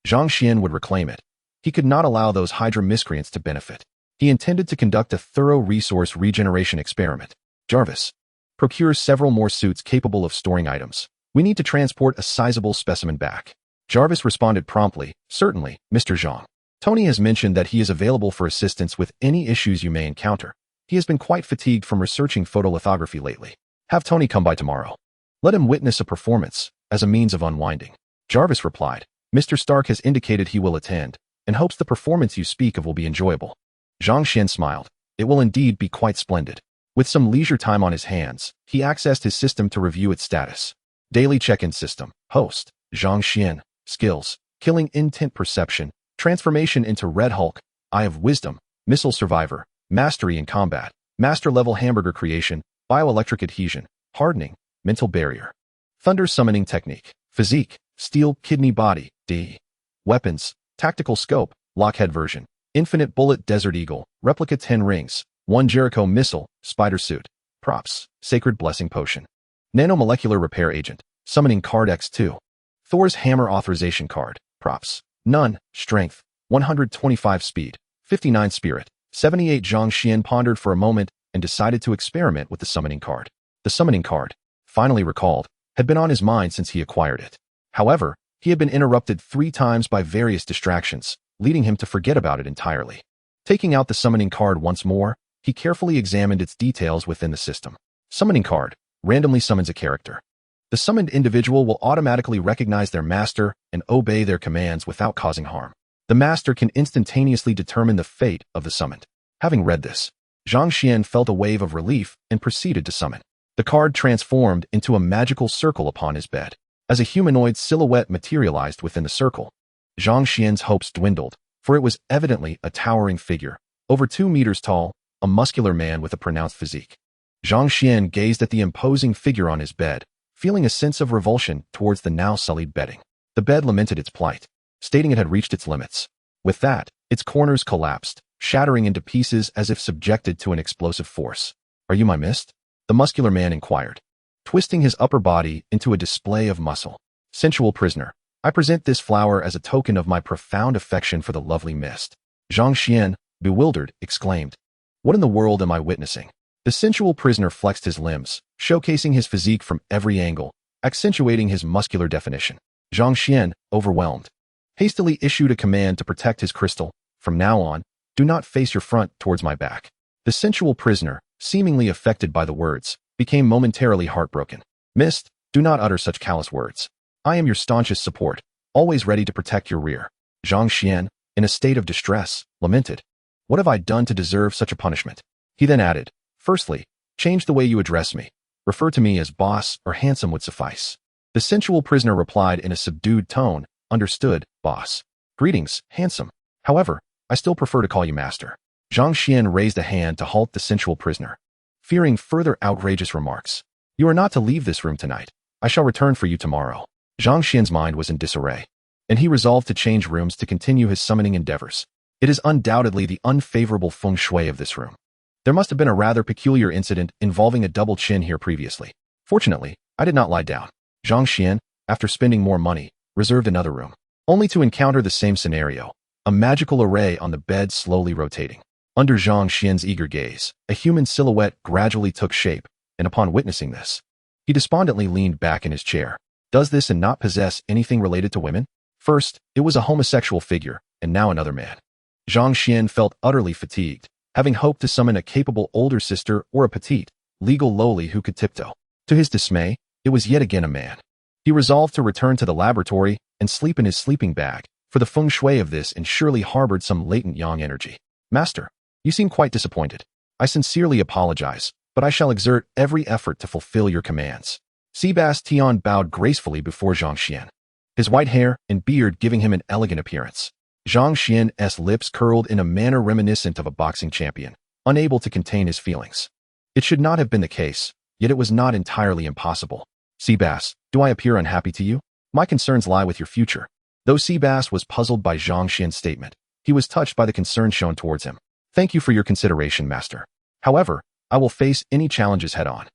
Zhang Xian would reclaim it. He could not allow those Hydra miscreants to benefit. He intended to conduct a thorough resource regeneration experiment. "Jarvis, procure several more suits capable of storing items. We need to transport a sizable specimen back." Jarvis responded promptly, "Certainly, Mr. Zhang. Tony has mentioned that he is available for assistance with any issues you may encounter. He has been quite fatigued from researching photolithography lately. Have Tony come by tomorrow. Let him witness a performance as a means of unwinding." Jarvis replied, "Mr. Stark has indicated he will attend, and hopes the performance you speak of will be enjoyable." Zhang Xian smiled. "It will indeed be quite splendid." With some leisure time on his hands, he accessed his system to review its status. Daily check-in system. Host, Zhang Xian. Skills, killing intent perception, transformation into Red Hulk, Eye of Wisdom, missile survivor, mastery in combat, master-level hamburger creation, bioelectric adhesion, hardening, mental barrier. Thunder summoning technique. Physique, steel kidney body, D. Weapons, tactical scope, lockhead version, infinite bullet desert eagle, replica 10 rings, 1 Jericho missile, spider suit. Props, sacred blessing potion. Nanomolecular repair agent, summoning card X2. Thor's hammer authorization card. Props, none, strength, 125 speed, 59 spirit, 78. Zhang Xian pondered for a moment and decided to experiment with the summoning card. The summoning card, finally recalled, had been on his mind since he acquired it. However, he had been interrupted 3 times by various distractions, leading him to forget about it entirely. Taking out the summoning card once more, he carefully examined its details within the system. Summoning card randomly summons a character. The summoned individual will automatically recognize their master and obey their commands without causing harm. The master can instantaneously determine the fate of the summoned. Having read this, Zhang Xian felt a wave of relief and proceeded to summon. The card transformed into a magical circle upon his bed. As a humanoid silhouette materialized within the circle, Zhang Xian's hopes dwindled, for it was evidently a towering figure, over 2 meters tall, a muscular man with a pronounced physique. Zhang Xian gazed at the imposing figure on his bed, feeling a sense of revulsion towards the now sullied bedding. The bed lamented its plight, stating it had reached its limits. With that, its corners collapsed, shattering into pieces as if subjected to an explosive force. "Are you my mist?" the muscular man inquired, twisting his upper body into a display of muscle. Sensual prisoner, I present this flower as a token of my profound affection for the lovely mist. Zhang Xian, bewildered, exclaimed. What in the world am I witnessing? The sensual prisoner flexed his limbs, showcasing his physique from every angle, accentuating his muscular definition. Zhang Xian, overwhelmed, hastily issued a command to protect his crystal. From now on, do not face your front towards my back. The sensual prisoner, seemingly affected by the words, became momentarily heartbroken. Mist, do not utter such callous words. I am your staunchest support, always ready to protect your rear. Zhang Xian, in a state of distress, lamented. What have I done to deserve such a punishment? He then added, firstly, change the way you address me. Refer to me as boss or handsome would suffice. The sensual prisoner replied in a subdued tone, understood, boss. Greetings, handsome. However, I still prefer to call you master. Zhang Xian raised a hand to halt the sensual prisoner, fearing further outrageous remarks. You are not to leave this room tonight. I shall return for you tomorrow. Zhang Xian's mind was in disarray, and he resolved to change rooms to continue his summoning endeavors. It is undoubtedly the unfavorable feng shui of this room. There must have been a rather peculiar incident involving a double chin here previously. Fortunately, I did not lie down. Zhang Xian, after spending more money, reserved another room, only to encounter the same scenario, a magical array on the bed slowly rotating. Under Zhang Xian's eager gaze, a human silhouette gradually took shape, and upon witnessing this, he despondently leaned back in his chair. Does this and not possess anything related to women? First, it was a homosexual figure, and now another man. Zhang Xian felt utterly fatigued, having hoped to summon a capable older sister or a petite, legal lowly who could tiptoe. To his dismay, it was yet again a man. He resolved to return to the laboratory and sleep in his sleeping bag, for the feng shui of this and surely harbored some latent yang energy. Master, you seem quite disappointed. I sincerely apologize, but I shall exert every effort to fulfill your commands. Sebastian bowed gracefully before Zhang Xian, his white hair and beard giving him an elegant appearance. Zhang Xian's lips curled in a manner reminiscent of a boxing champion, unable to contain his feelings. It should not have been the case, yet it was not entirely impossible. Sebas, do I appear unhappy to you? My concerns lie with your future. Though Sebas was puzzled by Zhang Xian's statement, he was touched by the concern shown towards him. Thank you for your consideration, master. However, I will face any challenges head-on.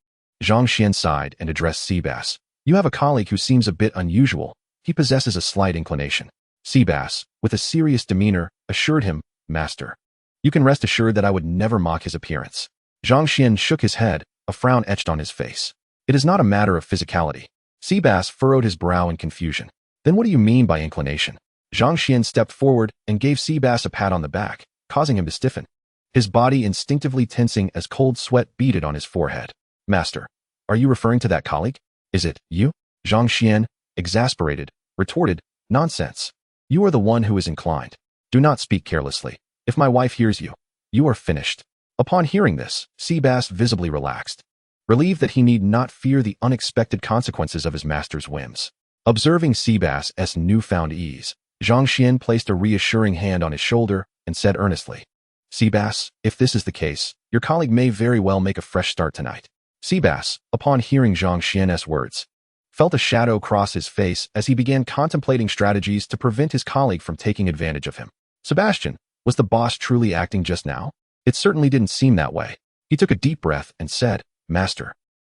Zhang Xian sighed and addressed Sebas. You have a colleague who seems a bit unusual. He possesses a slight inclination. Sebas, with a serious demeanor, assured him, Master, you can rest assured that I would never mock his appearance. Zhang Xian shook his head, a frown etched on his face. It is not a matter of physicality. Sebas furrowed his brow in confusion. Then what do you mean by inclination? Zhang Xian stepped forward and gave Sebas a pat on the back, causing him to stiffen, his body instinctively tensing as cold sweat beaded on his forehead. Master, are you referring to that colleague? Is it you? Zhang Xian, exasperated, retorted, Nonsense. You are the one who is inclined. Do not speak carelessly. If my wife hears you, you are finished. Upon hearing this, Sebas visibly relaxed, relieved that he need not fear the unexpected consequences of his master's whims. Observing Sebas's newfound ease, Zhang Xian placed a reassuring hand on his shoulder and said earnestly, Sebas, if this is the case, your colleague may very well make a fresh start tonight. Sebas, upon hearing Zhang Xian's words, felt a shadow cross his face as he began contemplating strategies to prevent his colleague from taking advantage of him. Sebastian, was the boss truly acting just now? It certainly didn't seem that way. He took a deep breath and said, Master,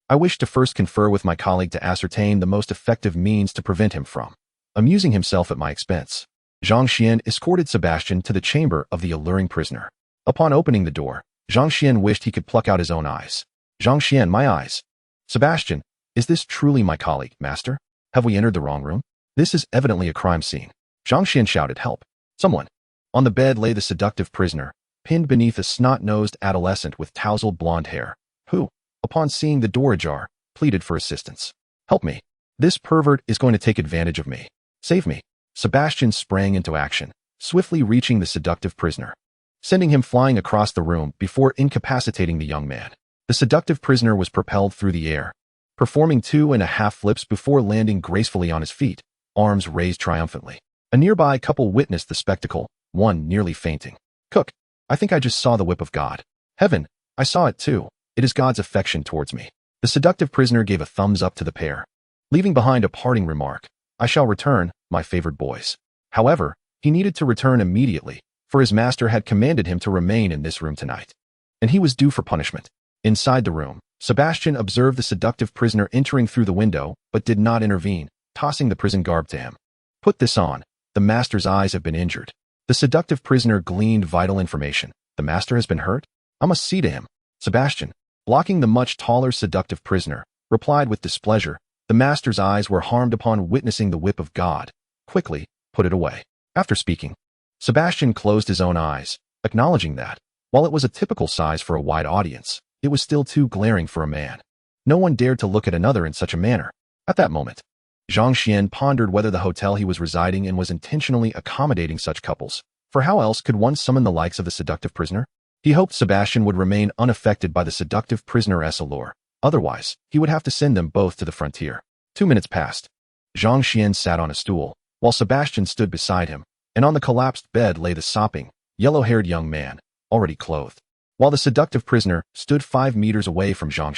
I wish to first confer with my colleague to ascertain the most effective means to prevent him from amusing himself at my expense. Zhang Xian escorted Sebastian to the chamber of the alluring prisoner. Upon opening the door, Zhang Xian wished he could pluck out his own eyes. Zhang Xian, my eyes. Sebastian, is this truly my colleague, master? Have we entered the wrong room? This is evidently a crime scene. Zhang Xian shouted, help. Someone. On the bed lay the seductive prisoner, pinned beneath a snot-nosed adolescent with tousled blonde hair, who, upon seeing the door ajar, pleaded for assistance. Help me. This pervert is going to take advantage of me. Save me. Sebastian sprang into action, swiftly reaching the seductive prisoner, sending him flying across the room before incapacitating the young man. The seductive prisoner was propelled through the air, performing 2.5 flips before landing gracefully on his feet, arms raised triumphantly. A nearby couple witnessed the spectacle, one nearly fainting. Cook, I think I just saw the whip of God. Heaven, I saw it too. It is God's affection towards me. The seductive prisoner gave a thumbs up to the pair, leaving behind a parting remark. I shall return, my favored boys. However, he needed to return immediately, for his master had commanded him to remain in this room tonight, and he was due for punishment. Inside the room, Sebastian observed the seductive prisoner entering through the window, but did not intervene, tossing the prison garb to him. Put this on. The master's eyes have been injured. The seductive prisoner gleaned vital information. The master has been hurt? I must see to him. Sebastian, blocking the much taller seductive prisoner, replied with displeasure. The master's eyes were harmed upon witnessing the whip of God. Quickly, put it away. After speaking, Sebastian closed his own eyes, acknowledging that, while it was a typical size for a wide audience, it was still too glaring for a man. No one dared to look at another in such a manner. At that moment, Zhang Xian pondered whether the hotel he was residing in was intentionally accommodating such couples, for how else could one summon the likes of the seductive prisoner? He hoped Sebastian would remain unaffected by the seductive prisoner's allure. Otherwise, he would have to send them both to the frontier. 2 minutes passed. Zhang Xian sat on a stool, while Sebastian stood beside him, and on the collapsed bed lay the sopping, yellow-haired young man, already clothed. While the seductive prisoner stood 5 meters away from Zhang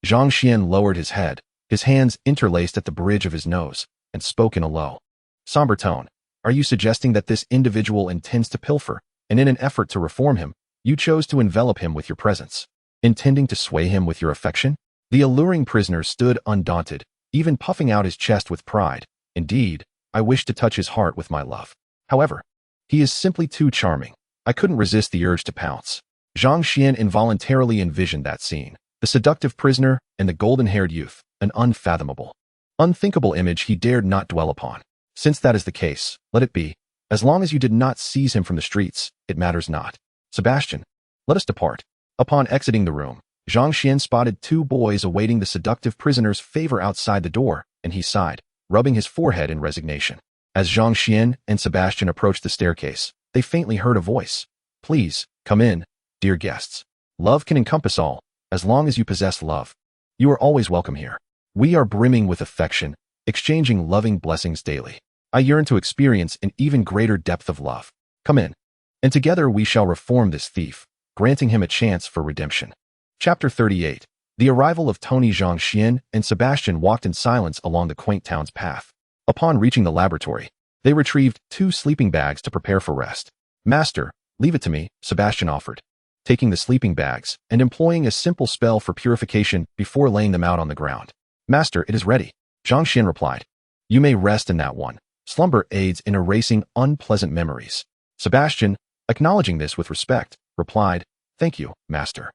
Xian lowered his head, his hands interlaced at the bridge of his nose, and spoke in a low, somber tone. Are you suggesting that this individual intends to pilfer, and in an effort to reform him, you chose to envelop him with your presence, intending to sway him with your affection? The alluring prisoner stood undaunted, even puffing out his chest with pride. Indeed, I wish to touch his heart with my love. However, he is simply too charming. I couldn't resist the urge to pounce. Zhang Xian involuntarily envisioned that scene. The seductive prisoner and the golden-haired youth, an unfathomable, unthinkable image he dared not dwell upon. Since that is the case, let it be. As long as you did not seize him from the streets, it matters not. Sebastian, let us depart. Upon exiting the room, Zhang Xian spotted 2 boys awaiting the seductive prisoner's favor outside the door, and he sighed, rubbing his forehead in resignation. As Zhang Xian and Sebastian approached the staircase, they faintly heard a voice. Please, come in, dear guests. Love can encompass all, as long as you possess love. You are always welcome here. We are brimming with affection, exchanging loving blessings daily. I yearn to experience an even greater depth of love. Come in, and together we shall reform this thief, granting him a chance for redemption. Chapter 38. The arrival of Tony. Zhang Xian and Sebastian walked in silence along the quaint town's path. Upon reaching the laboratory, they retrieved 2 sleeping bags to prepare for rest. Master, leave it to me, Sebastian offered, taking the sleeping bags and employing a simple spell for purification before laying them out on the ground. Master, it is ready, Zhang Xian replied. You may rest in that one. Slumber aids in erasing unpleasant memories. Sebastian, acknowledging this with respect, replied, Thank you, Master.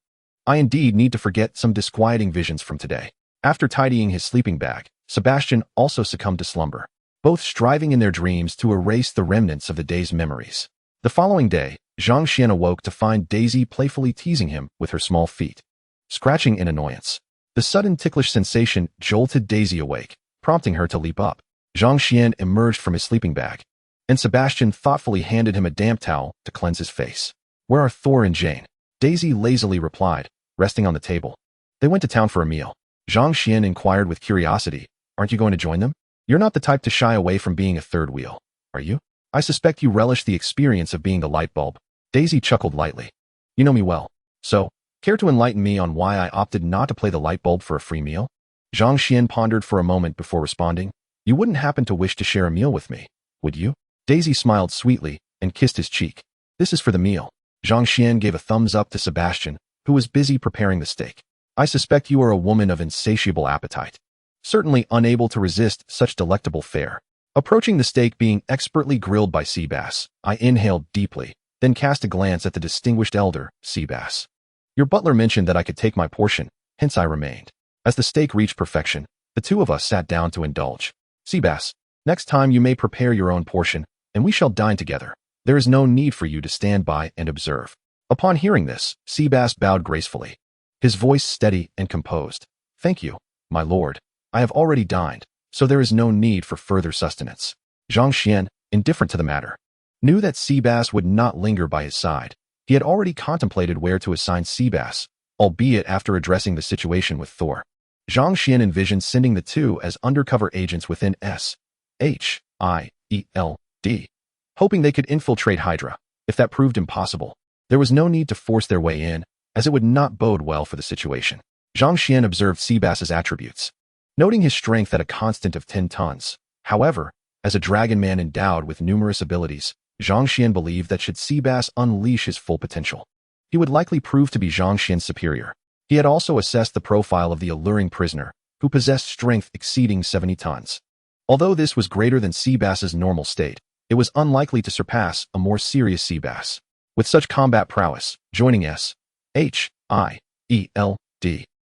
I indeed need to forget some disquieting visions from today. After tidying his sleeping bag, Sebastian also succumbed to slumber, both striving in their dreams to erase the remnants of the day's memories. The following day, Zhang Xian awoke to find Daisy playfully teasing him with her small feet, scratching in annoyance. The sudden ticklish sensation jolted Daisy awake, prompting her to leap up. Zhang Xian emerged from his sleeping bag, and Sebastian thoughtfully handed him a damp towel to cleanse his face. Where are Thor and Jane? Daisy lazily replied, resting on the table. They went to town for a meal. Zhang Xian inquired with curiosity, Aren't you going to join them? You're not the type to shy away from being a third wheel, are you? I suspect you relish the experience of being the light bulb. Daisy chuckled lightly. You know me well. So, care to enlighten me on why I opted not to play the light bulb for a free meal? Zhang Xian pondered for a moment before responding. You wouldn't happen to wish to share a meal with me, would you? Daisy smiled sweetly and kissed his cheek. This is for the meal. Zhang Xian gave a thumbs up to Sebastian, who was busy preparing the steak. I suspect you are a woman of insatiable appetite, certainly unable to resist such delectable fare. Approaching the steak being expertly grilled by Seabass, I inhaled deeply, then cast a glance at the distinguished elder, Seabass. Your butler mentioned that I could take my portion, hence I remained. As the steak reached perfection, the 2 of us sat down to indulge. Seabass, next time you may prepare your own portion, and we shall dine together. There is no need for you to stand by and observe. Upon hearing this, Seabass bowed gracefully, his voice steady and composed. Thank you, my lord. I have already dined, so there is no need for further sustenance. Zhang Xian, indifferent to the matter, knew that Seabass would not linger by his side. He had already contemplated where to assign Seabass, albeit after addressing the situation with Thor. Zhang Xian envisioned sending the 2 as undercover agents within SHIELD, hoping they could infiltrate Hydra. If that proved impossible, there was no need to force their way in, as it would not bode well for the situation. Zhang Xian observed Seabass's attributes, noting his strength at a constant of 10 tons. However, as a dragon man endowed with numerous abilities, Zhang Xian believed that should Seabass unleash his full potential, he would likely prove to be Zhang Xian's superior. He had also assessed the profile of the alluring prisoner, who possessed strength exceeding 70 tons. Although this was greater than sea bass's normal state, it was unlikely to surpass a more serious sea bass. With such combat prowess, joining S.H.I.E.L.D.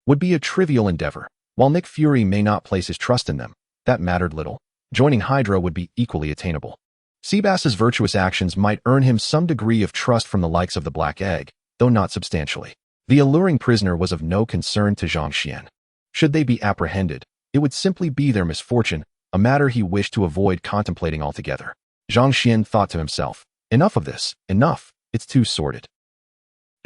would be a trivial endeavor. While Nick Fury may not place his trust in them, that mattered little. Joining Hydra would be equally attainable. Seabass's virtuous actions might earn him some degree of trust from the likes of the Black Egg, though not substantially. The alluring prisoner was of no concern to Zhang Xian. Should they be apprehended, it would simply be their misfortune, a matter he wished to avoid contemplating altogether. Zhang Xian thought to himself, enough of this, enough, it's too sordid.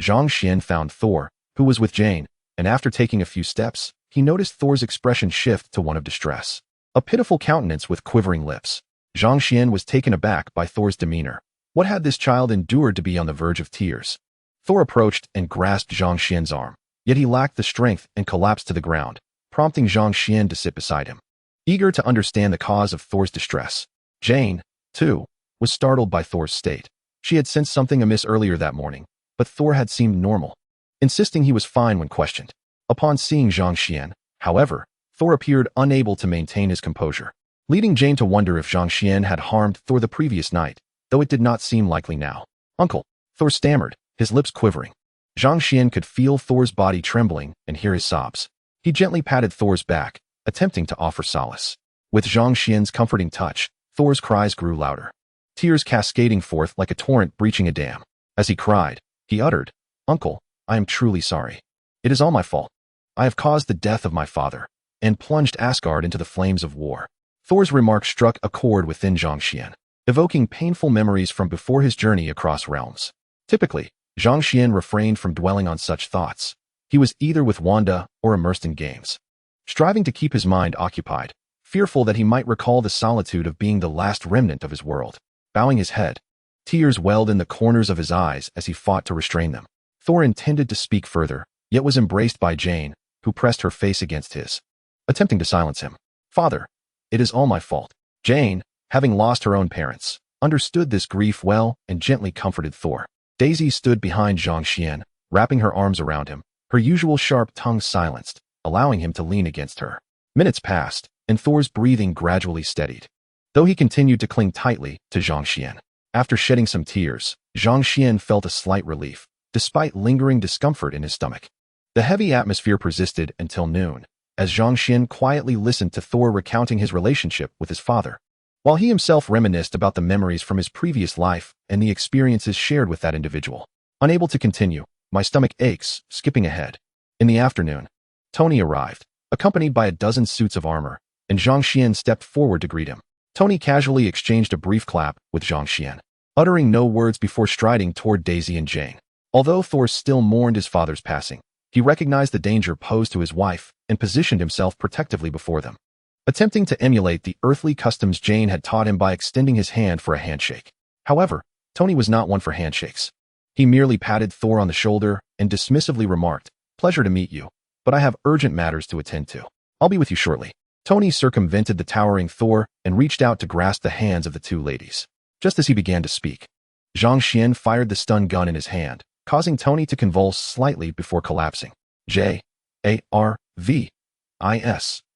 Zhang Xian found Thor, who was with Jane, and after taking a few steps, he noticed Thor's expression shift to one of distress. A pitiful countenance with quivering lips. Zhang Xian was taken aback by Thor's demeanor. What had this child endured to be on the verge of tears? Thor approached and grasped Zhang Xian's arm, yet he lacked the strength and collapsed to the ground, prompting Zhang Xian to sit beside him. Eager to understand the cause of Thor's distress, Jane, too, was startled by Thor's state. She had sensed something amiss earlier that morning, but Thor had seemed normal, insisting he was fine when questioned. Upon seeing Zhang Xian, however, Thor appeared unable to maintain his composure, leading Jane to wonder if Zhang Xian had harmed Thor the previous night, though it did not seem likely now. "Uncle," Thor stammered, his lips quivering. Zhang Xian could feel Thor's body trembling and hear his sobs. He gently patted Thor's back, attempting to offer solace. With Zhang Xian's comforting touch, Thor's cries grew louder, tears cascading forth like a torrent breaching a dam. As he cried, he uttered, "Uncle, I am truly sorry. It is all my fault. I have caused the death of my father, and plunged Asgard into the flames of war." Thor's remark struck a chord within Zhang Xian, evoking painful memories from before his journey across realms. Typically, Zhang Xian refrained from dwelling on such thoughts. He was either with Wanda or immersed in games, striving to keep his mind occupied, fearful that he might recall the solitude of being the last remnant of his world. Bowing his head, tears welled in the corners of his eyes as he fought to restrain them. Thor intended to speak further, yet was embraced by Jane, who pressed her face against his, attempting to silence him. "Father, it is all my fault." Jane, having lost her own parents, understood this grief well and gently comforted Thor. Daisy stood behind Zhang Xian, wrapping her arms around him, her usual sharp tongue silenced, allowing him to lean against her. Minutes passed, and Thor's breathing gradually steadied, though he continued to cling tightly to Zhang Xian. After shedding some tears, Zhang Xian felt a slight relief, despite lingering discomfort in his stomach. The heavy atmosphere persisted until noon, as Zhang Xian quietly listened to Thor recounting his relationship with his father, while he himself reminisced about the memories from his previous life and the experiences shared with that individual. Unable to continue, "My stomach aches," skipping ahead. In the afternoon, Tony arrived, accompanied by a dozen suits of armor, and Zhang Xian stepped forward to greet him. Tony casually exchanged a brief clap with Zhang Xian, uttering no words before striding toward Daisy and Jane. Although Thor still mourned his father's passing, he recognized the danger posed to his wife and positioned himself protectively before them, attempting to emulate the earthly customs Jane had taught him by extending his hand for a handshake. However, Tony was not one for handshakes. He merely patted Thor on the shoulder and dismissively remarked, "Pleasure to meet you, but I have urgent matters to attend to. I'll be with you shortly." Tony circumvented the towering Thor and reached out to grasp the hands of the two ladies. Just as he began to speak, Zhang Xian fired the stun gun in his hand, causing Tony to convulse slightly before collapsing. "Jarvis,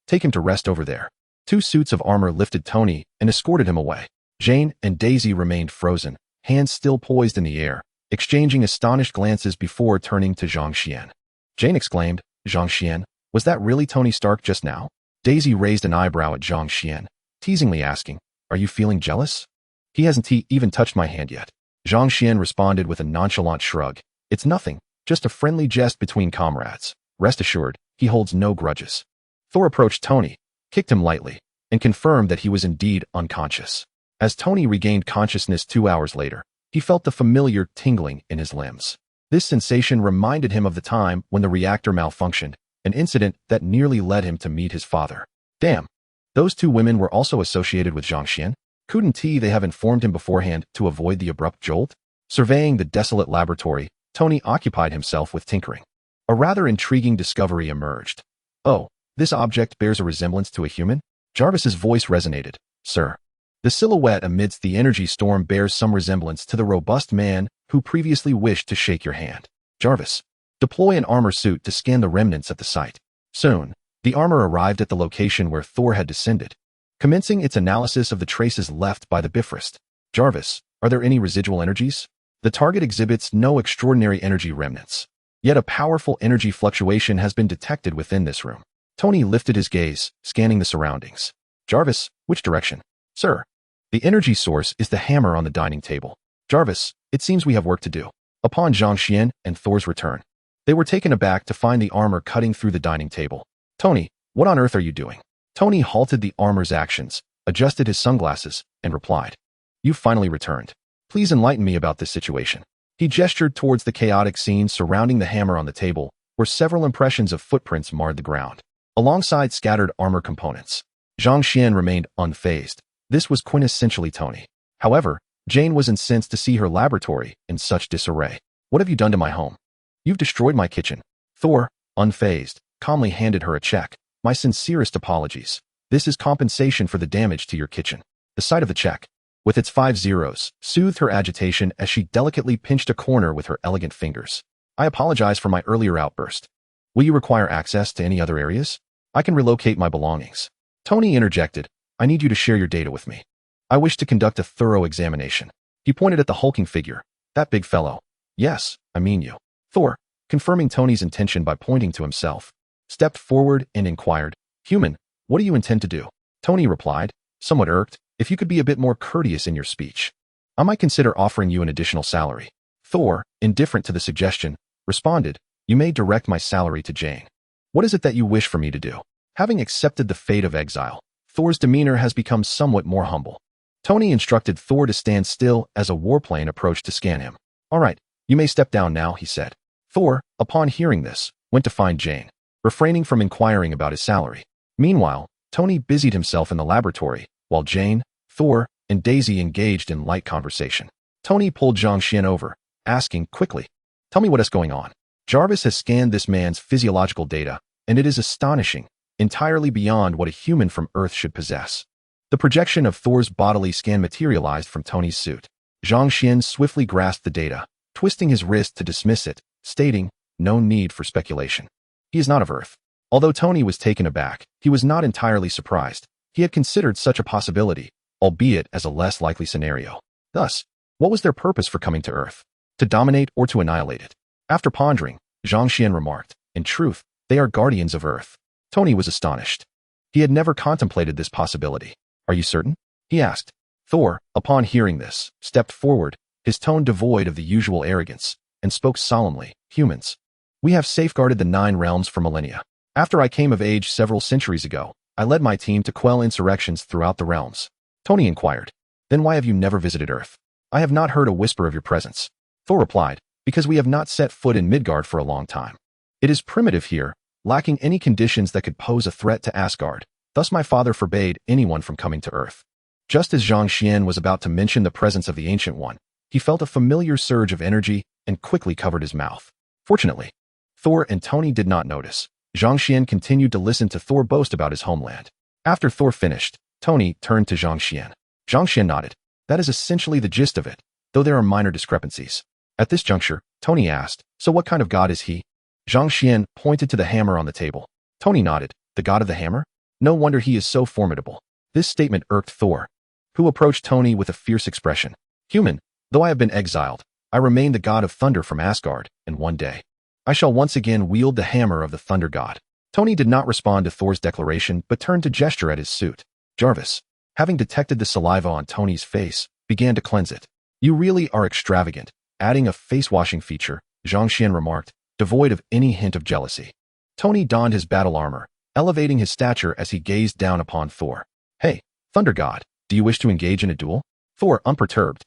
take him to rest over there." Two suits of armor lifted Tony and escorted him away. Jane and Daisy remained frozen, hands still poised in the air, exchanging astonished glances before turning to Zhang Xian. Jane exclaimed, "Zhang Xian, was that really Tony Stark just now?" Daisy raised an eyebrow at Zhang Xian, teasingly asking, "Are you feeling jealous?" "He hasn't even touched my hand yet." Zhang Xian responded with a nonchalant shrug. "It's nothing, just a friendly jest between comrades. Rest assured, he holds no grudges." Thor approached Tony, kicked him lightly, and confirmed that he was indeed unconscious. As Tony regained consciousness 2 hours later, he felt the familiar tingling in his limbs. This sensation reminded him of the time when the reactor malfunctioned, an incident that nearly led him to meet his father. Damn, those two women were also associated with Zhang Xian? Couldn't they have informed him beforehand to avoid the abrupt jolt? Surveying the desolate laboratory, Tony occupied himself with tinkering. A rather intriguing discovery emerged. "Oh, this object bears a resemblance to a human?" Jarvis's voice resonated. "Sir." The silhouette amidst the energy storm bears some resemblance to the robust man who previously wished to shake your hand. Jarvis, deploy an armor suit to scan the remnants at the site. Soon, the armor arrived at the location where Thor had descended. commencing its analysis of the traces left by the Bifrost. Jarvis, are there any residual energies? The target exhibits no extraordinary energy remnants. Yet a powerful energy fluctuation has been detected within this room. Tony lifted his gaze, scanning the surroundings. Jarvis, which direction? Sir. The energy source is the hammer on the dining table. Jarvis, it seems we have work to do. Upon Zhang Xian and Thor's return, they were taken aback to find the armor cutting through the dining table. Tony, what on earth are you doing? Tony halted the armor's actions, adjusted his sunglasses, and replied. You've finally returned. Please enlighten me about this situation. He gestured towards the chaotic scene surrounding the hammer on the table, where several impressions of footprints marred the ground, alongside scattered armor components. Zhang Xian remained unfazed. This was quintessentially Tony. However, Jane was incensed to see her laboratory in such disarray. What have you done to my home? You've destroyed my kitchen. Thor, unfazed, calmly handed her a check. My sincerest apologies. This is compensation for the damage to your kitchen. The sight of the check, with its 5 zeros, soothed her agitation as she delicately pinched a corner with her elegant fingers. I apologize for my earlier outburst. Will you require access to any other areas? I can relocate my belongings. Tony interjected. I need you to share your data with me. I wish to conduct a thorough examination. He pointed at the hulking figure. That big fellow. Yes, I mean you. Thor, confirming Tony's intention by pointing to himself, stepped forward and inquired, Human, what do you intend to do? Tony replied, somewhat irked, if you could be a bit more courteous in your speech. I might consider offering you an additional salary. Thor, indifferent to the suggestion, responded, you may direct my salary to Jane. What is it that you wish for me to do? Having accepted the fate of exile, Thor's demeanor has become somewhat more humble. Tony instructed Thor to stand still as a warplane approached to scan him. All right, you may step down now, he said. Thor, upon hearing this, went to find Jane, refraining from inquiring about his salary. Meanwhile, Tony busied himself in the laboratory, while Jane, Thor, and Daisy engaged in light conversation. Tony pulled Zhang Xian over, asking quickly, tell me what is going on. Jarvis has scanned this man's physiological data, and it is astonishing, entirely beyond what a human from Earth should possess. The projection of Thor's bodily scan materialized from Tony's suit. Zhang Xian swiftly grasped the data, twisting his wrist to dismiss it, stating, no need for speculation. He is not of Earth. Although Tony was taken aback, he was not entirely surprised. He had considered such a possibility, albeit as a less likely scenario. Thus, what was their purpose for coming to Earth? To dominate or to annihilate it? After pondering, Zhang Xian remarked, in truth, they are guardians of Earth. Tony was astonished. He had never contemplated this possibility. Are you certain? He asked. Thor, upon hearing this, stepped forward, his tone devoid of the usual arrogance, and spoke solemnly, humans. We have safeguarded the 9 realms for millennia. After I came of age several centuries ago, I led my team to quell insurrections throughout the realms. Tony inquired, then why have you never visited Earth? I have not heard a whisper of your presence. Thor replied, because we have not set foot in Midgard for a long time. It is primitive here, lacking any conditions that could pose a threat to Asgard. Thus my father forbade anyone from coming to Earth. Just as Zhang Xian was about to mention the presence of the Ancient One, he felt a familiar surge of energy and quickly covered his mouth. Fortunately, Thor and Tony did not notice. Zhang Xian continued to listen to Thor boast about his homeland. After Thor finished, Tony turned to Zhang Xian. Zhang Xian nodded. That is essentially the gist of it, though there are minor discrepancies. At this juncture, Tony asked, so what kind of god is he? Zhang Xian pointed to the hammer on the table. Tony nodded. The god of the hammer? No wonder he is so formidable. This statement irked Thor, who approached Tony with a fierce expression. Human, though I have been exiled, I remain the god of thunder from Asgard, and one day, I shall once again wield the hammer of the thunder god. Tony did not respond to Thor's declaration, but turned to gesture at his suit. Jarvis, having detected the saliva on Tony's face, began to cleanse it. You really are extravagant. Adding a face-washing feature, Zhang Xian remarked, devoid of any hint of jealousy. Tony donned his battle armor, elevating his stature as he gazed down upon Thor. Hey, Thunder God, do you wish to engage in a duel? Thor, unperturbed,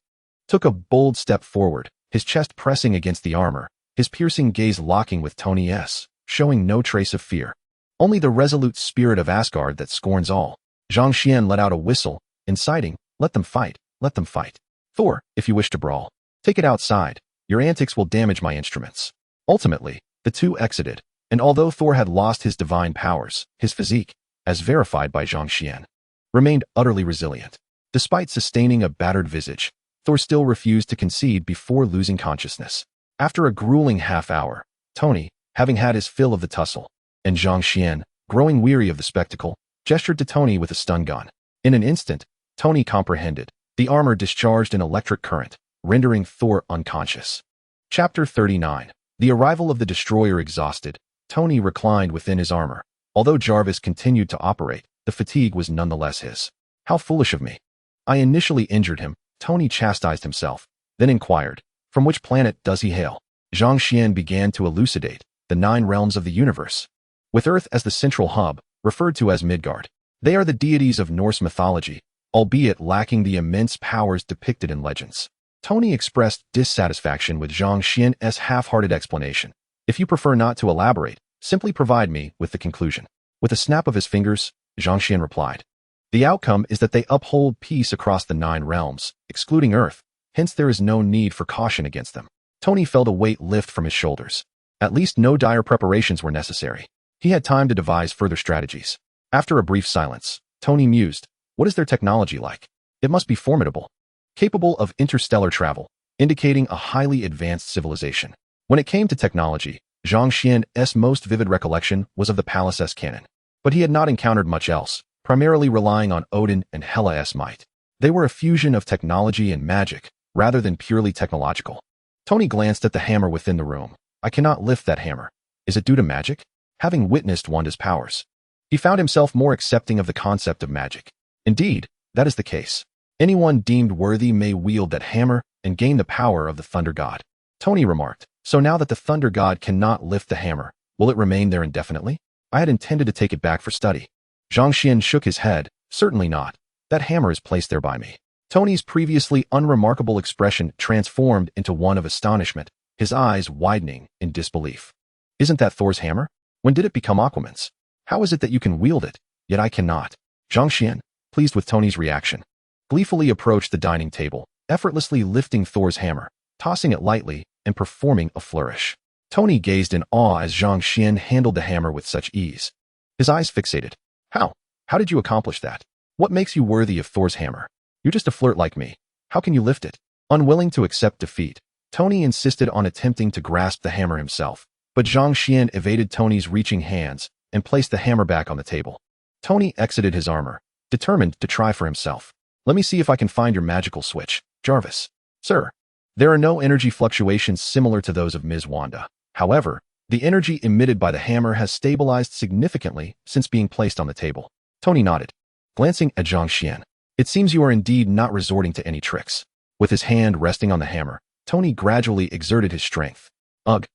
took a bold step forward, his chest pressing against the armor, his piercing gaze locking with Tony's, showing no trace of fear. Only the resolute spirit of Asgard that scorns all. Zhang Xian let out a whistle, inciting, let them fight, let them fight. Thor, if you wish to brawl, take it outside. Your antics will damage my instruments. Ultimately, the two exited, and although Thor had lost his divine powers, his physique, as verified by Zhang Xian, remained utterly resilient. Despite sustaining a battered visage, Thor still refused to concede before losing consciousness. After a grueling half-hour, Tony, having had his fill of the tussle, and Zhang Xian, growing weary of the spectacle, gestured to Tony with a stun gun. In an instant, Tony comprehended. The armor discharged an electric current, rendering Thor unconscious. Chapter 39. The arrival of the destroyer exhausted, Tony reclined within his armor. Although Jarvis continued to operate, the fatigue was nonetheless his. How foolish of me. I initially injured him, Tony chastised himself, then inquired, from which planet does he hail? Zhang Xian began to elucidate the 9 realms of the universe, with Earth as the central hub, referred to as Midgard. They are the deities of Norse mythology, albeit lacking the immense powers depicted in legends. Tony expressed dissatisfaction with Zhang Xian's half-hearted explanation. If you prefer not to elaborate, simply provide me with the conclusion. With a snap of his fingers, Zhang Xian replied. The outcome is that they uphold peace across the 9 realms, excluding Earth, hence there is no need for caution against them. Tony felt a weight lift from his shoulders. At least no dire preparations were necessary. He had time to devise further strategies. After a brief silence, Tony mused, what is their technology like? It must be formidable. Capable of interstellar travel, indicating a highly advanced civilization. When it came to technology, Zhang Xian's most vivid recollection was of the palace's cannon. But he had not encountered much else, primarily relying on Odin and Hela's might. They were a fusion of technology and magic, rather than purely technological. Tony glanced at the hammer within the room. I cannot lift that hammer. Is it due to magic? Having witnessed Wanda's powers, he found himself more accepting of the concept of magic. Indeed, that is the case. Anyone deemed worthy may wield that hammer and gain the power of the Thunder God. Tony remarked, so now that the Thunder God cannot lift the hammer, will it remain there indefinitely? I had intended to take it back for study. Zhang Xian shook his head, certainly not. That hammer is placed there by me. Tony's previously unremarkable expression transformed into one of astonishment, his eyes widening in disbelief. Isn't that Thor's hammer? When did it become Aquaman's? How is it that you can wield it, yet I cannot? Zhang Xian, pleased with Tony's reaction, gleefully approached the dining table, effortlessly lifting Thor's hammer, tossing it lightly, and performing a flourish. Tony gazed in awe as Zhang Xian handled the hammer with such ease. His eyes fixated. How did you accomplish that? What makes you worthy of Thor's hammer? You're just a flirt like me. How can you lift it? Unwilling to accept defeat, Tony insisted on attempting to grasp the hammer himself, but Zhang Xian evaded Tony's reaching hands and placed the hammer back on the table. Tony exited his armor, determined to try for himself. Let me see if I can find your magical switch, Jarvis. Sir, there are no energy fluctuations similar to those of Ms. Wanda. However, the energy emitted by the hammer has stabilized significantly since being placed on the table. Tony nodded, glancing at Zhang Xian. It seems you are indeed not resorting to any tricks. With his hand resting on the hammer, Tony gradually exerted his strength. Ugh.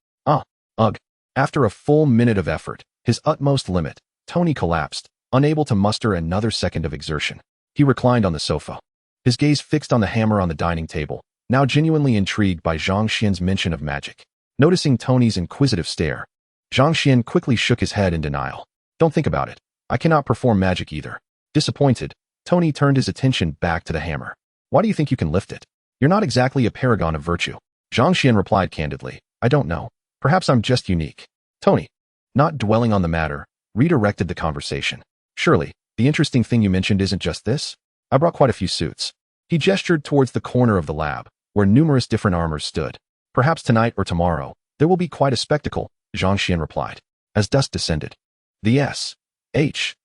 After a full minute of effort, his utmost limit, Tony collapsed, unable to muster another second of exertion. He reclined on the sofa, his gaze fixed on the hammer on the dining table, now genuinely intrigued by Zhang Xian's mention of magic. Noticing Tony's inquisitive stare, Zhang Xian quickly shook his head in denial. Don't think about it. I cannot perform magic either. Disappointed, Tony turned his attention back to the hammer. Why do you think you can lift it? You're not exactly a paragon of virtue. Zhang Xian replied candidly. I don't know. Perhaps I'm just unique. Tony, not dwelling on the matter, redirected the conversation. Surely, the interesting thing you mentioned isn't just this? I brought quite a few suits. He gestured towards the corner of the lab, where numerous different armors stood. Perhaps tonight or tomorrow, there will be quite a spectacle, Zhang Xian replied. As dusk descended, the S.H.I.E.L.D.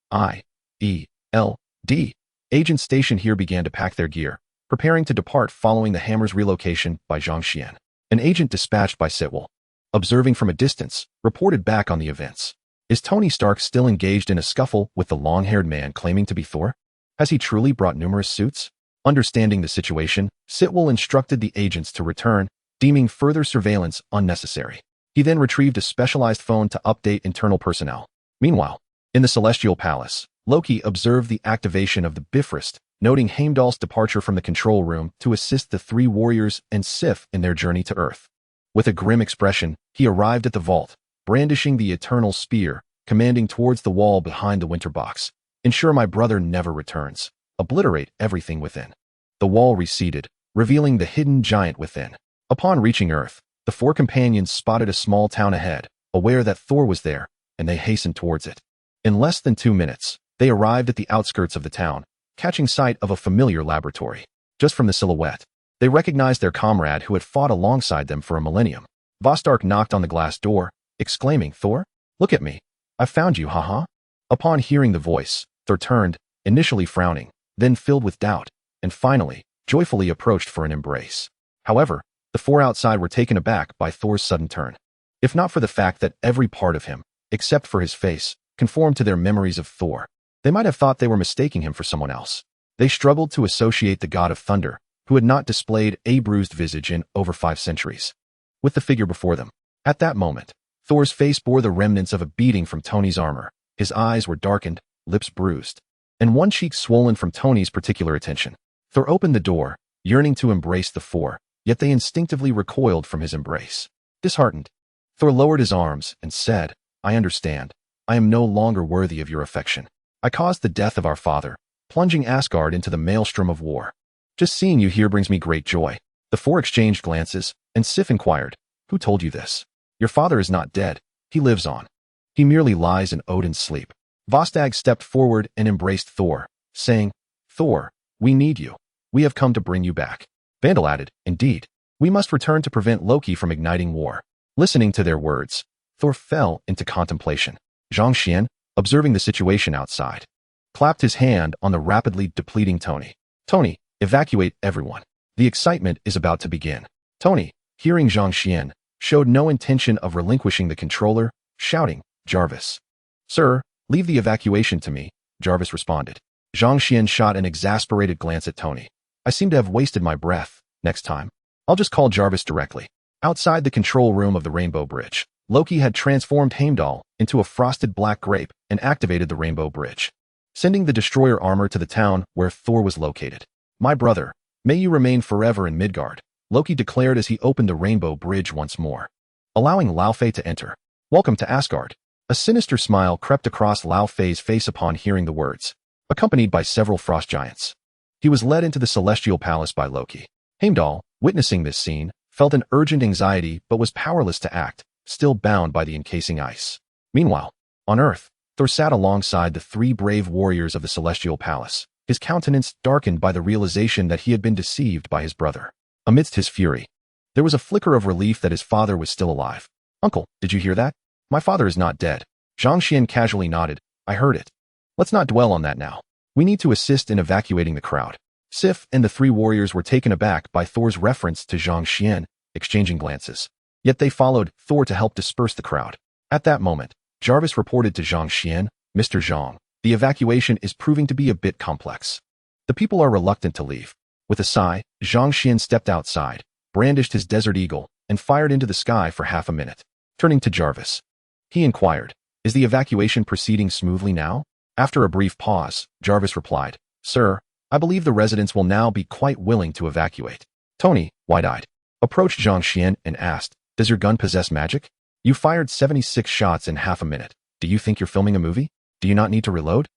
agents stationed here began to pack their gear, preparing to depart following the hammer's relocation by Zhang Xian. An agent dispatched by Sitwell, observing from a distance, reported back on the events. Is Tony Stark still engaged in a scuffle with the long-haired man claiming to be Thor? Has he truly brought numerous suits? Understanding the situation, Sitwell instructed the agents to return, deeming further surveillance unnecessary. He then retrieved a specialized phone to update internal personnel. Meanwhile, in the Celestial Palace, Loki observed the activation of the Bifrost, noting Heimdall's departure from the control room to assist the 3 warriors and Sif in their journey to Earth. With a grim expression, he arrived at the vault, brandishing the eternal spear, commanding towards the wall behind the winter box. Ensure my brother never returns. Obliterate everything within. The wall receded, revealing the hidden giant within. Upon reaching Earth, the 4 companions spotted a small town ahead, aware that Thor was there, and they hastened towards it. In less than 2 minutes, they arrived at the outskirts of the town, catching sight of a familiar laboratory. Just from the silhouette, they recognized their comrade who had fought alongside them for a millennium. Vostark knocked on the glass door, exclaiming, Thor? Look at me. I found you, haha. Upon hearing the voice, Thor turned, initially frowning, then filled with doubt, and finally, joyfully approached for an embrace. However, the four outside were taken aback by Thor's sudden turn. If not for the fact that every part of him, except for his face, conformed to their memories of Thor, they might have thought they were mistaking him for someone else. They struggled to associate the god of thunder, who had not displayed a bruised visage in over 5 centuries, with the figure before them. At that moment, Thor's face bore the remnants of a beating from Tony's armor. His eyes were darkened, lips bruised, and one cheek swollen from Tony's particular attention. Thor opened the door, yearning to embrace the four, yet they instinctively recoiled from his embrace. Disheartened, Thor lowered his arms and said, "I understand. I am no longer worthy of your affection. I caused the death of our father, plunging Asgard into the maelstrom of war. Just seeing you here brings me great joy." The four exchanged glances, and Sif inquired, "Who told you this? Your father is not dead. He lives on. He merely lies in Odin's sleep." Vostag stepped forward and embraced Thor, saying, "Thor, we need you. We have come to bring you back." Vandal added, "Indeed. We must return to prevent Loki from igniting war." Listening to their words, Thor fell into contemplation. Zhang Xian, observing the situation outside, clapped his hand on the rapidly depleting Tony. "Tony, evacuate everyone. The excitement is about to begin." Tony, hearing Zhang Xian, showed no intention of relinquishing the controller, shouting, "Jarvis." "Sir, leave the evacuation to me," Jarvis responded. Zhang Xian shot an exasperated glance at Tony. "I seem to have wasted my breath. Next time, I'll just call Jarvis directly." Outside the control room of the Rainbow Bridge, Loki had transformed Heimdall into a frosted black grape and activated the Rainbow Bridge, sending the destroyer armor to the town where Thor was located. "My brother, may you remain forever in Midgard," Loki declared as he opened the Rainbow Bridge once more, allowing Laufey to enter. "Welcome to Asgard." A sinister smile crept across Laufey's face upon hearing the words, accompanied by several frost giants. He was led into the celestial palace by Loki. Heimdall, witnessing this scene, felt an urgent anxiety but was powerless to act, still bound by the encasing ice. Meanwhile, on Earth, Thor sat alongside the 3 brave warriors of the celestial palace, his countenance darkened by the realization that he had been deceived by his brother. Amidst his fury, there was a flicker of relief that his father was still alive. "Uncle, did you hear that? My father is not dead." Zhang Xian casually nodded. "I heard it. Let's not dwell on that now. We need to assist in evacuating the crowd." Sif and the 3 warriors were taken aback by Thor's reference to Zhang Xian, exchanging glances. Yet they followed Thor to help disperse the crowd. At that moment, Jarvis reported to Zhang Xian, "Mr. Zhang, the evacuation is proving to be a bit complex. The people are reluctant to leave." With a sigh, Zhang Xian stepped outside, brandished his desert eagle, and fired into the sky for half a minute. Turning to Jarvis, he inquired, "Is the evacuation proceeding smoothly now?" After a brief pause, Jarvis replied, "Sir, I believe the residents will now be quite willing to evacuate." Tony, wide-eyed, approached Zhang Xian and asked, "Does your gun possess magic? You fired 76 shots in half a minute. Do you think you're filming a movie? Do you not need to reload?"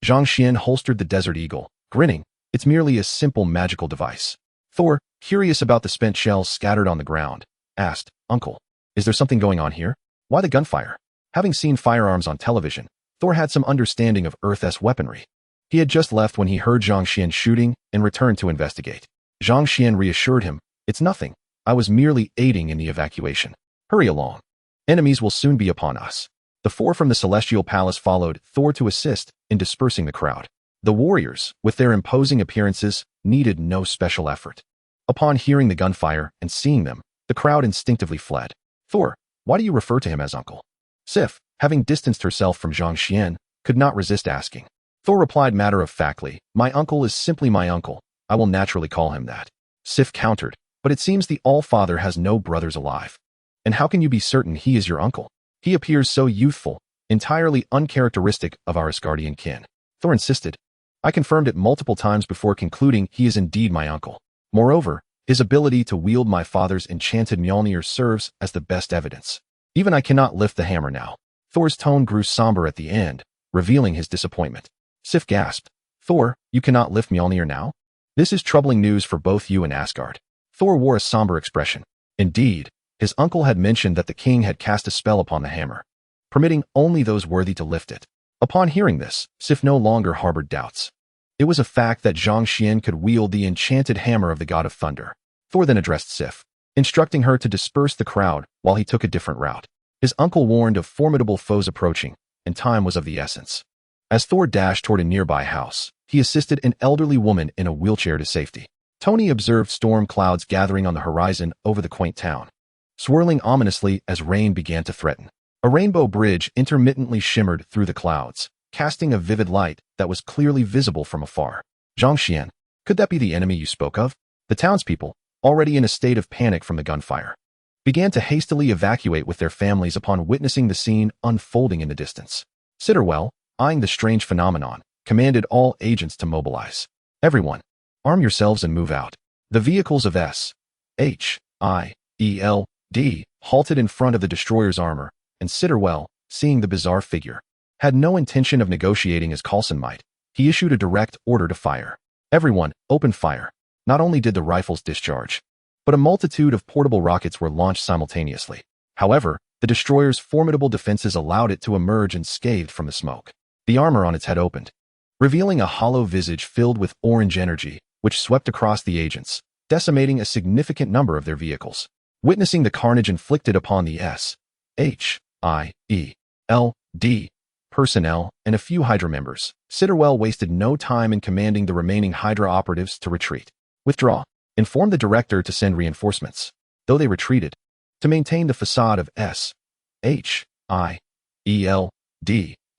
Zhang Xian holstered the Desert Eagle, grinning. "It's merely a simple magical device." Thor, curious about the spent shells scattered on the ground, asked, "Uncle, is there something going on here? Why the gunfire?" Having seen firearms on television, Thor had some understanding of Earth's weaponry. He had just left when he heard Zhang Xian shooting and returned to investigate. Zhang Xian reassured him, "It's nothing. I was merely aiding in the evacuation. Hurry along. Enemies will soon be upon us." The 4 from the Celestial Palace followed Thor to assist in dispersing the crowd. The warriors, with their imposing appearances, needed no special effort. Upon hearing the gunfire and seeing them, the crowd instinctively fled. "Thor, why do you refer to him as uncle?" Sif, having distanced herself from Zhang Xian, could not resist asking. Thor replied matter-of-factly, "My uncle is simply my uncle. I will naturally call him that." Sif countered, "But it seems the All-Father has no brothers alive. And how can you be certain he is your uncle? He appears so youthful, entirely uncharacteristic of our Asgardian kin." Thor insisted, "I confirmed it multiple times before concluding he is indeed my uncle. Moreover, his ability to wield my father's enchanted Mjölnir serves as the best evidence. Even I cannot lift the hammer now." Thor's tone grew somber at the end, revealing his disappointment. Sif gasped, "Thor, you cannot lift Mjölnir now? This is troubling news for both you and Asgard." Thor wore a somber expression. Indeed, his uncle had mentioned that the king had cast a spell upon the hammer, permitting only those worthy to lift it. Upon hearing this, Sif no longer harbored doubts. It was a fact that Zhang Xian could wield the enchanted hammer of the god of thunder. Thor then addressed Sif, instructing her to disperse the crowd while he took a different route. His uncle warned of formidable foes approaching, and time was of the essence. As Thor dashed toward a nearby house, he assisted an elderly woman in a wheelchair to safety. Tony observed storm clouds gathering on the horizon over the quaint town, swirling ominously as rain began to threaten. A rainbow bridge intermittently shimmered through the clouds, casting a vivid light that was clearly visible from afar. Zhang Xian, could that be the enemy you spoke of? The townspeople, already in a state of panic from the gunfire, began to hastily evacuate with their families upon witnessing the scene unfolding in the distance. Sitterwell, eyeing the strange phenomenon, commanded all agents to mobilize. Everyone, arm yourselves and move out. The vehicles of S.H.I.E.L.D. halted in front of the destroyer's armor, and Sitterwell, seeing the bizarre figure, had no intention of negotiating as Coulson might. He issued a direct order to fire. Everyone, open fire. Not only did the rifles discharge, but a multitude of portable rockets were launched simultaneously. However, the destroyer's formidable defenses allowed it to emerge unscathed from the smoke. The armor on its head opened, revealing a hollow visage filled with orange energy, which swept across the agents, decimating a significant number of their vehicles. Witnessing the carnage inflicted upon the S.H.I.E.L.D. personnel and a few Hydra members, Sitterwell wasted no time in commanding the remaining Hydra operatives to retreat. Withdraw. Inform the director to send reinforcements. Though they retreated, to maintain the facade of S.H.I.E.L.D.,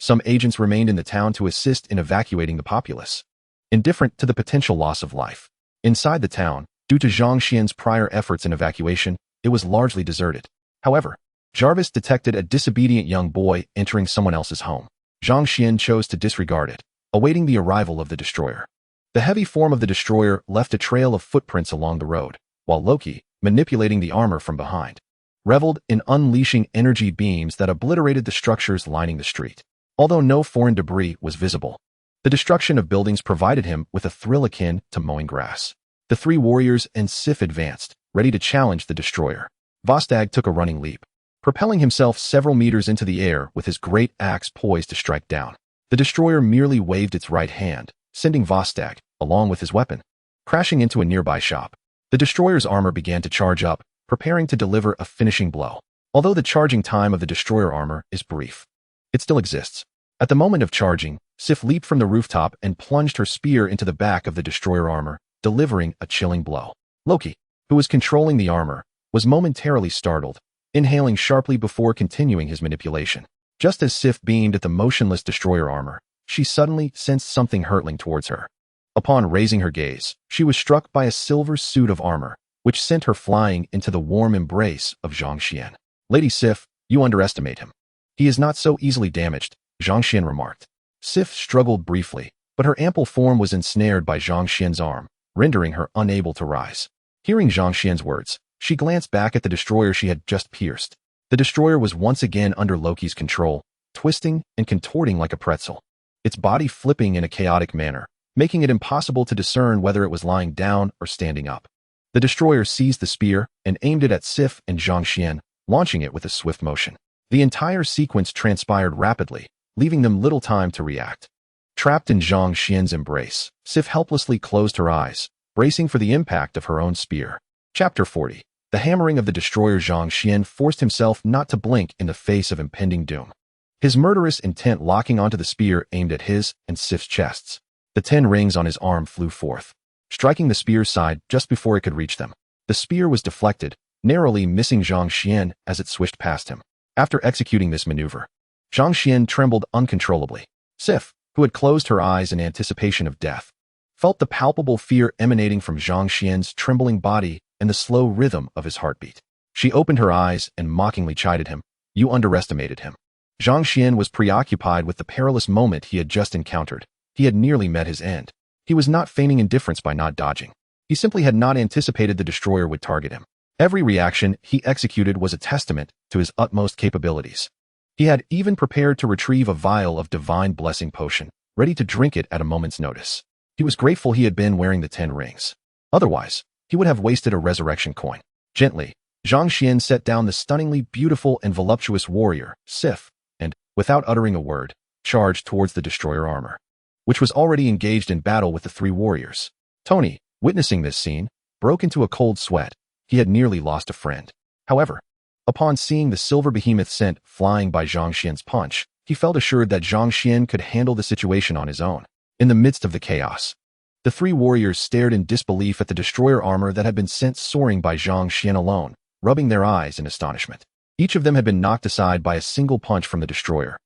some agents remained in the town to assist in evacuating the populace, indifferent to the potential loss of life. Inside the town, due to Zhang Xian's prior efforts in evacuation, it was largely deserted. However, Jarvis detected a disobedient young boy entering someone else's home. Zhang Xian chose to disregard it, awaiting the arrival of the destroyer. The heavy form of the destroyer left a trail of footprints along the road, while Loki, manipulating the armor from behind, reveled in unleashing energy beams that obliterated the structures lining the street. Although no foreign debris was visible, the destruction of buildings provided him with a thrill akin to mowing grass. The three warriors and Sif advanced, ready to challenge the destroyer. Vostag took a running leap, propelling himself several meters into the air with his great axe poised to strike down. The destroyer merely waved its right hand, sending Vostag, along with his weapon, crashing into a nearby shop. The destroyer's armor began to charge up, preparing to deliver a finishing blow. Although the charging time of the destroyer armor is brief, it still exists. At the moment of charging, Sif leaped from the rooftop and plunged her spear into the back of the destroyer armor, delivering a chilling blow. Loki, who was controlling the armor, was momentarily startled, inhaling sharply before continuing his manipulation. Just as Sif beamed at the motionless destroyer armor, she suddenly sensed something hurtling towards her. Upon raising her gaze, she was struck by a silver suit of armor, which sent her flying into the warm embrace of Zhang Xian. Lady Sif, you underestimate him. He is not so easily damaged, Zhang Xian remarked. Sif struggled briefly, but her ample form was ensnared by Zhang Xian's arm, rendering her unable to rise. Hearing Zhang Xian's words, she glanced back at the destroyer she had just pierced. The destroyer was once again under Loki's control, twisting and contorting like a pretzel, its body flipping in a chaotic manner, making it impossible to discern whether it was lying down or standing up. The destroyer seized the spear and aimed it at Sif and Zhang Xian, launching it with a swift motion. The entire sequence transpired rapidly, leaving them little time to react. Trapped in Zhang Xian's embrace, Sif helplessly closed her eyes, bracing for the impact of her own spear. Chapter 40. The hammering of the destroyer. Zhang Xian forced himself not to blink in the face of impending doom, his murderous intent locking onto the spear aimed at his and Sif's chests. The 10 rings on his arm flew forth, striking the spear's side just before it could reach them. The spear was deflected, narrowly missing Zhang Xian as it swished past him. After executing this maneuver, Zhang Xian trembled uncontrollably. Sif, who had closed her eyes in anticipation of death, felt the palpable fear emanating from Zhang Xian's trembling body and the slow rhythm of his heartbeat. She opened her eyes and mockingly chided him. You underestimated him. Zhang Xian was preoccupied with the perilous moment he had just encountered. He had nearly met his end. He was not feigning indifference by not dodging. He simply had not anticipated the destroyer would target him. Every reaction he executed was a testament to his utmost capabilities. He had even prepared to retrieve a vial of divine blessing potion, ready to drink it at a moment's notice. He was grateful he had been wearing the 10 rings. Otherwise, he would have wasted a resurrection coin. Gently, Zhang Xian set down the stunningly beautiful and voluptuous warrior, Sif, and, without uttering a word, charged towards the destroyer armor, which was already engaged in battle with the 3 warriors. Tony, witnessing this scene, broke into a cold sweat. He had nearly lost a friend. However, upon seeing the silver behemoth sent flying by Zhang Xian's punch, He felt assured that Zhang Xian could handle the situation on his own. In the midst of the chaos, the three warriors stared in disbelief at the destroyer armor that had been sent soaring by Zhang Xian alone, rubbing their eyes in astonishment. Each of them had been knocked aside by a single punch from the destroyer.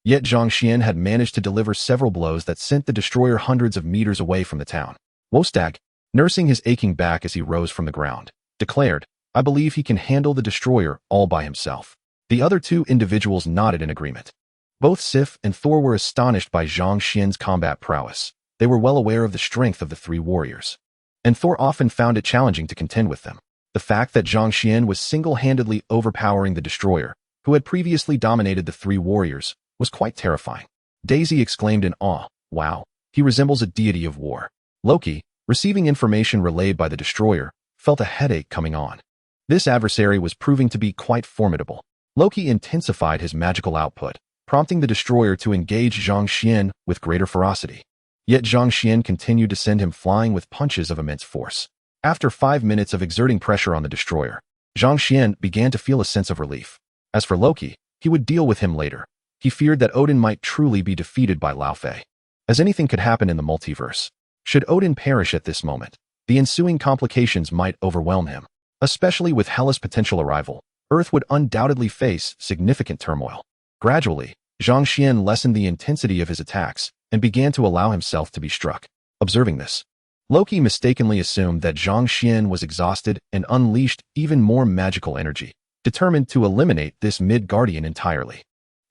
Yet Zhang Xian had managed to deliver several blows that sent the destroyer hundreds of meters away from the town. Wostag, nursing his aching back as he rose from the ground, declared, "I believe he can handle the destroyer all by himself." The other two individuals nodded in agreement. Both Sif and Thor were astonished by Zhang Xian's combat prowess. They were well aware of the strength of the three warriors, and Thor often found it challenging to contend with them. The fact that Zhang Xian was single-handedly overpowering the destroyer, who had previously dominated the three warriors, was quite terrifying. Daisy exclaimed in awe, "Wow, he resembles a deity of war." Loki, receiving information relayed by the destroyer, felt a headache coming on. This adversary was proving to be quite formidable. Loki intensified his magical output, prompting the destroyer to engage Zhang Xian with greater ferocity. Yet Zhang Xian continued to send him flying with punches of immense force. After 5 minutes of exerting pressure on the destroyer, Zhang Xian began to feel a sense of relief. As for Loki, he would deal with him later. He feared that Odin might truly be defeated by Lao Fei, as anything could happen in the multiverse. Should Odin perish at this moment, the ensuing complications might overwhelm him. Especially with Hela's potential arrival, Earth would undoubtedly face significant turmoil. Gradually, Zhang Xian lessened the intensity of his attacks and began to allow himself to be struck. Observing this, Loki mistakenly assumed that Zhang Xian was exhausted and unleashed even more magical energy, determined to eliminate this mid-guardian entirely.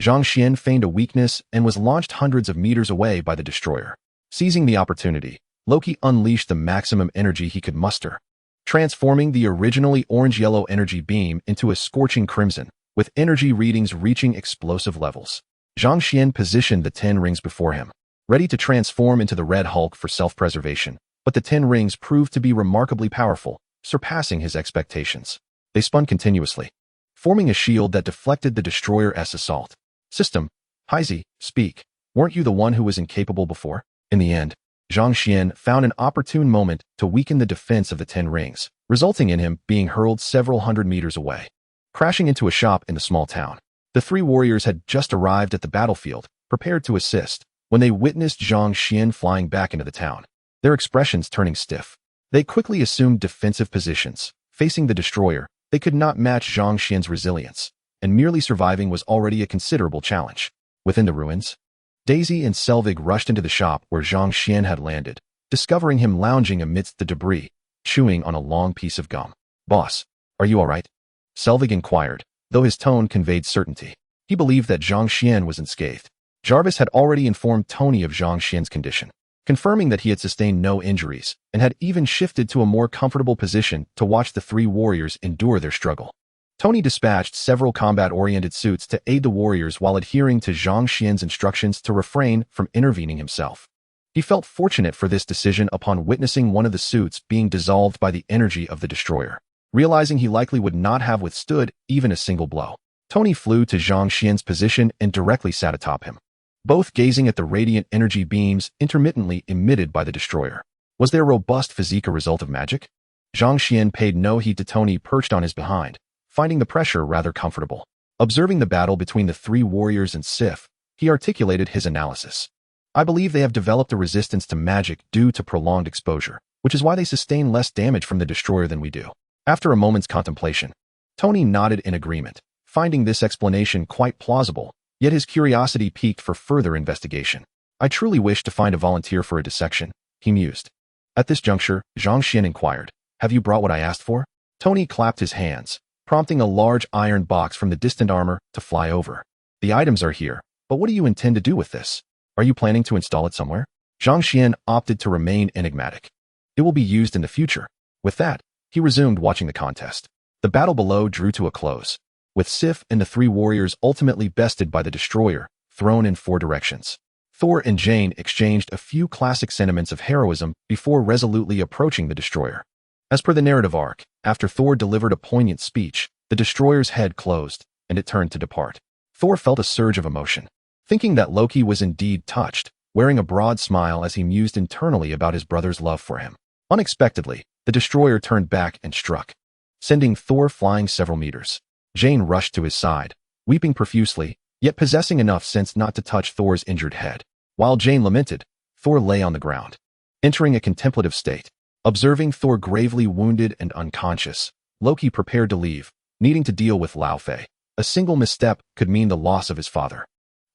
Zhang Xian feigned a weakness and was launched hundreds of meters away by the destroyer. Seizing the opportunity, Loki unleashed the maximum energy he could muster, transforming the originally orange-yellow energy beam into a scorching crimson, with energy readings reaching explosive levels. Zhang Xian positioned the 10 rings before him, ready to transform into the Red Hulk for self-preservation, but the 10 rings proved to be remarkably powerful, surpassing his expectations. They spun continuously, forming a shield that deflected the destroyer's assault. System, Heisey, speak. Weren't you the one who was incapable before? In the end, Zhang Xian found an opportune moment to weaken the defense of the 10 rings, resulting in him being hurled several hundred meters away. Crashing into a shop in the small town, the three warriors had just arrived at the battlefield, prepared to assist, when they witnessed Zhang Xian flying back into the town, their expressions turning stiff. They quickly assumed defensive positions. Facing the destroyer, they could not match Zhang Xian's resilience, and merely surviving was already a considerable challenge. Within the ruins, Daisy and Selvig rushed into the shop where Zhang Xian had landed, discovering him lounging amidst the debris, chewing on a long piece of gum. "Boss, are you all right?" Selvig inquired, though his tone conveyed certainty. He believed that Zhang Xian was unscathed. Jarvis had already informed Tony of Zhang Xian's condition, confirming that he had sustained no injuries, and had even shifted to a more comfortable position to watch the three warriors endure their struggle. Tony dispatched several combat-oriented suits to aid the warriors while adhering to Zhang Xian's instructions to refrain from intervening himself. He felt fortunate for this decision upon witnessing one of the suits being dissolved by the energy of the destroyer. Realizing he likely would not have withstood even a single blow, Tony flew to Zhang Xian's position and directly sat atop him, both gazing at the radiant energy beams intermittently emitted by the destroyer. Was their robust physique a result of magic? Zhang Xian paid no heed to Tony perched on his behind, finding the pressure rather comfortable. Observing the battle between the three warriors and Sif, he articulated his analysis. "I believe they have developed a resistance to magic due to prolonged exposure, which is why they sustain less damage from the destroyer than we do." After a moment's contemplation, Tony nodded in agreement, finding this explanation quite plausible, yet his curiosity piqued for further investigation. "I truly wish to find a volunteer for a dissection," he mused. At this juncture, Zhang Xian inquired, "Have you brought what I asked for?" Tony clapped his hands, prompting a large iron box from the distant armor to fly over. "The items are here, but what do you intend to do with this? Are you planning to install it somewhere?" Zhang Xian opted to remain enigmatic. "It will be used in the future." With that, he resumed watching the contest. The battle below drew to a close, with Sif and the three warriors ultimately bested by the destroyer, thrown in 4 directions. Thor and Jane exchanged a few classic sentiments of heroism before resolutely approaching the destroyer. As per the narrative arc, after Thor delivered a poignant speech, the destroyer's head closed, and it turned to depart. Thor felt a surge of emotion, thinking that Loki was indeed touched, wearing a broad smile as he mused internally about his brother's love for him. Unexpectedly, the destroyer turned back and struck, sending Thor flying several meters. Jane rushed to his side, weeping profusely, yet possessing enough sense not to touch Thor's injured head. While Jane lamented, Thor lay on the ground, entering a contemplative state. Observing Thor gravely wounded and unconscious, Loki prepared to leave, needing to deal with Lao Fei. A single misstep could mean the loss of his father.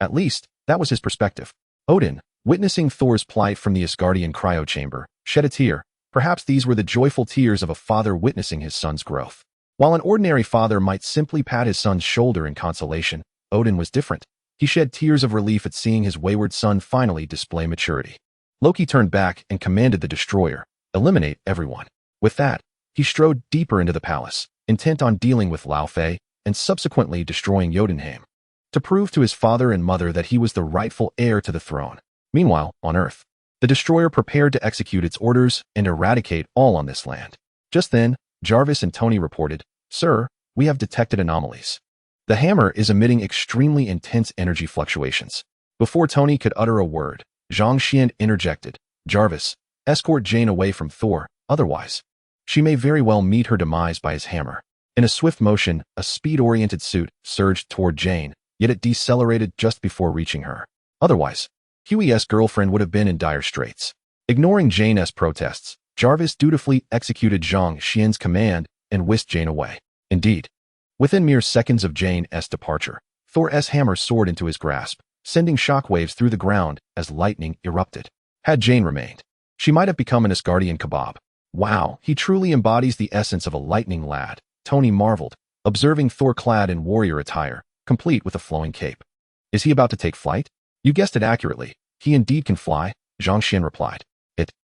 At least, that was his perspective. Odin, witnessing Thor's plight from the Asgardian cryo chamber, shed a tear. Perhaps these were the joyful tears of a father witnessing his son's growth. While an ordinary father might simply pat his son's shoulder in consolation, Odin was different. He shed tears of relief at seeing his wayward son finally display maturity. Loki turned back and commanded the destroyer, eliminate everyone. With that, he strode deeper into the palace, intent on dealing with Lao Fei and subsequently destroying Jotunheim, to prove to his father and mother that he was the rightful heir to the throne. Meanwhile, on Earth, the destroyer prepared to execute its orders and eradicate all on this land. Just then, Jarvis and Tony reported, "Sir, we have detected anomalies. The hammer is emitting extremely intense energy fluctuations." Before Tony could utter a word, Zhang Xian interjected, "Jarvis, escort Jane away from Thor, otherwise she may very well meet her demise by his hammer." In a swift motion, a speed-oriented suit surged toward Jane, yet it decelerated just before reaching her. Otherwise, Huey's girlfriend would have been in dire straits. Ignoring Jane's protests, Jarvis dutifully executed Zhang Xian's command and whisked Jane away. Indeed, within mere seconds of Jane's departure, Thor's hammer soared into his grasp, sending shockwaves through the ground as lightning erupted. Had Jane remained, she might have become an Asgardian kebab. Wow, he truly embodies the essence of a lightning lad, Tony marveled, observing Thor clad in warrior attire, complete with a flowing cape. Is he about to take flight? You guessed it accurately. He indeed can fly, Zhang Xian replied.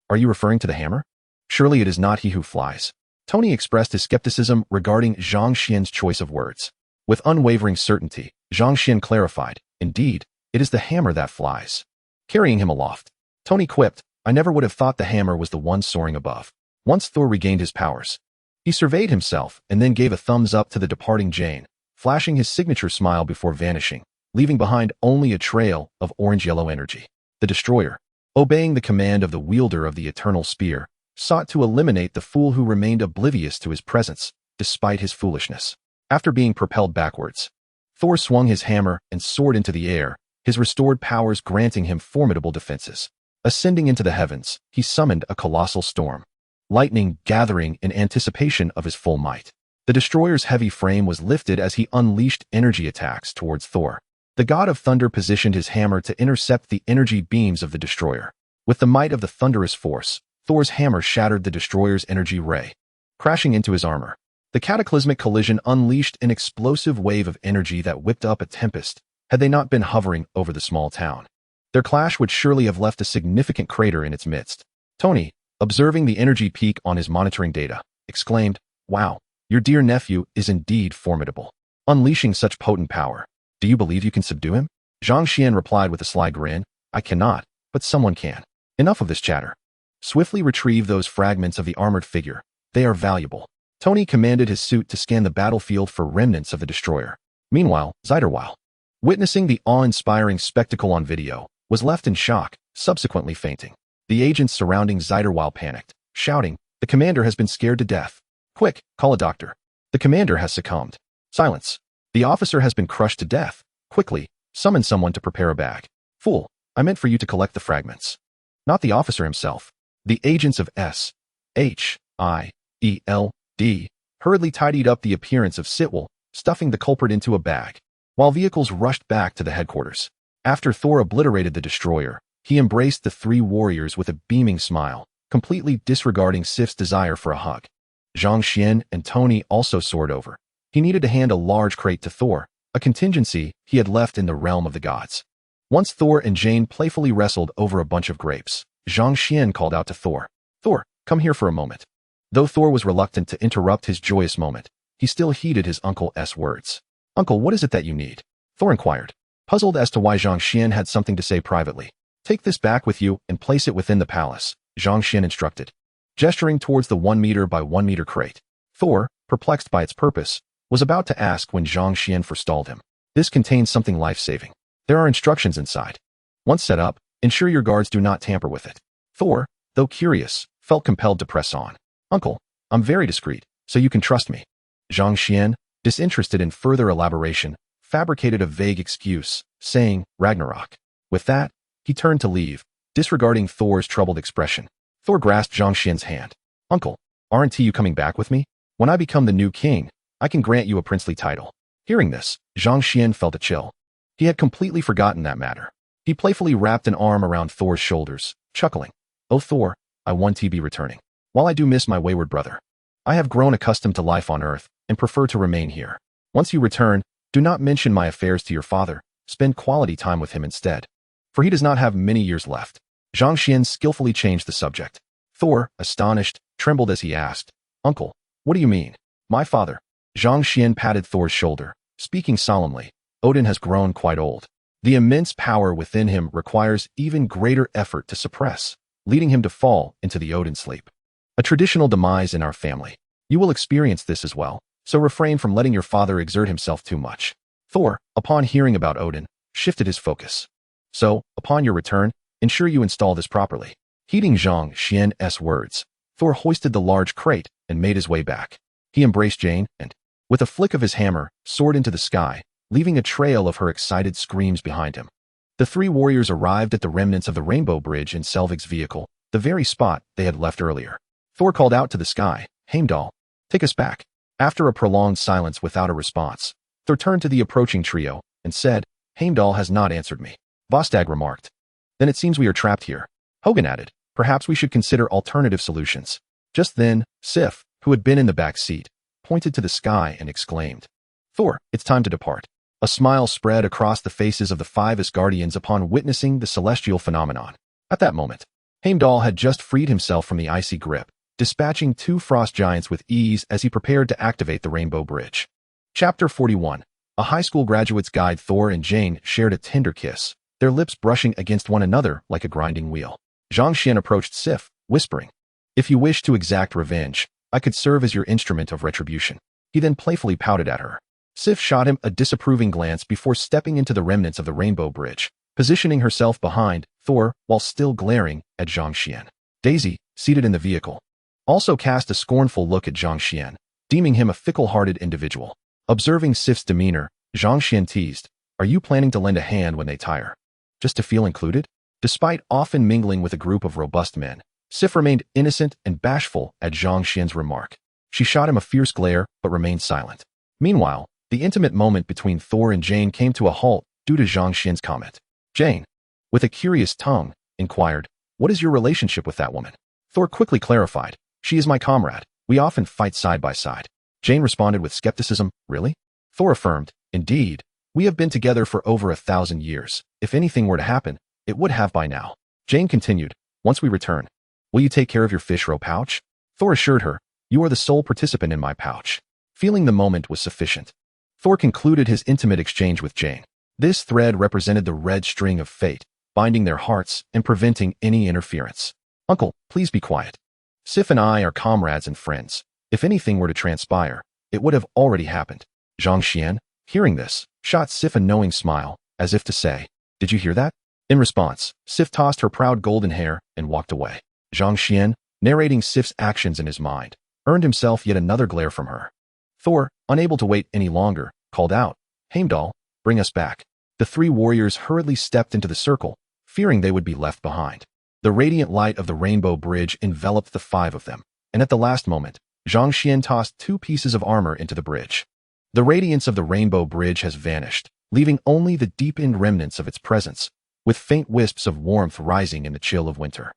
Are you referring to the hammer? Surely it is not he who flies. Tony expressed his skepticism regarding Zhang Xian's choice of words. With unwavering certainty, Zhang Xian clarified, "Indeed, it is the hammer that flies." Carrying him aloft, Tony quipped, "I never would have thought the hammer was the one soaring above." Once Thor regained his powers, he surveyed himself and then gave a thumbs up to the departing Jane, flashing his signature smile before vanishing, leaving behind only a trail of orange-yellow energy. The destroyer, obeying the command of the wielder of the eternal spear, sought to eliminate the fool who remained oblivious to his presence, despite his foolishness. After being propelled backwards, Thor swung his hammer and soared into the air, his restored powers granting him formidable defenses. Ascending into the heavens, he summoned a colossal storm, lightning gathering in anticipation of his full might. The destroyer's heavy frame was lifted as he unleashed energy attacks towards Thor. The god of thunder positioned his hammer to intercept the energy beams of the destroyer. With the might of the thunderous force, Thor's hammer shattered the destroyer's energy ray, crashing into his armor. The cataclysmic collision unleashed an explosive wave of energy that whipped up a tempest had they not been hovering over the small town. Their clash would surely have left a significant crater in its midst. Tony, observing the energy peak on his monitoring data, exclaimed, "Wow, your dear nephew is indeed formidable. Unleashing such potent power. Do you believe you can subdue him?" Zhang Xian replied with a sly grin, "I cannot, but someone can. Enough of this chatter. Swiftly retrieve those fragments of the armored figure. They are valuable." Tony commanded his suit to scan the battlefield for remnants of the destroyer. Meanwhile, Ziderwile, witnessing the awe-inspiring spectacle on video, was left in shock, subsequently fainting. The agents surrounding Ziderwile panicked, shouting, "The commander has been scared to death. Quick, call a doctor. The commander has succumbed." "Silence. The officer has been crushed to death. Quickly, summon someone to prepare a bag." "Fool, I meant for you to collect the fragments. Not the officer himself." The agents of SHIELD hurriedly tidied up the appearance of Sitwell, stuffing the culprit into a bag, while vehicles rushed back to the headquarters. After Thor obliterated the destroyer, he embraced the three warriors with a beaming smile, completely disregarding Sif's desire for a hug. Zhang Xian and Tony also soared over. He needed to hand a large crate to Thor, a contingency he had left in the realm of the gods. Once Thor and Jane playfully wrestled over a bunch of grapes, Zhang Xian called out to Thor, "Thor, come here for a moment." Though Thor was reluctant to interrupt his joyous moment, he still heeded his uncle's words. "Uncle, what is it that you need?" Thor inquired, puzzled as to why Zhang Xian had something to say privately. "Take this back with you and place it within the palace," Zhang Xian instructed, gesturing towards the 1 meter by 1 meter crate. Thor, perplexed by its purpose, was about to ask when Zhang Xian forestalled him. "This contains something life-saving. There are instructions inside. Once set up, ensure your guards do not tamper with it." Thor, though curious, felt compelled to press on. "Uncle, I'm very discreet, so you can trust me." Zhang Xian, disinterested in further elaboration, fabricated a vague excuse, saying Ragnarok. With that, he turned to leave, disregarding Thor's troubled expression. Thor grasped Zhang Xian's hand. Uncle, aren't you coming back with me? When I become the new king, I can grant you a princely title. Hearing this, Zhang Xian felt a chill. He had completely forgotten that matter. He playfully wrapped an arm around Thor's shoulders, chuckling. Oh Thor, I want to be returning. While I do miss my wayward brother, I have grown accustomed to life on Earth and prefer to remain here. Once you return, do not mention my affairs to your father. Spend quality time with him instead, for he does not have many years left. Zhang Xian skillfully changed the subject. Thor, astonished, trembled as he asked, Uncle, what do you mean? My father. Zhang Xian patted Thor's shoulder, speaking solemnly. Odin has grown quite old. The immense power within him requires even greater effort to suppress, leading him to fall into the Odin sleep. A traditional demise in our family. You will experience this as well, so refrain from letting your father exert himself too much. Thor, upon hearing about Odin, shifted his focus. So, upon your return, ensure you install this properly. Heeding Zhang Xian's words, Thor hoisted the large crate and made his way back. He embraced Jane and, with a flick of his hammer, soared into the sky, leaving a trail of her excited screams behind him. The three warriors arrived at the remnants of the Rainbow Bridge in Selvig's vehicle, the very spot they had left earlier. Thor called out to the sky, Heimdall, take us back. After a prolonged silence without a response, Thor turned to the approaching trio and said, Heimdall has not answered me. Vostag remarked. Then it seems we are trapped here. Hogan added, perhaps we should consider alternative solutions. Just then, Sif, who had been in the back seat, pointed to the sky and exclaimed, Thor, it's time to depart. A smile spread across the faces of the five Asgardians upon witnessing the celestial phenomenon. At that moment, Heimdall had just freed himself from the icy grip, dispatching two frost giants with ease as he prepared to activate the Rainbow Bridge. Chapter 41. A high school graduate's guide. Thor and Jane shared a tender kiss, their lips brushing against one another like a grinding wheel. Zhang Xian approached Sif, whispering, If you wish to exact revenge, I could serve as your instrument of retribution. He then playfully pouted at her. Sif shot him a disapproving glance before stepping into the remnants of the Rainbow Bridge, positioning herself behind Thor while still glaring at Zhang Xian. Daisy, seated in the vehicle, also cast a scornful look at Zhang Xian, deeming him a fickle-hearted individual. Observing Sif's demeanor, Zhang Xian teased, Are you planning to lend a hand when they tire? Just to feel included? Despite often mingling with a group of robust men, Sif remained innocent and bashful at Zhang Xian's remark. She shot him a fierce glare but remained silent. Meanwhile, the intimate moment between Thor and Jane came to a halt due to Zhang Xian's comment. Jane, with a curious tongue, inquired, What is your relationship with that woman? Thor quickly clarified, She is my comrade. We often fight side by side. Jane responded with skepticism, Really? Thor affirmed, Indeed, we have been together for over 1,000 years. If anything were to happen, it would have by now. Jane continued, Once we return, will you take care of your fish roe pouch? Thor assured her, You are the sole participant in my pouch. Feeling the moment was sufficient, Thor concluded his intimate exchange with Jane. This thread represented the red string of fate, binding their hearts and preventing any interference. Uncle, please be quiet. Sif and I are comrades and friends. If anything were to transpire, it would have already happened. Zhang Xian, hearing this, shot Sif a knowing smile, as if to say, Did you hear that? In response, Sif tossed her proud golden hair and walked away. Zhang Xian, narrating Sif's actions in his mind, earned himself yet another glare from her. Thor, unable to wait any longer, called out, Heimdall, bring us back. The three warriors hurriedly stepped into the circle, fearing they would be left behind. The radiant light of the Rainbow Bridge enveloped the five of them, and at the last moment, Zhang Xian tossed two pieces of armor into the bridge. The radiance of the Rainbow Bridge has vanished, leaving only the deepened remnants of its presence, with faint wisps of warmth rising in the chill of winter.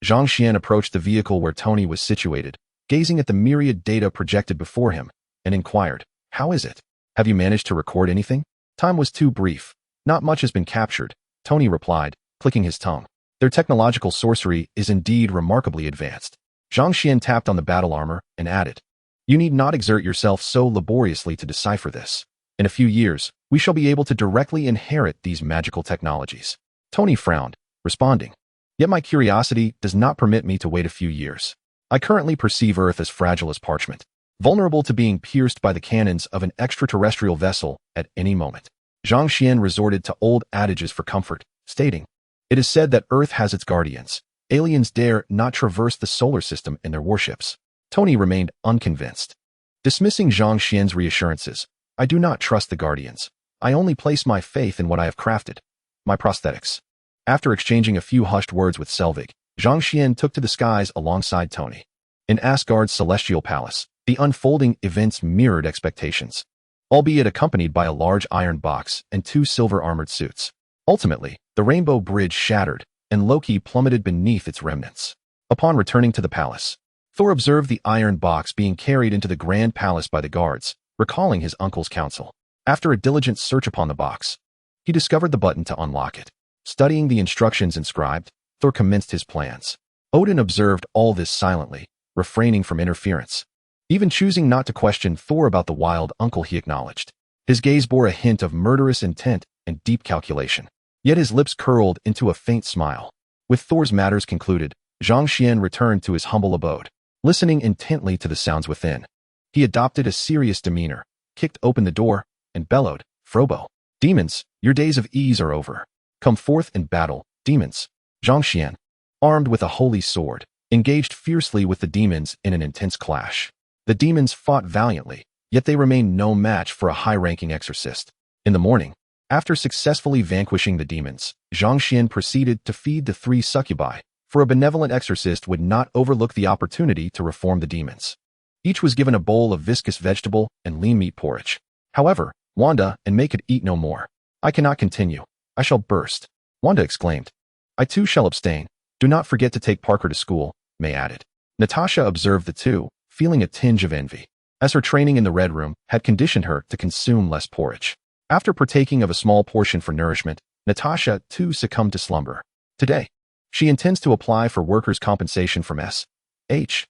Zhang Xian approached the vehicle where Tony was situated, gazing at the myriad data projected before him, and inquired, How is it? Have you managed to record anything? Time was too brief. Not much has been captured, Tony replied, clicking his tongue. Their technological sorcery is indeed remarkably advanced. Zhang Xian tapped on the battle armor and added, You need not exert yourself so laboriously to decipher this. In a few years, we shall be able to directly inherit these magical technologies. Tony frowned, responding, Yet my curiosity does not permit me to wait a few years. I currently perceive Earth as fragile as parchment, vulnerable to being pierced by the cannons of an extraterrestrial vessel at any moment. Zhang Xian resorted to old adages for comfort, stating, It is said that Earth has its guardians. Aliens dare not traverse the solar system in their warships. Tony remained unconvinced. Dismissing Zhang Xian's reassurances, I do not trust the guardians. I only place my faith in what I have crafted. My prosthetics. After exchanging a few hushed words with Selvig, Zhang Xian took to the skies alongside Tony. In Asgard's celestial palace, the unfolding events mirrored expectations, albeit accompanied by a large iron box and 2 silver-armored suits. Ultimately, the Rainbow Bridge shattered, and Loki plummeted beneath its remnants. Upon returning to the palace, Thor observed the iron box being carried into the grand palace by the guards, recalling his uncle's counsel. After a diligent search upon the box, he discovered the button to unlock it. Studying the instructions inscribed, Thor commenced his plans. Odin observed all this silently, refraining from interference. Even choosing not to question Thor about the wild uncle he acknowledged. His gaze bore a hint of murderous intent and deep calculation. Yet his lips curled into a faint smile. With Thor's matters concluded, Zhang Xian returned to his humble abode. Listening intently to the sounds within, he adopted a serious demeanor, kicked open the door, and bellowed, "Frobo! Demons, your days of ease are over. Come forth in battle, demons." Zhang Xian, armed with a holy sword, engaged fiercely with the demons in an intense clash. The demons fought valiantly, yet they remained no match for a high-ranking exorcist. In the morning, after successfully vanquishing the demons, Zhang Xian proceeded to feed the 3 succubi, for a benevolent exorcist would not overlook the opportunity to reform the demons. Each was given a bowl of viscous vegetable and lean meat porridge. However, Wanda and May could eat no more. "I cannot continue. I shall burst," Wanda exclaimed. "I too shall abstain. Do not forget to take Parker to school," May added. Natasha observed the two, feeling a tinge of envy, as her training in the Red Room had conditioned her to consume less porridge. After partaking of a small portion for nourishment, Natasha too succumbed to slumber. Today, she intends to apply for workers' compensation from SHIELD.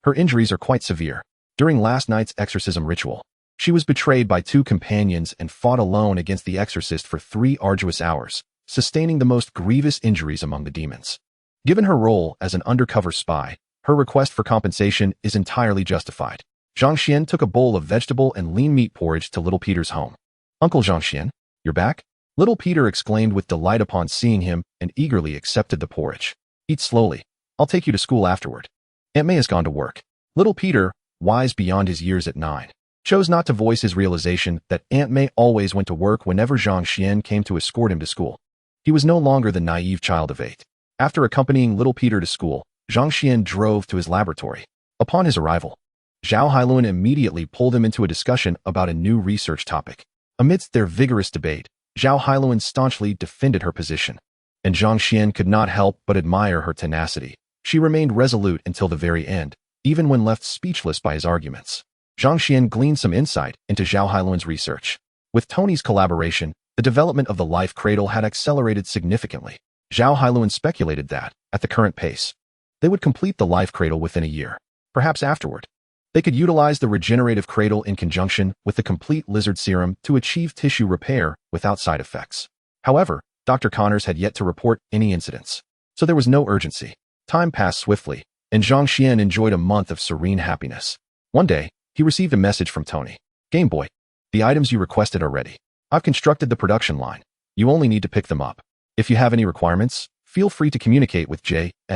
Her injuries are quite severe. During last night's exorcism ritual, she was betrayed by 2 companions and fought alone against the exorcist for 3 arduous hours, sustaining the most grievous injuries among the demons. Given her role as an undercover spy, her request for compensation is entirely justified. Zhang Xian took a bowl of vegetable and lean meat porridge to Little Peter's home. "Uncle Zhang Xian, you're back?" Little Peter exclaimed with delight upon seeing him and eagerly accepted the porridge. "Eat slowly. I'll take you to school afterward. Aunt May has gone to work." Little Peter, wise beyond his years at 9, chose not to voice his realization that Aunt May always went to work whenever Zhang Xian came to escort him to school. He was no longer the naive child of 8. After accompanying Little Peter to school, Zhang Xian drove to his laboratory. Upon his arrival, Zhao Hailuan immediately pulled him into a discussion about a new research topic. Amidst their vigorous debate, Zhao Hailuan staunchly defended her position, and Zhang Xian could not help but admire her tenacity. She remained resolute until the very end, even when left speechless by his arguments. Zhang Xian gleaned some insight into Zhao Hailuan's research. With Tony's collaboration, the development of the life cradle had accelerated significantly. Zhao Hailuan speculated that, at the current pace, they would complete the life cradle within a year. Perhaps afterward, they could utilize the regenerative cradle in conjunction with the complete lizard serum to achieve tissue repair without side effects. However, Dr. Connors had yet to report any incidents, so there was no urgency. Time passed swiftly, and Zhang Xian enjoyed a month of serene happiness. One day, he received a message from Tony. "Game Boy, the items you requested are ready. I've constructed the production line. You only need to pick them up. If you have any requirements, feel free to communicate with JARVIS.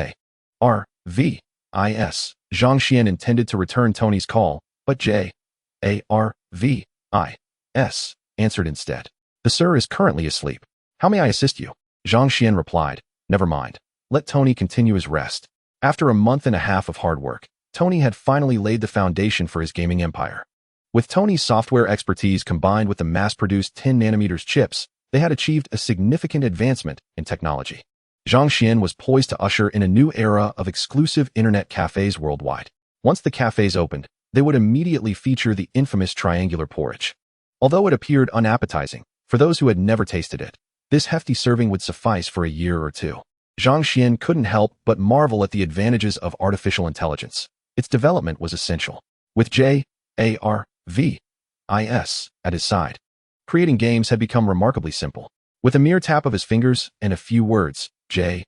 Zhang Xian intended to return Tony's call, but JARVIS answered instead. "The sir is currently asleep. How may I assist you?" Zhang Xian replied, "Never mind. Let Tony continue his rest." After a month and a half of hard work, Tony had finally laid the foundation for his gaming empire. With Tony's software expertise combined with the mass-produced 10nm chips, they had achieved a significant advancement in technology. Zhang Xian was poised to usher in a new era of exclusive internet cafes worldwide. Once the cafes opened, they would immediately feature the infamous triangular porridge. Although it appeared unappetizing, for those who had never tasted it, this hefty serving would suffice for a year or 2. Zhang Xian couldn't help but marvel at the advantages of artificial intelligence. Its development was essential. With JARVIS at his side, creating games had become remarkably simple. With a mere tap of his fingers and a few words, JARVIS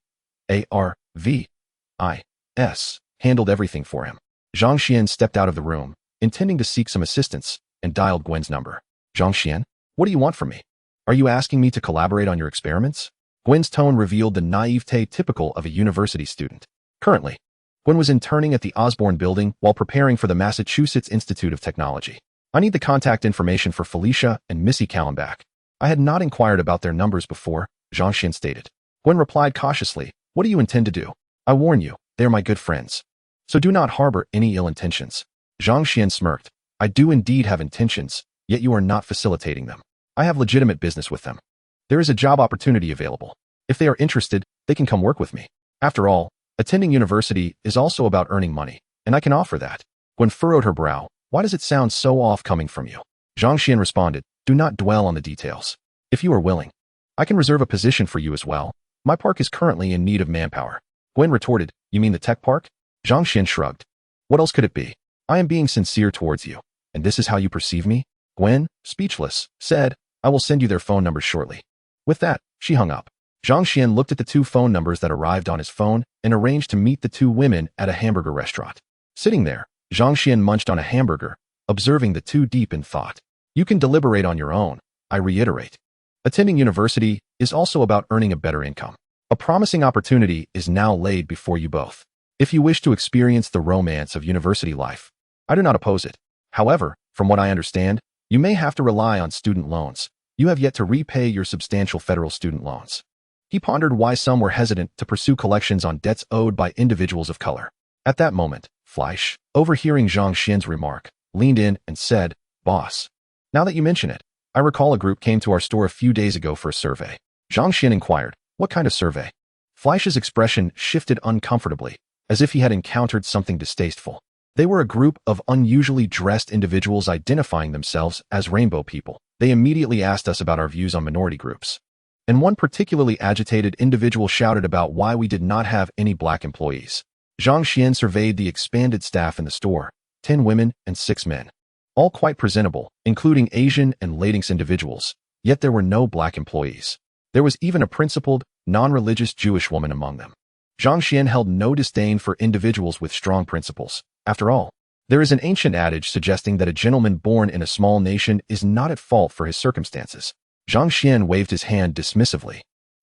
handled everything for him. Zhang Xian stepped out of the room, intending to seek some assistance, and dialed Gwen's number. "Zhang Xian, what do you want from me? Are you asking me to collaborate on your experiments?" Gwen's tone revealed the naivete typical of a university student. Currently, Gwen was interning at the Osborne building while preparing for the Massachusetts Institute of Technology. I need the contact information for Felicia and Missy Callenbach. I had not inquired about their numbers before, Zhang Xian stated. Gwen replied cautiously, what do you intend to do? I warn you, they are my good friends. So do not harbor any ill intentions. Zhang Xian smirked. I do indeed have intentions, yet you are not facilitating them. I have legitimate business with them. There is a job opportunity available. If they are interested, they can come work with me. After all, attending university is also about earning money, and I can offer that. Gwen furrowed her brow. Why does it sound so off coming from you? Zhang Xian responded, do not dwell on the details. If you are willing, I can reserve a position for you as well. My park is currently in need of manpower. Gwen retorted, you mean the tech park? Zhang Xian shrugged. What else could it be? I am being sincere towards you, and this is how you perceive me? Gwen, speechless, said, I will send you their phone numbers shortly. With that, she hung up. Zhang Xian looked at the 2 phone numbers that arrived on his phone and arranged to meet the 2 women at a hamburger restaurant. Sitting there, Zhang Xian munched on a hamburger, observing the 2 deep in thought. You can deliberate on your own, I reiterate. Attending university is also about earning a better income. A promising opportunity is now laid before you both. If you wish to experience the romance of university life, I do not oppose it. However, from what I understand, you may have to rely on student loans. You have yet to repay your substantial federal student loans. He pondered why some were hesitant to pursue collections on debts owed by individuals of color. At that moment, Fleisch, overhearing Zhang Xian's remark, leaned in and said, Boss, now that you mention it, I recall a group came to our store a few days ago for a survey. Zhang Xian inquired, what kind of survey? Fleisch's expression shifted uncomfortably, as if he had encountered something distasteful. They were a group of unusually dressed individuals identifying themselves as rainbow people. They immediately asked us about our views on minority groups. And one particularly agitated individual shouted about why we did not have any black employees. Zhang Xian surveyed the expanded staff in the store, 10 women and 6 men. All quite presentable, including Asian and Latinx individuals, yet there were no black employees. There was even a principled, non-religious Jewish woman among them. Zhang Xian held no disdain for individuals with strong principles. After all, there is an ancient adage suggesting that a gentleman born in a small nation is not at fault for his circumstances. Zhang Xian waved his hand dismissively,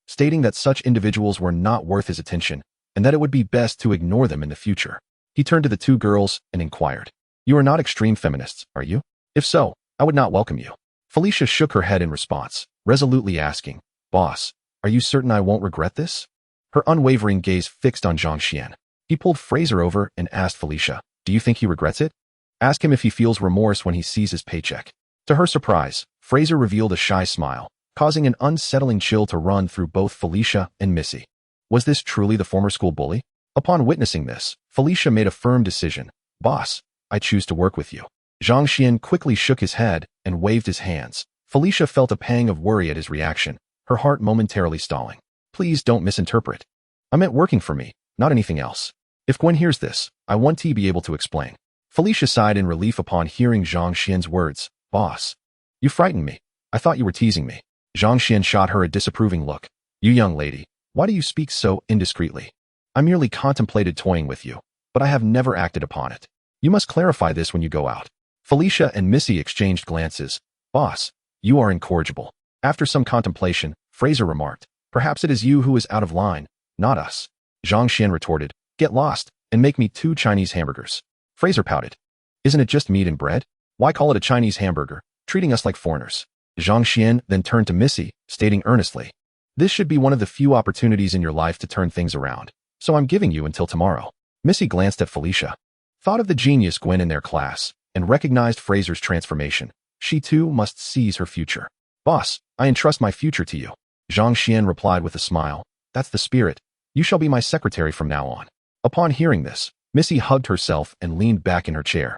stating that such individuals were not worth his attention and that it would be best to ignore them in the future. He turned to the 2 girls and inquired, you are not extreme feminists, are you? If so, I would not welcome you. Felicia shook her head in response, resolutely asking, Boss, are you certain I won't regret this? Her unwavering gaze fixed on Zhang Xian. He pulled Fraser over and asked Felicia, do you think he regrets it? Ask him if he feels remorse when he sees his paycheck. To her surprise, Fraser revealed a shy smile, causing an unsettling chill to run through both Felicia and Missy. Was this truly the former school bully? Upon witnessing this, Felicia made a firm decision. Boss, I choose to work with you. Zhang Xian quickly shook his head and waved his hands. Felicia felt a pang of worry at his reaction, her heart momentarily stalling. Please don't misinterpret. I meant working for me, not anything else. If Gwen hears this, I want to be able to explain. Felicia sighed in relief upon hearing Zhang Xian's words. Boss, you frightened me. I thought you were teasing me. Zhang Xian shot her a disapproving look. You young lady, why do you speak so indiscreetly? I merely contemplated toying with you, but I have never acted upon it. You must clarify this when you go out. Felicia and Missy exchanged glances. Boss, you are incorrigible. After some contemplation, Fraser remarked, perhaps it is you who is out of line, not us. Zhang Xian retorted, get lost and make me 2 Chinese hamburgers. Fraser pouted. Isn't it just meat and bread? Why call it a Chinese hamburger, treating us like foreigners? Zhang Xian then turned to Missy, stating earnestly, this should be one of the few opportunities in your life to turn things around, so I'm giving you until tomorrow. Missy glanced at Felicia, thought of the genius Gwen in their class, and recognized Fraser's transformation. She too must seize her future. Boss, I entrust my future to you. Zhang Xian replied with a smile. That's the spirit. You shall be my secretary from now on. Upon hearing this, Missy hugged herself and leaned back in her chair.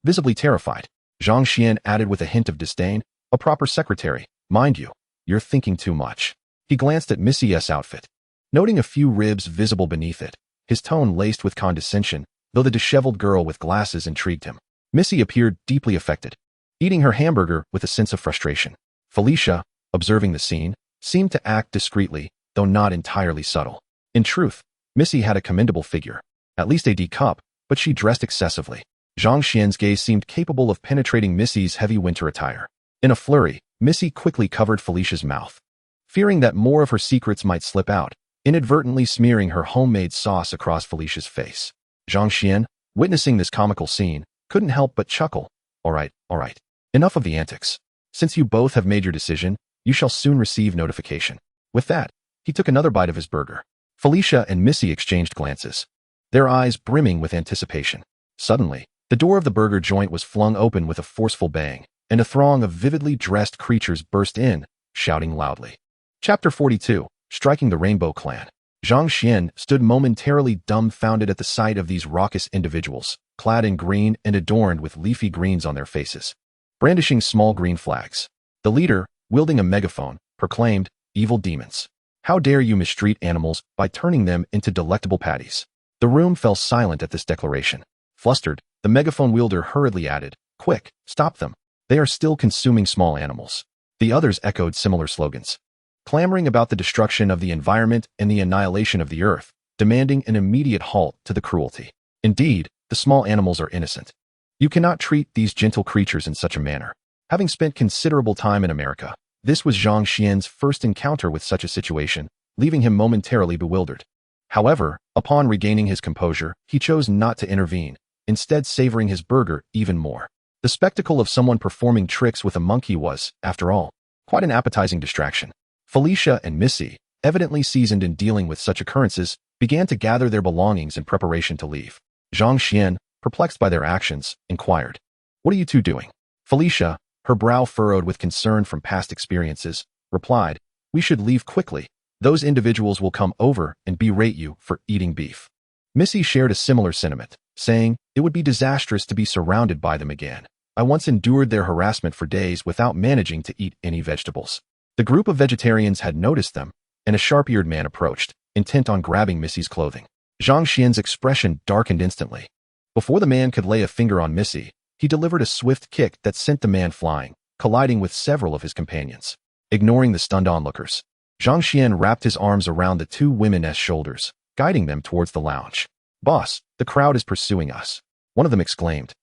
Visibly terrified, Zhang Xian added with a hint of disdain, a proper secretary, mind you, you're thinking too much. He glanced at Missy's outfit, noting a few ribs visible beneath it, his tone laced with condescension, though the disheveled girl with glasses intrigued him. Missy appeared deeply affected, eating her hamburger with a sense of frustration. Felicia, observing the scene, seemed to act discreetly, though not entirely subtle. In truth, Missy had a commendable figure, at least a D cup, but she dressed excessively. Zhang Xian's gaze seemed capable of penetrating Missy's heavy winter attire. In a flurry, Missy quickly covered Felicia's mouth, fearing that more of her secrets might slip out, inadvertently smearing her homemade sauce across Felicia's face. Zhang Xian, witnessing this comical scene, couldn't help but chuckle. All right. Enough of the antics. Since you both have made your decision, you shall soon receive notification. With that, he took another bite of his burger. Felicia and Missy exchanged glances, their eyes brimming with anticipation. Suddenly, the door of the burger joint was flung open with a forceful bang, and a throng of vividly dressed creatures burst in, shouting loudly. Chapter 42, Striking the Rainbow Clan. Zhang Xian stood momentarily dumbfounded at the sight of these raucous individuals, clad in green and adorned with leafy greens on their faces, brandishing small green flags. The leader, wielding a megaphone, proclaimed, "Evil demons! How dare you mistreat animals by turning them into delectable patties?" The room fell silent at this declaration. Flustered, the megaphone wielder hurriedly added, "Quick, stop them. They are still consuming small animals." The others echoed similar slogans, clamoring about the destruction of the environment and the annihilation of the earth, demanding an immediate halt to the cruelty. Indeed, the small animals are innocent. You cannot treat these gentle creatures in such a manner. Having spent considerable time in America, this was Zhang Xian's first encounter with such a situation, leaving him momentarily bewildered. However, upon regaining his composure, he chose not to intervene, instead savoring his burger even more. The spectacle of someone performing tricks with a monkey was, after all, quite an appetizing distraction. Felicia and Missy, evidently seasoned in dealing with such occurrences, began to gather their belongings in preparation to leave. Zhang Xian, perplexed by their actions, inquired, "What are you two doing?" Felicia, her brow furrowed with concern from past experiences, replied, "We should leave quickly. Those individuals will come over and berate you for eating beef." Missy shared a similar sentiment, saying, "It would be disastrous to be surrounded by them again. I once endured their harassment for days without managing to eat any vegetables." The group of vegetarians had noticed them, and a sharp-eared man approached, intent on grabbing Missy's clothing. Zhang Xian's expression darkened instantly. Before the man could lay a finger on Missy, he delivered a swift kick that sent the man flying, colliding with several of his companions. Ignoring the stunned onlookers, Zhang Xian wrapped his arms around the two women's shoulders, guiding them towards the lounge. "Boss, the crowd is pursuing us," one of them exclaimed.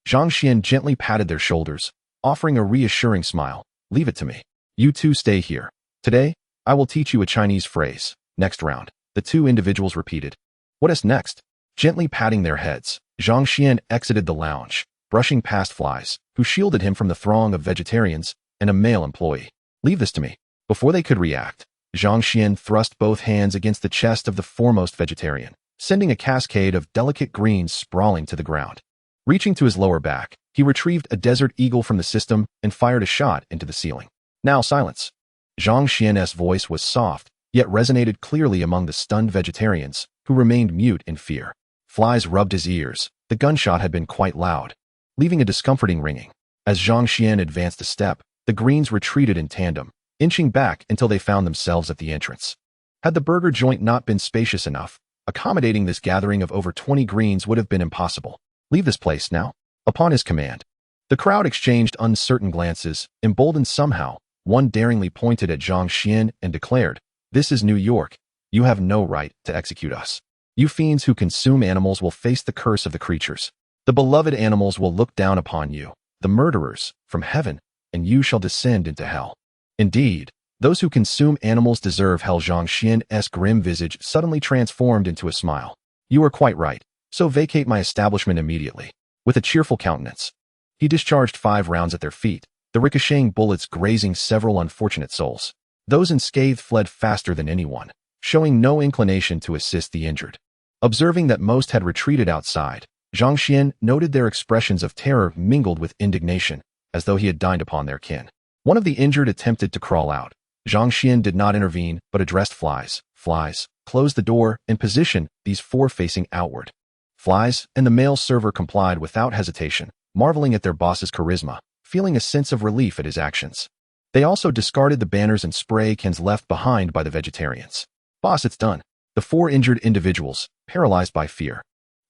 Zhang Xian gently patted their shoulders, offering a reassuring smile. "Leave it to me. You two stay here. Today, I will teach you a Chinese phrase. Next round." The two individuals repeated. "What is next?" Gently patting their heads, Zhang Xian exited the lounge, brushing past flies, who shielded him from the throng of vegetarians, and a male employee. "Leave this to me." Before they could react, Zhang Xian thrust both hands against the chest of the foremost vegetarian, sending a cascade of delicate greens sprawling to the ground. Reaching to his lower back, he retrieved a desert eagle from the system and fired a shot into the ceiling. "Now silence." Zhang Xian's voice was soft, yet resonated clearly among the stunned vegetarians, who remained mute in fear. Flies rubbed his ears. The gunshot had been quite loud, leaving a discomforting ringing. As Zhang Xian advanced a step, the greens retreated in tandem, inching back until they found themselves at the entrance. Had the burger joint not been spacious enough, accommodating this gathering of over 20 greens would have been impossible. "Leave this place now." Upon his command, the crowd exchanged uncertain glances. Emboldened somehow, one daringly pointed at Zhang Xian and declared, "This is New York. You have no right to execute us. You fiends who consume animals will face the curse of the creatures. The beloved animals will look down upon you, the murderers, from heaven, and you shall descend into hell." Indeed, those who consume animals deserve hell. Zhang Xian's grim visage suddenly transformed into a smile. "You are quite right, so vacate my establishment immediately." With a cheerful countenance, he discharged 5 rounds at their feet, the ricocheting bullets grazing several unfortunate souls. Those unscathed fled faster than anyone, showing no inclination to assist the injured. Observing that most had retreated outside, Zhang Xian noted their expressions of terror mingled with indignation, as though he had dined upon their kin. One of the injured attempted to crawl out. Zhang Xian did not intervene, but addressed flies. "Flies, close the door and position these 4 facing outward." Flies and the male server complied without hesitation, marveling at their boss's charisma, feeling a sense of relief at his actions. They also discarded the banners and spray cans left behind by the vegetarians. "Boss, it's done." The 4 injured individuals, paralyzed by fear,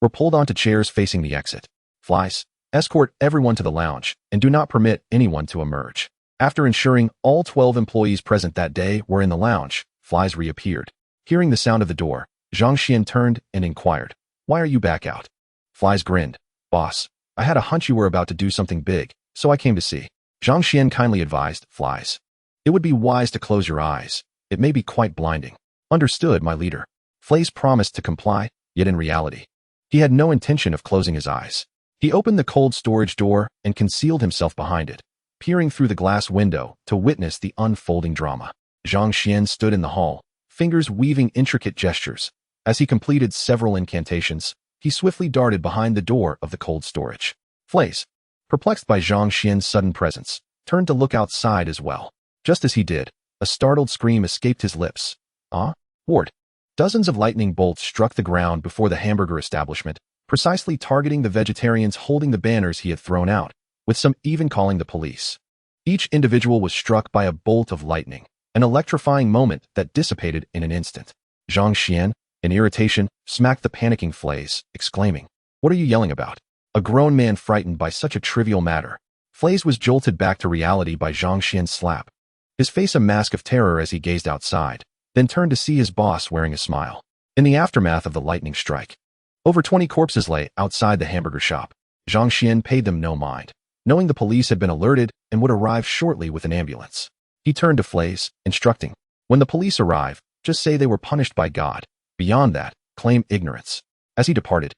were pulled onto chairs facing the exit. "Flies, escort everyone to the lounge, and do not permit anyone to emerge." After ensuring all 12 employees present that day were in the lounge, Flies reappeared. Hearing the sound of the door, Zhang Xian turned and inquired, "Why are you back out?" Flies grinned. "Boss, I had a hunch you were about to do something big, so I came to see." Zhang Xian kindly advised, "Flies, it would be wise to close your eyes. It may be quite blinding." "Understood, my leader." Flies promised to comply, yet in reality, he had no intention of closing his eyes. He opened the cold storage door and concealed himself behind it, peering through the glass window to witness the unfolding drama. Zhang Xian stood in the hall, fingers weaving intricate gestures. As he completed several incantations, he swiftly darted behind the door of the cold storage. Flays, perplexed by Zhang Xian's sudden presence, turned to look outside as well. Just as he did, a startled scream escaped his lips. Ah? Ward. Dozens of lightning bolts struck the ground before the hamburger establishment, precisely targeting the vegetarians holding the banners he had thrown out, with some even calling the police. Each individual was struck by a bolt of lightning, an electrifying moment that dissipated in an instant. Zhang Xian, in irritation, smacked the panicking Flays, exclaiming, "What are you yelling about?" A grown man frightened by such a trivial matter. Flays was jolted back to reality by Zhang Xian's slap, his face a mask of terror as he gazed outside, then turned to see his boss wearing a smile. In the aftermath of the lightning strike, over 20 corpses lay outside the hamburger shop. Zhang Xian paid them no mind, knowing the police had been alerted and would arrive shortly with an ambulance. He turned to Flays, instructing, "When the police arrive, just say they were punished by God. Beyond that, claim ignorance." As he departed,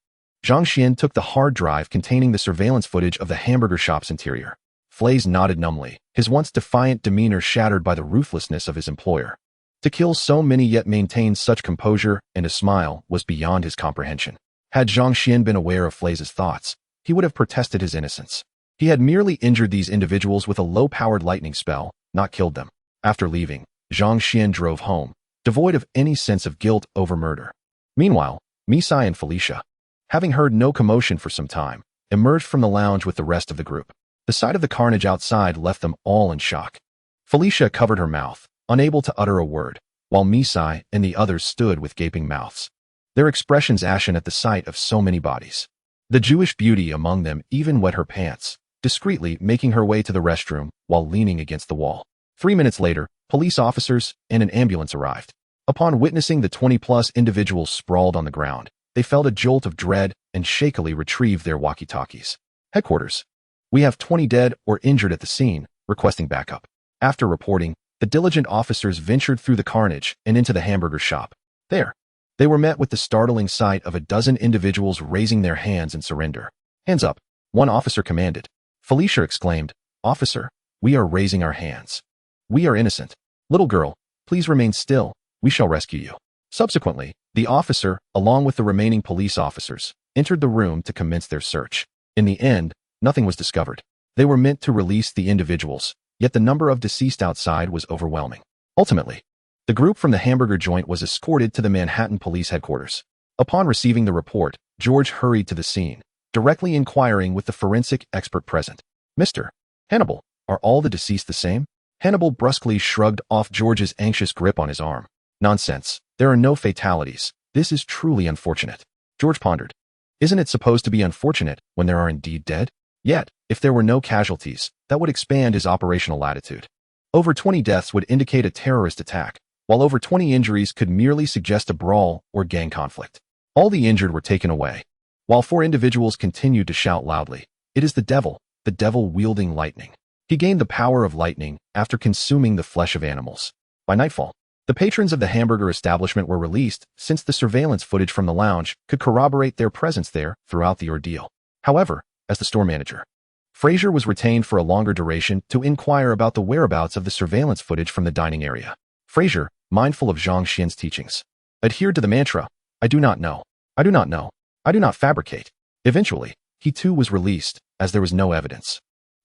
Zhang Xian took the hard drive containing the surveillance footage of the hamburger shop's interior. Flays nodded numbly, his once defiant demeanor shattered by the ruthlessness of his employer. To kill so many yet maintain such composure and a smile was beyond his comprehension. Had Zhang Xian been aware of Flays' thoughts, he would have protested his innocence. He had merely injured these individuals with a low-powered lightning spell, not killed them. After leaving, Zhang Xian drove home, devoid of any sense of guilt over murder. Meanwhile, Misai and Felicia, having heard no commotion for some time, emerged from the lounge with the rest of the group. The sight of the carnage outside left them all in shock. Felicia covered her mouth, unable to utter a word, while Misai and the others stood with gaping mouths, their expressions ashen at the sight of so many bodies. The Jewish beauty among them even wet her pants, discreetly making her way to the restroom while leaning against the wall. 3 minutes later, police officers and an ambulance arrived. Upon witnessing the 20-plus individuals sprawled on the ground, they felt a jolt of dread and shakily retrieved their walkie-talkies. "Headquarters. We have 20 dead or injured at the scene, requesting backup." After reporting, the diligent officers ventured through the carnage and into the hamburger shop. There, they were met with the startling sight of a dozen individuals raising their hands in surrender. "Hands up," one officer commanded. Felicia exclaimed, "Officer, we are raising our hands. We are innocent. Little girl, please remain still. We shall rescue you." Subsequently, the officer, along with the remaining police officers, entered the room to commence their search. In the end, nothing was discovered. They were meant to release the individuals, yet the number of deceased outside was overwhelming. Ultimately, the group from the hamburger joint was escorted to the Manhattan Police Headquarters. Upon receiving the report, George hurried to the scene, directly inquiring with the forensic expert present. "Mr. Hannibal, are all the deceased the same?" Hannibal brusquely shrugged off George's anxious grip on his arm. "Nonsense. There are no fatalities. This is truly unfortunate." George pondered. "Isn't it supposed to be unfortunate when there are indeed dead?" Yet, if there were no casualties, that would expand his operational latitude. Over 20 deaths would indicate a terrorist attack, while over 20 injuries could merely suggest a brawl or gang conflict. All the injured were taken away, while 4 individuals continued to shout loudly, "It is the devil wielding lightning." He gained the power of lightning after consuming the flesh of animals. By nightfall, the patrons of the hamburger establishment were released since the surveillance footage from the lounge could corroborate their presence there throughout the ordeal. However, as the store manager, Fraser was retained for a longer duration to inquire about the whereabouts of the surveillance footage from the dining area. Fraser, mindful of Zhang Xian's teachings, adhered to the mantra, "I do not know. I do not know. I do not fabricate." Eventually, he too was released, as there was no evidence,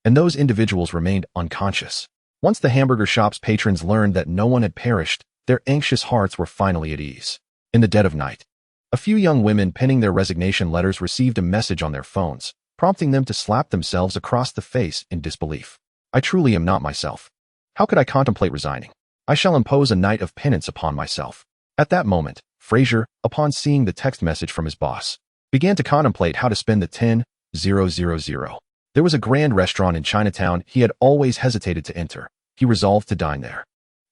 and those individuals remained unconscious. Once the hamburger shop's patrons learned that no one had perished, their anxious hearts were finally at ease. In the dead of night, a few young women penning their resignation letters received a message on their phones, prompting them to slap themselves across the face in disbelief. "I truly am not myself. How could I contemplate resigning? I shall impose a night of penance upon myself." At that moment, Fraser, upon seeing the text message from his boss, began to contemplate how to spend the 10,000. There was a grand restaurant in Chinatown he had always hesitated to enter. He resolved to dine there.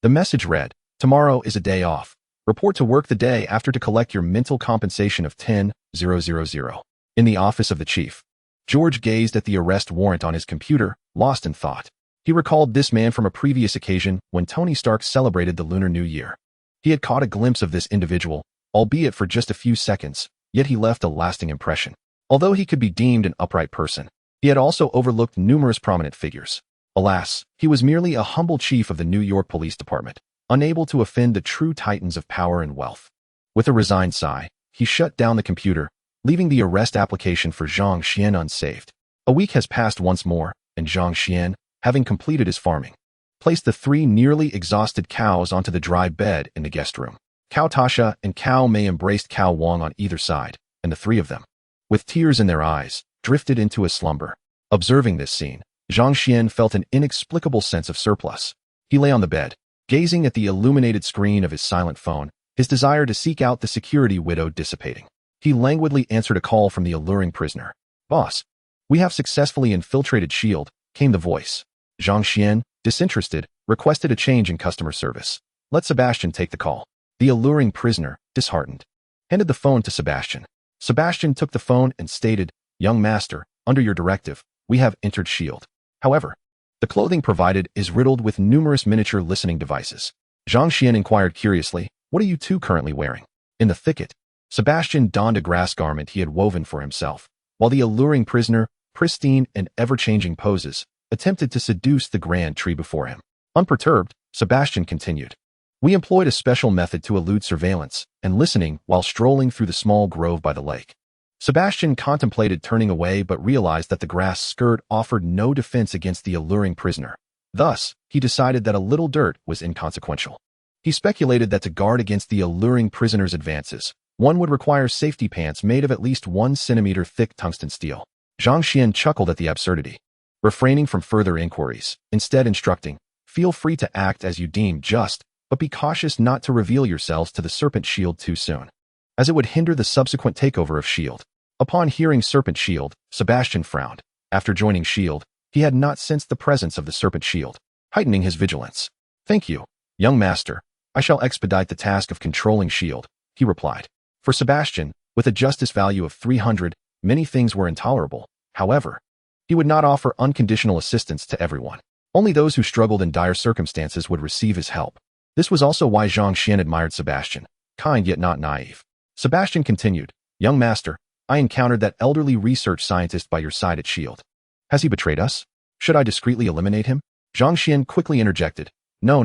The message read, "Tomorrow is a day off. Report to work the day after to collect your mental compensation of 10,000. In the office of the chief, George gazed at the arrest warrant on his computer, lost in thought. He recalled this man from a previous occasion when Tony Stark celebrated the Lunar New Year. He had caught a glimpse of this individual, albeit for just a few seconds, yet he left a lasting impression. Although he could be deemed an upright person, he had also overlooked numerous prominent figures. Alas, he was merely a humble chief of the New York Police Department, unable to offend the true titans of power and wealth. With a resigned sigh, he shut down the computer, leaving the arrest application for Zhang Xian unsaved. A week has passed once more, and Zhang Xian, having completed his farming, placed the 3 nearly exhausted cows onto the dry bed in the guest room. Cow Tasha and Cow May embraced Cow Wang on either side, and the 3 of them, with tears in their eyes, drifted into a slumber. Observing this scene, Zhang Xian felt an inexplicable sense of surplus. He lay on the bed, gazing at the illuminated screen of his silent phone, his desire to seek out the security widow dissipating. He languidly answered a call from the alluring prisoner. "Boss, we have successfully infiltrated S.H.I.E.L.D., came the voice. Zhang Xian, disinterested, requested a change in customer service. Let Sebastian take the call. The alluring prisoner, disheartened, handed the phone to Sebastian. Sebastian took the phone and stated, "Young master, under your directive, we have entered S.H.I.E.L.D. However, the clothing provided is riddled with numerous miniature listening devices." Zhang Xian inquired curiously, "What are you 2 currently wearing?" In the thicket, Sebastian donned a grass garment he had woven for himself, while the alluring prisoner, pristine and ever-changing poses, attempted to seduce the grand tree before him. Unperturbed, Sebastian continued, "We employed a special method to elude surveillance and listening while strolling through the small grove by the lake." Sebastian contemplated turning away but realized that the grass skirt offered no defense against the alluring prisoner. Thus, he decided that a little dirt was inconsequential. He speculated that to guard against the alluring prisoner's advances, one would require safety pants made of at least 1 centimeter thick tungsten steel. Zhang Xian chuckled at the absurdity, refraining from further inquiries, instead instructing, "Feel free to act as you deem just, but be cautious not to reveal yourselves to the Serpent Shield too soon, as it would hinder the subsequent takeover of S.H.I.E.L.D. Upon hearing Serpent Shield, Sebastian frowned. After joining S.H.I.E.L.D., he had not sensed the presence of the Serpent Shield, heightening his vigilance. "Thank you, young master. I shall expedite the task of controlling S.H.I.E.L.D., he replied. For Sebastian, with a justice value of 300, many things were intolerable. However, he would not offer unconditional assistance to everyone. Only those who struggled in dire circumstances would receive his help. This was also why Zhang Xian admired Sebastian, kind yet not naive. Sebastian continued, "Young master, I encountered that elderly research scientist by your side at S.H.I.E.L.D. Has he betrayed us? Should I discreetly eliminate him?" Zhang Xian quickly interjected, No.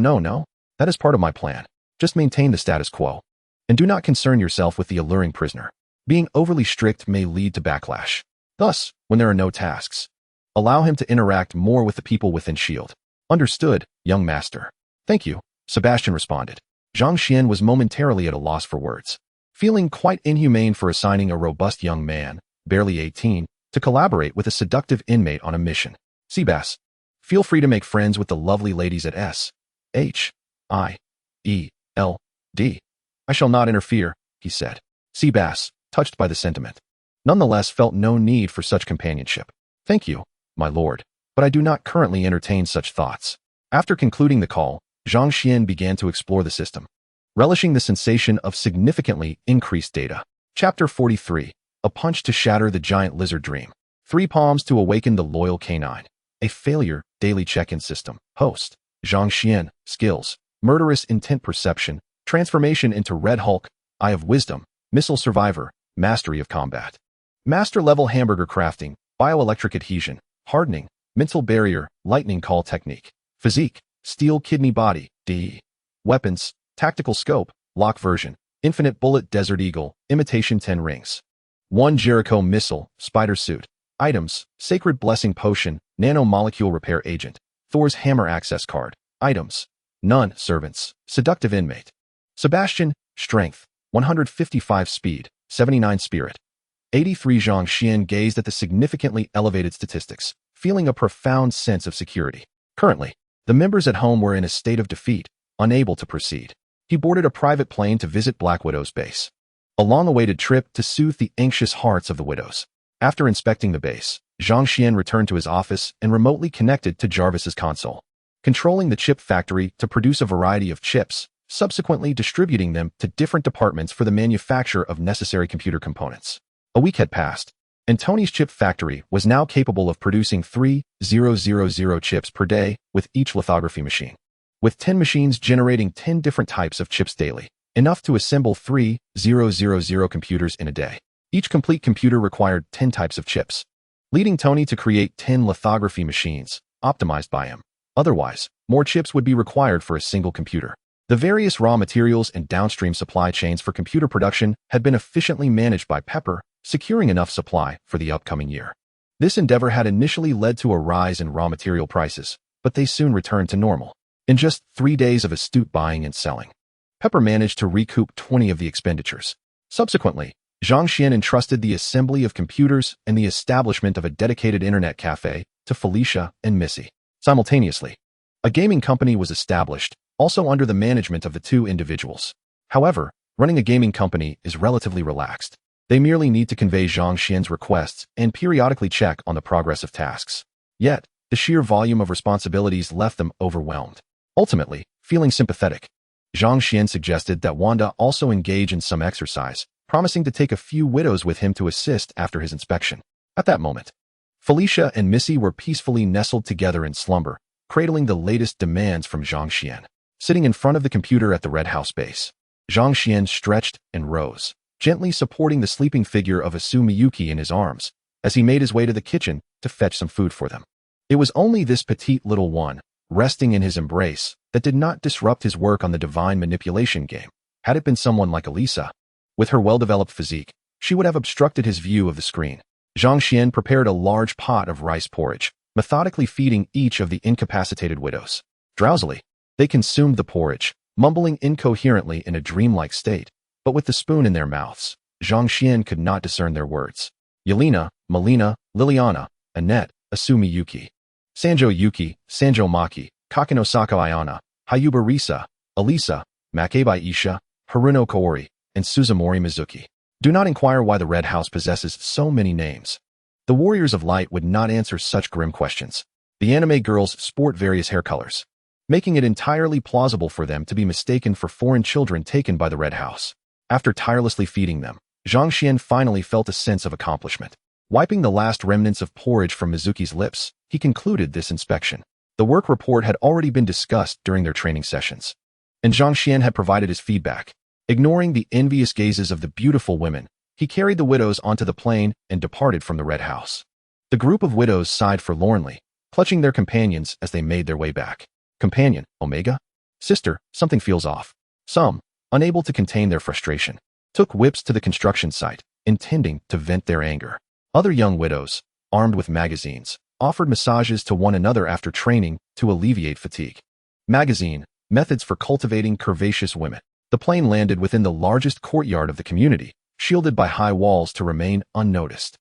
That is part of my plan. Just maintain the status quo. And do not concern yourself with the alluring prisoner. Being overly strict may lead to backlash. Thus, when there are no tasks, allow him to interact more with the people within S.H.I.E.L.D. Understood, young master. Thank you, Sebastian responded. Zhang Xian was momentarily at a loss for words, feeling quite inhumane for assigning a robust young man, barely 18, to collaborate with a seductive inmate on a mission. Seabass, feel free to make friends with the lovely ladies at S.H.I.E.L.D. I shall not interfere, he said. Seabass, touched by the sentiment, nonetheless felt no need for such companionship. Thank you, my lord, but I do not currently entertain such thoughts. After concluding the call, Zhang Xian began to explore the system, relishing the sensation of significantly increased data. Chapter 43. A punch to shatter the giant lizard dream. 3 palms to awaken the loyal canine. A failure daily check-in system. Host. Zhang Xian. Skills. Murderous intent perception. Transformation into Red Hulk. Eye of Wisdom. Missile survivor. Mastery of combat. Master level hamburger crafting. Bioelectric adhesion. Hardening. Mental barrier. Lightning call technique. Physique. Steel kidney body. D. Weapons. Tactical scope. Lock version. Infinite bullet Desert Eagle. Imitation 10 rings. 1 Jericho missile. Spider suit. Items. Sacred Blessing Potion. Nanomolecule Repair Agent. Thor's Hammer Access Card. Items. None. Servants. Seductive Inmate. Sebastian. Strength. 155 Speed. 79 Spirit. 83 Zhang Xian gazed at the significantly elevated statistics, feeling a profound sense of security. Currently, the members at home were in a state of defeat, unable to proceed. He boarded a private plane to visit Black Widow's base, a long-awaited trip to soothe the anxious hearts of the widows. After inspecting the base, Zhang Xian returned to his office and remotely connected to Jarvis's console, controlling the chip factory to produce a variety of chips, subsequently distributing them to different departments for the manufacture of necessary computer components. A week had passed, and Tony's chip factory was now capable of producing 3,000 chips per day with each lithography machine, with 10 machines generating 10 different types of chips daily, enough to assemble 3,000 computers in a day. Each complete computer required 10 types of chips, leading Tony to create 10 lithography machines, optimized by him. Otherwise, more chips would be required for a single computer. The various raw materials and downstream supply chains for computer production had been efficiently managed by Pepper, securing enough supply for the upcoming year. This endeavor had initially led to a rise in raw material prices, but they soon returned to normal. In just 3 days of astute buying and selling, Pepper managed to recoup 20 of the expenditures. Subsequently, Zhang Xian entrusted the assembly of computers and the establishment of a dedicated internet cafe to Felicia and Missy. Simultaneously, a gaming company was established, also under the management of the two individuals. However, running a gaming company is relatively relaxed. They merely need to convey Zhang Xian's requests and periodically check on the progress of tasks. Yet, the sheer volume of responsibilities left them overwhelmed. Ultimately, feeling sympathetic, Zhang Xian suggested that Wanda also engage in some exercise, promising to take a few widows with him to assist after his inspection. At that moment, Felicia and Missy were peacefully nestled together in slumber, cradling the latest demands from Zhang Xian. Sitting in front of the computer at the Red House base, Zhang Xian stretched and rose, gently supporting the sleeping figure of Asu Miyuki in his arms, as he made his way to the kitchen to fetch some food for them. It was only this petite little one, resting in his embrace, that did not disrupt his work on the divine manipulation game. Had it been someone like Elisa, with her well-developed physique, she would have obstructed his view of the screen. Zhang Xian prepared a large pot of rice porridge, methodically feeding each of the incapacitated widows. Drowsily, they consumed the porridge, mumbling incoherently in a dreamlike state, but with the spoon in their mouths. Zhang Xian could not discern their words. Yelena, Melina, Liliana, Annette, Asumi Yuki, Sanjo Yuki, Sanjo Maki, Kakinosaka Ayana, Hayuba Risa, Elisa, Makeba Isha, Haruno Kaori, and Suzumori Mizuki. Do not inquire why the Red House possesses so many names. The Warriors of Light would not answer such grim questions. The anime girls sport various hair colors, making it entirely plausible for them to be mistaken for foreign children taken by the Red House. After tirelessly feeding them, Zhang Xian finally felt a sense of accomplishment. Wiping the last remnants of porridge from Mizuki's lips, he concluded this inspection. The work report had already been discussed during their training sessions, and Zhang Xian had provided his feedback. Ignoring the envious gazes of the beautiful women, he carried the widows onto the plane and departed from the Red House. The group of widows sighed forlornly, clutching their companions as they made their way back. Companion, Omega? Sister, something feels off. Some, unable to contain their frustration, took whips to the construction site, intending to vent their anger. Other young widows, armed with magazines, offered massages to one another after training to alleviate fatigue. Magazine, methods for cultivating curvaceous women. The plane landed within the largest courtyard of the community, shielded by high walls to remain unnoticed.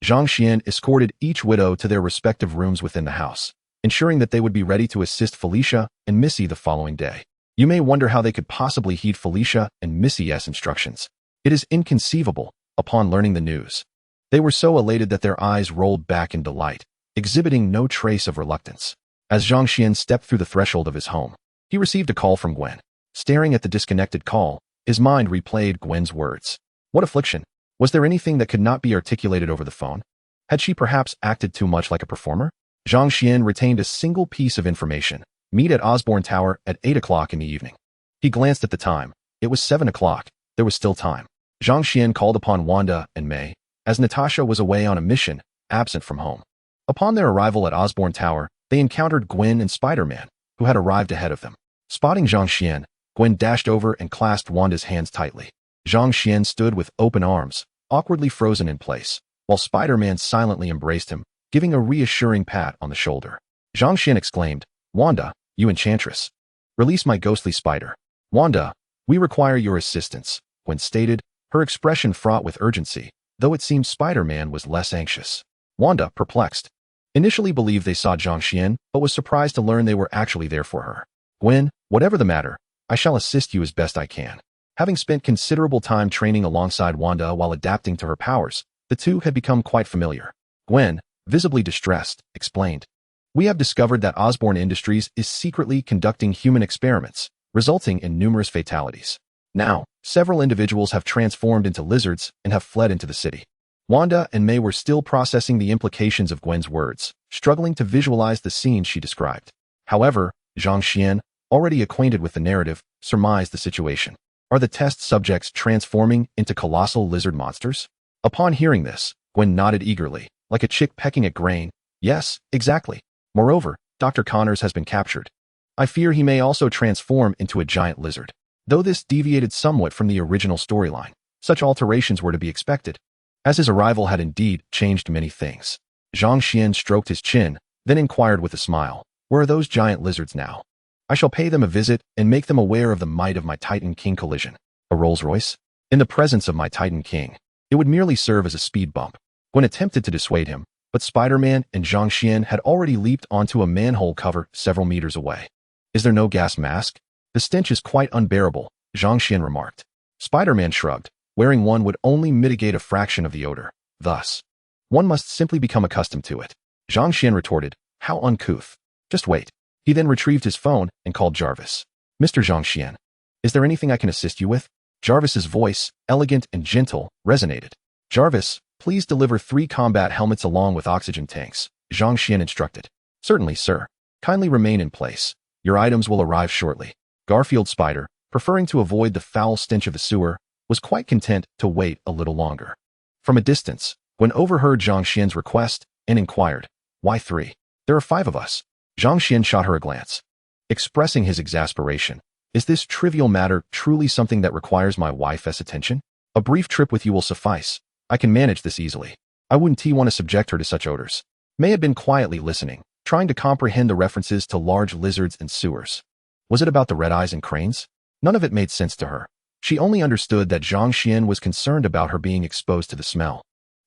Zhang Xian escorted each widow to their respective rooms within the house, ensuring that they would be ready to assist Felicia and Missy the following day. You may wonder how they could possibly heed Felicia and Missy's instructions. It is inconceivable, upon learning the news. They were so elated that their eyes rolled back in delight, exhibiting no trace of reluctance. As Zhang Xian stepped through the threshold of his home, he received a call from Gwen. Staring at the disconnected call, his mind replayed Gwen's words. What affliction? Was there anything that could not be articulated over the phone? Had she perhaps acted too much like a performer? Zhang Xian retained a single piece of information. Meet at Osborne Tower at 8 o'clock in the evening. He glanced at the time. It was 7 o'clock. There was still time. Zhang Xian called upon Wanda and May, as Natasha was away on a mission, absent from home. Upon their arrival at Osborne Tower, they encountered Gwen and Spider-Man, who had arrived ahead of them. Spotting Zhang Xian, Gwen dashed over and clasped Wanda's hands tightly. Zhang Xian stood with open arms, awkwardly frozen in place, while Spider-Man silently embraced him, giving a reassuring pat on the shoulder. Zhang Xian exclaimed, "Wanda, you enchantress. Release my ghostly spider." "Wanda, we require your assistance," Gwen stated, her expression fraught with urgency, though it seemed Spider-Man was less anxious. Wanda, perplexed, initially believed they saw Zhang Xian, but was surprised to learn they were actually there for her. "Gwen, whatever the matter, I shall assist you as best I can." Having spent considerable time training alongside Wanda while adapting to her powers, the two had become quite familiar. Gwen, visibly distressed, explained, "We have discovered that Osborne Industries is secretly conducting human experiments, resulting in numerous fatalities. Now, several individuals have transformed into lizards and have fled into the city." Wanda and May were still processing the implications of Gwen's words, struggling to visualize the scene she described. However, Zhang Xian, already acquainted with the narrative, surmised the situation. Are the test subjects transforming into colossal lizard monsters? Upon hearing this, Gwen nodded eagerly, like a chick pecking at grain. Yes, exactly. Moreover, Dr. Connors has been captured. I fear he may also transform into a giant lizard. Though this deviated somewhat from the original storyline, such alterations were to be expected, as his arrival had indeed changed many things. Zhang Xian stroked his chin, then inquired with a smile, "Where are those giant lizards now? I shall pay them a visit and make them aware of the might of my Titan King collision." A Rolls-Royce? In the presence of my Titan King, it would merely serve as a speed bump. Gwen attempted to dissuade him, but Spider-Man and Zhang Xian had already leaped onto a manhole cover several meters away. "Is there no gas mask? The stench is quite unbearable," Zhang Xian remarked. Spider-Man shrugged. Wearing one would only mitigate a fraction of the odor. Thus, one must simply become accustomed to it. Zhang Xian retorted, "How uncouth. Just wait." He then retrieved his phone and called Jarvis. "Mr. Zhang Xian, is there anything I can assist you with?" Jarvis's voice, elegant and gentle, resonated. "Jarvis, please deliver 3 combat helmets along with oxygen tanks," Zhang Xian instructed. "Certainly, sir. Kindly remain in place. Your items will arrive shortly." Garfield Spider, preferring to avoid the foul stench of the sewer, was quite content to wait a little longer. From a distance, Gwen overheard Zhang Xian's request and inquired, "Why 3? There are 5 of us." Zhang Xian shot her a glance, expressing his exasperation. "Is this trivial matter truly something that requires my wife's attention? A brief trip with you will suffice. I can manage this easily. I wouldn't want to subject her to such odors." May had been quietly listening, trying to comprehend the references to large lizards and sewers. Was it about the red eyes and cranes? None of it made sense to her. She only understood that Zhang Xian was concerned about her being exposed to the smell,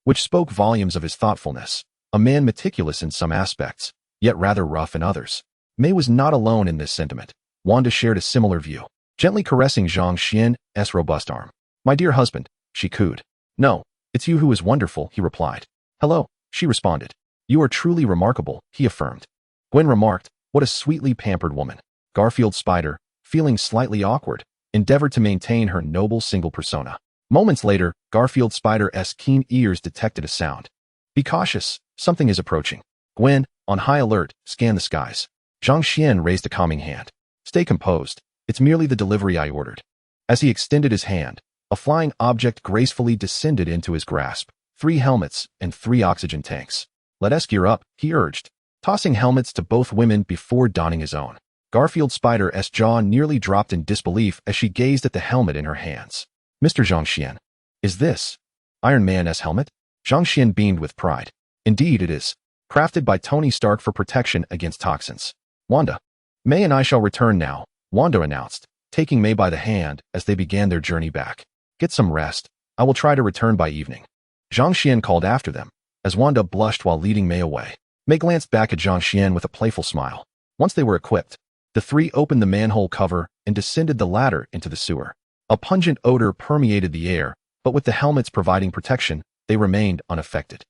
which spoke volumes of his thoughtfulness, a man meticulous in some aspects, yet rather rough in others. May was not alone in this sentiment. Wanda shared a similar view, gently caressing Zhang Xian's robust arm. "My dear husband," she cooed. "No, it's you who is wonderful," he replied. "Hello," she responded. "You are truly remarkable," he affirmed. Gwen remarked, "What a sweetly pampered woman." Garfield Spider, feeling slightly awkward, endeavored to maintain her noble single persona. Moments later, Garfield Spider's keen ears detected a sound. "Be cautious, something is approaching." Gwen, on high alert, scanned the skies. Zhang Xian raised a calming hand. "Stay composed. It's merely the delivery I ordered." As he extended his hand, a flying object gracefully descended into his grasp. 3 helmets and 3 oxygen tanks. "Let's gear up," he urged, tossing helmets to both women before donning his own. Garfield Spider's jaw nearly dropped in disbelief as she gazed at the helmet in her hands. "Mr. Zhang Xian, is this Iron Man's helmet?" Zhang Xian beamed with pride. "Indeed it is. Crafted by Tony Stark for protection against toxins." "Wanda, May and I shall return now," Wanda announced, taking May by the hand as they began their journey back. "Get some rest. I will try to return by evening." Zhang Xian called after them, as Wanda blushed while leading May away. May glanced back at Zhang Xian with a playful smile. Once they were equipped, the 3 opened the manhole cover and descended the ladder into the sewer. A pungent odor permeated the air, but with the helmets providing protection, they remained unaffected.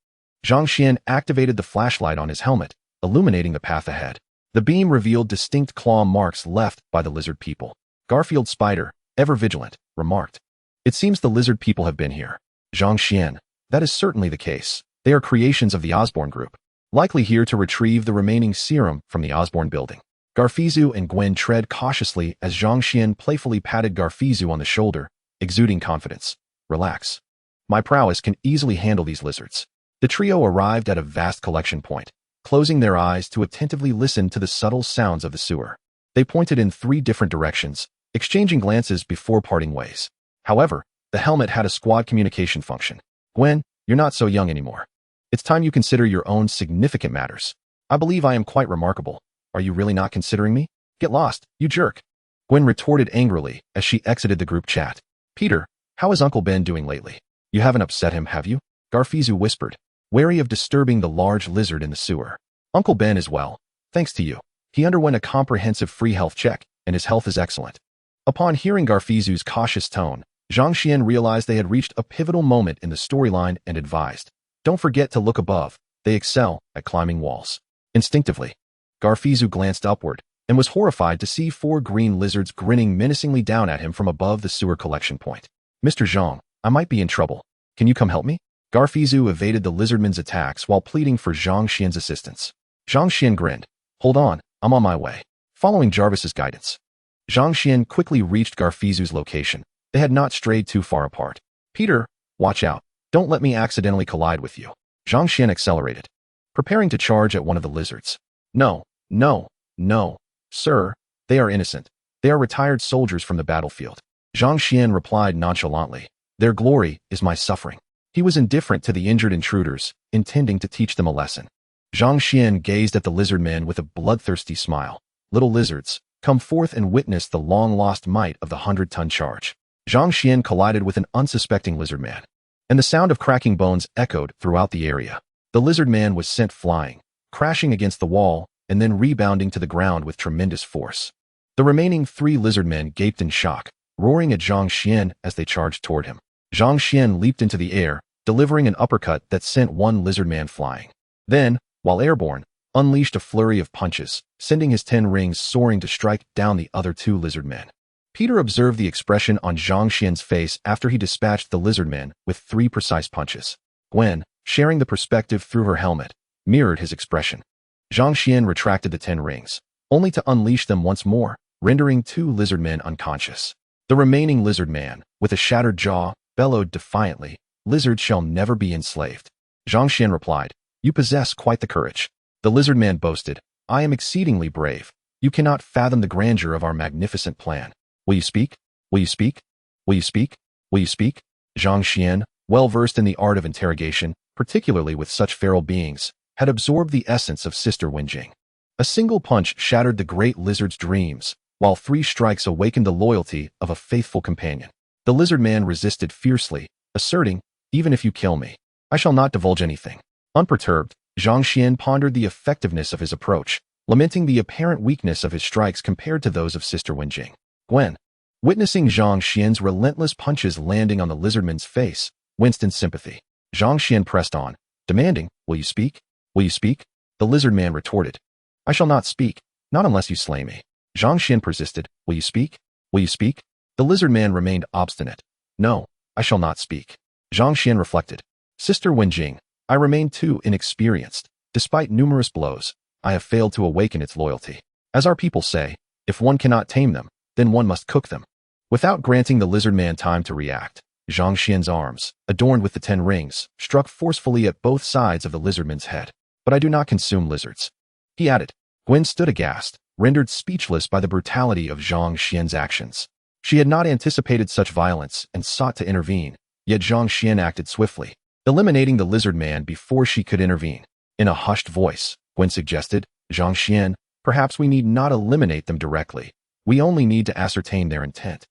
Zhang Xian activated the flashlight on his helmet, illuminating the path ahead. The beam revealed distinct claw marks left by the lizard people. Garfield Spider, ever vigilant, remarked, "It seems the lizard people have been here." Zhang Xian, "That is certainly the case. They are creations of the Osborn group, likely here to retrieve the remaining serum from the Osborn building." Garfizu and Gwen tread cautiously as Zhang Xian playfully patted Garfizu on the shoulder, exuding confidence. "Relax. My prowess can easily handle these lizards." The trio arrived at a vast collection point, closing their eyes to attentively listen to the subtle sounds of the sewer. They pointed in 3 different directions, exchanging glances before parting ways. However, the helmet had a squad communication function. "Gwen, you're not so young anymore. It's time you consider your own significant matters. I believe I am quite remarkable. Are you really not considering me? Get lost, you jerk." Gwen retorted angrily as she exited the group chat. "Peter, how is Uncle Ben doing lately? You haven't upset him, have you?" Garfizu whispered, wary of disturbing the large lizard in the sewer. "Uncle Ben is well, thanks to you. He underwent a comprehensive free health check, and his health is excellent." Upon hearing Garfizu's cautious tone, Zhang Xian realized they had reached a pivotal moment in the storyline and advised, "Don't forget to look above. They excel at climbing walls." Instinctively, Garfizu glanced upward and was horrified to see 4 green lizards grinning menacingly down at him from above the sewer collection point. "Mr. Zhang, I might be in trouble. Can you come help me?" Garfizu evaded the lizardmen's attacks while pleading for Zhang Xian's assistance. Zhang Xian grinned. "Hold on, I'm on my way." Following Jarvis's guidance, Zhang Xian quickly reached Garfizu's location. They had not strayed too far apart. "Peter, watch out. Don't let me accidentally collide with you." Zhang Xian accelerated, preparing to charge at one of the lizards. "No, No, no, sir, they are innocent. They are retired soldiers from the battlefield. Zhang Xian replied nonchalantly. Their glory is my suffering. He was indifferent to the injured intruders, intending to teach them a lesson. Zhang Xian gazed at the lizard man with a bloodthirsty smile. Little lizards, come forth and witness the long-lost might of the 100-ton charge. Zhang Xian collided with an unsuspecting lizard man, and the sound of cracking bones echoed throughout the area. The lizard man was sent flying, crashing against the wall, and then rebounding to the ground with tremendous force. The remaining 3 lizard men gaped in shock, roaring at Zhang Xian as they charged toward him. Zhang Xian leaped into the air, delivering an uppercut that sent one lizard man flying. Then, while airborne, unleashed a flurry of punches, sending his 10 rings soaring to strike down the other 2 lizard men. Peter observed the expression on Zhang Xian's face after he dispatched the lizard man with 3 precise punches. Gwen, sharing the perspective through her helmet, mirrored his expression. Zhang Xian retracted the 10 rings, only to unleash them once more, rendering 2 lizard men unconscious. The remaining lizard man, with a shattered jaw, bellowed defiantly, "Lizards shall never be enslaved." Zhang Xian replied, "You possess quite the courage." The lizard man boasted, "I am exceedingly brave. You cannot fathom the grandeur of our magnificent plan. Will you speak? Will you speak? Will you speak? Will you speak?" Zhang Xian, well versed in the art of interrogation, particularly with such feral beings, had absorbed the essence of Sister Wenjing. A single punch shattered the great lizard's dreams, while 3 strikes awakened the loyalty of a faithful companion. The lizard man resisted fiercely, asserting, "Even if you kill me, I shall not divulge anything." Unperturbed, Zhang Xian pondered the effectiveness of his approach, lamenting the apparent weakness of his strikes compared to those of Sister Wenjing. Gwen, witnessing Zhang Xian's relentless punches landing on the lizardman's face, winced in sympathy. Zhang Xian pressed on, demanding, "Will you speak? Will you speak?" The lizard man retorted, "I shall not speak, not unless you slay me." Zhang Xian persisted, "Will you speak? Will you speak?" The lizard man remained obstinate. "No, I shall not speak." Zhang Xian reflected, "Sister Wenjing, I remain too inexperienced. Despite numerous blows, I have failed to awaken its loyalty. As our people say, if one cannot tame them, then one must cook them." Without granting the lizard man time to react, Zhang Xian's arms, adorned with the 10 rings, struck forcefully at both sides of the lizardman's head. "But I do not consume lizards," he added. Gwen stood aghast, rendered speechless by the brutality of Zhang Xian's actions. She had not anticipated such violence and sought to intervene, yet Zhang Xian acted swiftly, eliminating the lizard man before she could intervene. In a hushed voice, Gwen suggested, "Zhang Xian, perhaps we need not eliminate them directly. We only need to ascertain their intent,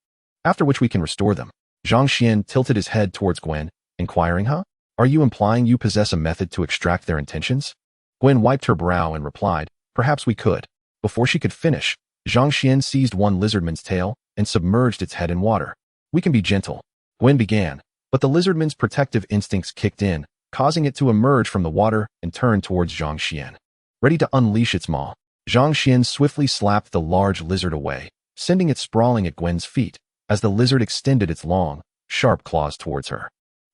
after which we can restore them." Zhang Xian tilted his head towards Gwen, inquiring, "Huh? Are you implying you possess a method to extract their intentions?" Gwen wiped her brow and replied, "Perhaps we could." Before she could finish, Zhang Xian seized one lizardman's tail and submerged its head in water. "We can be gentle," Gwen began, but the lizardman's protective instincts kicked in, causing it to emerge from the water and turn towards Zhang Xian. Ready to unleash its maw, Zhang Xian swiftly slapped the large lizard away, sending it sprawling at Gwen's feet, as the lizard extended its long, sharp claws towards her.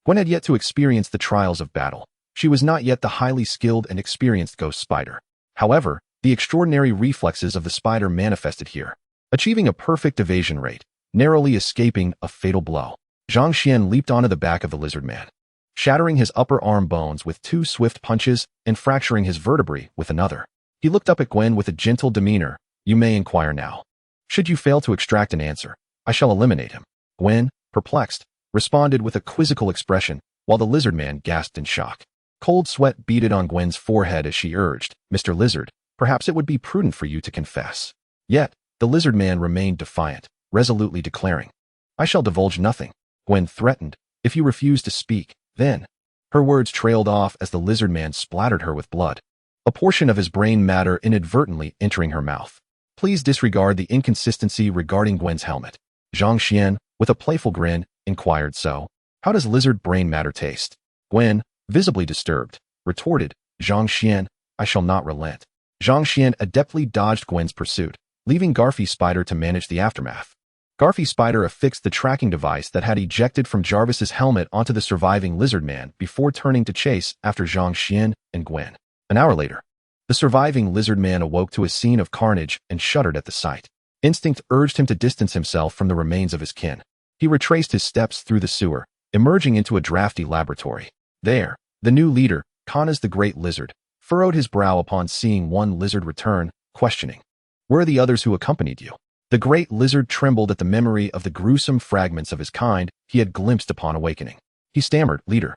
Gwen had yet to experience the trials of battle. She was not yet the highly skilled and experienced ghost spider. However, the extraordinary reflexes of the spider manifested here, achieving a perfect evasion rate, narrowly escaping a fatal blow. Zhang Xian leaped onto the back of the lizard man, shattering his upper arm bones with 2 swift punches and fracturing his vertebrae with another. He looked up at Gwen with a gentle demeanor. "You may inquire now. Should you fail to extract an answer, I shall eliminate him." Gwen, perplexed, responded with a quizzical expression, while the lizard man gasped in shock. Cold sweat beaded on Gwen's forehead as she urged, "Mr. Lizard, perhaps it would be prudent for you to confess." Yet, the lizard man remained defiant, resolutely declaring, "I shall divulge nothing." Gwen threatened, "If you refuse to speak, then—" Her words trailed off as the lizard man splattered her with blood, a portion of his brain matter inadvertently entering her mouth. "Please disregard the inconsistency regarding Gwen's helmet." Zhang Xian, with a playful grin, inquired, "So, how does lizard brain matter taste?" Gwen, visibly disturbed, retorted, "Zhang Xian, I shall not relent." Zhang Xian adeptly dodged Gwen's pursuit, leaving Garfy Spider to manage the aftermath. Garfy Spider affixed the tracking device that had ejected from Jarvis's helmet onto the surviving lizard man before turning to chase after Zhang Xian and Gwen. An hour later, the surviving lizard man awoke to a scene of carnage and shuddered at the sight. Instinct urged him to distance himself from the remains of his kin. He retraced his steps through the sewer, emerging into a drafty laboratory. There, the new leader, Kana's the Great Lizard, furrowed his brow upon seeing one lizard return, questioning. Where are the others who accompanied you? The great lizard trembled at the memory of the gruesome fragments of his kind he had glimpsed upon awakening. He stammered, "Leader,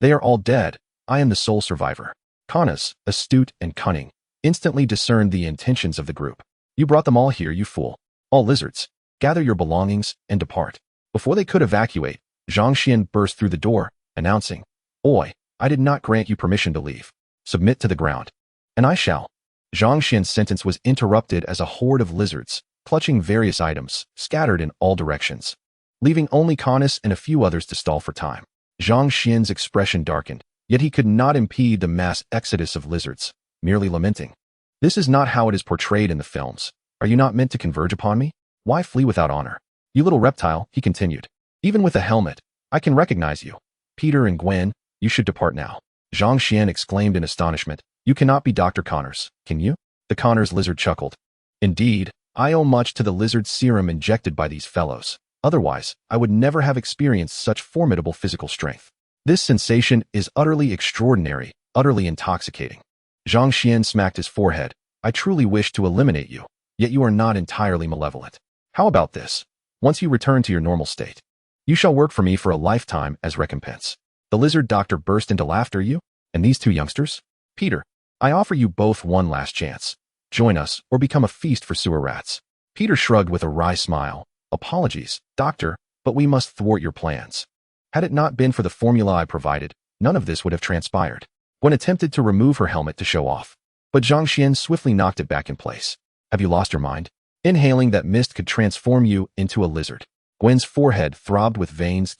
they are all dead. I am the sole survivor." Canas, astute and cunning, instantly discerned the intentions of the group. "You brought them all here, you fool. All lizards, gather your belongings and depart." Before they could evacuate, Zhang Xian burst through the door, announcing, "Oi, I did not grant you permission to leave. Submit to the ground." "And I shall." Zhang Xian's sentence was interrupted as a horde of lizards, clutching various items, scattered in all directions, leaving only Canas and a few others to stall for time. Zhang Xian's expression darkened, yet he could not impede the mass exodus of lizards, merely lamenting. "This is not how it is portrayed in the films. Are you not meant to converge upon me? Why flee without honor? You little reptile," he continued. "Even with a helmet, I can recognize you. Peter and Gwen, you should depart now." Zhang Xian exclaimed in astonishment, "You cannot be Dr. Connors, can you?" The Connors lizard chuckled. "Indeed, I owe much to the lizard serum injected by these fellows. Otherwise, I would never have experienced such formidable physical strength. This sensation is utterly extraordinary, utterly intoxicating." Zhang Xian smacked his forehead. "I truly wish to eliminate you, yet you are not entirely malevolent. How about this? Once you return to your normal state, you shall work for me for a lifetime as recompense." The lizard doctor burst into laughter. "You? And these two youngsters? Peter, I offer you both one last chance. Join us or become a feast for sewer rats." Peter shrugged with a wry smile. "Apologies, doctor, but we must thwart your plans. Had it not been for the formula I provided, none of this would have transpired." Gwen attempted to remove her helmet to show off, but Zhang Xian swiftly knocked it back in place. "Have you lost your mind? Inhaling that mist could transform you into a lizard." Gwen's forehead throbbed with veins.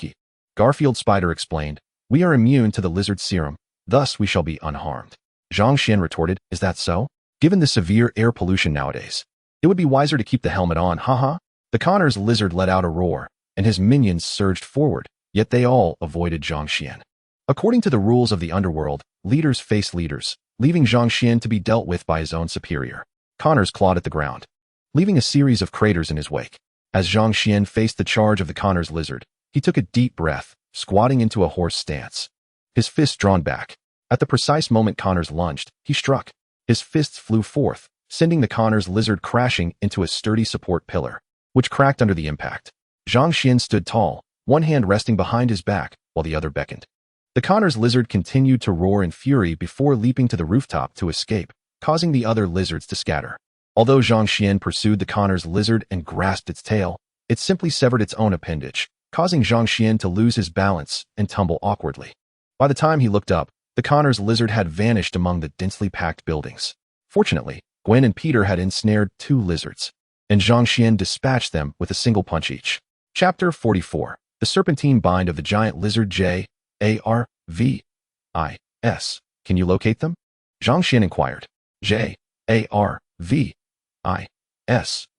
Garfield Spider explained, "We are immune to the lizard serum, thus we shall be unharmed." Zhang Xian retorted, "Is that so? Given the severe air pollution nowadays, it would be wiser to keep the helmet on, haha." The Connors lizard let out a roar, and his minions surged forward, yet they all avoided Zhang Xian. According to the rules of the underworld, leaders face leaders, leaving Zhang Xian to be dealt with by his own superior. Connors clawed at the ground, leaving a series of craters in his wake. As Zhang Xian faced the charge of the Connors lizard, he took a deep breath, squatting into a horse stance, his fists drawn back. At the precise moment Connors lunged, he struck. His fists flew forth, sending the Connors lizard crashing into a sturdy support pillar, which cracked under the impact. Zhang Xian stood tall, one hand resting behind his back while the other beckoned. The Connors lizard continued to roar in fury before leaping to the rooftop to escape, causing the other lizards to scatter. Although Zhang Xian pursued the Connors lizard and grasped its tail, it simply severed its own appendage, causing Zhang Xian to lose his balance and tumble awkwardly. By the time he looked up, the Connors lizard had vanished among the densely packed buildings. Fortunately, Gwen and Peter had ensnared two lizards, and Zhang Xian dispatched them with a single punch each. Chapter 44. The Serpentine Bind of the Giant Lizard. J-A-R-V-I-S. Can you locate them? Zhang Xian inquired. J-A-R-V-I-S.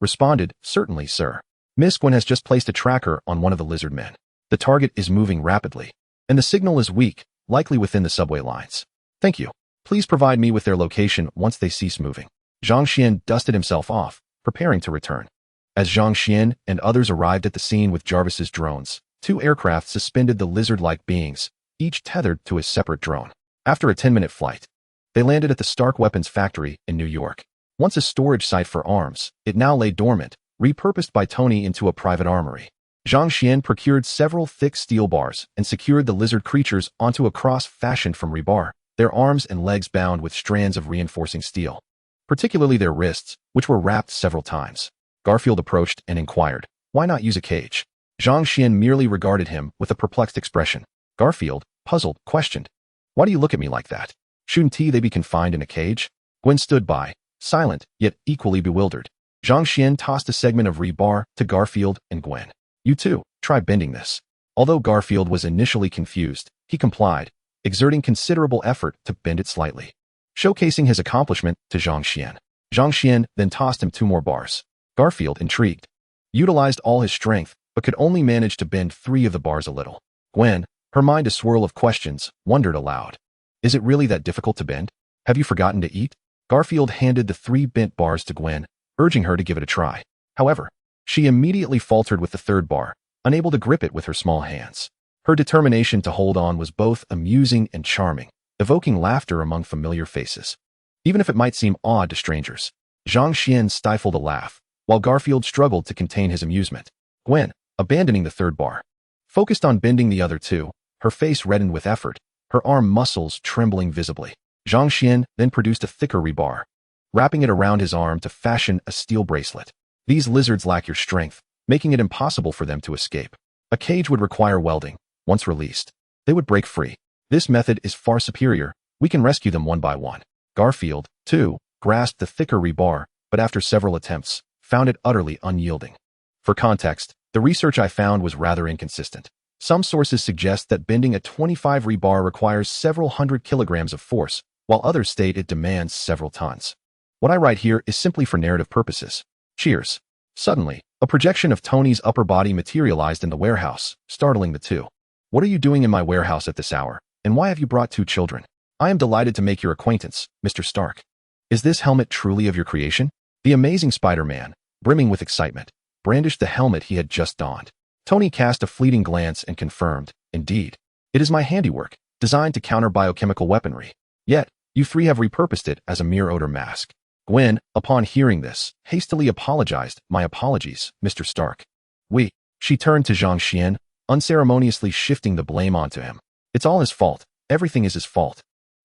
Responded, "Certainly, sir. Miss Gwen has just placed a tracker on one of the lizard men. The target is moving rapidly, and the signal is weak, likely within the subway lines. Thank you. Please provide me with their location once they cease moving." Zhang Xian dusted himself off, preparing to return. As Zhang Xian and others arrived at the scene with Jarvis's drones, two aircraft suspended the lizard-like beings, each tethered to a separate drone. After a 10-minute flight, they landed at the Stark Weapons Factory in New York. Once a storage site for arms, it now lay dormant, repurposed by Tony into a private armory. Zhang Xian procured several thick steel bars and secured the lizard creatures onto a cross fashioned from rebar, their arms and legs bound with strands of reinforcing steel, particularly their wrists, which were wrapped several times. Garfield approached and inquired, "Why not use a cage?" Zhang Xian merely regarded him with a perplexed expression. Garfield, puzzled, questioned, "Why do you look at me like that? Shouldn't they be confined in a cage?" Gwen stood by, silent, yet equally bewildered. Zhang Xian tossed a segment of rebar to Garfield and Gwen. "You too, try bending this." Although Garfield was initially confused, he complied, exerting considerable effort to bend it slightly, showcasing his accomplishment to Zhang Xian. Zhang Xian then tossed him 2 more bars. Garfield, intrigued, utilized all his strength, but could only manage to bend 3 of the bars a little. Gwen, her mind a swirl of questions, wondered aloud, "Is it really that difficult to bend? Have you forgotten to eat?" Garfield handed the 3 bent bars to Gwen, urging her to give it a try. However, she immediately faltered with the 3rd bar, unable to grip it with her small hands. Her determination to hold on was both amusing and charming, evoking laughter among familiar faces, even if it might seem odd to strangers. Zhang Xian stifled a laugh, while Garfield struggled to contain his amusement. Gwen, abandoning the third bar, focused on bending the other two, her face reddened with effort, her arm muscles trembling visibly. Zhang Xian then produced a thicker rebar, wrapping it around his arm to fashion a steel bracelet. These lizards lack your strength, making it impossible for them to escape. A cage would require welding. Once released, they would break free. This method is far superior. We can rescue them one by one. Garfield, too, grasped the thicker rebar, but after several attempts, found it utterly unyielding. For context, the research I found was rather inconsistent. Some sources suggest that bending a 25 rebar requires several hundred kilograms of force, while others state it demands several tons. What I write here is simply for narrative purposes. Cheers. Suddenly, a projection of Tony's upper body materialized in the warehouse, startling the two. What are you doing in my warehouse at this hour, and why have you brought two children? I am delighted to make your acquaintance, Mr. Stark. Is this helmet truly of your creation? The amazing Spider-Man, brimming with excitement, brandished the helmet he had just donned. Tony cast a fleeting glance and confirmed, indeed. It is my handiwork, designed to counter biochemical weaponry. Yet, you three have repurposed it as a mere odor mask. Gwen, upon hearing this, hastily apologized. My apologies, Mr. Stark. She turned to Zhang Xian, unceremoniously shifting the blame onto him. It's all his fault. Everything is his fault,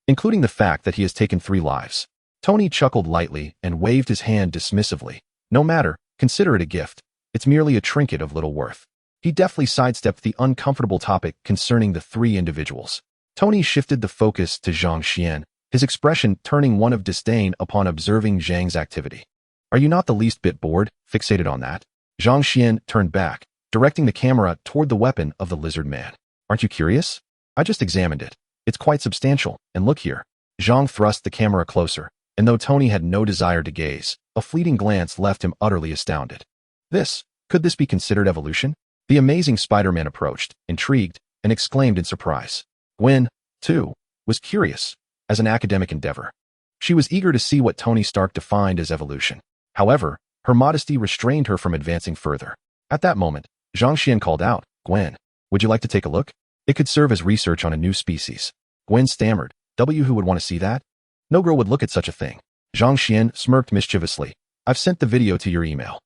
including the fact that he has taken 3 lives. Tony chuckled lightly and waved his hand dismissively. No matter, consider it a gift. It's merely a trinket of little worth. He deftly sidestepped the uncomfortable topic concerning the 3 individuals. Tony shifted the focus to Zhang Xian, his expression turning one of disdain upon observing Zhang's activity. Are you not the least bit bored, fixated on that? Zhang Xian turned back, directing the camera toward the weapon of the lizard man. Aren't you curious? I just examined it. It's quite substantial, and look here. Zhang thrust the camera closer, and though Tony had no desire to gaze, a fleeting glance left him utterly astounded. Could this be considered evolution? The amazing Spider-Man approached, intrigued, and exclaimed in surprise. Gwen, too, was curious, as an academic endeavor. She was eager to see what Tony Stark defined as evolution. However, her modesty restrained her from advancing further. At that moment, Zhang Xian called out, Gwen, would you like to take a look? It could serve as research on a new species. Gwen stammered, who would want to see that? No girl would look at such a thing. Zhang Xian smirked mischievously. I've sent the video to your email.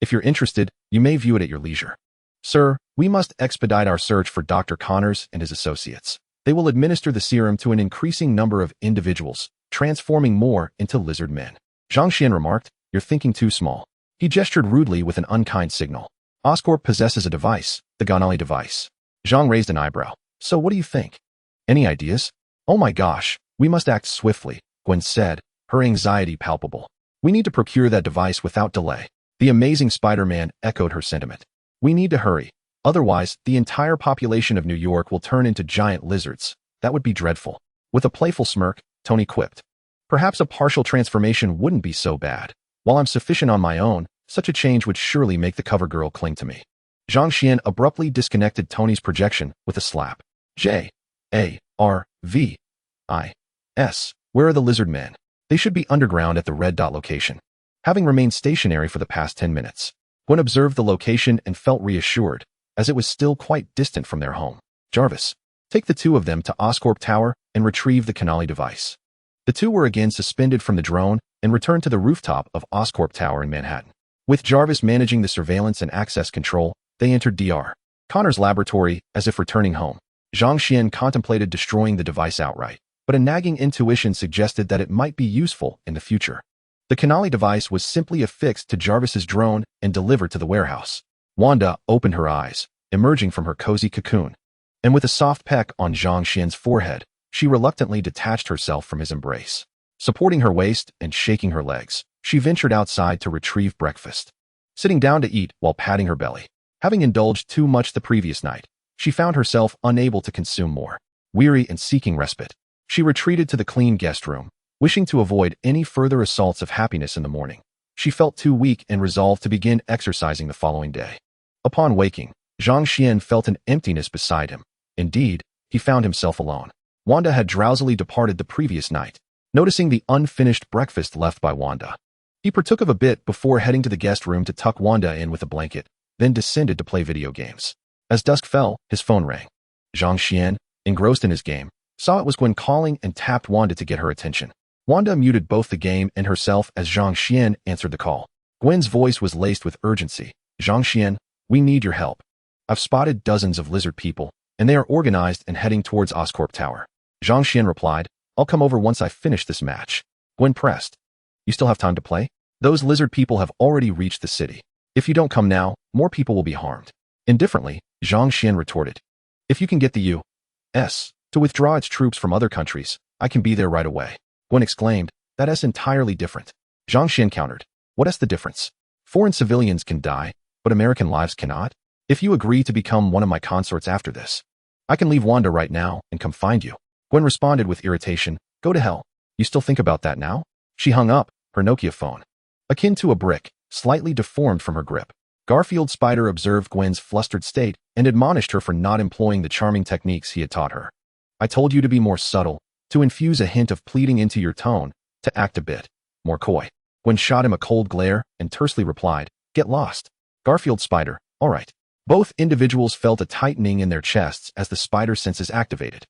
If you're interested, you may view it at your leisure. Sir, we must expedite our search for Dr. Connors and his associates. They will administer the serum to an increasing number of individuals, transforming more into lizard men. Zhang Xian remarked, you're thinking too small. He gestured rudely with an unkind signal. Oscorp possesses a device, the Ganali device. Zhang raised an eyebrow. So what do you think? Any ideas? Oh my gosh, we must act swiftly, Gwen said, her anxiety palpable. We need to procure that device without delay. The amazing Spider-Man echoed her sentiment. We need to hurry. Otherwise, the entire population of New York will turn into giant lizards. That would be dreadful. With a playful smirk, Tony quipped. Perhaps a partial transformation wouldn't be so bad. While I'm sufficient on my own, such a change would surely make the cover girl cling to me. Zhang Xian abruptly disconnected Tony's projection with a slap. J-A-R-V-I-S. Where are the lizard men? They should be underground at the red dot location. Having remained stationary for the past 10 minutes, Gwen observed the location and felt reassured, as it was still quite distant from their home. Jarvis, take the 2 of them to Oscorp Tower and retrieve the Canali device. The 2 were again suspended from the drone and returned to the rooftop of Oscorp Tower in Manhattan. With Jarvis managing the surveillance and access control, they entered Dr. Connor's laboratory as if returning home. Zhang Xian contemplated destroying the device outright, but a nagging intuition suggested that it might be useful in the future. The Canali device was simply affixed to Jarvis's drone and delivered to the warehouse. Wanda opened her eyes, emerging from her cozy cocoon, and with a soft peck on Zhang Xian's forehead, she reluctantly detached herself from his embrace. Supporting her waist and shaking her legs, she ventured outside to retrieve breakfast. Sitting down to eat while patting her belly, having indulged too much the previous night, she found herself unable to consume more. Weary and seeking respite, she retreated to the clean guest room, wishing to avoid any further assaults of happiness in the morning. She felt too weak and resolved to begin exercising the following day. Upon waking, Zhang Xian felt an emptiness beside him. Indeed, he found himself alone. Wanda had drowsily departed the previous night. Noticing the unfinished breakfast left by Wanda, he partook of a bit before heading to the guest room to tuck Wanda in with a blanket, then descended to play video games. As dusk fell, his phone rang. Zhang Xian, engrossed in his game, saw it was Gwen calling and tapped Wanda to get her attention. Wanda muted both the game and herself as Zhang Xian answered the call. Gwen's voice was laced with urgency. Zhang Xian, we need your help. I've spotted dozens of lizard people, and they are organized and heading towards Oscorp Tower. Zhang Xian replied, I'll come over once I finish this match. Gwen pressed. You still have time to play? Those lizard people have already reached the city. If you don't come now, more people will be harmed. Indifferently, Zhang Xian retorted. If you can get the U.S. to withdraw its troops from other countries, I can be there right away. Gwen exclaimed, that's entirely different. Zhang Xian countered. What is the difference? Foreign civilians can die, but American lives cannot? If you agree to become one of my consorts after this, I can leave Wanda right now and come find you. Gwen responded with irritation. Go to hell. You still think about that now? She hung up, her Nokia phone, akin to a brick, slightly deformed from her grip. Garfield Spider observed Gwen's flustered state and admonished her for not employing the charming techniques he had taught her. I told you to be more subtle, to infuse a hint of pleading into your tone, to act a bit more coy. Gwen shot him a cold glare and tersely replied, Get lost. Garfield Spider, all right. Both individuals felt a tightening in their chests as the spider senses activated,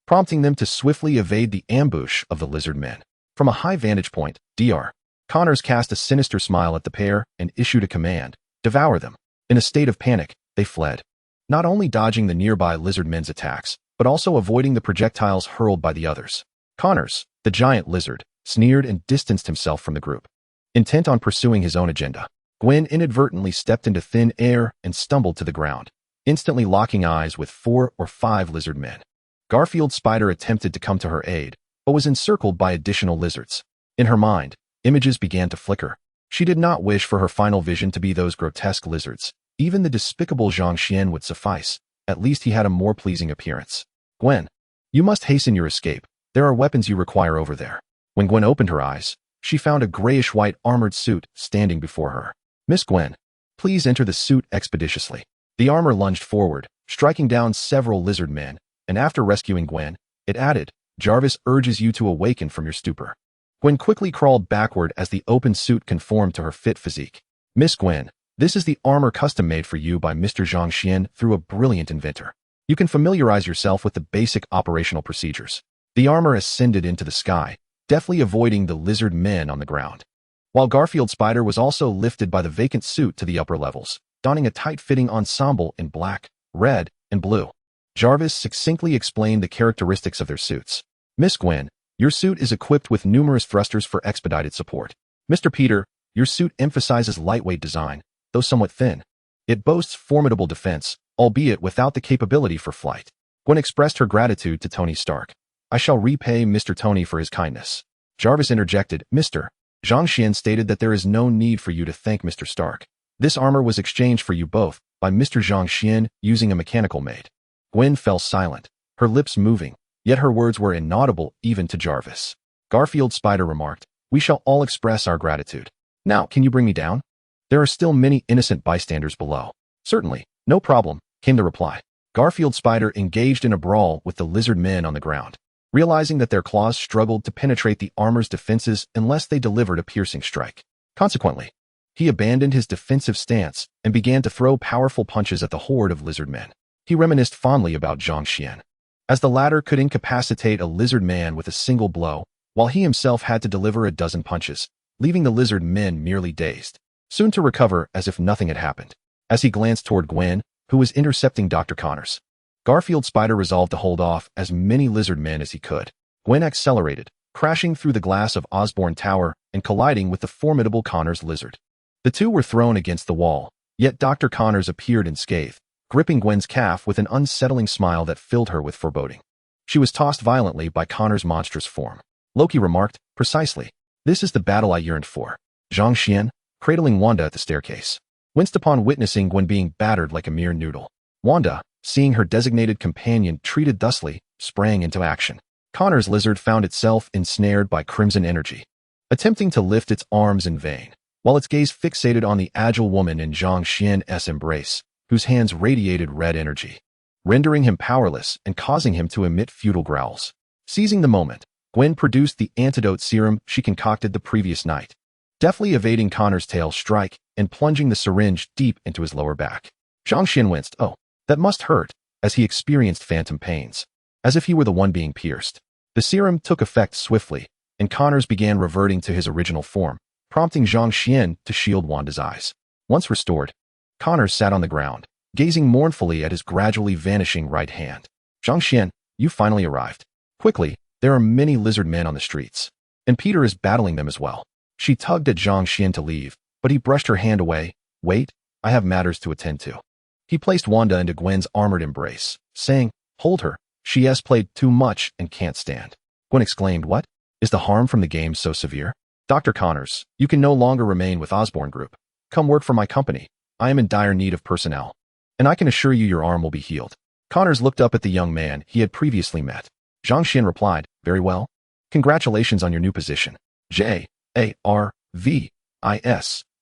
prompting them to swiftly evade the ambush of the lizard men. From a high vantage point, Dr. Connors cast a sinister smile at the pair and issued a command, devour them. In a state of panic, they fled, not only dodging the nearby lizard men's attacks, but also avoiding the projectiles hurled by the others. Connors, the giant lizard, sneered and distanced himself from the group, intent on pursuing his own agenda. Gwen inadvertently stepped into thin air and stumbled to the ground, instantly locking eyes with 4 or 5 lizard men. Garfield Spider attempted to come to her aid, but was encircled by additional lizards. In her mind, images began to flicker. She did not wish for her final vision to be those grotesque lizards. Even the despicable Zhang Xian would suffice. At least he had a more pleasing appearance. Gwen, you must hasten your escape. There are weapons you require over there. When Gwen opened her eyes, she found a grayish-white armored suit standing before her. Miss Gwen, please enter the suit expeditiously. The armor lunged forward, striking down several lizard men, and after rescuing Gwen, it added, Jarvis urges you to awaken from your stupor. Gwen quickly crawled backward as the open suit conformed to her fit physique. Miss Gwen, this is the armor custom-made for you by Mr. Zhang Xian through a brilliant inventor. You can familiarize yourself with the basic operational procedures. The armor ascended into the sky, deftly avoiding the lizard men on the ground, while Garfield Spider was also lifted by the vacant suit to the upper levels, donning a tight-fitting ensemble in black, red, and blue. Jarvis succinctly explained the characteristics of their suits. Miss Gwen, your suit is equipped with numerous thrusters for expedited support. Mr. Peter, your suit emphasizes lightweight design, though somewhat thin. It boasts formidable defense, albeit without the capability for flight. Gwen expressed her gratitude to Tony Stark. I shall repay Mr. Tony for his kindness. Jarvis interjected, Mr. Zhang Xian stated that there is no need for you to thank Mr. Stark. This armor was exchanged for you both by Mr. Zhang Xian using a mechanical maid. Gwen fell silent, her lips moving, yet her words were inaudible even to Jarvis. Garfield Spider remarked, We shall all express our gratitude. Now, can you bring me down? There are still many innocent bystanders below. Certainly, no problem, came the reply. Garfield Spider engaged in a brawl with the lizard men on the ground, realizing that their claws struggled to penetrate the armor's defenses unless they delivered a piercing strike. Consequently, he abandoned his defensive stance and began to throw powerful punches at the horde of lizard men. He reminisced fondly about Zhang Xian, as the latter could incapacitate a lizard man with a single blow, while he himself had to deliver a dozen punches, leaving the lizard men merely dazed, soon to recover as if nothing had happened. As he glanced toward Gwen, who was intercepting Dr. Connors, Garfield Spider resolved to hold off as many lizard men as he could. Gwen accelerated, crashing through the glass of Osborne Tower and colliding with the formidable Connors lizard. The two were thrown against the wall, yet Dr. Connors appeared unscathed, gripping Gwen's calf with an unsettling smile that filled her with foreboding. She was tossed violently by Connors' monstrous form. Loki remarked, Precisely. This is the battle I yearned for. Zhang Xian, cradling Wanda at the staircase, winced upon witnessing Gwen being battered like a mere noodle. Wanda, seeing her designated companion treated thusly, sprang into action. Connors' lizard found itself ensnared by crimson energy, attempting to lift its arms in vain, while its gaze fixated on the agile woman in Zhang Xian's embrace, whose hands radiated red energy, rendering him powerless and causing him to emit futile growls. Seizing the moment, Gwen produced the antidote serum she concocted the previous night, deftly evading Connor's tail strike and plunging the syringe deep into his lower back. Zhang Xian winced. Oh, that must hurt, as he experienced phantom pains, as if he were the one being pierced. The serum took effect swiftly, and Connors began reverting to his original form, prompting Zhang Xian to shield Wanda's eyes. Once restored, Connors sat on the ground, gazing mournfully at his gradually vanishing right hand. Zhang Xian, you finally arrived. Quickly, there are many lizard men on the streets, and Peter is battling them as well. She tugged at Zhang Xian to leave, but he brushed her hand away. Wait, I have matters to attend to. He placed Wanda into Gwen's armored embrace, saying, hold her, she has played too much and can't stand. Gwen exclaimed, what? Is the harm from the game so severe? Dr. Connors, you can no longer remain with Osborne Group. Come work for my company. I am in dire need of personnel, and I can assure you your arm will be healed. Connors looked up at the young man he had previously met. Zhang Xian replied, very well. Congratulations on your new position. J-A-R-V-I-S.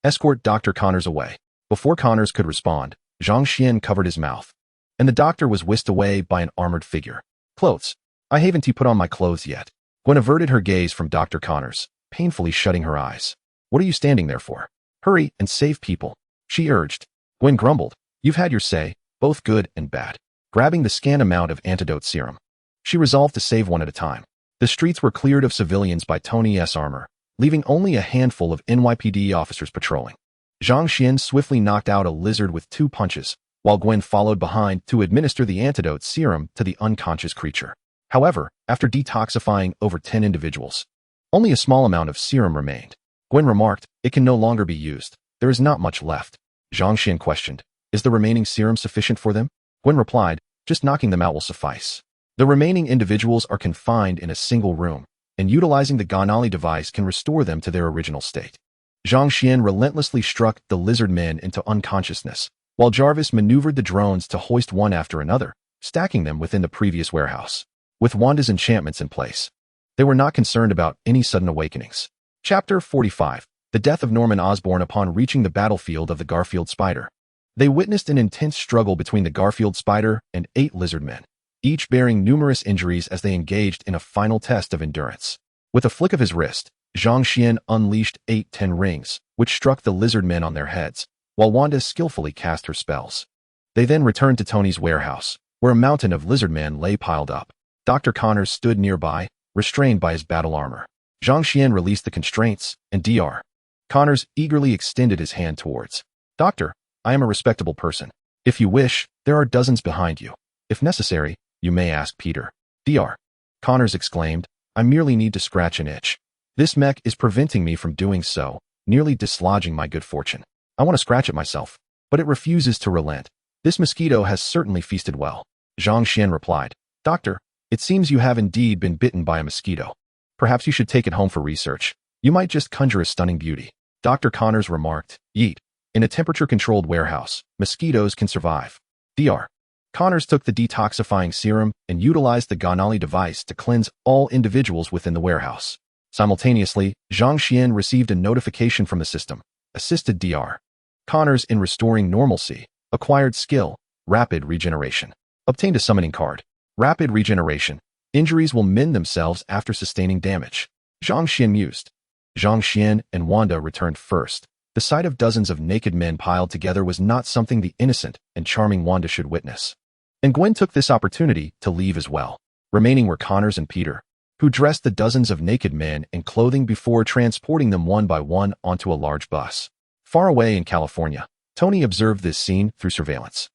Escort Dr. Connors away. Before Connors could respond, Zhang Xian covered his mouth, and the doctor was whisked away by an armored figure. Clothes. I haven't put on my clothes yet. Gwen averted her gaze from Dr. Connors, painfully shutting her eyes. What are you standing there for? Hurry and save people, she urged. Gwen grumbled. You've had your say, both good and bad. Grabbing the scant amount of antidote serum, she resolved to save one at a time. The streets were cleared of civilians by Tony's armor, leaving only a handful of NYPD officers patrolling. Zhang Xian swiftly knocked out a lizard with 2 punches, while Gwen followed behind to administer the antidote serum to the unconscious creature. However, after detoxifying over 10 individuals, only a small amount of serum remained. Gwen remarked, it can no longer be used. There is not much left. Zhang Xian questioned, is the remaining serum sufficient for them? Gwen replied, just knocking them out will suffice. The remaining individuals are confined in a single room, and utilizing the Ganali device can restore them to their original state. Zhang Xian relentlessly struck the lizard men into unconsciousness, while Jarvis maneuvered the drones to hoist one after another, stacking them within the previous warehouse. With Wanda's enchantments in place, they were not concerned about any sudden awakenings. Chapter 45. The death of Norman Osborn upon reaching the battlefield of the Garfield Spider. They witnessed an intense struggle between the Garfield Spider and 8 lizard men, each bearing numerous injuries as they engaged in a final test of endurance. With a flick of his wrist, Zhang Xian unleashed 8 10 rings, which struck the lizard men on their heads, while Wanda skillfully cast her spells. They then returned to Tony's warehouse, where a mountain of lizard men lay piled up. Dr. Connors stood nearby, restrained by his battle armor. Zhang Xian released the constraints, and Dr. Connors eagerly extended his hand towards. Doctor, I am a respectable person. If you wish, there are dozens behind you. If necessary, you may ask Peter. Dr. Connors exclaimed, I merely need to scratch an itch. This mech is preventing me from doing so, nearly dislodging my good fortune. I want to scratch it myself, but it refuses to relent. This mosquito has certainly feasted well. Zhang Xian replied, Doctor, it seems you have indeed been bitten by a mosquito. Perhaps you should take it home for research. You might just conjure a stunning beauty. Dr. Connors remarked, Yeet. In a temperature-controlled warehouse, mosquitoes can survive. Dr. Connors took the detoxifying serum and utilized the Ganali device to cleanse all individuals within the warehouse. Simultaneously, Zhang Xian received a notification from the system, assisted Dr. Connors in restoring normalcy, acquired skill, rapid regeneration. Obtained a summoning card. Rapid regeneration. Injuries will mend themselves after sustaining damage. Zhang Xian mused. Zhang Xian and Wanda returned first. The sight of dozens of naked men piled together was not something the innocent and charming Wanda should witness. And Gwen took this opportunity to leave as well. Remaining were Connors and Peter, who dressed the dozens of naked men in clothing before transporting them one by one onto a large bus. Far away in California, Tony observed this scene through surveillance,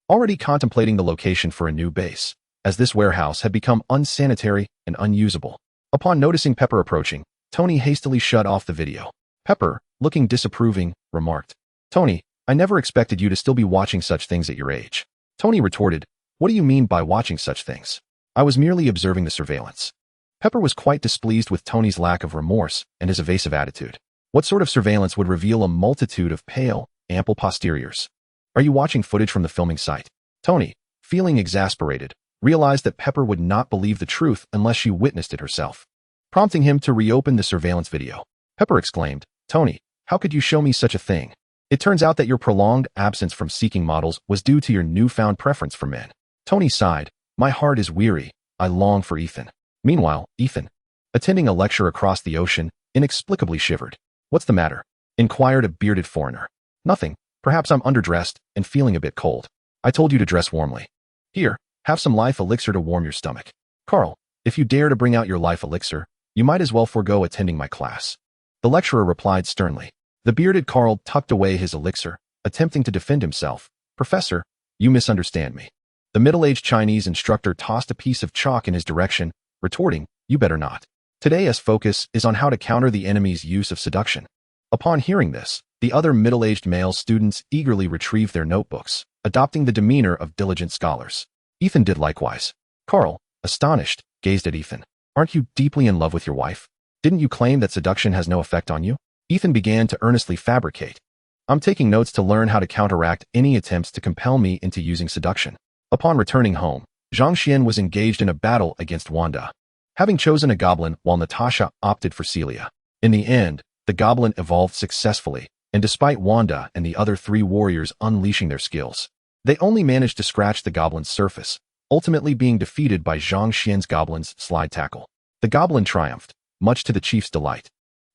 already contemplating the location for a new base, as this warehouse had become unsanitary and unusable. Upon noticing Pepper approaching, Tony hastily shut off the video. Pepper, looking disapproving, remarked, Tony, I never expected you to still be watching such things at your age. Tony retorted, what do you mean by watching such things? I was merely observing the surveillance. Pepper was quite displeased with Tony's lack of remorse and his evasive attitude. What sort of surveillance would reveal a multitude of pale, ample posteriors? Are you watching footage from the filming site? Tony, feeling exasperated, realized that Pepper would not believe the truth unless she witnessed it herself, prompting him to reopen the surveillance video. Pepper exclaimed, Tony, how could you show me such a thing? It turns out that your prolonged absence from seeking models was due to your newfound preference for men. Tony sighed, my heart is weary, I long for Ethan. Meanwhile, Ethan, attending a lecture across the ocean, inexplicably shivered. What's the matter? Inquired a bearded foreigner. Nothing, perhaps I'm underdressed and feeling a bit cold. I told you to dress warmly. Here, have some life elixir to warm your stomach. Carl, if you dare to bring out your life elixir, You might as well forego attending my class. The lecturer replied sternly. The bearded Carl tucked away his elixir, attempting to defend himself. Professor, you misunderstand me. The middle-aged Chinese instructor tossed a piece of chalk in his direction, retorting, you better not. Today's focus is on how to counter the enemy's use of seduction. Upon hearing this, the other middle-aged male students eagerly retrieved their notebooks, adopting the demeanor of diligent scholars. Ethan did likewise. Carl, astonished, gazed at Ethan. Aren't you deeply in love with your wife? Didn't you claim that seduction has no effect on you? Ethan began to earnestly fabricate. I'm taking notes to learn how to counteract any attempts to compel me into using seduction. Upon returning home, Zhang Xian was engaged in a battle against Wanda, having chosen a goblin while Natasha opted for Celia. In the end, the goblin evolved successfully, and despite Wanda and the other 3 warriors unleashing their skills, they only managed to scratch the goblin's surface, ultimately being defeated by Zhang Xian's goblin's slide tackle. The goblin triumphed, much to the chief's delight,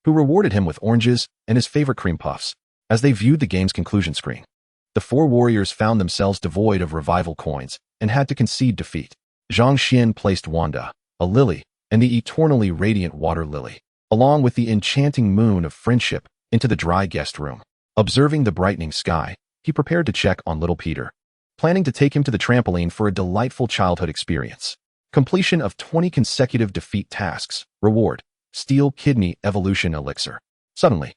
who rewarded him with oranges and his favorite cream puffs. As they viewed the game's conclusion screen, the 4 warriors found themselves devoid of revival coins and had to concede defeat. Zhang Xian placed Wanda, a lily, and the eternally radiant water lily, along with the enchanting moon of friendship, into the dry guest room. Observing the brightening sky, he prepared to check on little Peter, planning to take him to the trampoline for a delightful childhood experience. Completion of 20 consecutive defeat tasks. Reward: Steel Kidney Evolution Elixir. Suddenly,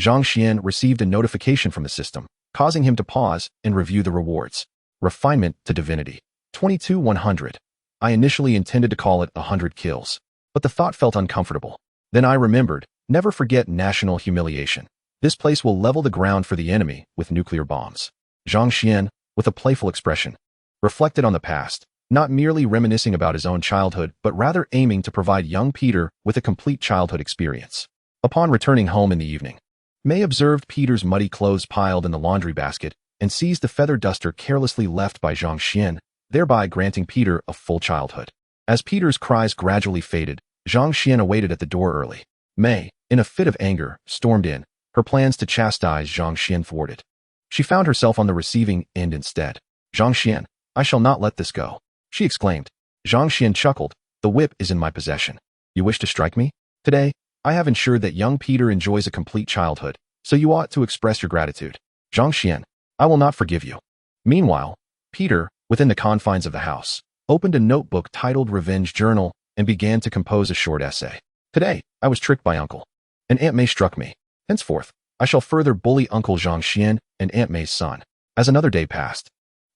Zhang Xian received a notification from the system, causing him to pause and review the rewards. Refinement to Divinity. 22-100. I initially intended to call it 100 kills, but the thought felt uncomfortable. Then I remembered, never forget national humiliation. This place will level the ground for the enemy with nuclear bombs. Zhang Xian, with a playful expression, reflected on the past, not merely reminiscing about his own childhood, but rather aiming to provide young Peter with a complete childhood experience. Upon returning home in the evening, May observed Peter's muddy clothes piled in the laundry basket and seized the feather duster carelessly left by Zhang Xian, thereby granting Peter a full childhood. As Peter's cries gradually faded, Zhang Xian awaited at the door early. May, in a fit of anger, stormed in, her plans to chastise Zhang Xian thwarted. She found herself on the receiving end instead. Zhang Xian, I shall not let this go, she exclaimed. Zhang Xian chuckled, the whip is in my possession. You wish to strike me? Today, I have ensured that young Peter enjoys a complete childhood, so you ought to express your gratitude. Zhang Xian, I will not forgive you. Meanwhile, Peter, within the confines of the house, opened a notebook titled Revenge Journal and began to compose a short essay. Today, I was tricked by Uncle, and Aunt May struck me. Henceforth, I shall further bully Uncle Zhang Xian and Aunt May's son. As another day passed,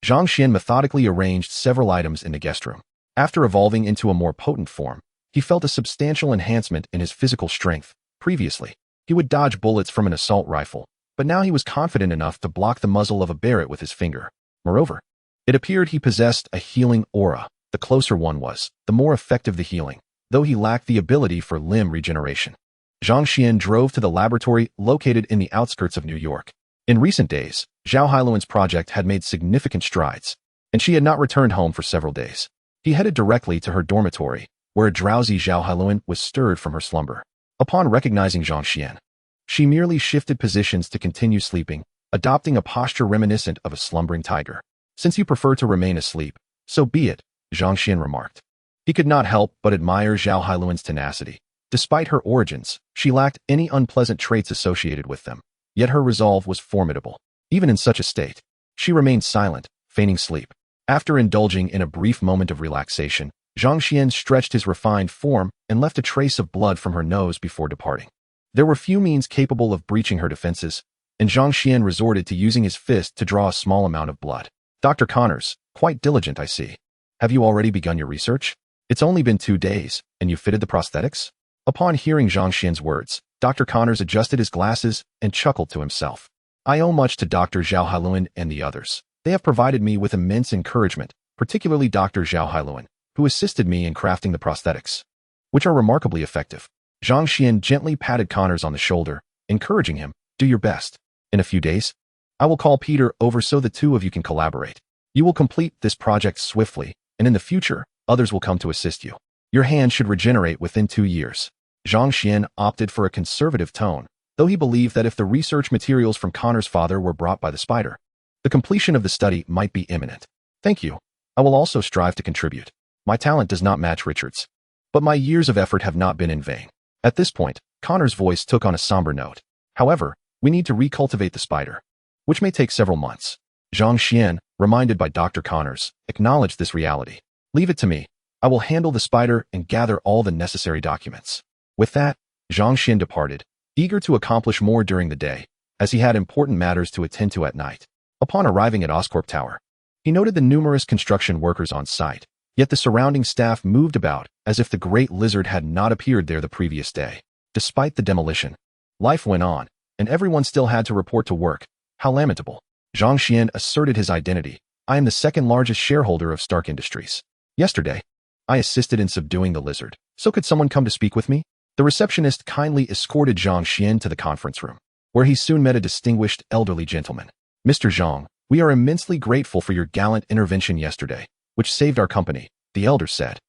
Zhang Xian methodically arranged several items in the guest room. After evolving into a more potent form, he felt a substantial enhancement in his physical strength. Previously, he would dodge bullets from an assault rifle, but now he was confident enough to block the muzzle of a Barrett with his finger. Moreover, it appeared he possessed a healing aura. The closer one was, the more effective the healing, though he lacked the ability for limb regeneration. Zhang Xian drove to the laboratory located in the outskirts of New York. In recent days, Zhao Hailuan's project had made significant strides, and she had not returned home for several days. He headed directly to her dormitory, where a drowsy Zhao Hailuan was stirred from her slumber. Upon recognizing Zhang Xian, she merely shifted positions to continue sleeping, adopting a posture reminiscent of a slumbering tiger. Since you prefer to remain asleep, so be it, Zhang Xian remarked. He could not help but admire Zhao Hailuan's tenacity. Despite her origins, she lacked any unpleasant traits associated with them, yet her resolve was formidable. Even in such a state, she remained silent, feigning sleep. After indulging in a brief moment of relaxation, Zhang Xian stretched his refined form and left a trace of blood from her nose before departing. There were few means capable of breaching her defenses, and Zhang Xian resorted to using his fist to draw a small amount of blood. Dr. Connors, quite diligent, I see. Have you already begun your research? It's only been 2 days, and you fitted the prosthetics? Upon hearing Zhang Xian's words, Dr. Connors adjusted his glasses and chuckled to himself. I owe much to Dr. Zhao Hailuan and the others. They have provided me with immense encouragement, particularly Dr. Zhao Hailuan, who assisted me in crafting the prosthetics, which are remarkably effective. Zhang Xian gently patted Connors on the shoulder, encouraging him, do your best. In a few days, I will call Peter over so the two of you can collaborate. You will complete this project swiftly, and in the future, others will come to assist you. Your hand should regenerate within 2 years. Zhang Xian opted for a conservative tone, though he believed that if the research materials from Connor's father were brought by the spider, the completion of the study might be imminent. Thank you. I will also strive to contribute. My talent does not match Richard's, but my years of effort have not been in vain. At this point, Connor's voice took on a somber note. However, we need to recultivate the spider, which may take several months. Zhang Xian, reminded by Dr. Connors, acknowledged this reality. Leave it to me. I will handle the spider and gather all the necessary documents. With that, Zhang Xian departed, eager to accomplish more during the day, as he had important matters to attend to at night. Upon arriving at Oscorp Tower, he noted the numerous construction workers on site, yet the surrounding staff moved about as if the great lizard had not appeared there the previous day. Despite the demolition, life went on, and everyone still had to report to work. How lamentable. Zhang Xian asserted his identity. I am the second largest shareholder of Stark Industries. Yesterday, I assisted in subduing the lizard. So could someone come to speak with me? The receptionist kindly escorted Zhang Xian to the conference room, where he soon met a distinguished elderly gentleman. Mr. Zhang, we are immensely grateful for your gallant intervention yesterday, which saved our company, the elder said.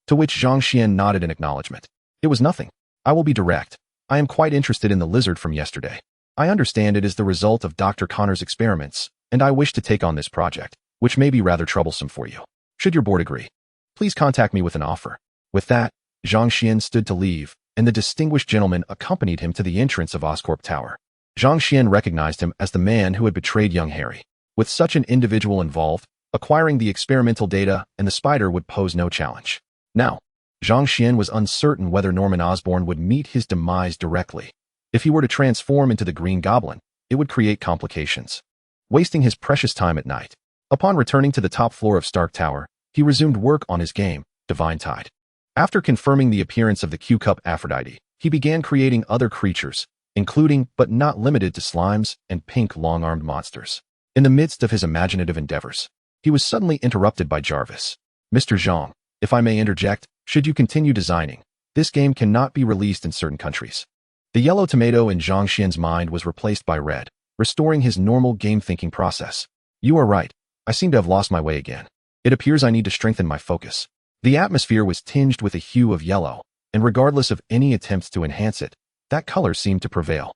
To which Zhang Xian nodded in acknowledgement. It was nothing. I will be direct. I am quite interested in the lizard from yesterday. I understand it is the result of Dr. Connor's experiments, and I wish to take on this project, which may be rather troublesome for you. Should your board agree, please contact me with an offer. With that, Zhang Xian stood to leave, and the distinguished gentleman accompanied him to the entrance of Oscorp Tower. Zhang Xian recognized him as the man who had betrayed young Harry. With such an individual involved, acquiring the experimental data and the spider would pose no challenge. Now, Zhang Xian was uncertain whether Norman Osborn would meet his demise directly. If he were to transform into the Green Goblin, it would create complications, wasting his precious time at night. Upon returning to the top floor of Stark Tower, he resumed work on his game, Divine Tide. After confirming the appearance of the Q-Cup Aphrodite, he began creating other creatures, including but not limited to slimes and pink long-armed monsters. In the midst of his imaginative endeavors, he was suddenly interrupted by Jarvis. Mr. Zhang, if I may interject, should you continue designing, this game cannot be released in certain countries. The yellow tomato in Zhang Xian's mind was replaced by red, restoring his normal game-thinking process. You are right. I seem to have lost my way again. It appears I need to strengthen my focus. The atmosphere was tinged with a hue of yellow, and regardless of any attempts to enhance it, that color seemed to prevail.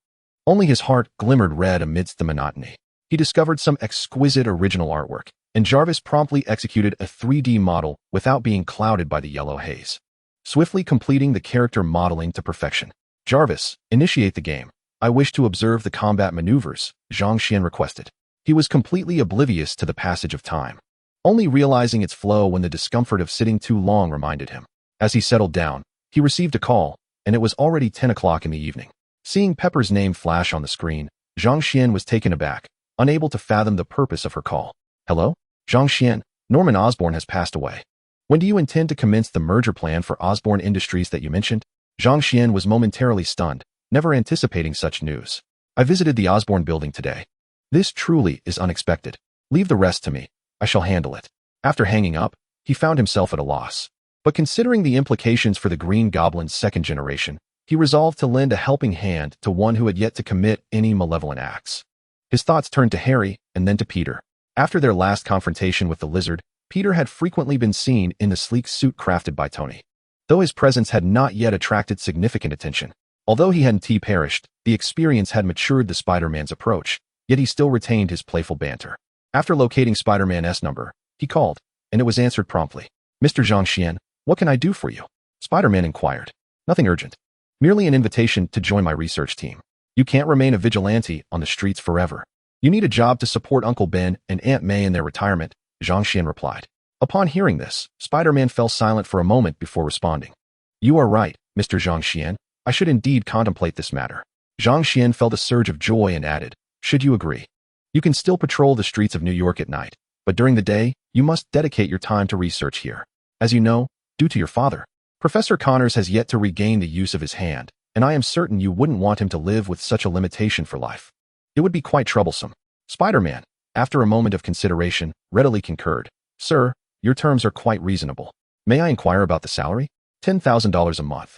Only his heart glimmered red amidst the monotony. He discovered some exquisite original artwork, and Jarvis promptly executed a 3D model without being clouded by the yellow haze, swiftly completing the character modeling to perfection. Jarvis, initiate the game. I wish to observe the combat maneuvers, Zhang Xian requested. He was completely oblivious to the passage of time, only realizing its flow when the discomfort of sitting too long reminded him. As he settled down, he received a call, and it was already 10 o'clock in the evening. Seeing Pepper's name flash on the screen, Zhang Xian was taken aback, unable to fathom the purpose of her call. Hello? Zhang Xian, Norman Osborn has passed away. When do you intend to commence the merger plan for Osborn Industries that you mentioned? Zhang Xian was momentarily stunned, never anticipating such news. I visited the Osborn building today. This truly is unexpected. Leave the rest to me. I shall handle it. After hanging up, he found himself at a loss. But considering the implications for the Green Goblin's second generation, he resolved to lend a helping hand to one who had yet to commit any malevolent acts. His thoughts turned to Harry and then to Peter. After their last confrontation with the lizard, Peter had frequently been seen in the sleek suit crafted by Tony. Though his presence had not yet attracted significant attention, although he hadn't perished, the experience had matured the Spider-Man's approach, yet he still retained his playful banter. After locating Spider-Man's number, he called, and it was answered promptly. Mr. Zhang Xian, what can I do for you? Spider-Man inquired. Nothing urgent. Merely an invitation to join my research team. You can't remain a vigilante on the streets forever. You need a job to support Uncle Ben and Aunt May in their retirement, Zhang Xian replied. Upon hearing this, Spider-Man fell silent for a moment before responding. You are right, Mr. Zhang Xian. I should indeed contemplate this matter. Zhang Xian felt a surge of joy and added, should you agree? You can still patrol the streets of New York at night, but during the day, you must dedicate your time to research here. As you know, due to your father, Professor Connors has yet to regain the use of his hand, and I am certain you wouldn't want him to live with such a limitation for life. It would be quite troublesome. Spider-Man, after a moment of consideration, readily concurred. Sir, your terms are quite reasonable. May I inquire about the salary? $10,000 a month.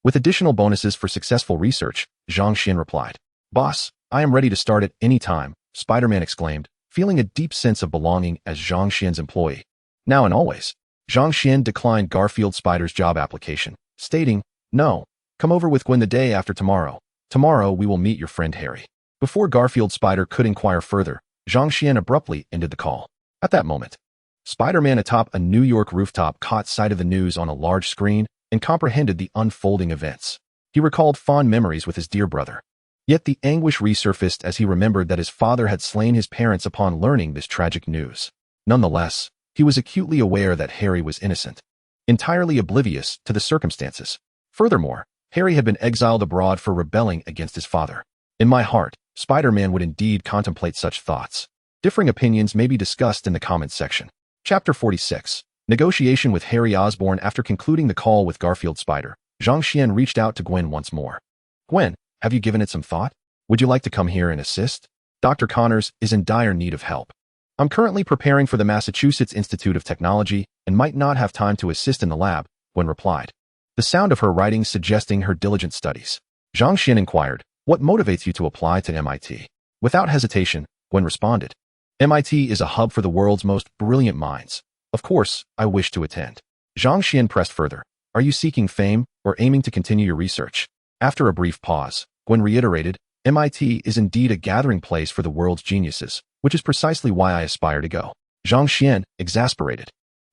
With additional bonuses for successful research, Zhang Xian replied. Boss, I am ready to start at any time, Spider-Man exclaimed, feeling a deep sense of belonging as Zhang Xian's employee. Now and always. Zhang Xian declined Garfield Spider's job application, stating, No, come over with Gwen the day after tomorrow. Tomorrow we will meet your friend Harry. Before Garfield Spider could inquire further, Zhang Xian abruptly ended the call. At that moment, Spider-Man atop a New York rooftop caught sight of the news on a large screen and comprehended the unfolding events. He recalled fond memories with his dear brother. Yet the anguish resurfaced as he remembered that his father had slain his parents upon learning this tragic news. Nonetheless, he was acutely aware that Harry was innocent, entirely oblivious to the circumstances. Furthermore, Harry had been exiled abroad for rebelling against his father. In my heart, Spider-Man would indeed contemplate such thoughts. Differing opinions may be discussed in the comments section. Chapter 46. Negotiation with Harry Osborn. After concluding the call with Garfield Spider, Zhang Xian reached out to Gwen once more. Gwen, have you given it some thought? Would you like to come here and assist? Dr. Connors is in dire need of help. I'm currently preparing for the Massachusetts Institute of Technology and might not have time to assist in the lab, Gwen replied, the sound of her writing suggesting her diligent studies. Zhang Xian inquired, what motivates you to apply to MIT? Without hesitation, Gwen responded, MIT is a hub for the world's most brilliant minds. Of course, I wish to attend. Zhang Xian pressed further, are you seeking fame or aiming to continue your research? After a brief pause, Gwen reiterated, MIT is indeed a gathering place for the world's geniuses, which is precisely why I aspire to go. Zhang Xian, exasperated,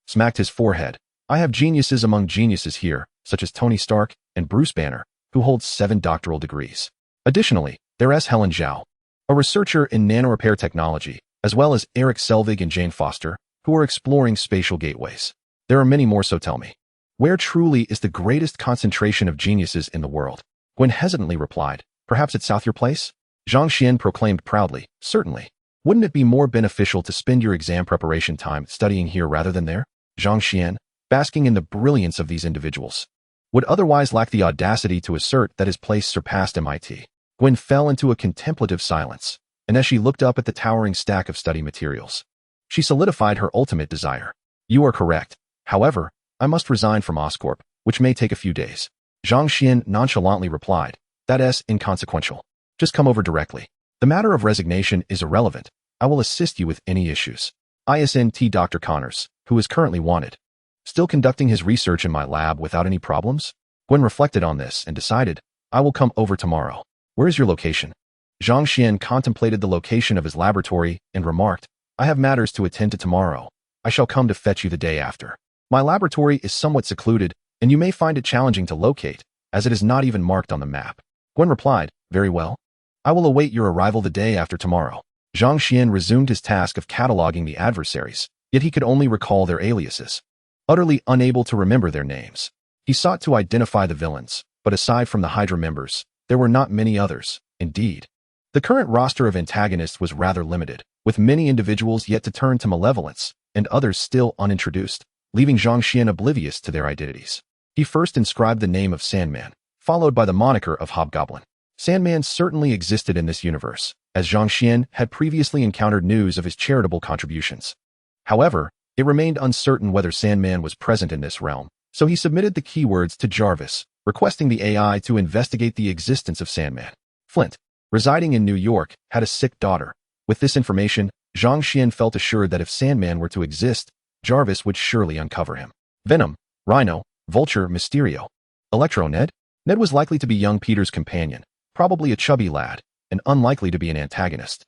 smacked his forehead. I have geniuses among geniuses here, such as Tony Stark and Bruce Banner, who hold 7 doctoral degrees. Additionally, there is Helen Zhao, a researcher in nanorepair technology, as well as Eric Selvig and Jane Foster, who are exploring spatial gateways. There are many more, so tell me, where truly is the greatest concentration of geniuses in the world? Gwen hesitantly replied, perhaps at South Your Place? Zhang Xian proclaimed proudly, certainly. Wouldn't it be more beneficial to spend your exam preparation time studying here rather than there? Zhang Xian, basking in the brilliance of these individuals, would otherwise lack the audacity to assert that his place surpassed MIT. Gwen fell into a contemplative silence, and as she looked up at the towering stack of study materials, she solidified her ultimate desire. You are correct. However, I must resign from Oscorp, which may take a few days. Zhang Xian nonchalantly replied, that's inconsequential. Just come over directly. The matter of resignation is irrelevant. I will assist you with any issues. ISNT Dr. Connors, who is currently wanted, still conducting his research in my lab without any problems? Gwen reflected on this and decided, I will come over tomorrow. Where is your location? Zhang Xian contemplated the location of his laboratory and remarked, I have matters to attend to tomorrow. I shall come to fetch you the day after. My laboratory is somewhat secluded, and you may find it challenging to locate, as it is not even marked on the map. Gwen replied, very well. I will await your arrival the day after tomorrow. Zhang Xian resumed his task of cataloging the adversaries, yet he could only recall their aliases. Utterly unable to remember their names, he sought to identify the villains, but aside from the Hydra members, there were not many others. Indeed, the current roster of antagonists was rather limited, with many individuals yet to turn to malevolence, and others still unintroduced, leaving Zhang Xian oblivious to their identities. He first inscribed the name of Sandman, followed by the moniker of Hobgoblin. Sandman certainly existed in this universe, as Zhang Xian had previously encountered news of his charitable contributions. However, it remained uncertain whether Sandman was present in this realm, so he submitted the keywords to Jarvis, requesting the AI to investigate the existence of Sandman. Flint, residing in New York, had a sick daughter. With this information, Zhang Xian felt assured that if Sandman were to exist, Jarvis would surely uncover him. Venom, Rhino, Vulture, Mysterio. Electro Ned? Ned was likely to be young Peter's companion, probably a chubby lad, and unlikely to be an antagonist.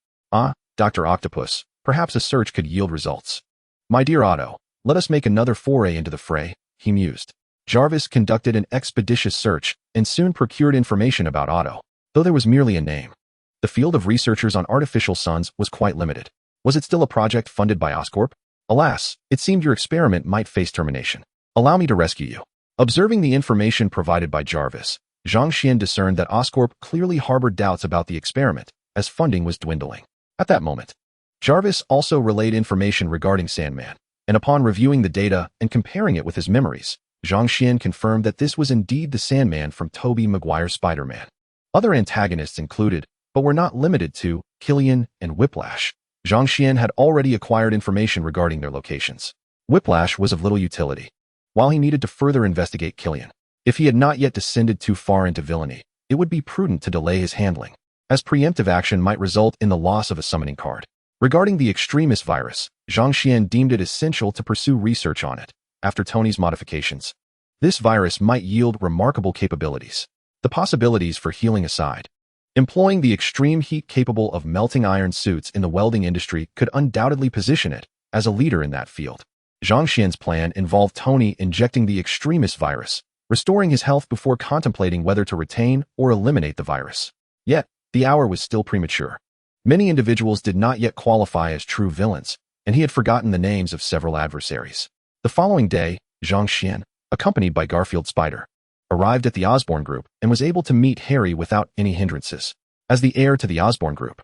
Dr. Octopus, perhaps a search could yield results. My dear Otto, let us make another foray into the fray, he mused. Jarvis conducted an expeditious search and soon procured information about Otto, though there was merely a name. The field of researchers on artificial suns was quite limited. Was it still a project funded by Oscorp? Alas, it seemed your experiment might face termination. Allow me to rescue you. Observing the information provided by Jarvis, Zhang Xian discerned that Oscorp clearly harbored doubts about the experiment, as funding was dwindling. At that moment, Jarvis also relayed information regarding Sandman, and upon reviewing the data and comparing it with his memories, Zhang Xian confirmed that this was indeed the Sandman from Tobey Maguire's Spider-Man. Other antagonists included, but were not limited to, Killian and Whiplash. Zhang Xian had already acquired information regarding their locations. Whiplash was of little utility, while he needed to further investigate Killian. If he had not yet descended too far into villainy, it would be prudent to delay his handling, as preemptive action might result in the loss of a summoning card. Regarding the extremist virus, Zhang Xian deemed it essential to pursue research on it. After Tony's modifications, this virus might yield remarkable capabilities. The possibilities for healing aside, employing the extreme heat capable of melting iron suits in the welding industry could undoubtedly position it as a leader in that field. Zhang Xian's plan involved Tony injecting the extremist virus, restoring his health before contemplating whether to retain or eliminate the virus. Yet, the hour was still premature. Many individuals did not yet qualify as true villains, and he had forgotten the names of several adversaries. The following day, Zhang Xian, accompanied by Garfield Spider, arrived at the Osborn Group and was able to meet Harry without any hindrances. As the heir to the Osborn Group,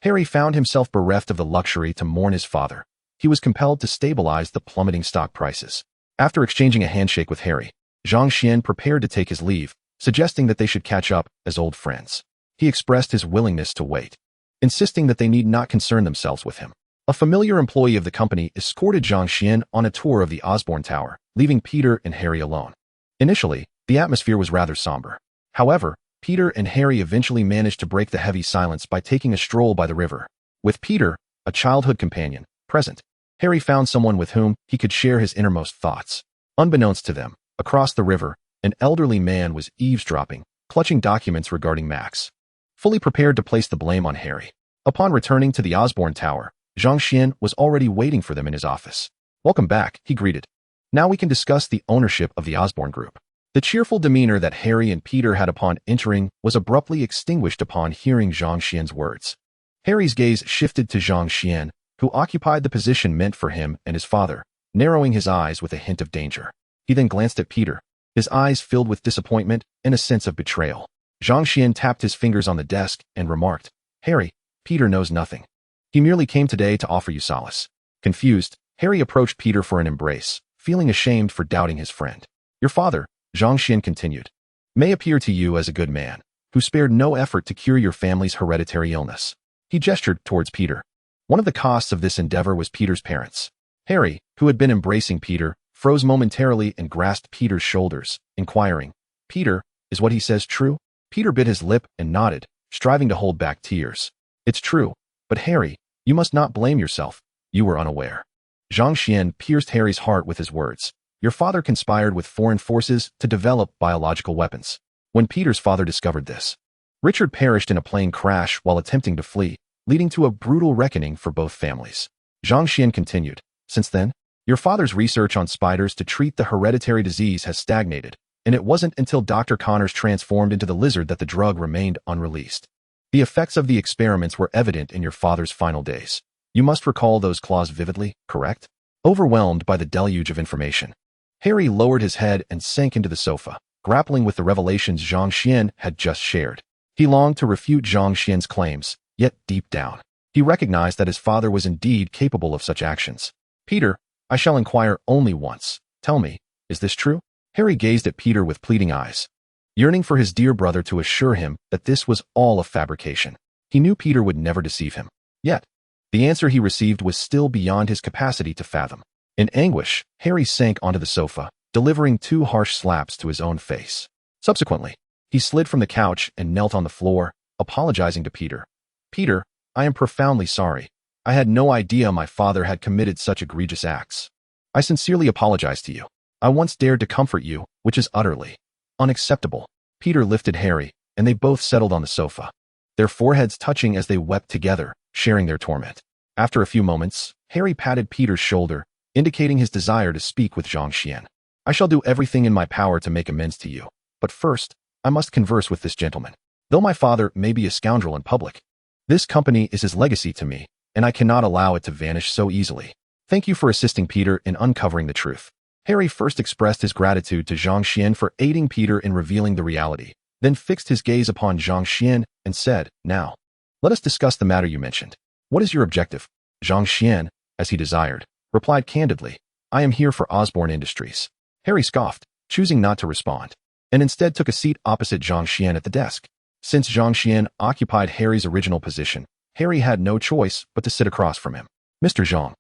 Harry found himself bereft of the luxury to mourn his father. He was compelled to stabilize the plummeting stock prices. After exchanging a handshake with Harry, Zhang Xian prepared to take his leave, suggesting that they should catch up as old friends. He expressed his willingness to wait, insisting that they need not concern themselves with him. A familiar employee of the company escorted Zhang Xian on a tour of the Osborn Tower, leaving Peter and Harry alone. Initially, the atmosphere was rather somber. However, Peter and Harry eventually managed to break the heavy silence by taking a stroll by the river. With Peter, a childhood companion, present, Harry found someone with whom he could share his innermost thoughts. Unbeknownst to them, across the river, an elderly man was eavesdropping, clutching documents regarding Max. Fully prepared to place the blame on Harry. Upon returning to the Osborn Tower, Zhang Xian was already waiting for them in his office. "Welcome back," he greeted. "Now we can discuss the ownership of the Osborn Group." The cheerful demeanor that Harry and Peter had upon entering was abruptly extinguished upon hearing Zhang Xian's words. Harry's gaze shifted to Zhang Xian, who occupied the position meant for him and his father, narrowing his eyes with a hint of danger. He then glanced at Peter, his eyes filled with disappointment and a sense of betrayal. Zhang Xian tapped his fingers on the desk and remarked, "Harry, Peter knows nothing. He merely came today to offer you solace." Confused, Harry approached Peter for an embrace, feeling ashamed for doubting his friend. "Your father," Zhang Xian continued, "may appear to you as a good man, who spared no effort to cure your family's hereditary illness." He gestured towards Peter. One of the costs of this endeavor was Peter's parents. Harry, who had been embracing Peter, froze momentarily and grasped Peter's shoulders, inquiring, "Peter, is what he says true?" Peter bit his lip and nodded, striving to hold back tears. "It's true, but Harry, you must not blame yourself. You were unaware." Zhang Xian pierced Harry's heart with his words. "Your father conspired with foreign forces to develop biological weapons. When Peter's father discovered this, Richard perished in a plane crash while attempting to flee, leading to a brutal reckoning for both families." Zhang Xian continued, "Since then, your father's research on spiders to treat the hereditary disease has stagnated, and it wasn't until Dr. Connors transformed into the lizard that the drug remained unreleased. The effects of the experiments were evident in your father's final days. You must recall those claws vividly, correct?" Overwhelmed by the deluge of information, Harry lowered his head and sank into the sofa, grappling with the revelations Zhang Xian had just shared. He longed to refute Zhang Xian's claims, yet deep down, he recognized that his father was indeed capable of such actions. "Peter, I shall inquire only once. Tell me, is this true?" Harry gazed at Peter with pleading eyes, yearning for his dear brother to assure him that this was all a fabrication. He knew Peter would never deceive him. Yet, the answer he received was still beyond his capacity to fathom. In anguish, Harry sank onto the sofa, delivering 2 harsh slaps to his own face. Subsequently, he slid from the couch and knelt on the floor, apologizing to Peter. "Peter, I am profoundly sorry. I had no idea my father had committed such egregious acts. I sincerely apologize to you. I once dared to comfort you, which is utterly unacceptable." Peter lifted Harry, and they both settled on the sofa, their foreheads touching as they wept together, sharing their torment. After a few moments, Harry patted Peter's shoulder, indicating his desire to speak with Zhang Xian. "I shall do everything in my power to make amends to you, but first, I must converse with this gentleman. Though my father may be a scoundrel in public, this company is his legacy to me, and I cannot allow it to vanish so easily. Thank you for assisting Peter in uncovering the truth." Harry first expressed his gratitude to Zhang Xian for aiding Peter in revealing the reality, then fixed his gaze upon Zhang Xian and said, "Now, let us discuss the matter you mentioned. What is your objective?" Zhang Xian, as he desired, replied candidly, "I am here for Osborn Industries." Harry scoffed, choosing not to respond, and instead took a seat opposite Zhang Xian at the desk. Since Zhang Xian occupied Harry's original position, Harry had no choice but to sit across from him. "Mr. Zhang,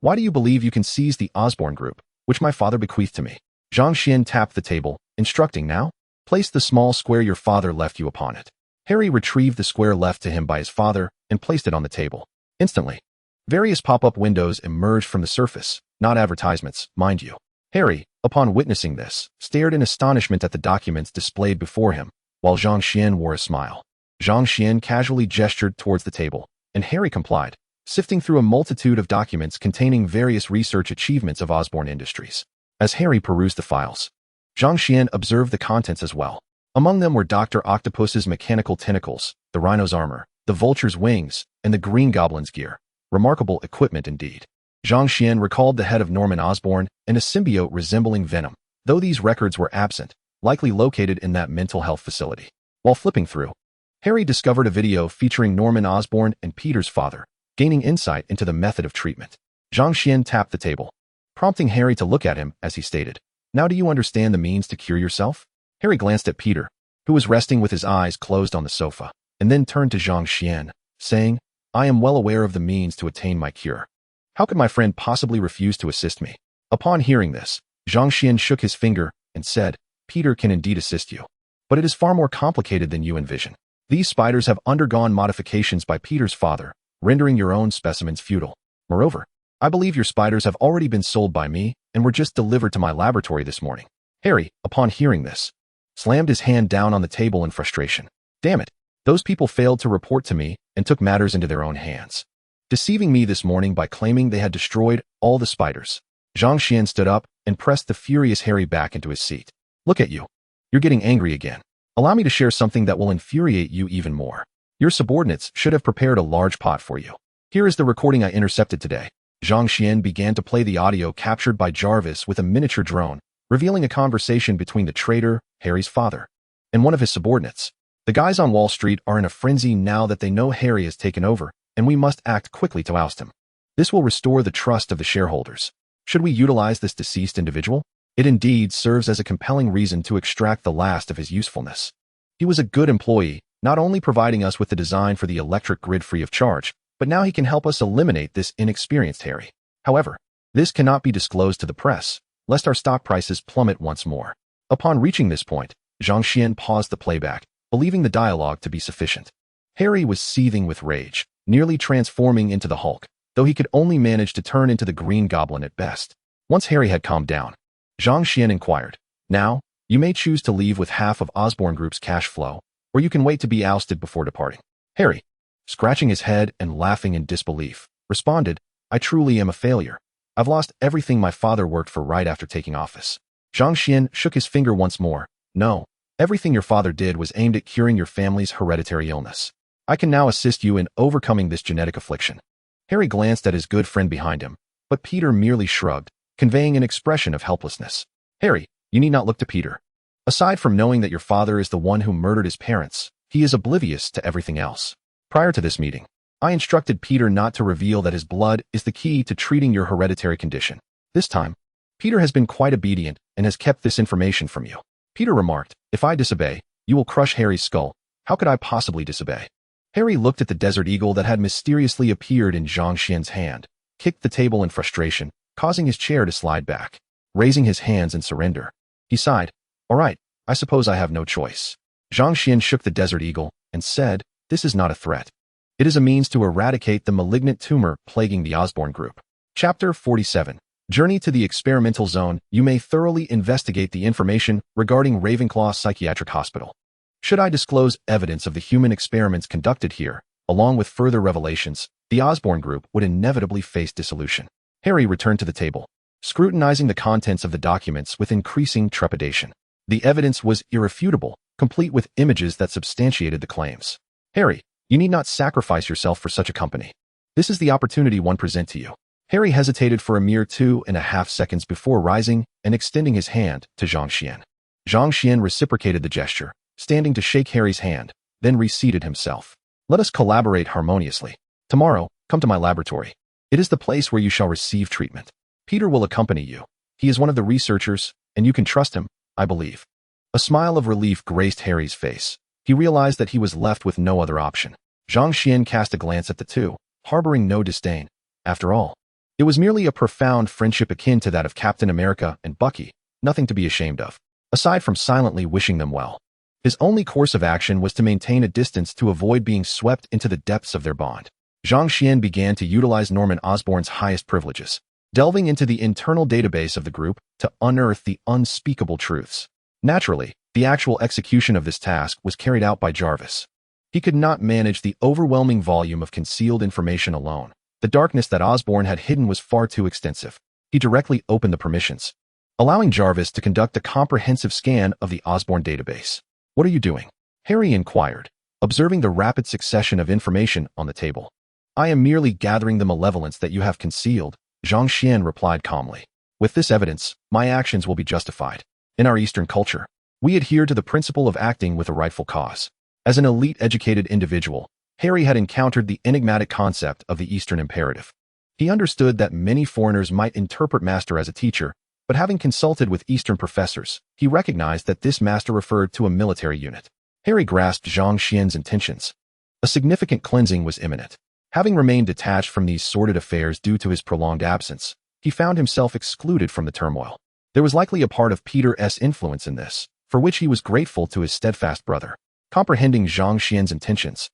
why do you believe you can seize the Osborn Group, which my father bequeathed to me?" Zhang Xian tapped the table, instructing, "Now, place the small square your father left you upon it." Harry retrieved the square left to him by his father and placed it on the table. Instantly, various pop-up windows emerged from the surface, not advertisements, mind you. Harry, upon witnessing this, stared in astonishment at the documents displayed before him, while Zhang Xian wore a smile. Zhang Xian casually gestured towards the table, and Harry complied, sifting through a multitude of documents containing various research achievements of Osborn Industries. As Harry perused the files, Zhang Xian observed the contents as well. Among them were Dr. Octopus's mechanical tentacles, the rhino's armor, the vulture's wings, and the Green Goblin's gear. Remarkable equipment indeed. Zhang Xian recalled the head of Norman Osborn and a symbiote resembling Venom, though these records were absent, likely located in that mental health facility. While flipping through, Harry discovered a video featuring Norman Osborn and Peter's father, gaining insight into the method of treatment. Zhang Xian tapped the table, prompting Harry to look at him as he stated, "Now do you understand the means to cure yourself?" Harry glanced at Peter, who was resting with his eyes closed on the sofa, and then turned to Zhang Xian, saying, "I am well aware of the means to attain my cure. How could my friend possibly refuse to assist me?" Upon hearing this, Zhang Xian shook his finger and said, "Peter can indeed assist you, but it is far more complicated than you envision. These spiders have undergone modifications by Peter's father, rendering your own specimens futile. Moreover, I believe your spiders have already been sold by me and were just delivered to my laboratory this morning." Harry, upon hearing this, slammed his hand down on the table in frustration. Damn it, those people failed to report to me and took matters into their own hands, deceiving me this morning by claiming they had destroyed all the spiders. Zhang Xian stood up and pressed the furious Harry back into his seat. "Look at you. You're getting angry again. Allow me to share something that will infuriate you even more. Your subordinates should have prepared a large pot for you. Here is the recording I intercepted today." Zhang Xian began to play the audio captured by Jarvis with a miniature drone, revealing a conversation between the traitor, Harry's father, and one of his subordinates. "The guys on Wall Street are in a frenzy now that they know Harry has taken over, and we must act quickly to oust him. This will restore the trust of the shareholders. Should we utilize this deceased individual? It indeed serves as a compelling reason to extract the last of his usefulness. He was a good employee, not only providing us with the design for the electric grid free of charge, but now he can help us eliminate this inexperienced Harry. However, this cannot be disclosed to the press, lest our stock prices plummet once more." Upon reaching this point, Zhang Xian paused the playback, believing the dialogue to be sufficient. Harry was seething with rage, nearly transforming into the Hulk, though he could only manage to turn into the Green Goblin at best. Once Harry had calmed down, Zhang Xian inquired, "Now, you may choose to leave with half of Osborn Group's cash flow, or you can wait to be ousted before departing." Harry, scratching his head and laughing in disbelief, responded, "I truly am a failure. I've lost everything my father worked for right after taking office." Zhang Xian shook his finger once more. "No, everything your father did was aimed at curing your family's hereditary illness. I can now assist you in overcoming this genetic affliction." Harry glanced at his good friend behind him, but Peter merely shrugged, conveying an expression of helplessness. "Harry, you need not look to Peter. Aside from knowing that your father is the one who murdered his parents, he is oblivious to everything else. Prior to this meeting, I instructed Peter not to reveal that his blood is the key to treating your hereditary condition. This time, Peter has been quite obedient and has kept this information from you." Peter remarked, "If I disobey, you will crush Harry's skull. How could I possibly disobey?" Harry looked at the desert eagle that had mysteriously appeared in Zhang Xian's hand, kicked the table in frustration, causing his chair to slide back. Raising his hands in surrender, he sighed, "All right, I suppose I have no choice." Zhang Xian shook the desert eagle and said, "This is not a threat. It is a means to eradicate the malignant tumor plaguing the Osborn Group." Chapter 47. Journey to the Experimental Zone. You may thoroughly investigate the information regarding Ravenclaw Psychiatric Hospital. Should I disclose evidence of the human experiments conducted here, along with further revelations, the Osborn Group would inevitably face dissolution. Harry returned to the table, scrutinizing the contents of the documents with increasing trepidation. The evidence was irrefutable, complete with images that substantiated the claims. "Harry, you need not sacrifice yourself for such a company. This is the opportunity one present to you." Harry hesitated for a mere 2.5 seconds before rising and extending his hand to Zhang Xian. Zhang Xian reciprocated the gesture, standing to shake Harry's hand, then reseated himself. "Let us collaborate harmoniously. Tomorrow, come to my laboratory. It is the place where you shall receive treatment. Peter will accompany you. He is one of the researchers, and you can trust him, I believe." A smile of relief graced Harry's face. He realized that he was left with no other option. Zhang Xian cast a glance at the two, harboring no disdain. After all, it was merely a profound friendship akin to that of Captain America and Bucky, nothing to be ashamed of. Aside from silently wishing them well, his only course of action was to maintain a distance to avoid being swept into the depths of their bond. Zhang Xian began to utilize Norman Osborn's highest privileges, delving into the internal database of the group to unearth the unspeakable truths. Naturally, the actual execution of this task was carried out by Jarvis. He could not manage the overwhelming volume of concealed information alone. The darkness that Osborn had hidden was far too extensive. He directly opened the permissions, allowing Jarvis to conduct a comprehensive scan of the Osborn database. "What are you doing?" Harry inquired, observing the rapid succession of information on the table. "I am merely gathering the malevolence that you have concealed," Zhang Xian replied calmly. "With this evidence, my actions will be justified. In our Eastern culture, we adhere to the principle of acting with a rightful cause." As an elite educated individual, Harry had encountered the enigmatic concept of the Eastern imperative. He understood that many foreigners might interpret master as a teacher, but having consulted with Eastern professors, he recognized that this master referred to a military unit. Harry grasped Zhang Xian's intentions. A significant cleansing was imminent. Having remained detached from these sordid affairs due to his prolonged absence, he found himself excluded from the turmoil. There was likely a part of Peter's influence in this, for which he was grateful to his steadfast brother. Comprehending Zhang Xian's intentions,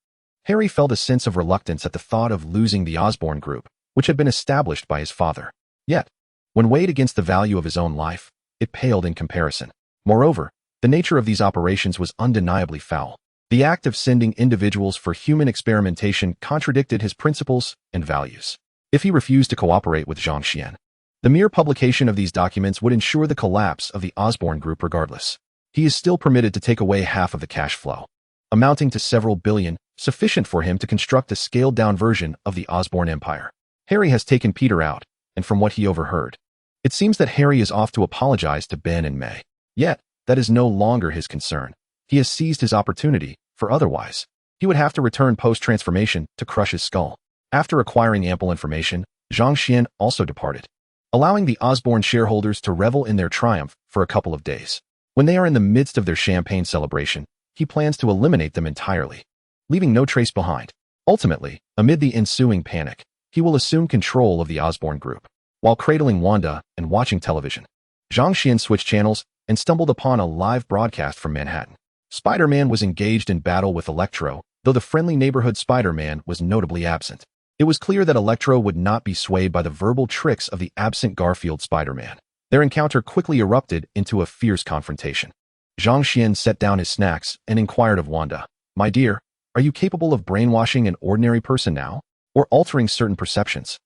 Harry felt a sense of reluctance at the thought of losing the Osborn group, which had been established by his father. Yet, when weighed against the value of his own life, it paled in comparison. Moreover, the nature of these operations was undeniably foul. The act of sending individuals for human experimentation contradicted his principles and values. If he refused to cooperate with Zhang Xian, the mere publication of these documents would ensure the collapse of the Osborn group regardless. He is still permitted to take away half of the cash flow, amounting to several billion, sufficient for him to construct a scaled-down version of the Osborn Empire. Harry has taken Peter out, and from what he overheard, it seems that Harry is off to apologize to Ben and May. Yet, that is no longer his concern. He has seized his opportunity, for otherwise, he would have to return post-transformation to crush his skull. After acquiring ample information, Zhang Xian also departed, allowing the Osborn shareholders to revel in their triumph for a couple of days. When they are in the midst of their champagne celebration, he plans to eliminate them entirely, leaving no trace behind. Ultimately, amid the ensuing panic, he will assume control of the Osborn group. While cradling Wanda and watching television, Zhang Xian switched channels and stumbled upon a live broadcast from Manhattan. Spider-Man was engaged in battle with Electro, though the friendly neighborhood Spider-Man was notably absent. It was clear that Electro would not be swayed by the verbal tricks of the absent Garfield Spider-Man. Their encounter quickly erupted into a fierce confrontation. Zhang Xian set down his snacks and inquired of Wanda, "My dear, are you capable of brainwashing an ordinary person now, or altering certain perceptions?"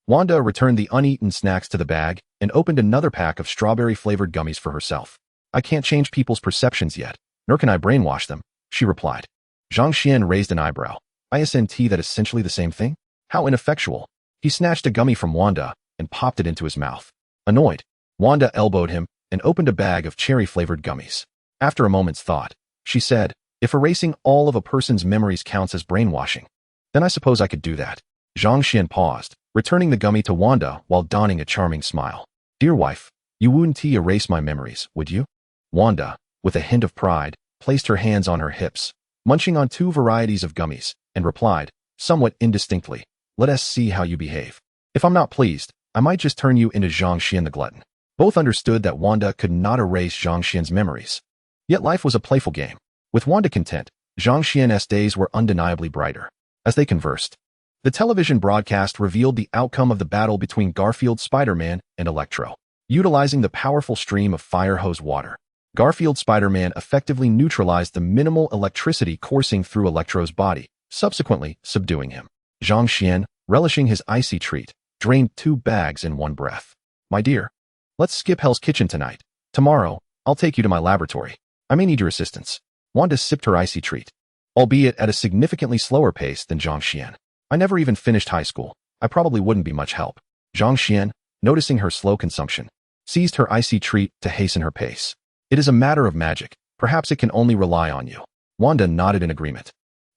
Wanda returned the uneaten snacks to the bag and opened another pack of strawberry-flavored gummies for herself. "I can't change people's perceptions yet, nor can I brainwash them," she replied. Zhang Xian raised an eyebrow. "Isn't that essentially the same thing? How ineffectual." He snatched a gummy from Wanda and popped it into his mouth. Annoyed, Wanda elbowed him and opened a bag of cherry-flavored gummies. After a moment's thought, she said, "If erasing all of a person's memories counts as brainwashing, then I suppose I could do that." Zhang Xian paused, returning the gummy to Wanda while donning a charming smile. "Dear wife, you wouldn't erase my memories, would you?" Wanda, with a hint of pride, placed her hands on her hips, munching on 2 varieties of gummies, and replied, somewhat indistinctly, "Let us see how you behave. If I'm not pleased, I might just turn you into Zhang Xian the glutton." Both understood that Wanda could not erase Zhang Xian's memories. Yet life was a playful game. With Wanda content, Zhang Xian's days were undeniably brighter. As they conversed, the television broadcast revealed the outcome of the battle between Garfield Spider-Man and Electro. Utilizing the powerful stream of fire hose water, Garfield Spider-Man effectively neutralized the minimal electricity coursing through Electro's body, subsequently subduing him. Zhang Xian, relishing his icy treat, drained 2 bags in one breath. "My dear, let's skip Hell's Kitchen tonight. Tomorrow, I'll take you to my laboratory. I may need your assistance." Wanda sipped her icy treat, albeit at a significantly slower pace than Zhang Xian. "I never even finished high school. I probably wouldn't be much help." Zhang Xian, noticing her slow consumption, seized her icy treat to hasten her pace. "It is a matter of magic. Perhaps it can only rely on you." Wanda nodded in agreement.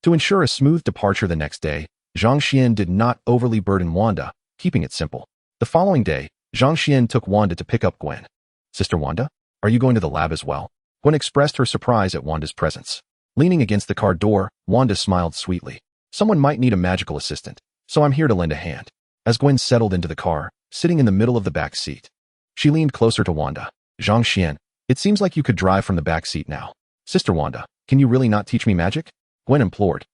To ensure a smooth departure the next day, Zhang Xian did not overly burden Wanda, keeping it simple. The following day, Zhang Xian took Wanda to pick up Gwen. "Sister Wanda, are you going to the lab as well?" Gwen expressed her surprise at Wanda's presence. Leaning against the car door, Wanda smiled sweetly. "Someone might need a magical assistant, so I'm here to lend a hand." As Gwen settled into the car, sitting in the middle of the back seat, she leaned closer to Wanda. "Zhang Xian, it seems like you could drive from the back seat now. Sister Wanda, can you really not teach me magic?" Gwen implored,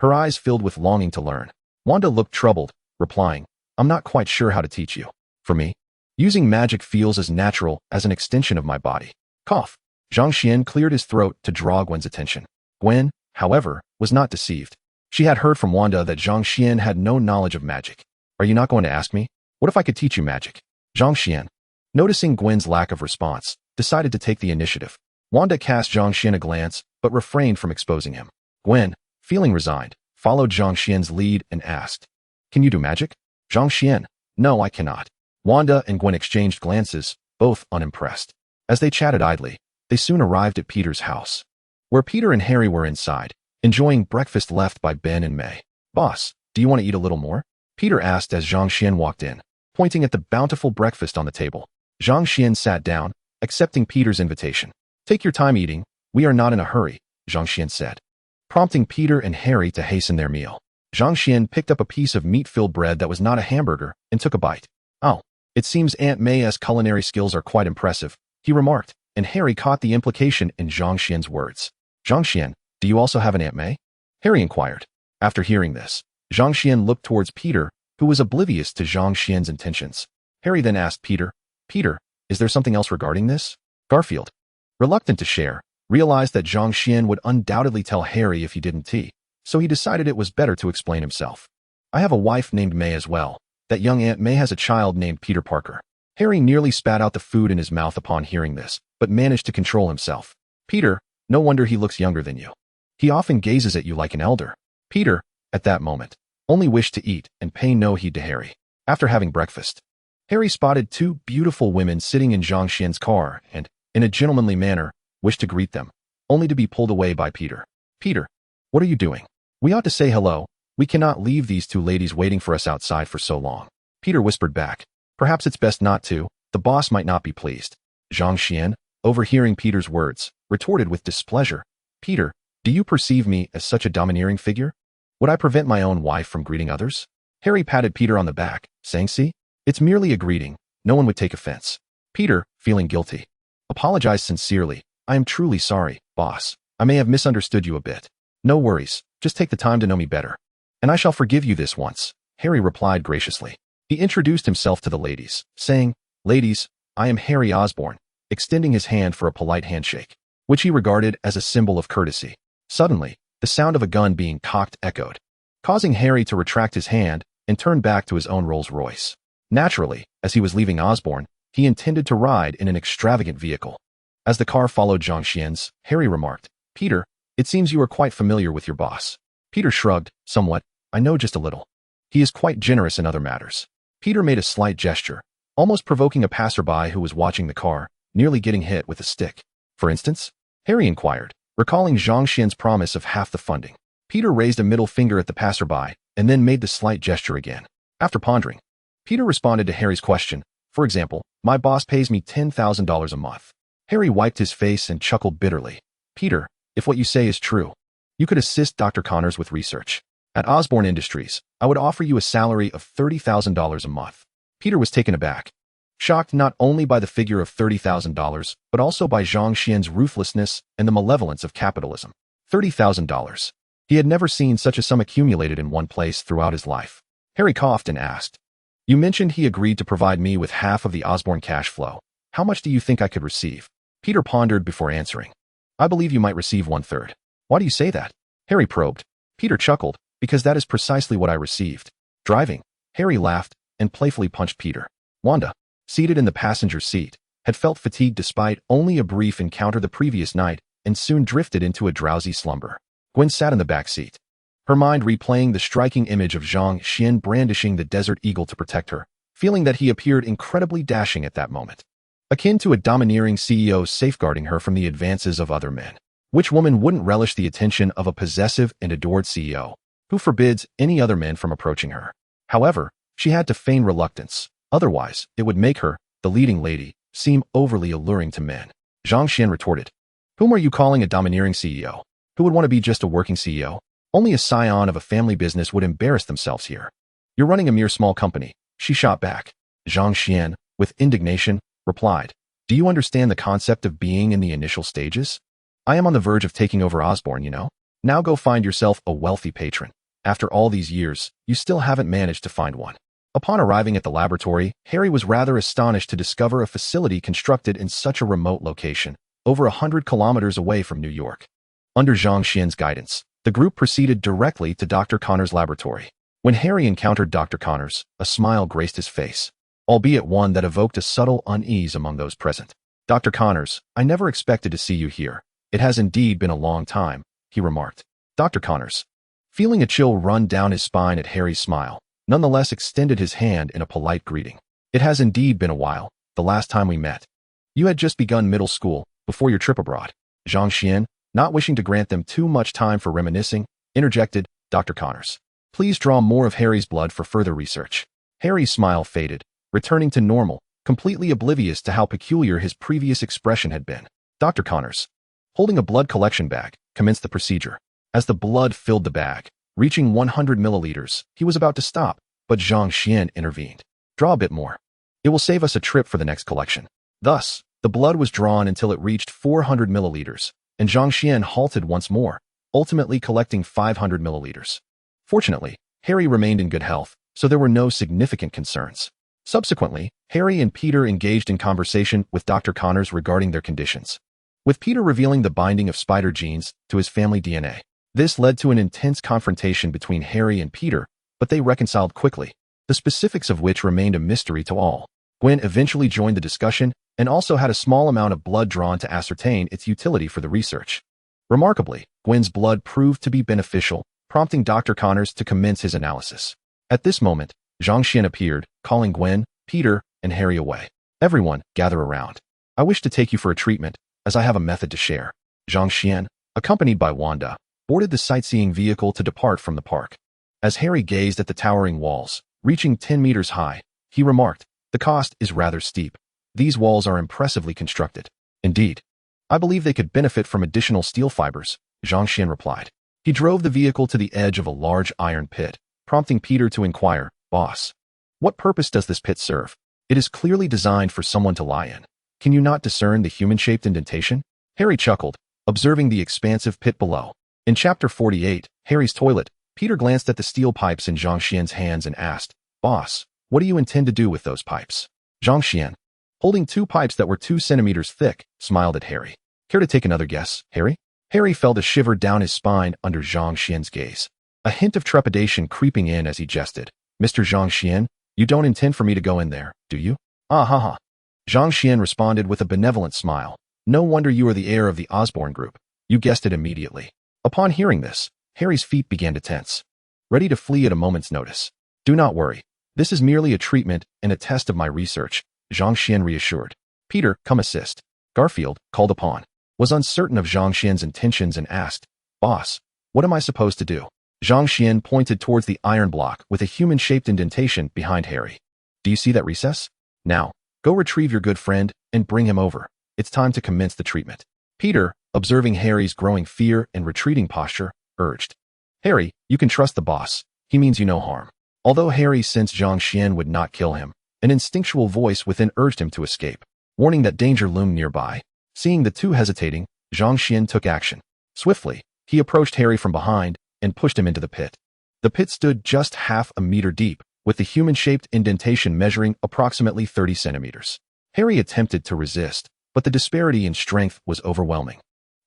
her eyes filled with longing to learn. Wanda looked troubled, replying, "I'm not quite sure how to teach you. For me, using magic feels as natural as an extension of my body." Cough. Zhang Xian cleared his throat to draw Gwen's attention. Gwen, however, was not deceived. She had heard from Wanda that Zhang Xian had no knowledge of magic. "Are you not going to ask me? What if I could teach you magic?" "Zhang Xian, noticing Gwen's lack of response, decided to take the initiative. Wanda cast Zhang Xian a glance, but refrained from exposing him. Gwen, feeling resigned, followed Zhang Xian's lead and asked, "Can you do magic?" Zhang Xian, "No, I cannot." Wanda and Gwen exchanged glances, both unimpressed. As they chatted idly, they soon arrived at Peter's house, where Peter and Harry were inside, enjoying breakfast left by Ben and May. "Boss, do you want to eat a little more?" Peter asked as Zhang Xian walked in, pointing at the bountiful breakfast on the table. Zhang Xian sat down, accepting Peter's invitation. "Take your time eating, we are not in a hurry," Zhang Xian said, prompting Peter and Harry to hasten their meal. Zhang Xian picked up a piece of meat-filled bread that was not a hamburger and took a bite. "Oh, it seems Aunt May's culinary skills are quite impressive," he remarked, and Harry caught the implication in Zhang Xian's words. "Zhang Xian, do you also have an Aunt May?" Harry inquired. After hearing this, Zhang Xian looked towards Peter, who was oblivious to Zhang Xian's intentions. Harry then asked Peter, "Peter, is there something else regarding this?" Garfield, reluctant to share, realized that Zhang Xian would undoubtedly tell Harry if he didn't tea, so he decided it was better to explain himself. "I have a wife named May as well. That young Aunt May has a child named Peter Parker." Harry nearly spat out the food in his mouth upon hearing this, but managed to control himself. "Peter, no wonder he looks younger than you. He often gazes at you like an elder." Peter, at that moment, only wished to eat and pay no heed to Harry. After having breakfast, Harry spotted two beautiful women sitting in Zhang Xian's car and, in a gentlemanly manner, wished to greet them, only to be pulled away by Peter. "Peter, what are you doing? We ought to say hello. We cannot leave these two ladies waiting for us outside for so long." Peter whispered back, "Perhaps it's best not to. The boss might not be pleased." Zhang Xian, overhearing Peter's words, retorted with displeasure, "Peter, do you perceive me as such a domineering figure? Would I prevent my own wife from greeting others?" Harry patted Peter on the back, saying, "See, it's merely a greeting. No one would take offense." Peter, feeling guilty, apologized sincerely. "I am truly sorry, boss. I may have misunderstood you a bit." "No worries. Just take the time to know me better, and I shall forgive you this once," Harry replied graciously. He introduced himself to the ladies, saying, "Ladies, I am Harry Osborn," extending his hand for a polite handshake, which he regarded as a symbol of courtesy. Suddenly, the sound of a gun being cocked echoed, causing Harry to retract his hand and turn back to his own Rolls-Royce. Naturally, as he was leaving Osborn, he intended to ride in an extravagant vehicle. As the car followed Zhang Xian's, Harry remarked, "Peter, it seems you are quite familiar with your boss." Peter shrugged, "Somewhat. I know just a little. He is quite generous in other matters." Peter made a slight gesture, almost provoking a passerby who was watching the car, nearly getting hit with a stick. "For instance?" Harry inquired, recalling Zhang Xian's promise of half the funding. Peter raised a middle finger at the passerby and then made the slight gesture again. After pondering, Peter responded to Harry's question, "For example, my boss pays me $10,000 a month." Harry wiped his face and chuckled bitterly. "Peter, if what you say is true, you could assist Dr. Connors with research. At Osborn Industries, I would offer you a salary of $30,000 a month." Peter was taken aback, shocked not only by the figure of $30,000, but also by Zhang Xian's ruthlessness and the malevolence of capitalism. $30,000. He had never seen such a sum accumulated in one place throughout his life. Harry coughed and asked, "You mentioned he agreed to provide me with half of the Osborn cash flow. How much do you think I could receive?" Peter pondered before answering, "I believe you might receive 1/3. "Why do you say that?" Harry probed. Peter chuckled, "Because that is precisely what I received." Driving, Harry laughed and playfully punched Peter. Wanda, seated in the passenger seat, had felt fatigued despite only a brief encounter the previous night and soon drifted into a drowsy slumber. Gwen sat in the back seat, her mind replaying the striking image of Zhang Xian brandishing the Desert Eagle to protect her, feeling that he appeared incredibly dashing at that moment, akin to a domineering CEO safeguarding her from the advances of other men. Which woman wouldn't relish the attention of a possessive and adored CEO, who forbids any other men from approaching her? However, she had to feign reluctance, otherwise it would make her, the leading lady, seem overly alluring to men. Zhang Xian retorted, "Whom are you calling a domineering CEO? Who would want to be just a working CEO? Only a scion of a family business would embarrass themselves here. You're running a mere small company," she shot back. Zhang Xian, with indignation, replied, "Do you understand the concept of being in the initial stages? I am on the verge of taking over Osborn, you know. Now go find yourself a wealthy patron. After all these years, you still haven't managed to find one." Upon arriving at the laboratory, Harry was rather astonished to discover a facility constructed in such a remote location, over 100 kilometers away from New York. Under Zhang Xian's guidance, the group proceeded directly to Dr. Connors' laboratory. When Harry encountered Dr. Connors, a smile graced his face. albeit one that evoked a subtle unease among those present. Dr. Connors, I never expected to see you here. It has indeed been a long time, he remarked. Dr. Connors, feeling a chill run down his spine at Harry's smile, nonetheless extended his hand in a polite greeting. It has indeed been a while, the last time we met. You had just begun middle school, before your trip abroad. Zhang Xian, not wishing to grant them too much time for reminiscing, interjected, Dr. Connors. Please draw more of Harry's blood for further research. Harry's smile faded, returning to normal, completely oblivious to how peculiar his previous expression had been. Dr. Connors, holding a blood collection bag, commenced the procedure. As the blood filled the bag, reaching 100 milliliters, he was about to stop, but Zhang Xian intervened. Draw a bit more. It will save us a trip for the next collection. Thus, the blood was drawn until it reached 400 milliliters, and Zhang Xian halted once more, ultimately collecting 500 milliliters. Fortunately, Harry remained in good health, so there were no significant concerns. Subsequently, Harry and Peter engaged in conversation with Dr. Connors regarding their conditions, with Peter revealing the binding of spider genes to his family DNA. This led to an intense confrontation between Harry and Peter, but they reconciled quickly, the specifics of which remained a mystery to all. Gwen eventually joined the discussion and also had a small amount of blood drawn to ascertain its utility for the research. Remarkably, Gwen's blood proved to be beneficial, prompting Dr. Connors to commence his analysis. At this moment, Zhang Xian appeared, calling Gwen, Peter, and Harry away. Everyone, gather around. I wish to take you for a treatment, as I have a method to share. Zhang Xian, accompanied by Wanda, boarded the sightseeing vehicle to depart from the park. As Harry gazed at the towering walls, reaching 10 meters high, he remarked, the cost is rather steep. These walls are impressively constructed. Indeed. I believe they could benefit from additional steel fibers, Zhang Xian replied. He drove the vehicle to the edge of a large iron pit, prompting Peter to inquire, Boss, what purpose does this pit serve? It is clearly designed for someone to lie in. Can you not discern the human-shaped indentation? Harry chuckled, observing the expansive pit below. In Chapter 48, Harry's Toilet, Peter glanced at the steel pipes in Zhang Xian's hands and asked, Boss, what do you intend to do with those pipes? Zhang Xian, holding 2 pipes that were 2 centimeters thick, smiled at Harry. Care to take another guess, Harry? Harry felt a shiver down his spine under Zhang Xian's gaze, a hint of trepidation creeping in as he jested. Mr. Zhang Xian, you don't intend for me to go in there, do you? Ah ha ha. Zhang Xian responded with a benevolent smile. No wonder you are the heir of the Osborne group. You guessed it immediately. Upon hearing this, Harry's feet began to tense, ready to flee at a moment's notice. Do not worry. This is merely a treatment and a test of my research, Zhang Xian reassured. Peter, come assist. Garfield, called upon, was uncertain of Zhang Xian's intentions and asked, Boss, what am I supposed to do? Zhang Xian pointed towards the iron block with a human-shaped indentation behind Harry. Do you see that recess? Now, go retrieve your good friend and bring him over. It's time to commence the treatment. Peter, observing Harry's growing fear and retreating posture, urged. Harry, you can trust the boss. He means you no harm. Although Harry sensed Zhang Xian would not kill him, an instinctual voice within urged him to escape, warning that danger loomed nearby. Seeing the two hesitating, Zhang Xian took action. Swiftly, he approached Harry from behind and pushed him into the pit. The pit stood just half a meter deep, with the human-shaped indentation measuring approximately 30 centimeters. Harry attempted to resist, but the disparity in strength was overwhelming.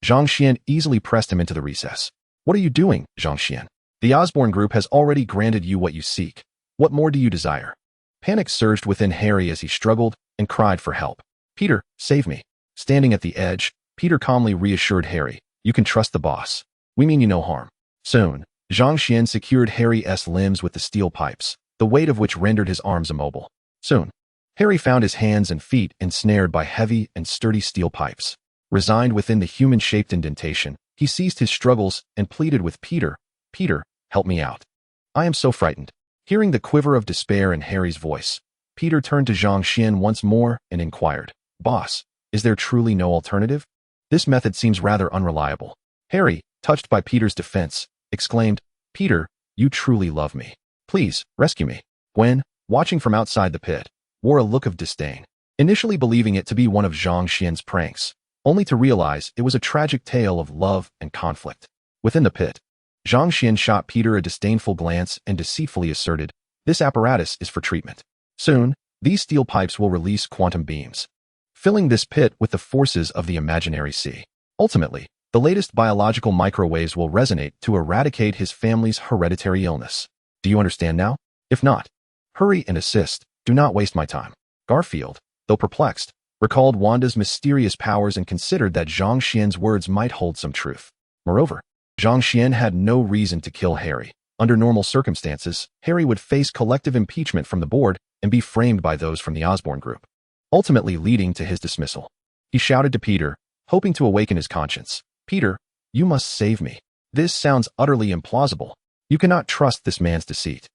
Zhang Xian easily pressed him into the recess. What are you doing, Zhang Xian? The Osborne group has already granted you what you seek. What more do you desire? Panic surged within Harry as he struggled and cried for help. Peter, save me. Standing at the edge, Peter calmly reassured Harry, you can trust the boss. We mean you no harm. Soon, Zhang Xian secured Harry's limbs with the steel pipes, the weight of which rendered his arms immobile. Soon, Harry found his hands and feet ensnared by heavy and sturdy steel pipes. Resigned within the human-shaped indentation, he ceased his struggles and pleaded with Peter, Peter, help me out. I am so frightened. Hearing the quiver of despair in Harry's voice, Peter turned to Zhang Xian once more and inquired, Boss, is there truly no alternative? This method seems rather unreliable. Harry, touched by Peter's defense, exclaimed, Peter, you truly love me. Please, rescue me. Gwen, watching from outside the pit, wore a look of disdain, initially believing it to be one of Zhang Xian's pranks, only to realize it was a tragic tale of love and conflict. Within the pit, Zhang Xian shot Peter a disdainful glance and deceitfully asserted, this apparatus is for treatment. Soon, these steel pipes will release quantum beams, filling this pit with the forces of the imaginary sea. Ultimately, the latest biological microwaves will resonate to eradicate his family's hereditary illness. Do you understand now? If not, hurry and assist, Do not waste my time. Garfield, though perplexed, recalled Wanda's mysterious powers and considered that Zhang Xian's words might hold some truth. Moreover, Zhang Xian had no reason to kill Harry. Under normal circumstances, Harry would face collective impeachment from the board and be framed by those from the Osborn group, ultimately leading to his dismissal. He shouted to Peter, hoping to awaken his conscience. Peter, you must save me. This sounds utterly implausible. You cannot trust this man's deceit.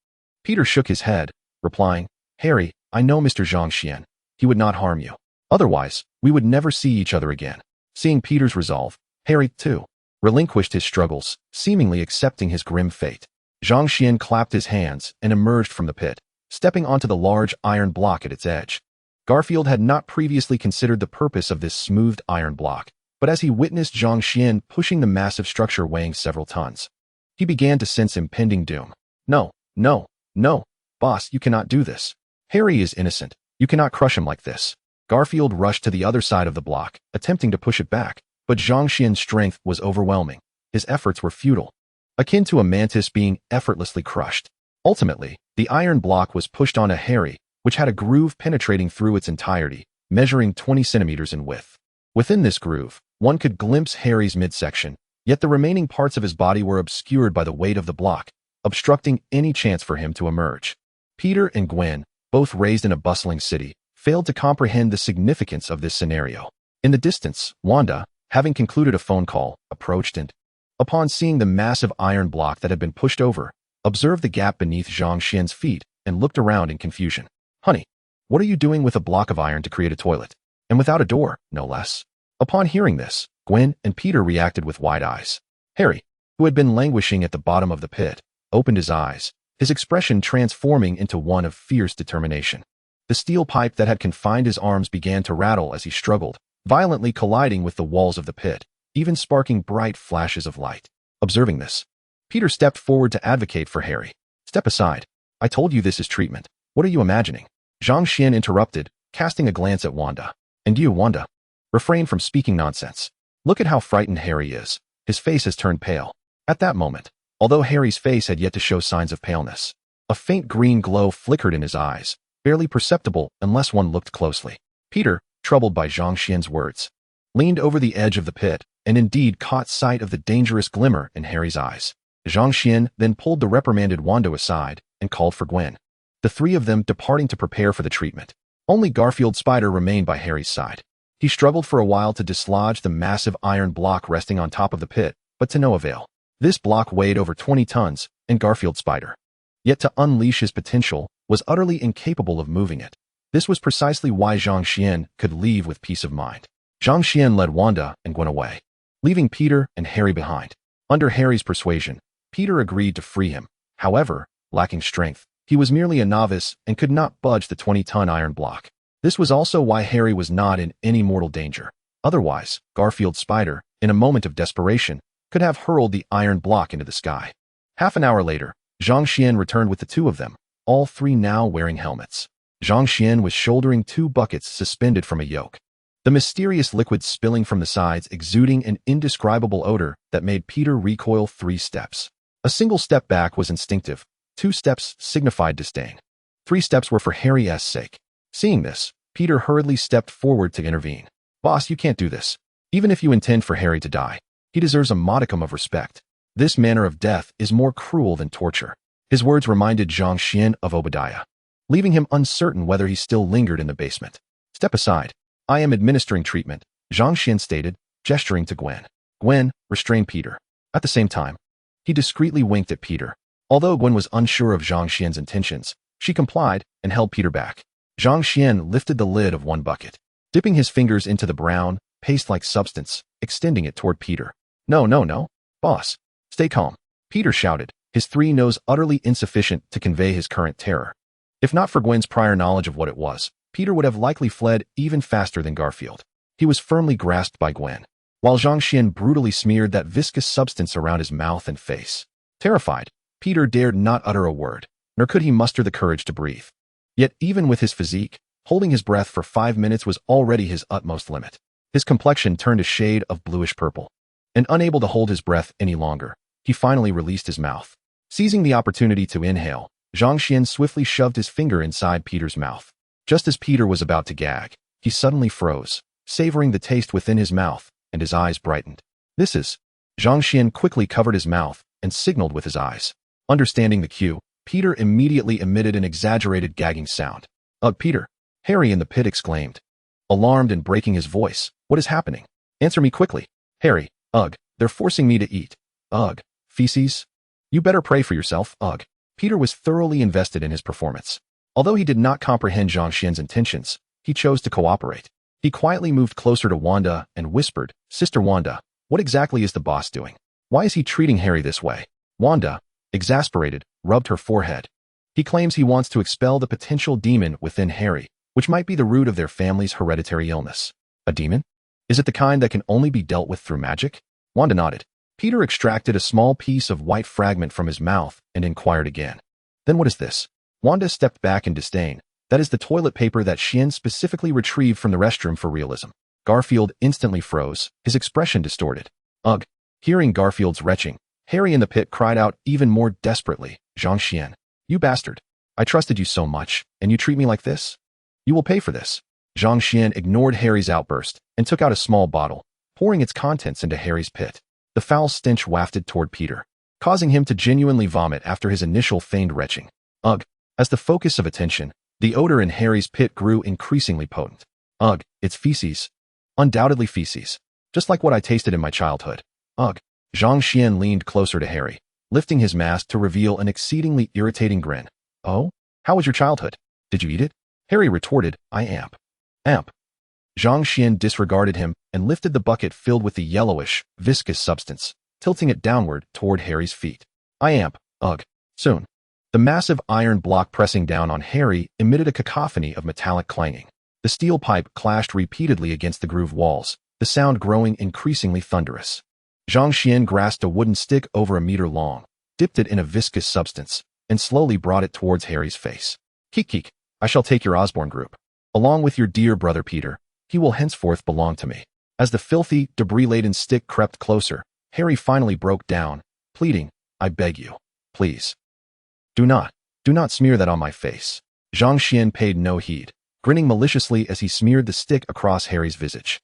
Peter shook his head, replying, Harry, I know Mr. Zhang Xian. He would not harm you. Otherwise, we would never see each other again. Seeing Peter's resolve, Harry, too, relinquished his struggles, seemingly accepting his grim fate. Zhang Xian clapped his hands and emerged from the pit, stepping onto the large iron block at its edge. Garfield had not previously considered the purpose of this smoothed iron block, but as he witnessed Zhang Xian pushing the massive structure weighing several tons, he began to sense impending doom. No, no, no, boss, you cannot do this. Harry is innocent. You cannot crush him like this. Garfield rushed to the other side of the block, attempting to push it back, but Zhang Xian's strength was overwhelming. His efforts were futile, akin to a mantis being effortlessly crushed. Ultimately, the iron block was pushed onto Harry, which had a groove penetrating through its entirety, measuring 20 centimeters in width. Within this groove, one could glimpse Harry's midsection, yet the remaining parts of his body were obscured by the weight of the block, obstructing any chance for him to emerge. Peter and Gwen, both raised in a bustling city, failed to comprehend the significance of this scenario. In the distance, Wanda, having concluded a phone call, approached and, upon seeing the massive iron block that had been pushed over, observed the gap beneath Zhang Xian's feet and looked around in confusion. Honey, what are you doing with a block of iron to create a toilet? And without a door, no less. Upon hearing this, Gwen and Peter reacted with wide eyes. Harry, who had been languishing at the bottom of the pit, opened his eyes, his expression transforming into one of fierce determination. The steel pipe that had confined his arms began to rattle as he struggled, violently colliding with the walls of the pit, even sparking bright flashes of light. Observing this, Peter stepped forward to advocate for Harry. Step aside. I told you this is treatment. What are you imagining? Zhang Xian interrupted, casting a glance at Wanda. And you, Wanda, refrain from speaking nonsense. Look at how frightened Harry is. His face has turned pale. At that moment, although Harry's face had yet to show signs of paleness, a faint green glow flickered in his eyes, barely perceptible unless one looked closely. Peter, troubled by Zhang Xian's words, leaned over the edge of the pit and indeed caught sight of the dangerous glimmer in Harry's eyes. Zhang Xian then pulled the reprimanded Wanda aside and called for Gwen, the three of them departing to prepare for the treatment. Only Garfield Spider remained by Harry's side. He struggled for a while to dislodge the massive iron block resting on top of the pit, but to no avail. This block weighed over 20 tons, and Garfield Spider, yet to unleash his potential, was utterly incapable of moving it. This was precisely why Zhang Xian could leave with peace of mind. Zhang Xian led Wanda and Gwen away, leaving Peter and Harry behind. Under Harry's persuasion, Peter agreed to free him. However, lacking strength, he was merely a novice and could not budge the 20-ton iron block. This was also why Harry was not in any mortal danger. Otherwise, Garfield Spider, in a moment of desperation, could have hurled the iron block into the sky. Half an hour later, Zhang Xian returned with the two of them, all three now wearing helmets. Zhang Xian was shouldering 2 buckets suspended from a yoke, the mysterious liquid spilling from the sides exuding an indescribable odor that made Peter recoil 3 steps. A single step back was instinctive. 2 steps signified disdain. 3 steps were for Harry's sake. Seeing this, Peter hurriedly stepped forward to intervene. Boss, you can't do this. Even if you intend for Harry to die, he deserves a modicum of respect. This manner of death is more cruel than torture. His words reminded Zhang Xian of Obadiah, leaving him uncertain whether he still lingered in the basement. Step aside. I am administering treatment, Zhang Xian stated, gesturing to Gwen. Gwen, restrain Peter. At the same time, he discreetly winked at Peter. Although Gwen was unsure of Zhang Xian's intentions, she complied and held Peter back. Zhang Xian lifted the lid of one bucket, dipping his fingers into the brown, paste-like substance, extending it toward Peter. No, no, no. Boss, stay calm, Peter shouted, his 3 nose utterly insufficient to convey his current terror. If not for Gwen's prior knowledge of what it was, Peter would have likely fled even faster than Garfield. He was firmly grasped by Gwen, while Zhang Xian brutally smeared that viscous substance around his mouth and face. Terrified, Peter dared not utter a word, nor could he muster the courage to breathe. Yet even with his physique, holding his breath for 5 minutes was already his utmost limit. His complexion turned a shade of bluish-purple, and unable to hold his breath any longer, he finally released his mouth. Seizing the opportunity to inhale, Zhang Xian swiftly shoved his finger inside Peter's mouth. Just as Peter was about to gag, he suddenly froze, savoring the taste within his mouth, and his eyes brightened. This is... Zhang Xian quickly covered his mouth and signaled with his eyes. Understanding the cue, Peter immediately emitted an exaggerated gagging sound. "Ugh, Peter!" Harry in the pit exclaimed. Alarmed and breaking his voice, "What is happening? Answer me quickly." "Harry, ugh, they're forcing me to eat. Ugh, feces? You better pray for yourself, ugh." Peter was thoroughly invested in his performance. Although he did not comprehend Zhang Xian's intentions, he chose to cooperate. He quietly moved closer to Wanda and whispered, "Sister Wanda, what exactly is the boss doing? Why is he treating Harry this way?" Wanda, exasperated, rubbed her forehead. "He claims he wants to expel the potential demon within Harry, which might be the root of their family's hereditary illness." "A demon? Is it the kind that can only be dealt with through magic?" Wanda nodded. Peter extracted a small piece of white fragment from his mouth and inquired again. "Then what is this?" Wanda stepped back in disdain. "That is the toilet paper that Xian specifically retrieved from the restroom for realism." Garfield instantly froze, his expression distorted. "Ugh." Hearing Garfield's retching, Harry in the pit cried out even more desperately, "Zhang Xian, you bastard. I trusted you so much, and you treat me like this? You will pay for this." Zhang Xian ignored Harry's outburst and took out a small bottle, pouring its contents into Harry's pit. The foul stench wafted toward Peter, causing him to genuinely vomit after his initial feigned retching. Ugh. As the focus of attention, the odor in Harry's pit grew increasingly potent. Ugh, it's feces. Undoubtedly feces. Just like what I tasted in my childhood. Ugh. Zhang Xian leaned closer to Harry, lifting his mask to reveal an exceedingly irritating grin. "Oh? How was your childhood? Did you eat it?" Harry retorted, "I amp." Amp. Zhang Xian disregarded him and lifted the bucket filled with the yellowish, viscous substance, tilting it downward toward Harry's feet. "I amp. Ugh. Soon." The massive iron block pressing down on Harry emitted a cacophony of metallic clanging. The steel pipe clashed repeatedly against the groove walls, the sound growing increasingly thunderous. Zhang Xian grasped a wooden stick over a meter long, dipped it in a viscous substance, and slowly brought it towards Harry's face. "Keek, I shall take your Osborne group. Along with your dear brother Peter, he will henceforth belong to me." As the filthy, debris-laden stick crept closer, Harry finally broke down, pleading, "I beg you, please. Do not smear that on my face." Zhang Xian paid no heed, grinning maliciously as he smeared the stick across Harry's visage.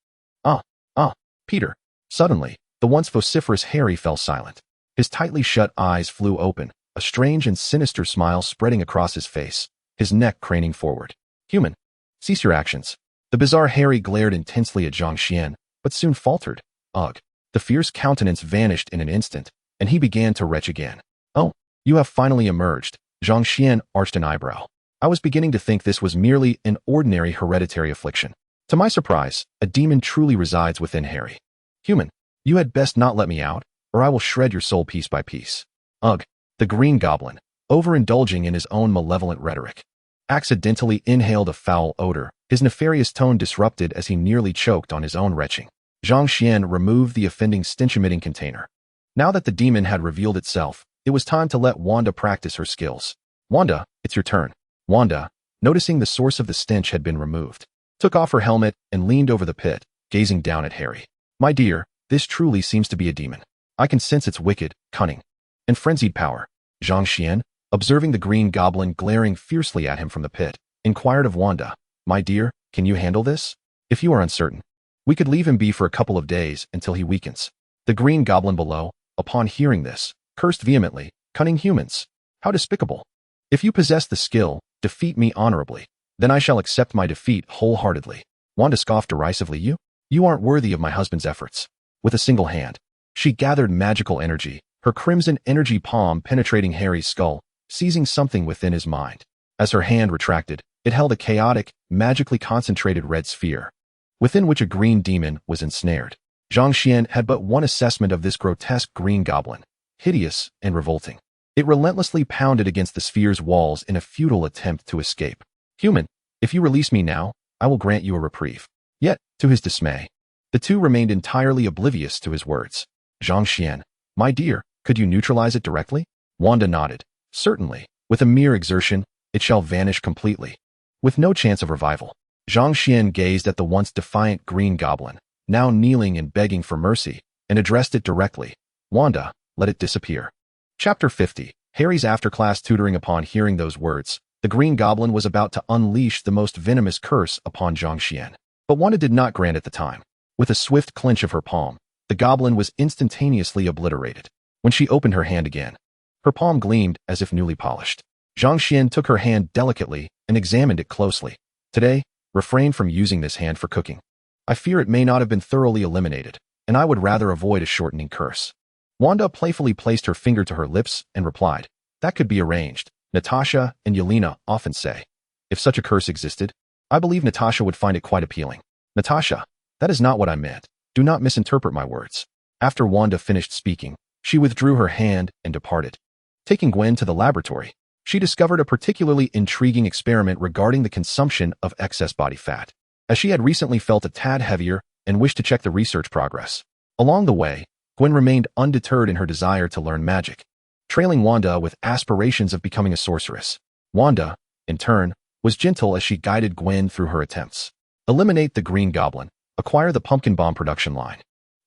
Peter." Suddenly, the once vociferous Harry fell silent. His tightly shut eyes flew open, a strange and sinister smile spreading across his face, his neck craning forward. "Human, cease your actions." The bizarre Harry glared intensely at Zhang Xian, but soon faltered. Ugh. The fierce countenance vanished in an instant, and he began to retch again. "Oh, you have finally emerged." Zhang Xian arched an eyebrow. "I was beginning to think this was merely an ordinary hereditary affliction. To my surprise, a demon truly resides within Harry. Human, you had best not let me out, or I will shred your soul piece by piece." Ugh. The Green Goblin, overindulging in his own malevolent rhetoric, accidentally inhaled a foul odor, his nefarious tone disrupted as he nearly choked on his own retching. Zhang Xian removed the offending stench-emitting container. Now that the demon had revealed itself, it was time to let Wanda practice her skills. "Wanda, it's your turn." Wanda, noticing the source of the stench had been removed, took off her helmet and leaned over the pit, gazing down at Harry. "My dear, this truly seems to be a demon. I can sense its wicked, cunning, and frenzied power." Zhang Xian, observing the Green Goblin glaring fiercely at him from the pit, inquired of Wanda, "My dear, can you handle this? If you are uncertain, we could leave him be for a couple of days until he weakens." The Green Goblin below, upon hearing this, cursed vehemently, "Cunning humans! How despicable! If you possess the skill, defeat me honorably. Then I shall accept my defeat wholeheartedly." Wanda scoffed derisively, You aren't worthy of my husband's efforts." With a single hand, she gathered magical energy, her crimson energy palm penetrating Harry's skull, seizing something within his mind. As her hand retracted, it held a chaotic, magically concentrated red sphere, within which a green demon was ensnared. Zhang Xian had but one assessment of this grotesque green goblin: hideous and revolting. It relentlessly pounded against the sphere's walls in a futile attempt to escape. "Human, if you release me now, I will grant you a reprieve." Yet, to his dismay, the two remained entirely oblivious to his words. "Zhang Xian, my dear, could you neutralize it directly?" Wanda nodded. "Certainly. With a mere exertion, it shall vanish completely, with no chance of revival." Zhang Xian gazed at the once defiant green goblin, now kneeling and begging for mercy, and addressed it directly. "Wanda, let it disappear." Chapter 50. Harry's after-class tutoring. Upon hearing those words, the Green Goblin was about to unleash the most venomous curse upon Zhang Xian. But Wanda did not grant it the time. With a swift clench of her palm, the goblin was instantaneously obliterated. When she opened her hand again, her palm gleamed as if newly polished. Zhang Xian took her hand delicately and examined it closely. Today, refrain from using this hand for cooking. I fear it may not have been thoroughly eliminated, and I would rather avoid a shortening curse. Wanda playfully placed her finger to her lips and replied, that could be arranged. Natasha and Yelena often say, if such a curse existed, I believe Natasha would find it quite appealing. Natasha, that is not what I meant. Do not misinterpret my words. After Wanda finished speaking, she withdrew her hand and departed. Taking Gwen to the laboratory, she discovered a particularly intriguing experiment regarding the consumption of excess body fat, as she had recently felt a tad heavier and wished to check the research progress. Along the way, Gwen remained undeterred in her desire to learn magic, trailing Wanda with aspirations of becoming a sorceress. Wanda, in turn, was gentle as she guided Gwen through her attempts. Eliminate the Green Goblin. Acquire the Pumpkin Bomb production line.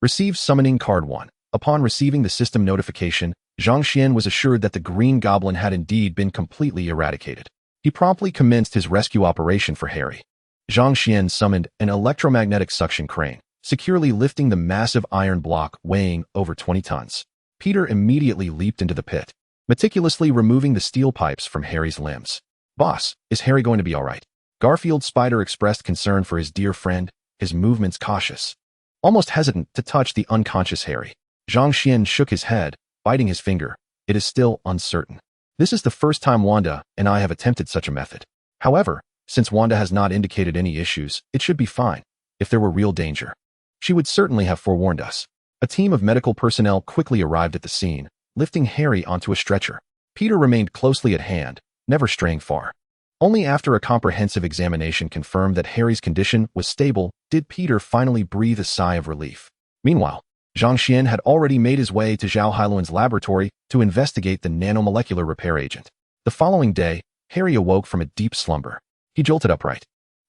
Receive Summoning Card 1. Upon receiving the system notification, Zhang Xian was assured that the Green Goblin had indeed been completely eradicated. He promptly commenced his rescue operation for Harry. Zhang Xian summoned an electromagnetic suction crane, securely lifting the massive iron block weighing over 20 tons. Peter immediately leaped into the pit, meticulously removing the steel pipes from Harry's limbs. Boss, is Harry going to be all right? Garfield Spider expressed concern for his dear friend, his movements cautious. Almost hesitant to touch the unconscious Harry, Zhang Xian shook his head, biting his finger. It is still uncertain. This is the first time Wanda and I have attempted such a method. However, since Wanda has not indicated any issues, it should be fine. If there were real danger, she would certainly have forewarned us. A team of medical personnel quickly arrived at the scene, lifting Harry onto a stretcher. Peter remained closely at hand, never straying far. Only after a comprehensive examination confirmed that Harry's condition was stable did Peter finally breathe a sigh of relief. Meanwhile, Zhang Xian had already made his way to Zhao Hailuan's laboratory to investigate the nanomolecular repair agent. The following day, Harry awoke from a deep slumber. He jolted upright,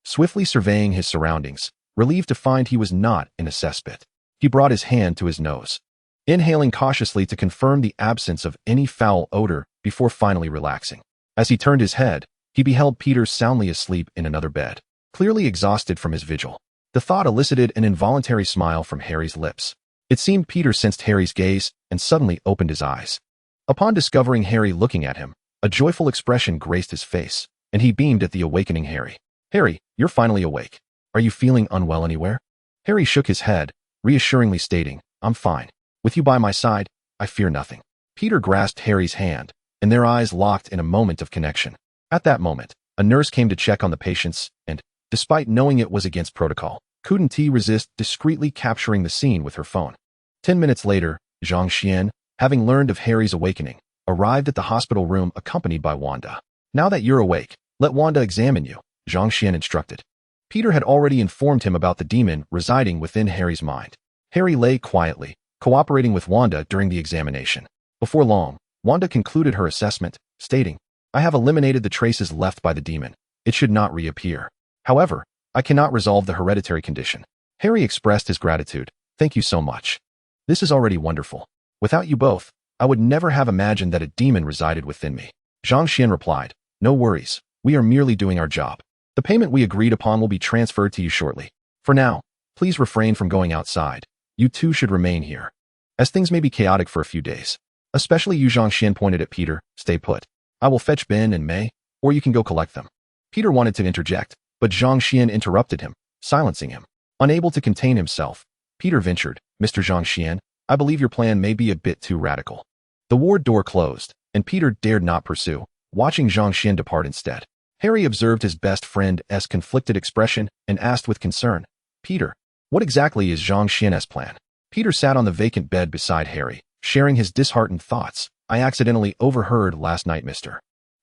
swiftly surveying his surroundings, relieved to find he was not in a cesspit. He brought his hand to his nose, inhaling cautiously to confirm the absence of any foul odor before finally relaxing. As he turned his head, he beheld Peter soundly asleep in another bed, clearly exhausted from his vigil. The thought elicited an involuntary smile from Harry's lips. It seemed Peter sensed Harry's gaze and suddenly opened his eyes. Upon discovering Harry looking at him, a joyful expression graced his face, and he beamed at the awakening Harry. Harry, you're finally awake. Are you feeling unwell anywhere? Harry shook his head, reassuringly stating, I'm fine. With you by my side, I fear nothing. Peter grasped Harry's hand, and their eyes locked in a moment of connection. At that moment, a nurse came to check on the patients, and, despite knowing it was against protocol, couldn't resist discreetly capturing the scene with her phone. 10 minutes later, Zhang Xian, having learned of Harry's awakening, arrived at the hospital room accompanied by Wanda. Now that you're awake, let Wanda examine you, Zhang Xian instructed. Peter had already informed him about the demon residing within Harry's mind. Harry lay quietly, cooperating with Wanda during the examination. Before long, Wanda concluded her assessment, stating, I have eliminated the traces left by the demon. It should not reappear. However, I cannot resolve the hereditary condition. Harry expressed his gratitude. Thank you so much. This is already wonderful. Without you both, I would never have imagined that a demon resided within me. Zhang Xian replied, no worries. We are merely doing our job. The payment we agreed upon will be transferred to you shortly. For now, please refrain from going outside. You two should remain here, as things may be chaotic for a few days. Especially you, Zhang Xian pointed at Peter. Stay put. I will fetch Ben and May, or you can go collect them. Peter wanted to interject, but Zhang Xian interrupted him, silencing him. Unable to contain himself, Peter ventured, Mr. Zhang Xian, I believe your plan may be a bit too radical. The ward door closed, and Peter dared not pursue, watching Zhang Xian depart instead. Harry observed his best friend's conflicted expression and asked with concern, Peter, what exactly is Zhang Xian's plan? Peter sat on the vacant bed beside Harry, sharing his disheartened thoughts. I accidentally overheard last night Mr.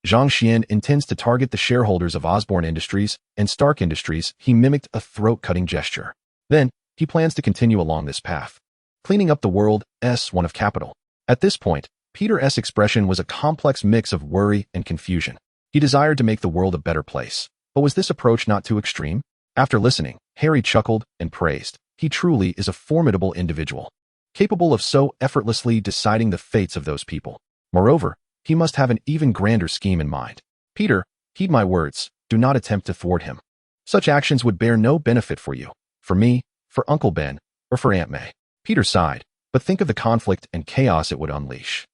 Zhang Xian intends to target the shareholders of Osborne Industries and Stark Industries. He mimicked a throat-cutting gesture. Then, he plans to continue along this path, cleaning up the world's one of capital. At this point, Peter's expression was a complex mix of worry and confusion. He desired to make the world a better place, but was this approach not too extreme? After listening, Harry chuckled and praised. He truly is a formidable individual, capable of so effortlessly deciding the fates of those people. Moreover, he must have an even grander scheme in mind. Peter, heed my words, do not attempt to thwart him. Such actions would bear no benefit for you, for me, for Uncle Ben, or for Aunt May. Peter sighed, but think of the conflict and chaos it would unleash.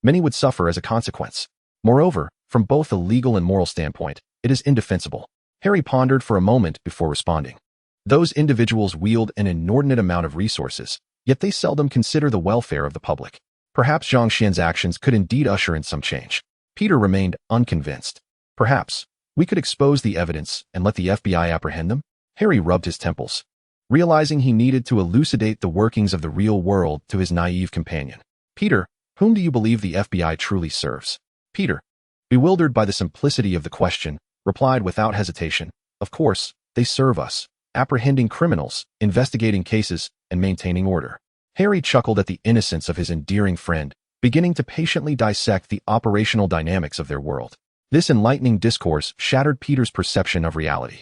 Many would suffer as a consequence. Moreover, from both a legal and moral standpoint, it is indefensible. Harry pondered for a moment before responding. Those individuals wield an inordinate amount of resources, yet they seldom consider the welfare of the public. Perhaps Zhang Xian's actions could indeed usher in some change. Peter remained unconvinced. Perhaps we could expose the evidence and let the FBI apprehend them? Harry rubbed his temples, realizing he needed to elucidate the workings of the real world to his naive companion. Peter, whom do you believe the FBI truly serves? Peter, bewildered by the simplicity of the question, replied without hesitation, of course, they serve us, apprehending criminals, investigating cases, and maintaining order. Harry chuckled at the innocence of his endearing friend, beginning to patiently dissect the operational dynamics of their world. This enlightening discourse shattered Peter's perception of reality.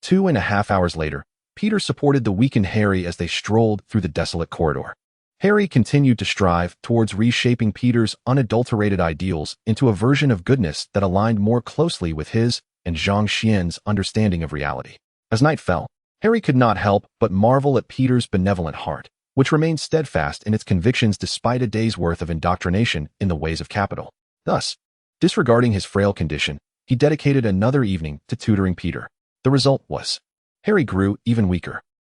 2.5 hours later, Peter supported the weakened Harry as they strolled through the desolate corridor. Harry continued to strive towards reshaping Peter's unadulterated ideals into a version of goodness that aligned more closely with his and Zhang Xian's understanding of reality. As night fell, Harry could not help but marvel at Peter's benevolent heart, which remained steadfast in its convictions despite a day's worth of indoctrination in the ways of capital. Thus, disregarding his frail condition, he dedicated another evening to tutoring Peter. The result was, Harry grew even weaker.